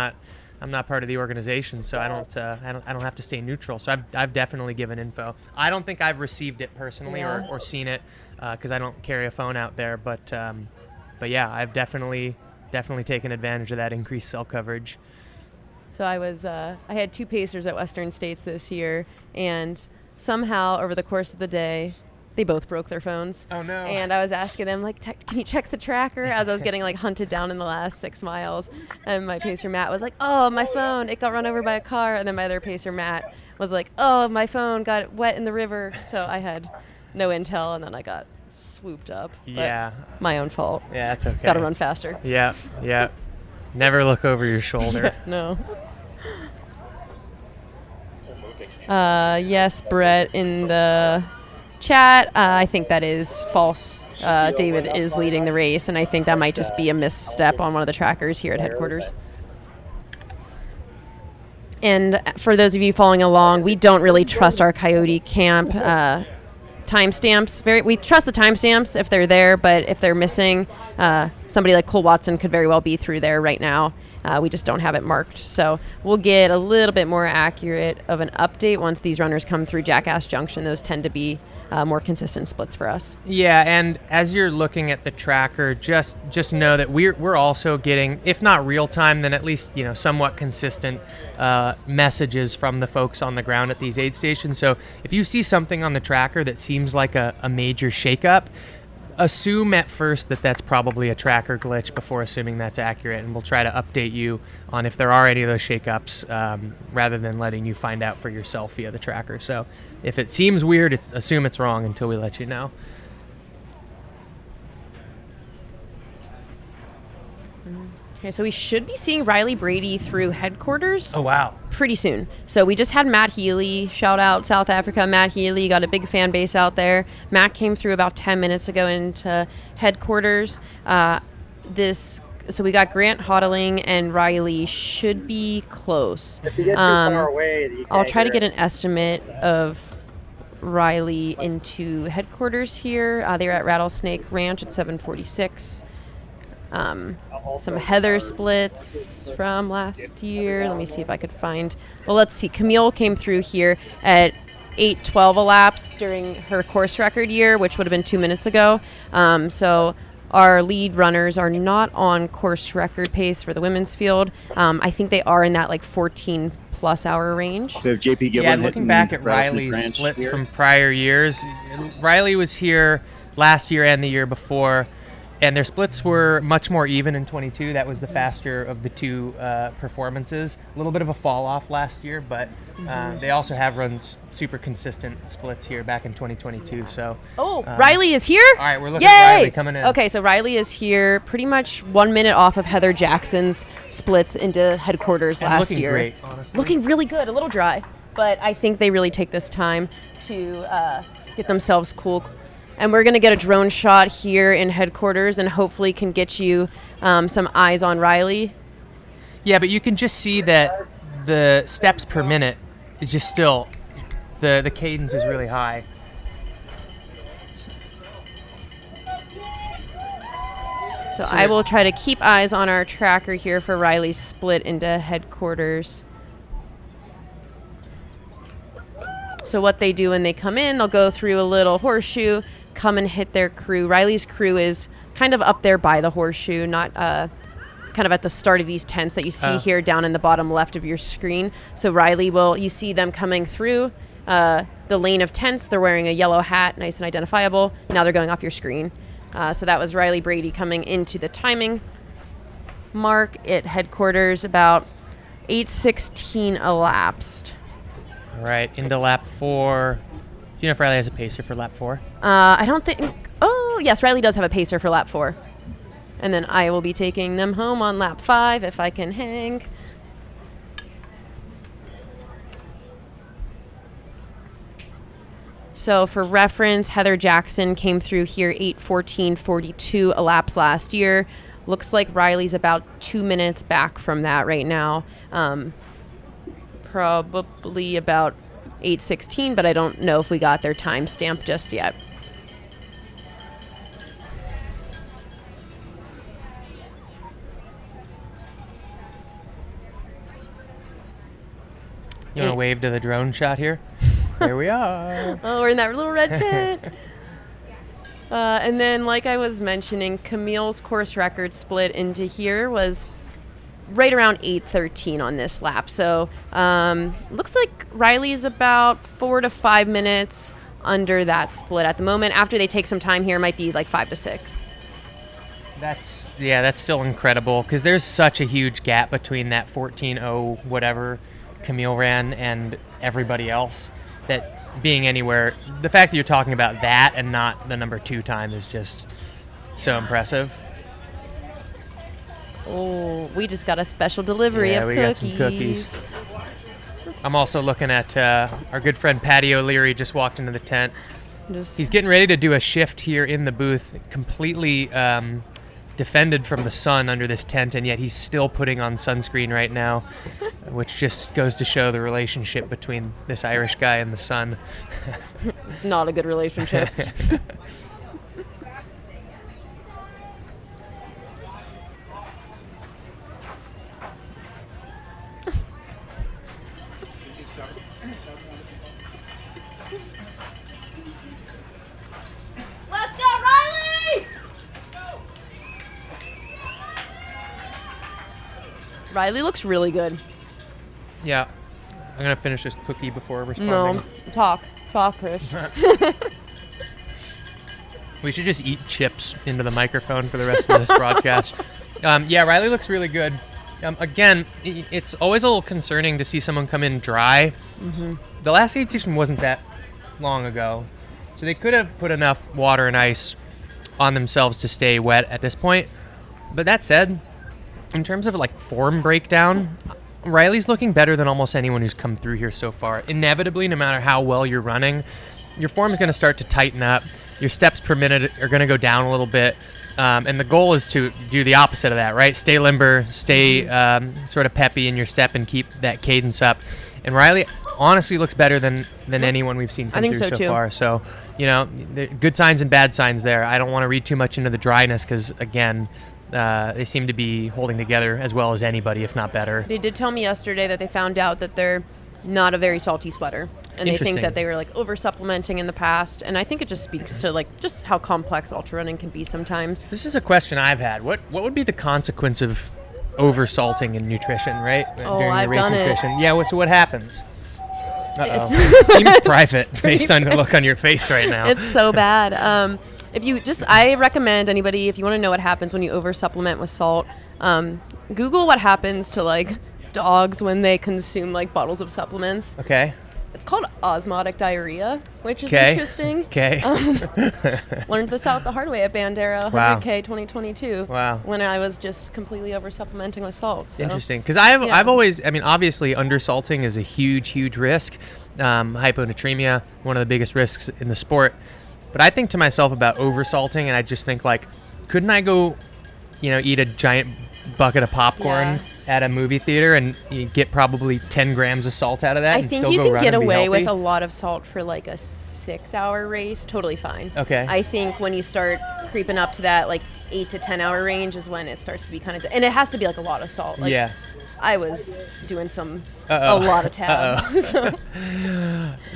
not part of the organization, so I don't have to stay neutral. So I've definitely given info. I don't think I've received it personally or seen it because I don't carry a phone out there. But yeah, I've definitely taken advantage of that increased cell coverage. So I had 2 pacers at Western States this year, and somehow over the course of the day, they both broke their phones. Oh no! And I was asking them like, can you check the tracker? As I was getting like hunted down in the last 6 miles, and my pacer Matt was like, oh, my phone, it got run over by a car. And then my other pacer Matt was like, oh, my phone got wet in the river. So I had no intel, and then I got swooped up. Yeah. But my own fault. Yeah, that's okay. Got to run faster. Yeah. Never look over your shoulder. No. Yes, Brett in the chat. I think that is false. David is leading the race, and I think that might just be a misstep on one of the trackers here at headquarters. And for those of you following along, we don't really trust our Coyote Camp timestamps. We trust the timestamps if they're there, but if they're missing, somebody like Cole Watson could very well be through there right now. We just don't have it marked. So we'll get a little bit more accurate of an update once these runners come through Jackass Junction. Those tend to be more consistent splits for us. Yeah, and as you're looking at the tracker, just know that we're also getting, if not real time, then at least somewhat consistent messages from the folks on the ground at these aid stations. So if you see something on the tracker that seems like a major shakeup, assume at first that that's probably a tracker glitch before assuming that's accurate, and we'll try to update you on if there are any of those shakeups rather than letting you find out for yourself via the tracker. So if it seems weird, assume it's wrong until we let you know. Okay, so we should be seeing Riley Brady through headquarters. Oh, wow. Pretty soon. So we just had Matt Healy, shout out South Africa. Matt Healy got a big fan base out there. Matt came through about 10 minutes ago into headquarters. So we got Grant Hodling and Riley should be close. If you get too far away, you I'll can't try to hear get it. an estimate of Riley into headquarters here. They're at Rattlesnake Ranch at 7:46. Some Heather splits from last year. Let me see if I could find. Well, let's see. Camille came through here at 8:12 elapsed during her course record year, which would have been 2 minutes ago. So our lead runners are not on course record pace for the women's field. I think they are in that like 14+ hour range. So JP Giblin Yeah, looking back at Riley's splits from prior years, Riley was here last year and the year before, and their splits were much more even in 22. That was the faster of the two performances. A little bit of a fall off last year, but they also have run super consistent splits here back in 2022. So Riley is here? All right, we're looking Yay! at Riley coming in. Okay, so Riley is here pretty much 1 minute off of Heather Jackson's splits into headquarters And last looking year. great, honestly. Looking really good, a little dry, but I think they really take this time to get themselves cool. And we're going to get a drone shot here in headquarters and hopefully can get you some eyes on Riley. Yeah, but you can just see that the steps per minute is just still, the cadence is really high. So I will try to keep eyes on our tracker here for Riley's split into headquarters. So what they do when they come in, they'll go through a little horseshoe, come and hit their crew. Riley's crew is kind of up there by the horseshoe, not kind of at the start of these tents that you see here down in the bottom left of your screen. So Riley you see them coming through the lane of tents. They're wearing a yellow hat, nice and identifiable. Now they're going off your screen. So that was Riley Brady coming into the timing mark at headquarters, about 8:16 elapsed. All right, into lap 4. Do you know if Riley has a pacer for lap 4? I don't think. Oh, yes, Riley does have a pacer for lap 4. And then I will be taking them home on lap 5 if I can hang. So for reference, Heather Jackson came through here 8:14:42 elapsed last year. Looks like Riley's about 2 minutes back from that right now. Probably about 8:16, but I don't know if we got their timestamp just yet. You want to wave to the drone shot here? There we are. Oh, we're in that little red tent. And then, like I was mentioning, Camille's course record split into here was right around 8:13 on this lap. So looks like Riley's about 4 to 5 minutes under that split at the moment. After they take some time here, it might be like 5 to 6. That's still incredible because there's such a huge gap between that 14:0 whatever Camille ran and everybody else that being anywhere, the fact that you're talking about that and not the number 2 time is just so impressive. Oh, we just got a special delivery of we cookies. got some cookies. I'm also looking at our good friend Patty O'Leary just walked into the tent. Just He's getting ready to do a shift here in the booth, completely defended from the sun under this tent, and yet he's still putting on sunscreen right now, which just goes to show the relationship between this Irish guy and the sun. It's not a good relationship. Let's go, Riley! Riley looks really good. Yeah. I'm going to finish this cookie before responding. No, talk, Chris. We should just eat chips into the microphone for the rest of this broadcast. Yeah, Riley looks really good. Again, it's always a little concerning to see someone come in dry. Mhm. The last aid station wasn't that long ago, so they could have put enough water and ice on themselves to stay wet at this point. But that said, in terms of like form breakdown, Riley's looking better than almost anyone who's come through here so far. Inevitably, no matter how well you're running, your form is going to start to tighten up. Your steps per minute are going to go down a little bit. And the goal is to do the opposite of that, right? Stay limber, stay sort of peppy in your step and keep that cadence up. And Riley honestly looks better than anyone we've seen come through so far. So, you know, good signs and bad signs there. I don't want to read too much into the dryness because, again, they seem to be holding together as well as anybody, if not better. They did tell me yesterday that they found out that they're not a very salty sweater. And they think that they were like over supplementing in the past. And I think it just speaks to like just how complex ultra running can be sometimes. This is a question I've had. What would be the consequence of over salting in nutrition, right? Oh, During I've the race done it. nutrition. Yeah, so what happens? Uh-oh. Seems private based on the look on your face right now. It's so bad. I recommend anybody, if you want to know what happens when you over supplement with salt, Google what happens to like dogs when they consume like bottles of supplements. Okay. It's called osmotic diarrhea, which is interesting. Okay. Learned this out the hard way at Bandera 100K 2022. Wow. When I was just completely over supplementing with salt. So. Interesting. Because I've always, I mean, obviously undersalting is a huge risk. Hyponatremia, one of the biggest risks in the sport. But I think to myself about oversalting, and I just think like, couldn't I go, eat a giant bucket of popcorn at a movie theater and you get probably 10 grams of salt out of that? I and think still you go can run get and be away with healthy? a lot of salt for like a 6-hour race. Totally fine. Okay. I think when you start creeping up to that like 8 to 10 hour range is when it starts to be kind of, and it has to be like a lot of salt. Like, yeah. I was doing a lot of tabs. So.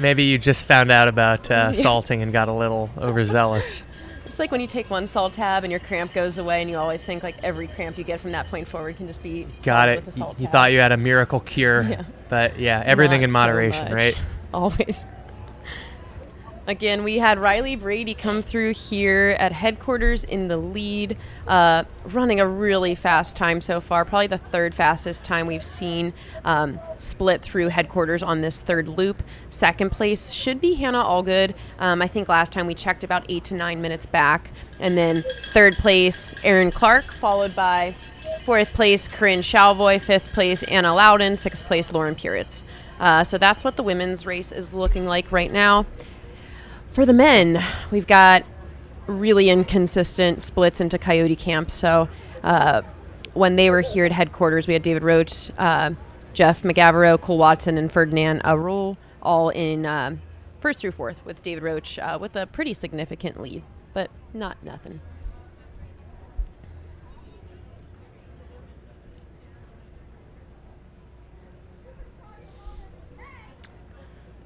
Maybe you just found out about salting and got a little overzealous. It's like when you take one salt tab and your cramp goes away, and you always think like every cramp you get from that point forward can just be Got solved it. with a salt You tab. thought you had a miracle cure, Yeah. but yeah, everything Not in so moderation, much. right? Always. Again, we had Riley Brady come through here at headquarters in the lead, running a really fast time so far, probably the third fastest time we've seen split through headquarters on this third loop. Second place should be Hannah Allgood. I think last time we checked about 8 to 9 minutes back. And then third place, Erin Clark, followed by fourth place, Corinne Shalvoy, fifth place, Anna Loudon, sixth place, Lauren Puritz. So that's what the women's race is looking like right now. For the men, we've got really inconsistent splits into Coyote Camp. So when they were here at headquarters, we had David Roach, Jeff McGavero, Cole Watson, and Ferdinand Arul all in first through fourth, with David Roach with a pretty significant lead, but not nothing.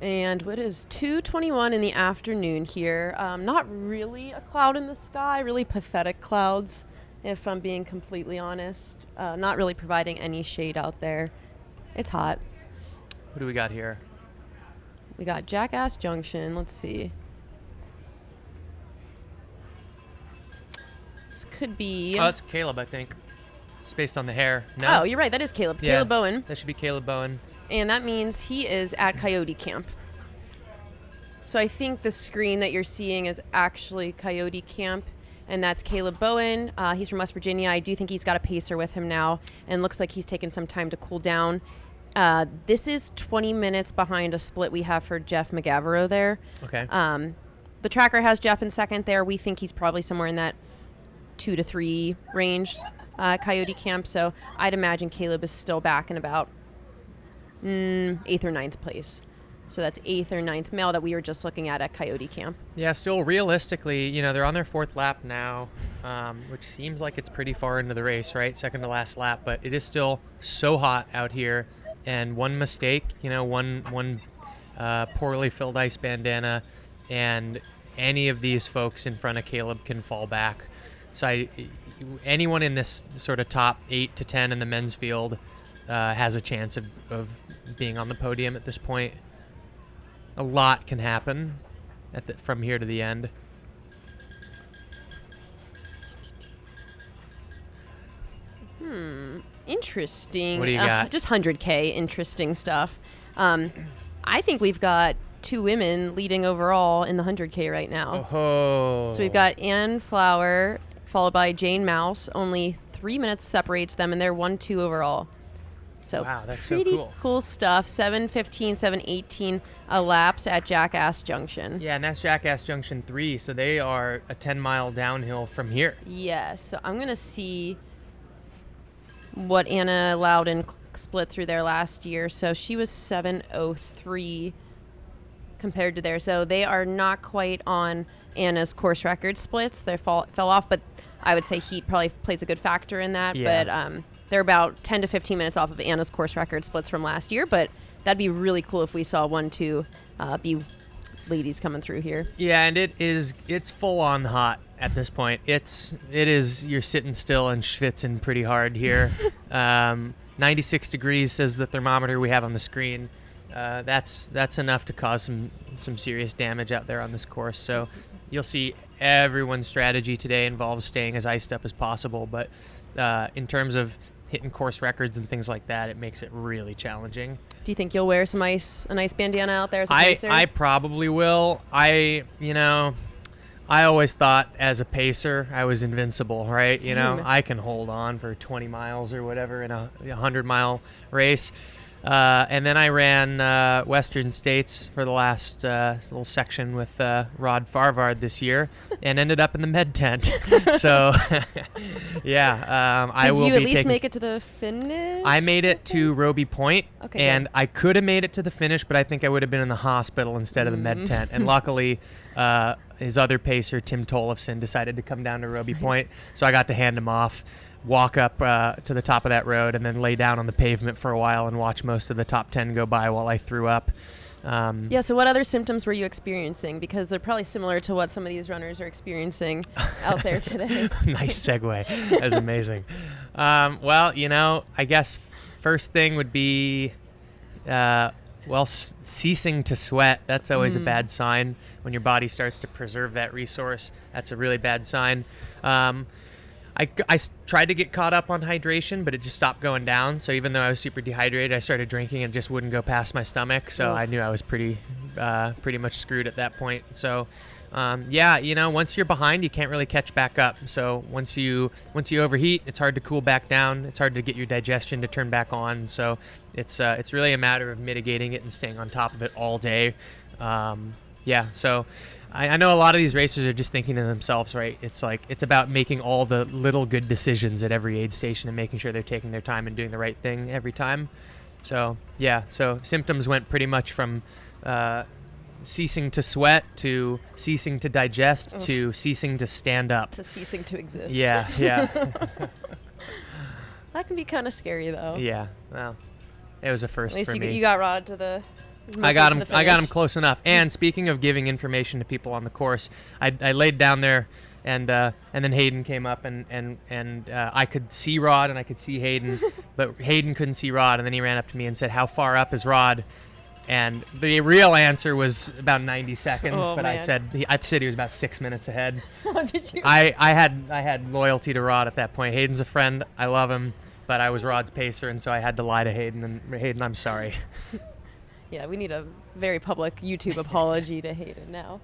And it is 2:21 in the afternoon here. Not really a cloud in the sky, really pathetic clouds, if I'm being completely honest. Not really providing any shade out there. It's hot. What do we got here? We got Jackass Junction. Let's see. This could be... Oh, that's Caleb, I think. It's based on the hair. No? Oh, you're right. That is Caleb. Yeah, Caleb Bowen. That should be Caleb Bowen. And that means he is at Coyote Camp. So I think the screen that you're seeing is actually Coyote Camp, and that's Caleb Bowen. He's from West Virginia. I do think he's got a pacer with him now, and looks like he's taken some time to cool down. This is 20 minutes behind a split we have for Jeff McGavero there. Okay. The tracker has Jeff in second there. We think he's probably somewhere in that 2 to 3 range, Coyote Camp. So I'd imagine Caleb is still back in about 8th or 9th place. So that's 8th or 9th male that we were just looking at Coyote Camp. Yeah, still realistically, they're on their 4th lap now, which seems like it's pretty far into the race, right? Second to last lap, but it is still so hot out here. And one mistake, one poorly filled ice bandana, and any of these folks in front of Caleb can fall back. So anyone in this sort of top 8 to 10 in the men's field has a chance of being on the podium at this point. A lot can happen from here to the end. Interesting. What do you got? Just 100K interesting stuff. I think we've got 2 women leading overall in the 100K right now. Oh. So we've got Ann Flower followed by Jane Mouse. Only 3 minutes separates them, and they're 1-2 overall. So wow, that's so pretty cool. Cool stuff. 7:15, 7:18 laps at Jackass Junction. Yeah, and that's Jackass Junction 3, so they are a 10-mile downhill from here. Yeah, so I'm going to see what Anna Loudon split through there last year. So she was 7:03 compared to there. So they are not quite on Anna's course record splits. They fell off, but I would say heat probably plays a good factor in that. Yeah. But they're about 10 to 15 minutes off of Anna's course record splits from last year. But that'd be really cool if we saw 1-2 be ladies coming through here. Yeah, and it's full on hot at this point. It is you're sitting still and schwitzing pretty hard here. 96 degrees says the thermometer we have on the screen. That's enough to cause some serious damage out there on this course. So you'll see everyone's strategy today involves staying as iced up as possible. But in terms of hitting course records and things like that, it makes it really challenging. Do you think you'll wear a nice bandana out there as a pacer? I probably will. I always thought as a pacer I was invincible, right? Same. I can hold on for 20 miles or whatever in a 100-mile race. And then I ran Western States for the last little section with Rod Farvard this year and ended up in the med tent. So, yeah, I will be Did you at least make it to the finish? I made it to Roby Point, Okay, and good. I could have made it to the finish, but I think I would have been in the hospital instead of the med tent. And luckily, his other pacer, Tim Tollefson, decided to come down to Roby Point, so I got to hand him off, walk up to the top of that road, and then lay down on the pavement for a while and watch most of the top 10 go by while I threw up. Yeah, so what other symptoms were you experiencing? Because they're probably similar to what some of these runners are experiencing out there today. Nice segue. That was amazing. Well, I guess first thing would be, ceasing to sweat. That's always a bad sign. When your body starts to preserve that resource, that's a really bad sign. I tried to get caught up on hydration, but it just stopped going down. So even though I was super dehydrated, I started drinking and it just wouldn't go past my stomach. So I knew I was pretty much screwed at that point. So, once you're behind, you can't really catch back up. So once you overheat, it's hard to cool back down. It's hard to get your digestion to turn back on. So it's really a matter of mitigating it and staying on top of it all day. So I know a lot of these racers are just thinking to themselves, right? It's about making all the little good decisions at every aid station and making sure they're taking their time and doing the right thing every time. So, so symptoms went pretty much from ceasing to sweat to ceasing to digest to ceasing to stand up. To ceasing to exist. Yeah. That can be kind of scary, though. Yeah, well, it was a first At least for me. you got Rod to the... I got him close enough. And speaking of giving information to people on the course, I laid down there, and then Hayden came up, and I could see Rod and I could see Hayden, but Hayden couldn't see Rod. And then he ran up to me and said, "How far up is Rod?" And the real answer was about 90 seconds, but man. I said he was about 6 minutes ahead. Oh, did you? I had loyalty to Rod at that point. Hayden's a friend. I love him, but I was Rod's pacer, and so I had to lie to Hayden. And Hayden, I'm sorry. Yeah, we need a very public YouTube apology to Hayden now.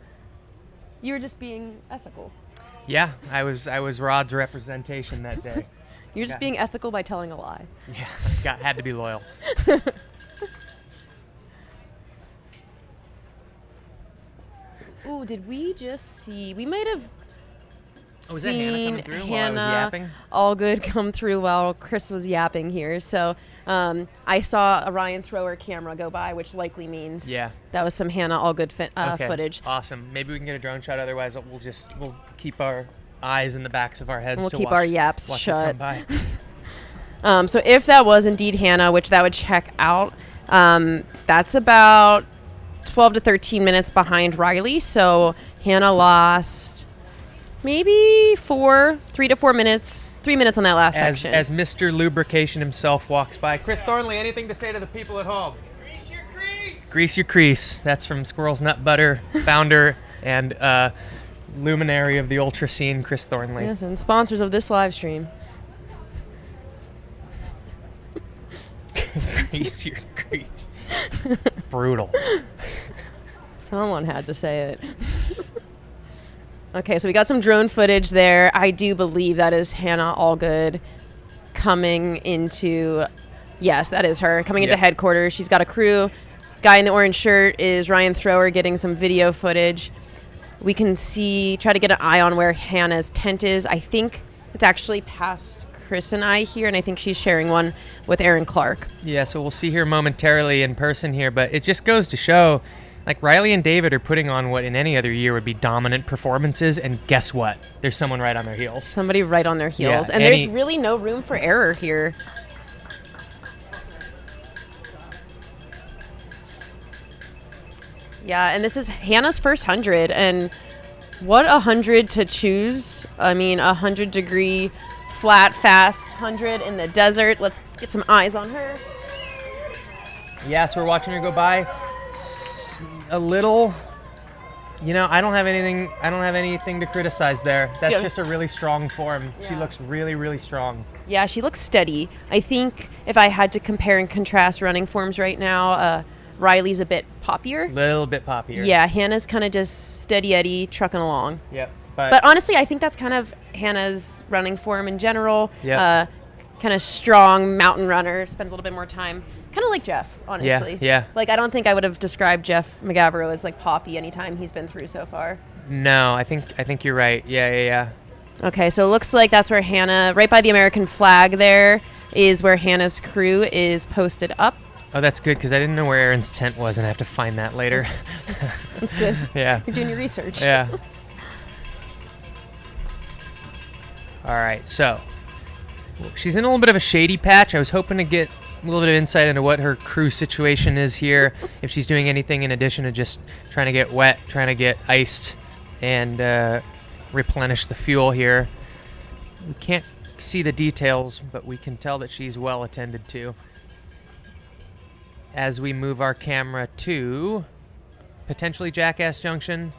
You were just being ethical. Yeah, I was Rod's representation that day. You're just being ethical by telling a lie. Yeah, had to be loyal. Ooh, did we just see? We might have was that Hannah seen coming through while I was Hannah yapping? All Good come through while Chris was yapping here. So I saw a Ryan Thrower camera go by, which likely means that was some Hannah All Good Okay, footage. Awesome. Maybe we can get a drone shot. Otherwise, we'll keep our eyes in the backs of our heads. And we'll to keep watch, our yaps watch shut. It come by. So if that was indeed Hannah, which that would check out, that's about 12 to 13 minutes behind Riley. So Hannah lost maybe 3 to 4 minutes, 3 minutes on that last section. As Mr. Lubrication himself walks by. Chris Thornley, anything to say to the people at home? Grease your crease. That's from Squirrel's Nut Butter, founder and luminary of the ultra scene, Chris Thornley. Yes, and sponsors of this live stream. Grease your crease. Brutal. Someone had to say it. Okay, so we got some drone footage there. I do believe that is Hannah Allgood coming into, yes, that is her, coming into headquarters. She's got a crew. Guy in the orange shirt is Ryan Thrower getting some video footage. We can try to get an eye on where Hannah's tent is. I think it's actually past Chris and I here, and I think she's sharing one with Aaron Clark. Yeah, so we'll see her momentarily in person here, but it just goes to show, like, Riley and David are putting on what in any other year would be dominant performances, and guess what? There's someone right on their heels. Somebody right on their heels. And there's really no room for error here. Yeah, and this is Hannah's first 100, and what 100 to choose. I mean, 100-degree, flat, fast 100 in the desert. Let's get some eyes on her. Yeah, so we're watching her go by. A little, I don't have anything to criticize there. That's just a really strong form. Yeah. She looks really, really strong. Yeah, she looks steady. I think if I had to compare and contrast running forms right now, Riley's a bit poppier. Little bit poppier. Yeah, Hannah's kind of just steady Eddie trucking along. Yep. But honestly, I think that's kind of Hannah's running form in general. Yeah. Kind of strong mountain runner, spends a little bit more time. Kind of like Jeff, honestly. Yeah. Like, I don't think I would have described Jeff McGavero as like poppy anytime he's been through so far. No, I think you're right. Yeah. Okay, so it looks like that's where Hannah, right by the American flag there, is where Hannah's crew is posted up. Oh, that's good, because I didn't know where Aaron's tent was, and I have to find that later. That's good. Yeah. You're doing your research. Yeah. All right, so she's in a little bit of a shady patch. I was hoping to get a little bit of insight into what her crew situation is here, if she's doing anything in addition to just trying to get wet, trying to get iced, and replenish the fuel here. We can't see the details, but we can tell that she's well attended to. As we move our camera to potentially Jackass Junction.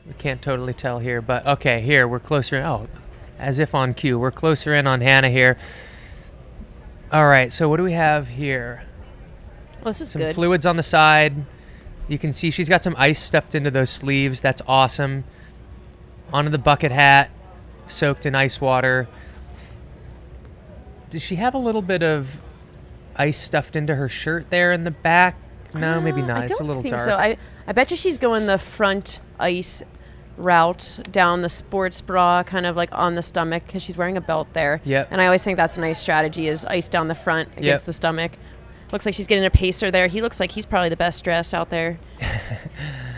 We can't totally tell here, but okay, here we're closer in. Oh, as if on cue, we're closer in on Hannah here. All right, so what do we have here? Well, this is some good. Fluids on the side. You can see she's got some ice stuffed into those sleeves. That's awesome. Onto the bucket hat, soaked in ice water. Does she have a little bit of ice stuffed into her shirt there in the back? No, maybe not. It's a little dark. So. I bet you she's going the front ice route down the sports bra, kind of like on the stomach, because she's wearing a belt there. Yep. And I always think that's a nice strategy, is ice down the front against the stomach. Looks like she's getting a pacer there. He looks like he's probably the best dressed out there,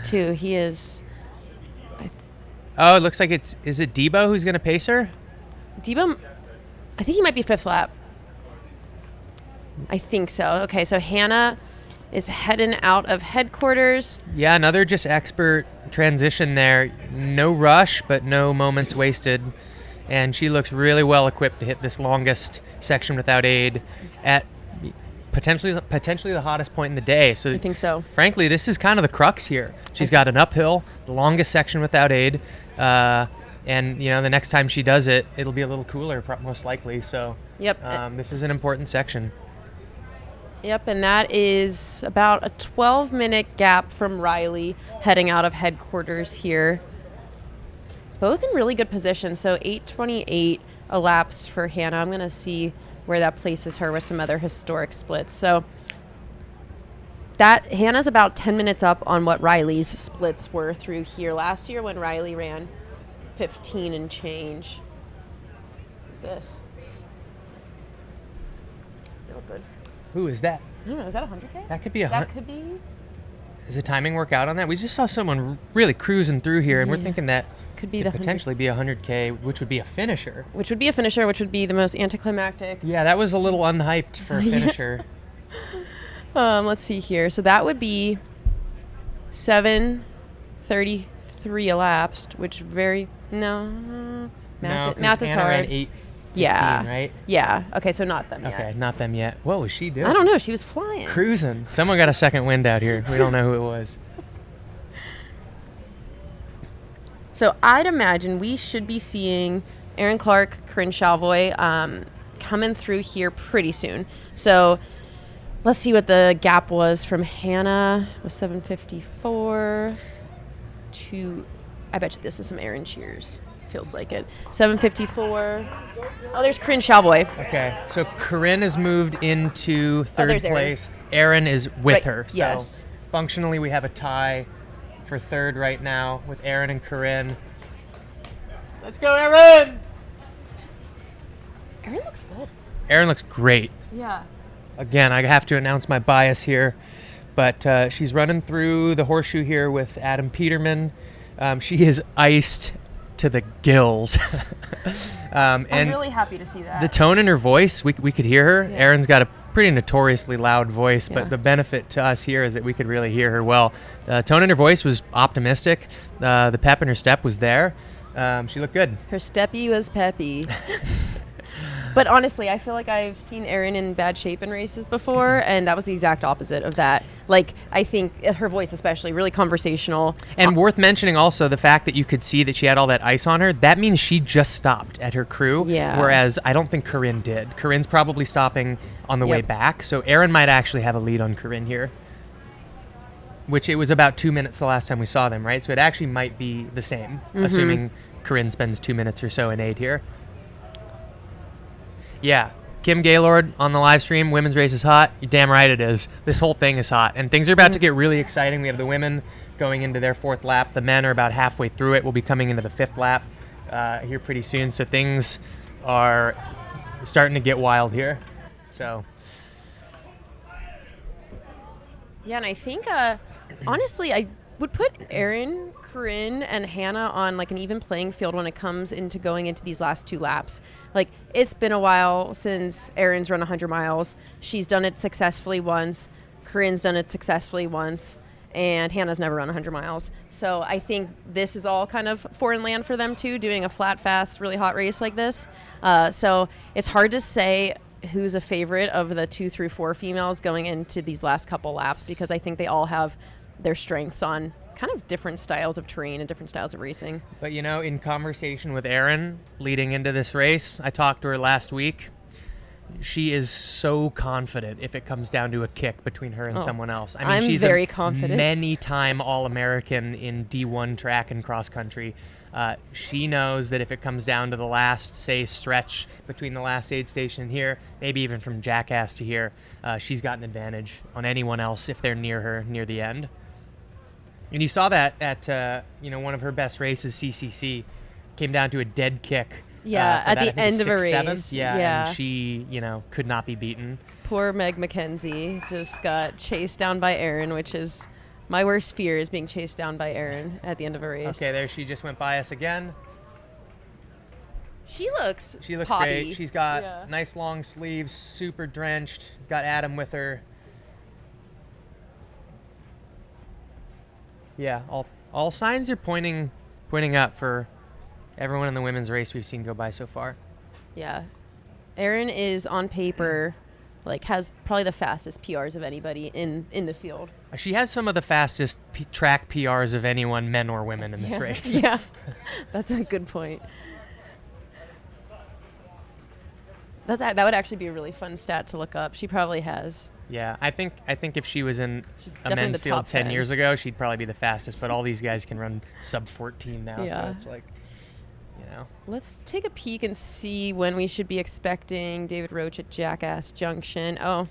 too. He is. Oh, it looks like is it Debo who's going to pace her? Debo, I think he might be fifth lap. I think so. Okay, so Hannah is heading out of headquarters. Yeah, another just expert transition there. No rush, but no moments wasted. And she looks really well equipped to hit this longest section without aid at potentially the hottest point in the day. So I think so. Frankly, this is kind of the crux here. She's got an uphill, the longest section without aid. And, the next time she does it, it'll be a little cooler, most likely. So yep. This is an important section. Yep, and that is about a 12-minute gap from Riley heading out of headquarters here. Both in really good position, so 8:28 elapsed for Hannah. I'm going to see where that places her with some other historic splits. So that Hannah's about 10 minutes up on what Riley's splits were through here last year when Riley ran 15 and change. What's this? Real good. Who is that? I don't know. Is that 100K? That could be That could be. Does the timing work out on that? We just saw someone really cruising through here, and we're Yeah. thinking that Could be the potentially be 100K, which would be a finisher. Which would be a finisher, which would be the most anticlimactic. Yeah, that was a little unhyped for a Yeah. finisher. Let's see here. So that would be 7:33 elapsed, which math is Anna hard. ran 8:15, Yeah. right? Yeah. Okay, so not them yet. Okay, not them yet. What was she doing? I don't know. She was flying. Cruising. Someone got a second wind out here. We don't know who it was. So I'd imagine we should be seeing Erin Clark, Corinne Chauvoy coming through here pretty soon. So let's see what the gap was from Hannah was 7:54 to, I bet you this is some Erin cheers. Feels like it. 7:54. Oh, there's Corinne Chauvoy. Okay, so Corinne has moved into third there's Erin. place. Erin is with Right, her. So yes. functionally, we have a tie for third right now with Erin and Corinne. Let's go, Erin! Erin looks good. Erin looks great. Yeah. Again, I have to announce my bias here, but she's running through the horseshoe here with Adam Peterman. She is iced to the gills. I'm and really happy to see that. the tone in her voice, we could hear her. Yeah. Erin's got a pretty notoriously loud voice, Yeah. but the benefit to us here is that we could really hear her well. Tone in her voice was optimistic. The pep in her step was there. She looked good. Her steppy was peppy. But honestly, I feel like I've seen Erin in bad shape in races before, and that was the exact opposite of that. Like, I think her voice especially, really conversational. And worth mentioning also the fact that you could see that she had all that ice on her. That means she just stopped at her crew, Yeah. whereas I don't think Corinne did. Corinne's probably stopping on the way Yep. back, so Erin might actually have a lead on Corinne here, which it was about 2 minutes the last time we saw them, right? So it actually might be the same, Mhm. assuming Corinne spends 2 minutes or so in 8 here. Yeah, Kim Gaylord on the live stream, women's race is hot. You're damn right it is. This whole thing is hot. And things are about to get really exciting. We have the women going into their 4th lap. The men are about halfway through it. We'll be coming into the 5th lap here pretty soon. So things are starting to get wild here. So Yeah, and I think, honestly, I would put Erin, Corinne, and Hannah on like an even playing field when it comes into going into these last 2 laps. Like, it's been a while since Erin's run 100 miles. She's done it successfully once. Corinne's done it successfully once. And Hannah's never run 100 miles. So I think this is all kind of foreign land for them, too, doing a flat, fast, really hot race like this. So it's hard to say who's a favorite of the 2 through 4 females going into these last couple laps, because I think they all have their strengths on kind of different styles of terrain and different styles of racing. But, you know, in conversation with Erin leading into this race, I talked to her last week. She is so confident if it comes down to a kick between her and Oh, someone else. I mean, I'm she's very a confident. many-time All-American in D1 track and cross country. She knows that if it comes down to the last, say, stretch between the last aid station here, maybe even from Jackass to here, she's got an advantage on anyone else if they're near her near the end. And you saw that at one of her best races, CCC, came down to a dead kick. Yeah, for at that, I the think, end of a 6th, 7th. race. Yeah, and she, could not be beaten. Poor Meg McKenzie just got chased down by Erin, which is my worst fear, is being chased down by Erin at the end of a race. Okay, there she just went by us again. She looks Great. She's got nice long sleeves, super drenched. Got Adam with her. Yeah, all signs are pointing up for everyone in the women's race we've seen go by so far. Yeah. Erin is on paper, has probably the fastest PRs of anybody in the field. She has some of the fastest track PRs of anyone, men or women, in this race. Yeah, that's a good point. That would actually be a really fun stat to look up. She probably has. Yeah, I think if she was in She's a definitely men's the field top 10 10. years ago, she'd probably be the fastest. But all these guys can run sub 14 now, so Yeah. it's like Let's take a peek and see when we should be expecting David Roach at Jackass Junction. Oh,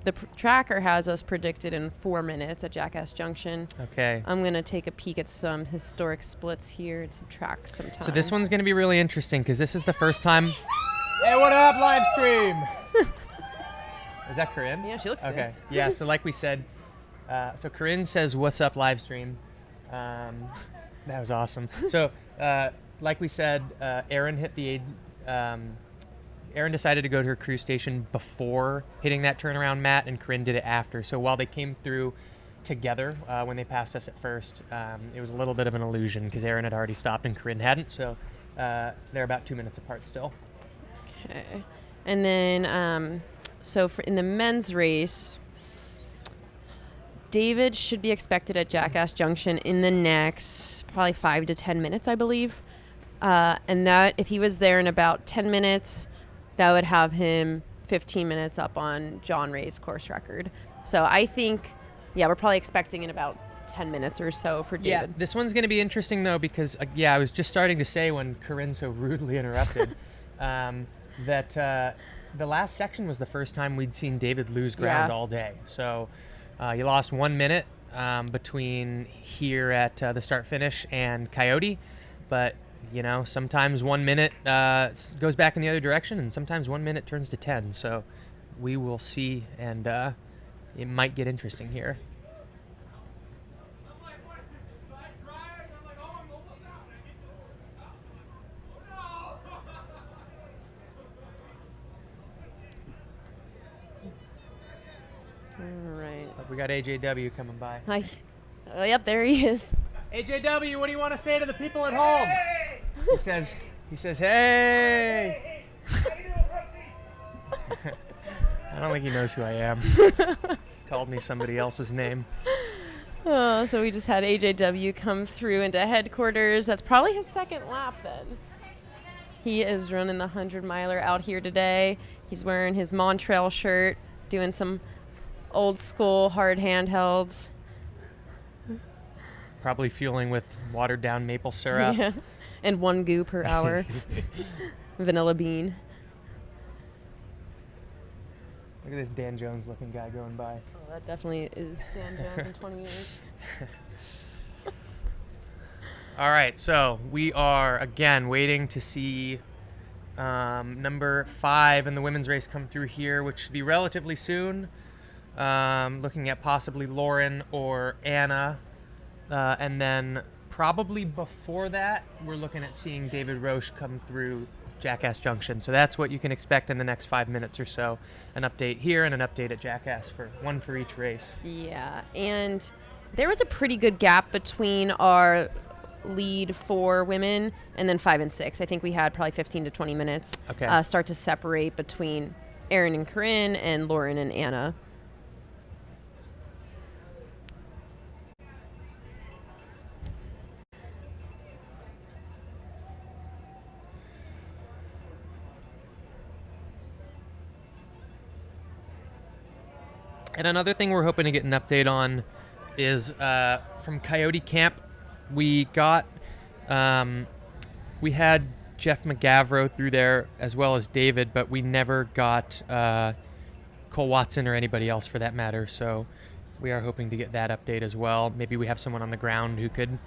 the tracker has us predicted in 4 minutes at Jackass Junction. Okay. I'm going to take a peek at some historic splits here and subtract some time. So this one's going to be really interesting because this is the first time. Hey, what up, live stream? Is that Corinne? Yeah, she looks good. Okay. Yeah, so like we said, so Corinne says, "What's up, live stream?" That was awesome. So, like we said, Erin hit the Erin decided to go to her cruise station before hitting that turnaround mat, and Corinne did it after. So while they came through together when they passed us at first, it was a little bit of an illusion because Erin had already stopped and Corinne hadn't. So they're about 2 minutes apart still. Okay. And then, so in the men's race, David should be expected at Jackass Junction in the next probably 5 to 10 minutes, I believe. And that if he was there in about 10 minutes, that would have him 15 minutes up on John Ray's course record. So I think, we're probably expecting in about 10 minutes or so for David. Yeah, this one's going to be interesting, though, because, I was just starting to say when Corinne so rudely interrupted that the last section was the first time we'd seen David lose ground all day. So you lost 1 minute between here at the start-finish and Coyote, but sometimes 1 minute goes back in the other direction, and sometimes 1 minute turns to 10. So we will see, and it might get interesting here. All right. We got AJW coming by. Hi. Oh, yep, there he is. AJW, what do you want to say to the people at home? He says, hey! I don't think he knows who I am. Called me somebody else's name. Oh, so we just had AJW come through into headquarters. That's probably his second lap then. He is running the 100-miler out here today. He's wearing his Montreal shirt, doing some old school hard handhelds. Probably fueling with watered down maple syrup. Yeah. And 1 goo per hour. Vanilla bean. Look at this Dan Jones looking guy going by. Oh, that definitely is Dan Jones in 20 years. All right, so we are again waiting to see number 5 in the women's race come through here, which should be relatively soon. Looking at possibly Lauren or Anna. And then probably before that, we're looking at seeing David Roche come through Jackass Junction. So that's what you can expect in the next 5 minutes or so. An update here and an update at Jackass, one for each race. Yeah, and there was a pretty good gap between our lead 4 women and then 5 and 6. I think we had probably 15 to 20 minutes start to separate between Erin and Corinne and Lauren and Anna. And another thing we're hoping to get an update on is from Coyote Camp. We got, we had Jeff McGavro through there as well as David, but we never got Cole Watson or anybody else for that matter. So we are hoping to get that update as well. Maybe we have someone on the ground who could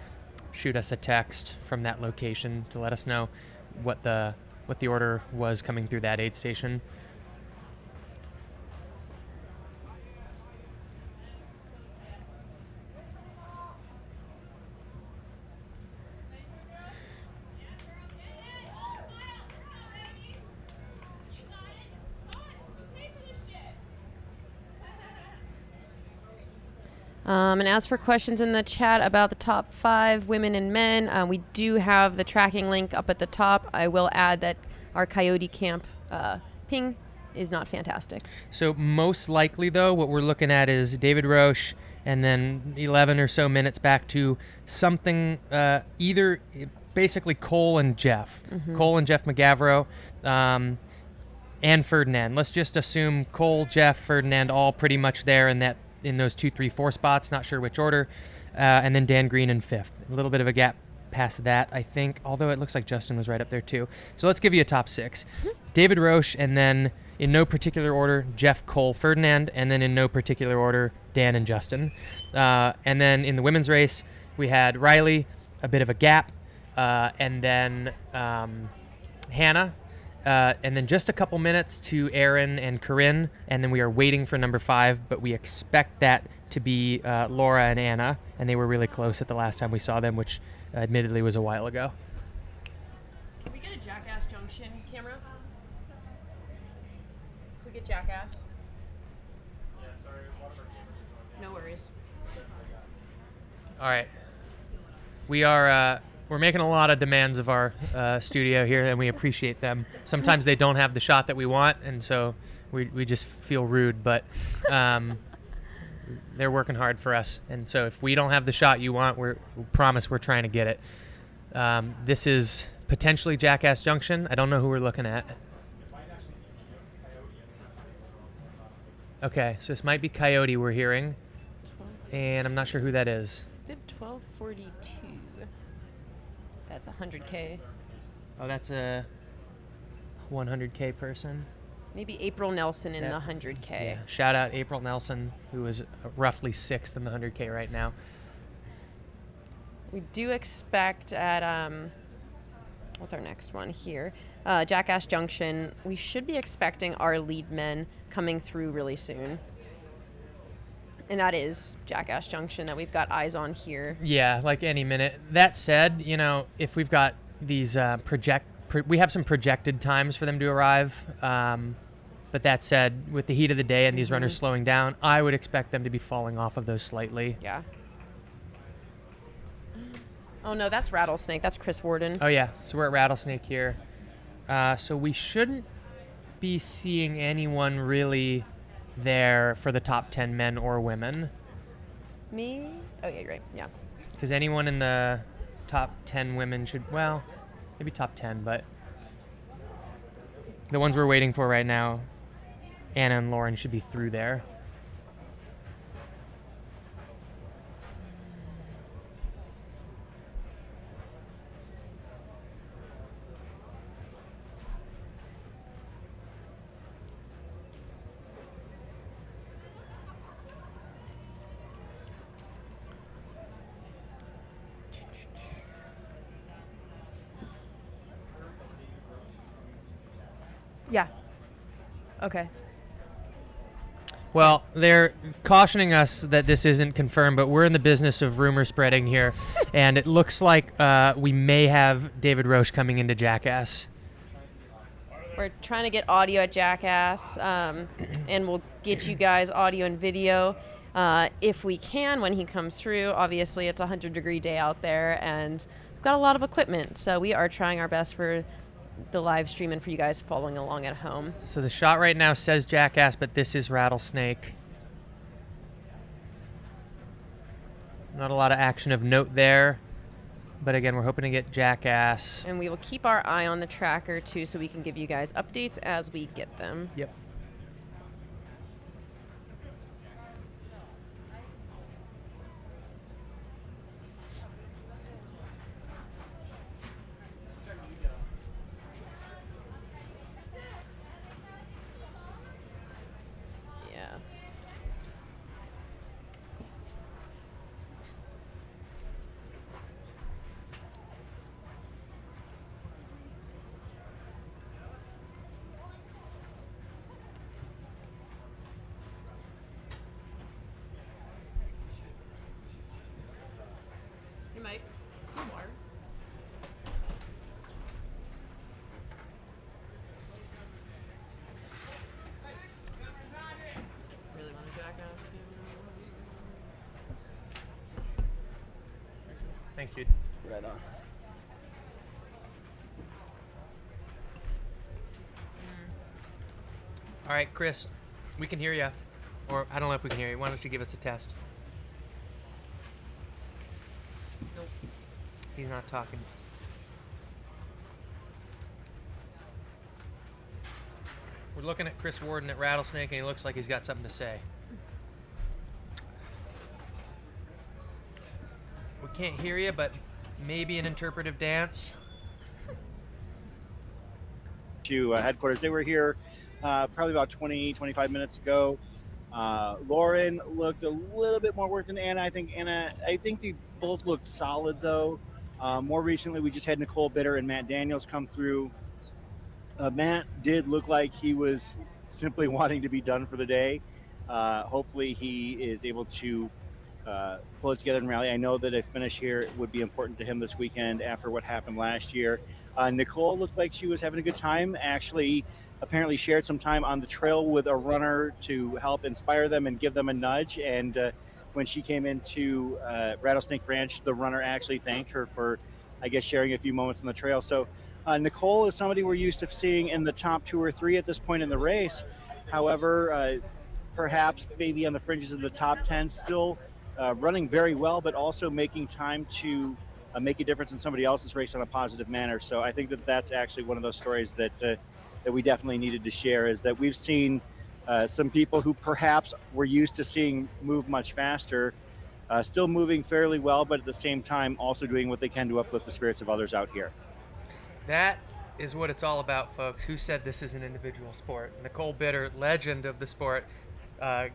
shoot us a text from that location to let us know what the order was coming through that aid station. And as for questions in the chat about the top 5 women and men, we do have the tracking link up at the top. I will add that our Coyote Camp ping is not fantastic. So most likely, though, what we're looking at is David Roche and then 11 or so minutes back to something either basically Cole and Jeff. Mhm. Cole and Jeff McGavro and Ferdinand. Let's just assume Cole, Jeff, Ferdinand all pretty much there in those 2, 3, 4 spots. Not sure which order. And then Dan Green in 5th. A little bit of a gap past that, I think, although it looks like Justin was right up there too. So let's give you a top 6. David Roche, and then in no particular order, Jeff Cole Ferdinand, and then in no particular order, Dan and Justin. And then in the women's race, we had Riley, a bit of a gap, and then Hannah, and then just a couple minutes to Aaron and Corinne, and then we are waiting for number 5, but we expect that to be Laura and Anna, and they were really close at the last time we saw them, which admittedly was a while ago. Can we get a Jackass Junction camera? Can we get Jackass? Yeah, sorry, one of our cameras. No worries. All right. We are we're making a lot of demands of our studio here, and we appreciate them. Sometimes they don't have the shot that we want, and so we just feel rude, but they're working hard for us. And so if we don't have the shot you want, we promise we're trying to get it. This is potentially Jackass Junction. I don't know who we're looking at. Okay, so this might be Coyote we're hearing, and I'm not sure who that is. Bib 1242. That's 100K. Oh, that's a 100K person. Maybe April Nelson in That- the 100K. Yeah. Shout out April Nelson, who is roughly 6th in the 100K right now. We do expect at, what's our next one here? Jackass Junction. We should be expecting our lead men coming through really soon. And that is Jackass Junction that we've got eyes on here. Yeah, like any minute. That said, you know, if we've got these we have some projected times for them to arrive. But that said, with the heat of the day and these runners slowing down, I would expect them to be falling off of those slightly. Yeah. Oh no, that's Rattlesnake. That's Chris Warden. Oh yeah, so we're at Rattlesnake here. So we shouldn't be seeing anyone really there for the top 10 men or women. Me? Oh yeah, great. Yeah. Because anyone in the top 10 women should, well, maybe top 10, but the ones we're waiting for right now, Anna and Lauren, should be through there. Yeah. Okay. Well, they're cautioning us that this isn't confirmed, but we're in the business of rumor spreading here, and it looks like we may have David Roche coming into Jackass. We're trying to get audio at Jackass, and we'll get you guys audio and video if we can when he comes through. Obviously, it's a 100-degree day out there, and we've got a lot of equipment, so we are trying our best for the live stream and for you guys following along at home. So the shot right now says Jackass, but this is Rattlesnake. Not a lot of action of note there, but again, we're hoping to get Jackass. And we will keep our eye on the tracker too, so we can give you guys updates as we get them. Yep. Yeah. You might. You are. Really want to Jackass? Thanks, dude. Right on. All right, Chris, we can hear you. Or I don't know if we can hear you. Why don't you give us a test? Nope. He's not talking. We're looking at Chris Warden at Rattlesnake, and he looks like he's got something to say. We can't hear you, but maybe an interpretive dance. To headquarters. They were here probably about 20, 25 minutes ago. Lauren looked a little bit more work than Anna. I think they both looked solid though. More recently, we just had Nicole Bitter and Matt Daniels come through. Matt did look like he was simply wanting to be done for the day. Hopefully he is able to pull it together and rally. I know that a finish here would be important to him this weekend after what happened last year. Nicole looked like she was having a good time. Actually, apparently shared some time on the trail with a runner to help inspire them and give them a nudge. And when she came into Rattlesnake Ranch, the runner actually thanked her for, I guess, sharing a few moments on the trail. So Nicole is somebody we're used to seeing in the top 2 or 3 at this point in the race. However, perhaps maybe on the fringes of the top 10, still running very well, but also making time to make a difference in somebody else's race in a positive manner. So I think that that's actually one of those stories that we definitely needed to share, is that we've seen some people who perhaps we're used to seeing move much faster, still moving fairly well, but at the same time also doing what they can to uplift the spirits of others out here. That is what it's all about, folks. Who said this is an individual sport? Nicole Bitter, legend of the sport,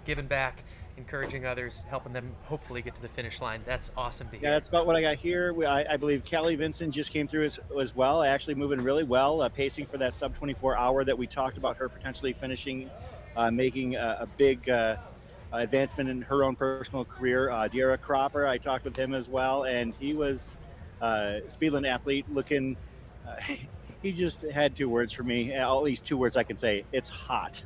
giving back, encouraging others, helping them hopefully get to the finish line. That's awesome to hear. Yeah, that's about what I got here. I believe Callie Vincent just came through as well, actually moving really well, pacing for that sub 24 hour that we talked about, her potentially finishing, making a big advancement in her own personal career. De'Ara Cropper, I talked with him as well, and he was Speedland athlete looking, he just had 2 words for me, at least 2 words I can say. It's hot.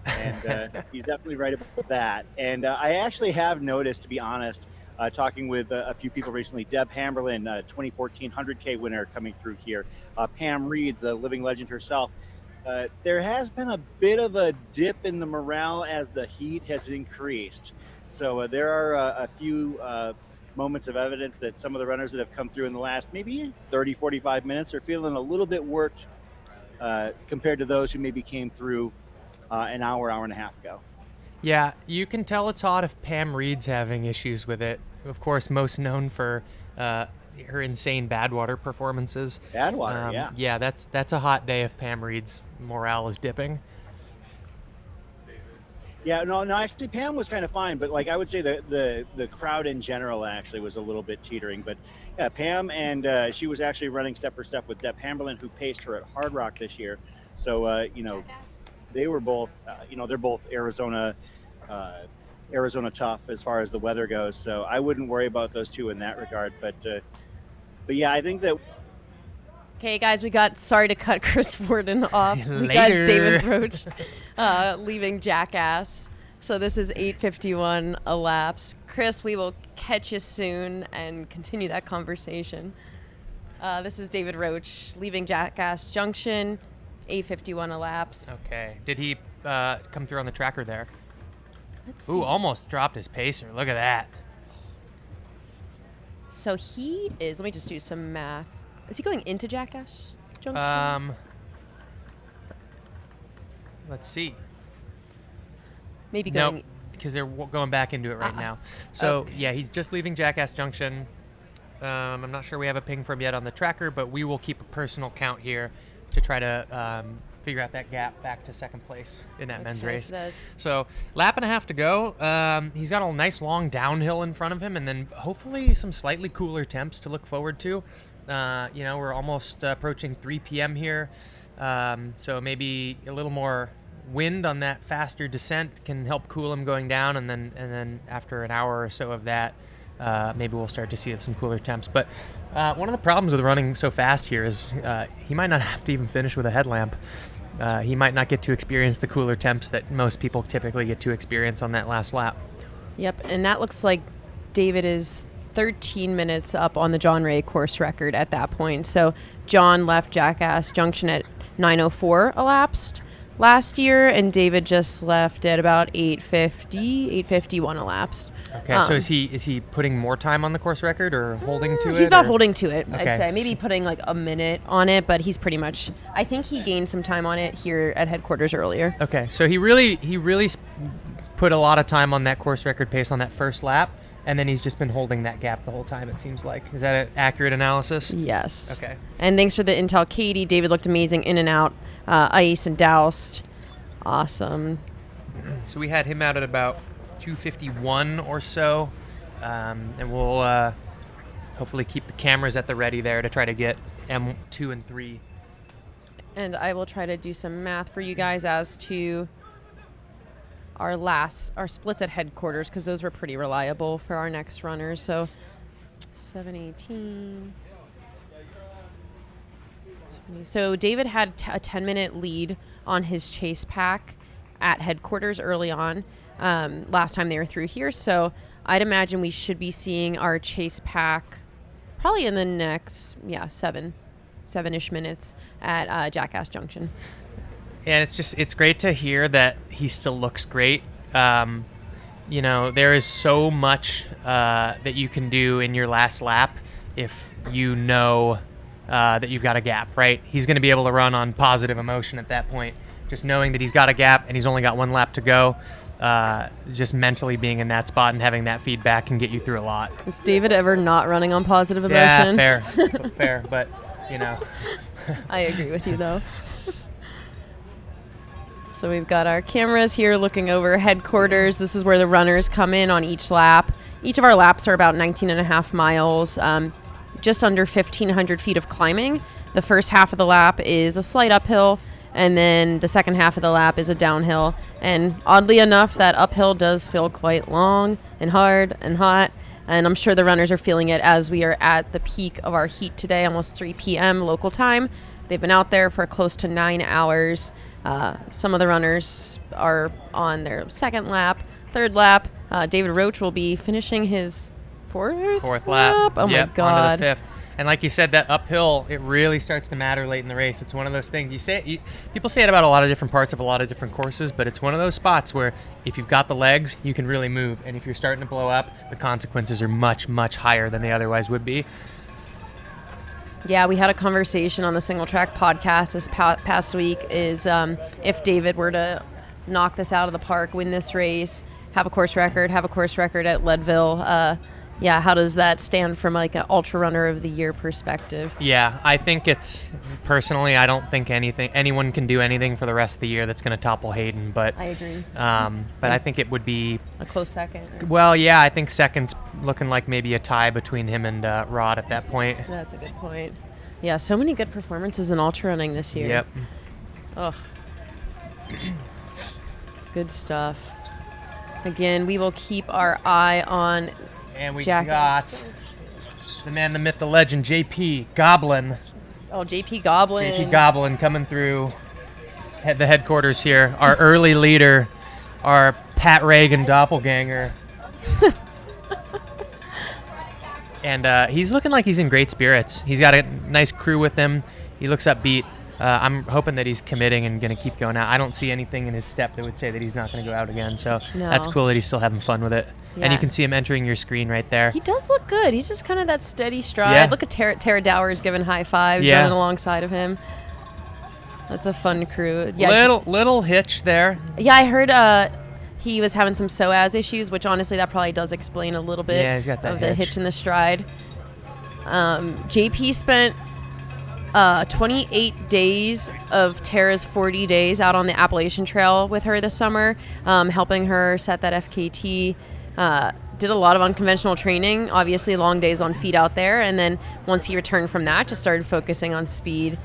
And he's definitely right about that. And I actually have noticed, to be honest, talking with a few people recently, Deb Hamberlin, 2014 100K winner coming through here, Pam Reed, the living legend herself. There has been a bit of a dip in the morale as the heat has increased. So there are a few moments of evidence that some of the runners that have come through in the last maybe 30, 45 minutes are feeling a little bit worked compared to those who maybe came through an hour and a half ago. Yeah, you can tell it's hot if Pam Reed's having issues with it. Of course, most known for her insane Badwater performances. Badwater, yeah. Yeah, that's a hot day if Pam Reed's morale is dipping. Yeah, no, actually Pam was kind of fine, but like I would say the crowd in general actually was a little bit teetering. But yeah, Pam, and she was actually running step for step with Deb Hamberlin, who paced her at Hard Rock this year. So, they were both, they're both Arizona tough as far as the weather goes. So I wouldn't worry about those two in that regard. But yeah, I think that. Okay, guys, sorry to cut Chris Warden off. We got Later. David Roach leaving Jackass. So this is 8:51 elapsed. Chris, we will catch you soon and continue that conversation. This is David Roach leaving Jackass Junction. 8:51 elapsed. Okay. Did he come through on the tracker there? Let's Ooh, see. almost dropped his pacer. Look at that. So he is, let me just do some math. Is he going into Jackass Junction? Let's see. Maybe going. Nope, because they're going back into it right now. So, okay. yeah, he's just leaving Jackass Junction. I'm not sure we have a ping from yet on the tracker, but we will keep a personal count here to try to figure out that gap back to second place in that men's race. So lap and a half to go. He's got a nice long downhill in front of him, and then hopefully some slightly cooler temps to look forward to. We're almost approaching 3 p.m. here, so maybe a little more wind on that faster descent can help cool him going down, and then after an hour or so of that, maybe we'll start to see some cooler temps. But one of the problems with running so fast here is he might not have to even finish with a headlamp. He might not get to experience the cooler temps that most people typically get to experience on that last lap. Yep, and that looks like David is 13 minutes up on the John Ray course record at that point. So John left Jackass Junction at 9:04 elapsed last year, and David just left at about 8:51 elapsed. Okay, so is he putting more time on the course record or holding to it? He's about holding to it, Okay. I'd say. Maybe putting like a minute on it, but he's pretty much, I think he gained some time on it here at headquarters earlier. Okay, so he really put a lot of time on that course record pace on that first lap. and then he's just been holding that gap the whole time, it seems like. Is that an accurate analysis? Yes. Okay. And thanks for the intel, Katie. David looked amazing in and out, ice and doused. Awesome. So we had him out at about 251 or so, and we'll hopefully keep the cameras at the ready there to try to get M2 and 3. And I will try to do some math for you guys as to our splits at headquarters, because those were pretty reliable for our next runners. So 7:18. So David had a 10-minute lead on his chase pack at headquarters early on, last time they were through here. So I'd imagine we should be seeing our chase pack probably in the next, seven-ish minutes at Jackass Junction. And it's great to hear that he still looks great. There is so much that you can do in your last lap if you know that you've got a gap, right? He's going to be able to run on positive emotion at that point. Just knowing that he's got a gap and he's only got one lap to go, just mentally being in that spot and having that feedback can get you through a lot. Is David ever not running on positive Yeah, emotion? fair, but I agree with you though. So we've got our cameras here looking over headquarters. This is where the runners come in on each lap. Each of our laps are about 19.5 miles, just under 1,500 feet of climbing. The first half of the lap is a slight uphill, and then the second half of the lap is a downhill. And oddly enough, that uphill does feel quite long and hard and hot. And I'm sure the runners are feeling it as we are at the peak of our heat today, almost 3 p.m. local time. They've been out there for close to 9 hours. Some of the runners are on their second lap, third lap. David Roach will be finishing his fourth lap. Oh my God. Onto the fifth. And like you said, that uphill, it really starts to matter late in the race. It's one of those things. People say it about a lot of different parts of a lot of different courses, but it's one of those spots where if you've got the legs, you can really move. And if you're starting to blow up, the consequences are much, much higher than they otherwise would be. Yeah, we had a conversation on the Single Track podcast this past week is if David were to knock this out of the park, win this race, have a course record at Leadville, how does that stand from like an ultra runner of the year perspective? Yeah, I think personally, I don't think anyone can do anything for the rest of the year that's going to topple Hayden, but I agree. But I think it would be a close second. Well, yeah, I think second's looking like maybe a tie between him and Rod at that point. That's a good point. Yeah, so many good performances in ultra running this year. Yep. Ugh. Good stuff. Again, we will keep our eye on And we Jackass. got the man, the myth, the legend, JP Goblin. Oh, JP Goblin. JP Goblin coming through the headquarters here. Our early leader, our Pat Reagan doppelganger. And he's looking like he's in great spirits. He's got a nice crew with him. He looks upbeat. I'm hoping that he's committing and going to keep going out. I don't see anything in his step that would say that he's not going to go out again. So That's cool that he's still having fun with it. Yeah. And you can see him entering your screen right there. He does look good. He's just kind of that steady stride. Yeah. Look at Tara Dowers giving high fives, running alongside of him. That's a fun crew. Yeah, little hitch there. Yeah, I heard he was having some psoas issues, which honestly that probably does explain a little bit he's got that of the hitch in the stride. JP spent 28 days of Tara's 40 days out on the Appalachian Trail with her this summer, helping her set that FKT. Did a lot of unconventional training, obviously long days on feet out there, and then once he returned from that, just started focusing on speed.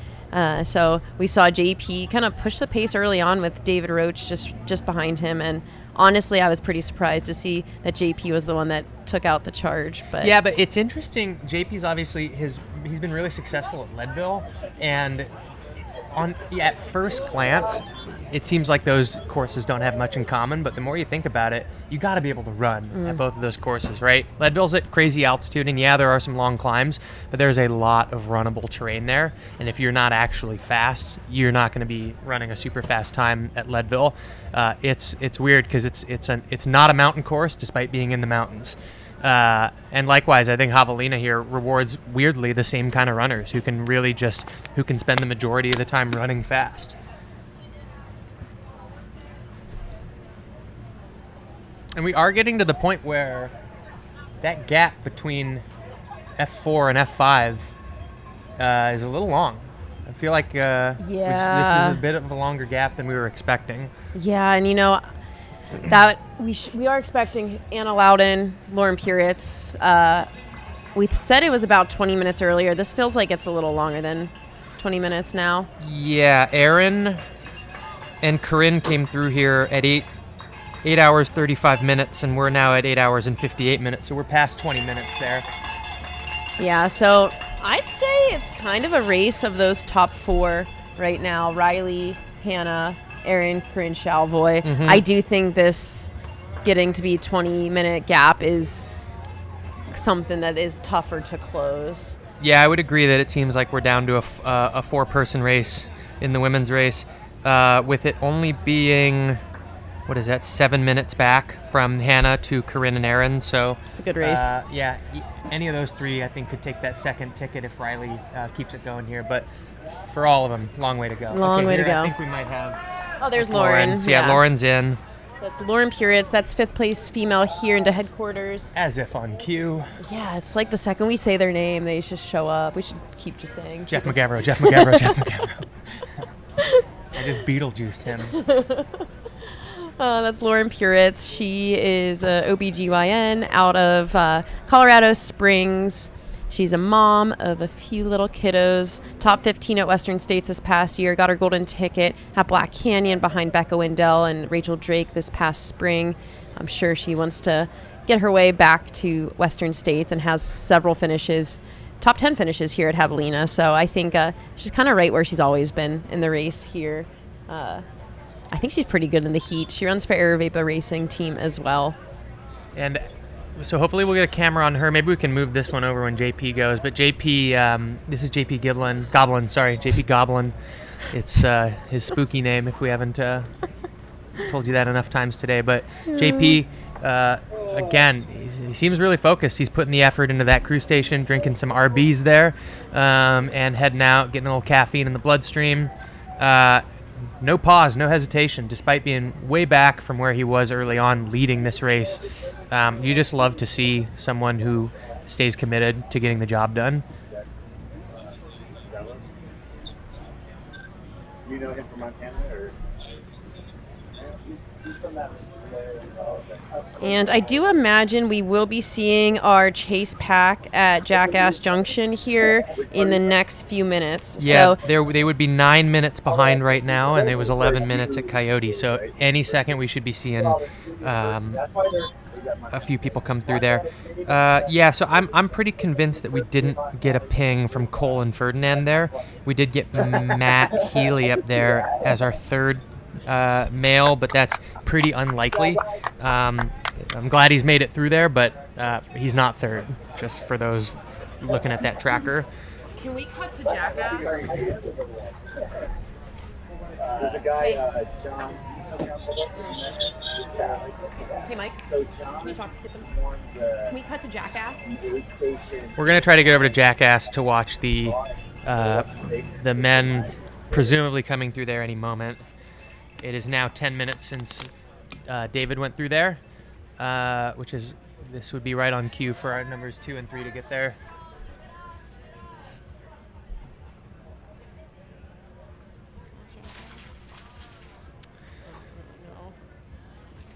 So we saw JP kind of push the pace early on with David Roach just behind him, and honestly, I was pretty surprised to see that JP was the one that took out the charge. But yeah, but it's interesting. JP's obviously he's been really successful at Leadville, and at first glance, it seems like those courses don't have much in common. But the more you think about it, you got to be able to run at both of those courses, right? Leadville's at crazy altitude, and yeah, there are some long climbs, but there's a lot of runnable terrain there. And if you're not actually fast, you're not going to be running a super fast time at Leadville. It's weird because it's not a mountain course despite being in the mountains. And likewise, I think Javelina here rewards weirdly the same kind of runners who can spend the majority of the time running fast. And we are getting to the point where that gap between F4 and F5 is a little long. I feel like this is a bit of a longer gap than we were expecting. Yeah, and you know that we are expecting Anna Loudon, Lauren Puritz. We said it was about 20 minutes earlier. This feels like it's a little longer than 20 minutes now. Yeah, Erin and Corinne came through here at 8 hours 35 minutes, and we're now at 8 hours and 58 minutes, so we're past 20 minutes there. Yeah, so I'd say it's kind of a race of those top 4 right now. Riley, Hannah, Erin, Corinne, Shalvoy. Mhm. I do think this getting to be 20-minute gap is something that is tougher to close. Yeah, I would agree that it seems like we're down to a 4-person race in the women's race, with it only being, 7 minutes back from Hannah to Corinne and Erin. So it's a good race. Yeah, any of those 3, I think, could take that second ticket if Riley keeps it going here. But for all of them, long way to go. Long way to go. I think we might have. Oh, there's Lauren. So, yeah, Lauren's in. That's Lauren Puritz. That's 5th place female here into headquarters. As if on cue. Yeah, it's like the second we say their name, they just show up. We should keep just saying. Jeff McGavro. Jeff McGavro. I just Beetlejuiced him. That's Lauren Puritz. She is a OBGYN out of Colorado Springs. She's a mom of a few little kiddos. Top 15 at Western States this past year. Got her golden ticket at Black Canyon behind Becca Wendell and Rachel Drake this past spring. I'm sure she wants to get her way back to Western States and has several finishes, top 10 finishes here at Javelina. So I think she's kind of right where she's always been in the race here. I think she's pretty good in the heat. She runs for Aerovapa Racing Team as well. And so hopefully we'll get a camera on her. Maybe we can move this one over when JP goes. But JP, this is JP Goblin. JP Goblin. It's his spooky name if we haven't told you that enough times today. But JP, again, he seems really focused. He's putting the effort into that crew station, drinking some RBs there, and heading out, getting a little caffeine in the bloodstream. No pause, no hesitation, despite being way back from where he was early on leading this race. You just love to see someone who stays committed to getting the job done. You know him from Montana, or? He's from that. And I do imagine we will be seeing our chase pack at Jackass Junction here in the next few minutes. Yeah, so they would be 9 minutes behind right now, and there was 11 minutes at Coyote. So any second we should be seeing a few people come through there. So I'm pretty convinced that we didn't get a ping from Cole and Ferdinand there. We did get Matt Healy up there as our third male, but that's pretty unlikely. I'm glad he's made it through there, but he's not third, just for those looking at that tracker. Can we cut to Jackass? There's a guy, John. Hey, Mike. Can you get them? Can we cut to Jackass? We're going to try to get over to Jackass to watch the men presumably coming through there any moment. It is now 10 minutes since David went through there, this would be right on cue for our numbers 2 and 3 to get there.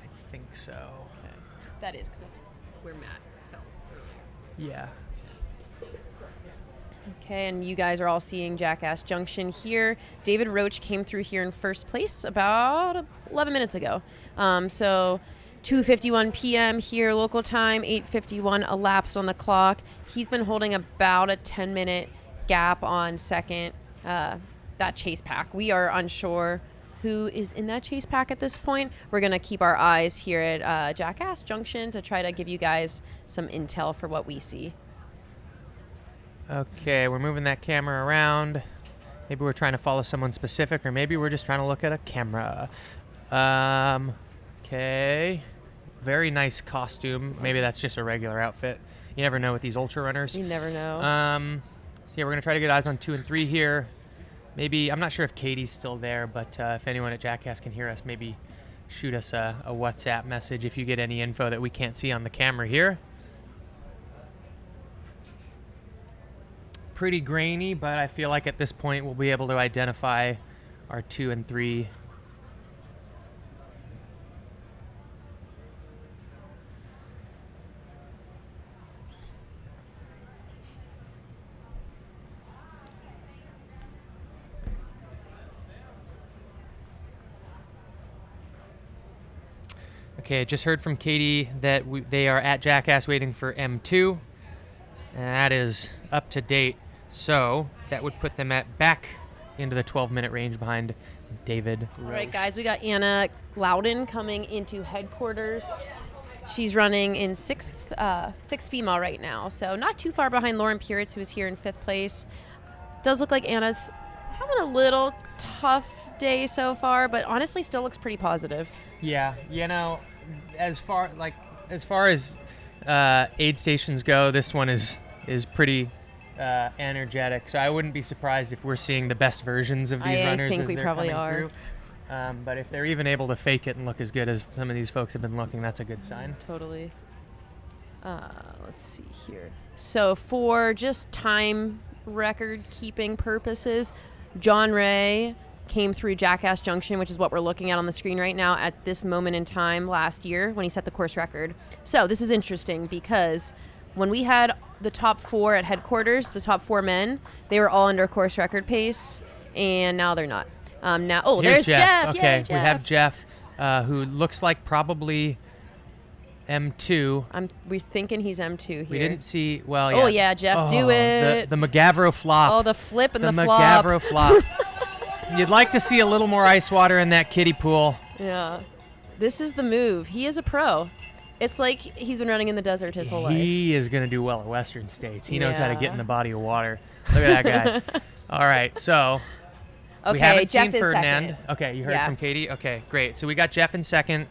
I think so. Okay. That is, because that's where Matt fell earlier. Yeah. Okay, and you guys are all seeing Jackass Junction here. David Roach came through here in first place about 11 minutes ago. So 2:51 p.m. here local time, 8:51 elapsed on the clock. He's been holding about a 10-minute gap on second, that chase pack. We are unsure who is in that chase pack at this point. We're going to keep our eyes here at Jackass Junction to try to give you guys some intel for what we see. Okay, we're moving that camera around. Maybe we're trying to follow someone specific, or maybe we're just trying to look at a camera. Okay. Very nice costume. Maybe that's just a regular outfit. You never know with these ultra runners. You never know. So yeah, we're going to try to get eyes on 2 and 3 here. Maybe, I'm not sure if Katie's still there, but if anyone at Jackass can hear us, maybe shoot us a WhatsApp message if you get any info that we can't see on the camera here. pretty grainy, but I feel like at this point we'll be able to identify our 2 and 3. Okay, I just heard from Katie that they are at Jackass waiting for M2, and that is up to date. So that would put them back into the 12-minute range behind David. All right, guys, we got Anna Loudon coming into headquarters. She's running in sixth female right now, so not too far behind Lauren Puritz, who is here in 5th place. Does look like Anna's having a little tough day so far, but honestly still looks pretty positive. Yeah, as far as aid stations go, this one is pretty energetic. So I wouldn't be surprised if we're seeing the best versions of these runners. I think as we they're probably coming are. through. But if they're even able to fake it and look as good as some of these folks have been looking, that's a good sign. Totally. Let's see here. So for just time record keeping purposes, John Ray came through Jackass Junction, which is what we're looking at on the screen right now, at this moment in time last year when he set the course record. So this is interesting because when we had the top 4 at headquarters, the top 4 men, they were all under course record pace, and now they're not. Here's There's Jeff. Okay, Yay, Jeff. we have Jeff, who looks like probably M2. We're thinking he's M2 here. We didn't see, well, yeah. Oh, yeah, Jeff, do it. The McGavro flop. Oh, the flip and the flop. McGavro flop. You'd like to see a little more ice water in that kiddie pool. Yeah. This is the move. He is a pro. It's like he's been running in the desert his whole life. He is going to do well at Western States. He knows how to get in the body of water. Look at that guy. All right, so we haven't Jeff seen is Ferdinand. second. Okay, you heard Yeah. from Katie? Okay, great. So we got Jeff in second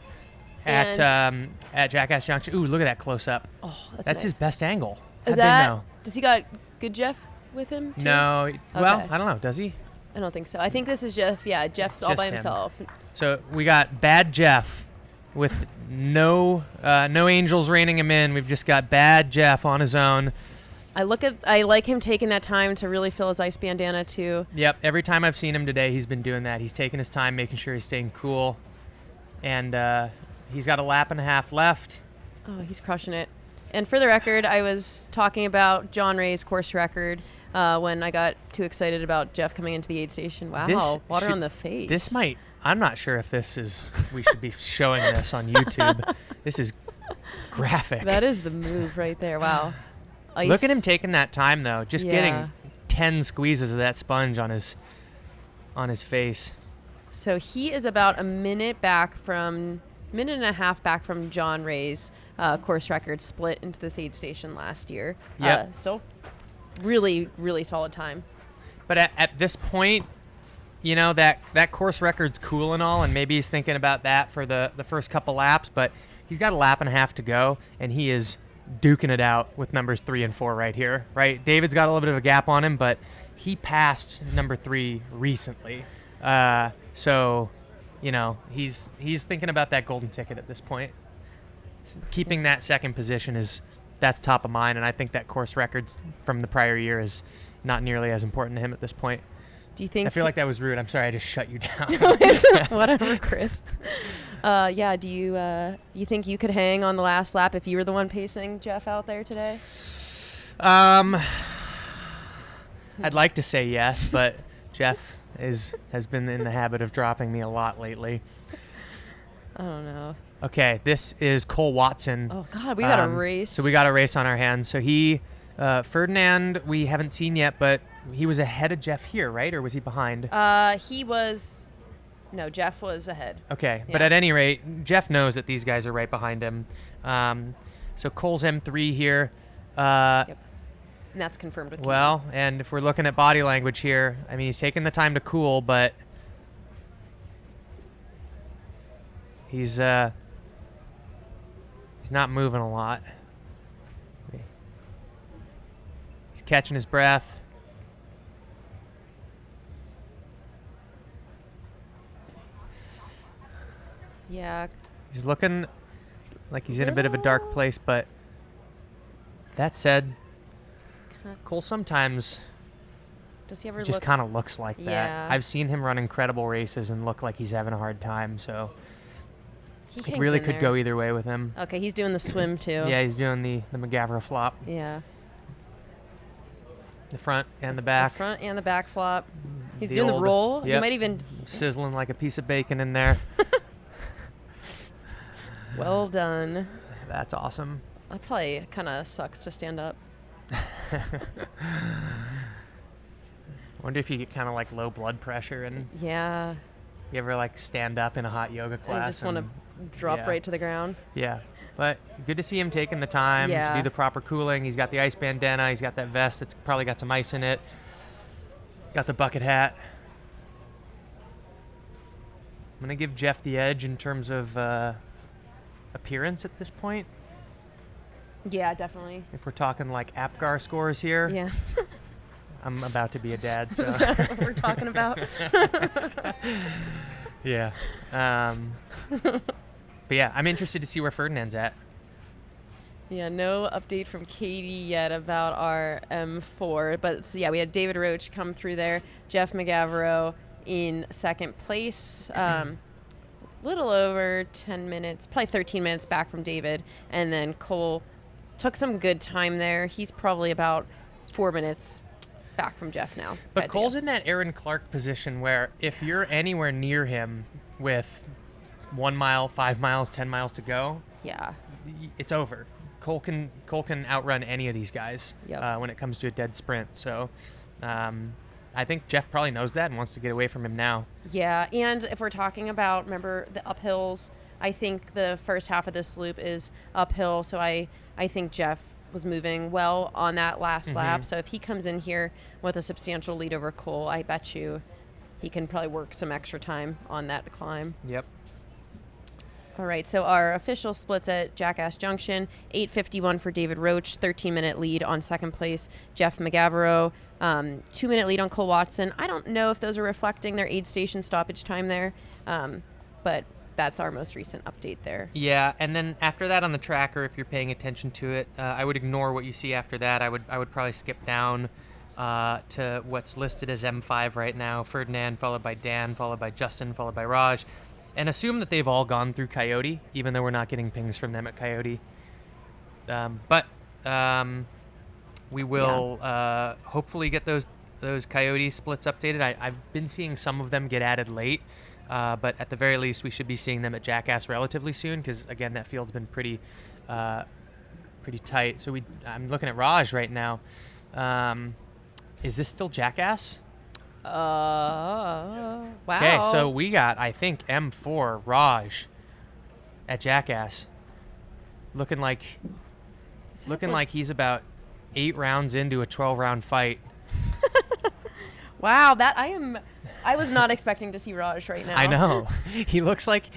at Jackass Junction. Ooh, look at that close-up. Oh, that's That's his nice. best angle. Is How'd that? they know? Does he got good Jeff with him too? No. Well, Okay. I don't know. Does he? I don't think so. I think this is Jeff. Yeah, Jeff's all Just by him. himself. So we got bad Jeff with no angels reining him in. We've just got bad Jeff on his own. I like him taking that time to really fill his ice bandana too. Yep. Every time I've seen him today, he's been doing that. He's taking his time, making sure he's staying cool. And he's got a lap and a half left. Oh, he's crushing it. And for the record, I was talking about John Ray's course record when I got too excited about Jeff coming into the aid station. Wow, water on the face. This might. I'm not sure if this is. We should be showing this on YouTube. This is graphic. That is the move right there. Wow. Ice. Look at him taking that time though. Just Yeah. getting 10 squeezes of that sponge on his face. So he is about a minute and a half back from John Ray's course record, split into this aid station last year. Yep. Still really, really solid time. But at this point, you know, that course record's cool and all, and maybe he's thinking about that for the first couple laps, but he's got a lap and a half to go, and he is duking it out with numbers 3 and 4 right here, right? David's got a little bit of a gap on him, but he passed number 3 recently. So, you know, he's thinking about that golden ticket at this point. Keeping that second position that's top of mind, and I think that course record from the prior year is not nearly as important to him at this point. Do you think? I feel like that was rude. I'm sorry, I just shut you down. Whatever, Chris. Yeah. Do you think you could hang on the last lap if you were the one pacing Jeff out there today? I'd like to say yes, but Jeff has been in the habit of dropping me a lot lately. I don't know. Okay, this is Cole Watson. Oh God, we got a race. So we got a race on our hands. So Ferdinand, we haven't seen yet, but he was ahead of Jeff here, right? Or was he behind? Jeff was ahead. Okay, Yeah. but at any rate, Jeff knows that these guys are right behind him. So Cole's M3 here. Yep. And that's confirmed with Well, and if we're looking at body language here, I mean, he's taking the time to cool, but he's not moving a lot. He's catching his breath. Yeah. He's looking like he's in a bit of a dark place, but that said, Cole sometimes Does he ever Just look? kind of looks like that. Yeah. I've seen him run incredible races and look like he's having a hard time. So He it hangs really in could there. go either way with him. Okay, he's doing the swim too. Yeah, he's doing the McGavra flop. Yeah. The front and the back. The front and the back flop. He's The doing the old- roll. He yep. might even. Sizzling like a piece of bacon in there. Well done. That's awesome. That probably kind of sucks to stand up. Wonder if you get kind of like low blood pressure and Yeah. you ever like stand up in a hot yoga class. I just want to drop yeah. right to the ground. Yeah. But good to see him taking the time to Yeah. do the proper cooling. He's got the ice bandana. He's got that vest that's probably got some ice in it. Got the bucket hat. I'm going to give Jeff the edge in terms of appearance at this point. Yeah, definitely. If we're talking like APGAR scores here. Yeah. I'm about to be a dad, so. Is that what we're talking about? Yeah. But yeah, I'm interested to see where Ferdinand's at. Yeah, no update from Katie yet about our M4. But so yeah, we had David Roach come through there. Jeff McGavro in second place. Little over 10 minutes, probably 13 minutes back from David. And then Cole took some good time there. He's probably about 4 minutes back from Jeff now. But Cole's in that Aaron Clark position where if you're anywhere near him with 1 mile, 5 miles, 10 miles to go, yeah, it's over. Cole can outrun any of these guys Yep. when it comes to a dead sprint. So I think Jeff probably knows that and wants to get away from him now. Yeah, and if we're talking about, remember, the uphills, I think the first half of this loop is uphill, so I think Jeff was moving well on that last lap. So if he comes in here with a substantial lead over Cole, I bet you he can probably work some extra time on that climb. Yep. All right, so our official splits at Jackass Junction, 8:51 for David Roach, 13-minute lead on second place, Jeff McGavro, 2-minute lead on Cole Watson. I don't know if those are reflecting their aid station stoppage time there, but that's our most recent update there. Yeah, and then after that on the tracker, if you're paying attention to it, I would ignore what you see after that. I would probably skip down to what's listed as M5 right now. Ferdinand, followed by Dan, followed by Justin, followed by Raj, and assume that they've all gone through Coyote, even though we're not getting pings from them at Coyote. But we will hopefully get those Coyote splits updated. I've been seeing some of them get added late. But at the very least, we should be seeing them at Jackass relatively soon because, again, that field's been pretty tight. So I'm looking at Raj right now. Is this still Jackass? Wow. Okay, so we got, I think, M4 Raj at Jackass. Looking like he's about 8 rounds into a 12-round fight. Wow, I was not expecting to see Raj right now. I know. He looks like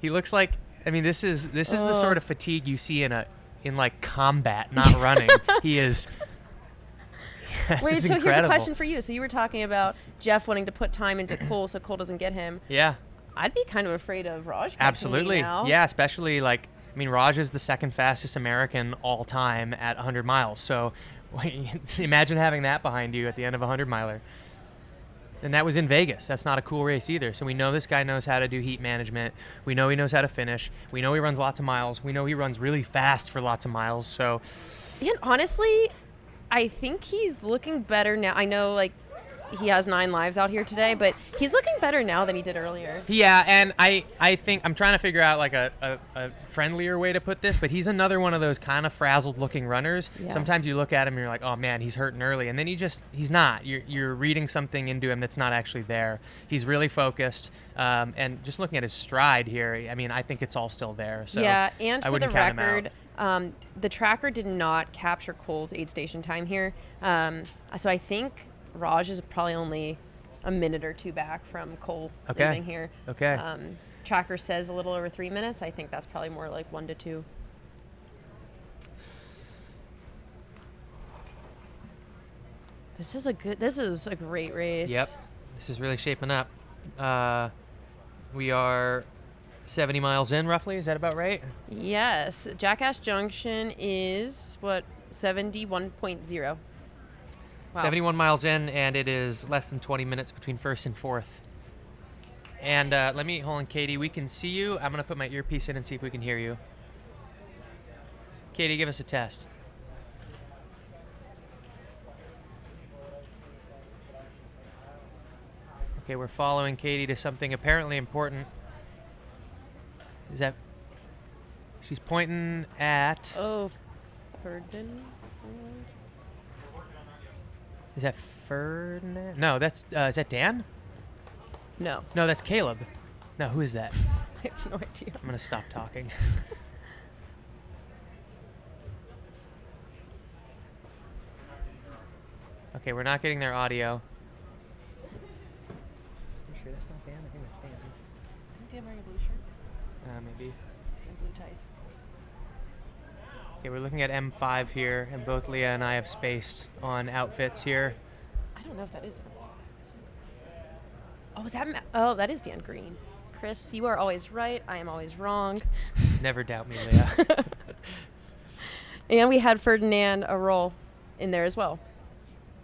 I mean, this is the sort of fatigue you see in like combat, not running. He is Wait, this is so here's a incredible. question for you. So you were talking about Jeff wanting to put time into Cole so Cole doesn't get him. Yeah. I'd be kind of afraid of Raj catching Absolutely. me now. Yeah, especially Raj is the second fastest American all time at 100 miles. So imagine having that behind you at the end of a 100-miler. And that was in Vegas. That's not a cool race either. So we know this guy knows how to do heat management. We know he knows how to finish. We know he runs lots of miles. We know he runs really fast for lots of miles. So, And honestly, I think he's looking better now. I know, he has 9 lives out here today, but he's looking better now than he did earlier. yeah, and I think I'm trying to figure out a friendlier way to put this, but he's another one of those kind of frazzled looking runners. Yeah. Sometimes you look at him and you're like, oh man, he's hurting early, and then he's not. You're reading something into him that's not actually there. He's really focused, and just looking at his stride here, I mean, I think it's all still there. So yeah, and I for the wouldn't count him out. record, the tracker did not capture Cole's aid station time here. So I think Raj is probably only a minute or 2 back from Cole leaving here. Okay. Tracker says a little over 3 minutes. I think that's probably more like 1 to 2. This is a great race. Yep. This is really shaping up. We are 70 miles in, roughly. Is that about right? Yes. Jackass Junction is, 71.0. Wow. 71 miles in, and it is less than 20 minutes between first and fourth. And hold on, Katie, we can see you. I'm going to put my earpiece in and see if we can hear you. Katie, give us a test. Okay, we're following Katie to something apparently important. Is that... She's pointing at... Oh, Ferdinand? Is that Ferdinand? No, that's... is that Dan? No. No, that's Caleb. No, who is that? I have no idea. I'm going to stop talking. Okay, we're not getting their audio. You sure that's not Dan? I think that's Dan. Isn't Dan wearing a blue shirt? Maybe. And blue tights. Okay, we're looking at M5 here, and both Leah and I have spaced on outfits here. I don't know if that is. Oh, is that? Oh, that is Dan Green. Chris, you are always right. I am always wrong. Never doubt me, Leah. And we had Ferdinand Arol in there as well.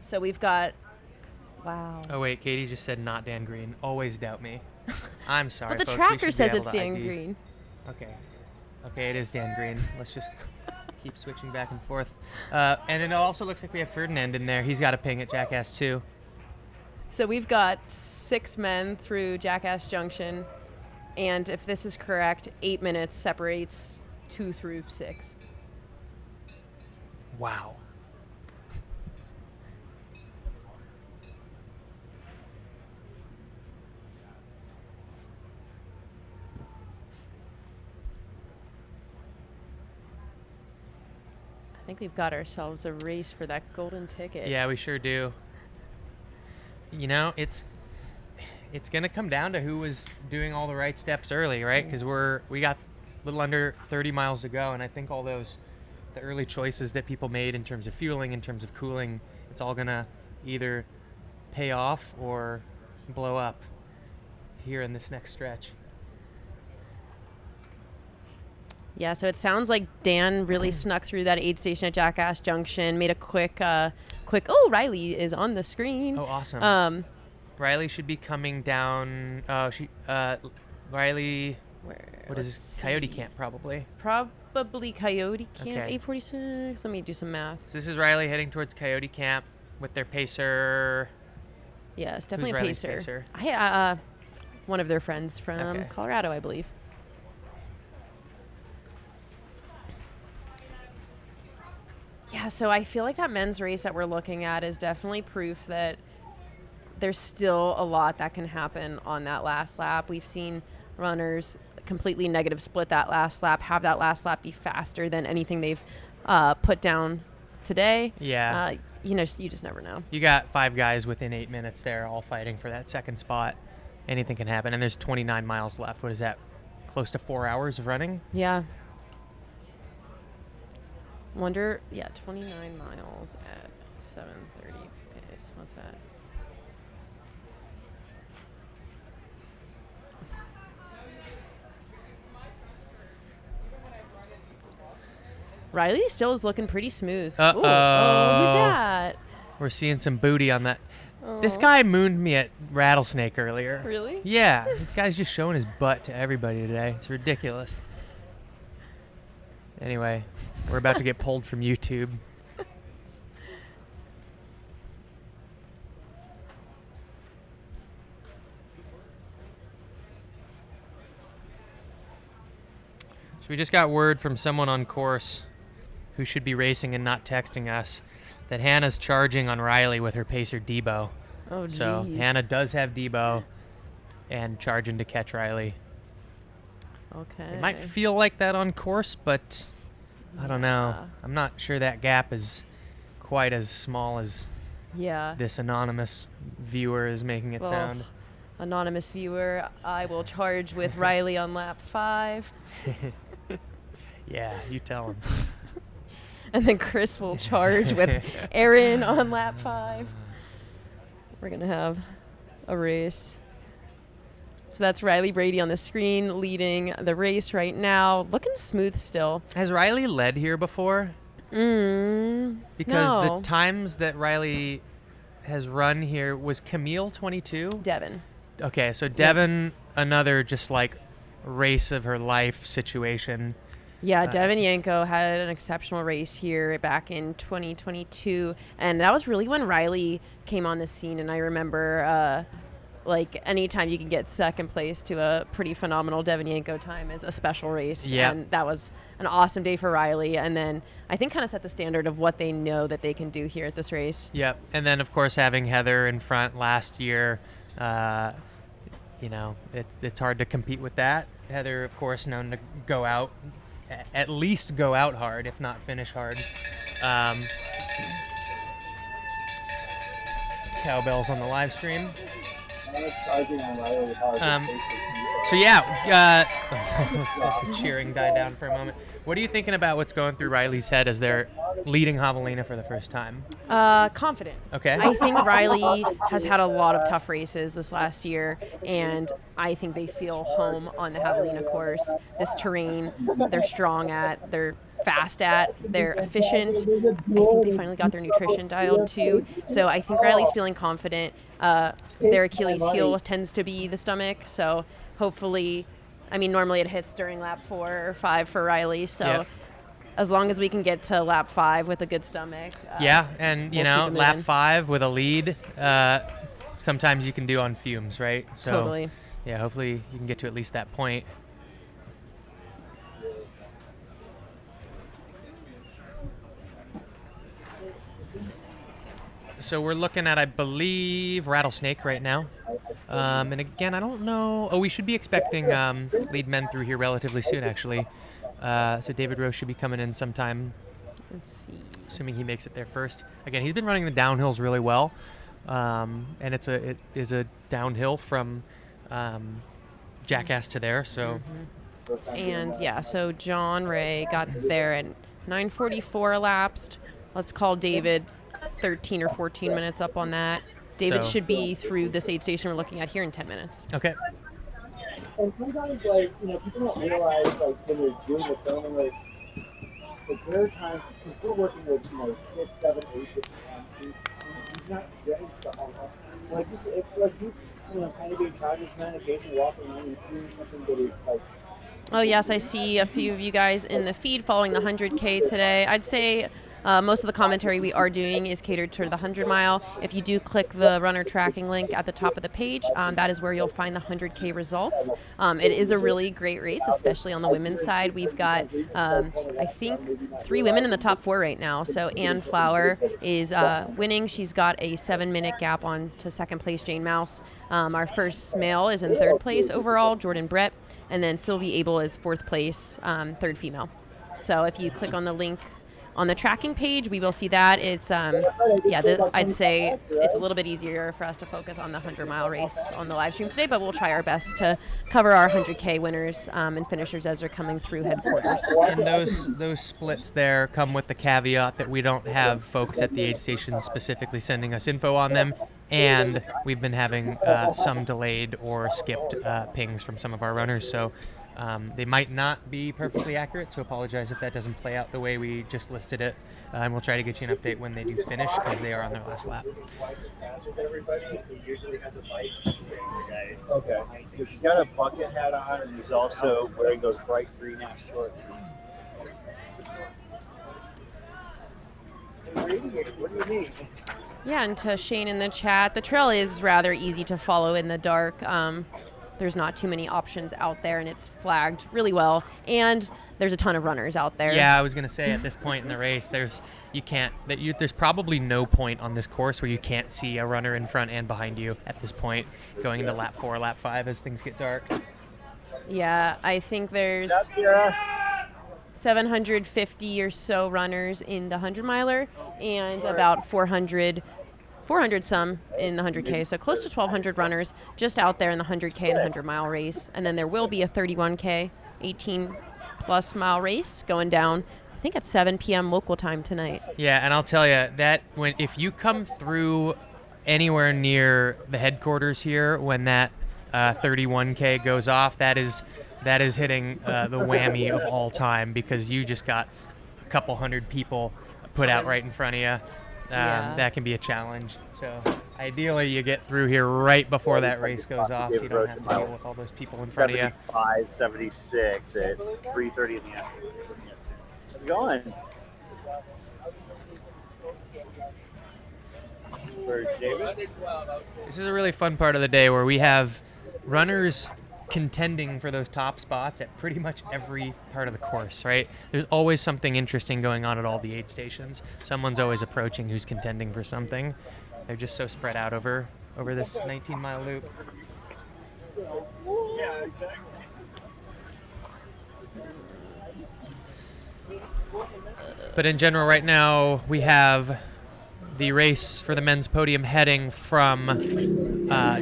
So we've got. Wow. Oh wait, Katie just said not Dan Green. Always doubt me. I'm sorry, But the folks, we tracker should be says able it's to Dan ID. Green. Okay. Okay, it is Dan Green. Let's just keep switching back and forth. And then it also looks like we have Ferdinand in there. He's got a ping at Jackass 2. So we've got 6 men through Jackass Junction, and if this is correct, 8 minutes separates 2 through 6. Wow. I think we've got ourselves a race for that golden ticket. Yeah, we sure do. You know, it's going to come down to who was doing all the right steps early, right? Because we got a little under 30 miles to go, and I think all the early choices that people made in terms of fueling, in terms of cooling, it's all going to either pay off or blow up here in this next stretch. Yeah, so it sounds like Dan really snuck through that aid station at Jackass Junction, made a quick, oh, Riley is on the screen. Oh, awesome. Riley should be coming down, Riley, what is this? Coyote Camp, probably. Probably Coyote Camp, Okay. 846. Let me do some math. So this is Riley heading towards Coyote Camp with their pacer. Yeah, it's definitely Who's a Riley's pacer. pacer? One of their friends from Okay. Colorado, I believe. Yeah, so I feel like that men's race that we're looking at is definitely proof that there's still a lot that can happen on that last lap. We've seen runners completely negative split that last lap, have that last lap be faster than anything they've put down today. Yeah. You just never know. You got 5 guys within 8 minutes there all fighting for that second spot. Anything can happen. And there's 29 miles left. What is that? Close to 4 hours of running? Yeah. 29 miles at 7:30 pace. What's that? Riley still is looking pretty smooth. Uh-oh. Ooh. Oh, who's that? We're seeing some booty on that. This Oh. guy mooned me at Rattlesnake earlier. Really? Yeah. This guy's just showing his butt to everybody today. It's ridiculous. Anyway, we're about to get pulled from YouTube. So we just got word from someone on course who should be racing and not texting us that Hannah's charging on Riley with her pacer Debo. Oh, So geez. Hannah does have Debo and charging to catch Riley. Okay. It might feel like that on course, but I don't know. I'm not sure that gap is quite as small as this anonymous viewer is making it Well, sound. Anonymous viewer, I will charge with Riley on lap 5. Yeah, you tell him. And then Chris will charge with Aaron on lap 5. We're going to have a race. So that's Riley Brady on the screen leading the race right now. Looking smooth still. Has Riley led here before? Because No. the times that Riley has run here. Was Camille 22? Devin. Okay, so Devin, another just like race of her life situation. Yeah, Devin Yanko had an exceptional race here back in 2022, and that was really when Riley came on the scene. And I remember, like, anytime you can get second place to a pretty phenomenal Devin Yanko time is a special race. Yeah. And that was an awesome day for Riley. And then I think kind of set the standard of what they know that they can do here at this race. Yep, and then of course having Heather in front last year, you know, it's hard to compete with that. Heather, of course, known to go out, at least go out hard, if not finish hard. Cowbells on the live stream. So yeah, let's let the cheering die down for a moment. What are you thinking about what's going through Riley's head as they're leading Javelina for the first time? Confident. Okay. I think Riley has had a lot of tough races this last year, and I think they feel home on the Javelina course. This terrain, they're strong at, they're fast at, they're efficient. I think they finally got their nutrition dialed too. So I think Riley's feeling confident. Their Achilles heel tends to be the stomach, so hopefully, I mean, normally it hits during lap 4 or 5 for Riley, so Yep. as long as we can get to lap 5 with a good stomach. Yeah, and you we'll know, keep 'em lap in. 5 with a lead, sometimes you can do on fumes, right? So, Totally. yeah, hopefully you can get to at least that point. So we're looking at, I believe, Rattlesnake right now. And again, I don't know. Oh, we should be expecting lead men through here relatively soon, actually. So David Rose should be coming in sometime. Let's see. Assuming he makes it there first. Again, he's been running the downhills really well. And it is a downhill from Jackass to there. So. And yeah, so John Ray got there at 9:44 elapsed. Let's call David 13 or 14 minutes up on that. David So- should be through this aid station we're looking at here in 10 minutes. Okay. And sometimes, like, you know, people don't realize, like, when they're doing the filming, like there are times, because we're working with, you know, 6, 7, 8 different countries, and he's not getting stuff on that. Like, just, if, like, you know, kind of being cognizant, occasionally walking around and seeing something that is, like, Oh yes, I see a few of you guys in the feed following the 100K today. I'd say most of the commentary we are doing is catered to the 100 mile. If you do click the runner tracking link at the top of the page, that is where you'll find the 100K results. It is a really great race, especially on the women's side. We've got, I think, 3 women in the top 4 right now. So Ann Flower is winning. She's got a 7-minute gap on to second place, Jane Mouse. Our first male is in 3rd place overall, Jordan Brett. And then Sylvie Abel is 4th place, 3rd female. So if you click on the link on the tracking page, we will see that. It's, I'd say it's a little bit easier for us to focus on the 100-mile race on the live stream today, but we'll try our best to cover our 100K winners and finishers as they're coming through headquarters. And those splits there come with the caveat that we don't have folks at the aid station specifically sending us info on them, and we've been having some delayed or skipped pings from some of our runners, so they might not be perfectly accurate, so apologize if that doesn't play out the way we just listed it, and we'll try to get you an update when they do finish, because they are on their last lap. everybody, he usually has a bike. Okay. Because he's got a bucket hat on, and he's also wearing those bright green ass shorts. What do you need? Yeah, and to Shane in the chat, the trail is rather easy to follow in the dark. There's not too many options out there, and it's flagged really well. And there's a ton of runners out there. Yeah, I was gonna say at this point in the race, there's probably no point on this course where you can't see a runner in front and behind you at this point, going into lap 4, lap 5 as things get dark. Yeah, I think there's 750 or so runners in the 100-miler and about 400 some in the 100K, so close to 1,200 runners just out there in the 100K and 100-mile race. And then there will be a 31K, 18-plus mile race going down, I think at 7 p.m. local time tonight. Yeah, and I'll tell you that if you come through anywhere near the headquarters here when that 31K goes off, that is hitting the whammy of all time, because you just got a couple hundred people put out right in front of you. that can be a challenge. So ideally, you get through here right before that race goes off, so you don't have to deal with all those people in front of you. 75, 76 at 3:30 in the afternoon. How's it going? For David? This is a really fun part of the day where we have runners contending for those top spots at pretty much every part of the course, right? There's always something interesting going on at all the aid stations. Someone's always approaching who's contending for something. They're just so spread out over this 19-mile loop. But in general, right now, we have the race for the men's podium heading from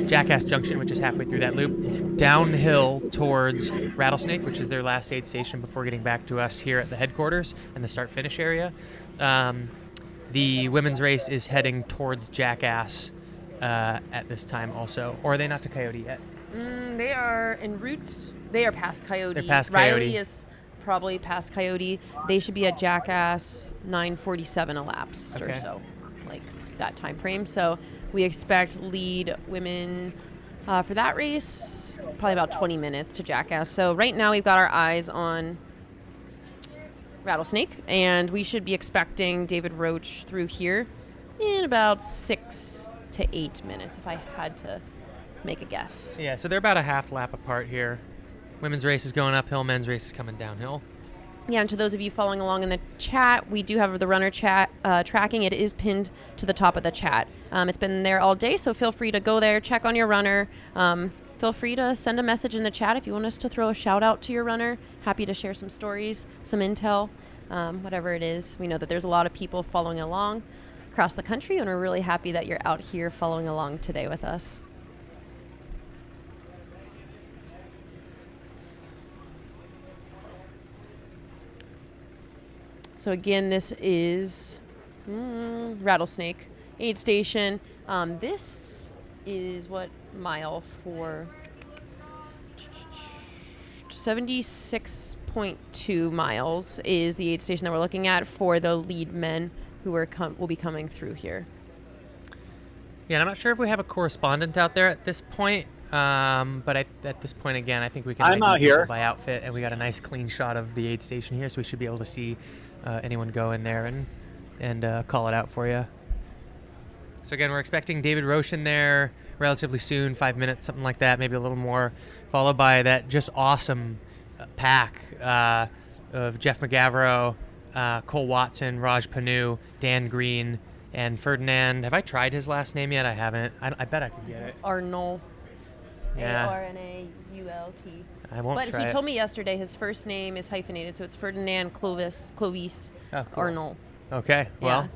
Jackass Junction, which is halfway through that loop, downhill towards Rattlesnake, which is their last aid station before getting back to us here at the headquarters and the start-finish area. The women's race is heading towards Jackass at this time also. Or are they not to Coyote yet? They are en route. They are past Coyote. They're past Riley Coyote. is probably past Coyote. They should be at Jackass 9:47 elapsed or Okay. so, like that time frame. So we expect lead women for that race probably about 20 minutes to Jackass. So right now we've got our eyes on Rattlesnake, and we should be expecting David Roach through here in about 6 to 8 minutes, if I had to make a guess. Yeah, so they're about a half lap apart here. Women's race is going uphill, men's race is coming downhill. Yeah, and to those of you following along in the chat, we do have the runner chat tracking. It is pinned to the top of the chat. It's been there all day, so feel free to go there, check on your runner. Feel free to send a message in the chat if you want us to throw a shout out to your runner. Happy to share some stories, some intel, whatever it is. We know that there's a lot of people following along across the country, and we're really happy that you're out here following along today with us. So again, this is Rattlesnake aid station. This is what mile for 76.2 miles is the aid station that we're looking at for the lead men who will be coming through here. Yeah, and I'm not sure if we have a correspondent out there at this point, but at this point, again, I think we can I'm out people here by outfit, and we got a nice clean shot of the aid station here, so we should be able to see anyone go in there and call it out for you. So again, we're expecting David Roche in there relatively soon, 5 minutes, something like that, maybe a little more, followed by that just awesome pack of Jeff McGavro, Cole Watson, Raj Panu, Dan Green, and Ferdinand. Have I tried his last name yet? I haven't. I bet I could get it. Arnault. Yeah. A-R-N-A-U-L-T. I won't But try he it. told me yesterday his first name is hyphenated, so it's Ferdinand Clovis Oh, cool. Arnault. Okay, well, Yeah.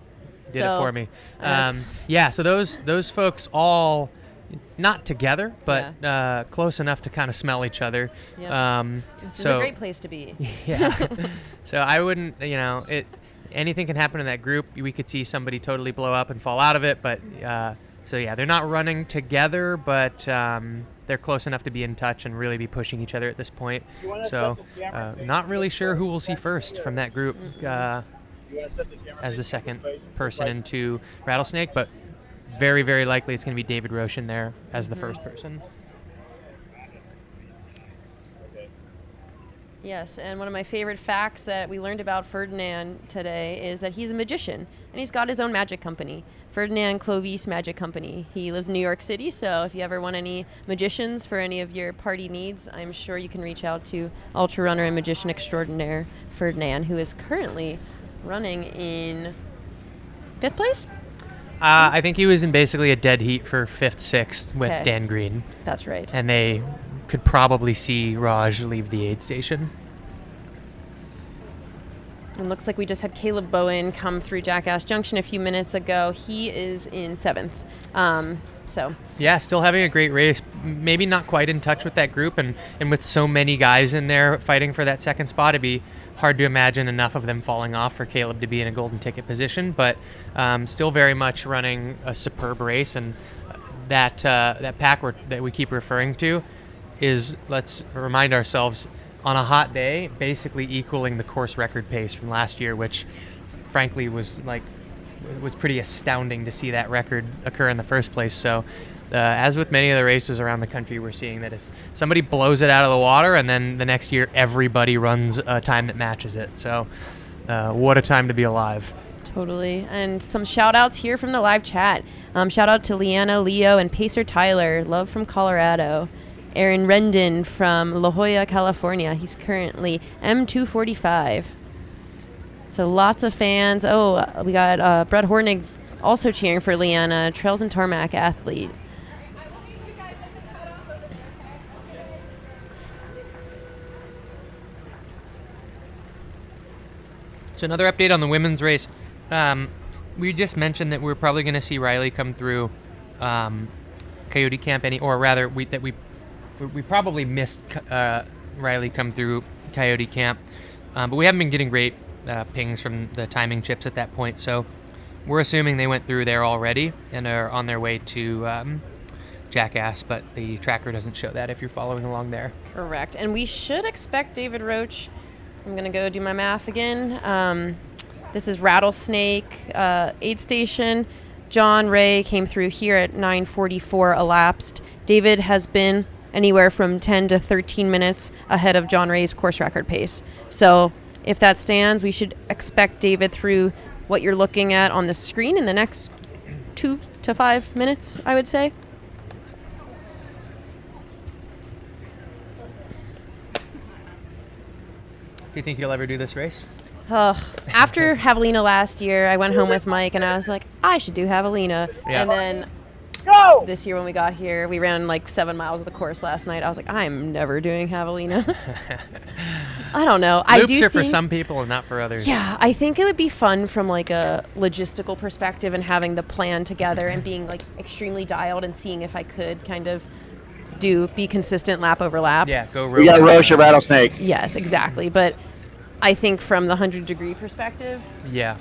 did it for me. that's- Yeah, so those folks all not together, but close enough to kind of smell each other. Yep. Which is a great place to be. Yeah. So I wouldn't, anything can happen in that group. We could see somebody totally blow up and fall out of it, but so yeah, they're not running together, but they're close enough to be in touch and really be pushing each other at this point. So not really sure who we'll see first from that group as the second person into Rattlesnake, but very, very likely it's going to be David Roche in there as the first person. Yes, and one of my favorite facts that we learned about Ferdinand today is that he's a magician, and he's got his own magic company, Ferdinand Clovis Magic Company. He lives in New York City, so if you ever want any magicians for any of your party needs, I'm sure you can reach out to ultra runner and magician extraordinaire Ferdinand, who is currently running in 5th place? I think he was in basically a dead heat for 5th, 6th with Okay. Dan Green. That's right. And they could probably see Raj leave the aid station. It looks like we just had Caleb Bowen come through Jackass Junction a few minutes ago. He is in 7th. So Yeah, still having a great race. Maybe not quite in touch with that group, and with so many guys in there fighting for that second spot, it'd be hard to imagine enough of them falling off for Caleb to be in a golden ticket position, but still very much running a superb race. And that pack that we keep referring to is, let's remind ourselves, on a hot day, basically equaling the course record pace from last year, which frankly was like it was pretty astounding to see that record occur in the first place. So, as with many of the races around the country, we're seeing that if somebody blows it out of the water, and then the next year everybody runs a time that matches it. So, what a time to be alive. Totally. And some shout outs here from the live chat. Shout out to Leanna, Leo, and Pacer Tyler. Love from Colorado. Aaron Rendon from La Jolla, California. He's currently M245. So lots of fans. Oh, we got Brett Hornig also cheering for Leanna, Trails and Tarmac athlete. So another update on the women's race. We just mentioned that we're probably going to see Riley come through Coyote Camp, we probably missed Riley come through Coyote Camp, but we haven't been getting great pings from the timing chips at that point, so we're assuming they went through there already and are on their way to Jackass, but the tracker doesn't show that if you're following along there. Correct. And we should expect David Roach. I'm going to go do my math again. This is Rattlesnake aid station. John Ray came through here at 9:44 elapsed. David has been anywhere from 10 to 13 minutes ahead of John Ray's course record pace. So if that stands, we should expect David through what you're looking at on the screen in the next 2 to 5 minutes, I would say. Do you think you'll ever do this race? After Javelina last year, I went home with Mike and I was like, I should do Javelina. Yeah. And then this year when we got here, we ran like 7 miles of the course last night. I was like, I'm never doing Javelina. I don't know. Loops are for some people and not for others. Yeah, I think it would be fun from like a logistical perspective and having the plan together and being like extremely dialed and seeing if I could kind of be consistent lap over lap. Yeah, go We got Roche or Rattlesnake. Yes, exactly. But I think from the 100-degree perspective, Yeah.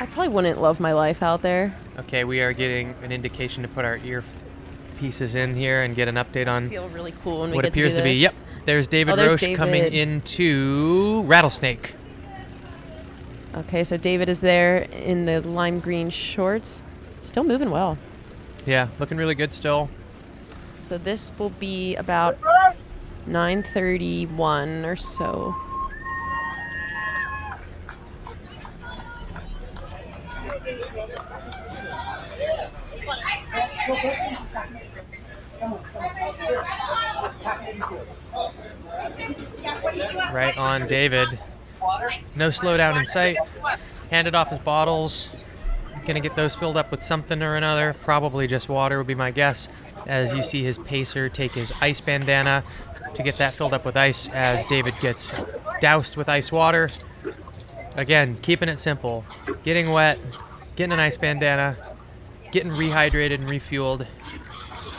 I probably wouldn't love my life out there. Okay, we are getting an indication to put our ear pieces in here and get an update on Feel really cool when we what get to appears do to be. this. Yep, there's David there's Roche coming David. into Rattlesnake. Okay, so David is there in the lime green shorts. Still moving well. Yeah, looking really good still. So this will be about 9:31 or so. Right on David. No slowdown in sight. Handed off his bottles. Gonna get those filled up with something or another. Probably just water would be my guess. As you see his pacer take his ice bandana to get that filled up with ice as David gets doused with ice water. Again, keeping it simple. Getting wet, getting an ice bandana, getting rehydrated and refueled.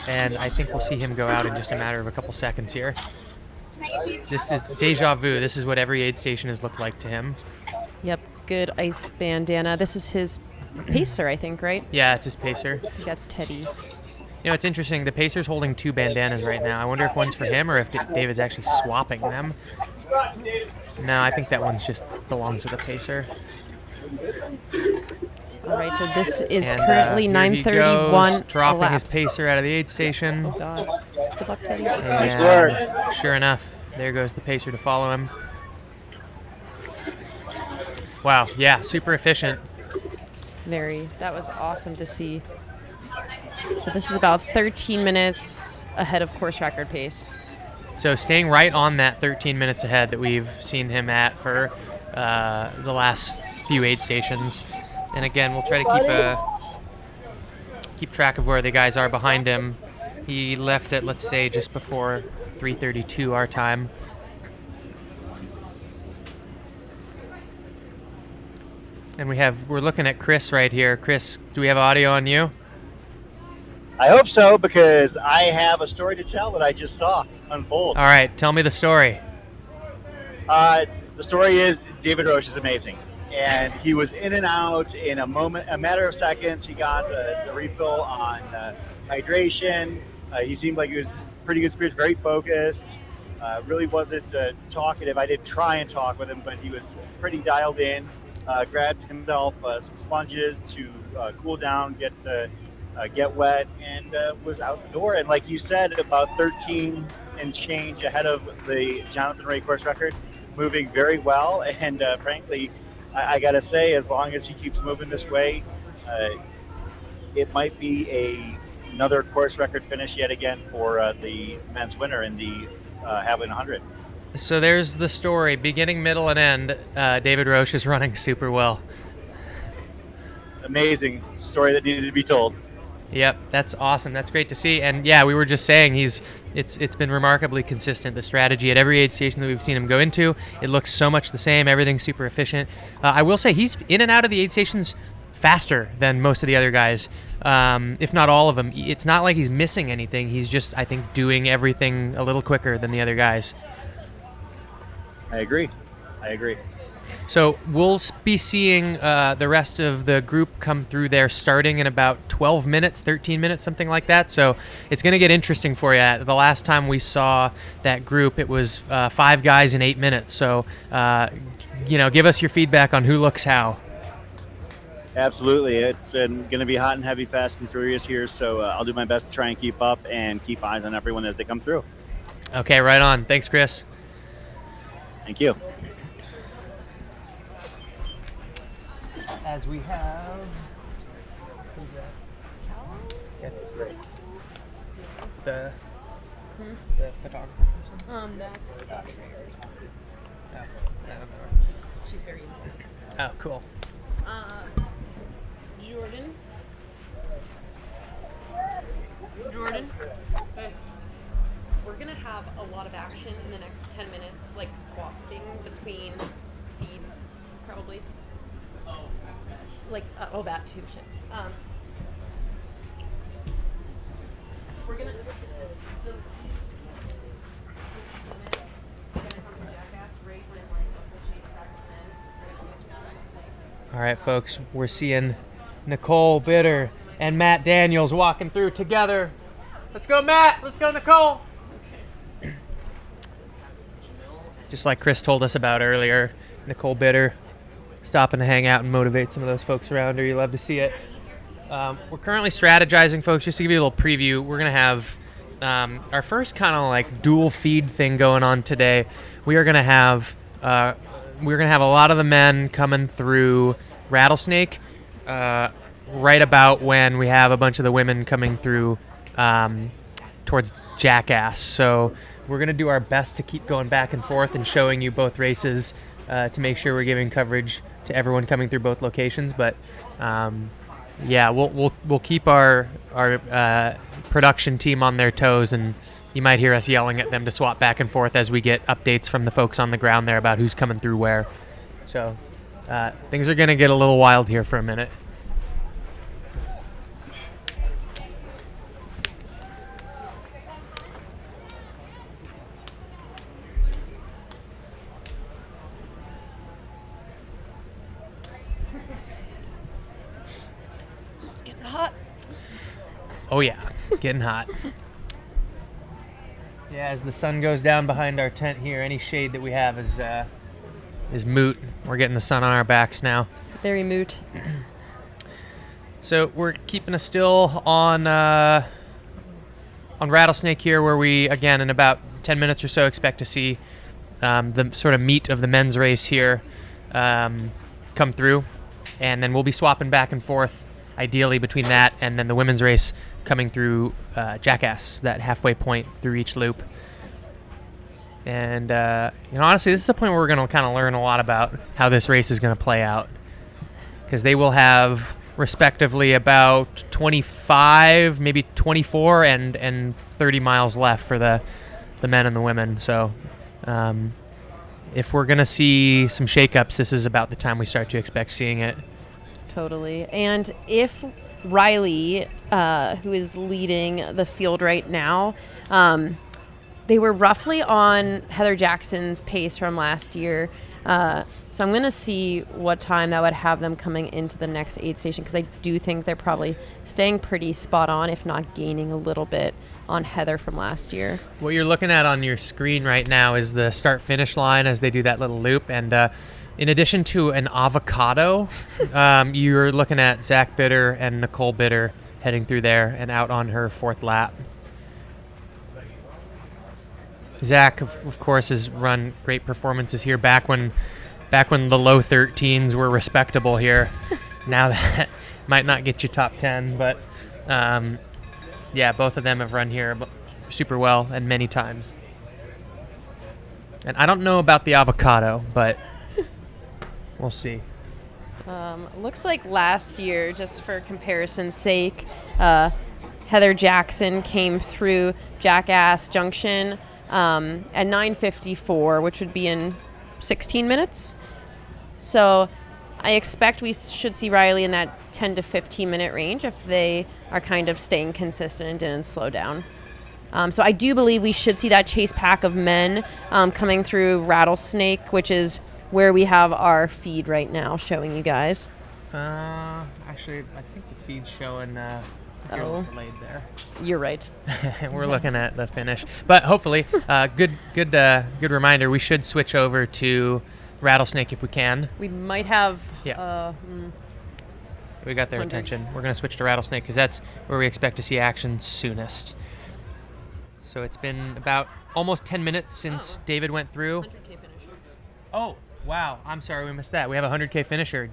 And I think we'll see him go out in just a matter of a couple seconds here. This is deja vu. This is what every aid station has looked like to him. Yep, good ice bandana. This is his pacer, I think, right? Yeah, it's his pacer. I think that's Teddy. You know, it's interesting. The pacer's holding 2 bandanas right now. I wonder if one's for him or if David's actually swapping them. No, I think that one's just belongs to the pacer. All right, so this is And, currently here he 9:31 goes, dropping elapsed. his pacer out of the aid station. Oh, God. Good luck, Teddy. Nice work. And sure enough, there goes the pacer to follow him. Wow, yeah, super efficient. Very. That was awesome to see. So this is about 13 minutes ahead of course record pace. So staying right on that 13 minutes ahead that we've seen him at for the last few aid stations. And again, we'll try to keep track of where the guys are behind him. He left at, let's say, just before 3:32 our time. And we're looking at Chris right here. Chris, do we have audio on you? I hope so, because I have a story to tell that I just saw unfold. All right, tell me the story. The story is David Roche is amazing. And he was in and out in a matter of seconds. He got the refill on hydration. He seemed like he was pretty good spirits, very focused. Really wasn't talkative. I did try and talk with him, but he was pretty dialed in. grabbed himself some sponges to cool down, get wet, and was out the door. And like you said, about 13 and change ahead of the Jonathan Ray course record, moving very well. And frankly, I got to say, as long as he keeps moving this way, it might be another course record finish yet again for the men's winner in the Javelina 100. So there's the story, beginning, middle, and end. David Roche is running super well. Amazing. It's a story that needed to be told. Yep, that's awesome. That's great to see. And yeah, we were just saying it's been remarkably consistent. The strategy at every aid station that we've seen him go into, it looks so much the same. Everything's super efficient. I will say he's in and out of the aid stations faster than most of the other guys, if not all of them. It's not like he's missing anything. He's just, I think, doing everything a little quicker than the other guys. I agree. So we'll be seeing the rest of the group come through there starting in about 12 minutes, 13 minutes, something like that. So it's going to get interesting for you. The last time we saw that group, it was 5 guys in 8 minutes. So, give us your feedback on who looks how. Absolutely. It's going to be hot and heavy, fast and furious here. So I'll do my best to try and keep up and keep eyes on everyone as they come through. Okay, right on. Thanks, Chris. Thank you. As we have, who's that? Yeah, that's great. The photographer person? That's Traeger. Oh, I don't know. She's very important. Oh, cool. Jordan. Hey. We're gonna have a lot of action in the next 10 minutes, like swapping between feeds, probably. Like, that too, shit. We're gonna come from Jackass right when we'll chase back the men. All right, folks, we're seeing Nicole Bitter and Matt Daniels walking through together. Let's go, Matt. Let's go, Nicole. Just like Chris told us about earlier, Nicole Bitter stopping to hang out and motivate some of those folks around her. You love to see it. We're currently strategizing, folks, just to give you a little preview. We're going to have our first kind of like dual feed thing going on today. We're going to have a lot of the men coming through Rattlesnake right about when we have a bunch of the women coming through towards Jackass. So we're going to do our best to keep going back and forth and showing you both races to make sure we're giving coverage to everyone coming through both locations. But we'll keep our production team on their toes, and you might hear us yelling at them to swap back and forth as we get updates from the folks on the ground there about who's coming through where. So things are going to get a little wild here for a minute. It's getting hot. Oh yeah, getting hot. Yeah, as the sun goes down behind our tent here, any shade that we have is moot. We're getting the sun on our backs now. Very moot. So we're keeping us still on Rattlesnake here, where we, again, in about 10 minutes or so, expect to see the sort of meat of the men's race here come through. And then we'll be swapping back and forth, ideally, between that and then the women's race coming through Jackass, that halfway point through each loop. And, honestly, this is the point where we're going to kind of learn a lot about how this race is going to play out. Because they will have, respectively, about 25, maybe 24, and 30 miles left for the men and the women. So if we're going to see some shakeups, this is about the time we start to expect seeing it. Totally. And if Riley, who is leading the field right now, they were roughly on Heather Jackson's pace from last year. So I'm going to see what time that would have them coming into the next aid station, because I do think they're probably staying pretty spot on, if not gaining a little bit on Heather from last year. What you're looking at on your screen right now is the start-finish line as they do that little loop. And in addition to an avocado, you're looking at Zach Bitter and Nicole Bitter heading through there and out on her 4th lap. Zach, of course, has run great performances here back when the low 13s were respectable here. Now that might not get you top 10, but yeah, both of them have run here super well and many times. And I don't know about the avocado, but we'll see. Looks like last year, just for comparison's sake, Heather Jackson came through Jackass Junction at 9:54, which would be in 16 minutes. So I expect we should see Riley in that 10 to 15 minute range if they are kind of staying consistent and didn't slow down. So I do believe we should see that chase pack of men coming through Rattlesnake, which is where we have our feed right now showing you guys. Actually, I think the feed's showing delayed there. You're right. We're looking at the finish. But hopefully, good reminder, we should switch over to Rattlesnake if we can. We might have... We got their 100. attention. We're going to switch to Rattlesnake because that's where we expect to see action soonest. So it's been about almost 10 minutes since David went through. 100K finisher. Oh, wow. I'm sorry we missed that. We have a 100K finisher.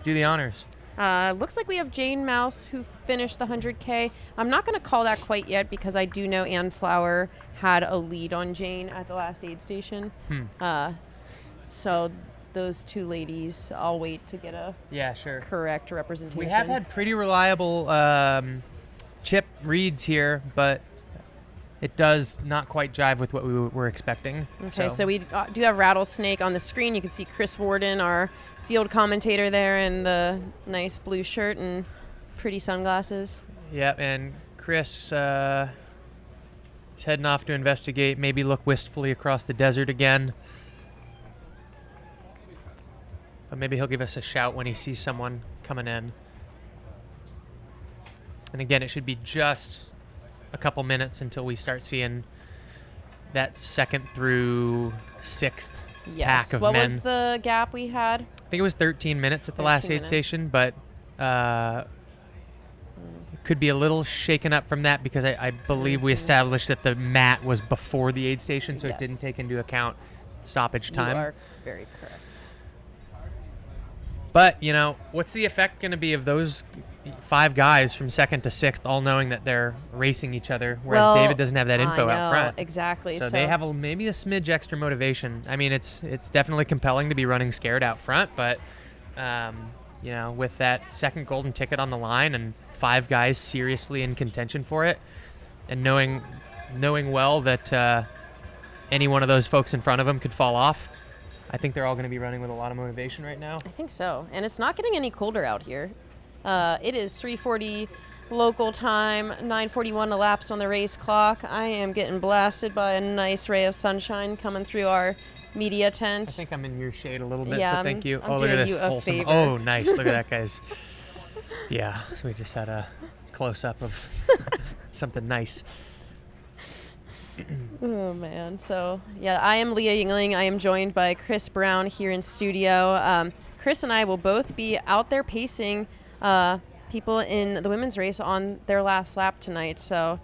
Do the honors. Looks like we have Jane Mouse who finished the 100K. I'm not going to call that quite yet because I do know Ann Flower had a lead on Jane at the last aid station. So those two ladies, I'll wait to get a correct representation. We have had pretty reliable chip reads here, but it does not quite jive with what we were expecting. Okay, so we do have Rattlesnake on the screen. You can see Chris Warden, our field commentator there, in the nice blue shirt and pretty sunglasses. Yeah, and Chris is heading off to investigate, maybe look wistfully across the desert again. But maybe he'll give us a shout when he sees someone coming in. And again, it should be just a couple minutes until we start seeing that 2nd through 6th pack of men. What was the gap we had? I think it was 13 minutes at the last aid station, but it could be a little shaken up from that because I believe we established that the mat was before the aid station, so it didn't take into account stoppage time. You are very correct. But, you know, what's the effect going to be of those 5 guys from 2nd to 6th all knowing that they're racing each other, whereas David doesn't have that info out front? Exactly. So they have maybe a smidge extra motivation. I mean, it's definitely compelling to be running scared out front, but, you know, with that 2nd golden ticket on the line and 5 guys seriously in contention for it, and knowing well that any one of those folks in front of them could fall off, I think they're all going to be running with a lot of motivation right now. I think so. And it's not getting any colder out here. It is 3:40 local time, 9:41 elapsed on the race clock. I am getting blasted by a nice ray of sunshine coming through our media tent. I think I'm in your shade a little bit, yeah, so thank you. I'm Oh, look at doing this you a Folsom. favor. Oh, nice. Look at that, guys. Yeah, so we just had a close-up of something nice. Oh, man. So, yeah, I am Leah Yingling. I am joined by Chris Brown here in studio. Chris and I will both be out there pacing people in the women's race on their last lap tonight. So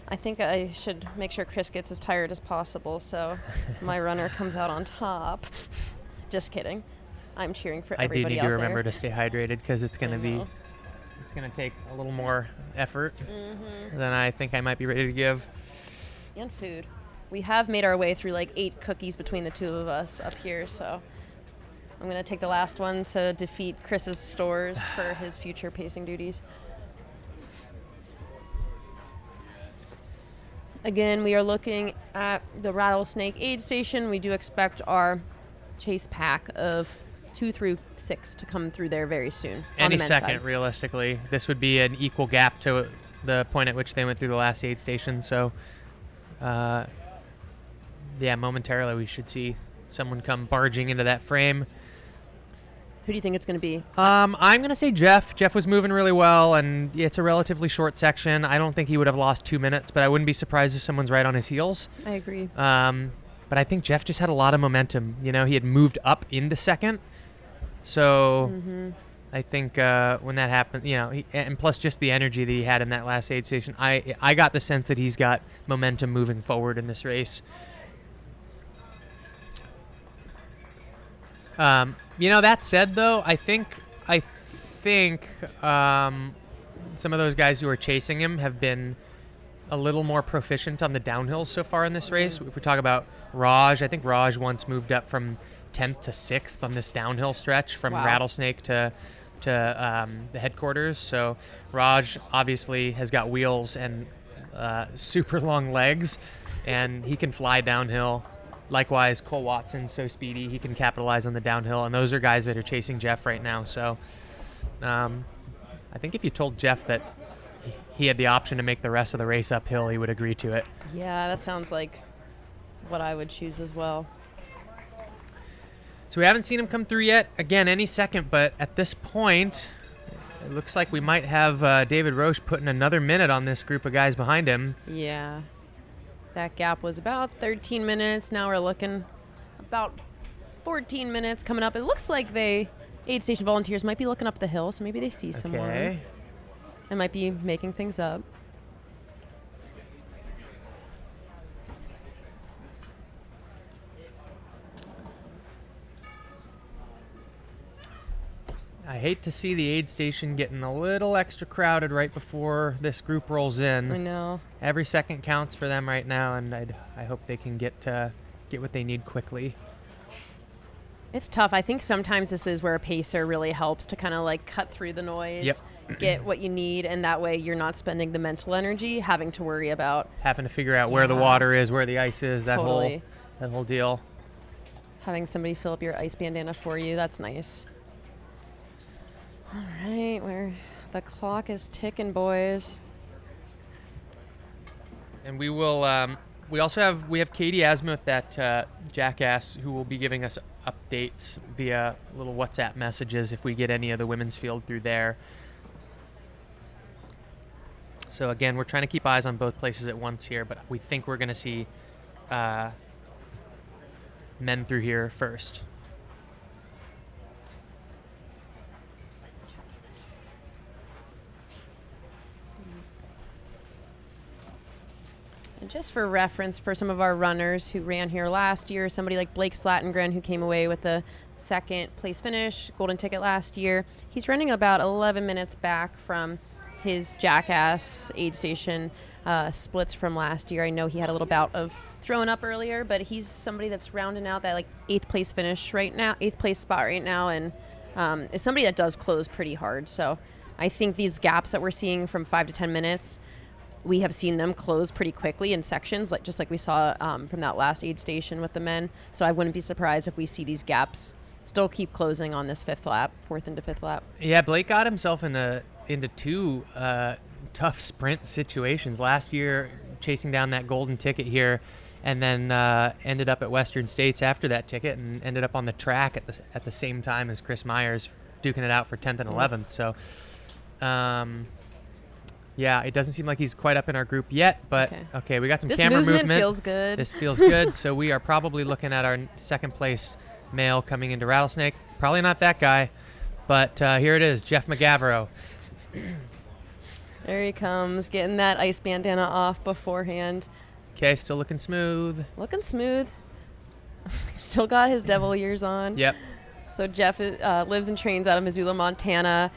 I think I should make sure Chris gets as tired as possible so my runner comes out on top. Just kidding. I'm cheering for everybody out there. I do need to remember to stay hydrated because it's going to take a little more effort than I think I might be ready to give. And food. We have made our way through like 8 cookies between the two of us up here, so I'm going to take the last one to defeat Chris's stores for his future pacing duties. Again, we are looking at the Rattlesnake aid station. We do expect our chase pack of 2 through 6 to come through there very soon. Any second, realistically. This would be an equal gap to the point at which they went through the last aid station, so yeah, momentarily we should see someone come barging into that frame. Who do you think it's going to be? I'm going to say Jeff. Jeff was moving really well, and it's a relatively short section. I don't think he would have lost 2 minutes, but I wouldn't be surprised if someone's right on his heels. I agree. but I think Jeff just had a lot of momentum. You know, he had moved up into second. So I think when that happened, you know, and plus just the energy that he had in that last aid station, I got the sense that he's got momentum moving forward in this race. You know, that said, though, I think some of those guys who are chasing him have been a little more proficient on the downhills so far in this race. If we talk about Raj, I think Raj once moved up from 10th to 6th on this downhill stretch from Rattlesnake to the headquarters. So Raj obviously has got wheels and super long legs, and he can fly downhill. Likewise, Cole Watson's so speedy, he can capitalize on the downhill, and those are guys that are chasing Jeff right now. So I think if you told Jeff that he had the option to make the rest of the race uphill, he would agree to it. Yeah, that sounds like what I would choose as well. So we haven't seen him come through yet. Again, any second, but at this point, it looks like we might have David Roche putting another minute on this group of guys behind him. Yeah. That gap was about 13 minutes. Now we're looking about 14 minutes coming up. It looks like aid station volunteers might be looking up the hill, so maybe they see someone. Okay. And might be making things up. I hate to see the aid station getting a little extra crowded right before this group rolls in. I know. Every second counts for them right now, and I hope they can get what they need quickly. It's tough. I think sometimes this is where a pacer really helps to kind of like cut through the noise, get what you need, and that way you're not spending the mental energy having to worry about having to figure out where the water is, where the ice is, that Totally. whole deal. Having somebody fill up your ice bandana for you, that's nice. All right, the clock is ticking, boys. And we will. We also have Katie Asmuth, that jackass, who will be giving us updates via little WhatsApp messages if we get any of the women's field through there. So again, we're trying to keep eyes on both places at once here, but we think we're going to see men through here first. And just for reference, for some of our runners who ran here last year, somebody like Blake Slatengren, who came away with the second place finish, golden ticket last year, he's running about 11 minutes back from his jackass aid station splits from last year. I know he had a little bout of throwing up earlier, but he's somebody that's rounding out that like 8th place finish right now, 8th place spot right now, and is somebody that does close pretty hard. So I think these gaps that we're seeing from 5 to 10 minutes, we have seen them close pretty quickly in sections, like just like we saw from that last aid station with the men. So I wouldn't be surprised if we see these gaps still keep closing on this 4th into 5th lap. Yeah, Blake got himself into two tough sprint situations last year, chasing down that golden ticket here, and then ended up at Western States after that ticket, and ended up on the track at the same time as Chris Myers, duking it out for 10th and 11th. So. Yeah, it doesn't seem like he's quite up in our group yet, but okay, we got some camera movement. This feels good. This feels good. So we are probably looking at our second place male coming into Rattlesnake. Probably not that guy, but here it is, Jeff McGavro. There he comes, getting that ice bandana off beforehand. Okay, still looking smooth. Looking smooth. Still got his devil ears on. Yep. So Jeff lives and trains out of Missoula, Montana.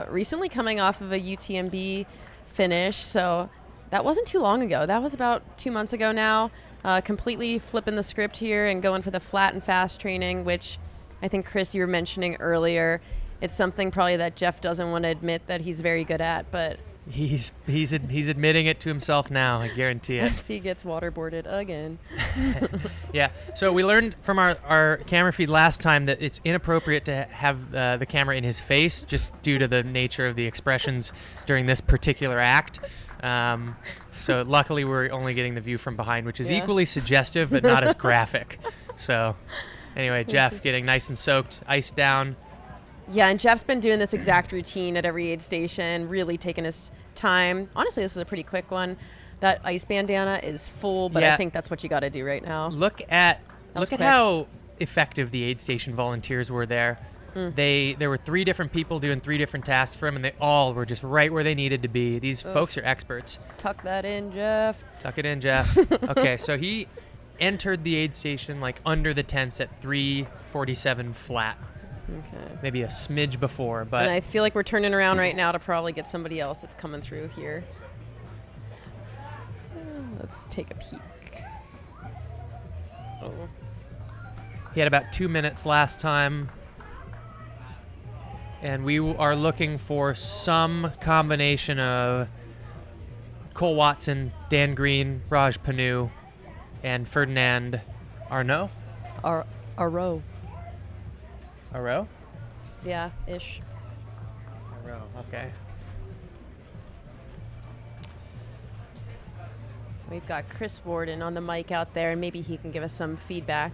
Recently coming off of a UTMB finish, so that wasn't too long ago. That was about 2 months ago now. Completely flipping the script here and going for the flat and fast training, which I think, Chris, you were mentioning earlier. It's something probably that Jeff doesn't want to admit that he's very good at, but he's admitting it to himself now, I guarantee it. he gets waterboarded again. Yeah, so we learned from our camera feed last time that it's inappropriate to have the camera in his face, just due to the nature of the expressions during this particular act. So luckily we're only getting the view from behind, which is equally suggestive but not as graphic. So anyway, Jeff getting nice and soaked, ice down. Yeah, and Jeff's been doing this exact routine at every aid station, really taking his time. Honestly, this is a pretty quick one. That ice bandana is full, but Yeah. I think that's what you got to do right now. Look at was quick. how effective the aid station volunteers were there. Mm. There were 3 different people doing 3 different tasks for him, and they all were just right where they needed to be. These Oof. folks are experts. Tuck that in, Jeff. Tuck it in, Jeff. Okay, so he entered the aid station like under the tents at 3:47 flat. Okay. Maybe a smidge before, but And I feel like we're turning around right now to probably get somebody else that's coming through here. Let's take a peek. Oh. he had about 2 minutes last time. And we are looking for some combination of Cole Watson, Dan Green, Raj Panu, and Ferdinand Arnault. Arrow. Arrow? Yeah, ish. Arrow, okay. We've got Chris Warden on the mic out there, and maybe he can give us some feedback.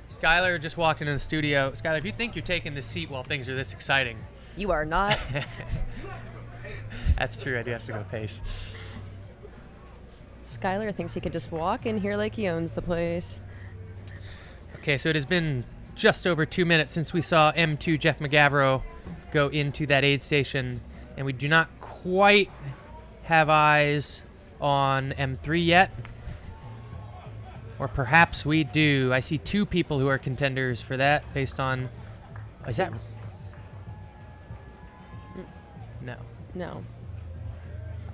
Skylar just walked into the studio. Skylar, if you think you're taking this seat while things are this exciting. You are not. That's true. I do have to go pace. Skylar thinks he could just walk in here like he owns the place. Okay, so it has been just over 2 minutes since we saw M2 Jeff McGavro go into that aid station, and we do not quite have eyes on M3 yet. Or perhaps we do. I see 2 people who are contenders for that based on... Is that... No. No.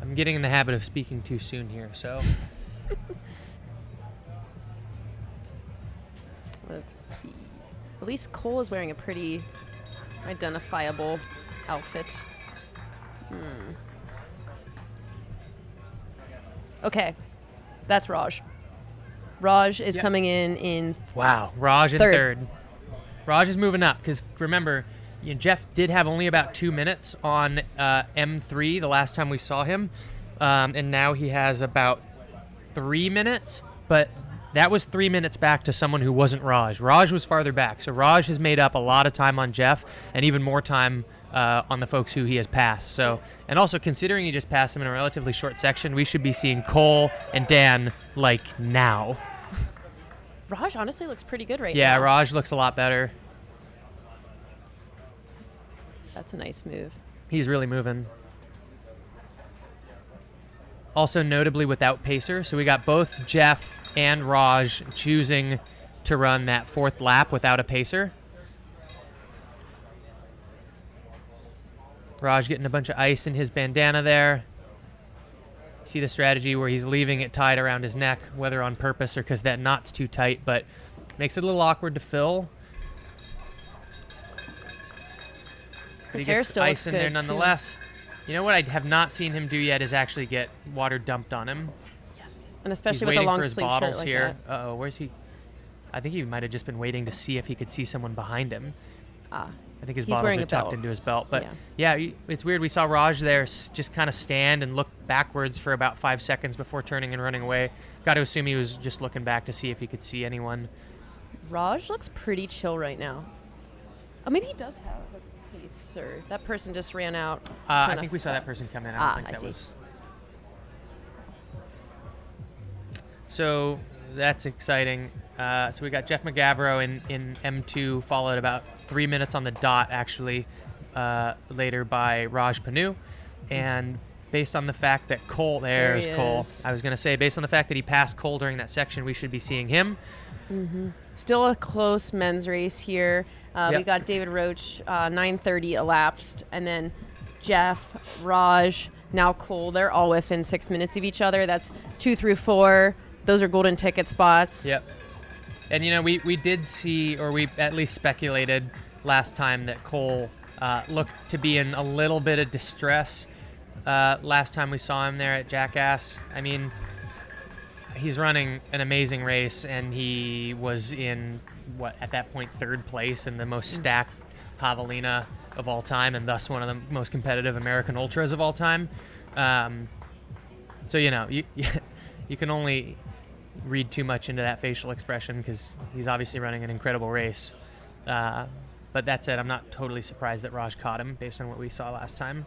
I'm getting in the habit of speaking too soon here, so... Let's see. At least Cole is wearing a pretty identifiable outfit. Okay. That's Raj. Raj is coming in Wow, Raj in third. third. Raj is moving up because remember, Jeff did have only about 2 minutes on M3 the last time we saw him, and now he has about 3 minutes. But that was 3 minutes back to someone who wasn't Raj. Raj was farther back, so Raj has made up a lot of time on Jeff and even more time on the folks who he has passed. So, and also considering he just passed him in a relatively short section, we should be seeing Cole and Dan like now. Raj honestly looks pretty good right Yeah, now. Raj looks a lot better. That's a nice move. He's really moving. Also notably without pacer, so we got both Jeff and Raj choosing to run that 4th lap without a pacer. Raj getting a bunch of ice in his bandana there. See the strategy where he's leaving it tied around his neck, whether on purpose or because that knot's too tight, but makes it a little awkward to fill. But His he hair gets still ice looks in there good, nonetheless. You know what I have not seen him do yet is actually get water dumped on him. Yes. And especially He's with the waiting long for his sleeve bottles shirt like here. that. Uh-oh, where's he? I think he might have just been waiting to see if he could see someone behind him. I think his He's bottles wearing are a tucked belt. into his belt. But Yeah. it's weird. We saw Raj there just kind of stand and look backwards for about 5 seconds before turning and running away. Got to assume he was just looking back to see if he could see anyone. Raj looks pretty chill right now. Oh, maybe he does have a pacer. That person just ran out. I kinda think we saw that person come in. I don't think I that see. was. So that's exciting. So we got Jeff McGavro in M2, followed about 3 minutes on the dot, actually, later by Raj Panu. And based on the fact that Cole, there's he Cole. is. I was going to say, based on the fact that he passed Cole during that section, we should be seeing him. Still a close men's race here. We Yep. got David Roach, 9:30 elapsed, and then Jeff, Raj, now Cole. They're all within 6 minutes of each other. That's 2 through 4. Those are golden ticket spots. Yep. And, we did see, or we at least speculated last time that Cole looked to be in a little bit of distress last time we saw him there at Jackass. I mean, he's running an amazing race, and he was in, at that point, 3rd place in the most stacked Javelina of all time, and thus one of the most competitive American Ultras of all time. So, you can only read too much into that facial expression because he's obviously running an incredible race. But that said, I'm not totally surprised that Raj caught him based on what we saw last time.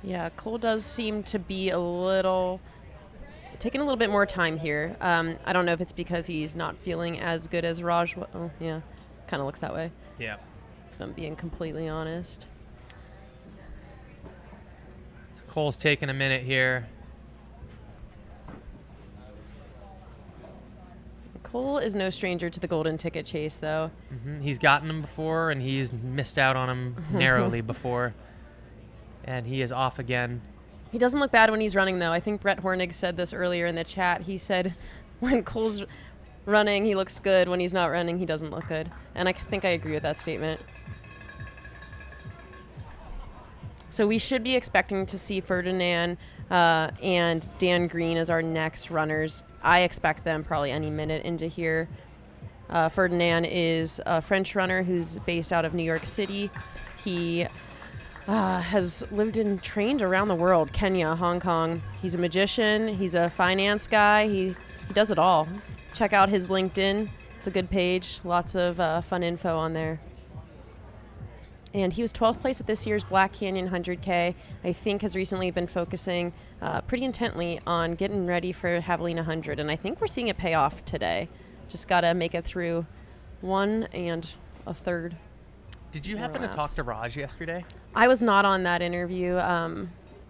Yeah, Cole does seem to be taking a little bit more time here. I don't know if it's because he's not feeling as good as Raj. Oh, yeah, kind of looks that way. Yeah. If I'm being completely honest. Cole's taking a minute here. Cole is no stranger to the golden ticket chase, though. He's gotten them before, and he's missed out on them narrowly before. And he is off again. He doesn't look bad when he's running, though. I think Brett Hornig said this earlier in the chat. He said when Cole's running, he looks good. When he's not running, he doesn't look good. And I think I agree with that statement. So we should be expecting to see Ferdinand and Dan Green as our next runners. I expect them probably any minute into here. Ferdinand is a French runner who's based out of New York City. He has lived and trained around the world, Kenya, Hong Kong. He's a magician. He's a finance guy. He does it all. Check out his LinkedIn. It's a good page. Lots of fun info on there. And he was 12th place at this year's Black Canyon 100K. I think has recently been focusing pretty intently on getting ready for Javelina 100. And I think we're seeing it pay off today. Just got to make it through 1 1/3. Did you happen to talk to Raj yesterday? I was not on that interview. I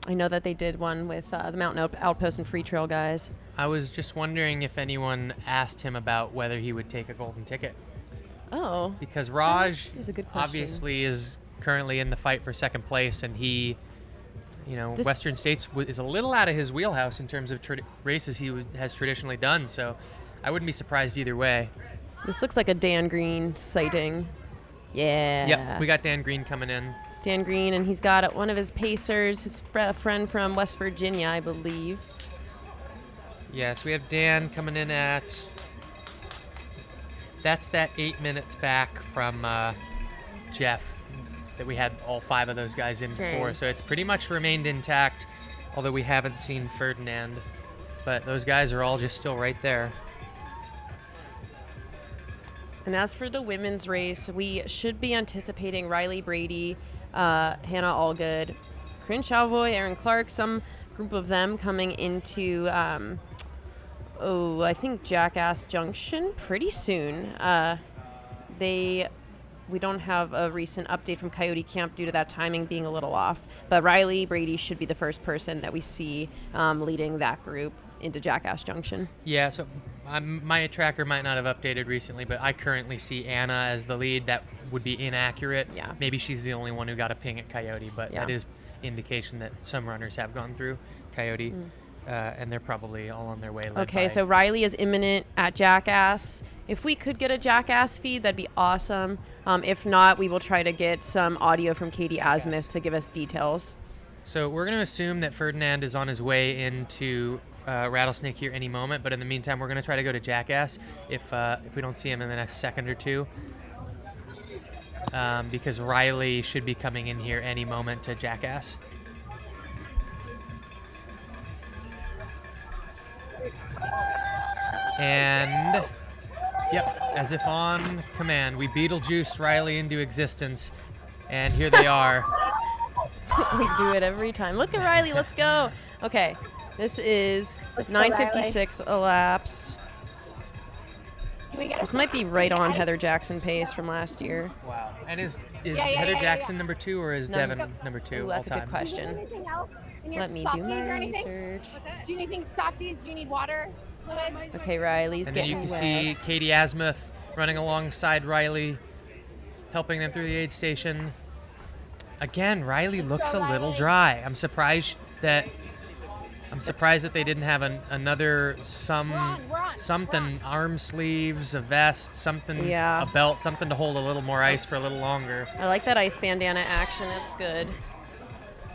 know that they did one with the Mountain Outpost and Free Trail guys. I was just wondering if anyone asked him about whether he would take a golden ticket. Oh. Because Raj is a good question. obviously is currently in the fight for second place, and he, Western States is a little out of his wheelhouse in terms of races he has traditionally done, so I wouldn't be surprised either way. This looks like a Dan Green sighting. Yeah. Yep, we got Dan Green coming in. Dan Green, and he's got one of his pacers, his friend from West Virginia, I believe. Yes, we have Dan coming in at... That's that 8 minutes back from Jeff that we had all 5 of those guys in before. So it's pretty much remained intact, although we haven't seen Ferdinand. But those guys are all just still right there. And as for the women's race, we should be anticipating Riley Brady, Hannah Allgood, Corinne Chauvoy, Erin Clark, some group of them coming into, I think Jackass Junction pretty soon. We don't have a recent update from Coyote Camp due to that timing being a little off. But Riley Brady should be the first person that we see leading that group into Jackass Junction. Yeah, so my tracker might not have updated recently, but I currently see Anna as the lead. That would be inaccurate. Yeah. Maybe she's the only one who got a ping at Coyote, but that is indication that some runners have gone through Coyote, and they're probably all on their way. Okay, so Riley is imminent at Jackass. If we could get a Jackass feed, that'd be awesome. If not, we will try to get some audio from Katie Asmuth to give us details. So we're going to assume that Ferdinand is on his way into Rattlesnake here any moment, but in the meantime, we're going to try to go to Jackass if we don't see him in the next second or two, because Riley should be coming in here any moment to Jackass. And yep, as if on command, we Beetlejuiced Riley into existence, and here they are. We do it every time. Look at Riley, let's go. Okay, this is 9:56 elapsed. This might be right on Heather Jackson pace from last year. Wow. And is Heather Jackson number 2 or is Devin number 2 that's all time? a good question. Anything else in your Let me do softies my or anything? research. Do you need anything softies? Do you need water? Fluids? Okay, Riley's And then getting you can wet. see Katie Asmuth running alongside Riley, helping them through the aid station. Again, Riley looks a little dry. I'm surprised that they didn't have another something, arm sleeves, a vest, something, a belt, something to hold a little more ice for a little longer. I like that ice bandana action. That's good.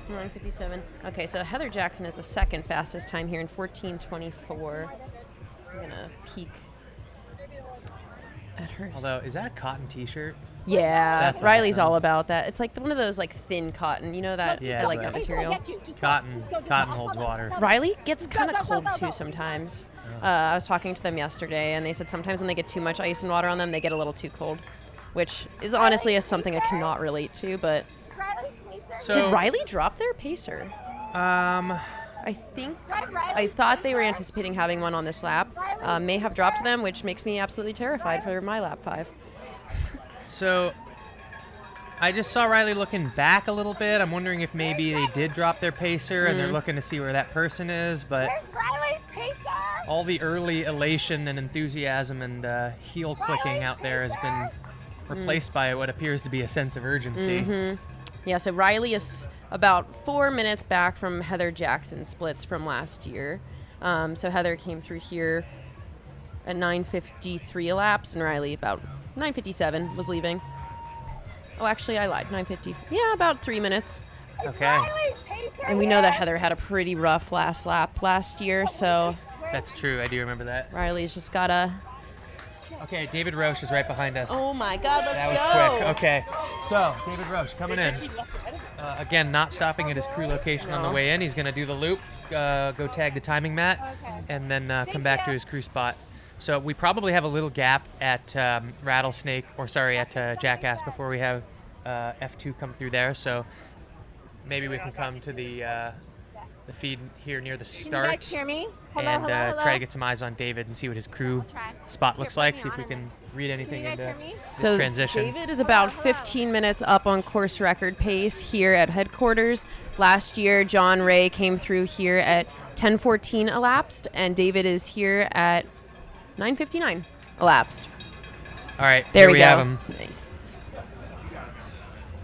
9:57. Okay, so Heather Jackson is the second fastest time here in 14:24. I'm gonna peek at her. Although, is that a cotton T-shirt? Yeah, That's Riley's awesome. all about that. It's like one of those like thin cotton. You know that? Yeah, I like but that material. Cotton holds water. Riley gets kind of cold too sometimes. I was talking to them yesterday, and they said sometimes when they get too much ice and water on them, they get a little too cold, which is honestly something I cannot relate to. But So- did Riley drop their pacer? I thought they were anticipating having one on this lap. May have dropped them, which makes me absolutely terrified for my lap 5. So I just saw Riley looking back a little bit. I'm wondering if maybe they did drop their pacer and they're looking to see where that person is. But Riley's pacer! all the early elation and enthusiasm and heel clicking out there has been replaced by what appears to be a sense of urgency. Yeah, so Riley is about 4 minutes back from Heather Jackson's splits from last year. So Heather came through here at 9:53 elapsed, and Riley about 9:57 was leaving. Oh, actually, I lied. 9:50. Yeah, about 3 minutes. Okay. And we know that Heather had a pretty rough last lap last year, so That's true. I do remember that. Riley's just gotta. Okay, David Roche is right behind us. Oh my God, let's that was go. quick. Okay, so David Roche coming in. Again, not stopping at his crew location on the way in. He's going to do the loop, go tag the timing mat, and then come back to his crew spot. So we probably have a little gap at Rattlesnake, or sorry, at Jackass before we have F2 come through there. So maybe we can come to the feed here near the start. Can you guys hear me? Hello, and hello. try to get some eyes on David and see what his crew spot looks like. See if we can read anything into this transition. David is about 15 minutes up on course record pace here at headquarters. Last year, John Ray came through here at 10:14 elapsed, and David is here at 9:59 elapsed. All right, there here we go. have him. Nice.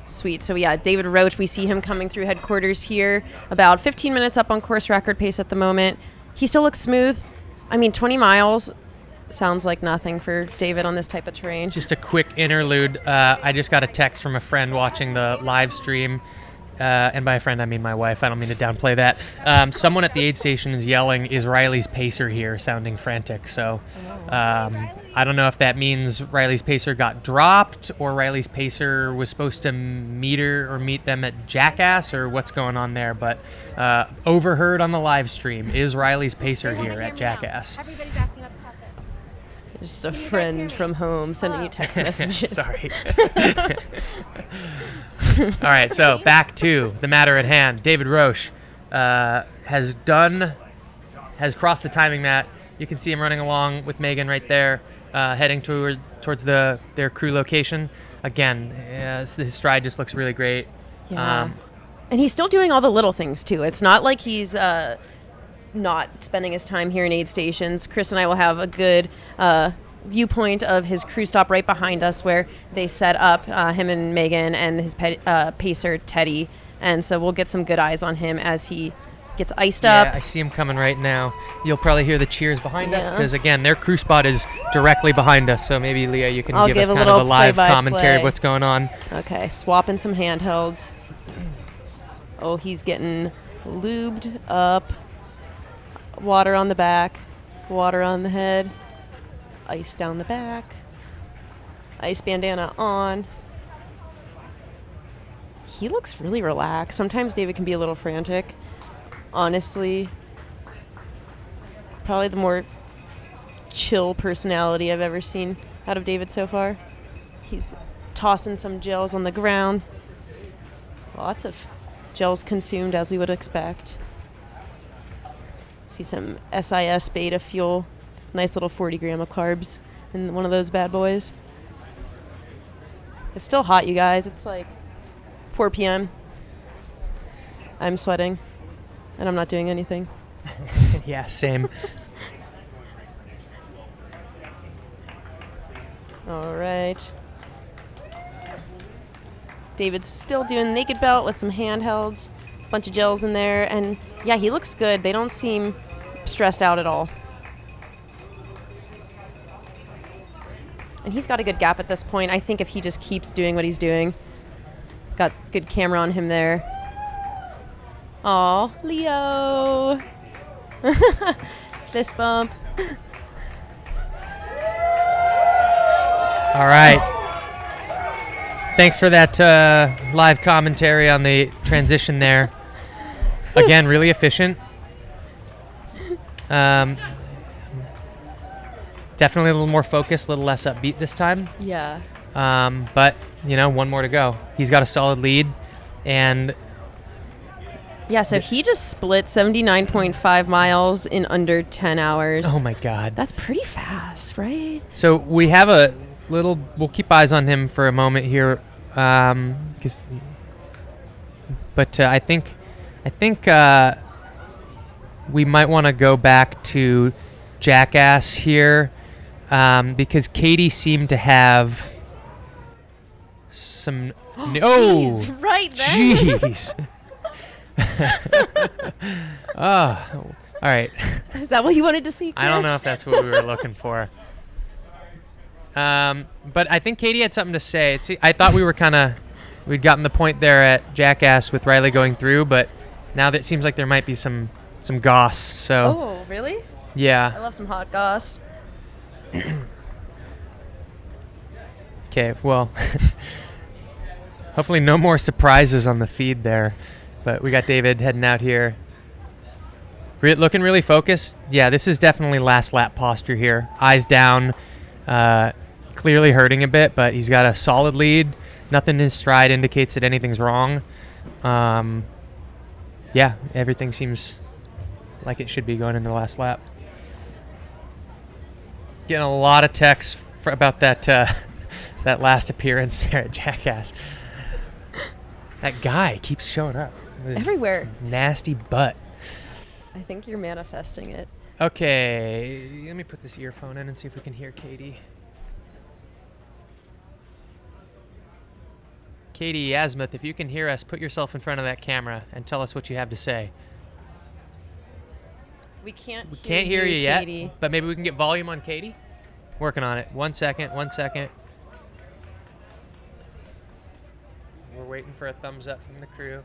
Sweet. So yeah, David Roche, we see him coming through headquarters here, about 15 minutes up on course record pace at the moment. He still looks smooth. I mean, 20 miles sounds like nothing for David on this type of terrain. Just a quick interlude. I just got a text from a friend watching the live stream. And by a friend, I mean my wife. I don't mean to downplay that. Someone at the aid station is yelling, "Is Riley's pacer here?" sounding frantic. So I don't know if that means Riley's pacer got dropped or Riley's pacer was supposed to meet her or meet them at Jackass or what's going on there. But overheard on the live stream, is Riley's pacer here at Jackass? Everybody's asking about the Cosset. Just a friend from home sending you text messages. Sorry. All right, so back to the matter at hand. David Roche has crossed the timing mat. You can see him running along with Megan right there, heading towards their crew location. Again, his stride just looks really great. Yeah. And he's still doing all the little things too. It's not like he's not spending his time here in aid stations. Chris and I will have a good viewpoint of his crew stop right behind us where they set up him and Megan and his pacer Teddy, and so we'll get some good eyes on him as he gets iced up. Yeah, I see him coming right now. You'll probably hear the cheers behind us because again their crew spot is directly behind us, so maybe Leah you can give us kind of a live commentary of what's going on. Okay, swapping some handhelds. Oh, he's getting lubed up. Water on the back, water on the head. Ice down the back, ice bandana on. He looks really relaxed. Sometimes David can be a little frantic. Honestly, probably the more chill personality I've ever seen out of David so far. He's tossing some gels on the ground. Lots of gels consumed as we would expect. See some SIS beta fuel. Nice little 40 gram of carbs in one of those bad boys. It's still hot, you guys. It's like 4 p.m. I'm sweating, and I'm not doing anything. Yeah, same. All right. David's still doing naked belt with some handhelds, bunch of gels in there, and yeah, he looks good. They don't seem stressed out at all. And he's got a good gap at this point. I think if he just keeps doing what he's doing. Got good camera on him there. Aw, Leo. Fist bump. All right. Thanks for that live commentary on the transition there. Again, really efficient. Definitely a little more focused, a little less upbeat this time. Yeah. But, one more to go. He's got a solid lead. And Yeah, so he just split 79.5 miles in under 10 hours. Oh my God. That's pretty fast, right? So we have a little. We'll keep eyes on him for a moment here, but I think we might want to go back to Jackass here, because Katie seemed to have some. He's right there. Jeez. Oh, all right. Is that what you wanted to see, Chris? I don't know if that's what we were looking for. But I think Katie had something to say. I thought we'd gotten the point there at Jackass with Riley going through, but now that it seems like there might be some goss. So. Oh, really? Yeah. I love some hot goss. Okay, well, hopefully no more surprises on the feed there. But we got David heading out here. Looking really focused. Yeah, this is definitely last lap posture here. Eyes down, clearly hurting a bit, but he's got a solid lead. Nothing in his stride indicates that anything's wrong. Yeah, everything seems like it should be going into the last lap. Getting a lot of texts about that that last appearance there at Jackass. That guy keeps showing up. With his everywhere. Nasty butt. I think you're manifesting it. Okay, let me put this earphone in and see if we can hear Katie. Katie Yasmuth, if you can hear us, put yourself in front of that camera and tell us what you have to say. We can't hear you yet, Katie. but maybe we can get volume on Katie. Working on it. 1 second, 1 second. We're waiting for a thumbs up from the crew.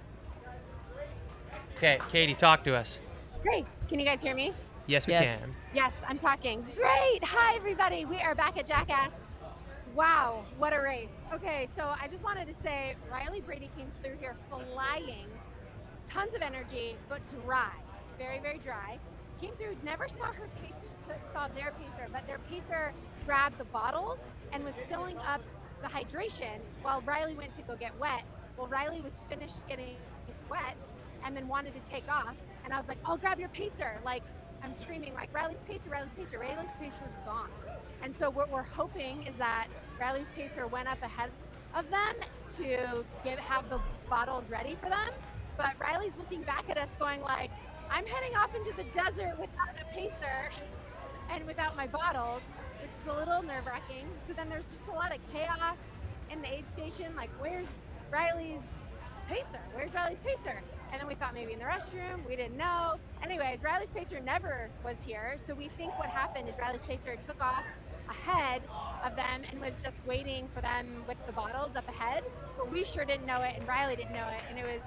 Okay, Katie, talk to us. Great. Can you guys hear me? Yes, we can. Yes, I'm talking. Great. Hi, everybody. We are back at Jackass. Wow, what a race. Okay, so I just wanted to say Riley Brady came through here flying. Tons of energy, but dry. Very, very dry. Came through, never saw her pace, saw their pacer, but their pacer grabbed the bottles and was filling up the hydration while Riley went to go get wet. Well, Riley was finished getting wet and then wanted to take off. And I was like, I'll grab your pacer. Like, I'm screaming like, Riley's pacer, Riley's pacer. Riley's pacer was gone. And so what we're hoping is that Riley's pacer went up ahead of them to have the bottles ready for them. But Riley's looking back at us going like, I'm heading off into the desert without a pacer and without my bottles, which is a little nerve-wracking. So then there's just a lot of chaos in the aid station. Like, where's Riley's pacer? Where's Riley's pacer? And then we thought maybe in the restroom. We didn't know. Anyways, Riley's pacer never was here. So we think what happened is Riley's pacer took off ahead of them and was just waiting for them with the bottles up ahead. But we sure didn't know it, and Riley didn't know it. And it was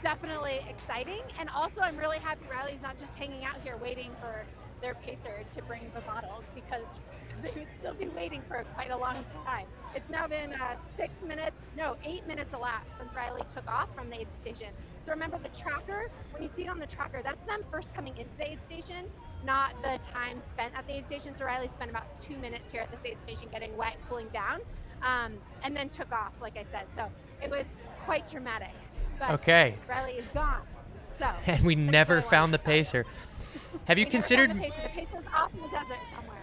definitely exciting. And also, I'm really happy Riley's not just hanging out here waiting for their pacer to bring the bottles, because they would still be waiting for quite a long time. It's now been 8 minutes elapsed since Riley took off from the aid station. So remember the tracker, when you see it on the tracker, that's them first coming into the aid station, not the time spent at the aid station. So Riley spent about 2 minutes here at this aid station getting wet, cooling down, and then took off, like I said. So it was quite dramatic. But Okay. Riley is gone. So And we never found the pacer. Have you considered? The pacer's off in the desert somewhere.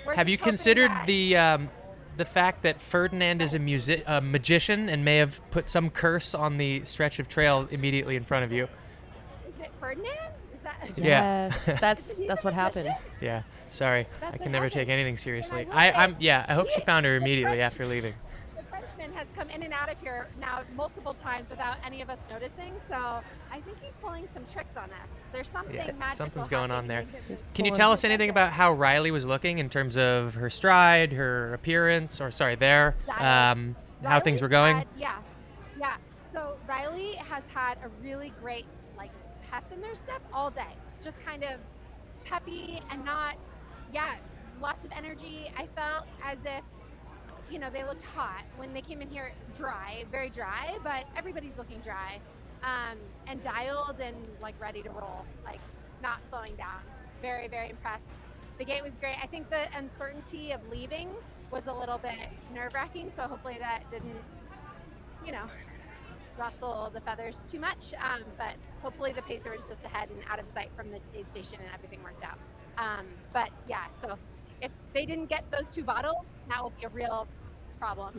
We're Have you just hoping considered that- the fact that Ferdinand is a magician and may have put some curse on the stretch of trail immediately in front of you? Is it Ferdinand? Is that? Yeah. Yes, that's what happened. Yeah. Sorry, That's I what can never happened. take anything seriously. And I will say, I hope she found her immediately after leaving. The Frenchman has come in and out of here now multiple times without any of us noticing. So I think he's pulling some tricks on us. There's something magical. Something's going on there. happening. Can you tell us anything about how Riley was looking in terms of her stride, her appearance, or how Riley things were going? yeah. So Riley has had a really great pep in their step all day. Just kind of peppy and lots of energy. I felt as if they looked hot when they came in here, dry, very dry, but everybody's looking dry, and dialed and ready to roll, not slowing down. Very, very impressed. The gate was great. I think the uncertainty of leaving was a little bit nerve-wracking, so hopefully that didn't, rustle the feathers too much, but hopefully the pacer was just ahead and out of sight from the aid station and everything worked out. But yeah, so if they didn't get those 2 bottles, that will be a real problem.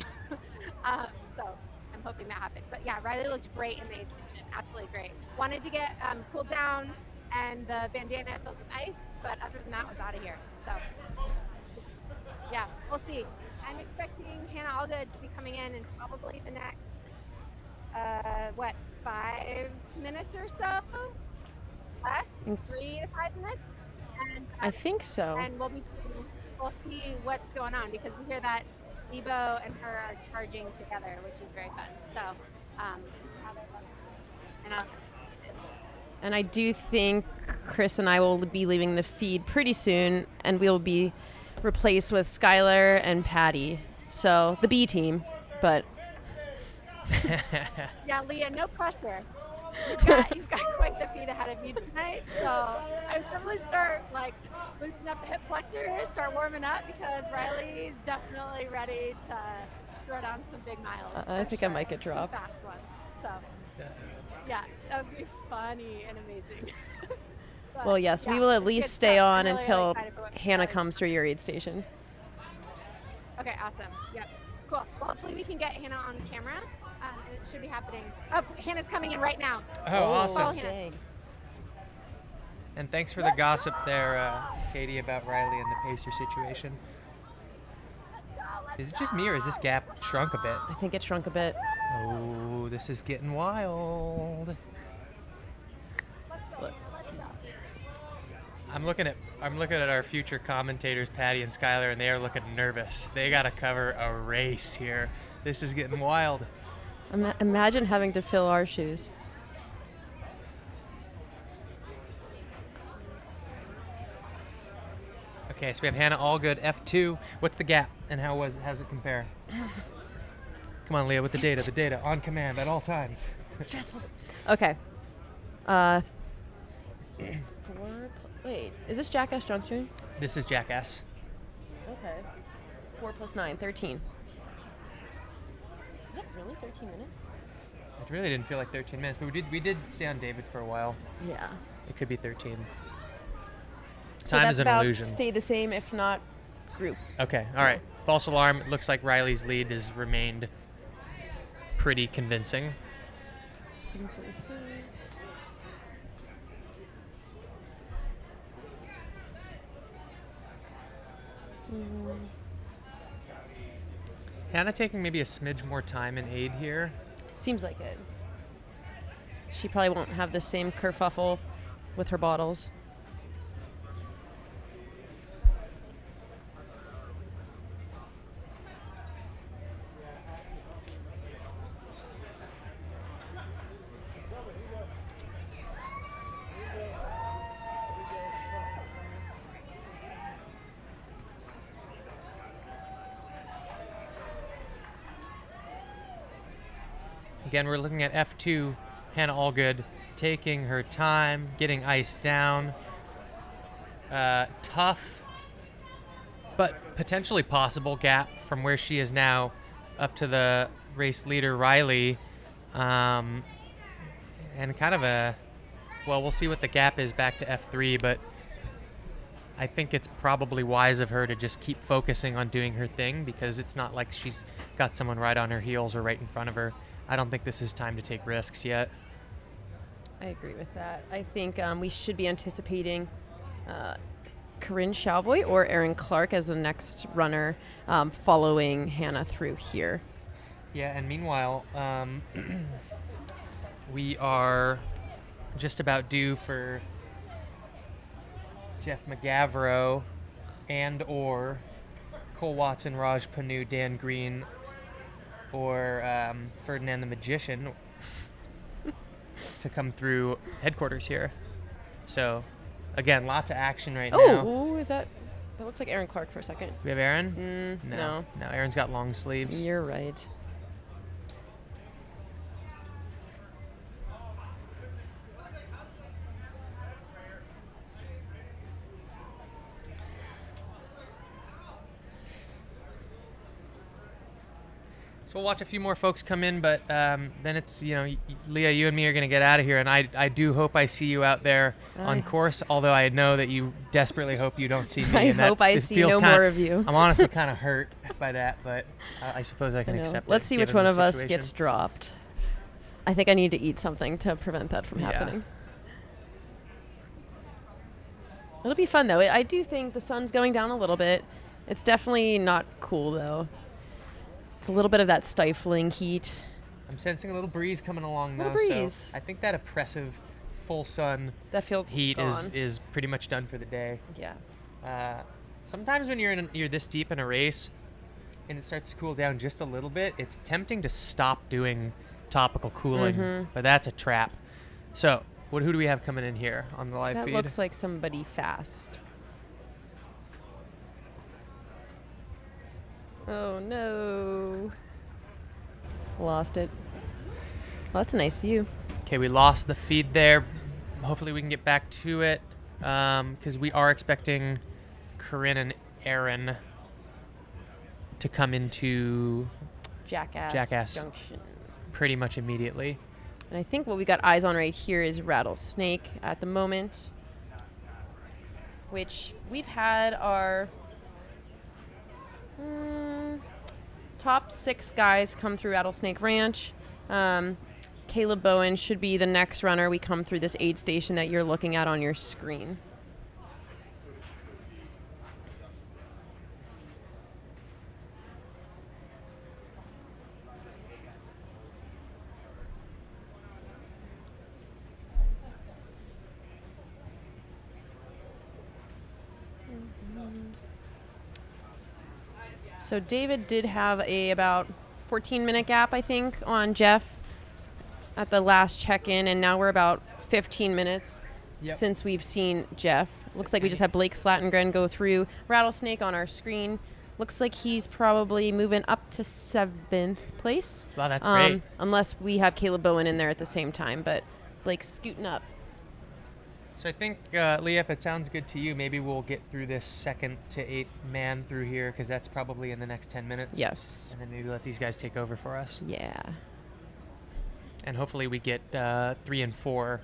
So I'm hoping that happened. But yeah, Riley looked great in the aid station, absolutely great. Wanted to get cooled down and the bandana filled with ice, but other than that, was out of here. So yeah, we'll see. I'm expecting Hannah Allgood to be coming in probably the next 5 minutes or so, less 3 to 5 minutes, and I think so. And we'll see what's going on, because we hear that Nebo and her are charging together, which is very fun. So And I do think Chris and I will be leaving the feed pretty soon, and we'll be replaced with Skylar and Patty. So the B team, but yeah, Leah, no pressure. You've got quite the feed ahead of you tonight. So I would probably start loosening up the hip flexors, start warming up, because Riley's definitely ready to throw down some big miles. I think I might get dropped. Some fast ones. So yeah, that would be funny and amazing. But, well, yes, yeah, we will at it's least good stay stuff. on I'm really, until really excited for what Hannah starts. comes through your aid station. Okay, awesome. Yep. Cool. Well, hopefully we can get Hannah on camera. It should be happening. Oh, Hannah's coming in right now. Oh, awesome. Follow Hannah. And thanks for the gossip there, Katie, about Riley and the pacer situation. Is it just me, or is this gap shrunk a bit? I think it shrunk a bit. Oh, this is getting wild. Let's see. I'm looking at our future commentators, Patty and Skylar, and they are looking nervous. They got to cover a race here. This is getting wild. Imagine having to fill our shoes. Okay, so we have Hannah Allgood, F2. What's the gap, and how's it compare? Come on, Leah, with the data on command at all times. Stressful. Okay. Wait, is this Jackass Junction? This is Jackass. Okay. 4 + 9, 13. Is it really 13 minutes? It really didn't feel like 13 minutes, but we did stay on David for a while. Yeah. It could be 13. So Time that's is an about illusion. stay the same, if not group. Okay, all right. False alarm. It looks like Riley's lead has remained pretty convincing. 7:46. Hannah taking maybe a smidge more time in aid here. Seems like it. She probably won't have the same kerfuffle with her bottles. Again, we're looking at F2, Hannah Allgood taking her time, getting iced down. Tough, but potentially possible gap from where she is now up to the race leader, Riley. And kind of we'll see what the gap is back to F3, but I think it's probably wise of her to just keep focusing on doing her thing, because it's not like she's got someone right on her heels or right in front of her. I don't think this is time to take risks yet. I agree with that. I think we should be anticipating Corinne Chauvoy or Erin Clark as the next runner following Hannah through here. Yeah, and meanwhile, we are just about due for Jeff McGavro and or Cole Watson, Raj Panu, Dan Green, or Ferdinand the Magician to come through headquarters here. So, again, lots of action right now. Oh, is that looks like Erin Clark for a second. We have Erin? No. No, Erin's got long sleeves. You're right. So we'll watch a few more folks come in, but then it's, Leah, you and me are going to get out of here, and I do hope I see you out there on course, although I know that you desperately hope you don't see me. I hope I see no more of you. I'm honestly kind of hurt by that, but I suppose I can accept it. Let's see which given one the of us situation. gets dropped. I think I need to eat something to prevent that from happening. It'll be fun, though. I do think the sun's going down a little bit. It's definitely not cool, though. It's a little bit of that stifling heat. I'm sensing a little breeze coming along now. breeze. So I think that oppressive full sun that feels heat gone. is pretty much done for the day. Yeah. Sometimes when you're this deep in a race and it starts to cool down just a little bit, it's tempting to stop doing topical cooling, but that's a trap. So who do we have coming in here on the live feed? That looks like somebody fast. Oh no. Lost it. Well, that's a nice view. Okay, we lost the feed there. Hopefully we can get back to it because we are expecting Corinne and Aaron to come into Jackass Junction pretty much immediately. And I think what we got eyes on right here is Rattlesnake at the moment, which we've had our top 6 guys come through Rattlesnake Ranch. Caleb Bowen should be the next runner we come through this aid station that you're looking at on your screen. So David did have about 14-minute gap, I think, on Jeff at the last check-in, and now we're about 15 minutes since we've seen Jeff. Looks like we just had Blake Slattengren go through Rattlesnake on our screen. Looks like he's probably moving up to 7th place. Wow, that's great. Unless we have Caleb Bowen in there at the same time, but Blake's scooting up. So I think, Leah, if it sounds good to you, maybe we'll get through this 2nd to 8th man through here because that's probably in the next 10 minutes. Yes. And then maybe let these guys take over for us. Yeah. And hopefully we get 3 and 4.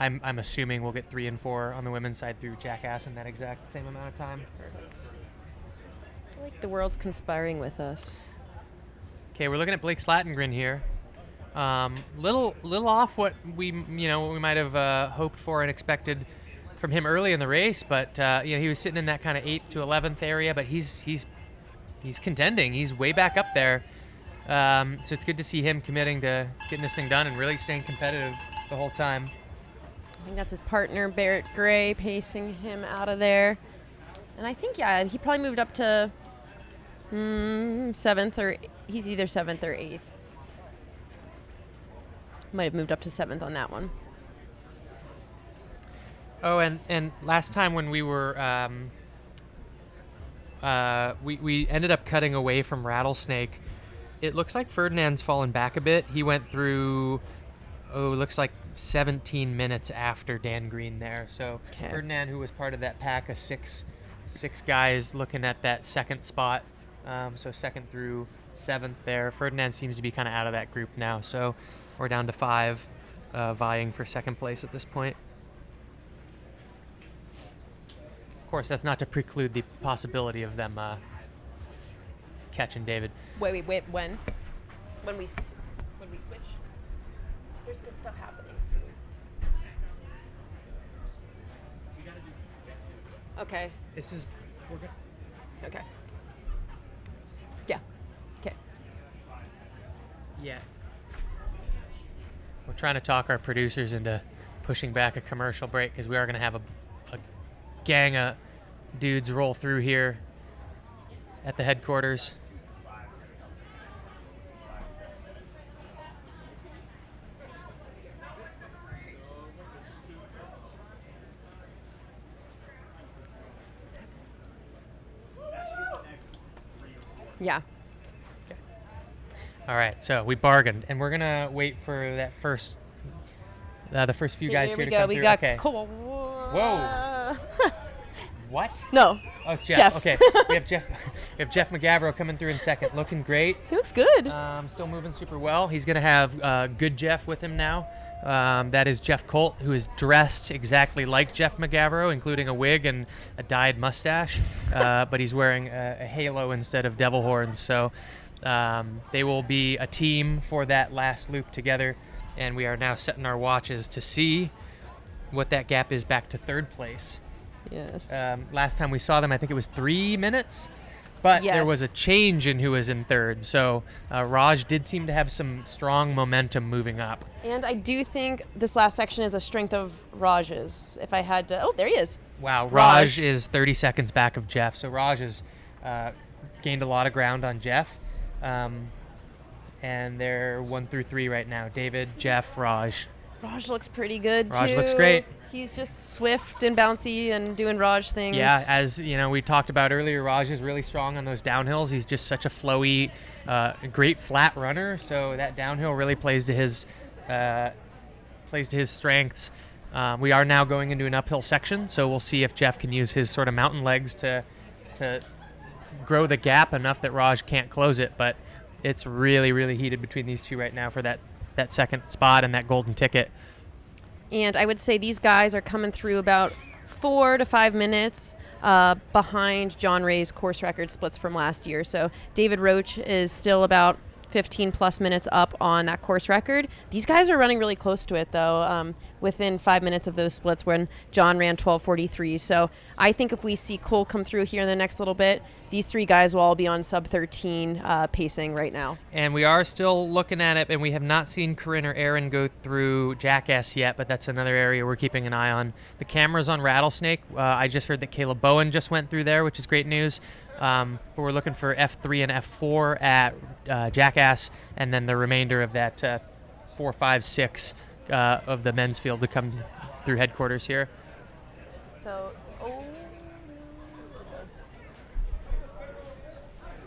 I'm assuming we'll get 3 and 4 on the women's side through Jackass in that exact same amount of time. It's like the world's conspiring with us. Okay, we're looking at Blake Slattengren here. Little off what we might have hoped for and expected from him early in the race, but he was sitting in that kind of 8th to 11th area, but he's contending. He's way back up there. So it's good to see him committing to getting this thing done and really staying competitive the whole time. I think that's his partner, Barrett Gray, pacing him out of there. And I think, he probably moved up to 7th, or he's either 7th or 8th. Might have moved up to 7th on that one. Oh, and last time when we were, we ended up cutting away from Rattlesnake. It looks like Ferdinand's fallen back a bit. He went through, looks like 17 minutes after Dan Green there. So Ferdinand, who was part of that pack of six guys looking at that 2nd spot, so 2nd through 7th there. Ferdinand seems to be kind of out of that group now. So we're down to 5 vying for 2nd place at this point. Of course, that's not to preclude the possibility of them catching David. Wait, when? When we switch? There's good stuff happening soon. Okay. We're good. Okay. Yeah. Okay. Yeah. We're trying to talk our producers into pushing back a commercial break because we are going to have a gang of dudes roll through here at the headquarters. Yeah. Okay. All right, so we bargained, and we're gonna wait for that the first few guys here to come through. We got okay. cool. Whoa. What? No. Oh, it's Jeff. Jeff. Okay. We have Jeff McGavro coming through in second, looking great. He looks good. Still moving super well. He's going to have good Jeff with him now. That is Jeff Colt, who is dressed exactly like Jeff McGavro, including a wig and a dyed mustache, but he's wearing a halo instead of devil horns. So they will be a team for that last loop together, and we are now setting our watches to see what that gap is back to third place. Yes. Last time we saw them, I think it was 3 minutes. But there was a change in who was in third. So Raj did seem to have some strong momentum moving up. And I do think this last section is a strength of Raj's. If I had to... Oh, there he is. Wow, Raj is 30 seconds back of Jeff. So Raj has gained a lot of ground on Jeff. And they're 1 through 3 right now. David, Jeff, Raj. Raj looks pretty good, too. Raj looks great. He's just swift and bouncy and doing Raj things. Yeah, as you know, we talked about earlier, Raj is really strong on those downhills. He's just such a flowy, great flat runner. So that downhill really plays to his strengths. We are now going into an uphill section, so we'll see if Jeff can use his sort of mountain legs to grow the gap enough that Raj can't close it. But it's really, really heated between these two right now for that second spot and that golden ticket. And I would say these guys are coming through about 4 to 5 minutes behind John Ray's course record splits from last year. So David Roach is still about 15 plus minutes up on that course record. These guys are running really close to it, though, within 5 minutes of those splits when John ran 12:43. So I think if we see Cole come through here in the next little bit, these 3 guys will all be on sub 13 pacing right now. And we are still looking at it, and we have not seen Corinne or Aaron go through Jackass yet, but that's another area we're keeping an eye on. The camera's on Rattlesnake. I just heard that Caleb Bowen just went through there, which is great news. But we're looking for F3 and F4 at Jackass, and then the remainder of that 4, 5, 6 of the men's field to come through headquarters here.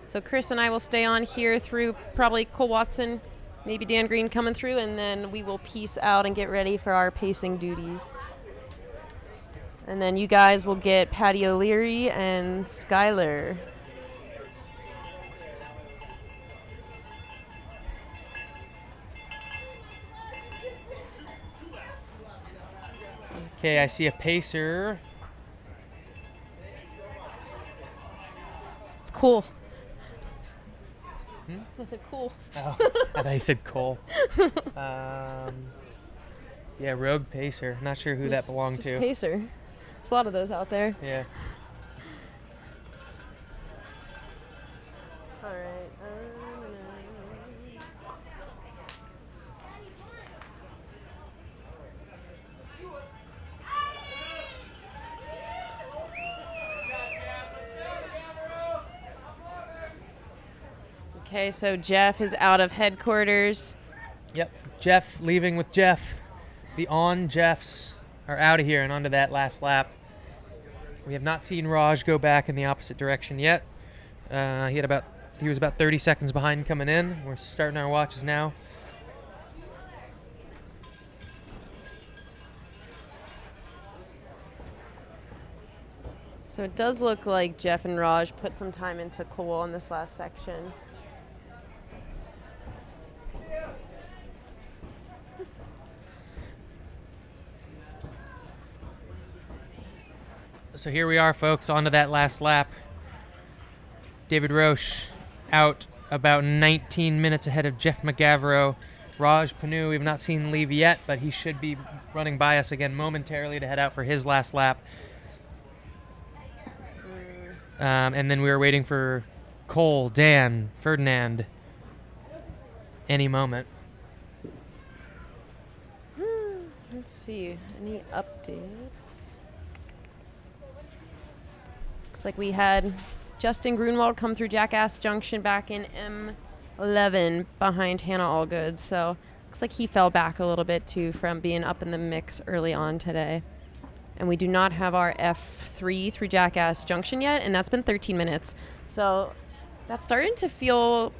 So Chris and I will stay on here through probably Cole Watson, maybe Dan Green coming through, and then we will peace out and get ready for our pacing duties. And then you guys will get Patty O'Leary and Skylar. Okay, I see a pacer. Cool. I said cool. Oh, I thought you said Cole. Yeah, Rogue Pacer. Not sure who that belonged to. Pacer. There's a lot of those out there. Yeah. All right. Okay, so Jeff is out of headquarters. Yep, Jeff leaving with Jeff. The on Jeffs are out of here and onto that last lap. We have not seen Raj go back in the opposite direction yet. He was about 30 seconds behind coming in. We're starting our watches now. So it does look like Jeff and Raj put some time into Cole in this last section. So here we are, folks, onto that last lap. David Roche out about 19 minutes ahead of Jeff McGavro. Raj Panu, we have not seen leave yet, but he should be running by us again momentarily to head out for his last lap. And then we were waiting for Cole, Dan, Ferdinand, any moment. Let's see, any updates? Looks like we had Justin Grunwald come through Jackass Junction back in M11 behind Hannah Allgood. So looks like he fell back a little bit too from being up in the mix early on today. And we do not have our F3 through Jackass Junction yet, and that's been 13 minutes. So that's starting to feel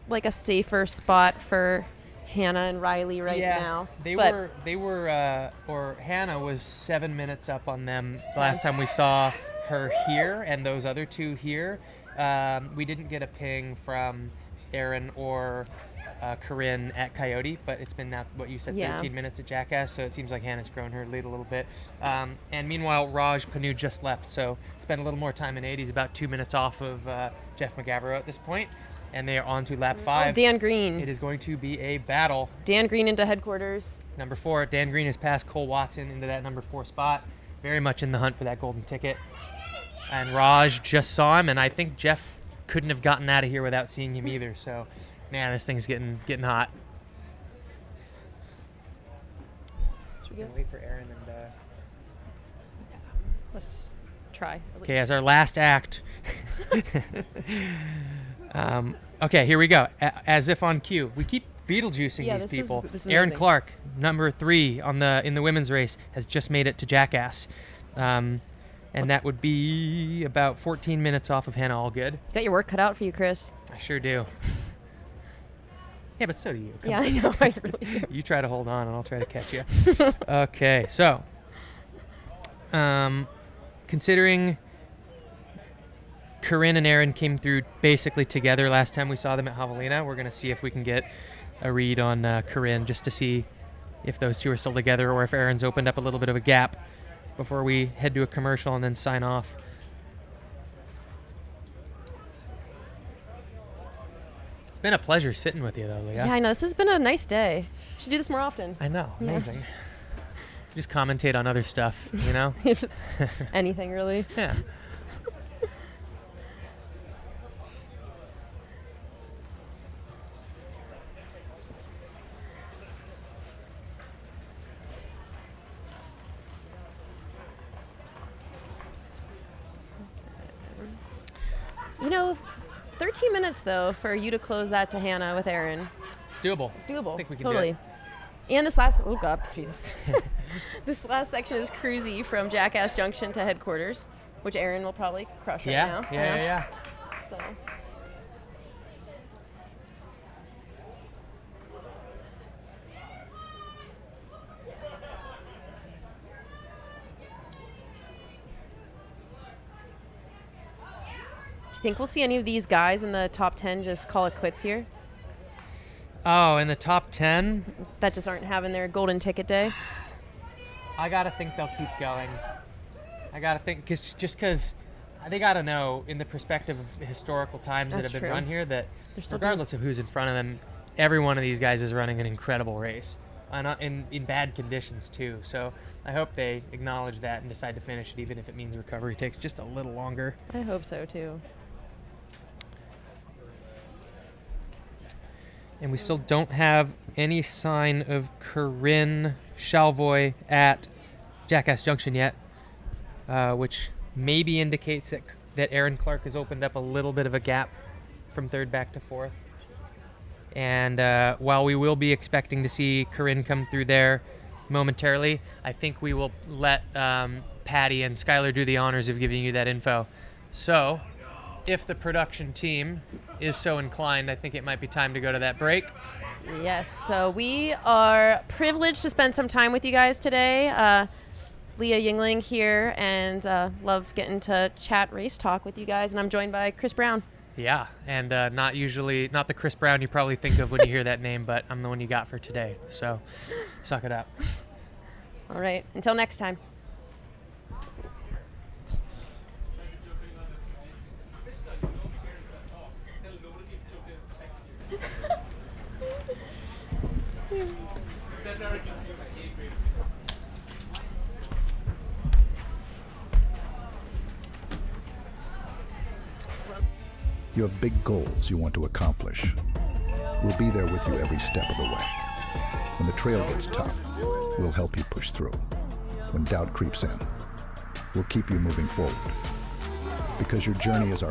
like a safer spot for Hannah and Riley now. Hannah was 7 minutes up on them last time we saw her here and those other two here. We didn't get a ping from Erin or Corinne at Coyote, but it's been now, what you said, 13 minutes at Jackass, so it seems like Hannah's grown her lead a little bit. And meanwhile, Raj Panu just left, so spent a little more time in 8. He's about 2 minutes off of Jeff McGavro at this point, and they are on to lap 5. Oh, Dan Green. It is going to be a battle. Dan Green into headquarters. Number 4, Dan Green has passed Cole Watson into that number 4 spot. Very much in the hunt for that golden ticket. And Raj just saw him, and I think Jeff couldn't have gotten out of here without seeing him either. So, man, this thing's getting hot. Should we go? Wait for Erin and. Let's just try. Okay, as our last act. Okay, here we go. As if on cue, we keep Beetlejuicing these people. This is Erin amazing. Clark, number 3 in the women's race, has just made it to Jackass. And that would be about 14 minutes off of Hannah Allgood. Got your work cut out for you, Chris. I sure do. Yeah, but so do you. Come Yeah, on. I know. I really do. You try to hold on, and I'll try to catch you. Okay, so considering Corinne and Erin came through basically together last time we saw them at Javelina, we're going to see if we can get a read on Corinne, just to see if those two are still together or if Erin's opened up a little bit of a gap before we head to a commercial and then sign off. It's been a pleasure sitting with you, though, Leah. Yeah, I know. This has been a nice day. Should do this more often. I know. Yeah. Amazing. Just commentate on other stuff, you know? Just anything, really. Yeah. You know, 13 minutes, though, for you to close that to Hannah with Erin. It's doable. It's doable. I think we can totally. do And this last, oh God, Jesus. This last section is cruisy from Jackass Junction to headquarters, which Erin will probably crush right now. Yeah. So. Do you think we'll see any of these guys in the top 10 just call it quits here? Oh, in the top 10? That just aren't having their golden ticket day? I gotta think they'll keep going. I gotta think, because they gotta know, in the perspective of historical times that That's have been true. run here, that They're still regardless of who's in front of them, every one of these guys is running an incredible race. In bad conditions, too. So I hope they acknowledge that and decide to finish it, even if it means recovery takes just a little longer. I hope so, too. And we still don't have any sign of Corinne Chalvoy at Jackass Junction yet, which maybe indicates that Erin Clark has opened up a little bit of a gap from 3rd back to 4th. And while we will be expecting to see Corinne come through there momentarily, I think we will let Patty and Skylar do the honors of giving you that info. So, if the production team is so inclined, I think it might be time to go to that break. Yes, so we are privileged to spend some time with you guys today. Leah Yingling here, and love getting to chat race talk with you guys. And I'm joined by Chris Brown. Yeah, and not the Chris Brown you probably think of when you hear that name, but I'm the one you got for today. So, suck it up. All right, until next time. You have big goals you want to accomplish. We'll be there with you every step of the way. When the trail gets tough, we'll help you push through. When doubt creeps in, we'll keep you moving forward. Because your journey is our